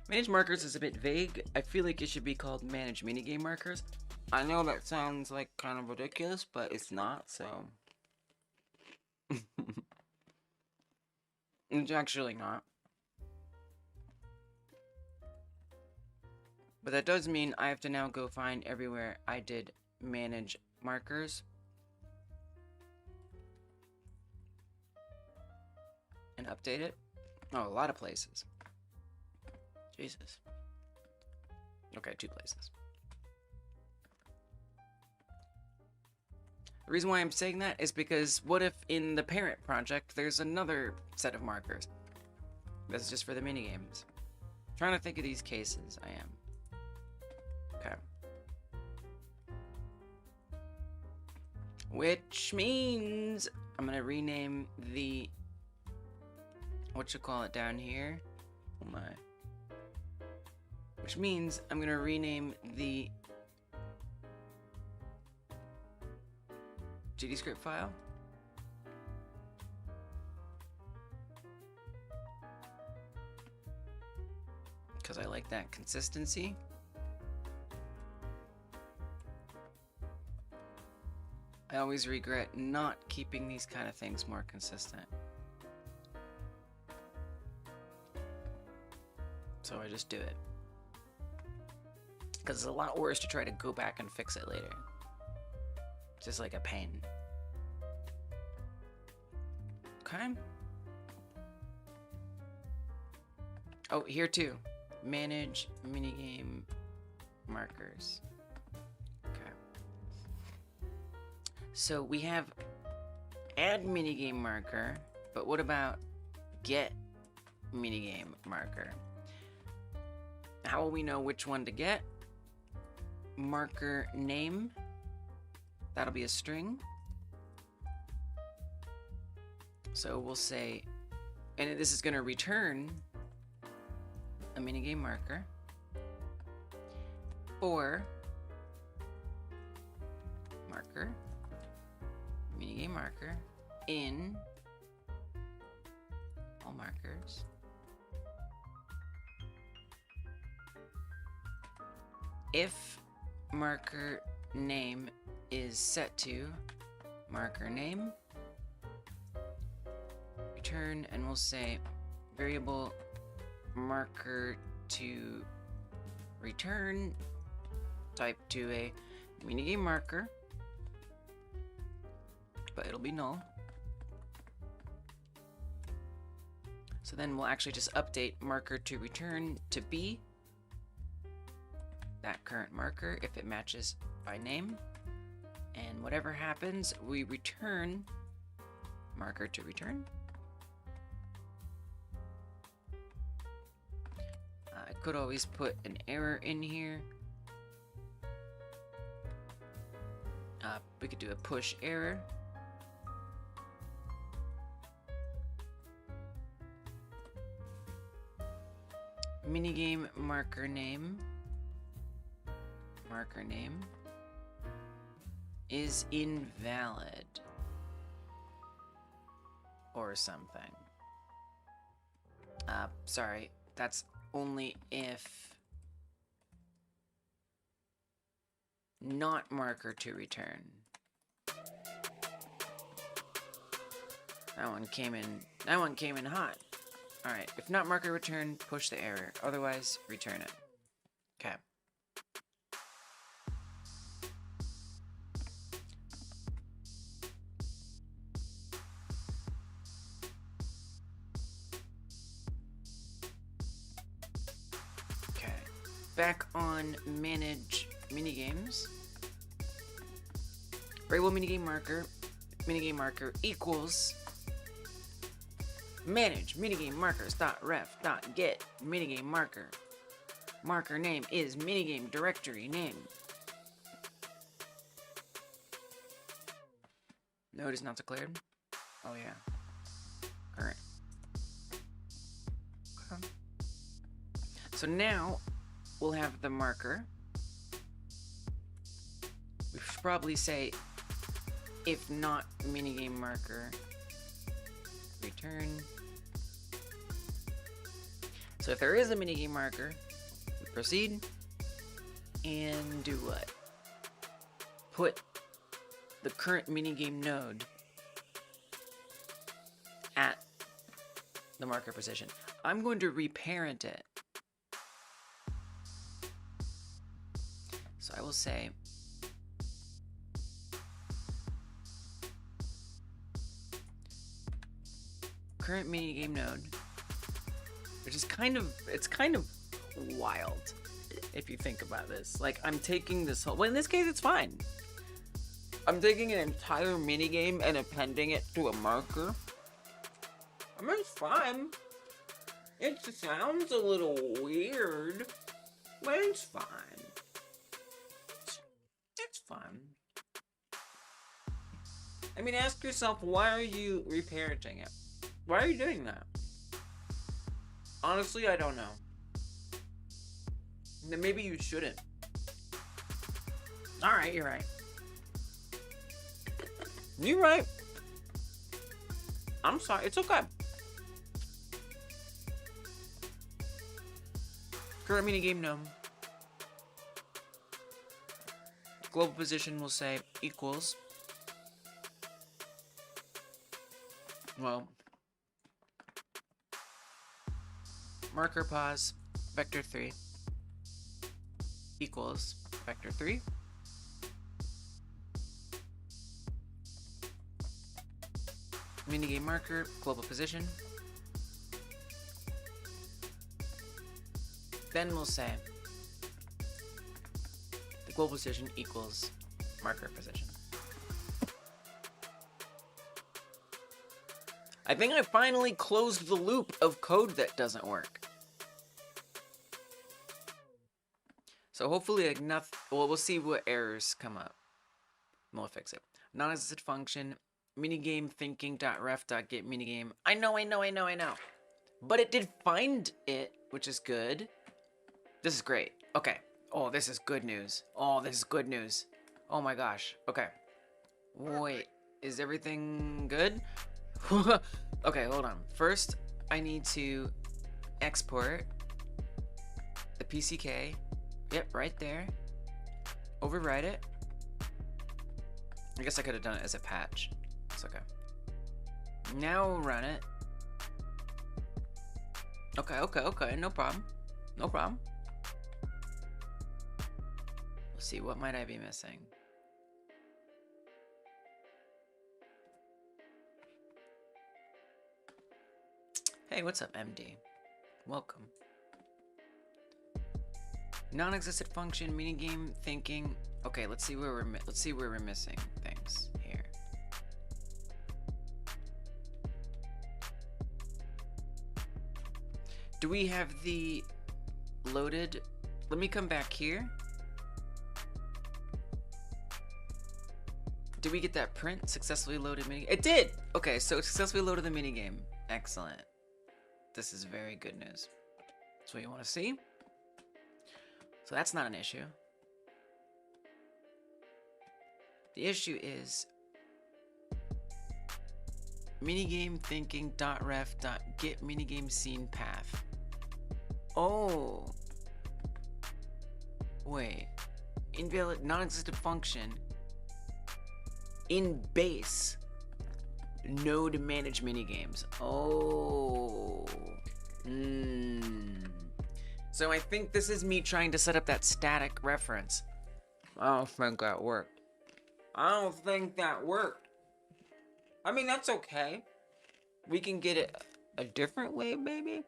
Manage markers is a bit vague. I feel like it should be called manage minigame markers. I know that sounds like kind of ridiculous, but it's not, so. It's actually not. But that does mean I have to now go find everywhere I did manage markers and update it. Oh, a lot of places. Jesus. Okay, 2 places. The reason why I'm saying that is because what if in the parent project there's another set of markers? That's just for the minigames. I'm trying to think of these cases. I am. Okay. Which means I'm gonna rename the whatchamacallit down here. Oh my. Which means I'm gonna rename the GDScript file because I like that consistency. I always regret not keeping these kind of things more consistent. So I just do it. Because it's a lot worse to try to go back and fix it later. It's just like a pain. Okay. Oh, here too. Manage minigame markers. So we have add minigame marker, but what about get minigame marker? How will we know which one to get? Marker name, that'll be a string. So we'll say, and this is going to return a minigame marker, or marker minigame marker in all markers if marker name is set to marker name, return, and we'll say variable marker to return type to a minigame marker, but it'll be null. So then we'll actually just update marker to return to be that current marker if it matches by name, and whatever happens, we return marker to return. I could always put an error in here. We could do a push error. Minigame marker name is invalid or something. Sorry, that's only if not marker to return. That one came in hot. Alright, if not marker return, push the error. Otherwise, return it. Okay. Okay. Back on manage minigames. variable minigame marker equals manage minigame markers dot ref dot get minigame marker. Marker name is minigame directory name. Node is not declared. Oh yeah. Current. Okay. So now we'll have the marker. We should probably say if not minigame marker return. So if there is a minigame marker, we proceed and do what? Put the current minigame node at the marker position. I'm going to reparent it. So I will say current minigame node, which is it's kind of wild if you think about this. Like, I'm taking this whole, well, in this case it's fine. I'm taking an entire minigame and appending it to a marker. I mean, it's fine. It sounds a little weird, but it's fine. It's fun. I mean, ask yourself, why are you reparenting it? Why are you doing that? Honestly, I don't know. Then maybe you shouldn't. Alright, you're right. You're right. I'm sorry, it's okay. Current minigame gnome. Global position will say equals. Well, marker pause vector 3 equals vector 3. Minigame marker global position. Then we'll say the global position equals marker position. I think I finally closed the loop of code that doesn't work. So hopefully, like, nothing. Well, we'll see what errors come up. We'll fix it. Non-existent function minigame thinking.ref.get minigame. I know. But it did find it, which is good. This is great. Okay. Oh, this is good news. Oh, this is good news. Oh my gosh. Okay. Wait, is everything good? Okay, hold on. First, I need to export the PCK. Yep, right there. Overwrite it. I guess I could have done it as a patch. It's okay. Now run it. Okay. No problem. Let's see, what might I be missing? Hey, what's up, MD? Welcome. Non-existent function, minigame thinking. Okay, let's see where we're missing things here. Do we have the loaded? Let me come back here. Did we get that print? Successfully loaded minigame? It did! Okay, so it successfully loaded the minigame. Excellent. This is very good news. That's what you want to see. So that's not an issue. The issue is minigame thinking.ref.get minigame scene path. Oh. Wait. Invalid non-existent function in base node manage minigames. Oh. So I think this is me trying to set up that static reference. I don't think that worked. I mean, that's okay. We can get it a different way, maybe?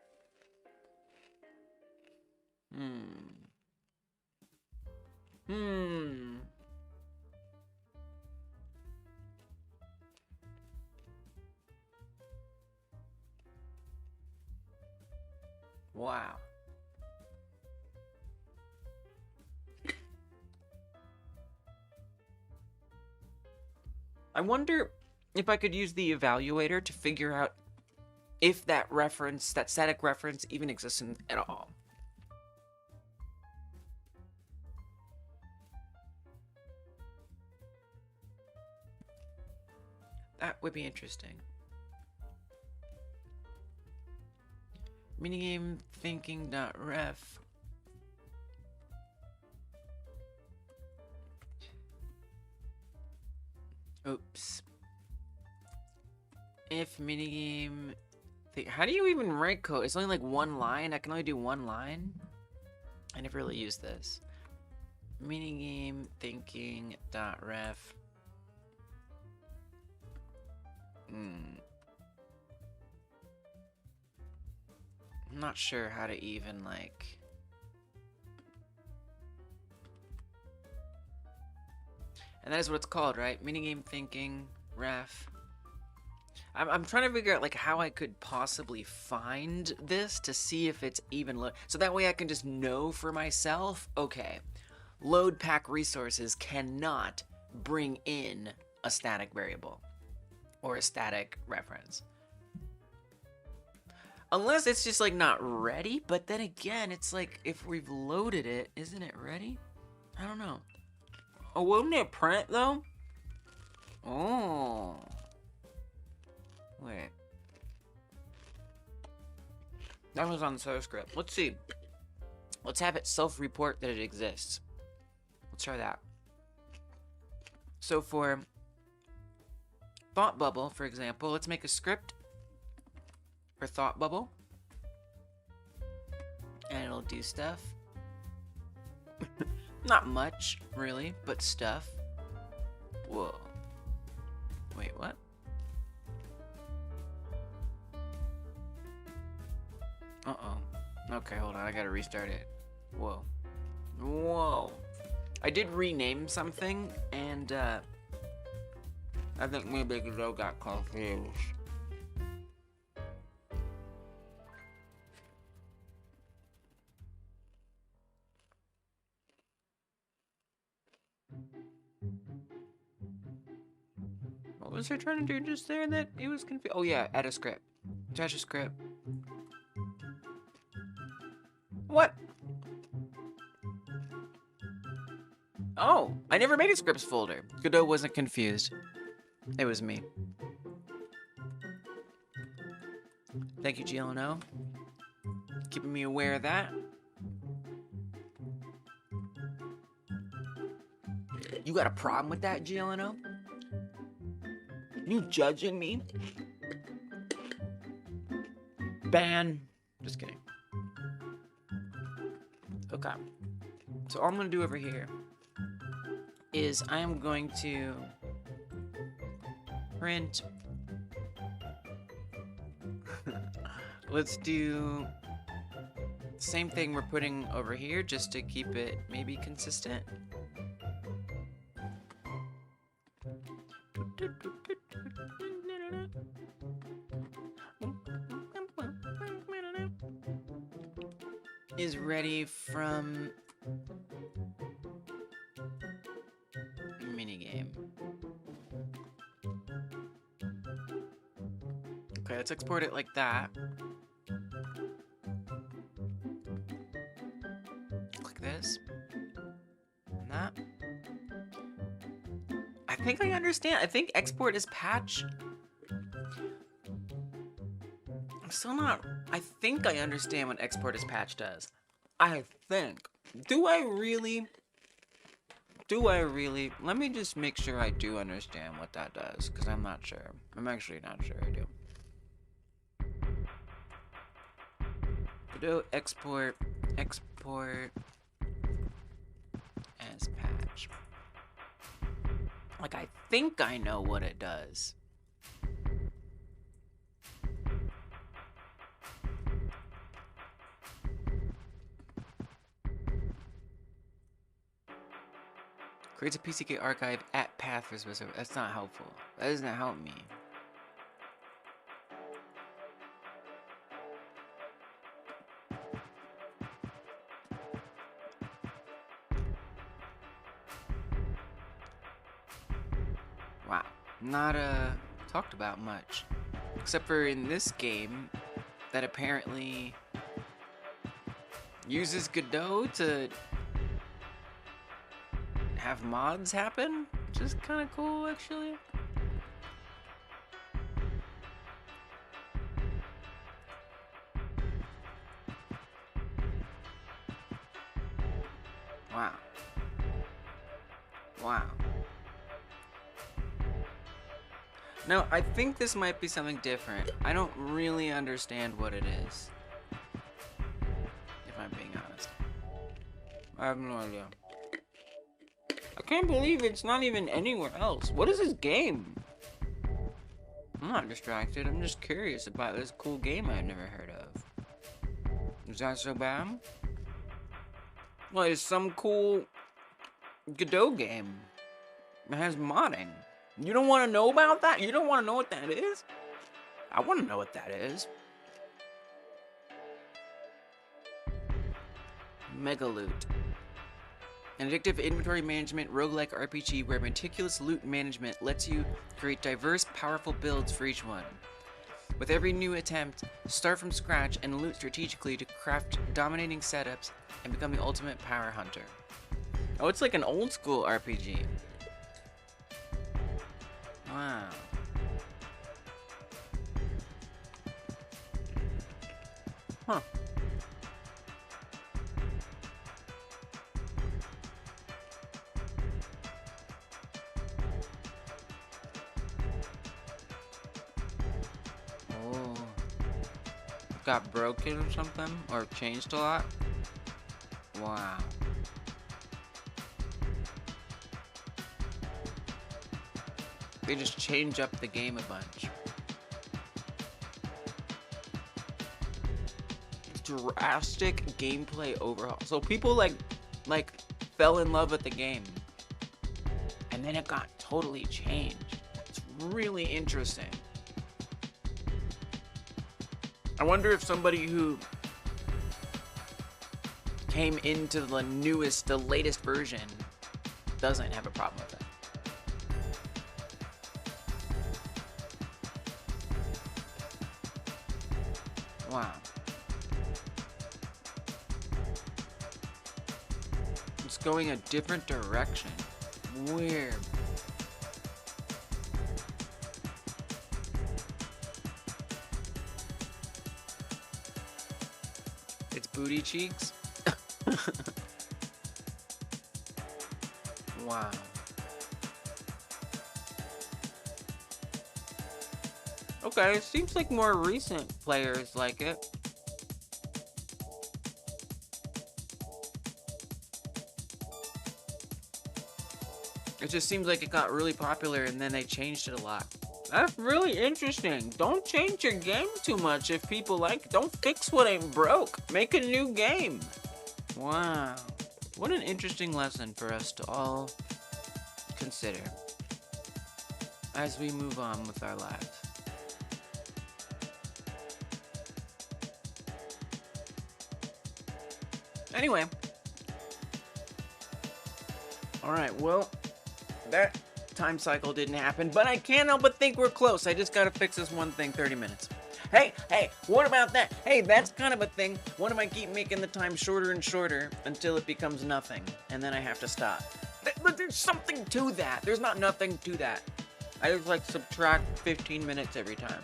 Wow. I wonder if I could use the evaluator to figure out if that reference, that static reference, even exists at all. That would be interesting. Minigame thinking.ref. Oops. If minigame... How do you even write code? It's only like one line. I can only do one line. I never really used this. Minigame thinking.ref. I'm not sure how to even like... And that is what it's called, right? Minigame thinking, ref. I'm trying to figure out like how I could possibly find this to see if it's even so that way I can just know for myself, okay, load pack resources cannot bring in a static variable or a static reference. Unless it's just like not ready, but then again, it's like if we've loaded it, isn't it ready? I don't know. Oh, wouldn't it print though? Oh. Wait. That was on the source script. Let's see. Let's have it self-report that it exists. Let's try that. So for Thought Bubble, for example, let's make a script for Thought Bubble. And it'll do stuff. Not much, really, but stuff. Whoa. Wait, what? Uh-oh. Okay, hold on. I gotta restart it. Whoa. Whoa. I did rename something, and, I think maybe Godot got confused. What was I trying to do just there that it was confused? Oh yeah, add a script. Attach a script. What? Oh, I never made a scripts folder. Godot wasn't confused. It was me. Thank you, GLNO. Keeping me aware of that. You got a problem with that, GLNO? You judging me? Ban. Just kidding. Okay. So all I'm gonna do over here is I am going to print. Let's do the same thing we're putting over here just to keep it maybe consistent. Is ready from minigame. Okay, let's export it like that. Like this. And that. I think I understand. I think export is patch. I'm still not... I think I understand what export as patch does. I think. Do I really? Do I really? Let me just make sure I do understand what that does, because I'm not sure. I'm actually not sure I do. Do export as patch. Like, I think I know what it does. Creates a PCK archive at path for specific. That's not helpful. That doesn't help me. not talked about much, except for in this game that apparently uses Godot to have mods happen, which is kind of cool actually. Wow. Wow. Now, I think this might be something different. I don't really understand what it is, if I'm being honest. I have no idea. I can't believe it's not even anywhere else. What is this game? I'm not distracted. I'm just curious about this cool game I've never heard of. Is that so bad? Well, it's some cool Godot game. It has modding. You don't want to know about that? You don't want to know what that is? I want to know what that is. Mega Loot. An addictive inventory management roguelike RPG where meticulous loot management lets you create diverse, powerful builds for each one. With every new attempt, start from scratch and loot strategically to craft dominating setups and become the ultimate power hunter. Oh, it's like an old school RPG. Wow. Huh. Oh. Got broken or something? Or changed a lot? Wow. They just change up the game a bunch. Drastic gameplay overhaul. So people like fell in love with the game. And then it got totally changed. It's really interesting. I wonder if somebody who came into the latest version doesn't have a problem with it. Wow. It's going a different direction. Weird. It's booty cheeks? Wow. Okay, it seems like more recent players like it. It just seems like it got really popular and then they changed it a lot. That's really interesting. Don't change your game too much if people like it. Don't fix what ain't broke. Make a new game. Wow. What an interesting lesson for us to all consider as we move on with our lives. Anyway. Alright, well, that time cycle didn't happen, but I can't help but think we're close. I just gotta fix this one thing, 30 minutes. Hey, what about that? Hey, that's kind of a thing. What if I keep making the time shorter and shorter until it becomes nothing, and then I have to stop? But there's something to that. There's not nothing to that. I just like subtract 15 minutes every time.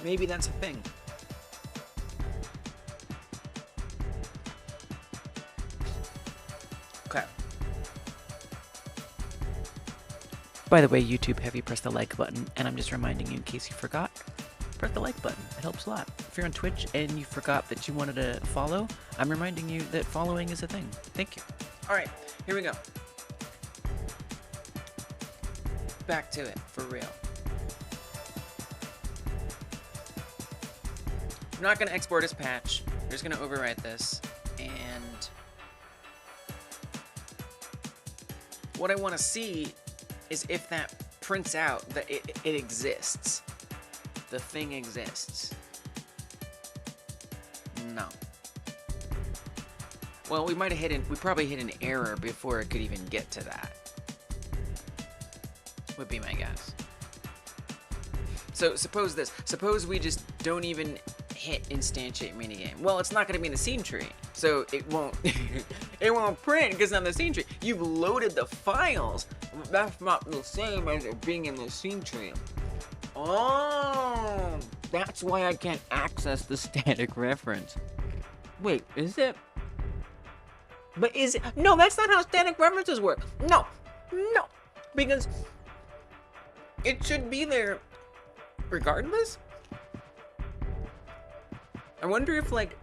Maybe that's a thing. Okay. By the way, YouTube, have you pressed the like button? And I'm just reminding you in case you forgot, press the like button. It helps a lot. If you're on Twitch and you forgot that you wanted to follow, I'm reminding you that following is a thing. Thank you. All right, here we go. Back to it, for real. I'm not going to export as patch. I'm just going to overwrite this. And what I want to see is if that prints out that it exists. The thing exists. No. Well, we probably hit an error before it could even get to that. Would be my guess. So suppose we just don't even hit instantiate minigame. Well, it's not going to be in the scene tree, so it won't it won't print because on the scene tree you've loaded the files. That's not the same as it being in the scene tree. Oh, that's why I can't access the static reference. Wait, is it? But is it? No, that's not how static references work. No, because it should be there regardless. I wonder if like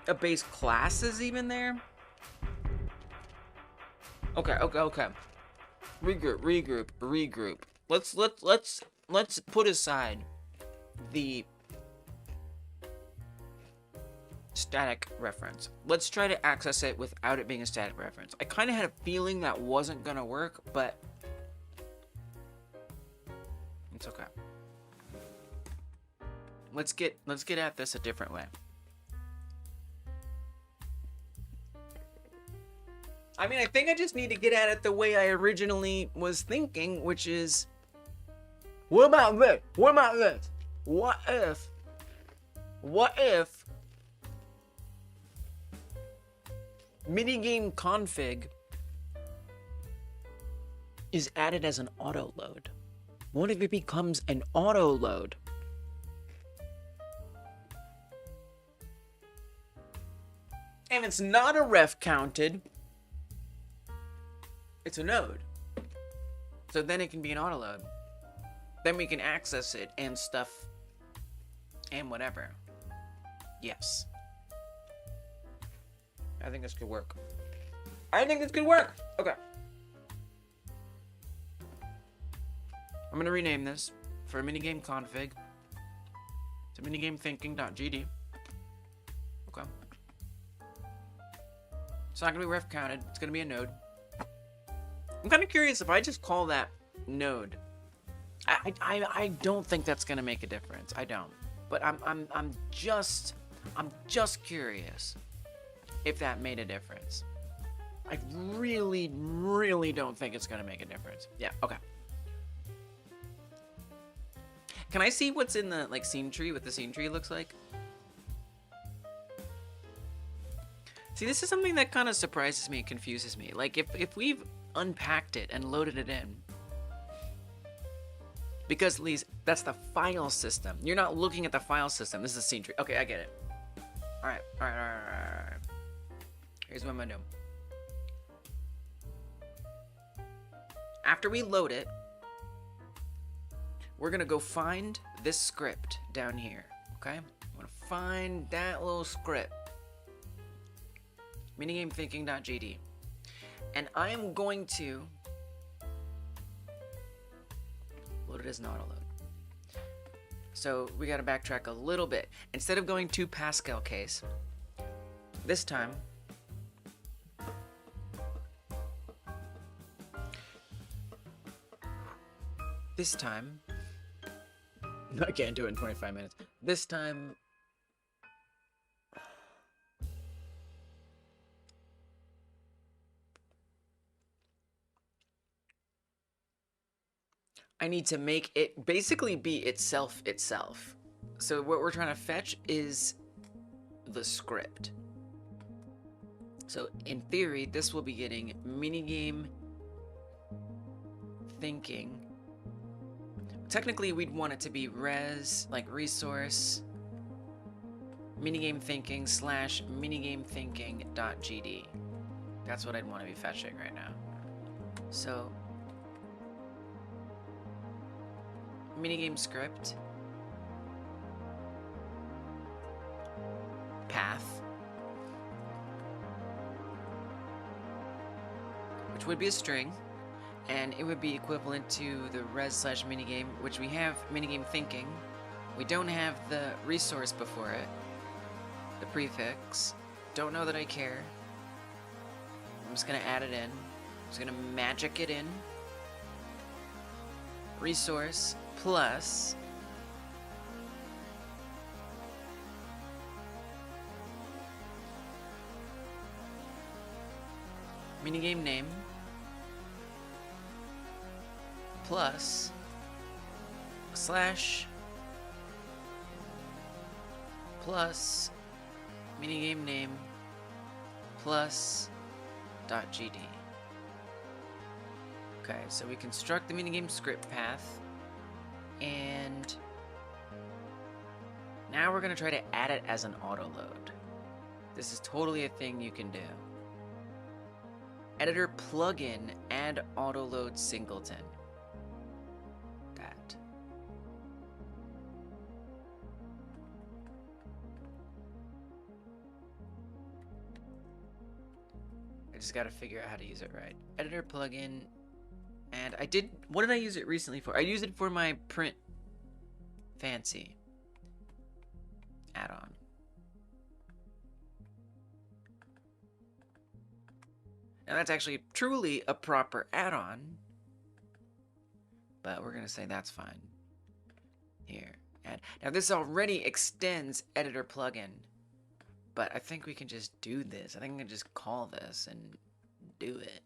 a base class is even there. Okay. Regroup. Let's put aside the static reference. Let's try to access it without it being a static reference. I kind of had a feeling that wasn't gonna work, but it's okay. Let's get at this a different way. I mean, I think I just need to get at it the way I originally was thinking, which is, what about this? What about this? What if minigame config is added as an auto load? What if it becomes an auto load? And it's not a ref counted, it's a node. So then it can be an auto load. Then we can access it and stuff and whatever. Yes. I think this could work. Okay. I'm gonna rename this for minigame config to minigamethinking.gd. Okay. It's not gonna be ref counted. It's gonna be a node. I'm kind of curious if I just call that node. I don't think that's gonna make a difference. I don't. But I'm just curious if that made a difference. I really don't think it's gonna make a difference. Yeah. Okay. Can I see what's in the like scene tree? What the scene tree looks like? See, this is something that kind of surprises me and confuses me. Like, if we've unpacked it and loaded it in, because, Lise, that's the file system. You're not looking at the file system. This is a scene tree. Okay, I get it. All right. Here's what I'm gonna do. After we load it, we're gonna go find this script down here. Okay? I'm gonna find that little script. Minigamethinking.gd. And I am going to load it as an auto load. So we gotta backtrack a little bit. Instead of going to Pascal case, this time I can't do it in 25 minutes. This time I need to make it basically be itself. So what we're trying to fetch is the script. So in theory, this will be getting minigame thinking. Technically, we'd want it to be res, like resource, minigame thinking / minigame thinking.gd. That's what I'd want to be fetching right now. So minigame script, path, which would be a string, and it would be equivalent to the res / minigame, which we have minigame thinking. We don't have the resource before it, the prefix. Don't know that I care. I'm just gonna add it in. I'm just gonna magic it in. Resource plus minigame name plus slash plus minigame name plus .gd. Okay, so we construct the minigame script path, and now we're gonna try to add it as an autoload. This is totally a thing you can do. Editor plugin add autoload singleton. That. I just gotta figure out how to use it right. Editor plugin, and what did I use it recently for? I used it for my print fancy add-on. Now that's actually truly a proper add-on, but we're gonna say that's fine. Here, add. Now this already extends editor plugin, but I think we can just do this. I think I can just call this and do it.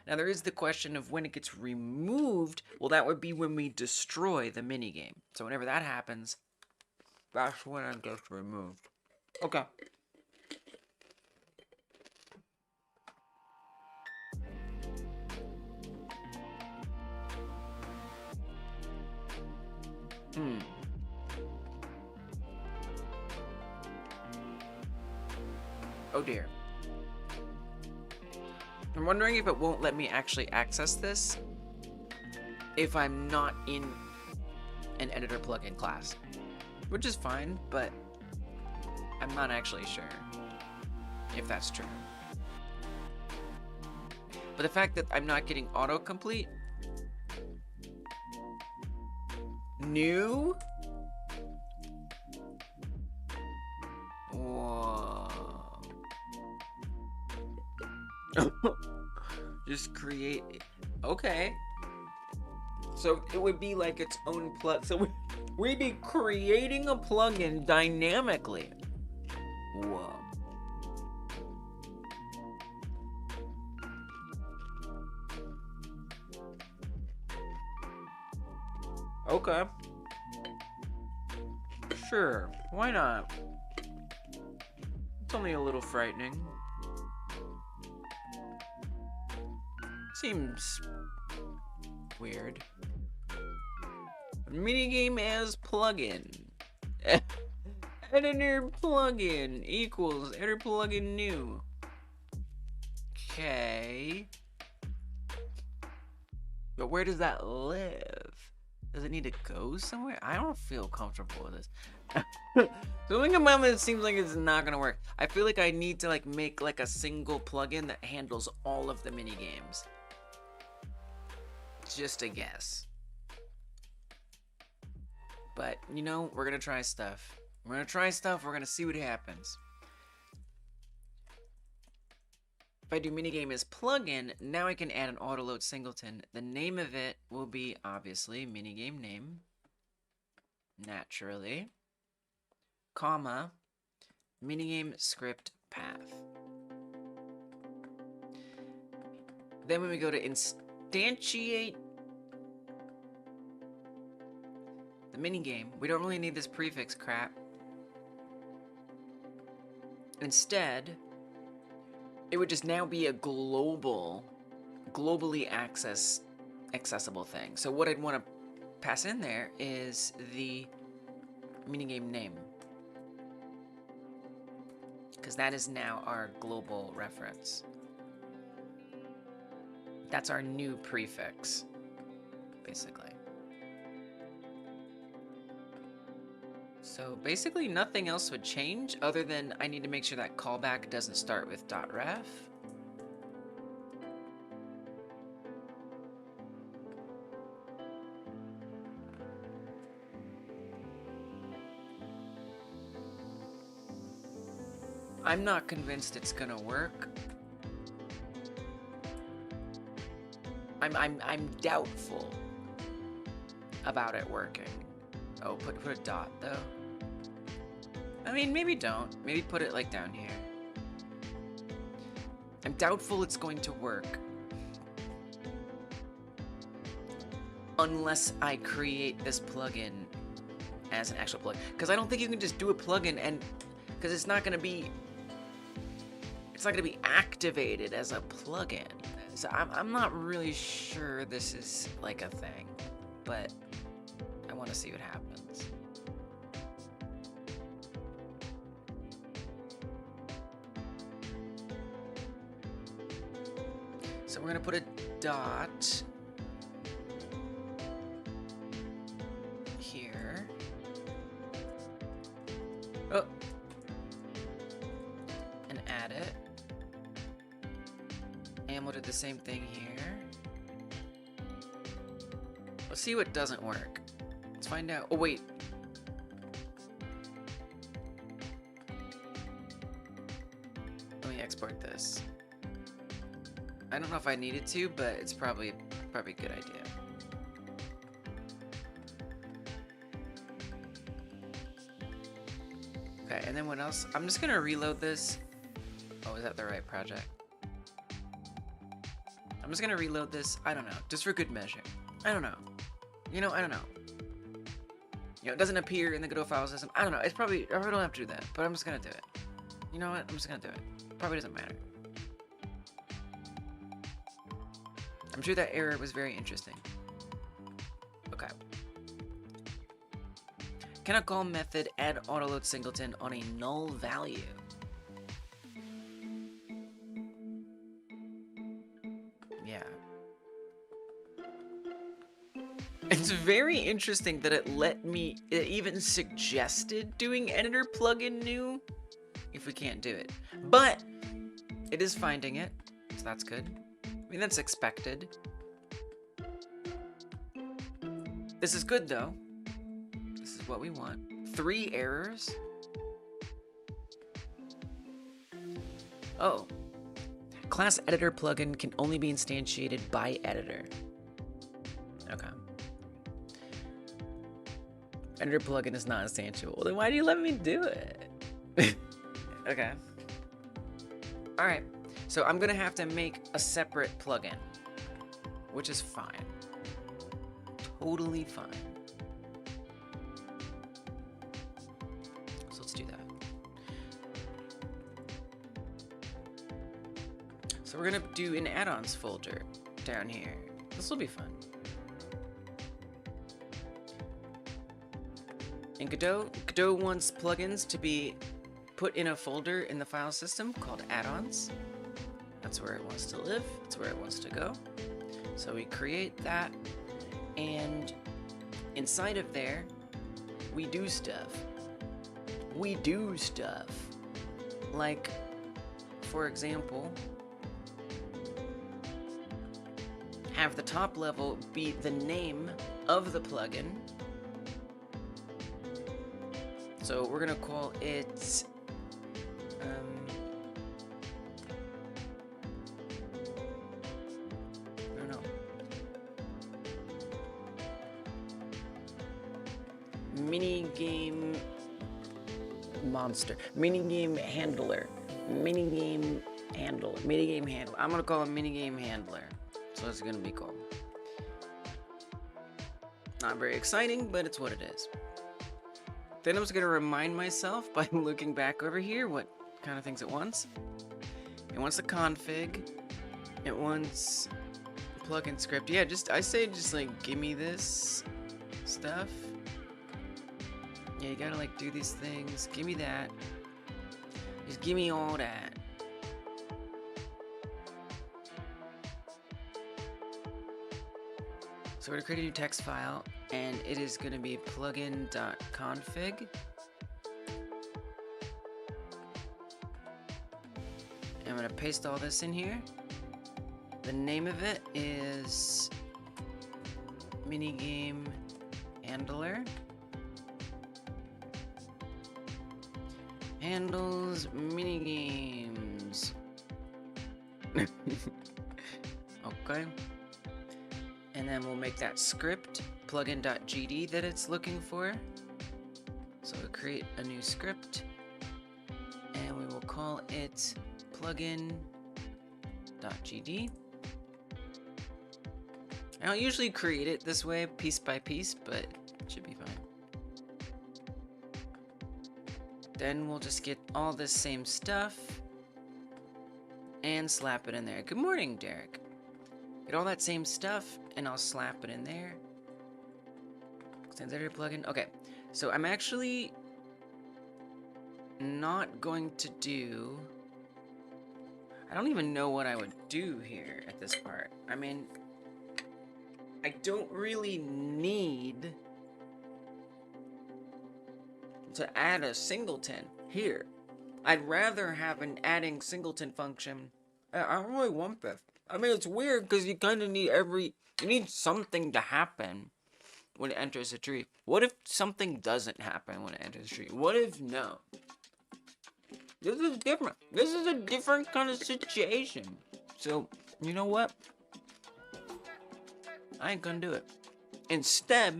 Now there is the question of when it gets removed. Well, that would be when we destroy the minigame. So whenever that happens, that's when it gets removed. Okay. Oh dear. I'm wondering if it won't let me actually access this if I'm not in an editor plugin class, which is fine, but I'm not actually sure if that's true. But the fact that I'm not getting autocomplete, new? Whoa. Just create, okay. So it would be like its own plug. So we'd be creating a plugin dynamically. Whoa. Okay. Sure, why not? It's only a little frightening. Seems weird. Minigame as plugin. Editor plugin equals editor plugin new. Okay. But where does that live? Does it need to go somewhere? I don't feel comfortable with this. Something about this seems like it's not gonna work. I feel like I need to make a single plugin that handles all of the mini games. Just a guess. But you know, we're gonna try stuff. We're gonna see what happens. If I do minigame as plugin, now I can add an autoload singleton. The name of it will be obviously minigame name, naturally, comma, minigame script path. Then when we go to instantiate the minigame, we don't really need this prefix crap. Instead, it would just now be a globally accessible thing. So what I'd want to pass in there is the minigame name, because that is now our global reference. That's our new prefix, basically. So basically nothing else would change other than I need to make sure that callback doesn't start with .ref. I'm not convinced it's gonna work. I'm doubtful about it working. Oh, put a dot though. I mean, maybe don't. Maybe put it like down here. I'm doubtful it's going to work. Unless I create this plugin as an actual plugin. Because I don't think you can just do a plugin and... Because it's not going to be activated as a plugin. So I'm not really sure this is like a thing. But I want to see what happens. So we're going to put a dot here. Oh. And add it. And we'll do the same thing here. Let's see what doesn't work. Let's find out. Oh, wait. Let me export this. I don't know if I needed to, but it's probably a good idea. Okay, and then what else? I'm just gonna reload this. Oh, is that the right project? I'm just gonna reload this. I don't know, just for good measure. I don't know. You know, I don't know. You know, it doesn't appear in the Godot file system. I don't know. It's probably, I probably don't have to do that, but I'm just gonna do it. You know what? I'm just gonna do it. Probably doesn't matter. I'm sure that error was very interesting. Okay. Can a call method add autoload singleton on a null value? Yeah. It's very interesting that it even suggested doing editor plugin new if we can't do it. But it is finding it, so that's good. I mean, that's expected. This is good, though. This is what we want. 3 errors. Oh. Class editor plugin can only be instantiated by editor. Okay. Editor plugin is not instantiable. Then why do you let me do it? Okay. Alright. So I'm gonna have to make a separate plugin, which is fine. Totally fine. So let's do that. So we're gonna do an add-ons folder down here. This will be fun. In Godot wants plugins to be put in a folder in the file system called add-ons. That's where it wants to live. That's where it wants to go. So we create that, and inside of there, we do stuff. We do stuff. Like, for example, have the top level be the name of the plugin. So we're gonna call it minigame monster, minigame handler, minigame handler. I'm gonna call it minigame handler. So it's gonna be called. Not very exciting, but it's what it is. Then I'm just gonna remind myself by looking back over here what kind of things it wants. It wants a config. It wants a plugin script. Yeah, I say like give me this stuff. Yeah, you gotta like do these things. Give me that. Just give me all that. So we're gonna create a new text file, and it is gonna be plugin.config. I'm gonna paste all this in here. The name of it is minigame handler. Handles minigames. Okay. And then we'll make that script plugin.gd that it's looking for. So we'll create a new script, and we will call it plugin file.gd. I don't usually create it this way, piece by piece, but it should be fine. Then we'll just get all this same stuff and slap it in there. Good morning, Derek. Get all that same stuff and I'll slap it in there. Extends editor plugin. Okay, so I'm actually not going to do... I don't even know what I would do here at this part. I mean, I don't really need to add a singleton here. I'd rather have an adding singleton function. I don't really want this. I mean, it's weird because you kind of need you need something to happen when it enters a tree. What if something doesn't happen when it enters a tree? What if no? This is different. This is a different kind of situation. So, you know what? I ain't gonna do it. Instead,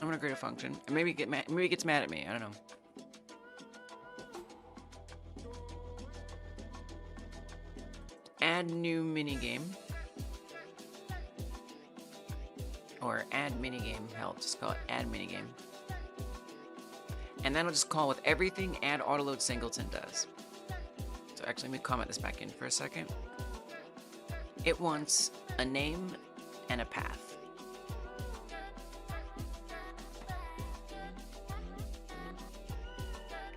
I'm gonna create a function, and maybe it gets mad at me. I don't know. Add new minigame, or add minigame. Hell, just call it add minigame. And then I'll just call with everything add autoload singleton does. So actually, let me comment this back in for a second. It wants a name and a path.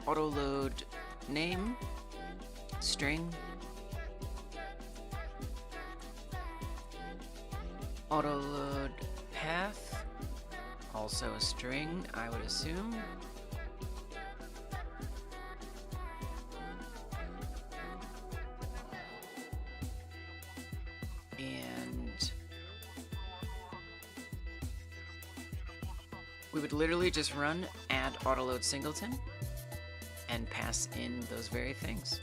Autoload name, string. Autoload path, also a string, I would assume. And we would literally just run add autoload singleton and pass in those very things.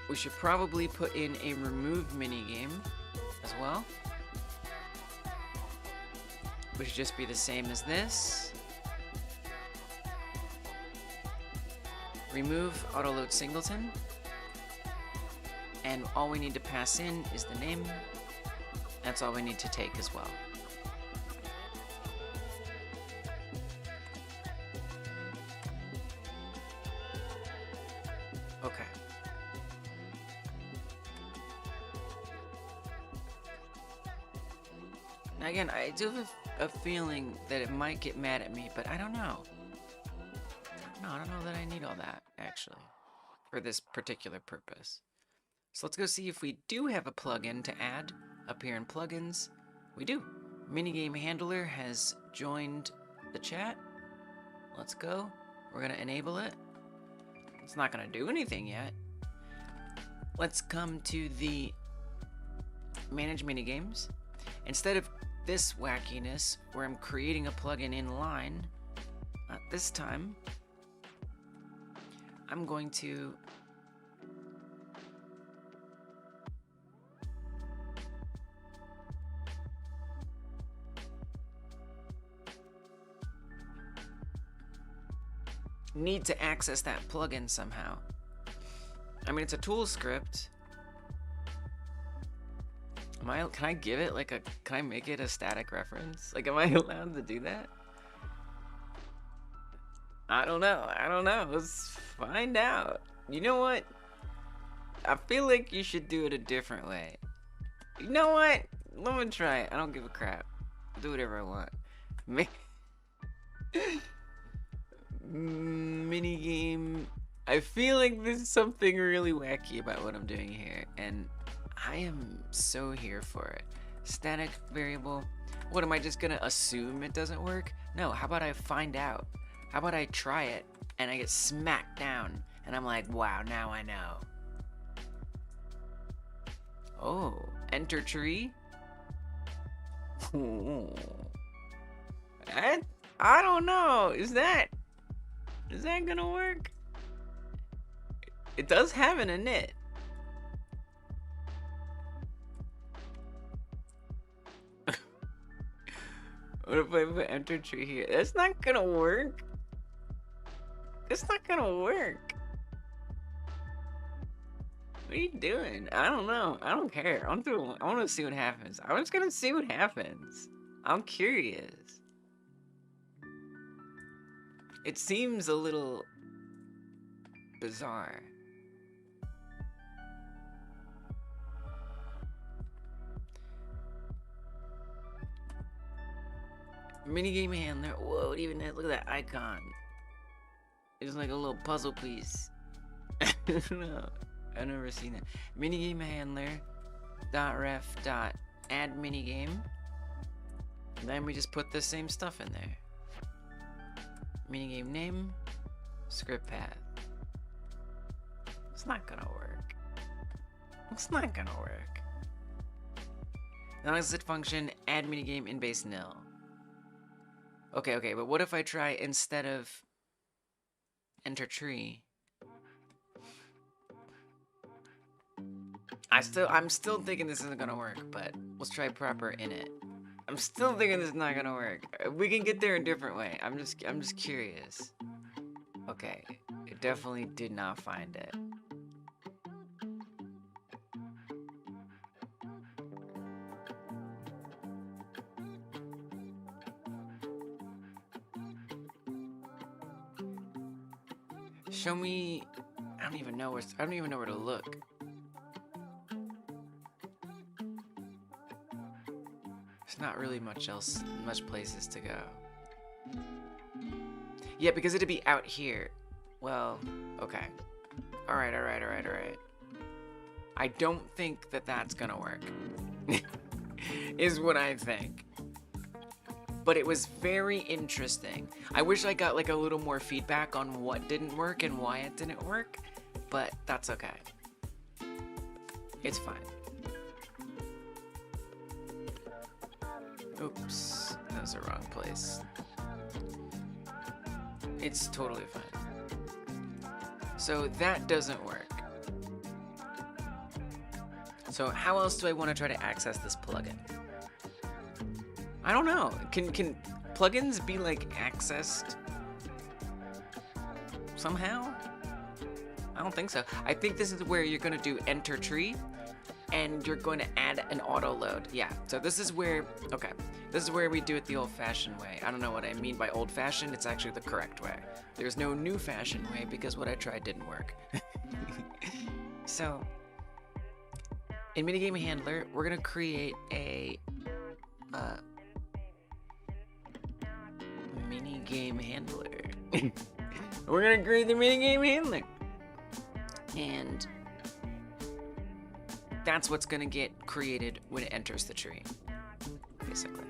We should probably put in a remove minigame as well, which should just be the same as this. Remove autoload singleton, and all we need to pass in is the name. That's all we need to take as well. Okay. Now again, I do have a feeling that it might get mad at me, but I don't know. I don't know that I need all that, actually, for this particular purpose. So let's go see if we do have a plugin to add up here in plugins. We do. Minigame handler has joined the chat. Let's go. We're going to enable it. It's not going to do anything yet. Let's come to the manage minigames. Instead of this wackiness where I'm creating a plugin in line, this time I'm going to need to access that plugin somehow. I mean, it's a tool script. Can I give it like can I make it a static reference? Like, am I allowed to do that? I don't know. Let's find out. You know what? I feel like you should do it a different way. You know what? Let me try it. I don't give a crap. I'll do whatever I want. Minigame. I feel like there's something really wacky about what I'm doing here, and I am so here for it. Static variable. What, am I just gonna assume it doesn't work? No, how about I find out? How about I try it and I get smacked down and I'm like, wow, now I know. Oh, enter tree? I don't know. Is that gonna work? It does have an init. What if I put enter tree here? That's not gonna work. It's not gonna work. What are you doing? I don't know. I don't care. I want to see what happens. I'm just gonna see what happens. I'm curious. It seems a little bizarre. Minigame handler. Whoa, even look at that icon. It's like a little puzzle piece. No, I've never seen it. Minigame handler .ref .add minigame. And then we just put the same stuff in there. Minigame name, script path. It's not gonna work. It's not gonna work. Non-exit function, add minigame in base nil. Okay, but what if I try instead of enter tree? I'm still thinking this isn't gonna work, but let's try proper init. I'm still thinking this is not gonna work. We can get there a different way. I'm just curious. Okay, it definitely did not find it. Show me. I don't even know where to look. There's not really much places to go. Yeah, because it'd be out here. Well, okay. All right. I don't think that that's gonna work. Is what I think. But it was very interesting. I wish I got like a little more feedback on what didn't work and why it didn't work, but that's okay. It's fine. Oops, that was the wrong place. It's totally fine. So that doesn't work. So how else do I want to try to access this plugin? I don't know. Can plugins be like accessed somehow? I don't think so. I think this is where you're gonna do enter tree and you're going to add an auto load. Yeah, so this is where we do it the old-fashioned way. I don't know what I mean by old-fashioned. It's actually the correct way. There's no new-fashioned way because what I tried didn't work. So in minigame handler, we're gonna create a minigame handler. We're gonna create the minigame handler, and that's what's gonna get created when it enters the tree, basically.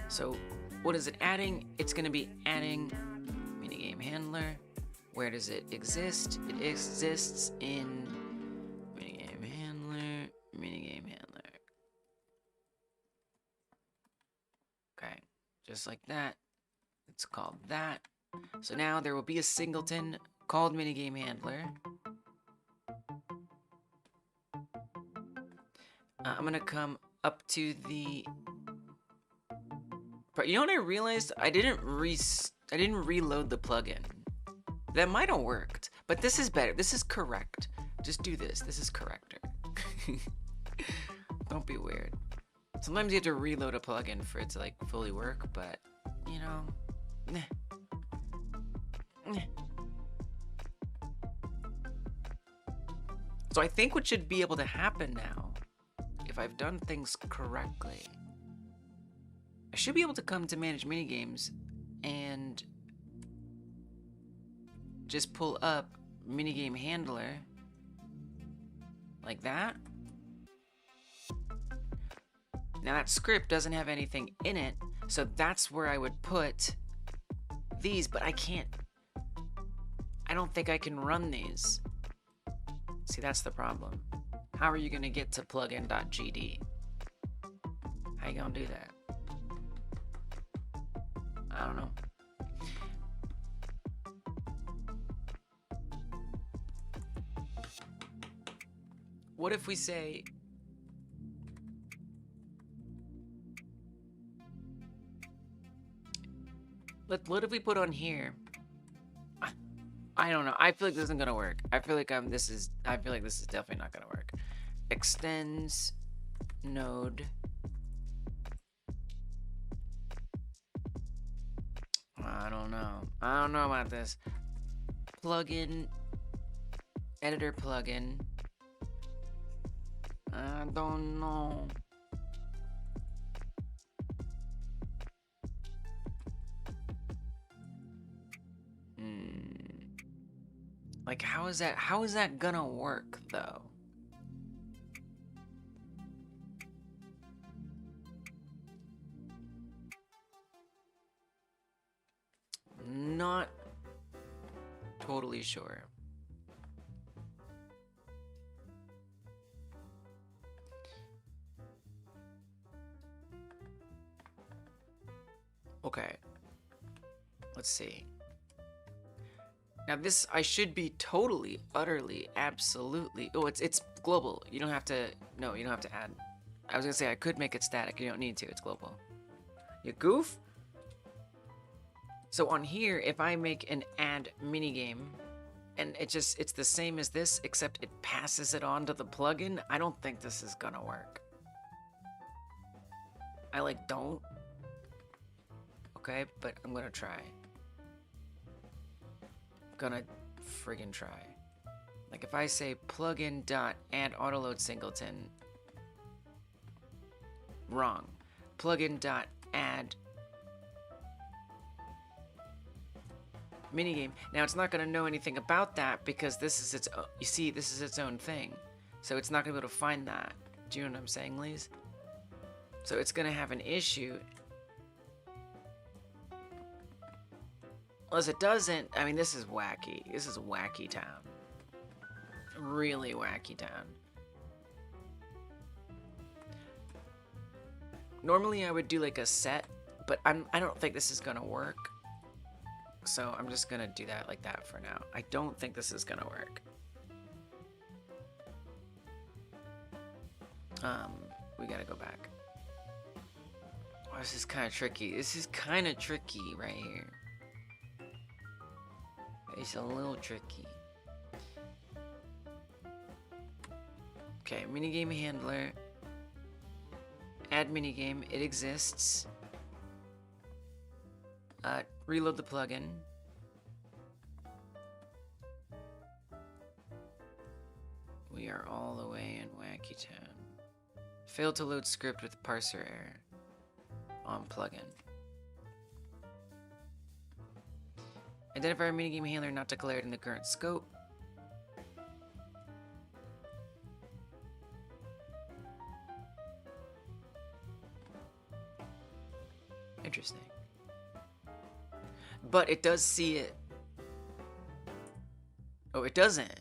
So what is it adding? It's gonna be adding minigame handler. Where does it exist? It exists in minigame handler, minigame handler. Okay, just like that. It's called that. So now there will be a singleton called minigame handler. I'm gonna come up to the. But you know what I realized? I didn't reload the plugin. That might have worked, but this is better. This is correct. Just do this. This is corrector. Don't be weird. Sometimes you have to reload a plugin for it to like fully work, but you know, So I think what should be able to happen now, if I've done things correctly, I should be able to come to manage minigames and just pull up minigame handler like that. Now that script doesn't have anything in it, so that's where I would put these, but I don't think I can run these. See, that's the problem. How are you gonna get to plugin.gd? How you gonna do that? I don't know. what if we say... What if we put on here? I don't know. I feel like this isn't gonna work. I feel like this is definitely not gonna work. Extends node. I don't know. I don't know about this. Plugin. Editor plugin. I don't know. Like, how is that gonna work, though? Not totally sure. Okay. Let's see. Now this, I should be totally, utterly, absolutely... Oh, it's global. You don't have to... No, you don't have to add... I was gonna say I could make it static. You don't need to. It's global. You goof? So on here, if I make an add minigame, and it's the same as this, except it passes it on to the plugin, I don't think this is gonna work. I, like, don't. Okay, but I'm gonna try. Gonna friggin' try. Like if I say plugin dot add autoload singleton, wrong. Plugin dot add minigame. Now it's not gonna know anything about that because this is its own, you see, this is its own thing. So it's not gonna be able to find that. Do you know what I'm saying, Lise? So it's gonna have an issue. Unless it doesn't, I mean, this is wacky. This is wacky town. Really wacky town. Normally I would do like a set, but I don't think this is gonna work. So I'm just gonna do that like that for now. I don't think this is gonna work. We gotta go back. Oh, this is kind of tricky. This is kind of tricky right here. It's a little tricky. Okay, minigame handler. Add minigame. It exists. Reload the plugin. We are all the way in Wacky Town. Failed to load script with parser error on plugin. Identify our minigame handler not declared in the current scope. Interesting. But it does see it. Oh, it doesn't.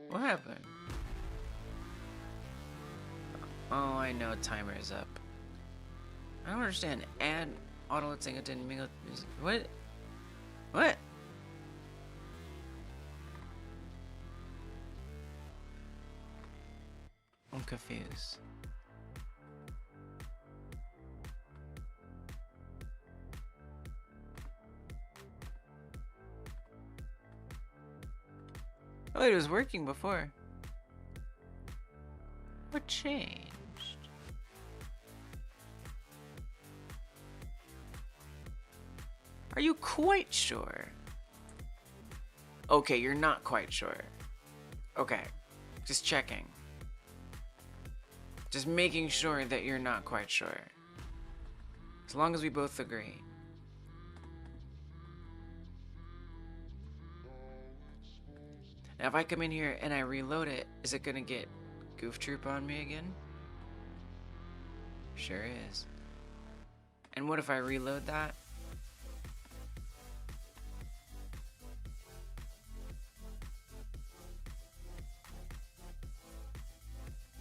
What happened? Oh, I know, timer is up. I don't understand. Add autoload singleton mingle music. What? What? I'm confused. Oh, it was working before. What changed? Are you quite sure? Okay, you're not quite sure. Okay, just checking. Just making sure that you're not quite sure. As long as we both agree. Now if I come in here and I reload it, is it gonna get Goof Troop on me again? Sure is. And what if I reload that?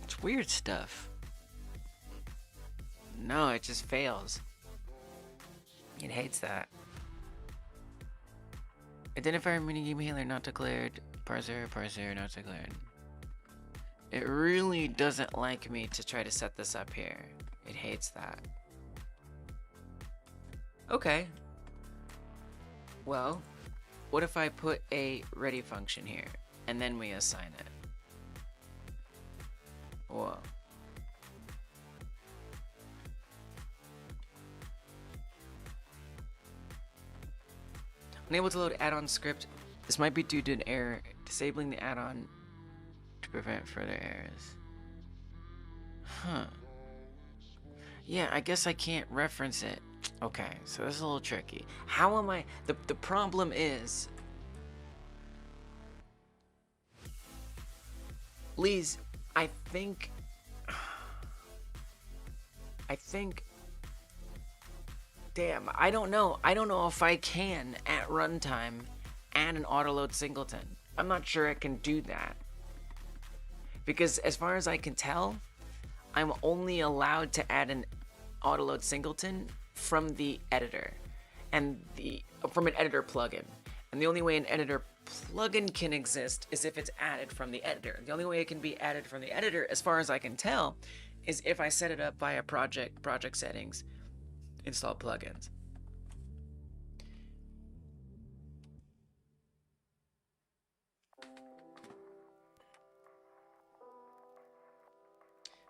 It's weird stuff. No, it just fails. It hates that. Identifier minigame handler not declared. Parser not declared. It really doesn't like me to try to set this up here. It hates that. Okay. Well, what if I put a ready function here and then we assign it? Whoa. Unable to load add-on script. This might be due to an error. Disabling the add-on to prevent further errors. Huh. Yeah, I guess I can't reference it. Okay, so this is a little tricky. How am I... The problem is... Lise, I think... Damn, I don't know. I don't know if I can, at runtime, add an autoload singleton. I'm not sure I can do that. Because as far as I can tell, I'm only allowed to add an autoload singleton from the editor. And from an editor plugin. And the only way an editor plugin can exist is if it's added from the editor. The only way it can be added from the editor, as far as I can tell, is if I set it up via project settings, install plugins.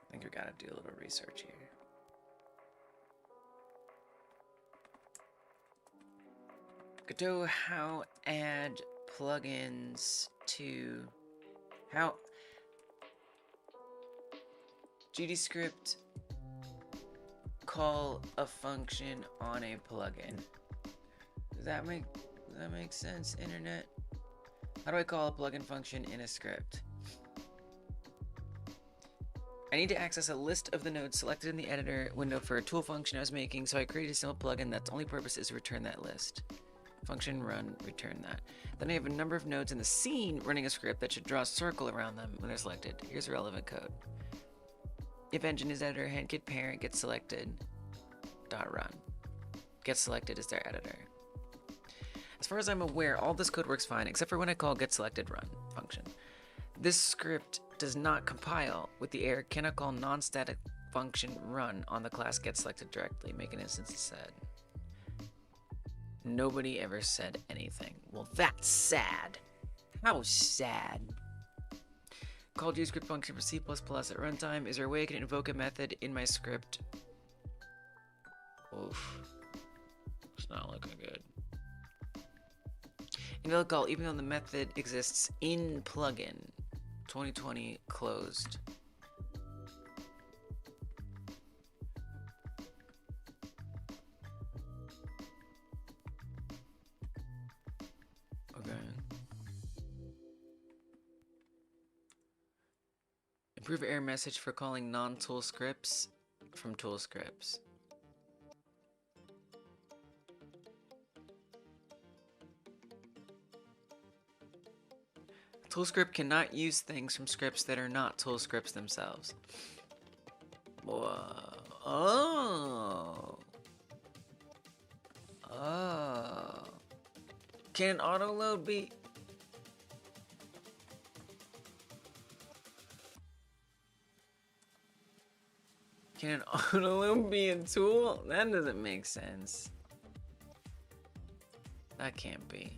I think we gotta do a little research here. Godot, how add plugins to how GDScript call a function on a plugin. Does that make sense, internet? How do I call a plugin function in a script? I need to access a list of the nodes selected in the editor window for a tool function I was making, so I created a simple plugin that's only purpose is to return that list. Function run, return that. Then I have a number of nodes in the scene running a script that should draw a circle around them when they're selected. Here's relevant code. If engine is editor, head get parent, get selected, dot run. Get selected is their editor. As far as I'm aware, all this code works fine, except for when I call get selected run function. This script does not compile with the error cannot call non-static function run on the class get selected directly. Make an instance instead. Nobody ever said anything. Well, that's sad. How sad. Call GScript function for C++ at runtime. Is there a way I can invoke a method in my script? Oof. It's not looking good. Invalid call, even though the method exists in plugin. 2020 closed. Okay. Improve error message for calling non-tool scripts from tool scripts. Tool script cannot use things from scripts that are not tool scripts themselves. Whoa. Oh. Oh. Can an auto load be? Can an auto load be a tool? That doesn't make sense. That can't be.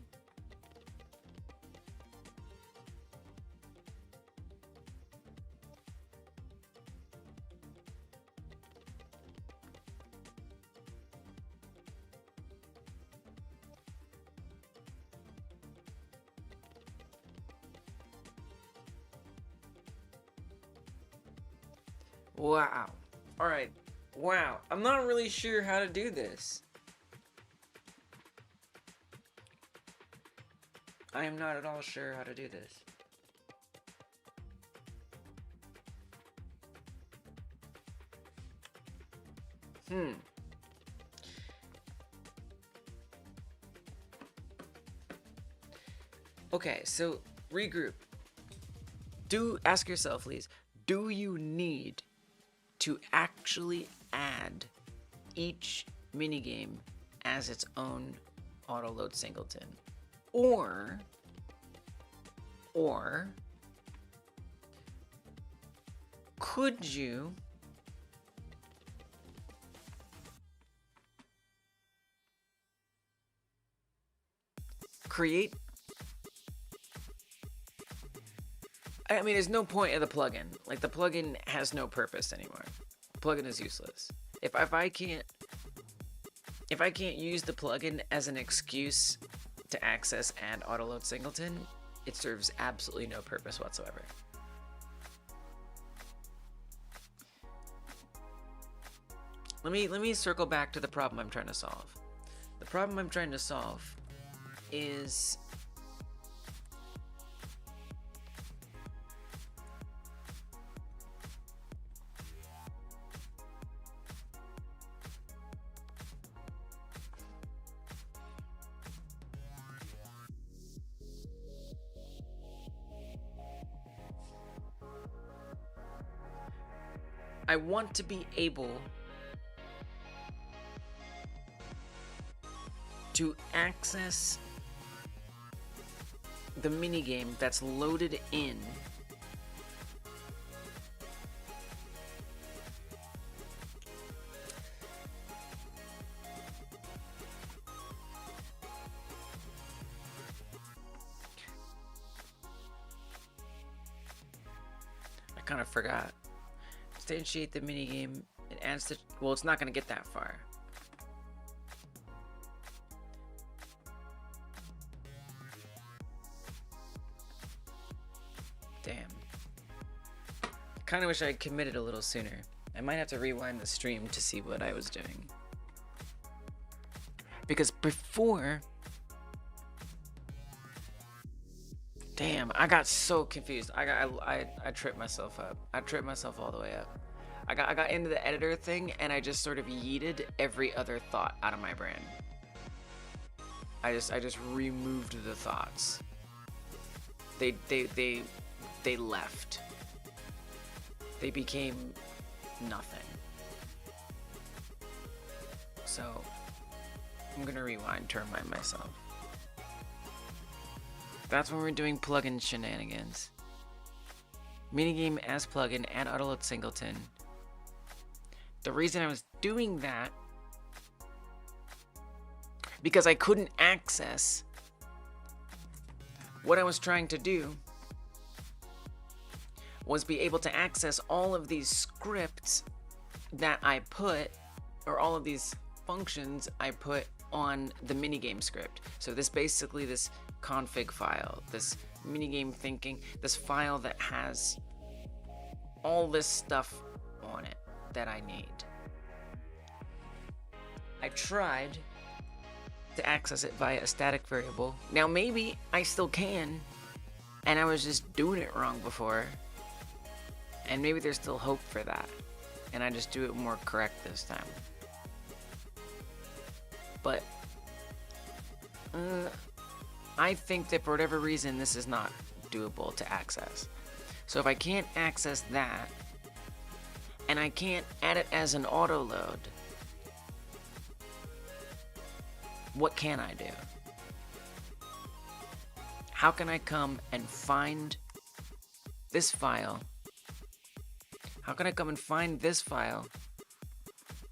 Wow. Alright. Wow. I'm not really sure how to do this. I am not at all sure how to do this. Okay, so regroup. Ask yourself, please, do you need to actually add each minigame as its own autoload singleton. Or could you create... I mean, there's no point in the plugin. Like, the plugin has no purpose anymore. The plugin is useless. If I can't use the plugin as an excuse to access and autoload singleton, it serves absolutely no purpose whatsoever. Let me circle back to the problem I'm trying to solve. The problem I'm trying to solve is I want to be able to access the minigame that's loaded in I kind of forgot. Instantiate the minigame. It adds the... Well, it's not going to get that far. Damn. Kind of wish I had committed a little sooner. I might have to rewind the stream to see what I was doing. Because before... Damn, I got so confused. I tripped myself up. I tripped myself all the way up. I got into the editor thing and I just sort of yeeted every other thought out of my brain. I just removed the thoughts. They left. They became nothing. So I'm gonna rewind to remind myself. That's when we're doing plugin shenanigans. Minigame as plugin, add autoload singleton. The reason I was doing that, because I couldn't access what I was trying to do was be able to access all of these scripts that I put, or all of these functions I put on the minigame script. So this basically, this config file, this minigame thinking, this file that has all this stuff on it that I need. I tried to access it via a static variable. Now maybe I still can, and I was just doing it wrong before, and maybe there's still hope for that, and I just do it more correct this time. But I think that for whatever reason this is not doable to access. So if I can't access that, and I can't add it as an auto load, what can I do? How can I come and find this file? How can I come and find this file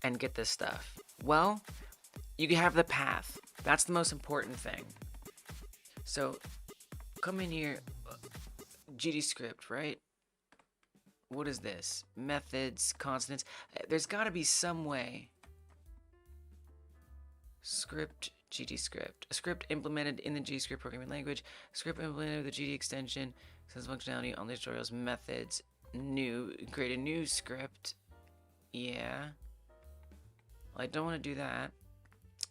and get this stuff? Well, you have the path. That's the most important thing. So come in here, GDScript, right? What is this? Methods, constants. There's got to be some way. Script, GDScript. A script implemented in the GDScript programming language. A script implemented with the GD extension. Says functionality on the tutorials. Methods. New. Create a new script. Yeah. Well, I don't want to do that.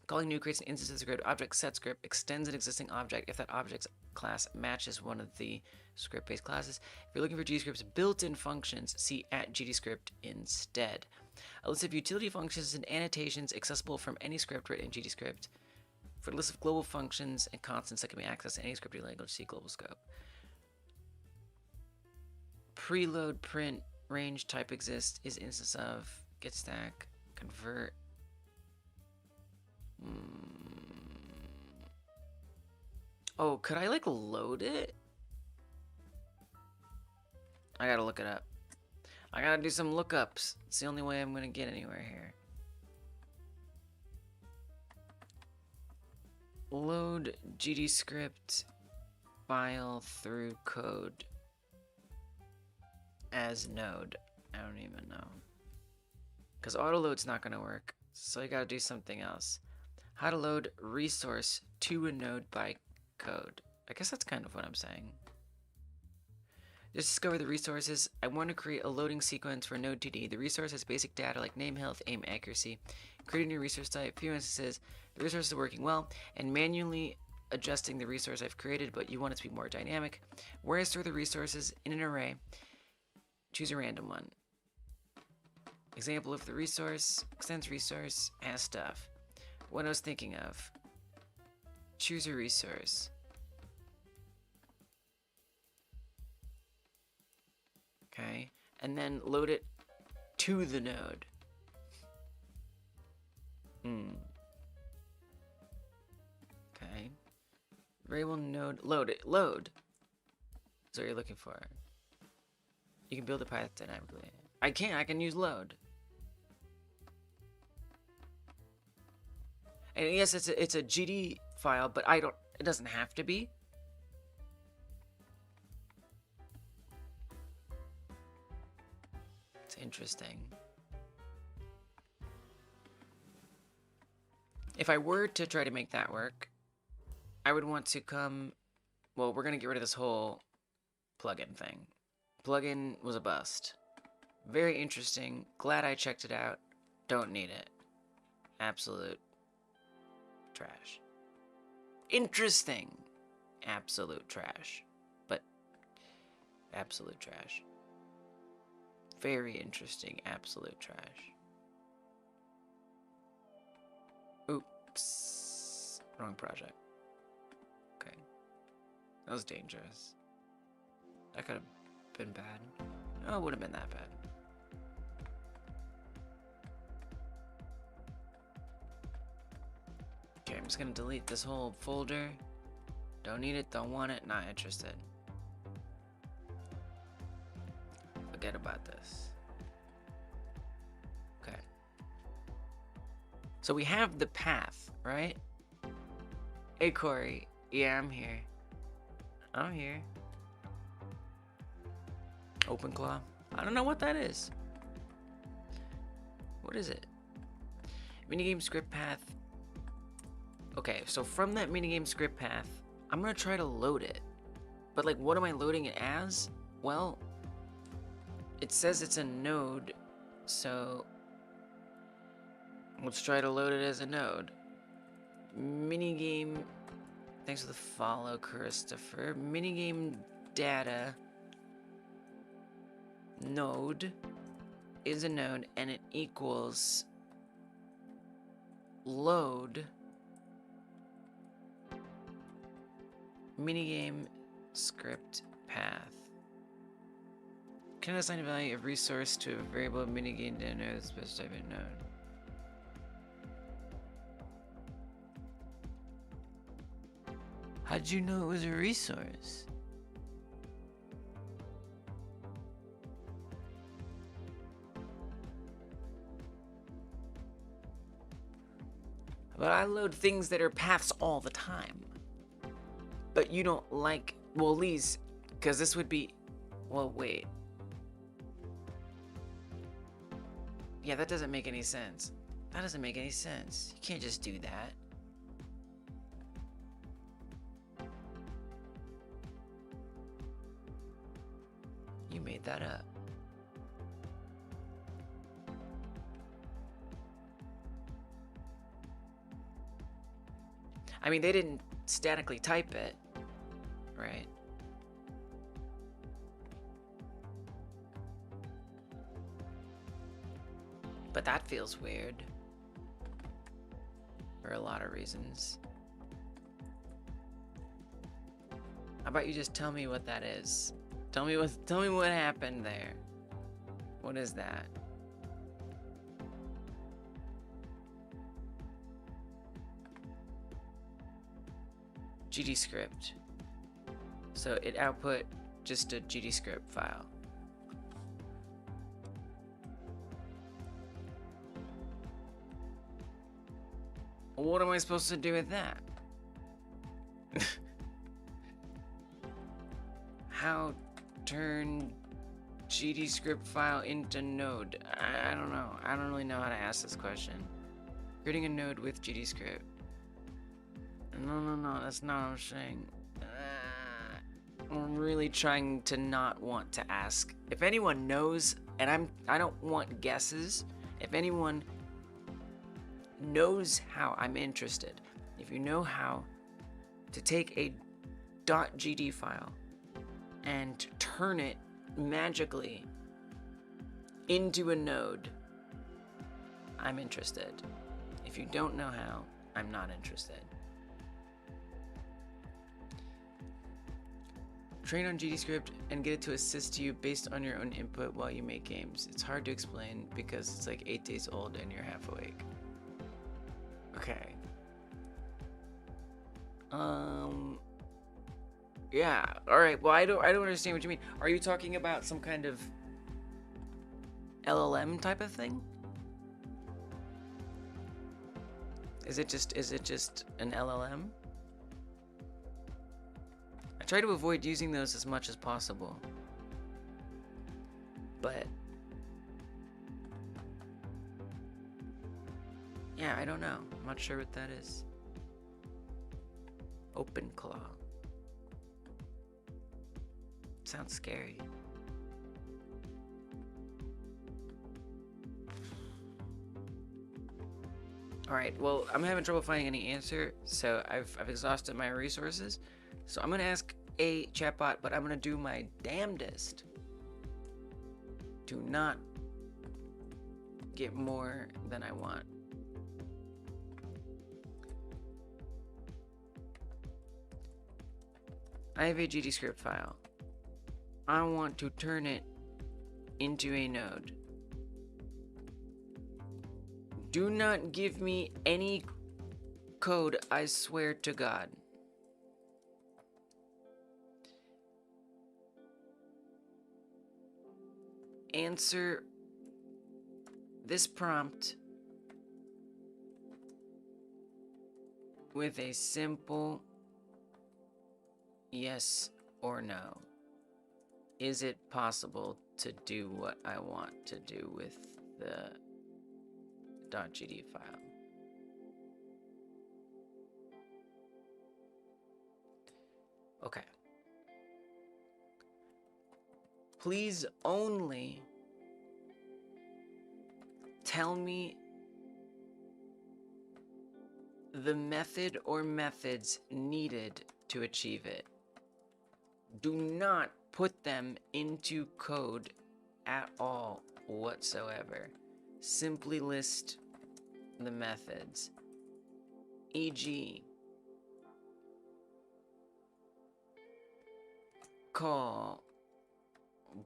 Calling new creates an instance of the script. Object set script extends an existing object if that object's class matches one of the script-based classes. If you're looking for GDScript's built-in functions, see at GDScript instead. A list of utility functions and annotations accessible from any script written in GDScript. For a list of global functions and constants that can be accessed in any scripting language, see global scope. Preload, print, range type exists is instance of get stack convert. Oh, could I like load it? I gotta look it up. I gotta do some lookups. It's the only way I'm gonna get anywhere here. Load GDScript file through code as node. I don't even know. Because autoload's not gonna work. So I gotta do something else. How to load resource to a node by code. I guess that's kind of what I'm saying. Just discover the resources. I want to create a loading sequence for node 2D. The resource has basic data like name, health, aim, accuracy. Create a new resource type. Few instances. The resource is working well and manually adjusting the resource I've created, but you want it to be more dynamic. Where I store the resources in an array. Choose a random one. Example of the resource. Extends resource. Has stuff. What I was thinking of. Choose a resource. Okay, and then load it to the node. Okay. Variable node, load it, load. That's what you're looking for. You can build a path dynamically. I can use load. And yes, it's a GD file, but it doesn't have to be. It's interesting. If I were to try to make that work, I would want to well, we're gonna get rid of this whole plugin thing. Plugin was a bust. Very interesting. Glad I checked it out. Don't need it. Absolute trash. Interesting. Absolute trash. But absolute trash. Very interesting. Absolute trash. Oops. Wrong project. Okay. That was dangerous. That could have been bad. Oh, it would have been that bad. Okay, I'm just gonna delete this whole folder. Don't need it, don't want it, not interested. Forget about this. Okay. So we have the path, right? Hey Corey, yeah, I'm here. I'm here. OpenClaw. I don't know what that is. What is it? Minigame script path. Okay, so from that minigame script path, I'm gonna try to load it. But like, what am I loading it as? Well, it says it's a node, so let's try to load it as a node. Minigame, thanks for the follow, Christopher. Minigame data node is a node, and it equals load minigame script path. Can I assign a value of resource to a variable minigame data node specified node? How'd you know it was a resource? But I load things that are paths all the time. But you don't like, well, these, because this would be, well, wait. Yeah, that doesn't make any sense. That doesn't make any sense. You can't just do that. You made that up. I mean, they didn't statically type it, right? But that feels weird. For a lot of reasons. How about you just tell me what that is? Tell me what happened there. What is that? GD script. So it output just a GD script file. What am I supposed to do with that? How turn GD script file into node? I don't know. I don't really know how to ask this question. Creating a node with GD script. No, that's not what I'm saying. I'm really trying to not want to ask. If anyone knows, and I don't want guesses. If anyone knows how, I'm interested. If you know how to take a .gd file and turn it magically into a node, I'm interested. If you don't know how, I'm not interested. Train on GDScript and get it to assist you based on your own input while you make games. It's hard to explain because it's like 8 days old and you're half awake. Okay. Yeah. All right. Well, I don't understand what you mean. Are you talking about some kind of LLM type of thing? Is it just an LLM? I try to avoid using those as much as possible. But yeah, I don't know. I'm not sure what that is. OpenClaw. Sounds scary. Alright, well, I'm having trouble finding any answer, so I've exhausted my resources. So I'm gonna ask a chatbot, but I'm gonna do my damnedest to not get more than I want. I have a GDScript file. I want to turn it into a node. Do not give me any code, I swear to God. Answer this prompt with a simple yes or no. Is it possible to do what I want to do with the .gd file? Okay. Please only tell me the method or methods needed to achieve it. Do not put them into code at all whatsoever. Simply list the methods, e.g. call,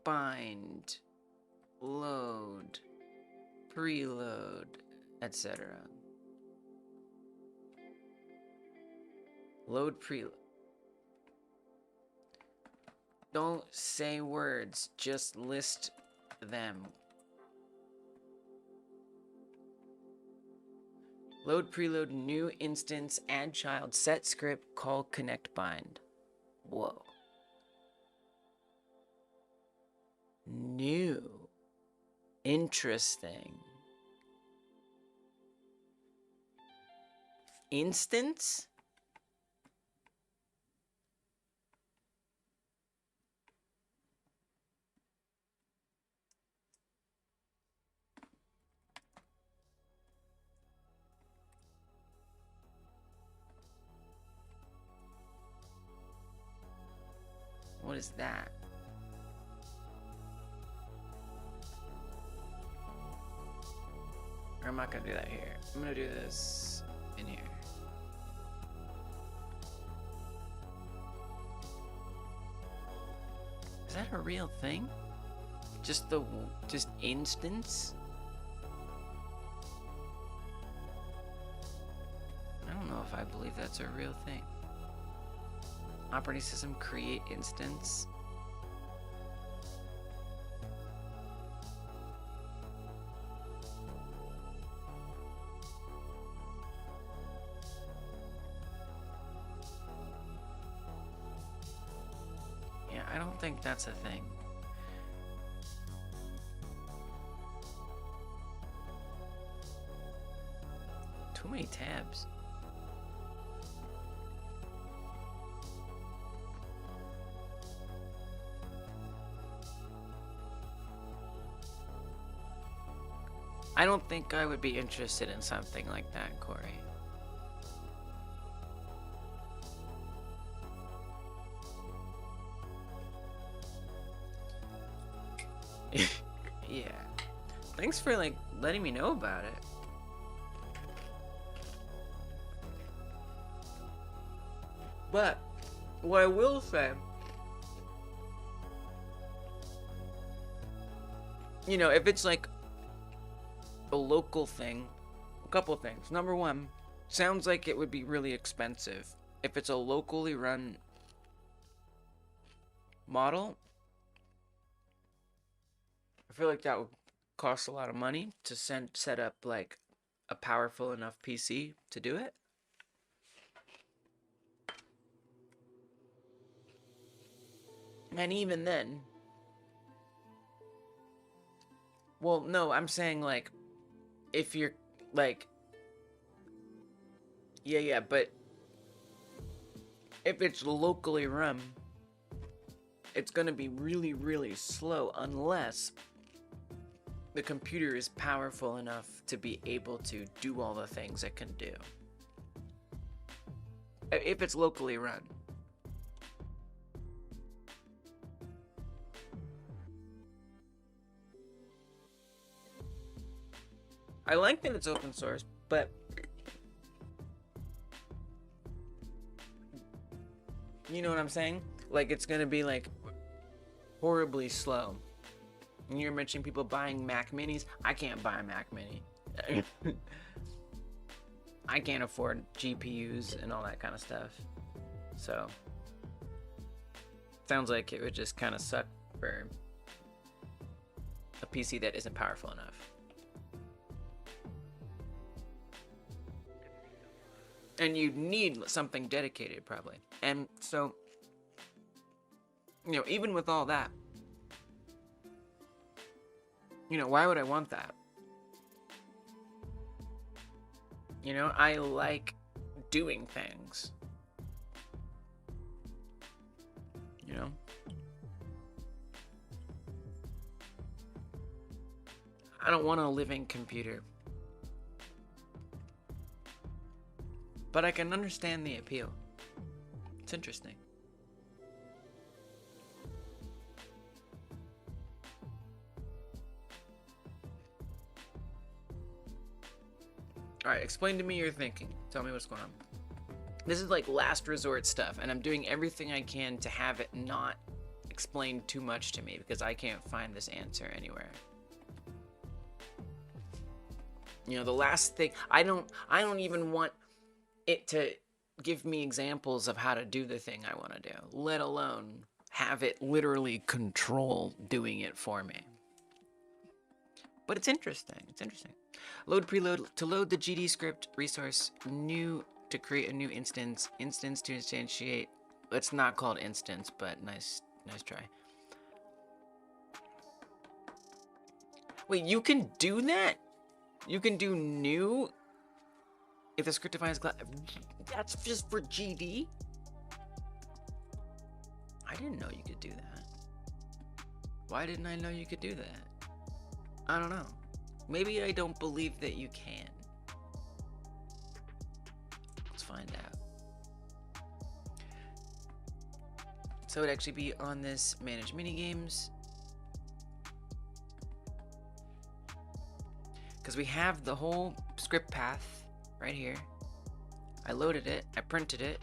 bind, load, preload, etc. Load, preload. Don't say words, just list them. Load, preload, new instance, add child, set script, call, connect, bind. Whoa. New. Interesting. Instance? What is that? Or I'm not gonna do that here. I'm gonna do this in here. Is that a real thing? just instance? I don't know if I believe that's a real thing. Operating system create instance. Yeah, I don't think that's a thing. Too many tabs. I don't think I would be interested in something like that, Corey. Yeah. Thanks for like letting me know about it. But what I will say, you know, if it's like a local thing, a couple of things. Number one, sounds like it would be really expensive. If it's a locally run model, I feel like that would cost a lot of money to set up like a powerful enough PC to do it. And even then, well, no, I'm saying like, if you're like, yeah, but if it's locally run, it's gonna be really, really slow unless the computer is powerful enough to be able to do all the things it can do. If it's locally run. I like that it's open source, but you know what I'm saying? Like, it's gonna be like horribly slow. And you're mentioning people buying Mac Minis. I can't buy a Mac Mini. I can't afford GPUs and all that kind of stuff. So, sounds like it would just kind of suck for a PC that isn't powerful enough. And you'd need something dedicated, probably. And so, you know, even with all that, you know, why would I want that? You know, I like doing things. You know? I don't want a living computer. But I can understand the appeal. It's interesting. Alright, explain to me your thinking. Tell me what's going on. This is like last resort stuff, and I'm doing everything I can to have it not explain too much to me because I can't find this answer anywhere. You know, the last thing, I don't even want it to give me examples of how to do the thing I want to do, let alone have it literally control doing it for me. But it's interesting. It's interesting. Load preload to load the GD script resource new to create a new instance to instantiate. It's not called instance, but nice try. Wait, you can do that? You can do new if the script defines class. That's just for GD? I didn't know you could do that. Why didn't I know you could do that? I don't know. Maybe I don't believe that you can. Let's find out. So it'd actually be on this manage minigames. Because we have the whole script path right here. I loaded it, I printed it.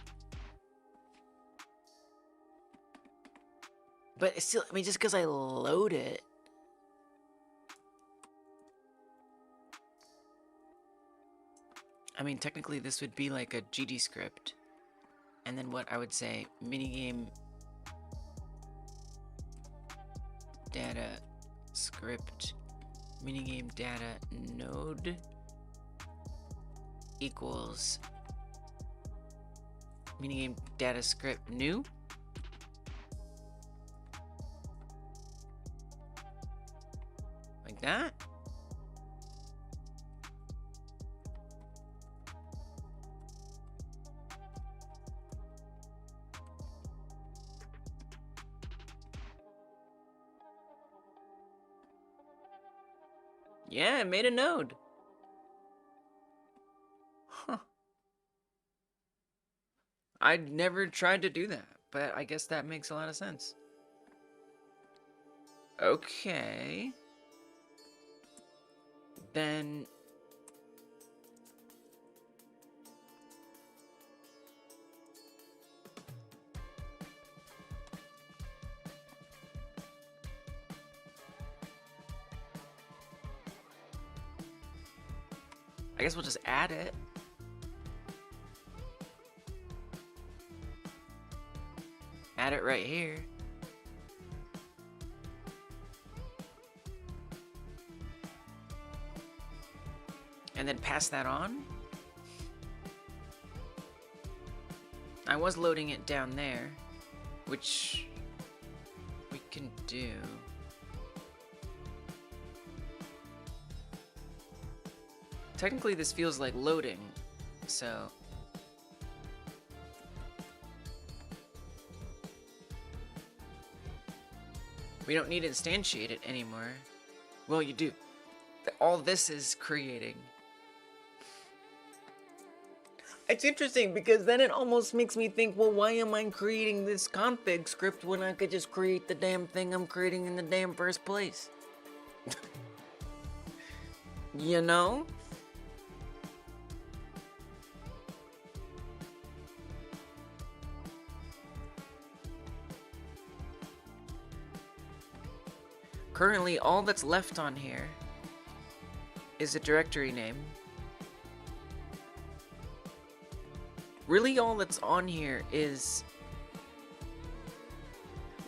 But it's still, I mean, just because I load it I mean, technically this would be like a GD script. And then what I would say, minigame data script, minigame data node equals minigame data script new. Like that. Yeah, it made a node. Huh. I'd never tried to do that, but I guess that makes a lot of sense. Okay. Then I guess we'll just add it. Add it right here. And then pass that on. I was loading it down there, which we can do. Technically, this feels like loading, so... we don't need to instantiate it anymore. Well, you do. All this is creating. It's interesting because then it almost makes me think, well, why am I creating this config script when I could just create the damn thing I'm creating in the damn first place? You know? Currently, all that's left on here is a directory name. Really, all that's on here is...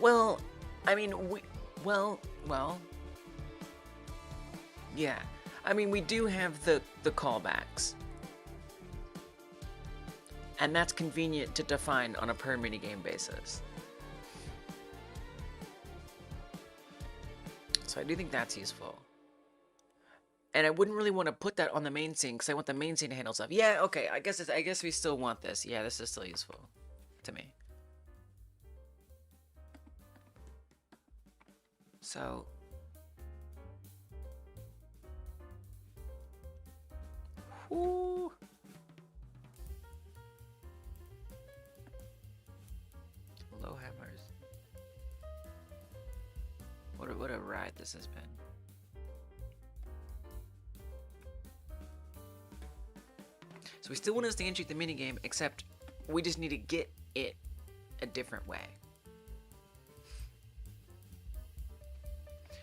well, I mean, well... yeah. I mean, we do have the callbacks. And that's convenient to define on a per minigame basis. So I do think that's useful. And I wouldn't really want to put that on the main scene because I want the main scene to handle stuff. Yeah, okay, I guess we still want this. Yeah, this is still useful to me. So whoo. Low hammers. What a ride this has been. So we still want to instantiate the minigame, except we just need to get it a different way.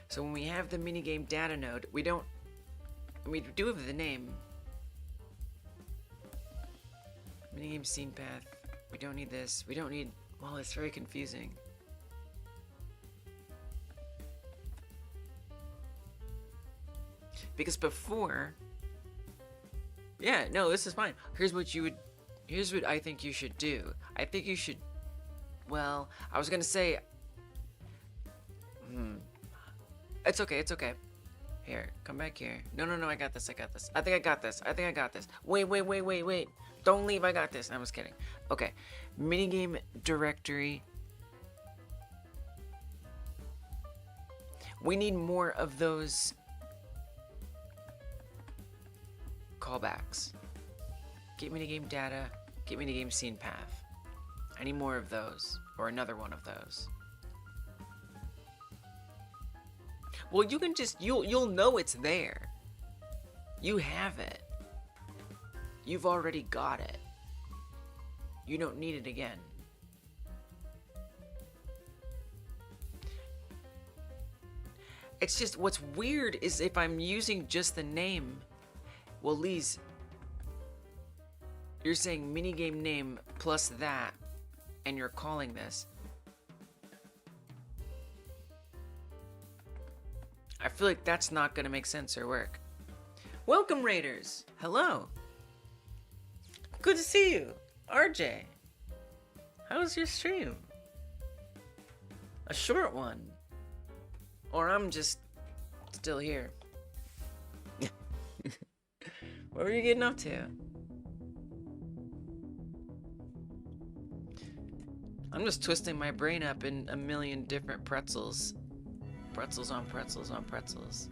So when we have the minigame data node, we do have the name. Minigame scene path. We don't need this. We don't need... well, it's very confusing. Because before... yeah, no, this is fine. Here's what I think you should do. I think you should... well, I was gonna say... It's okay. Here, come back here. No, I got this. I think I got this. Wait. Don't leave, I got this. I'm just kidding. Okay, minigame directory. We need more of those callbacks. Get minigame data, get minigame scene path. I need more of those, or another one of those. Well, you can just, you'll know it's there. You have it. You've already got it. You don't need it again. It's just, what's weird is if I'm using just the name, well, Lee's, You're saying minigame name plus that, and you're calling this. I feel like that's not gonna make sense or work. Welcome, Raiders. Hello. Good to see you, RJ. How was your stream? A short one, or I'm just still here. What were you getting up to? I'm just twisting my brain up in a million different pretzels. Pretzels on pretzels on pretzels.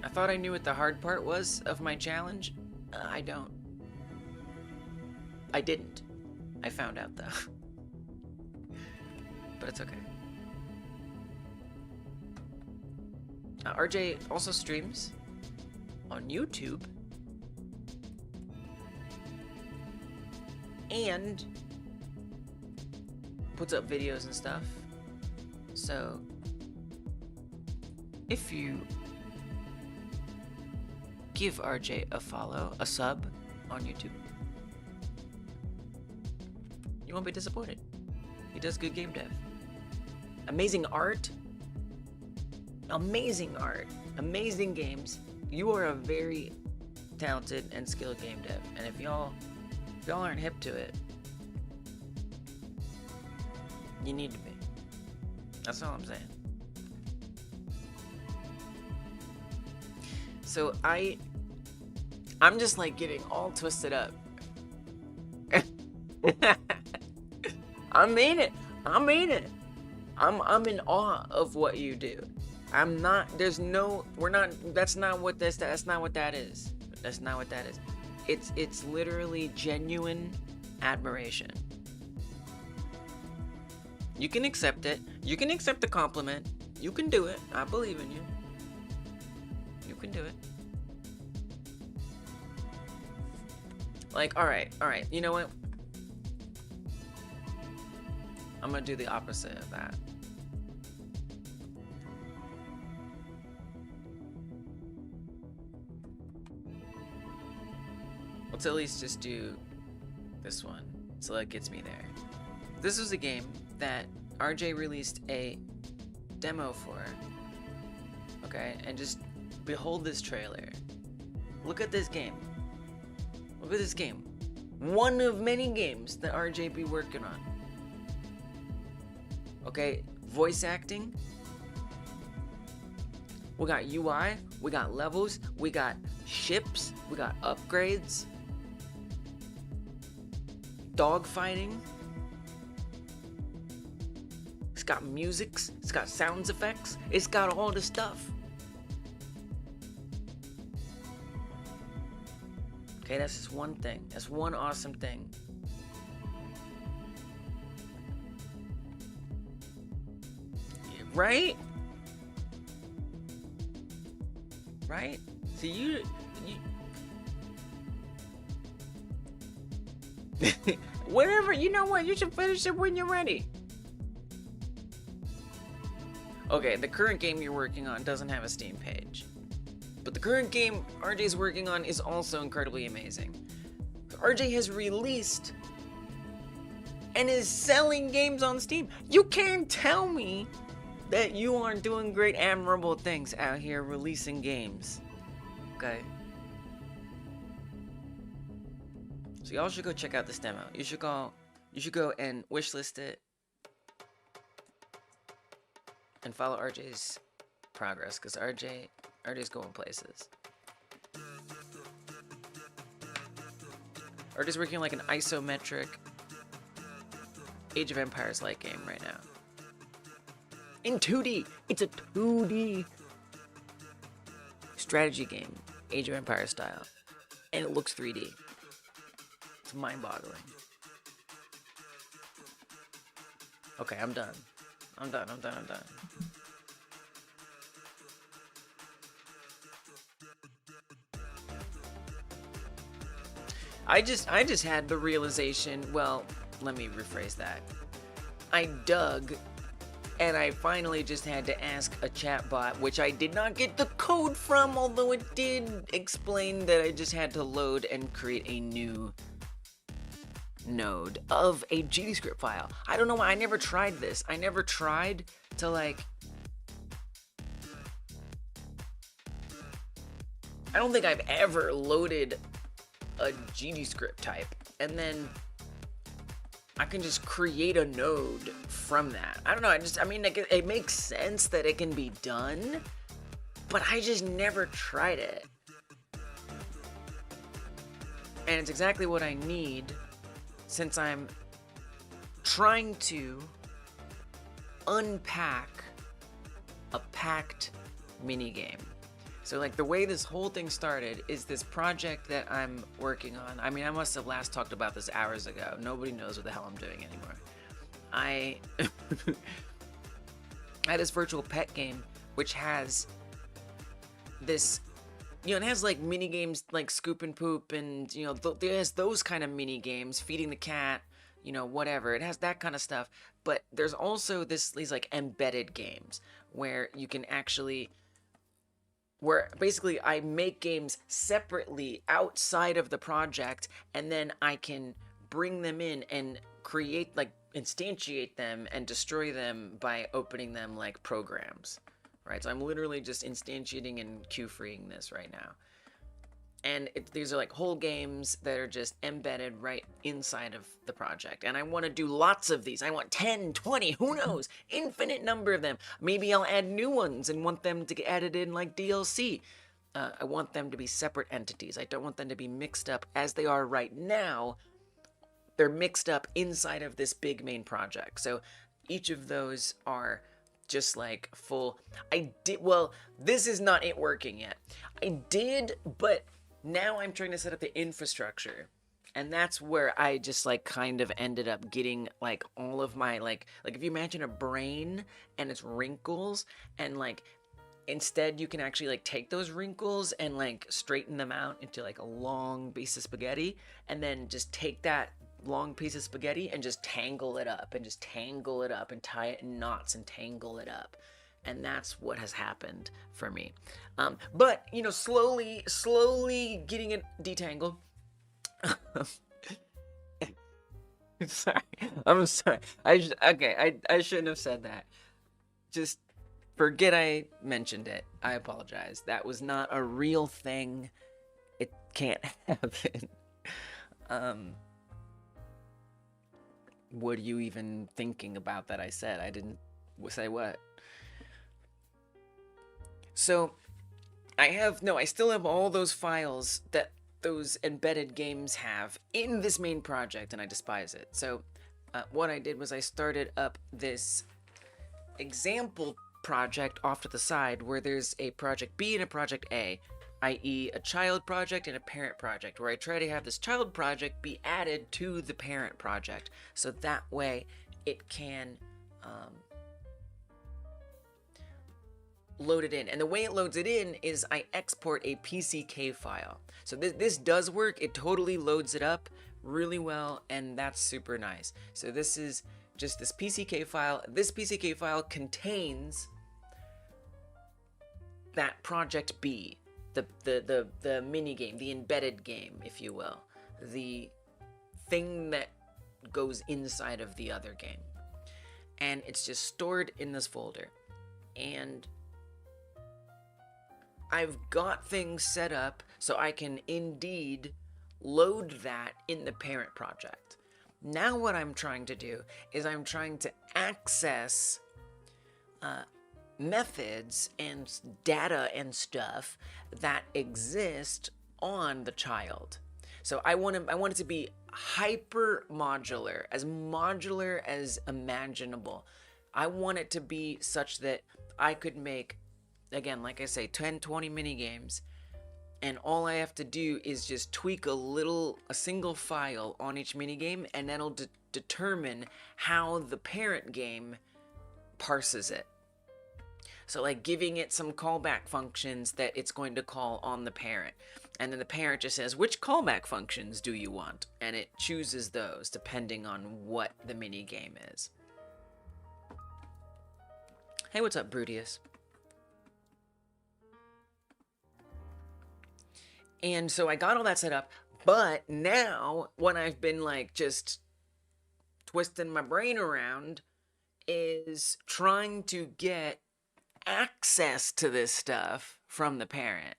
I thought I knew what the hard part was of my challenge. I don't. I didn't. I found out though. But it's okay. RJ also streams on YouTube and puts up videos and stuff. So if you give RJ a follow, a sub on YouTube, you won't be disappointed. He does good game dev. Amazing art. Amazing art. Amazing games. You are a very talented and skilled game dev. And if y'all aren't hip to it, you need to be. That's all I'm saying. So I'm just like getting all twisted up. I mean it. I'm in awe of what you do. I'm not, that's not what that is. That's not what that is. It's literally genuine admiration. You can accept it. You can accept the compliment. You can do it. I believe in you. You can do it. Like, alright. You know what? I'm gonna do the opposite of that. Let's at least just do this one, so that gets me there. This was a game that RJ released a demo for, okay? And just behold this trailer. Look at this game. Look at this game. One of many games that RJ be working on. Okay, voice acting. We got UI, we got levels, we got ships, we got upgrades. Dog fighting. It's got musics, it's got sounds effects, it's got all the stuff. Okay, that's just one thing. That's one awesome thing. Right? Right? So you whatever, you know what? You should finish it when you're ready. Okay, the current game you're working on doesn't have a Steam page. But the current game RJ's working on is also incredibly amazing. RJ has released and is selling games on Steam. You can't tell me that you aren't doing great, admirable things out here releasing games. Okay? So y'all should go check out this demo. You should go and wishlist it and follow RJ's progress, because RJ's going places. RJ's working on like an isometric Age of Empires like game right now. In 2D! It's a 2D strategy game, Age of Empires style. And it looks 3D. It's mind-boggling. Okay, I'm done. I'm done. I just had the realization, well, let me rephrase that. I dug And I finally just had to ask a chatbot, which I did not get the code from, although it did explain that I just had to load and create a new node of a GDScript file. I don't know why I never tried this. I never tried to like... I don't think I've ever loaded a GDScript type and then I can just create a node from that. I don't know, I mean, like, it makes sense that it can be done, but I just never tried it. And it's exactly what I need since I'm trying to unpack a packed minigame. So like the way this whole thing started is this project that I'm working on. I mean, I must have last talked about this hours ago. Nobody knows what the hell I'm doing anymore. I had this virtual pet game which has this, you know, it has like mini games like Scoop and Poop and, you know, it has those kind of mini games, feeding the cat, you know, whatever. It has that kind of stuff. But there's also these like embedded games where you can actually, where basically I make games separately outside of the project, and then I can bring them in and create, like, instantiate them and destroy them by opening them like programs, right? So I'm literally just instantiating and queue freeing this right now. And these are like whole games that are just embedded right inside of the project. And I want to do lots of these. I want 10, 20, who knows? Infinite number of them. Maybe I'll add new ones and want them to get added in like DLC. I want them to be separate entities. I don't want them to be mixed up as they are right now. They're mixed up inside of this big main project. So each of those are just like full. Well, this is not it working yet. I did, but now I'm trying to set up the infrastructure, and that's where I just like kind of ended up getting like all of my like if you imagine a brain and its wrinkles, and like instead you can actually like take those wrinkles and like straighten them out into like a long piece of spaghetti, and then just take that long piece of spaghetti and just tangle it up and tie it in knots and tangle it up. And that's what has happened for me. But, you know, slowly getting it detangled. Sorry. I'm sorry. I shouldn't have said that. Just forget I mentioned it. I apologize. That was not a real thing. It can't happen. What are you even thinking about that I said? I didn't say what? So, I still have all those files that those embedded games have in this main project, and I despise it. So, what I did was I started up this example project off to the side where there's a project B and a project A, i.e. a child project and a parent project, where I try to have this child project be added to the parent project, so that way it can load it in. And the way it loads it in is I export a PCK file. So this does work. It totally loads it up really well, and that's super nice. So this is just this PCK file. This PCK file contains that project B, the mini game, the embedded game, if you will, the thing that goes inside of the other game. And it's just stored in this folder. And I've got things set up so I can indeed load that in the parent project. Now what I'm trying to do is I'm trying to access methods and data and stuff that exist on the child. So I want it to be hyper modular as imaginable. I want it to be such that I could make, again, like I say, 10, 20 mini games, and all I have to do is just tweak a single file on each mini game, and that'll determine how the parent game parses it. So like giving it some callback functions that it's going to call on the parent. And then the parent just says, which callback functions do you want? And it chooses those depending on what the mini game is. Hey, what's up, Brudius? And so I got all that set up, but now what I've been like just twisting my brain around is trying to get access to this stuff from the parent.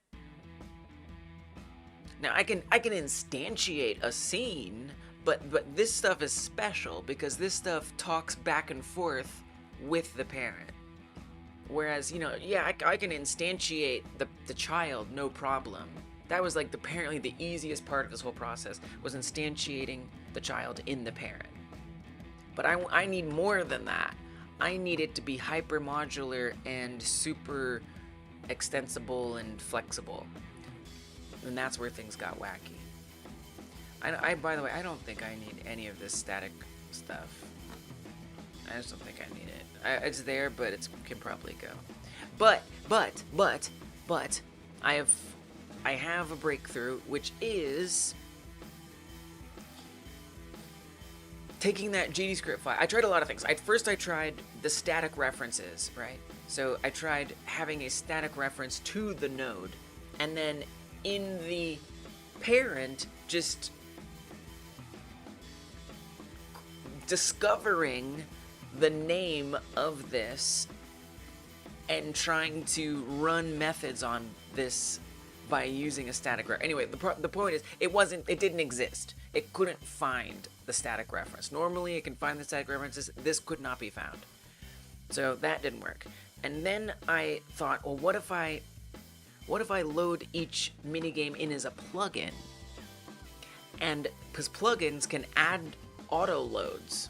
Now I can instantiate a scene, but this stuff is special because this stuff talks back and forth with the parent. Whereas, you know, yeah, I can instantiate the child, no problem. That was like apparently the easiest part of this whole process, was instantiating the child in the parent. But I need more than that. I need it to be hyper modular and super extensible and flexible. And that's where things got wacky. I by the way, I don't think I need any of this static stuff. I just don't think I need it. It's there, but it can probably go. But I have a breakthrough, which is taking that GDScript file. I tried a lot of things. First I tried the static references, right? So I tried having a static reference to the node, and then in the parent, just discovering the name of this and trying to run methods on this by using a static reference. Anyway, the point is, it didn't exist. It couldn't find the static reference. Normally it can find the static references. This could not be found. So that didn't work. And then I thought, well, what if I load each minigame in as a plugin? And because plugins can add auto loads,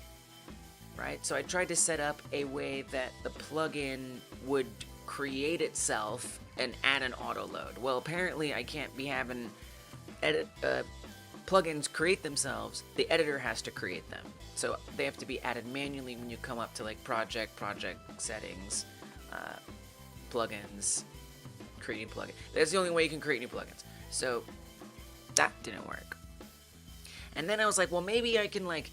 right? So I tried to set up a way that the plugin would create itself and add an auto load. Well, apparently I can't be having plugins create themselves. The editor has to create them. So they have to be added manually when you come up to like project settings, plugins, creating plugin. That's the only way you can create new plugins. So that didn't work. And then I was like, well, maybe I can like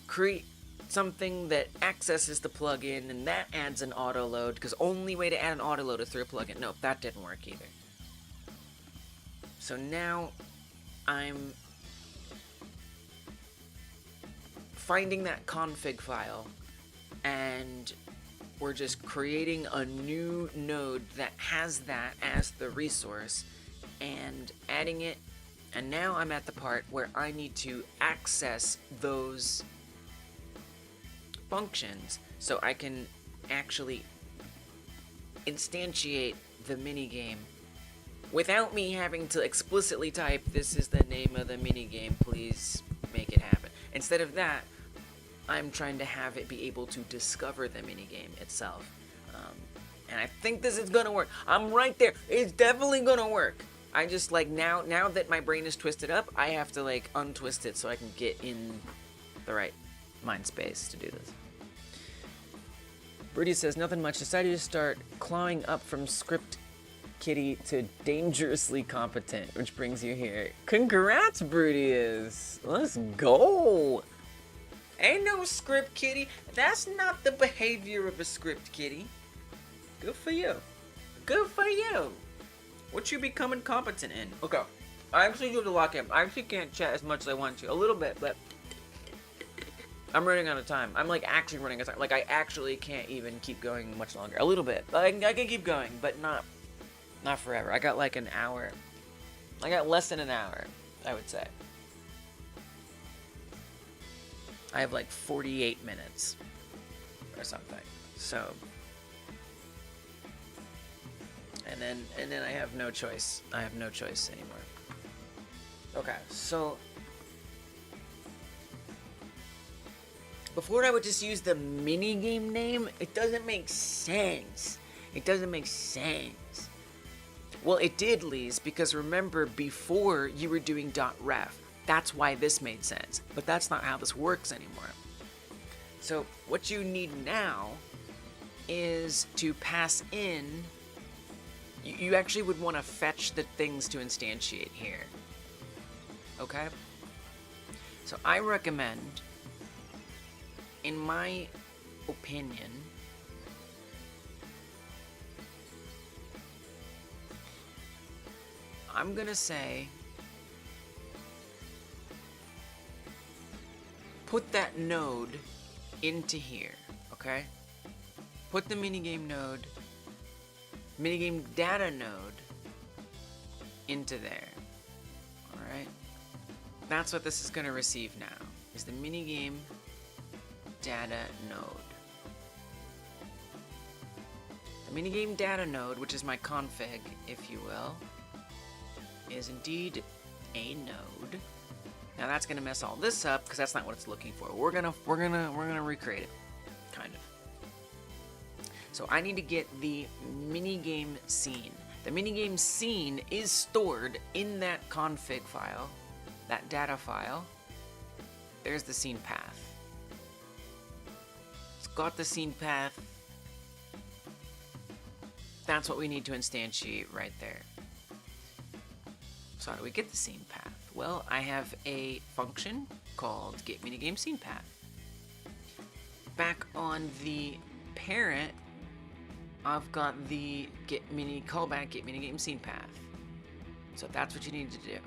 create something that accesses the plugin and that adds an auto load, because only way to add an auto load is through a plugin. Nope, that didn't work either. So now I'm finding that config file, and we're just creating a new node that has that as the resource and adding it. And now I'm at the part where I need to access those functions so I can actually instantiate the minigame without me having to explicitly type, this is the name of the minigame, please make it happen. Instead of that, I'm trying to have it be able to discover the minigame itself. And I think this is gonna work. I'm right there. It's definitely gonna work. I just like now that my brain is twisted up, I have to like untwist it so I can get in the right mind space to do this. Brady says, nothing much. Decided to start clawing up from script kitty to dangerously competent, which brings you here. Congrats, Brudius. Let's go. Ain't no script kitty. That's not the behavior of a script kitty. Good for you. Good for you. What you becoming competent in? Okay. I actually do have to lock in. I actually can't chat as much as I want to. A little bit, but I'm running out of time. I'm like actually running out of time. Like I actually can't even keep going much longer. A little bit. I can keep going, but not forever. I got like an hour. I got less than an hour, I would say. I have like 48 minutes or something. So, and then I have no choice. I have no choice anymore. Okay, so before I would just use the minigame name, it doesn't make sense. It doesn't make sense. Well, it did, Lise, because remember before you were doing .ref. That's why this made sense. But that's not how this works anymore. So what you need now is to pass in. You actually would want to fetch the things to instantiate here. Okay? So I recommend, in my opinion, I'm gonna say, put that node into here, okay? Put the minigame node, minigame data node into there, all right? That's what this is gonna receive now, is the minigame data node. The minigame data node, which is my config, if you will, is indeed a node. Now that's gonna mess all this up because that's not what it's looking for. We're gonna recreate it, kind of. So I need to get the minigame scene. The minigame scene is stored in that config file, that data file. There's the scene path. It's got the scene path. That's what we need to instantiate right there. So how do we get the scene path? Well, I have a function called getMinigameScenePath. Back on the parent, I've got the callback getMinigameScenePath. So that's what you need to do.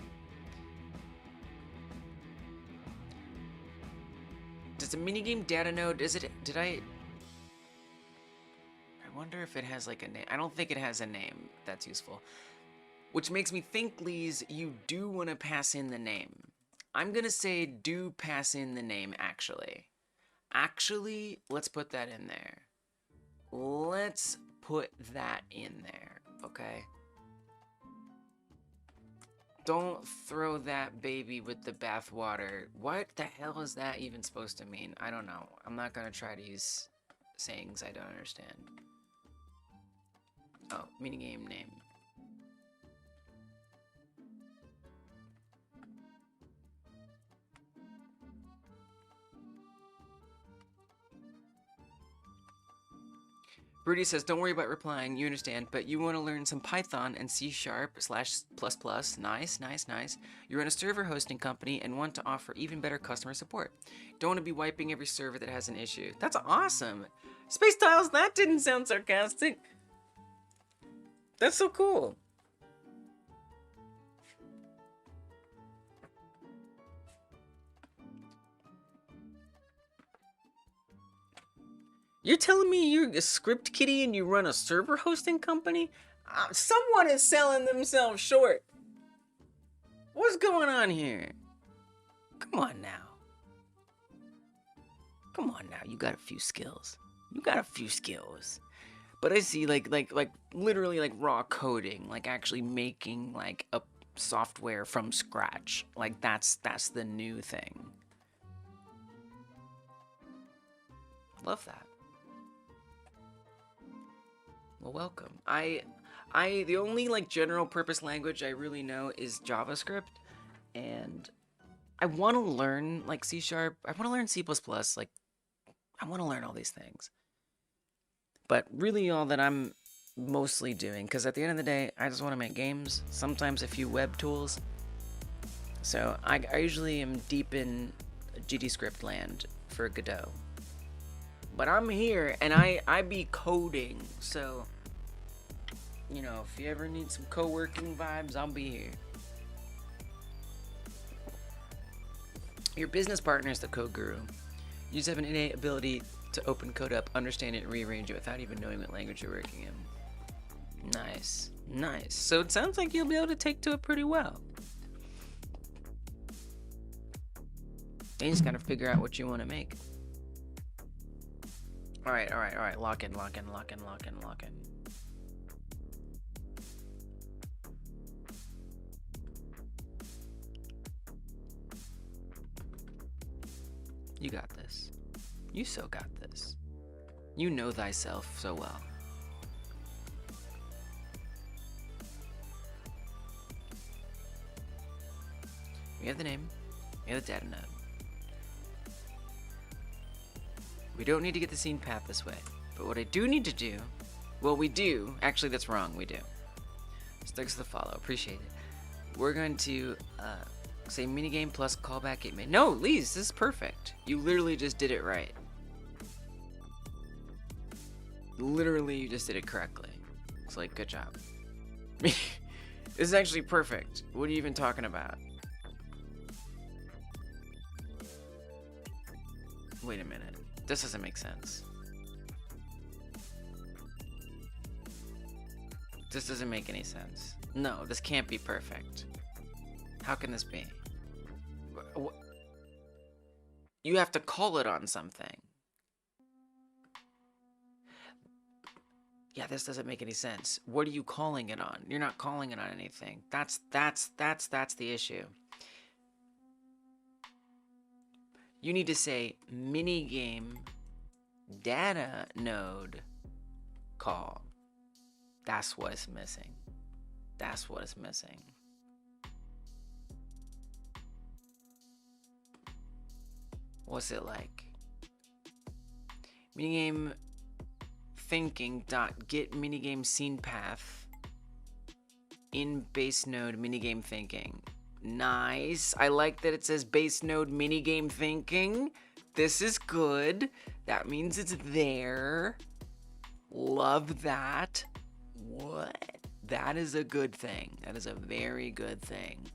Does the minigame data node, I wonder if it has like a name. I don't think it has a name that's useful. Which makes me think, Lees, you do want to pass in the name. I'm going to say do pass in the name, actually. Actually, let's put that in there. Let's put that in there, okay? Don't throw that baby with the bathwater. What the hell is that even supposed to mean? I don't know. I'm not going to try to use sayings I don't understand. Oh, minigame name. Rudy says, don't worry about replying, you understand, but you want to learn some Python and C#/++. Nice, nice, nice. You run a server hosting company and want to offer even better customer support. Don't want to be wiping every server that has an issue. That's awesome. Space Tiles, that didn't sound sarcastic. That's so cool. You're telling me you're a script kiddie and you run a server hosting company? Someone is selling themselves short. What's going on here? Come on now. Come on now, you got a few skills. You got a few skills. But I see like literally like raw coding, like actually making like a software from scratch. Like that's the new thing. Love that. Well, welcome. The only like general purpose language I really know is JavaScript, and I want to learn like C#. I want to learn C++. Like, I want to learn all these things. But really, all that I'm mostly doing, because at the end of the day, I just want to make games. Sometimes a few web tools. So I usually am deep in GDScript land for Godot. But I'm here, and I be coding, so, you know, if you ever need some co-working vibes, I'll be here. Your business partner is the code guru. You just have an innate ability to open code up, understand it, and rearrange it without even knowing what language you're working in. Nice, nice. So it sounds like you'll be able to take to it pretty well. You just gotta figure out what you want to make. Alright, lock in. You got this. You so got this. You know thyself so well. We have the name, we have the data node. We don't need to get the scene path this way, but what I do need to do, well, we do, actually that's wrong, we do. Thanks for the follow, appreciate it. We're going to say minigame plus callback get made. No, Lees, this is perfect. You literally just did it right. Literally, you just did it correctly. It's like, good job. This is actually perfect. What are you even talking about? Wait a minute. This doesn't make sense. This doesn't make any sense. No, this can't be perfect. How can this be? You have to call it on something. Yeah, this doesn't make any sense. What are you calling it on? You're not calling it on anything. That's the issue. You need to say minigame data node call. That's what is missing. That's what is missing. What's it like? Minigame thinking dot get minigame scene path in base node minigame thinking. Nice. I like that it says base node minigame thinking. This is good. That means it's there. Love that. What? That is a good thing. That is a very good thing.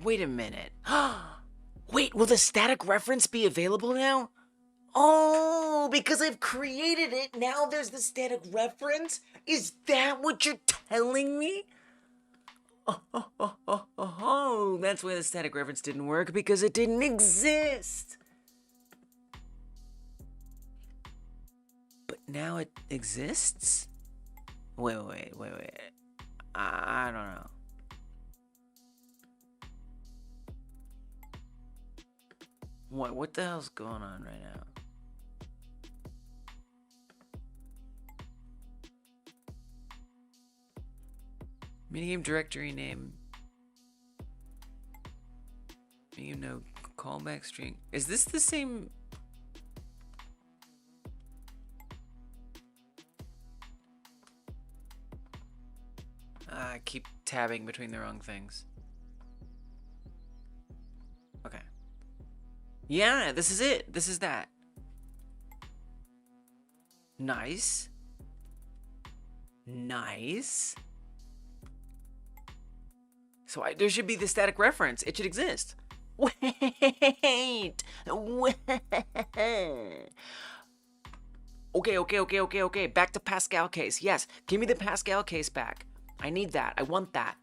Wait a minute. Wait, will the static reference be available now? Oh, because I've created it, now there's the static reference? Is that what you're telling me? Oh, that's why the static reference didn't work, because it didn't exist. But now it exists? Wait. I don't know. What the hell's going on right now? Minigame directory name. Minigame no callback string. Is this the same? I keep tabbing between the wrong things. Okay. Yeah, this is it. This is that. Nice. Nice. So there should be the static reference. It should exist. Wait. Okay. Back to Pascal case. Yes, give me the Pascal case back. I need that. I want that.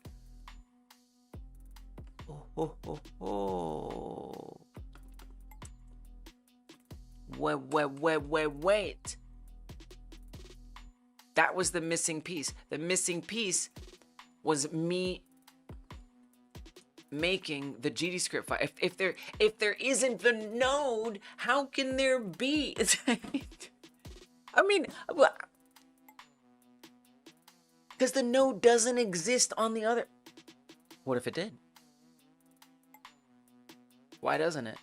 Oh. Wait. That was the missing piece. The missing piece was me making the GD script file. If there isn't the node, how can there be? I mean, because the node doesn't exist on the other. What if it did? Why doesn't it?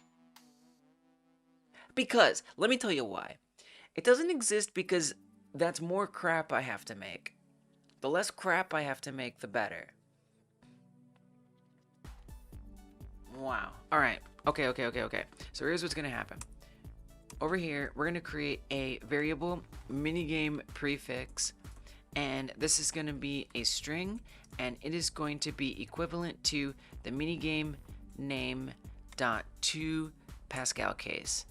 Because, let me tell you why. It doesn't exist because that's more crap I have to make. The less crap I have to make, the better. Wow. Alright. Okay. So here's what's going to happen. Over here, we're going to create a variable minigame prefix. And this is going to be a string. And it is going to be equivalent to the minigame name dot to Pascal case.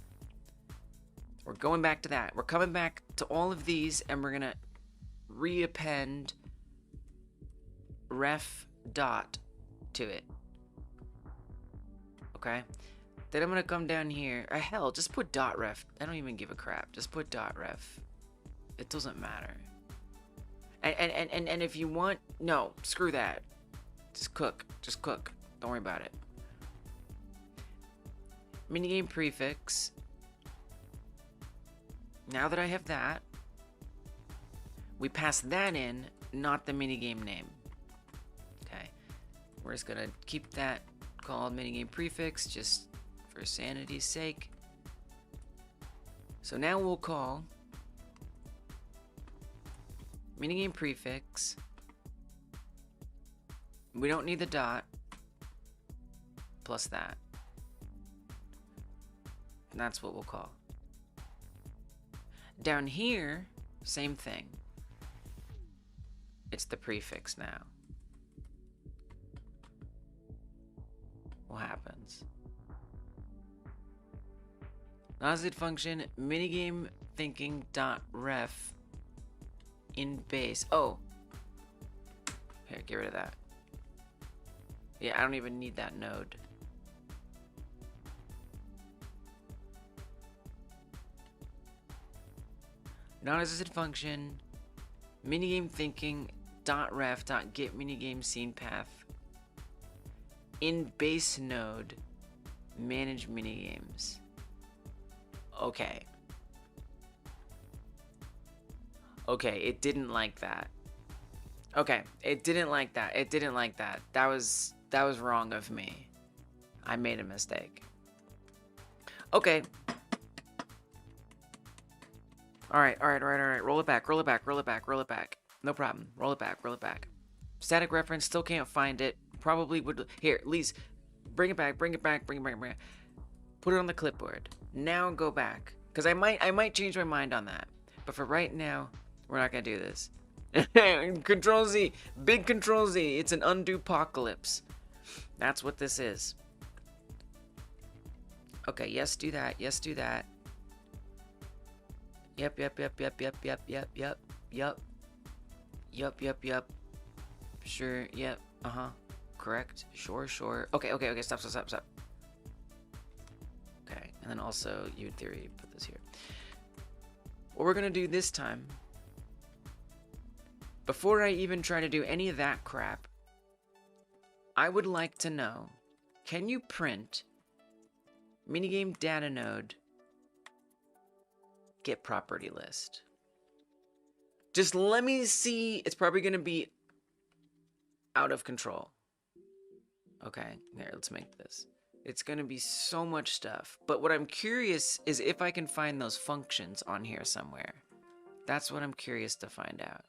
We're going back to that. We're coming back to all of these, and we're going to reappend ref dot to it. Okay? Then I'm going to come down here. Hell, just put dot ref. I don't even give a crap. Just put dot ref. It doesn't matter. And if you want... No, screw that. Just cook. Don't worry about it. Minigame prefix. Now that I have that, we pass that in, not the minigame name. Okay. We're just gonna keep that called minigame prefix just for sanity's sake. So now we'll call minigame prefix. We don't need the dot plus that. And that's what we'll call. Down here, Same thing. It's the prefix now. What happens? Not function minigame thinking dot ref in base. Oh, here, get rid of that. Yeah, I don't even need that node. Non-existent function minigame thinking dot ref dot get minigame scene path in base node manage minigames. Okay. Okay, it didn't like that. Okay, it didn't like that. It didn't like that. That was wrong of me. I made a mistake. Okay. All right. Roll it back. No problem. Roll it back. Static reference, still can't find it. Probably would. Here, at least bring it back. Put it on the clipboard. Now go back. Because I might change my mind on that. But for right now, we're not going to do this. Control Z. Big Control Z. It's an undo apocalypse. That's what this is. Okay, yes, do that. Yep. Sure, yep. Correct. Sure. Okay, stop. Okay, and then also, you in theory, put this here. What we're gonna do this time, before I even try to do any of that crap, I would like to know, can you print minigame data node get property list? Just let me see. It's probably gonna be out of control. Okay, here, let's make this. It's gonna be so much stuff. But what I'm curious is if I can find those functions on here somewhere. That's what I'm curious to find out.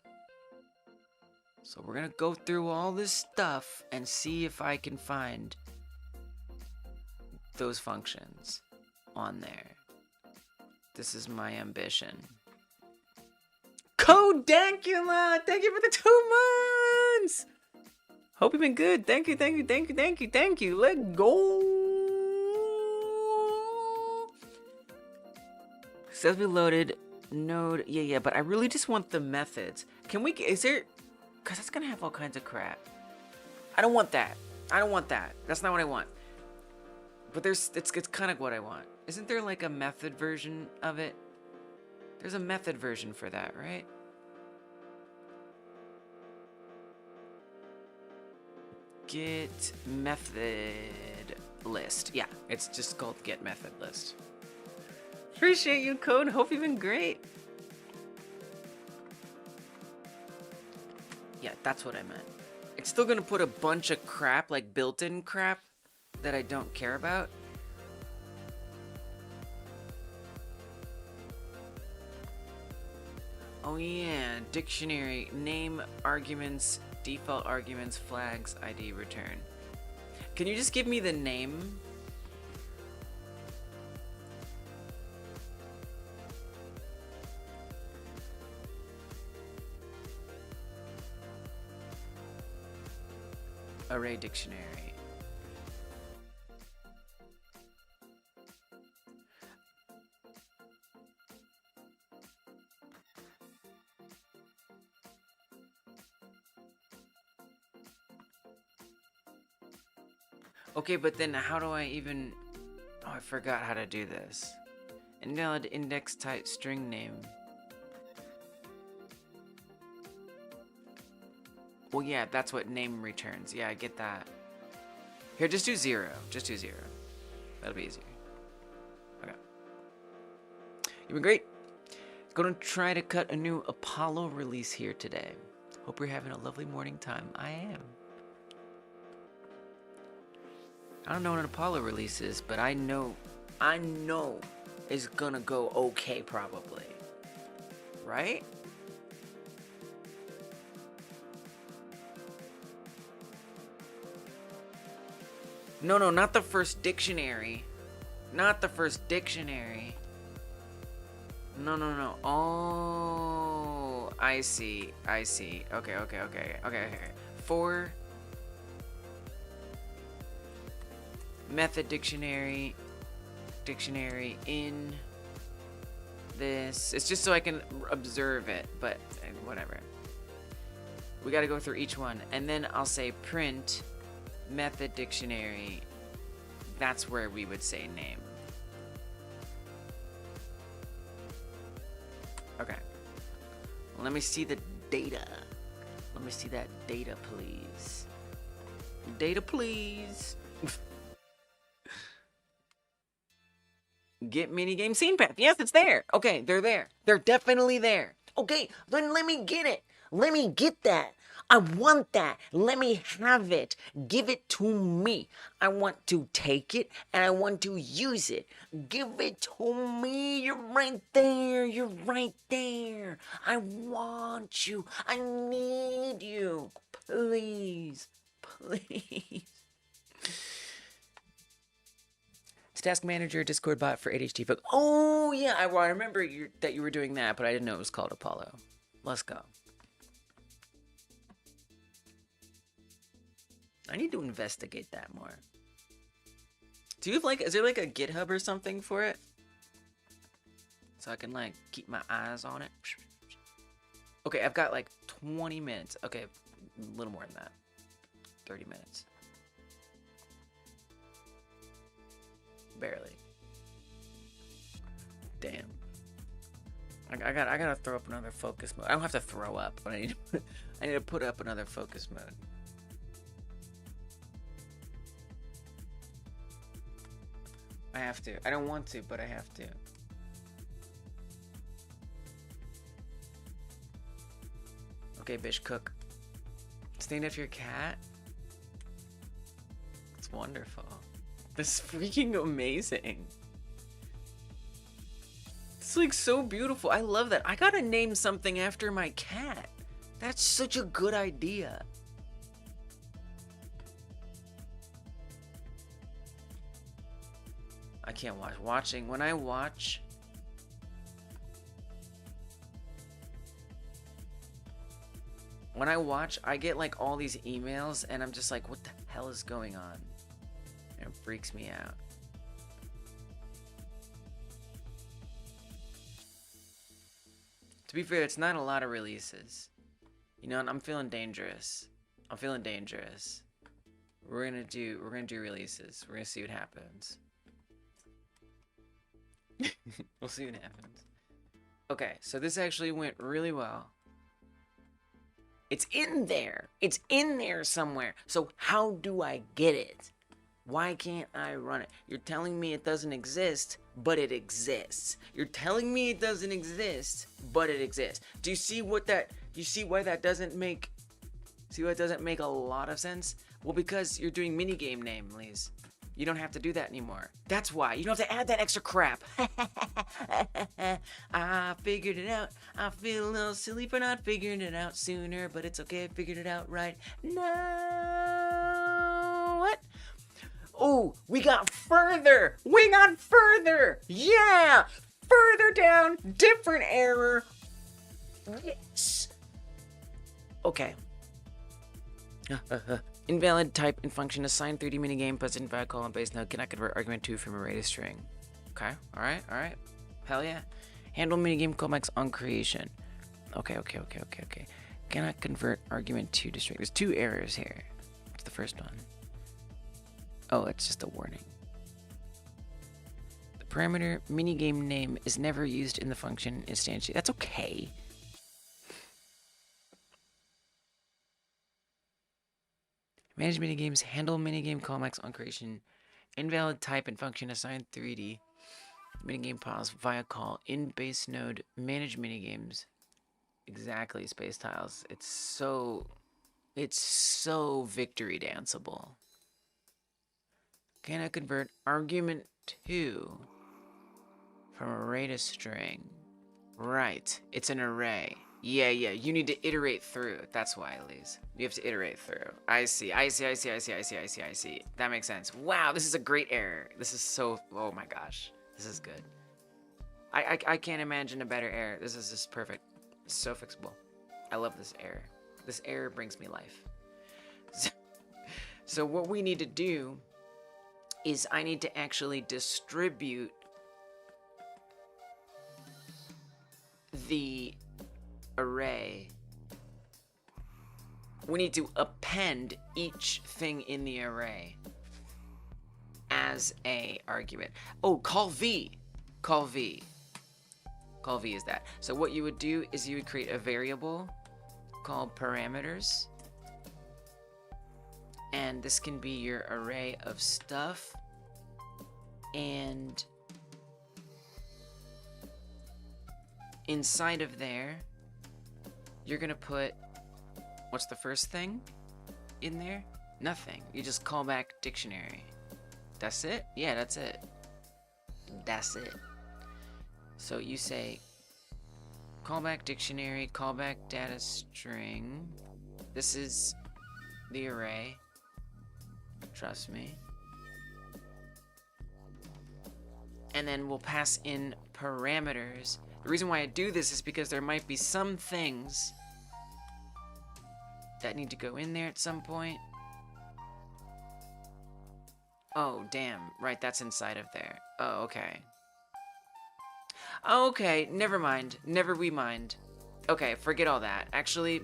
So we're gonna go through all this stuff and see if I can find those functions on there. This is my ambition. Codacula! Thank you for the 2 months! Hope you've been good. Thank you. Let's go. Says we loaded node. Yeah, but I really just want the methods. Can we, is there, because that's going to have all kinds of crap. I don't want that. That's not what I want. But it's kind of what I want. Isn't there like a method version of it? There's a method version for that, right? Get method list. Yeah, it's just called get method list. Appreciate you, Code. Hope you've been great. Yeah, that's what I meant. It's still gonna put a bunch of crap, like built-in crap, that I don't care about. Oh yeah, dictionary, name, arguments, default arguments, flags, ID, return. Can you just give me the name? Array dictionary. Okay, but then how do I even... Oh, I forgot how to do this. Invalid index type string name. Well, yeah, that's what name returns. Yeah, I get that. Here, just do 0. That'll be easier. Okay. You've been great. Gonna try to cut a new Apollo release here today. Hope you're having a lovely morning time. I am. I don't know what an Apollo release is, but I know it's gonna go okay probably. Right? No, not the first dictionary. No. Oh. I see. Okay. For method dictionary in this. It's just so I can observe it, but whatever. We got to go through each one, and then I'll say print method dictionary. That's where we would say name. Okay. Let me see the data. Let me see that data, please. Data, please. Get minigame scene path. Yes, it's there. Okay, they're there. They're definitely there. Okay, then let me get it. Let me get that. I want that. Let me have it. Give it to me. I want to take it and I want to use it. Give it to me. You're right there. You're right there. I want you. I need you. Please. Please. Task manager, Discord bot for ADHD folk. Oh yeah, I remember that you were doing that, but I didn't know it was called Apollo. Let's go. I need to investigate that more. Do you have like, is there like a GitHub or something for it? So I can like keep my eyes on it. Okay, I've got like 20 minutes. Okay, a little more than that. 30 minutes. Barely. Damn. I gotta throw up another focus mode. I don't have to throw up, but I need to put up another focus mode. I have to. I don't want to, but I have to. Okay, bitch, cook. It's named after your cat? It's wonderful. This is freaking amazing. It's like so beautiful. I love that. I gotta name something after my cat. That's such a good idea. I can't watch. When I watch... I get like all these emails and I'm just like, what the hell is going on? And it freaks me out. To be fair, it's not a lot of releases. You know, I'm feeling dangerous. We're gonna do releases. We're gonna see what happens. We'll see what happens. Okay, so this actually went really well. It's in there. It's in there somewhere. So how do I get it? Why can't I run it? You're telling me it doesn't exist, but it exists. You're telling me it doesn't exist, but it exists. Do you see what that, you see why that doesn't make, see why it doesn't make a lot of sense? Well, because you're doing minigame names. You don't have to do that anymore. That's why. You don't have to add that extra crap. I figured it out. I feel a little silly for not figuring it out sooner, but it's okay. I figured it out right now. What? Oh, we got further. Yeah. Further down. Different error. Yes. Okay. Invalid type and function assign 3D minigame plus invalid colon base node cannot convert argument 2 from array to string. Okay, alright. Hell yeah. Handle minigame callbacks on creation. Okay. Cannot convert argument 2 to string. There's 2 errors here. What's the first one? Oh, it's just a warning. The parameter minigame name is never used in the function instantiate. That's okay. Manage minigames, handle minigame callbacks on creation, invalid type and function assign 3D, minigame pause via call, in base node, manage minigames. Exactly, space tiles. It's so victory danceable. Cannot convert argument 2 from array to string. Right, it's an array. Yeah, you need to iterate through. That's why, Elise. You have to iterate through. I see. That makes sense. Wow, this is a great error. This is so, oh my gosh. This is good. I can't imagine a better error. This is just perfect. It's so fixable. I love this error. This error brings me life. So what we need to do is I need to actually distribute the array. We need to append each thing in the array as a argument. Oh, call v. Call v. Call v is that. So what you would do is you would create a variable called parameters. And this can be your array of stuff. And inside of there, you're gonna put, what's the first thing in there? Nothing. You just call back dictionary. That's it? Yeah, that's it. That's it. So you say callback dictionary, callback data string. This is the array. Trust me. And then we'll pass in parameters. The reason why I do this is because there might be some things that need to go in there at some point. Oh, damn. Right, that's inside of there. Oh, okay. Okay, never mind. Never we mind. Okay, forget all that. Actually,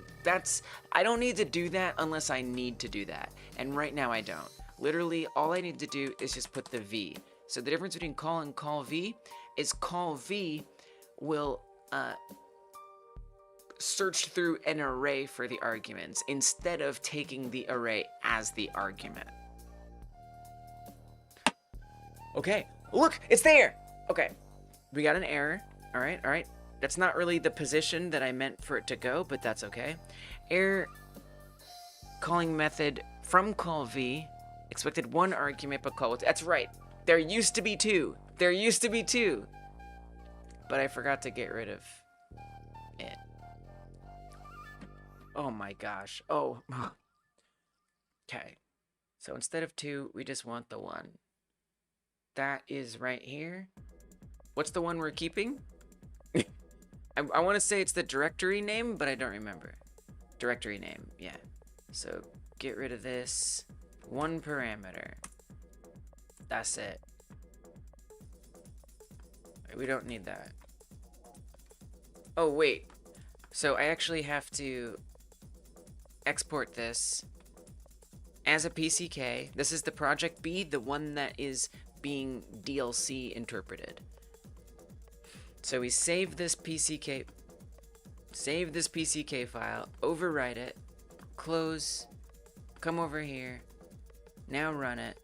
I don't need to do that unless I need to do that. And right now I don't. Literally, all I need to do is just put the V. So the difference between call and call V is call V will search through an array for the arguments instead of taking the array as the argument. Okay, look, it's there. Okay, we got an error. All right. That's not really the position that I meant for it to go, but that's okay. Error calling method from call V expected one argument, but call it. That's right. There used to be two. There used to be two. But I forgot to get rid of it. Oh my gosh. Oh. Okay. So instead of two, we just want the one. That is right here. What's the one we're keeping? I want to say it's the directory name, but I don't remember. Directory name, yeah. So get rid of this. One parameter. That's it. We don't need that. Oh, wait. So I actually have to export this as a PCK. This is the project B, the one that is being DLC interpreted. So we save this PCK file, overwrite it, close, come over here, now run it.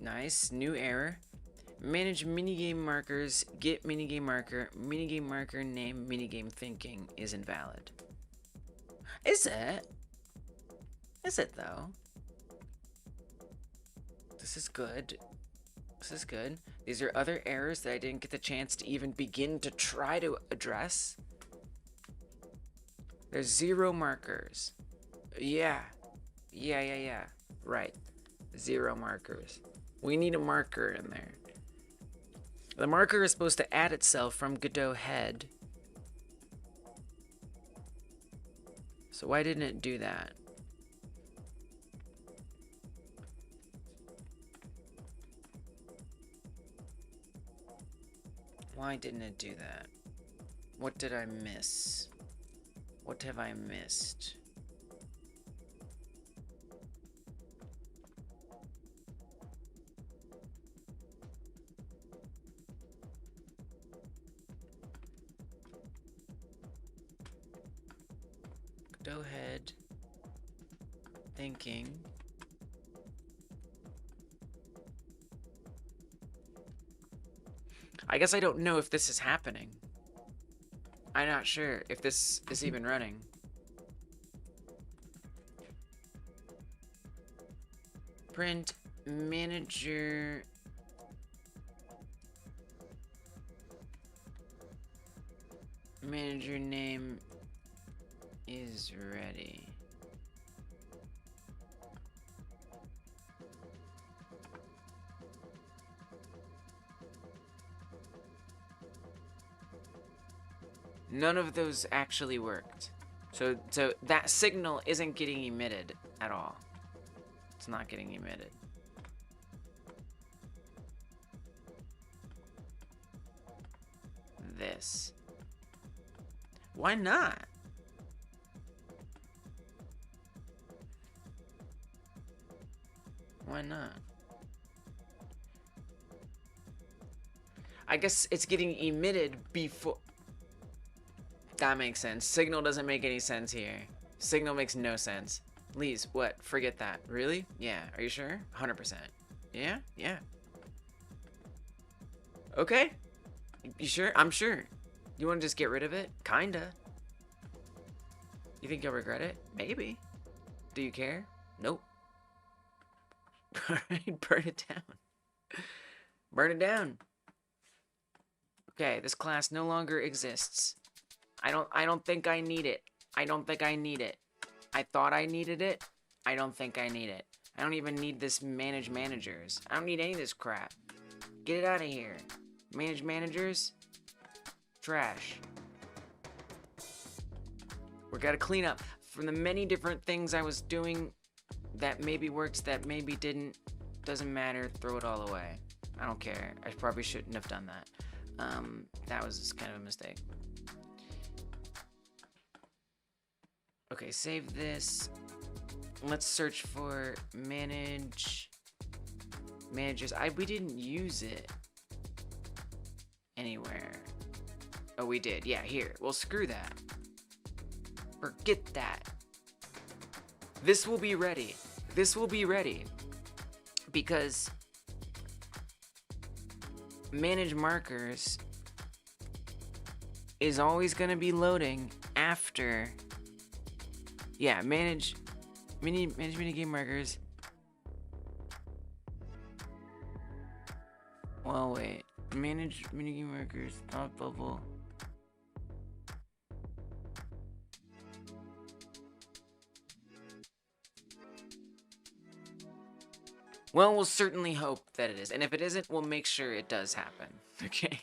Nice, new error. Manage minigame markers, get minigame marker name, minigame thinking is invalid. Is it? Is it though? This is good. This is good. These are other errors that I didn't get the chance to even begin to try to address. There's 0 markers. Yeah. Right. 0 markers. We need a marker in there. The marker is supposed to add itself from Godot head. So why didn't it do that? Why didn't it do that? What did I miss? What have I missed? Go ahead. Thinking. I guess I don't know if this is happening. I'm not sure if this is even running. Print manager. Manager name is ready. None of those actually worked. So that signal isn't getting emitted at all. It's not getting emitted. This. Why not? Why not? I guess it's getting emitted before. That makes sense. Signal doesn't make any sense here. Signal makes no sense. Lees, what? Forget that. Really? Yeah. Are you sure? 100%. Yeah? Yeah. Okay. You sure? I'm sure. You want to just get rid of it? Kinda. You think you'll regret it? Maybe. Do you care? Nope. Alright, burn it down. Burn it down. Okay, this class no longer exists. I don't think I need it. I don't think I need it. I thought I needed it. I don't think I need it. I don't even need this manage managers. I don't need any of this crap. Get it out of here. Manage managers. Trash. We gotta clean up from the many different things I was doing that maybe worked, that maybe didn't. Doesn't matter. Throw it all away. I don't care. I probably shouldn't have done that. That was kind of a mistake. Okay, save this. Let's search for managers. We didn't use it anywhere. Oh, we did. Yeah, here. Well, screw that. Forget that. This will be ready. This will be ready. Because manage markers is always going to be loading after. Yeah, manage minigame markers. Well, wait. Manage minigame markers. Thought bubble. Well, we'll certainly hope that it is. And if it isn't, we'll make sure it does happen. Okay?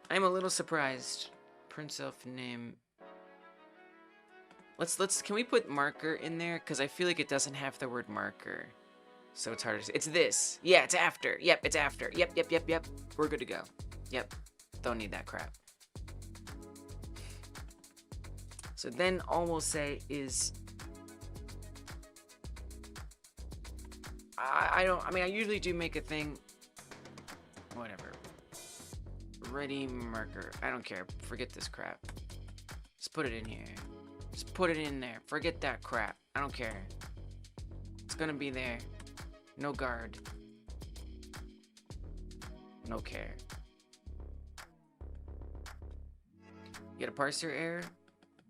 I'm a little surprised. Print self name. Can we put marker in there? Because I feel like it doesn't have the word marker. So it's hard to say. It's this. Yeah, it's after. Yep, it's after. Yep. We're good to go. Yep. Don't need that crap. So then all we'll say is I usually do make a thing. Whatever. Ready marker. I don't care. Forget this crap. Just put it in here. Just put it in there. Forget that crap. I don't care. It's gonna be there. No guard. No care. You get a parser error?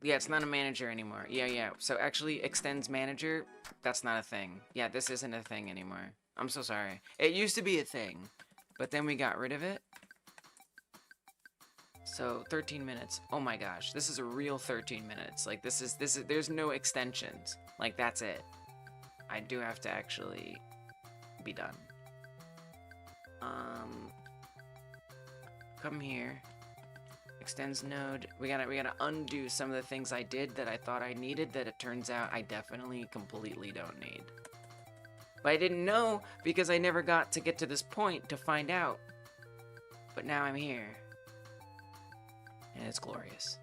Yeah, it's not a manager anymore. Yeah. So actually extends manager, that's not a thing. Yeah, this isn't a thing anymore. I'm so sorry. It used to be a thing, but then we got rid of it. So 13 minutes. Oh my gosh, this is a real 13 minutes. Like this is there's no extensions. Like that's it. I do have to actually be done. Come here. Extends node. We gotta undo some of the things I did that I thought I needed that it turns out I definitely completely don't need. But I didn't know because I never got to get to this point to find out. But now I'm here. And it's glorious.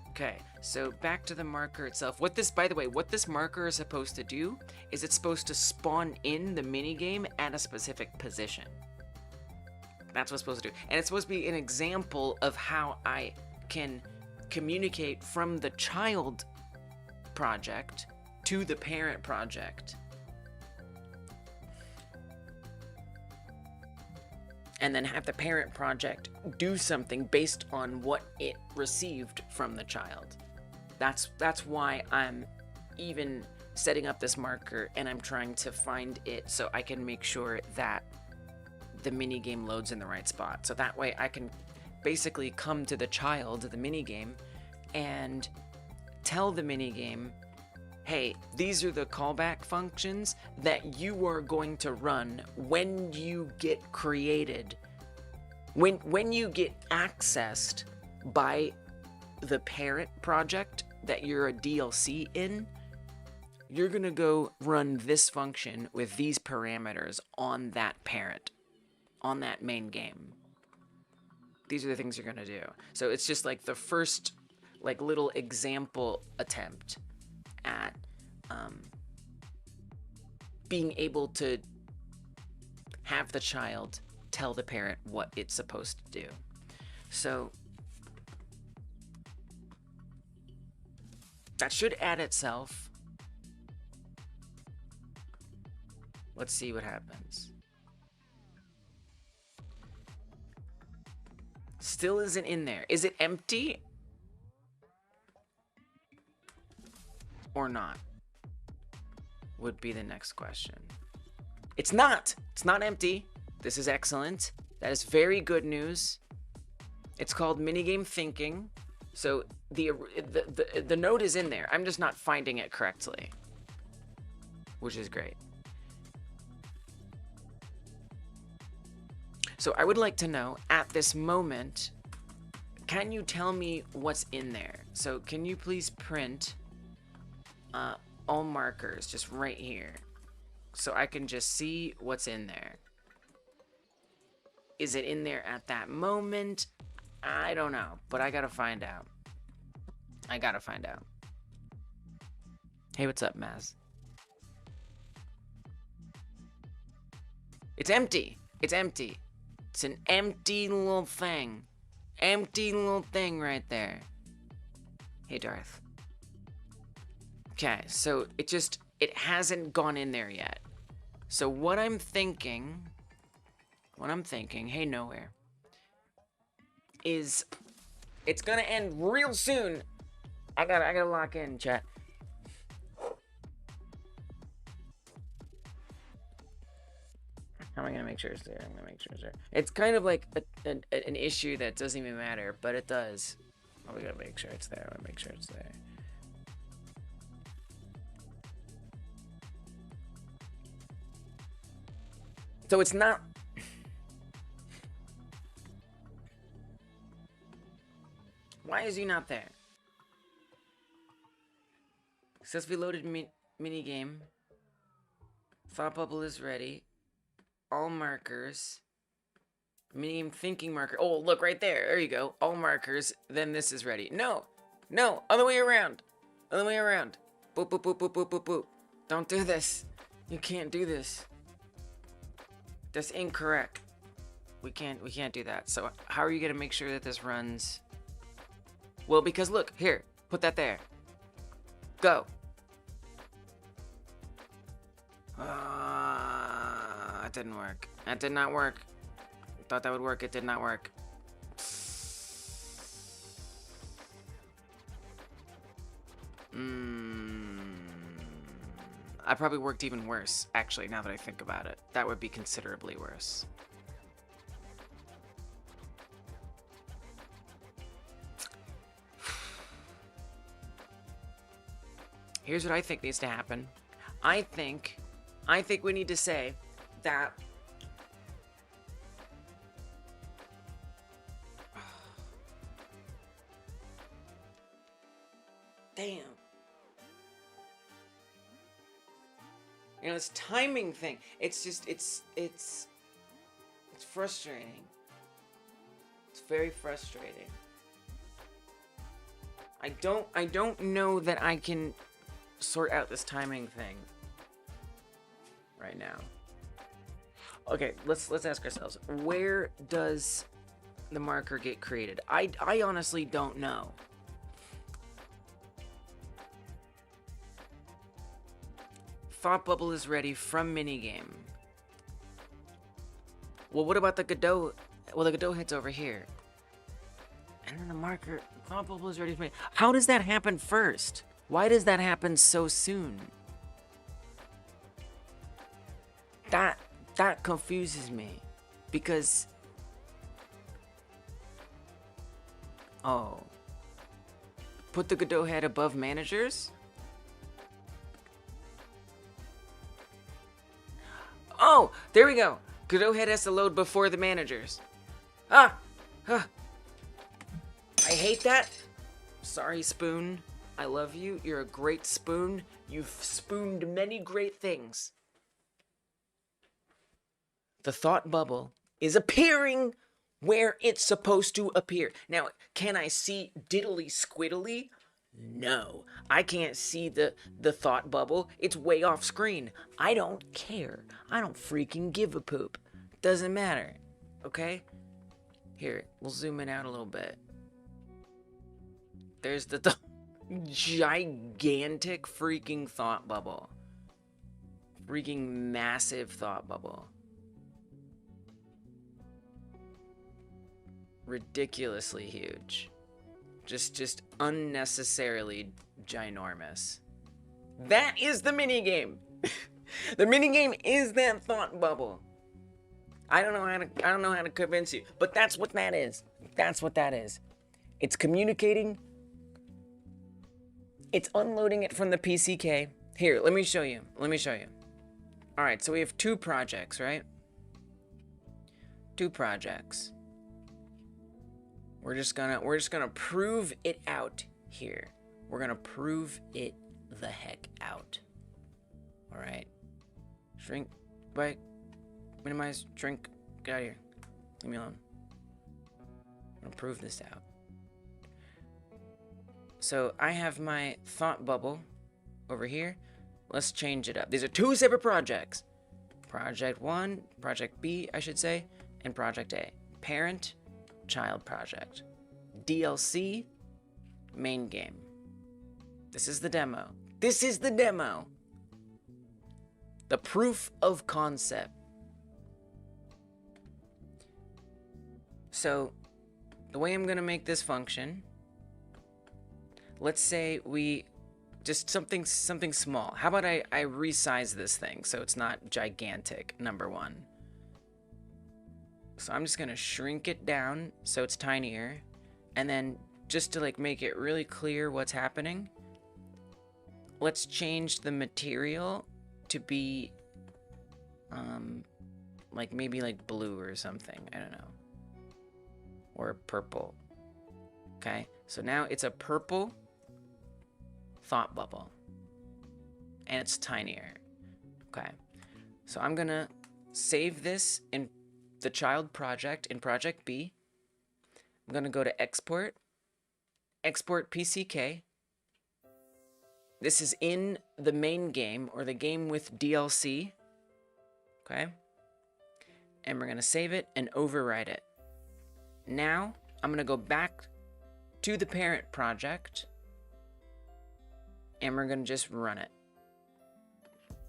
Okay, so back to the marker itself. By the way, what this marker is supposed to do is it's supposed to spawn in the minigame at a specific position. That's what it's supposed to do. And it's supposed to be an example of how I can communicate from the child project to the parent project. And then have the parent project do something based on what it received from the child. That's why I'm even setting up this marker and I'm trying to find it so I can make sure that the minigame loads in the right spot. So that way I can basically come to the child of the minigame and tell the minigame, hey, these are the callback functions that you are going to run when you get created When you get accessed by the parent project that you're a DLC in, you're gonna go run this function with these parameters on that parent, on that main game. These are the things you're gonna do. So it's just like the first like little example attempt at being able to have the child tell the parent what it's supposed to do. So that should add itself. Let's see what happens. Still isn't in there. Is it empty? Or not? Would be the next question. It's not! It's not empty. This is excellent. That is very good news. It's called minigame thinking. So the node is in there. I'm just not finding it correctly, which is great. So I would like to know, at this moment, can you tell me what's in there? So can you please print all markers just right here, so I can just see what's in there? Is it in there at that moment? I don't know, but I gotta find out. I gotta find out. Hey, what's up, Maz? It's empty. It's empty. It's an empty little thing. Empty little thing right there. Hey, Darth. Okay, so it hasn't gone in there yet. So what I'm thinking, hey, Nowhere, is it's gonna end real soon. I gotta lock in, chat. How am I gonna make sure it's there? I'm gonna make sure it's there. It's kind of like an issue that doesn't even matter, but it does. Oh, we gotta make sure it's there. I gotta make sure it's there. So it's not. Why is he not there? Successfully loaded minigame. Thought bubble is ready. All markers. Minigame thinking marker. Oh, look right there. There you go. All markers. Then this is ready. No. No. Other way around. Other way around. Boop, boop, boop, boop, boop, boop, boop. Don't do this. You can't do this. That's incorrect. We can't do that. So how are you gonna make sure that this runs? Well, because look, here, put that there. Go. That didn't work. That did not work. Thought that would work. It did not work. I probably worked even worse, actually, now that I think about it. That would be considerably worse. Here's what I think needs to happen. I think we need to say that damn. You know, this timing thing. It's just it's frustrating. It's very frustrating. I don't know that I can sort out this timing thing right now. Okay, let's ask ourselves, where does the marker get created? I honestly don't know. Thought bubble is ready from minigame. Well, what about the Godot? Well, the Godot head's over here. And then the marker, thought bubble is ready for me. How does that happen first? Why does that happen so soon? That confuses me. Because... oh. Put the Godot head above managers? Oh, there we go. Godot head has to load before the managers. Ah! Ah! I hate that. Sorry, spoon. I love you. You're a great spoon. You've spooned many great things. The thought bubble is appearing where it's supposed to appear. Now, can I see diddly squiddly? No, I can't see the thought bubble. It's way off screen. I don't care. I don't freaking give a poop. Doesn't matter. Okay? Here, we'll zoom in out a little bit. There's the gigantic freaking thought bubble. Freaking massive thought bubble. Ridiculously huge. Just unnecessarily ginormous. That is the minigame. The minigame is that thought bubble. I don't know how to convince you, but that's what that is. That's what that is. It's communicating. It's unloading it from the PCK. Here, let me show you. All right, so we have 2 projects, right? 2 projects. We're just gonna prove it out here. We're gonna prove it the heck out. All right. Shrink, bite, minimize, shrink. Get out of here. Leave me alone. I'm gonna prove this out. So I have my thought bubble over here. Let's change it up. These are 2 separate projects. Project 1, Project B, I should say, and Project A. Parent, child project. DLC, main game. This is the demo. This is the demo. The proof of concept. So, the way I'm gonna make this function, let's say we just something small. How about I resize this thing so it's not gigantic, number 1. So I'm just gonna shrink it down so it's tinier, and then just to like make it really clear what's happening, let's change the material to be like maybe like blue or something. I don't know. Or purple. Okay, so now it's a purple thought bubble. And it's tinier. Okay, so I'm gonna save this in the child project in Project B. I'm gonna go to export PCK. This is in the main game, or the game with DLC. Okay, and we're gonna save it and overwrite it. Now I'm gonna go back to the parent project, and we're gonna just run it.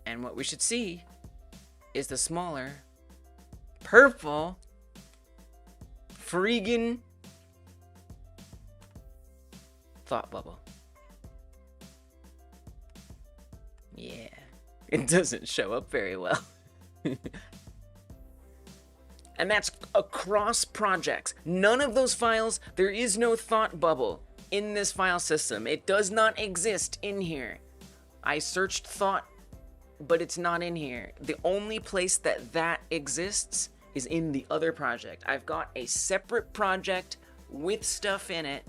And what we should see is the smaller purple freaking thought bubble. Yeah, it doesn't show up very well. And that's across projects. None of those files, there is no thought bubble in this file system. It does not exist in here. I searched thought, but it's not in here. The only place that exists is in the other project. I've got a separate project with stuff in it.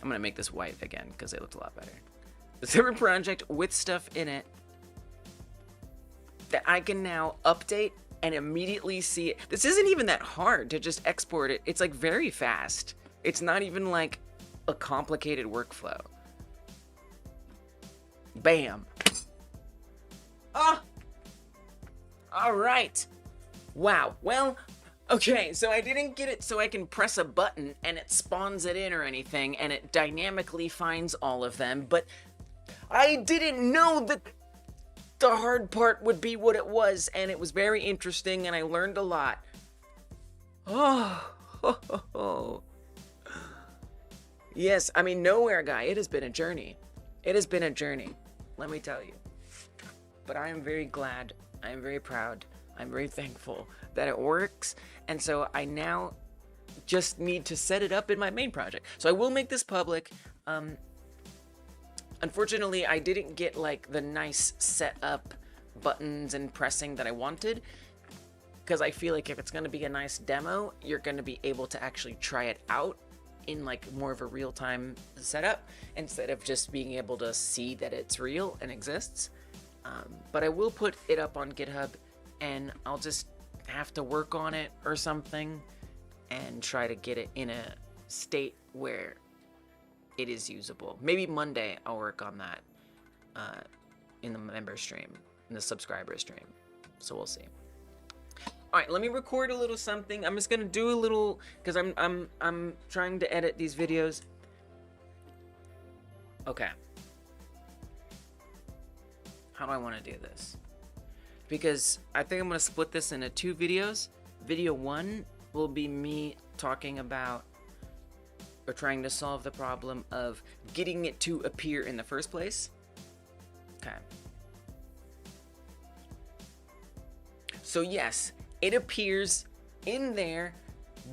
I'm gonna make this white again because it looks a lot better. The separate project with stuff in it that I can now update and immediately see it. This isn't even that hard to just export it. It's like very fast. It's not even like a complicated workflow. Bam. Ah! All right. Wow. Well, okay, so I didn't get it so I can press a button and it spawns it in or anything, and it dynamically finds all of them, but I didn't know that the hard part would be what it was, and it was very interesting, and I learned a lot. Oh. Yes, I mean, nowhere, guy. It has been a journey. It has been a journey, let me tell you. But I am very glad. I am very proud. I'm very thankful that it works, and so I now just need to set it up in my main project. So I will make this public. Unfortunately, I didn't get like the nice setup buttons and pressing that I wanted. because I feel like if it's going to be a nice demo, you're going to be able to actually try it out in like more of a real-time setup instead of just being able to see that it's real and exists. But I will put it up on GitHub, and I'll just have to work on it or something and try to get it in a state where it is usable. Maybe Monday I'll work on that in the member stream, in the subscriber stream. So we'll see. All right, let me record a little something. I'm just gonna do a little, because I'm trying to edit these videos. Okay. How do I want to do this? Because I think I'm gonna split this into 2 videos. Video 1 will be me talking about or trying to solve the problem of getting it to appear in the first place. Okay. So yes, it appears in there.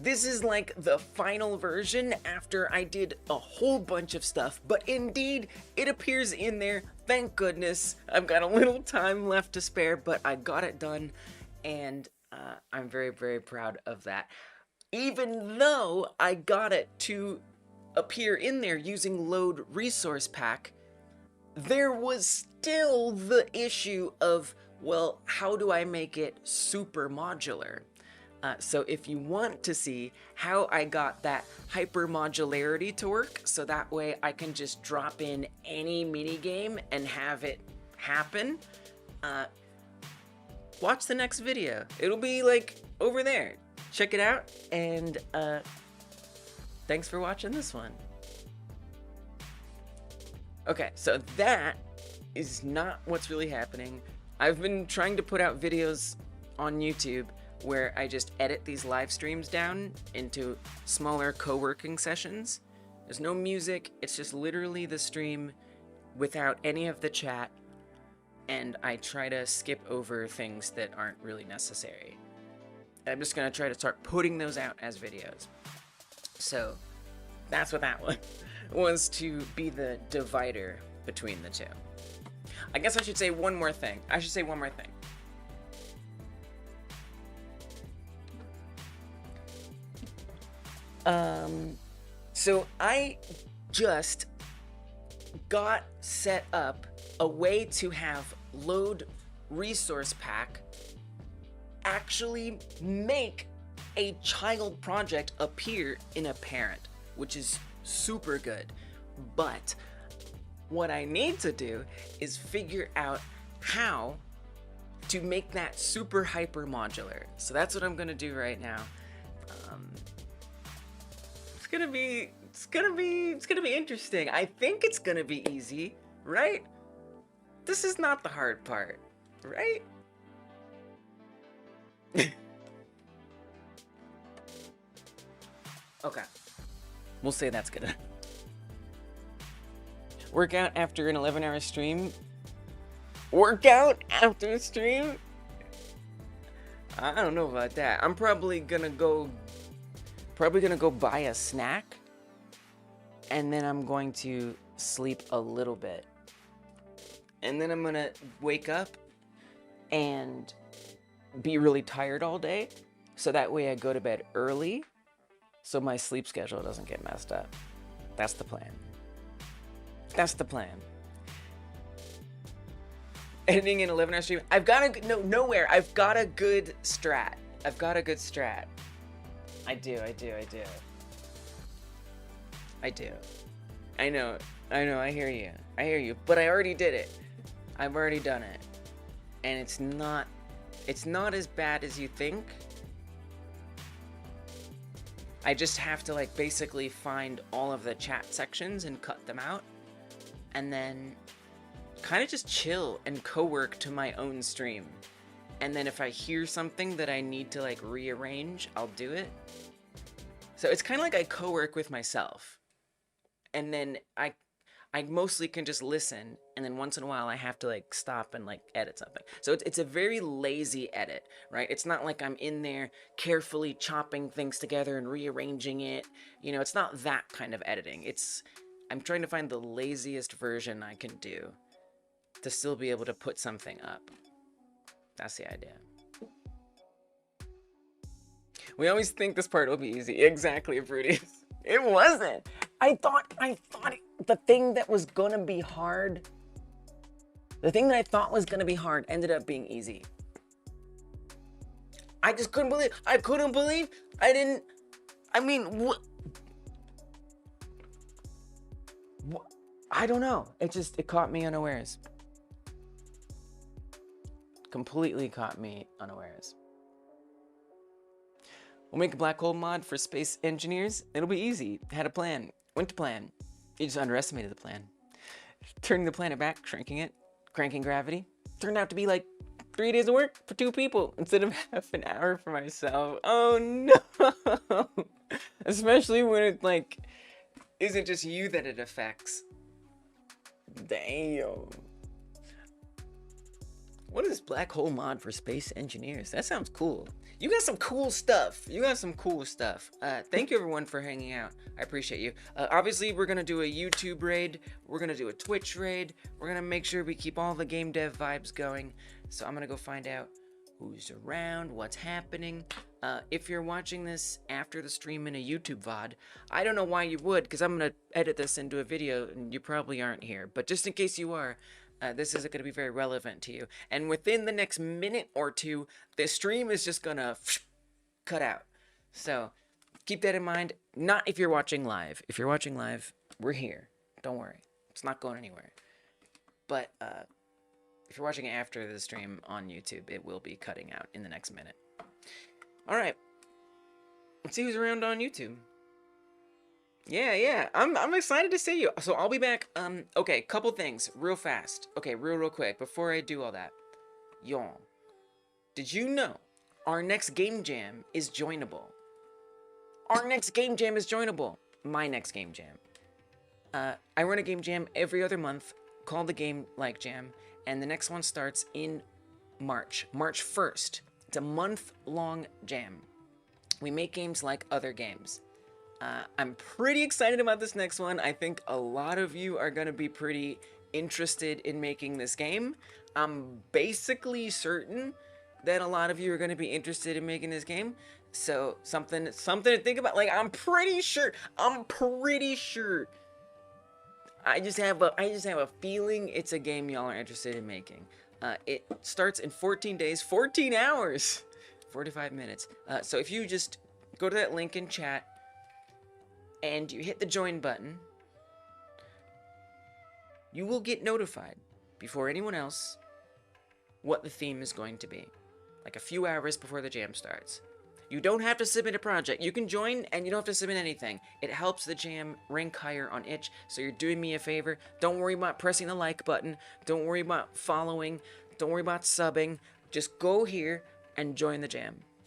This is like the final version after I did a whole bunch of stuff, but indeed it appears in there. Thank goodness. I've got a little time left to spare, but I got it done, and I'm very, very proud of that. Even though I got it to appear in there using load resource pack, there was still the issue of, well, how do I make it super modular? So if you want to see how I got that hypermodularity to work, so that way I can just drop in any minigame and have it happen, watch the next video. It'll be like over there. Check it out, and thanks for watching this one. Okay, so that is not what's really happening. I've been trying to put out videos on YouTube where I just edit these live streams down into smaller co-working sessions. There's no music, it's just literally the stream without any of the chat, and I try to skip over things that aren't really necessary. I'm just gonna try to start putting those out as videos. So that's what that was, to be the divider between the two. I guess I should say one more thing. So I just got set up a way to have load resource pack actually make a child project appear in a parent, which is super good. But what I need to do is figure out how to make that super hyper modular. So that's what I'm gonna do right now. It's gonna be interesting. I think it's gonna be easy, right? This is not the hard part, right? Okay. We'll say that's gonna work out after an 11-hour stream. Workout after a stream? I don't know about that. I'm probably gonna go buy a snack, and then I'm going to sleep a little bit, and then I'm gonna wake up and be really tired all day, so that way I go to bed early so my sleep schedule doesn't get messed up. That's the plan. That's the plan. Editing an 11-hour stream. I've got a good strat. I do. I know, I hear you. But I already did it. I've already done it. And it's not as bad as you think. I just have to like basically find all of the chat sections and cut them out, and then kind of just chill and co-work to my own stream. And then if I hear something that I need to like rearrange, I'll do it. So it's kind of like I co-work with myself, and then I mostly can just listen, and then once in a while I have to like stop and like edit something. So it's a very lazy edit, right? It's not like I'm in there carefully chopping things together and rearranging it. You know, it's not that kind of editing. I'm trying to find the laziest version I can do to still be able to put something up. That's the idea. We always think this part will be easy. Exactly, Fruity. It wasn't. I thought the thing that was gonna be hard, the thing that I thought was gonna be hard ended up being easy. I just couldn't believe, I didn't, I mean, what? I don't know. It caught me unawares. Completely caught me unawares. We'll make a black hole mod for space engineers. It'll be easy. Had a plan. Went to plan. You just underestimated the plan. Turning the planet back, shrinking it, cranking gravity. Turned out to be like 3 days of work for 2 people instead of half an hour for myself. Oh no! Especially when it like isn't just you that it affects. Damn. What is black hole mod for space engineers? That sounds cool. You got some cool stuff. Thank you everyone for hanging out. I appreciate you. Obviously, we're gonna do a YouTube raid. We're gonna do a Twitch raid. We're gonna make sure we keep all the game dev vibes going. So I'm gonna go find out who's around, what's happening. If you're watching this after the stream in a YouTube VOD, I don't know why you would, because I'm gonna edit this into a video and you probably aren't here. But just in case you are, this isn't going to be very relevant to you. And within the next minute or two, the stream is just going to cut out. So keep that in mind. Not if you're watching live. If you're watching live, we're here. Don't worry. It's not going anywhere. But if you're watching after the stream on YouTube, it will be cutting out in the next minute. All right. Let's see who's around on YouTube. Yeah, I'm excited to see you. So I'll be back. Okay, couple things real fast. Okay, real quick before I do all that. Y'all, did you know our next game jam is joinable? Our next game jam is joinable. My next game jam. I run a game jam every other month called the Game Like Jam, and the next one starts in March 1st. It's a month-long jam. We make games like other games. I'm pretty excited about this next one. I think a lot of you are going to be pretty interested in making this game. I'm basically certain that a lot of you are going to be interested in making this game. So something to think about. Like I'm pretty sure. I just have a feeling it's a game y'all are interested in making. It starts in 14 days, 14 hours, 45 minutes. So if you just go to that link in chat and you hit the join button, you will get notified before anyone else what the theme is going to be, like a few hours before the jam starts. You don't have to submit a project. You can join and you don't have to submit anything. It helps the jam rank higher on itch, so you're doing me a favor. Don't worry about pressing the like button. Don't worry about following. Don't worry about subbing. Just go here and join the jam.